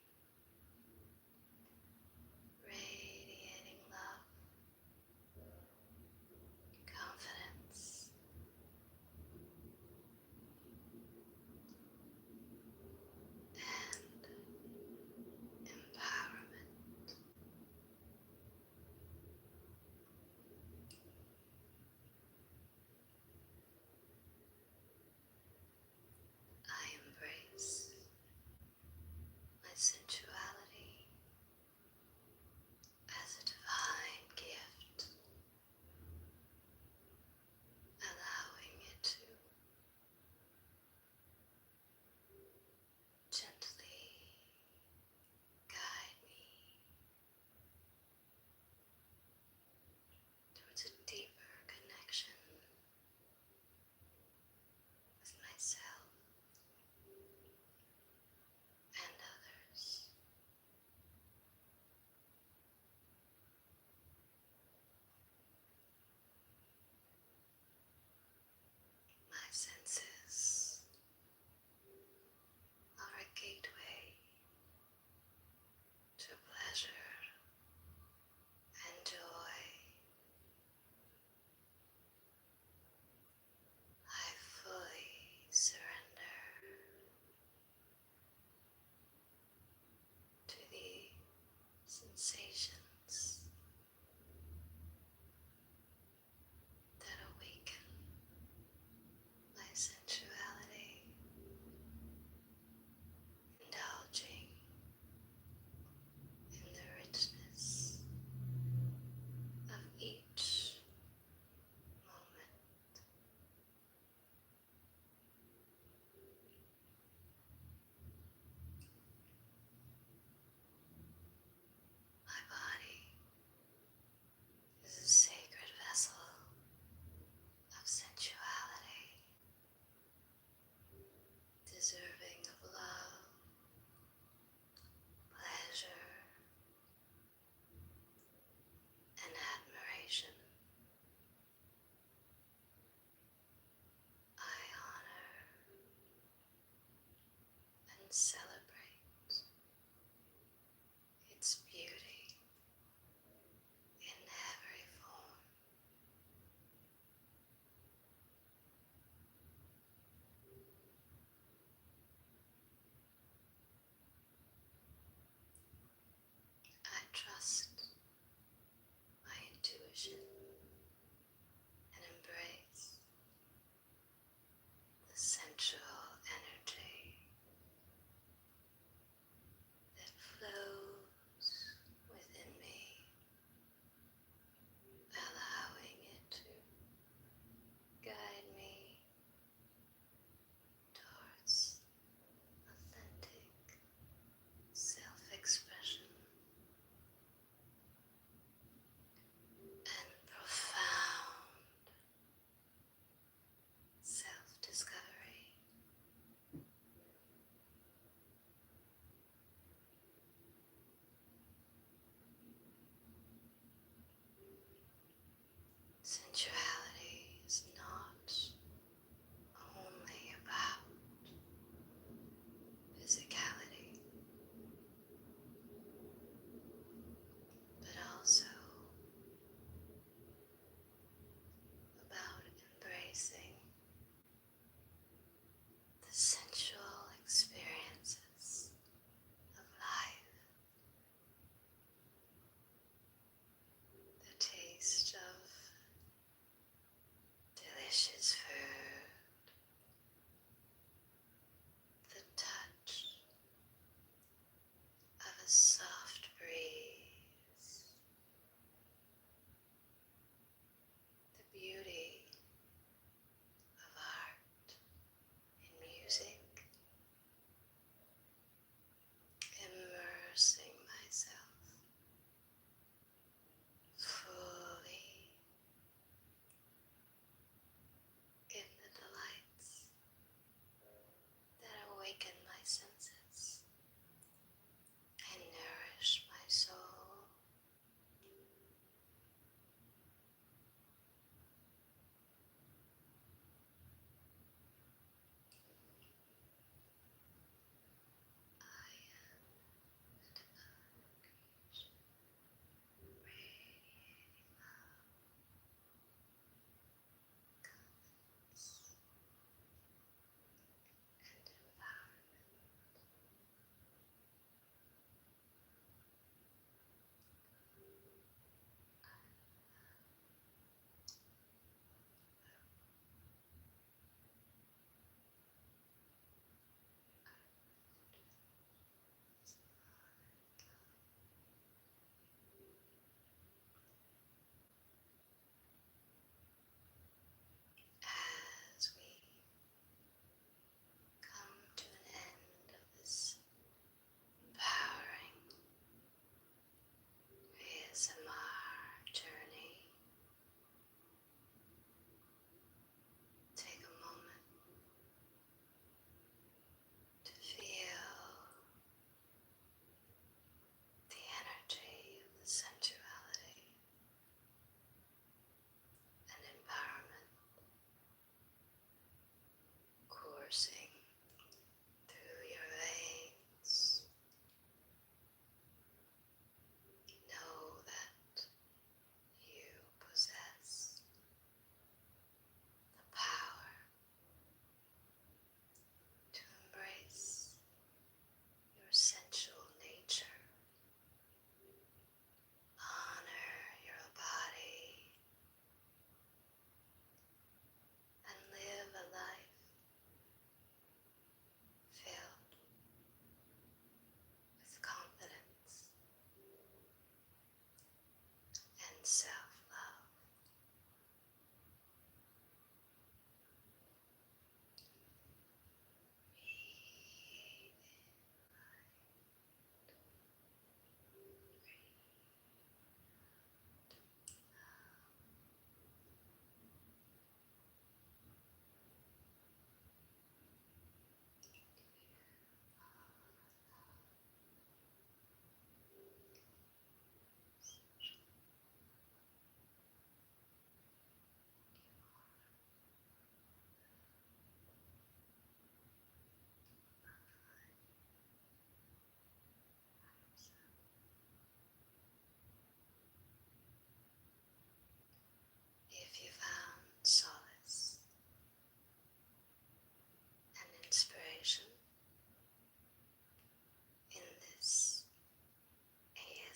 radiating love, confidence, and empowerment. I embrace my sensuality as a divine gift, allowing it to gently guide me towards a deeper connection with myself and others. My senses are a gateway to pleasure and joy. I fully surrender to the sensations that awaken my sensuality, indulging in the richness of each moment. My body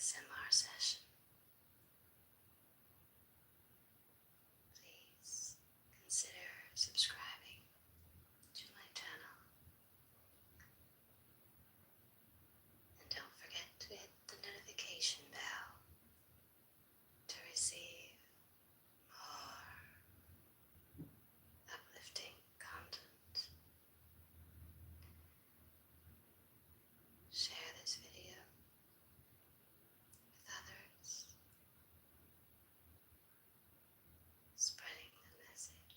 ASMR session, please consider subscribing to my channel. And don't forget to hit the notification bell to receive more uplifting content. Share this video with others, spreading the message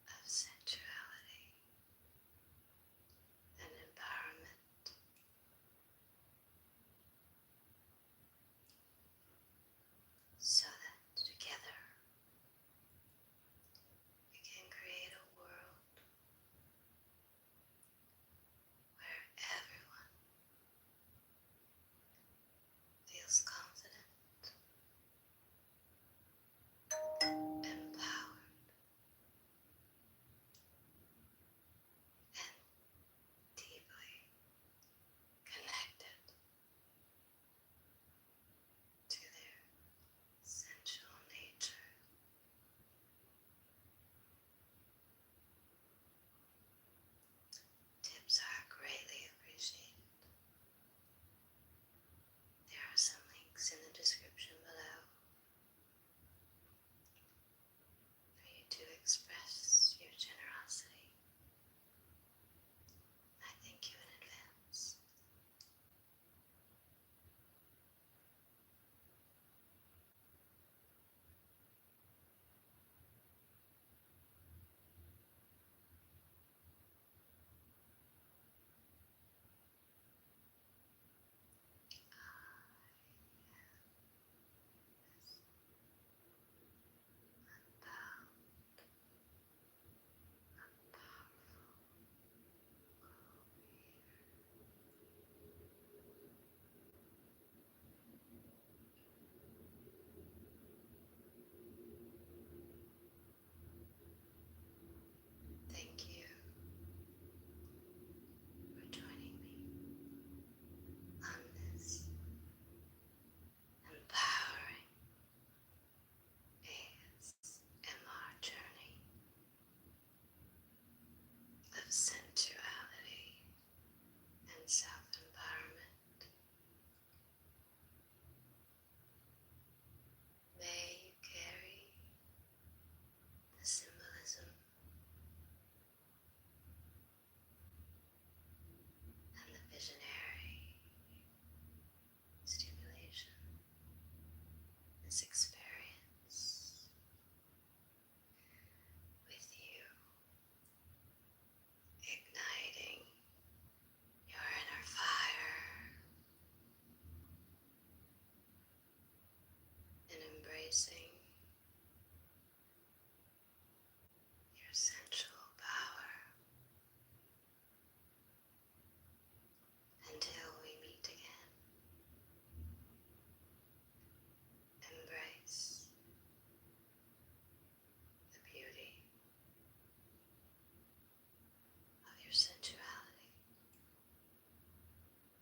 of sensuality and empowerment, so that together we can create a world where everyone feels confident, empowered, and deeply connected to their sensual nature. Tips are greatly appreciated. There are some links in the description below for you to express your generosity. I thank you in advance. Thank you for joining me on this empowering ASMR journey of sensuality and self-empowerment. May you carry the symbolism and the visionary stimulation, this experience with you, igniting your inner fire and embracing your sensual power until we meet again. Embrace the beauty of your sensuality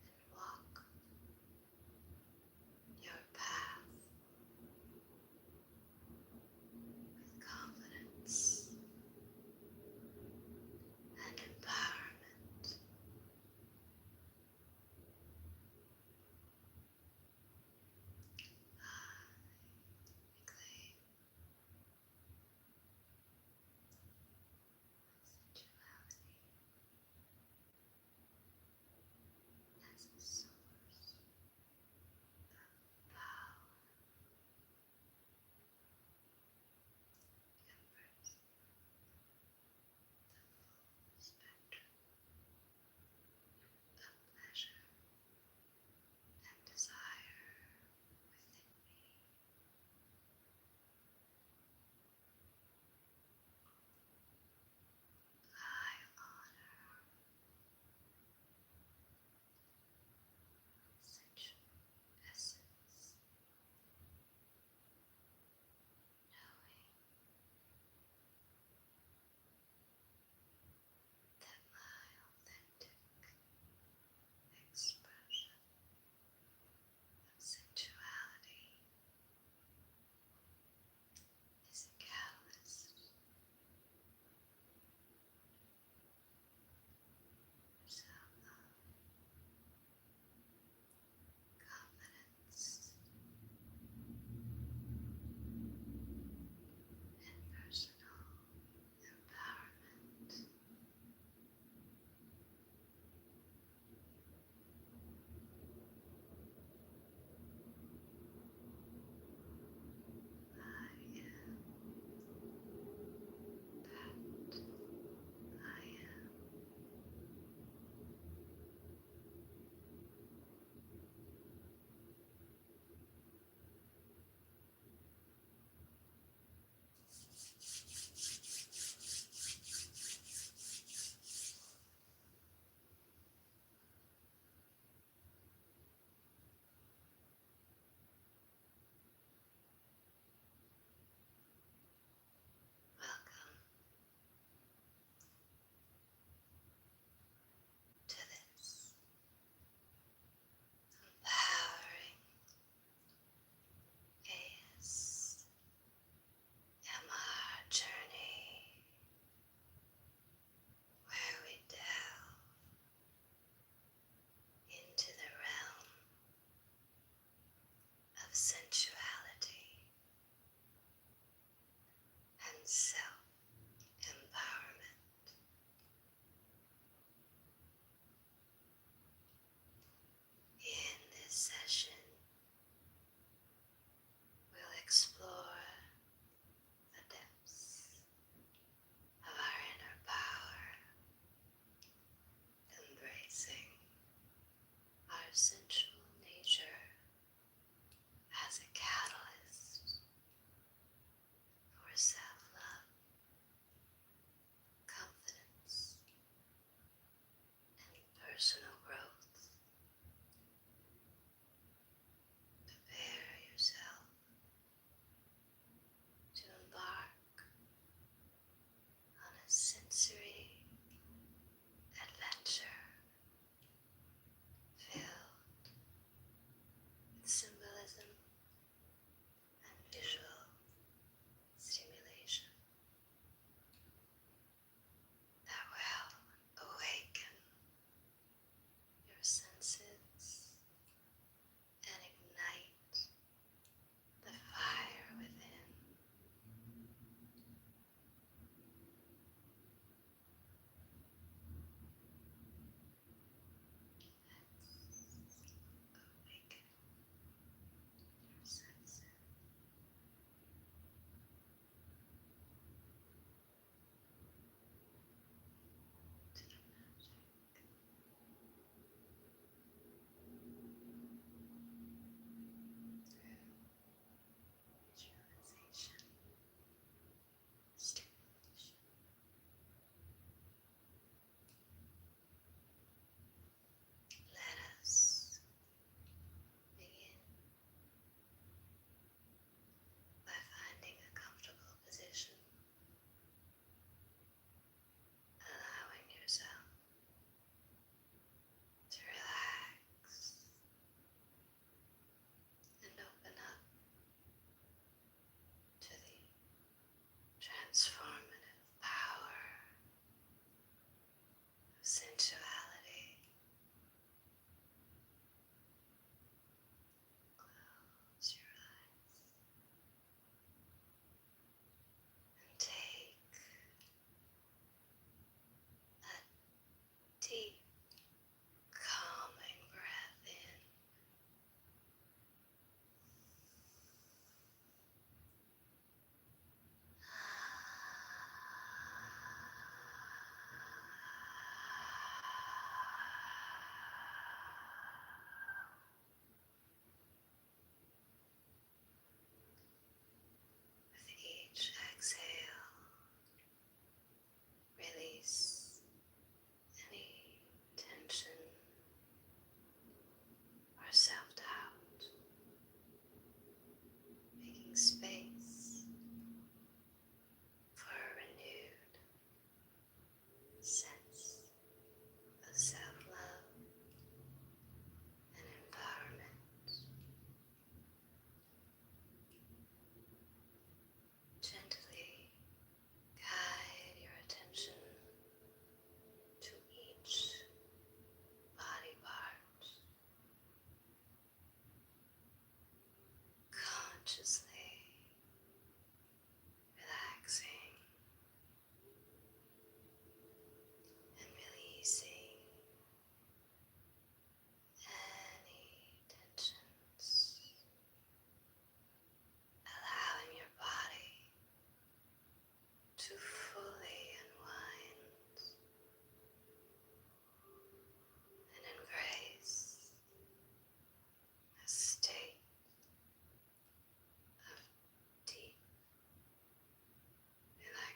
and walk your path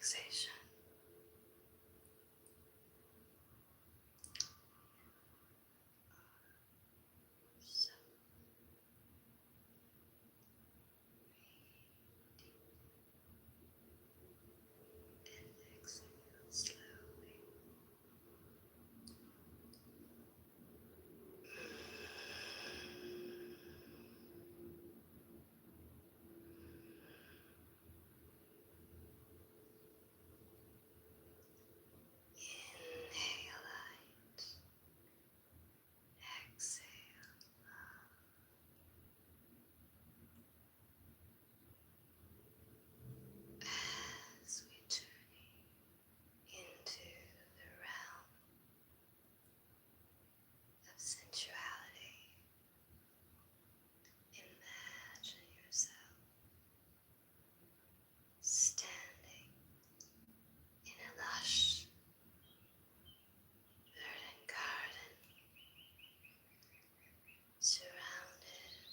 relaxation. So and exhale slowly. Inhale light. Exhale love. As we journey into the realm of sensuality, imagine yourself standing in a lush, verdant garden, surrounded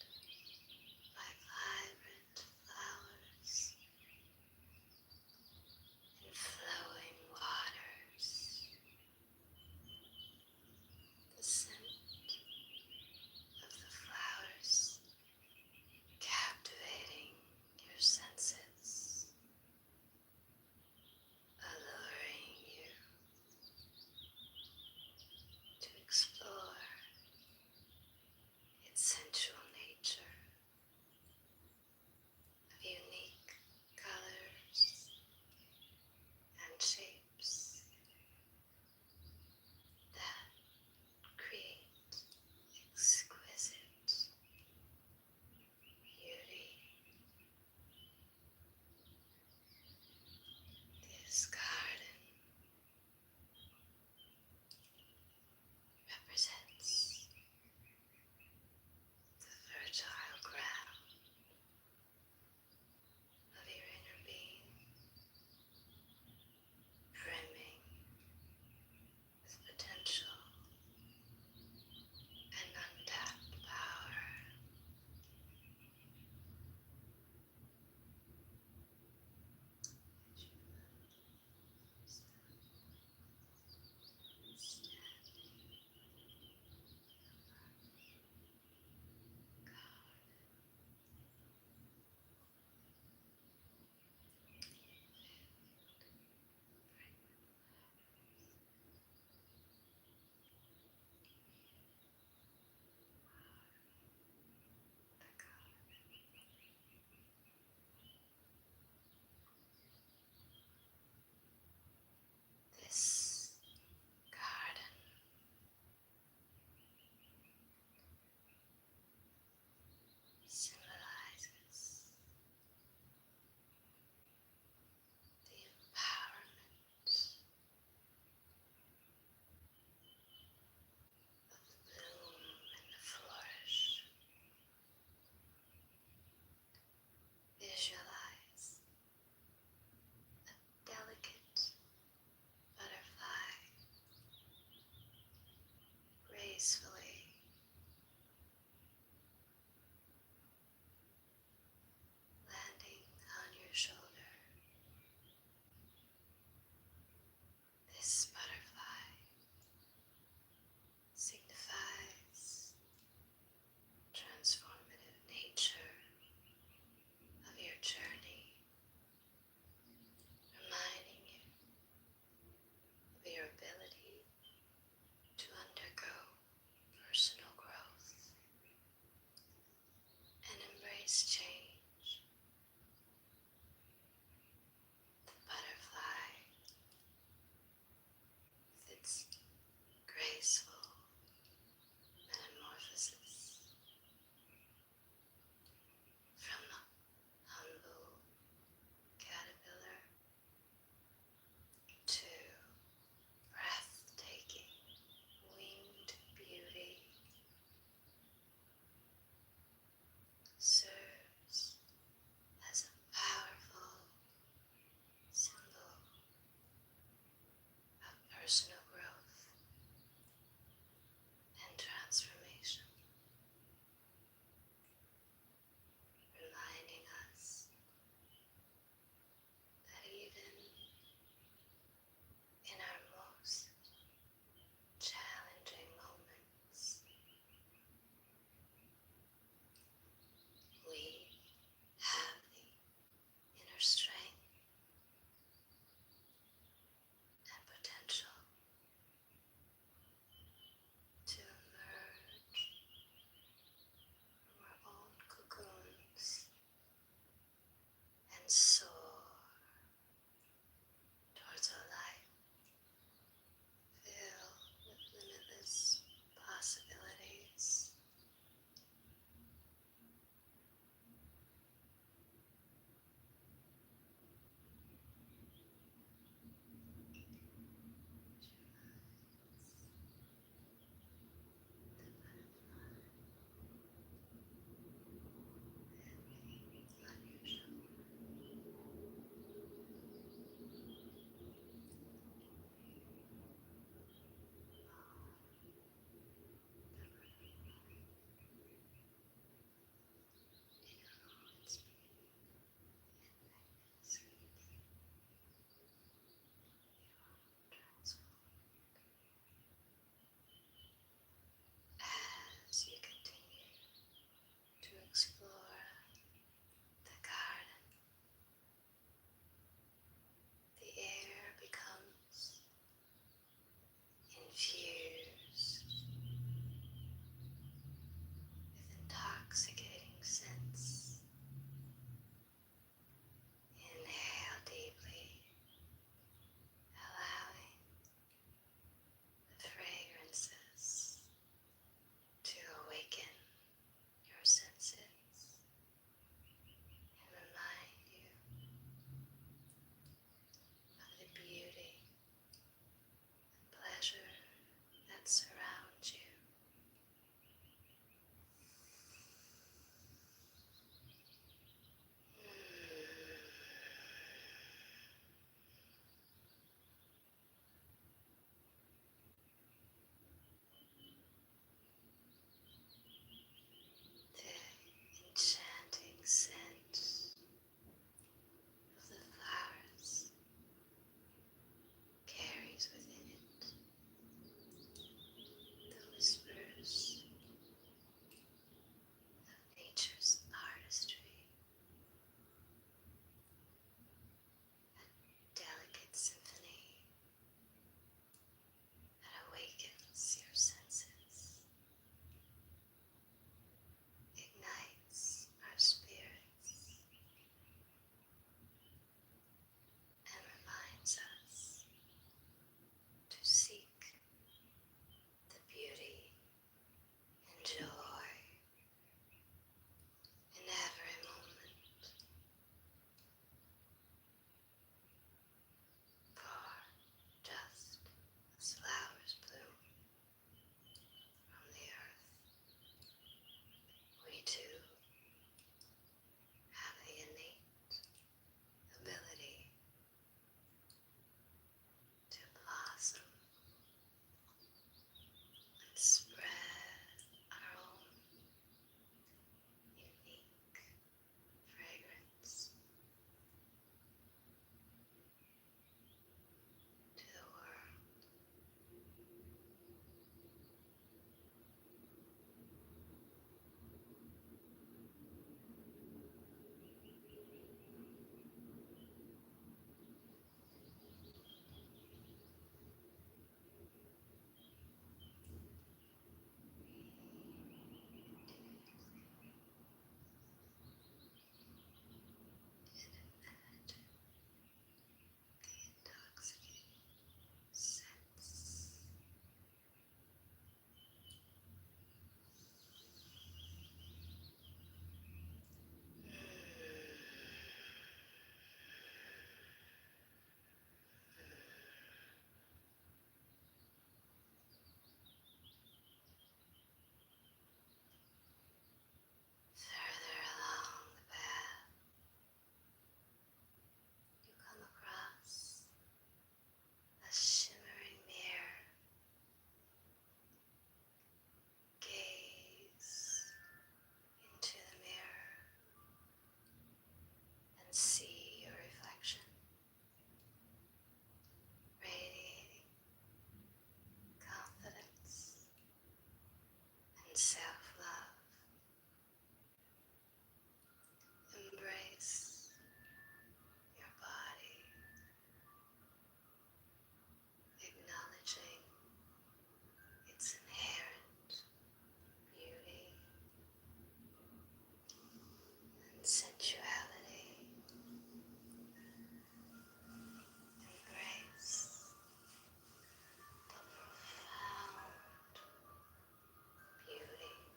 by vibrant flowers and flowing waters. The scent and self-love. Embrace your body, acknowledging its inherent beauty and sensuality. Embrace the profound beauty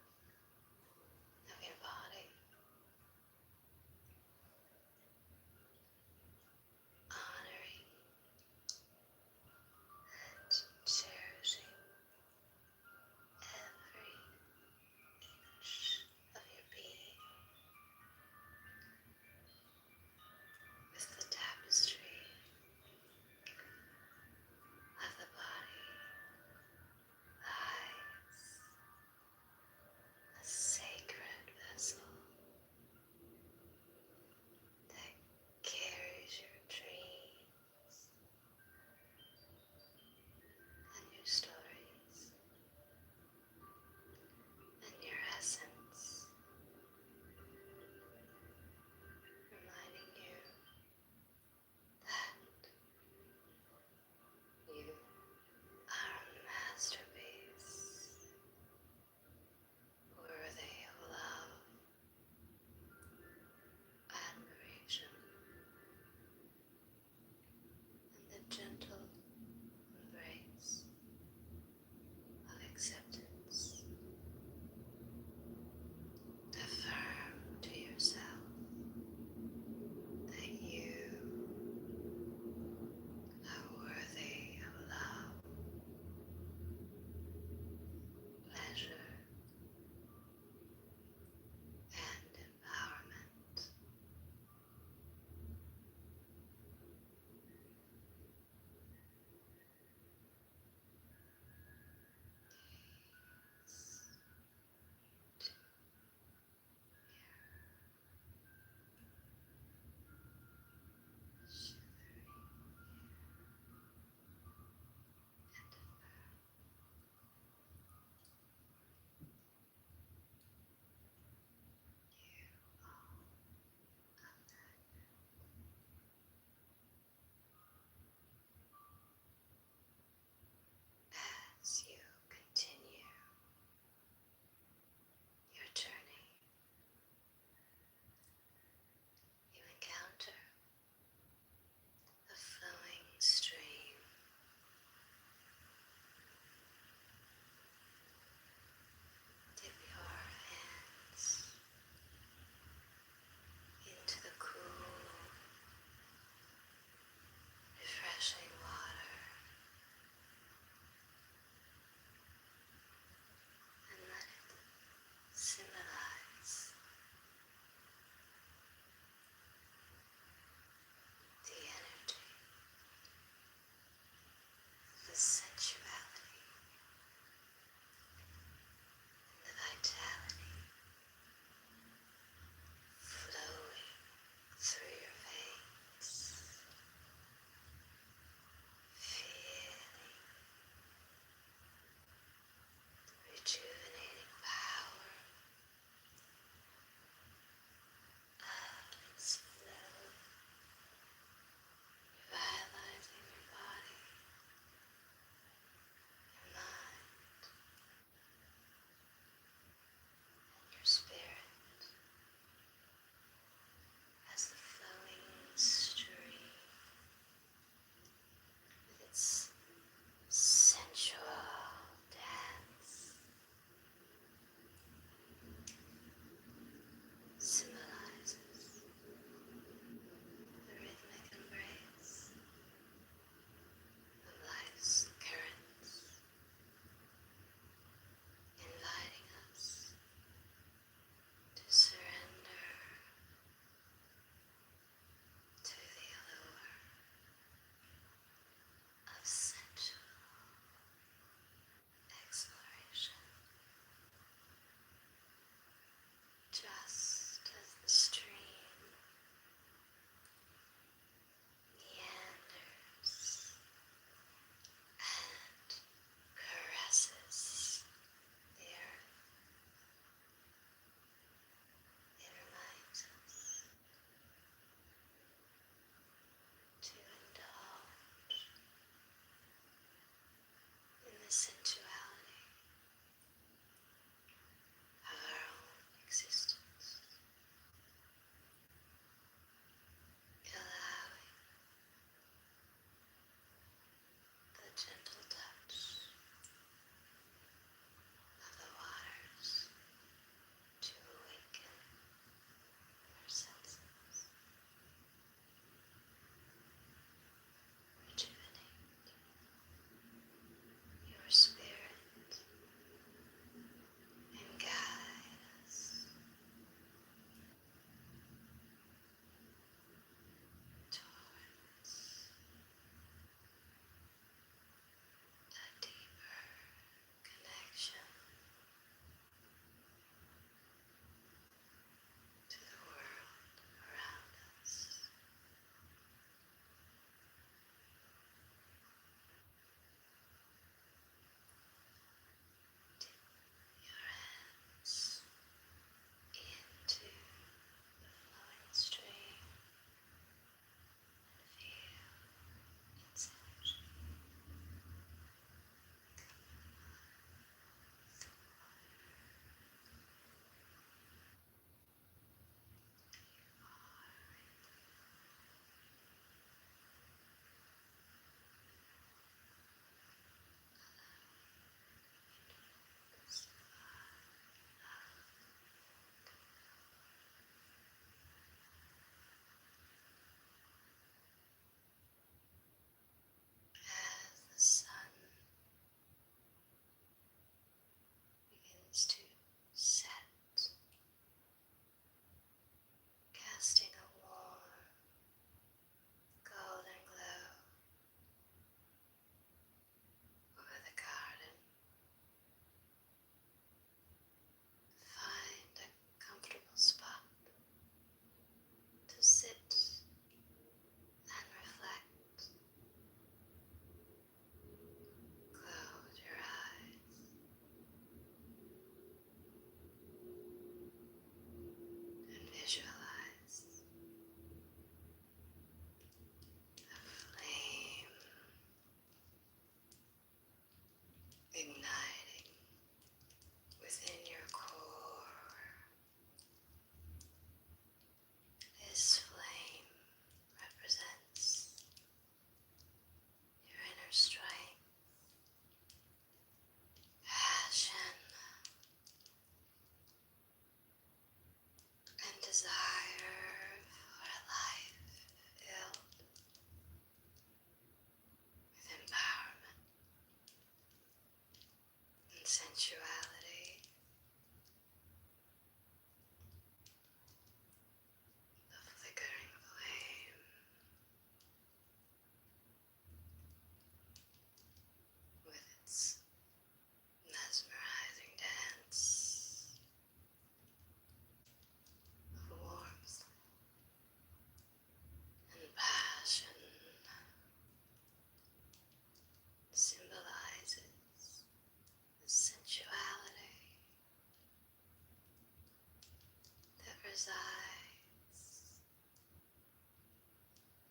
resides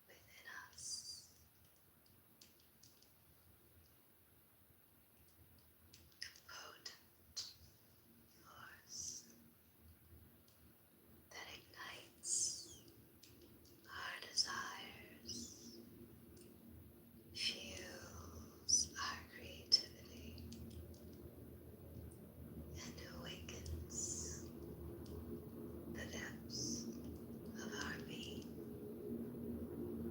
within us. Potent force that ignites our desires, fuels our creativity, and awakens the depths of our being,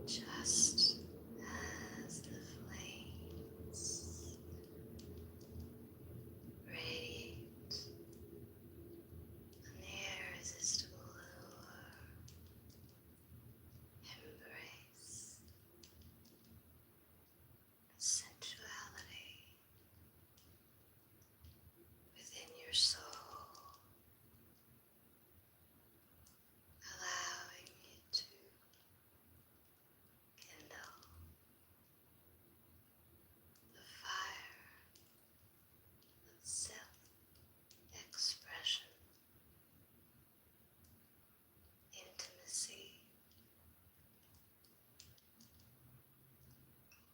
just as the flames radiate an irresistible allure, embrace the sensuality within your soul, allowing it to kindle the fire of self-expression, intimacy,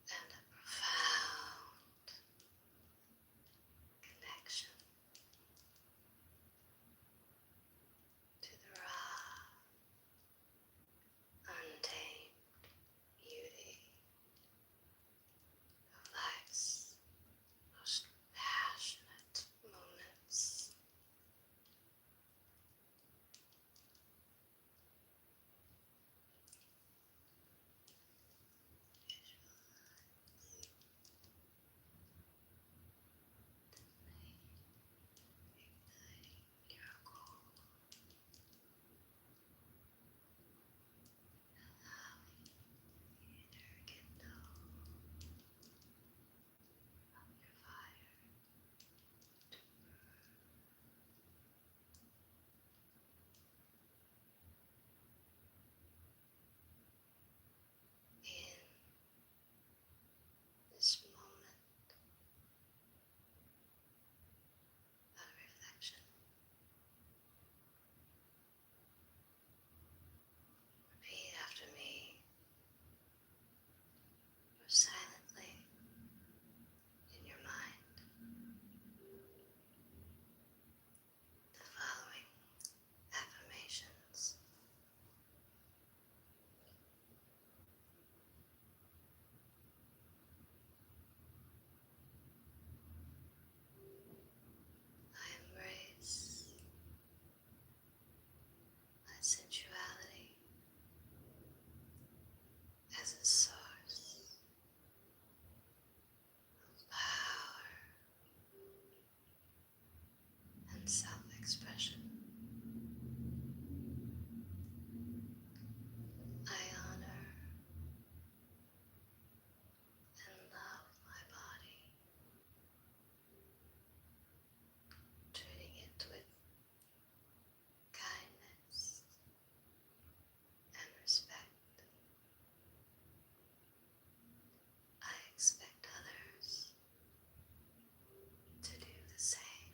and a profound connection to the raw, untamed beauty of life's most passionate moments. Your goal, allowing the inner kindle of your fire to in this moment of reflection. Repeat after me, or silently in your mind, the following affirmations. I embrace my sensuality as a source of power and self-expression. I honor and love my body, treating it with kindness and respect. I expect others to do the same.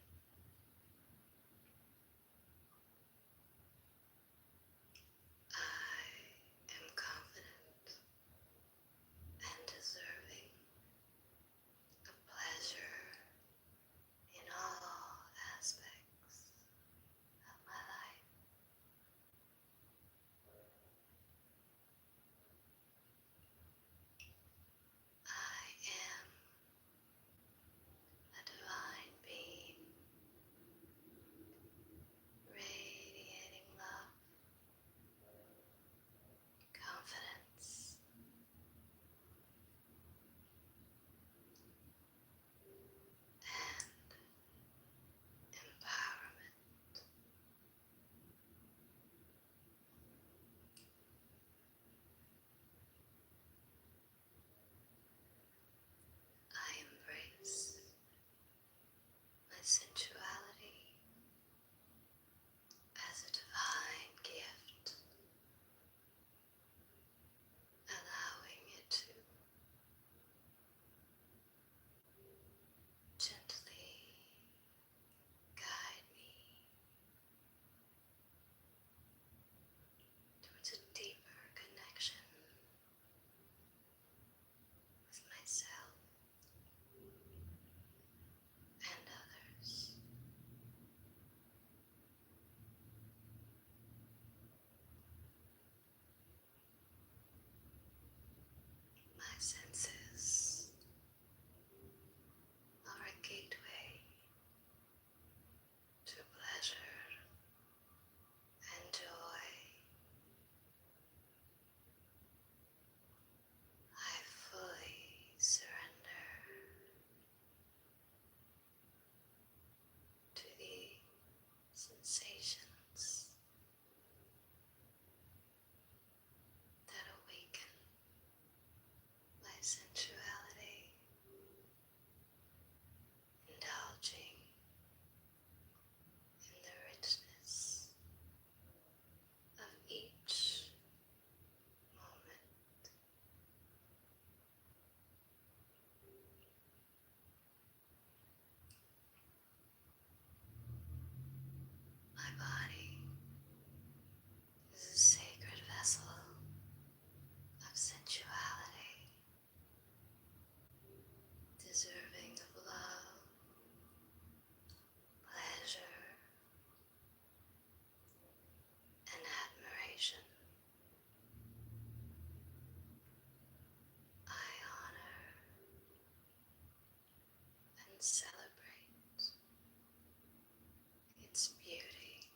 My senses are a gateway to pleasure and joy. I fully surrender to the sensations that awaken my sensuality, indulging in the richness of each moment. My body is a sacred vessel of sensuality, deserving of love, pleasure, and admiration. I honor and celebrate its beauty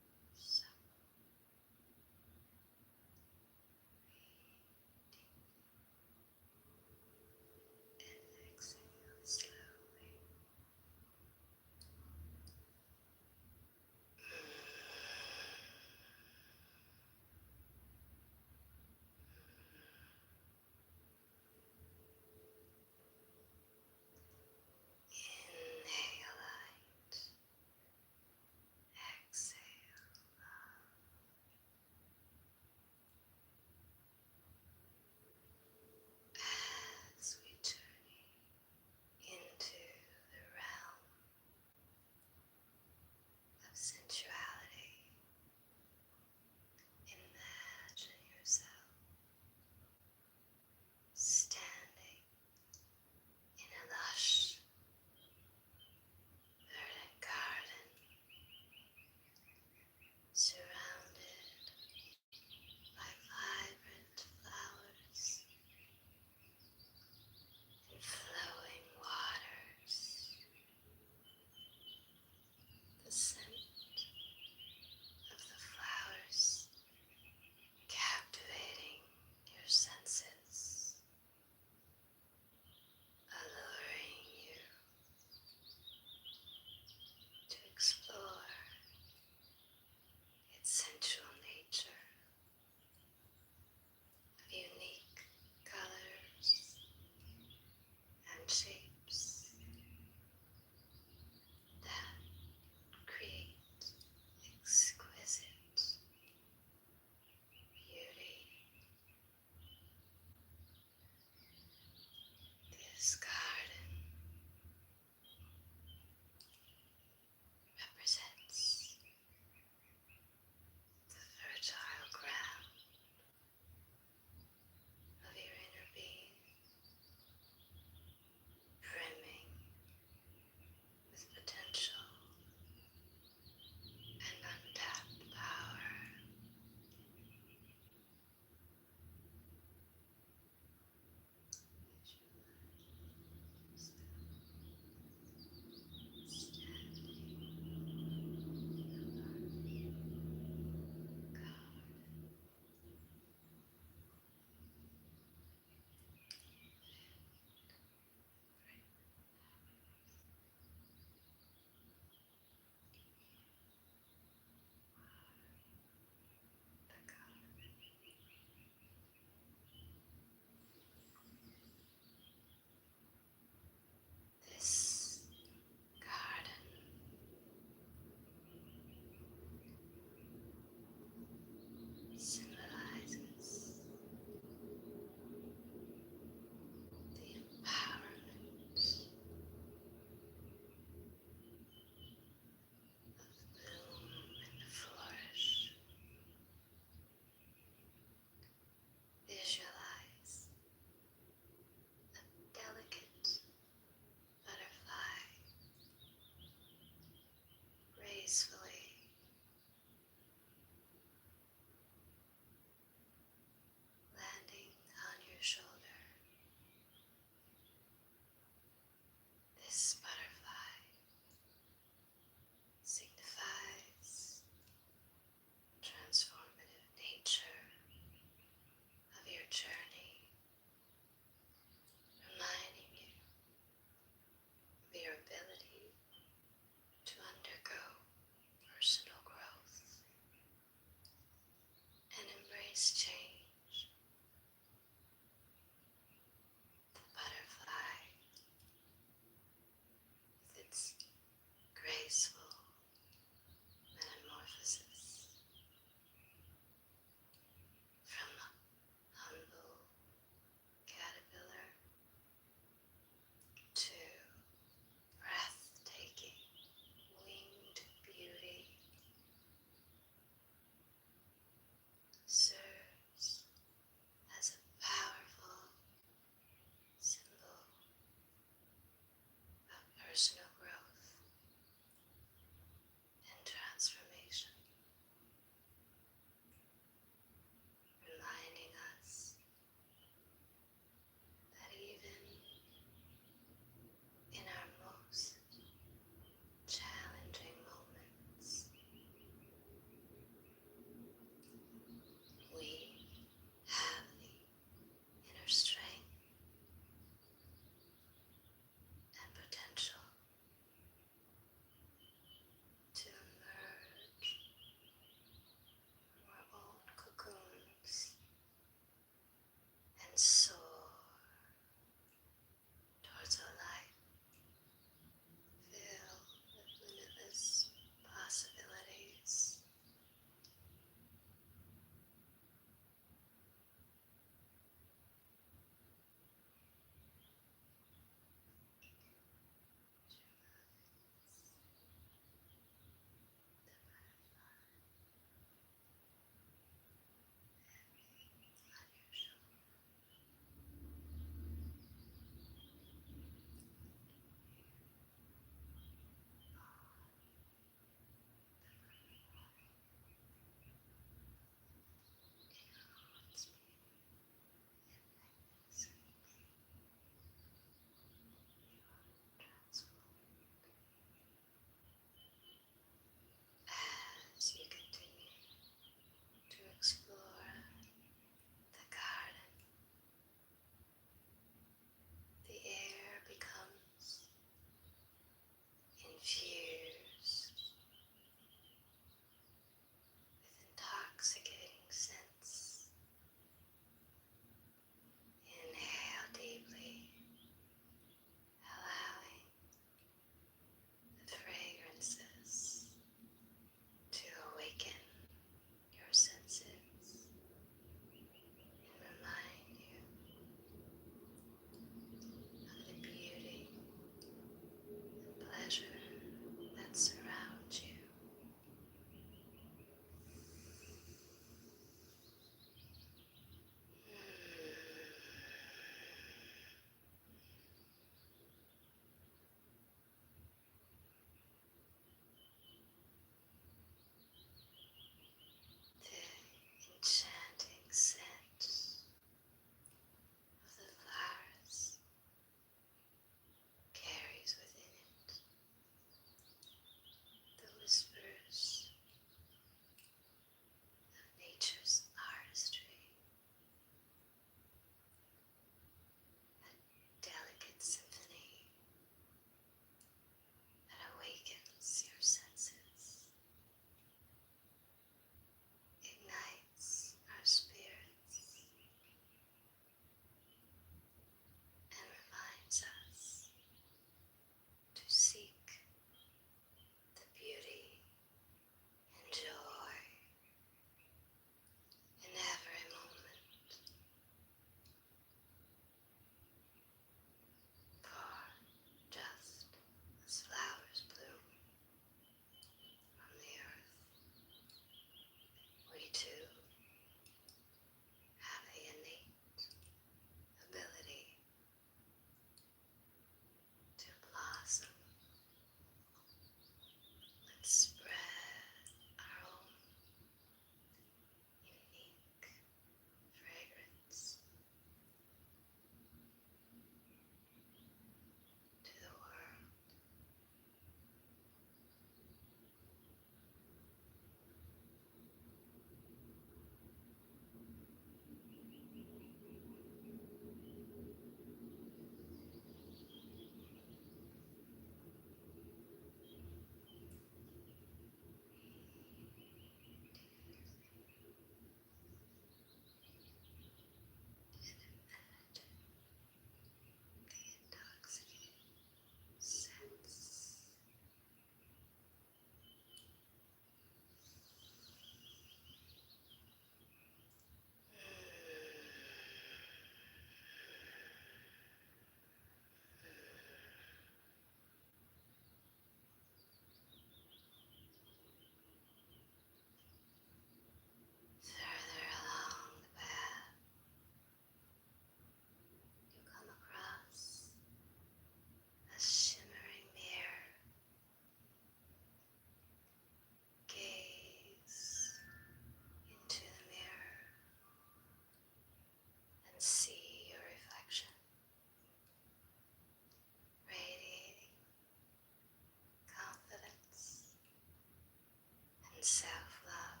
and self-love.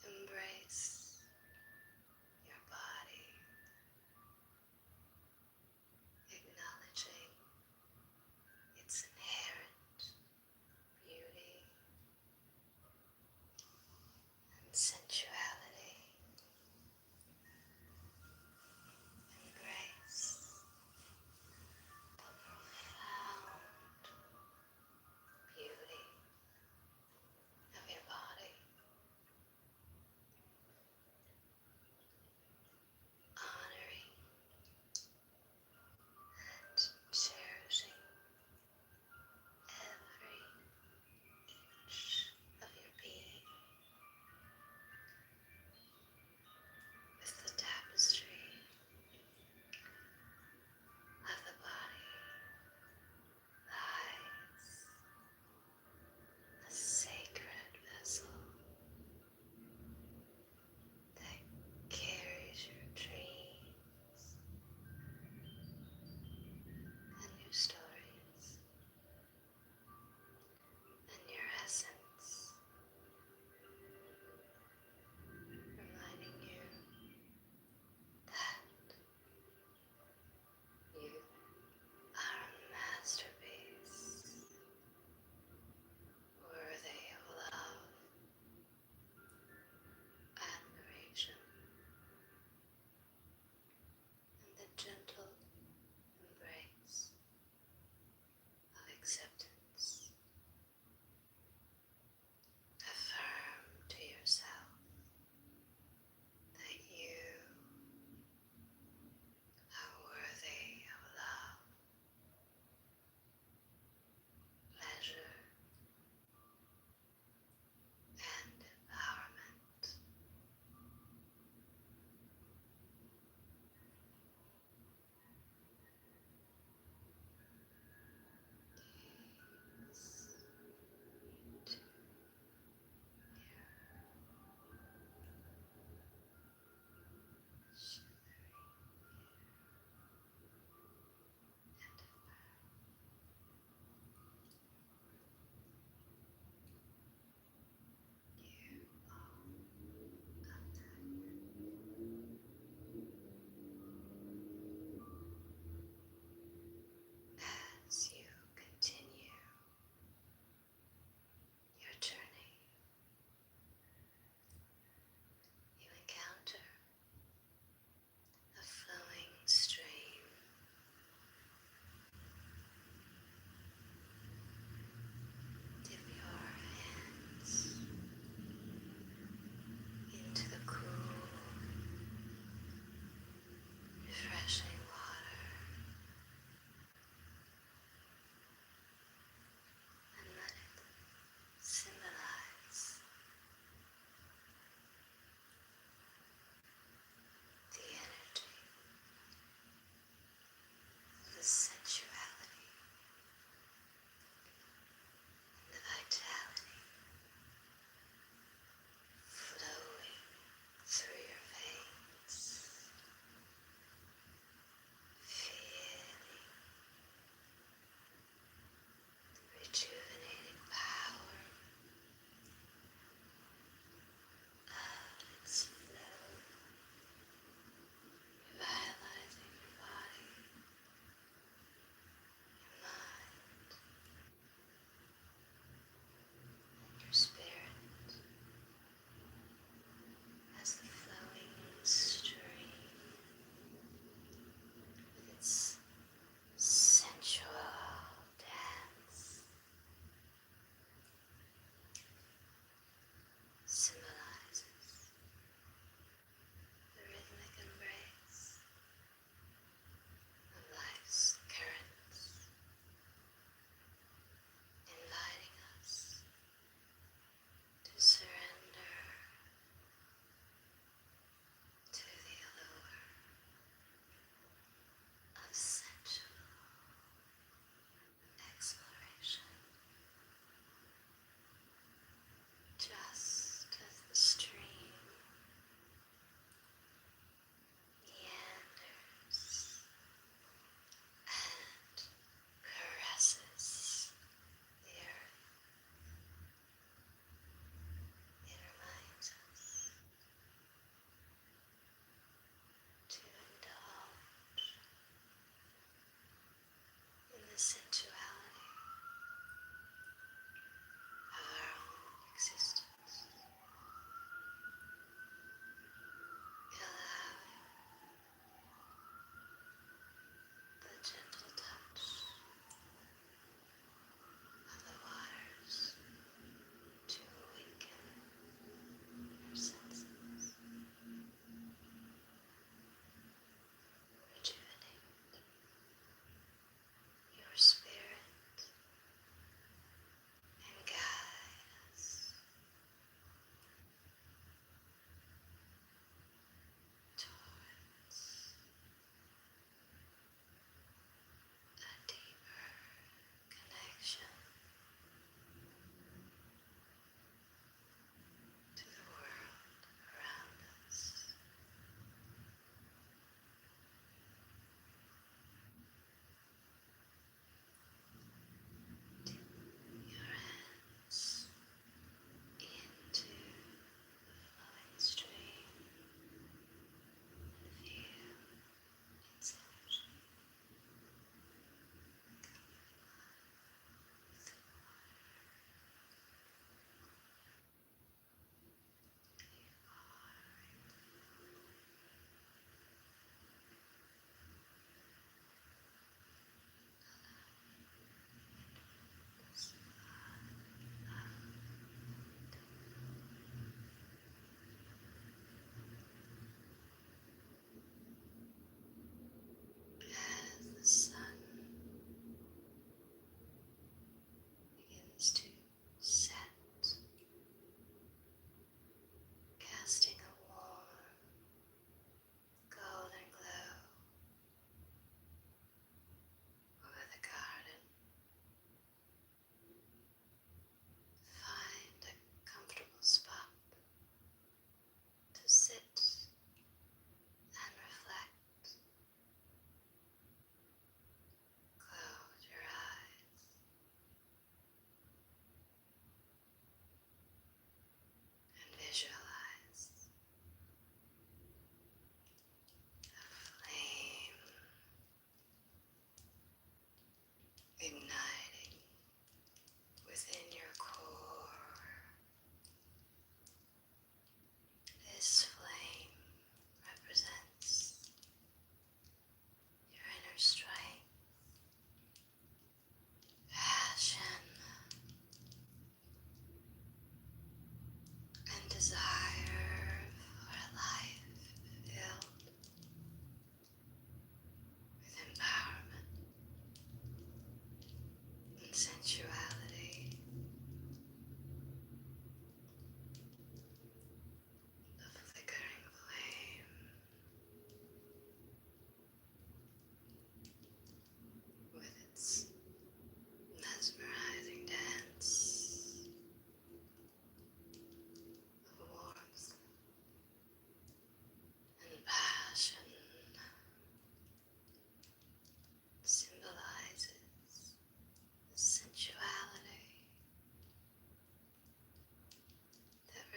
Embrace your body, acknowledging its inherent beauty and sensuality. Embrace the profound beauty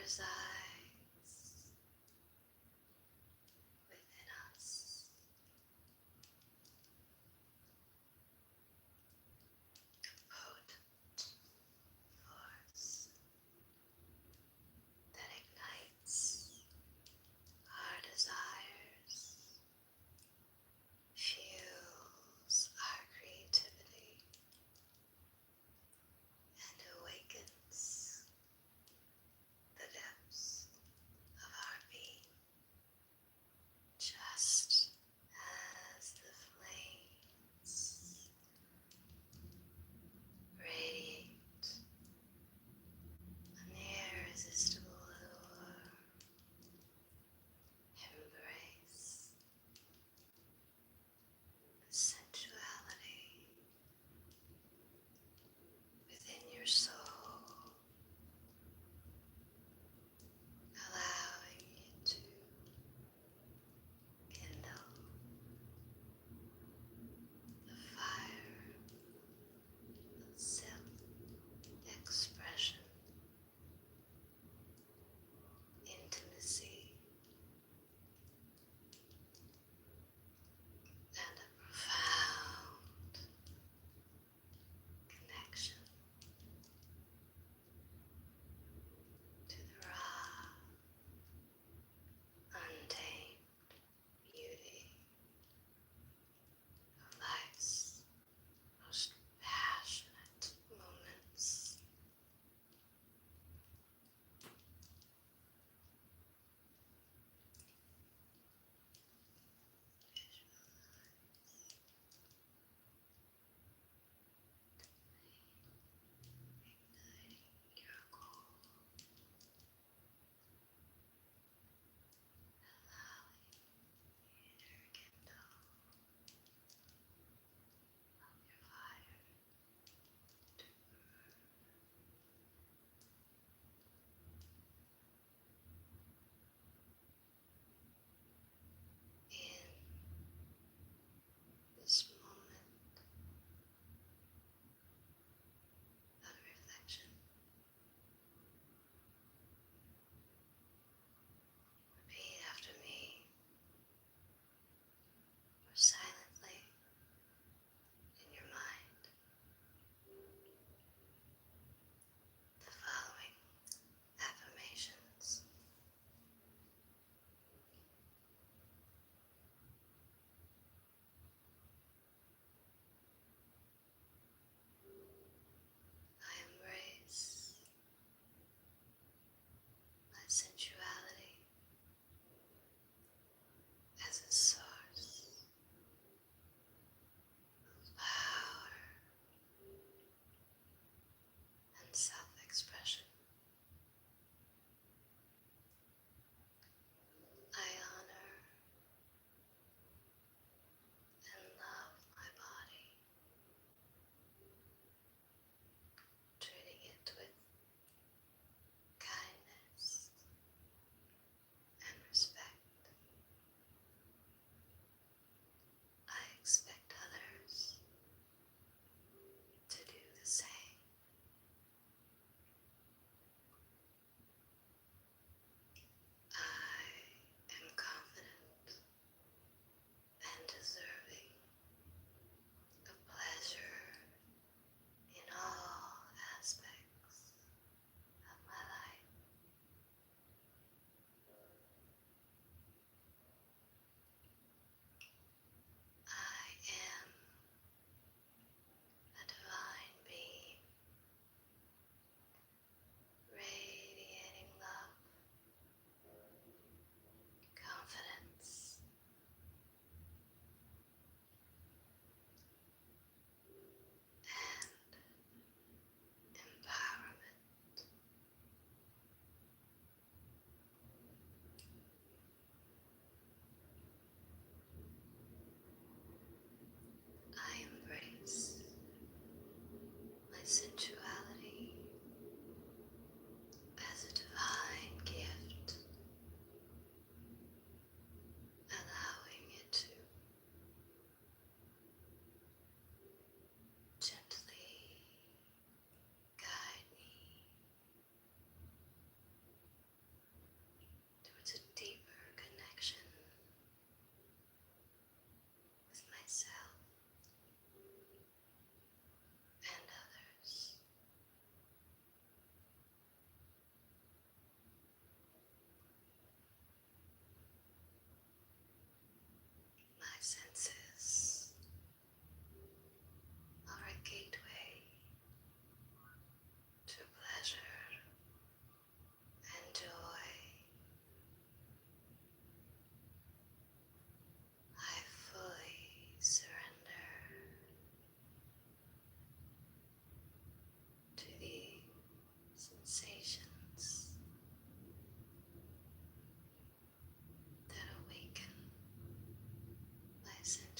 resides within us. Potent force that ignites our desires, fuels our creativity, and awakens the depths My senses are a gateway to pleasure and joy. I fully surrender to the sensations that awaken my senses.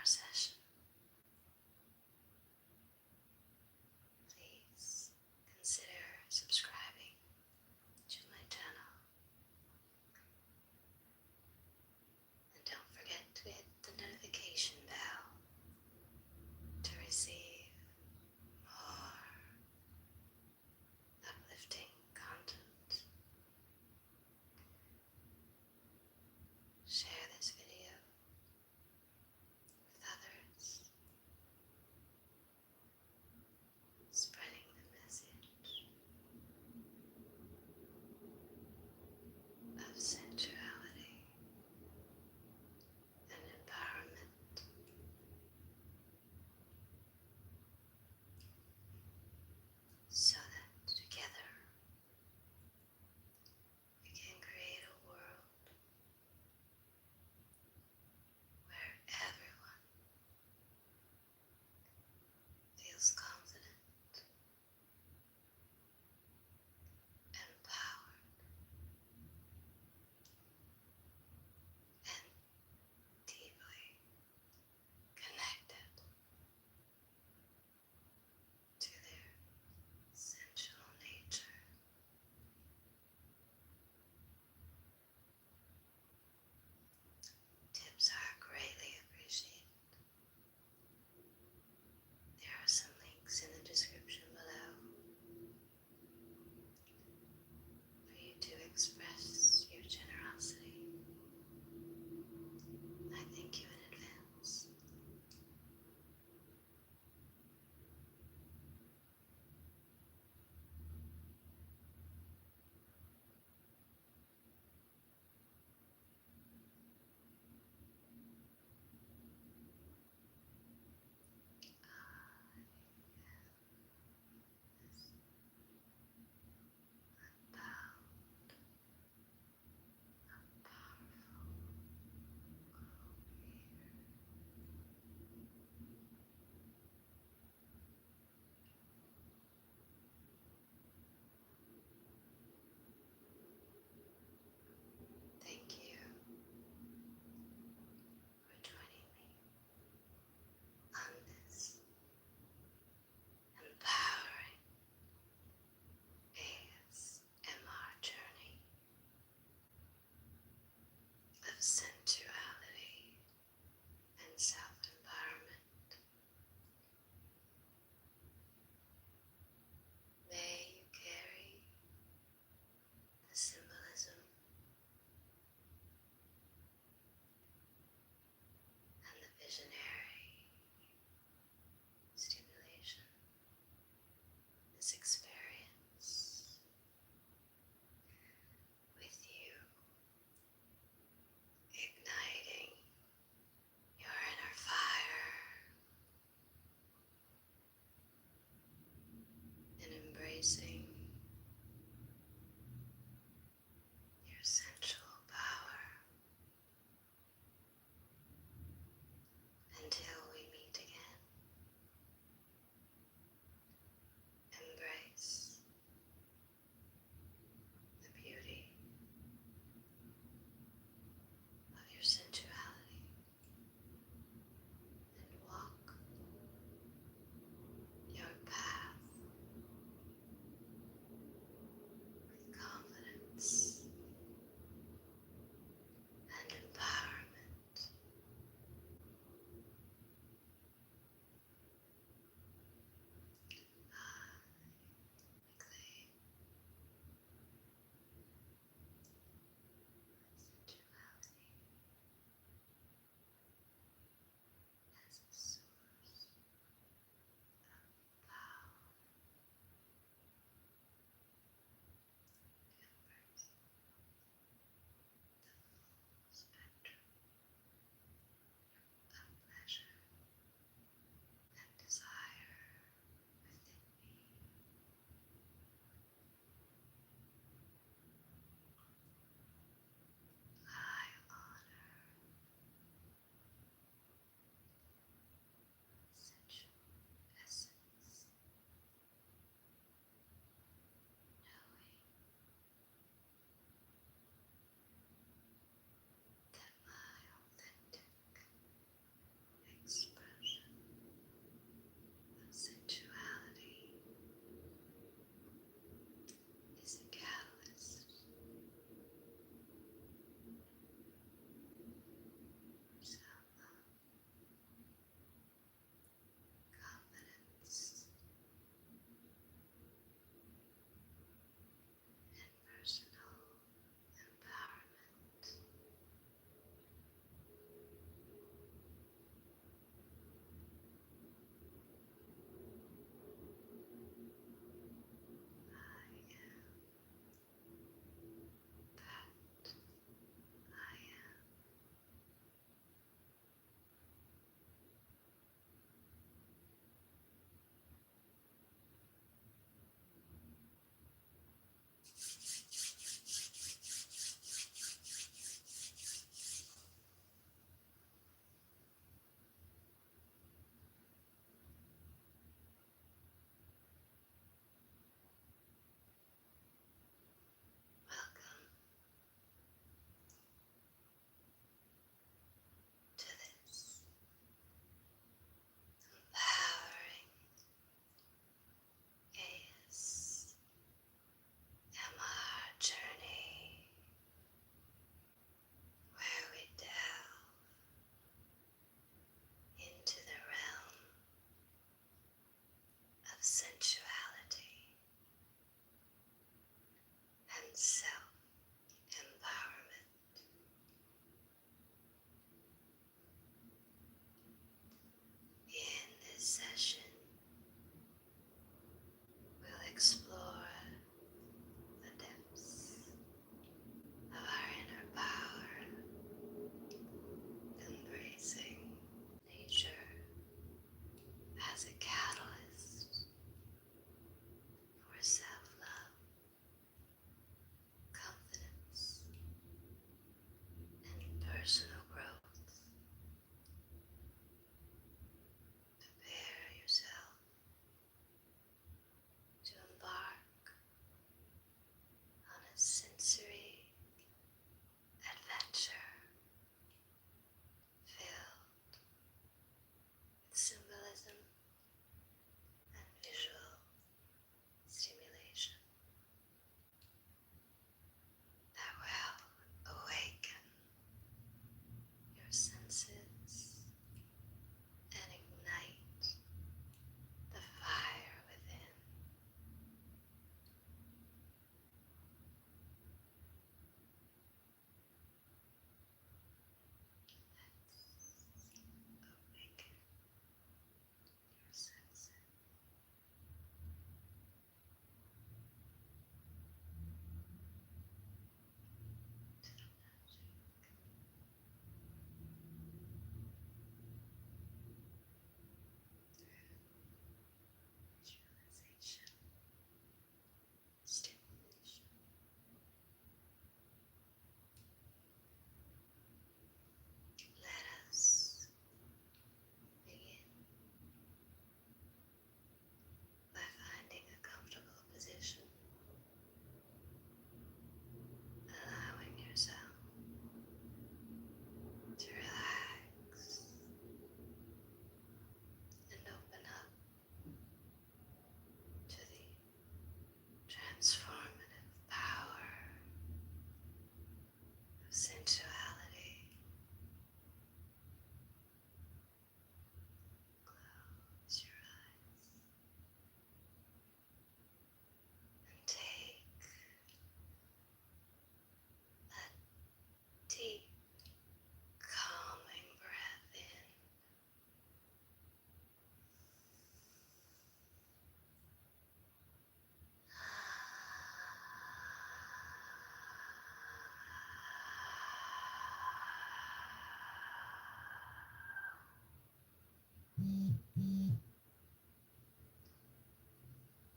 session. Please consider subscribing to my channel. And don't forget to hit the notification bell to receive more uplifting content. Share this video with others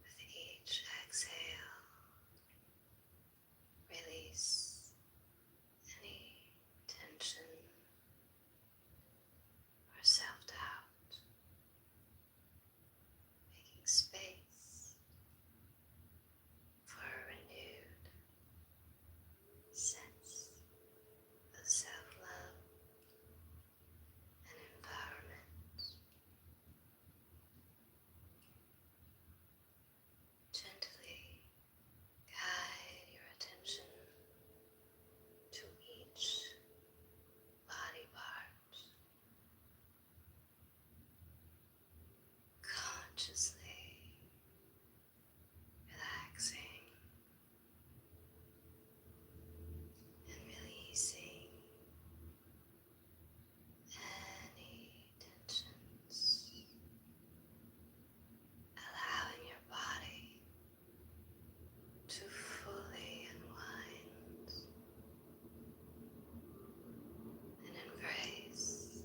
With each exhale, release any tension or self-doubt, making space for a renewed sense of self-love and empowerment. Gently guide your attention to each body part, consciously relaxing and releasing any tensions, allowing your body to fully unwind and embrace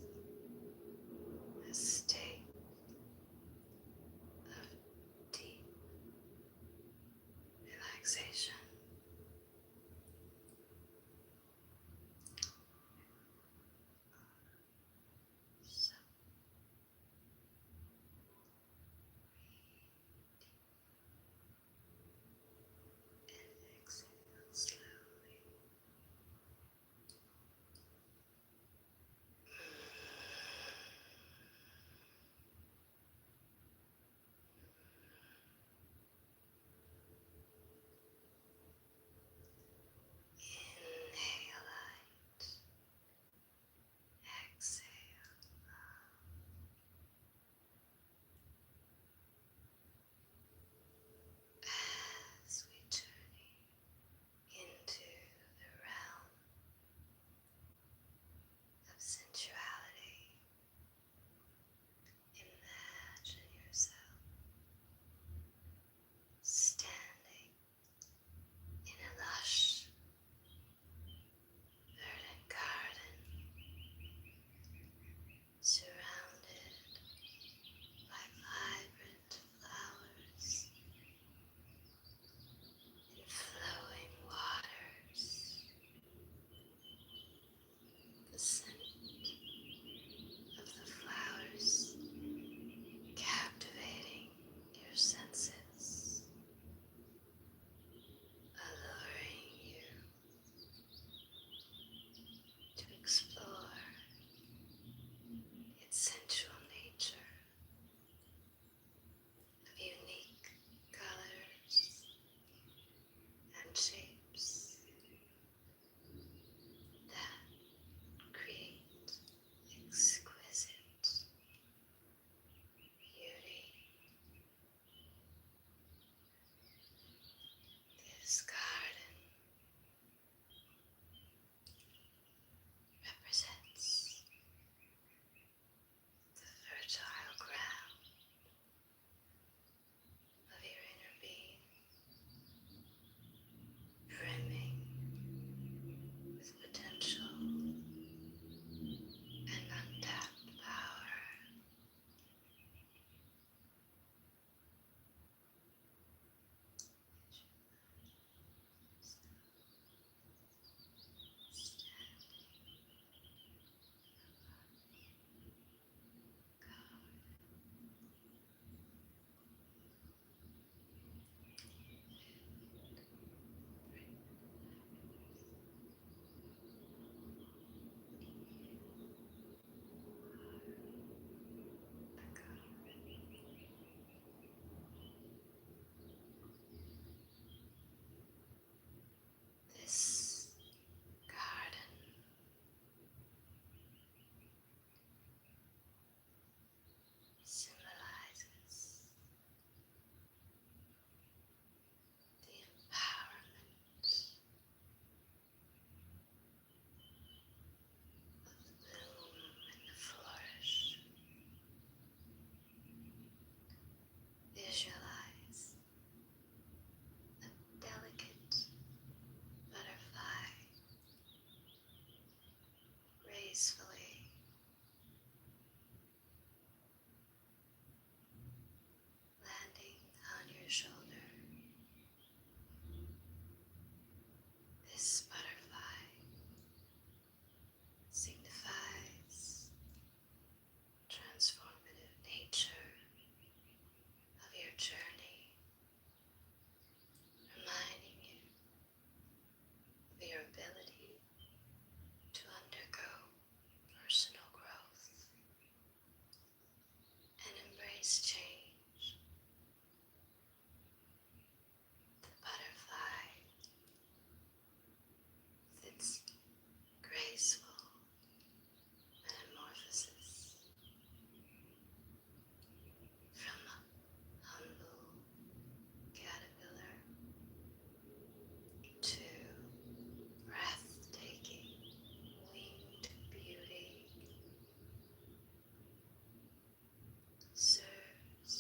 a state of deep relaxation. So and exhale slowly. always change. The butterfly, with its graceful metamorphosis from a humble caterpillar to breathtaking winged beauty, serves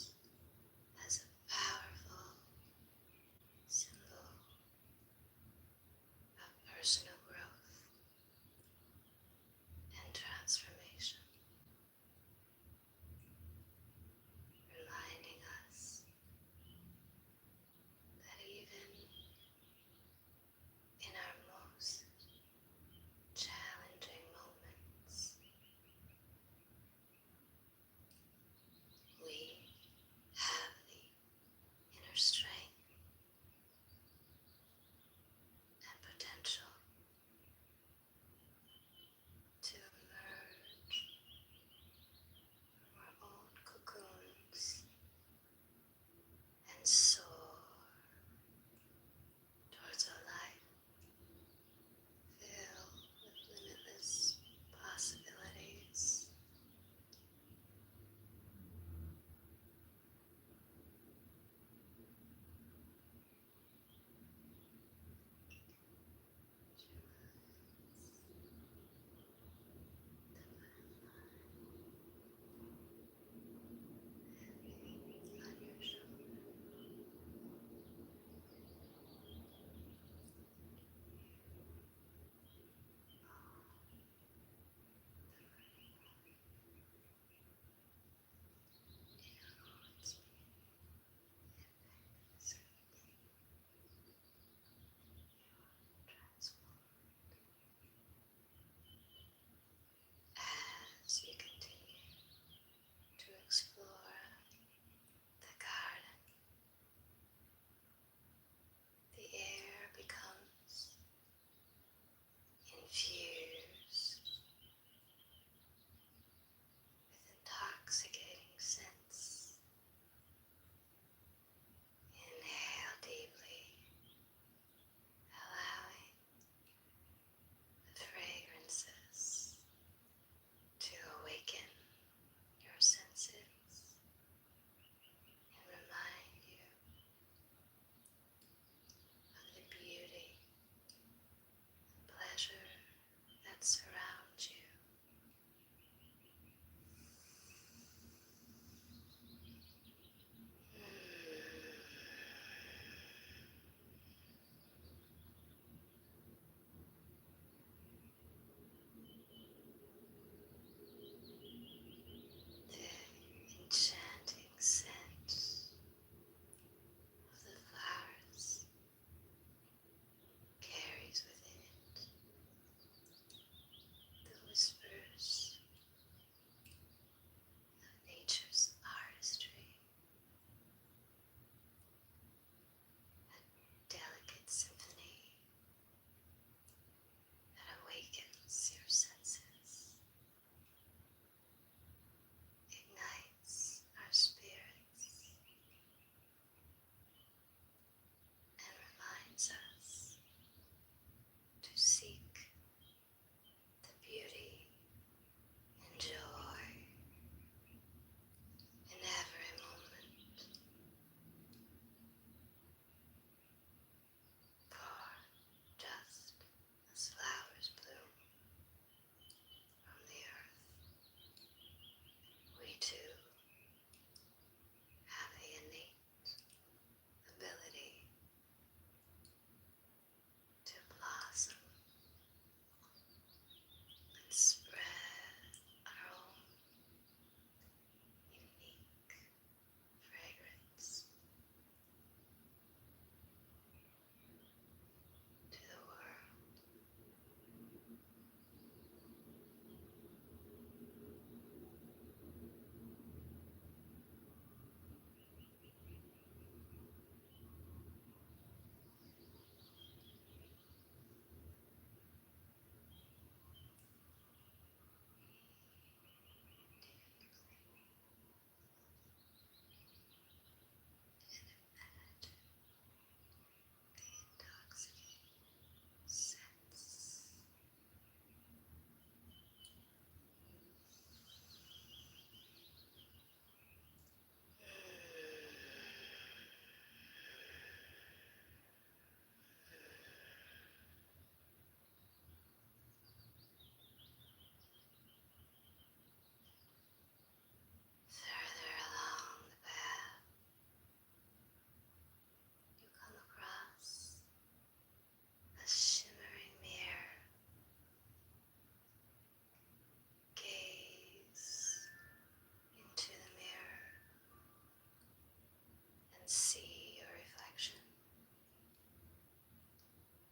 see your reflection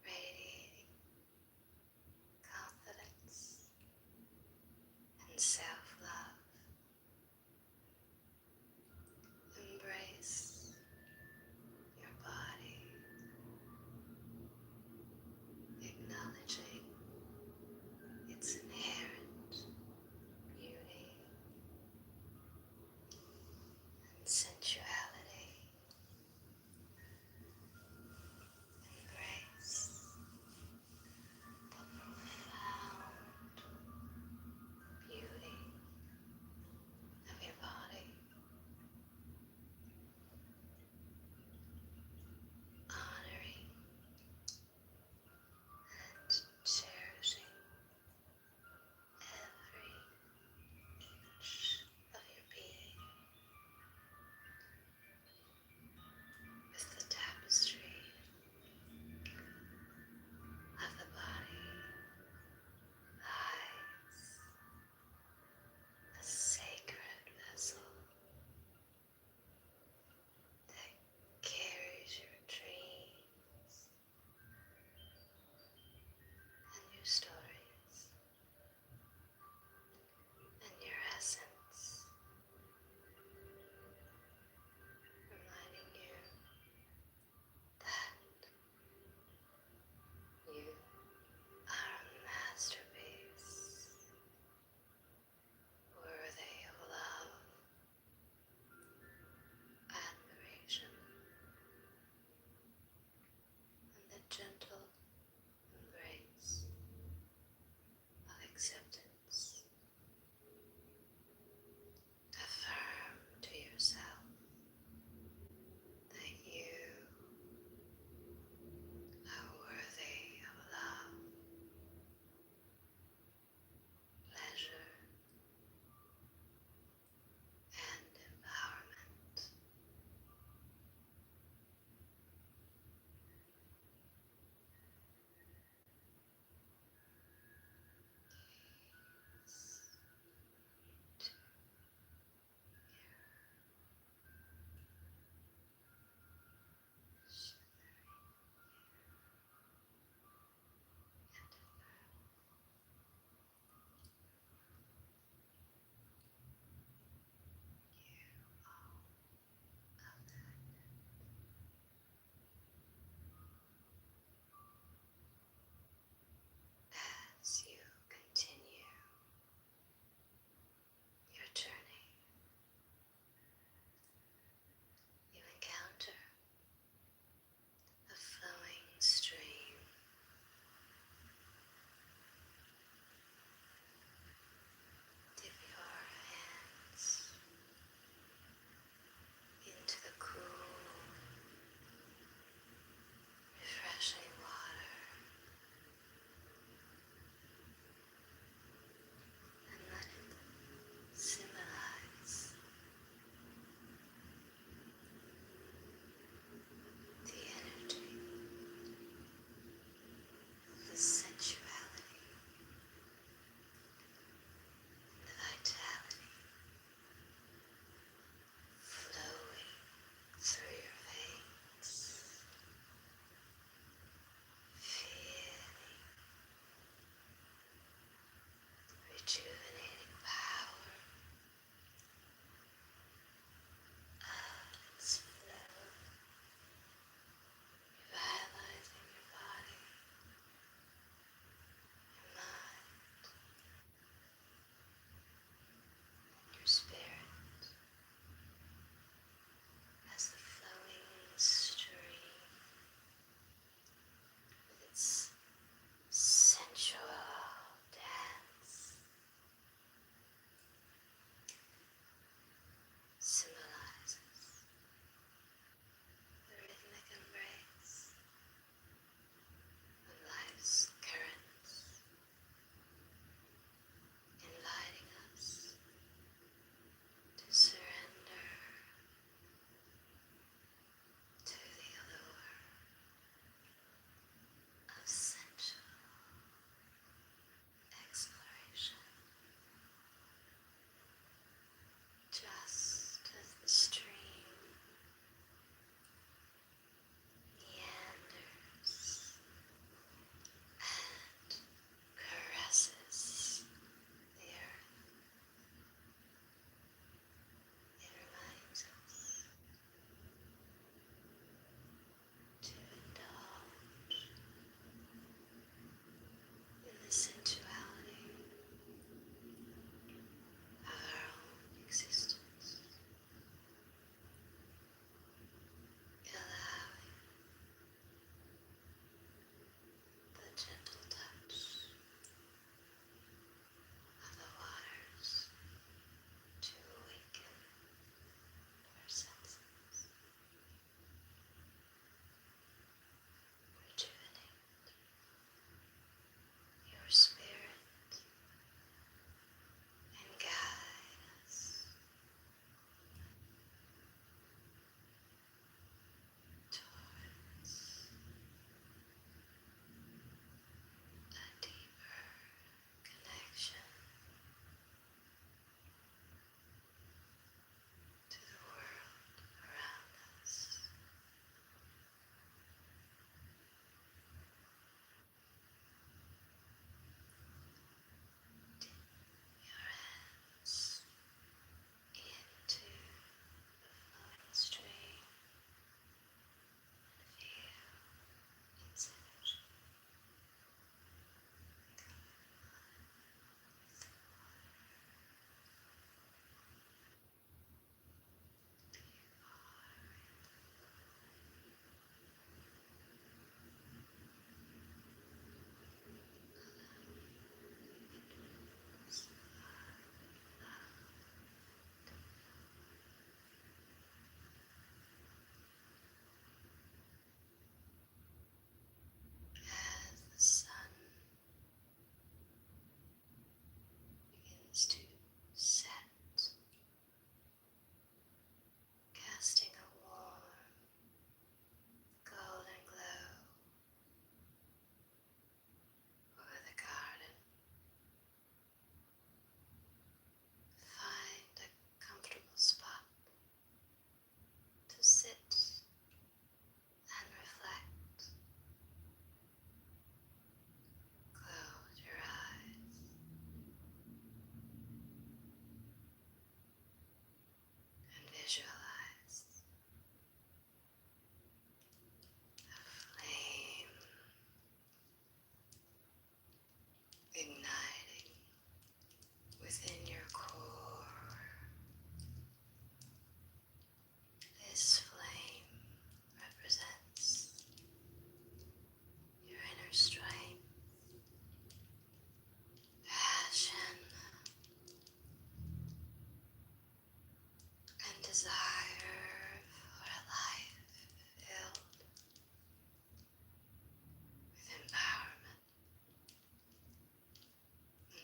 radiating confidence and self-love. Embrace your body, acknowledging its inherent beauty and sensuality.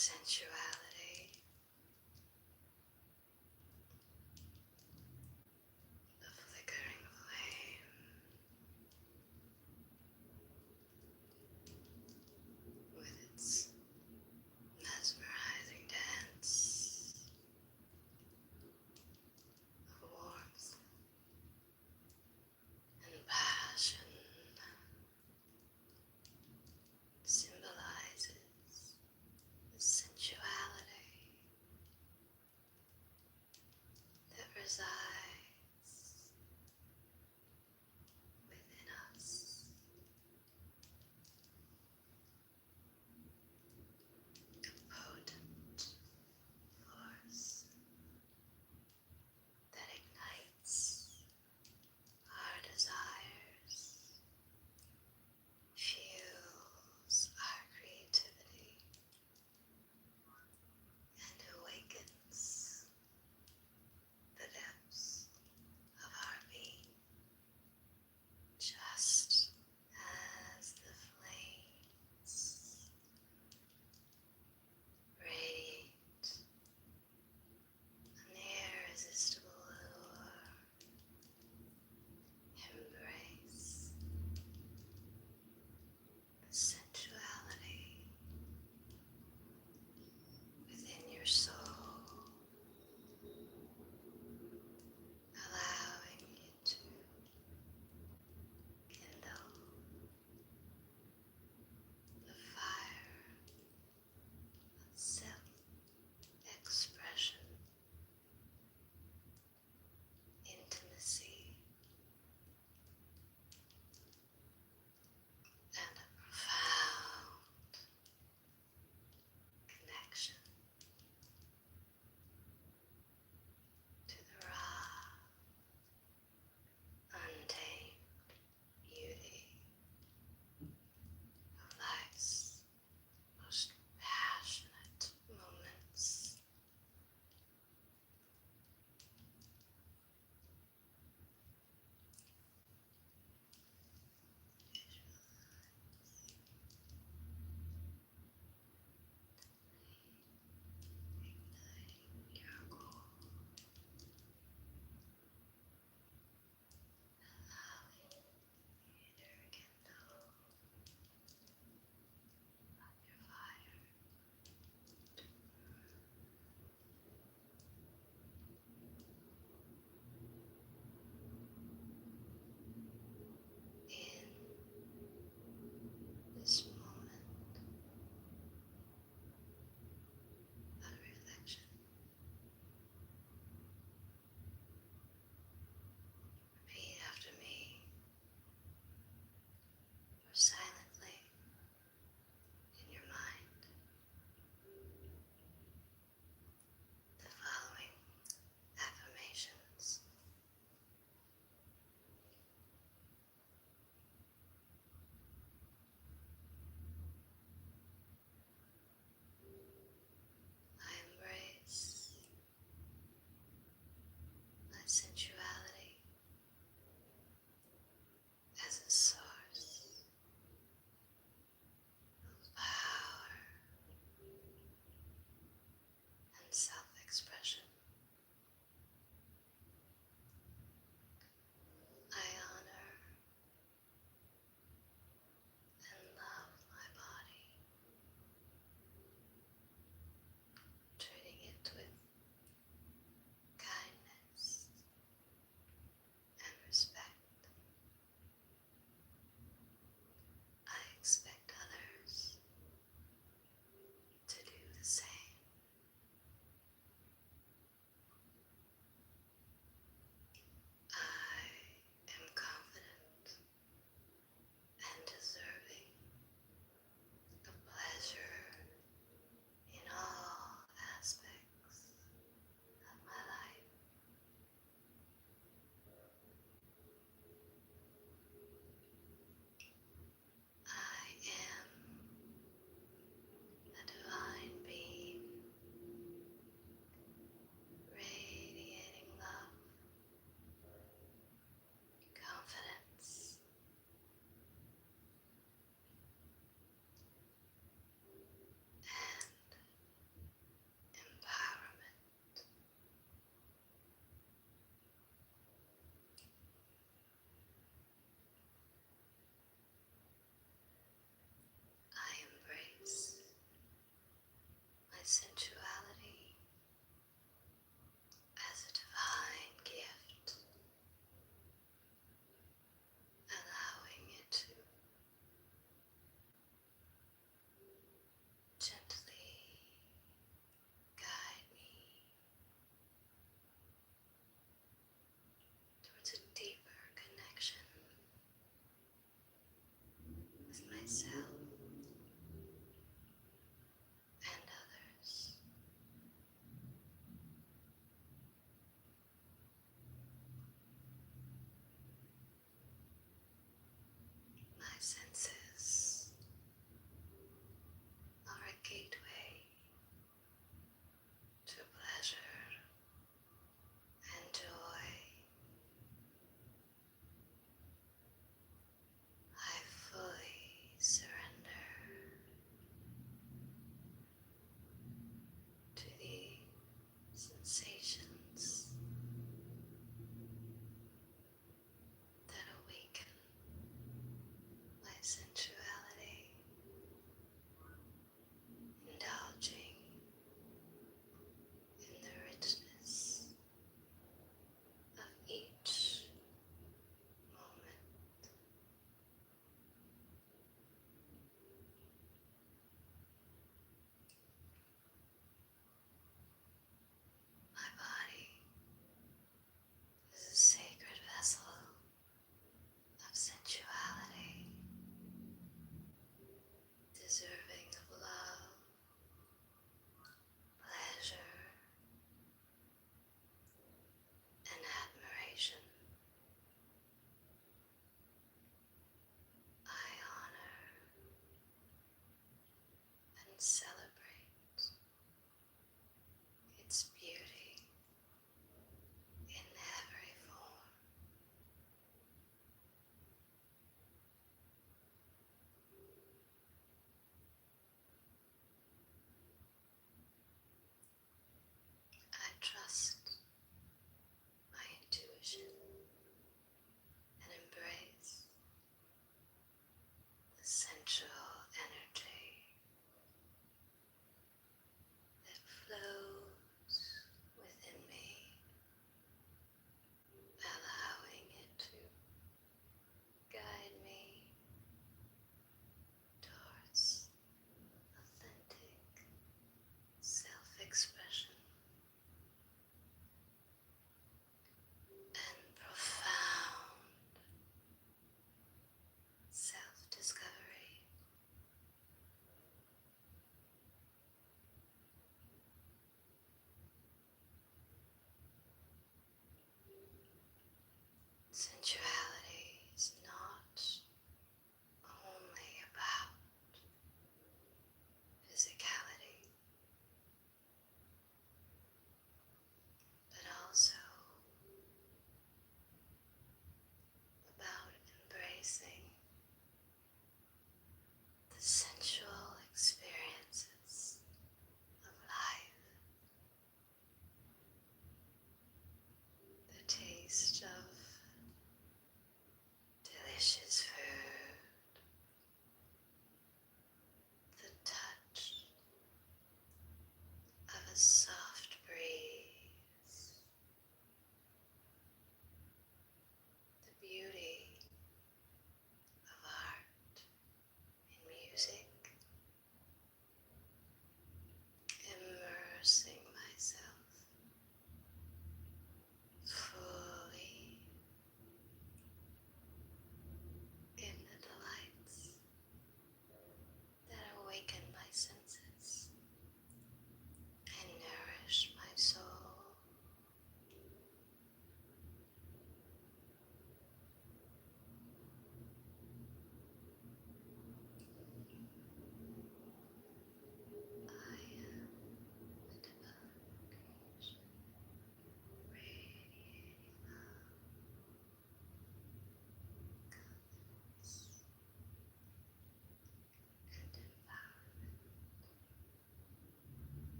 sensuality, the flickering flame with its mesmerizing dance of warmth and passion symbolizes the sensuality that resides within us. A potent force that ignites our desires, fuels our creativity, and awakens the depths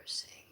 saying.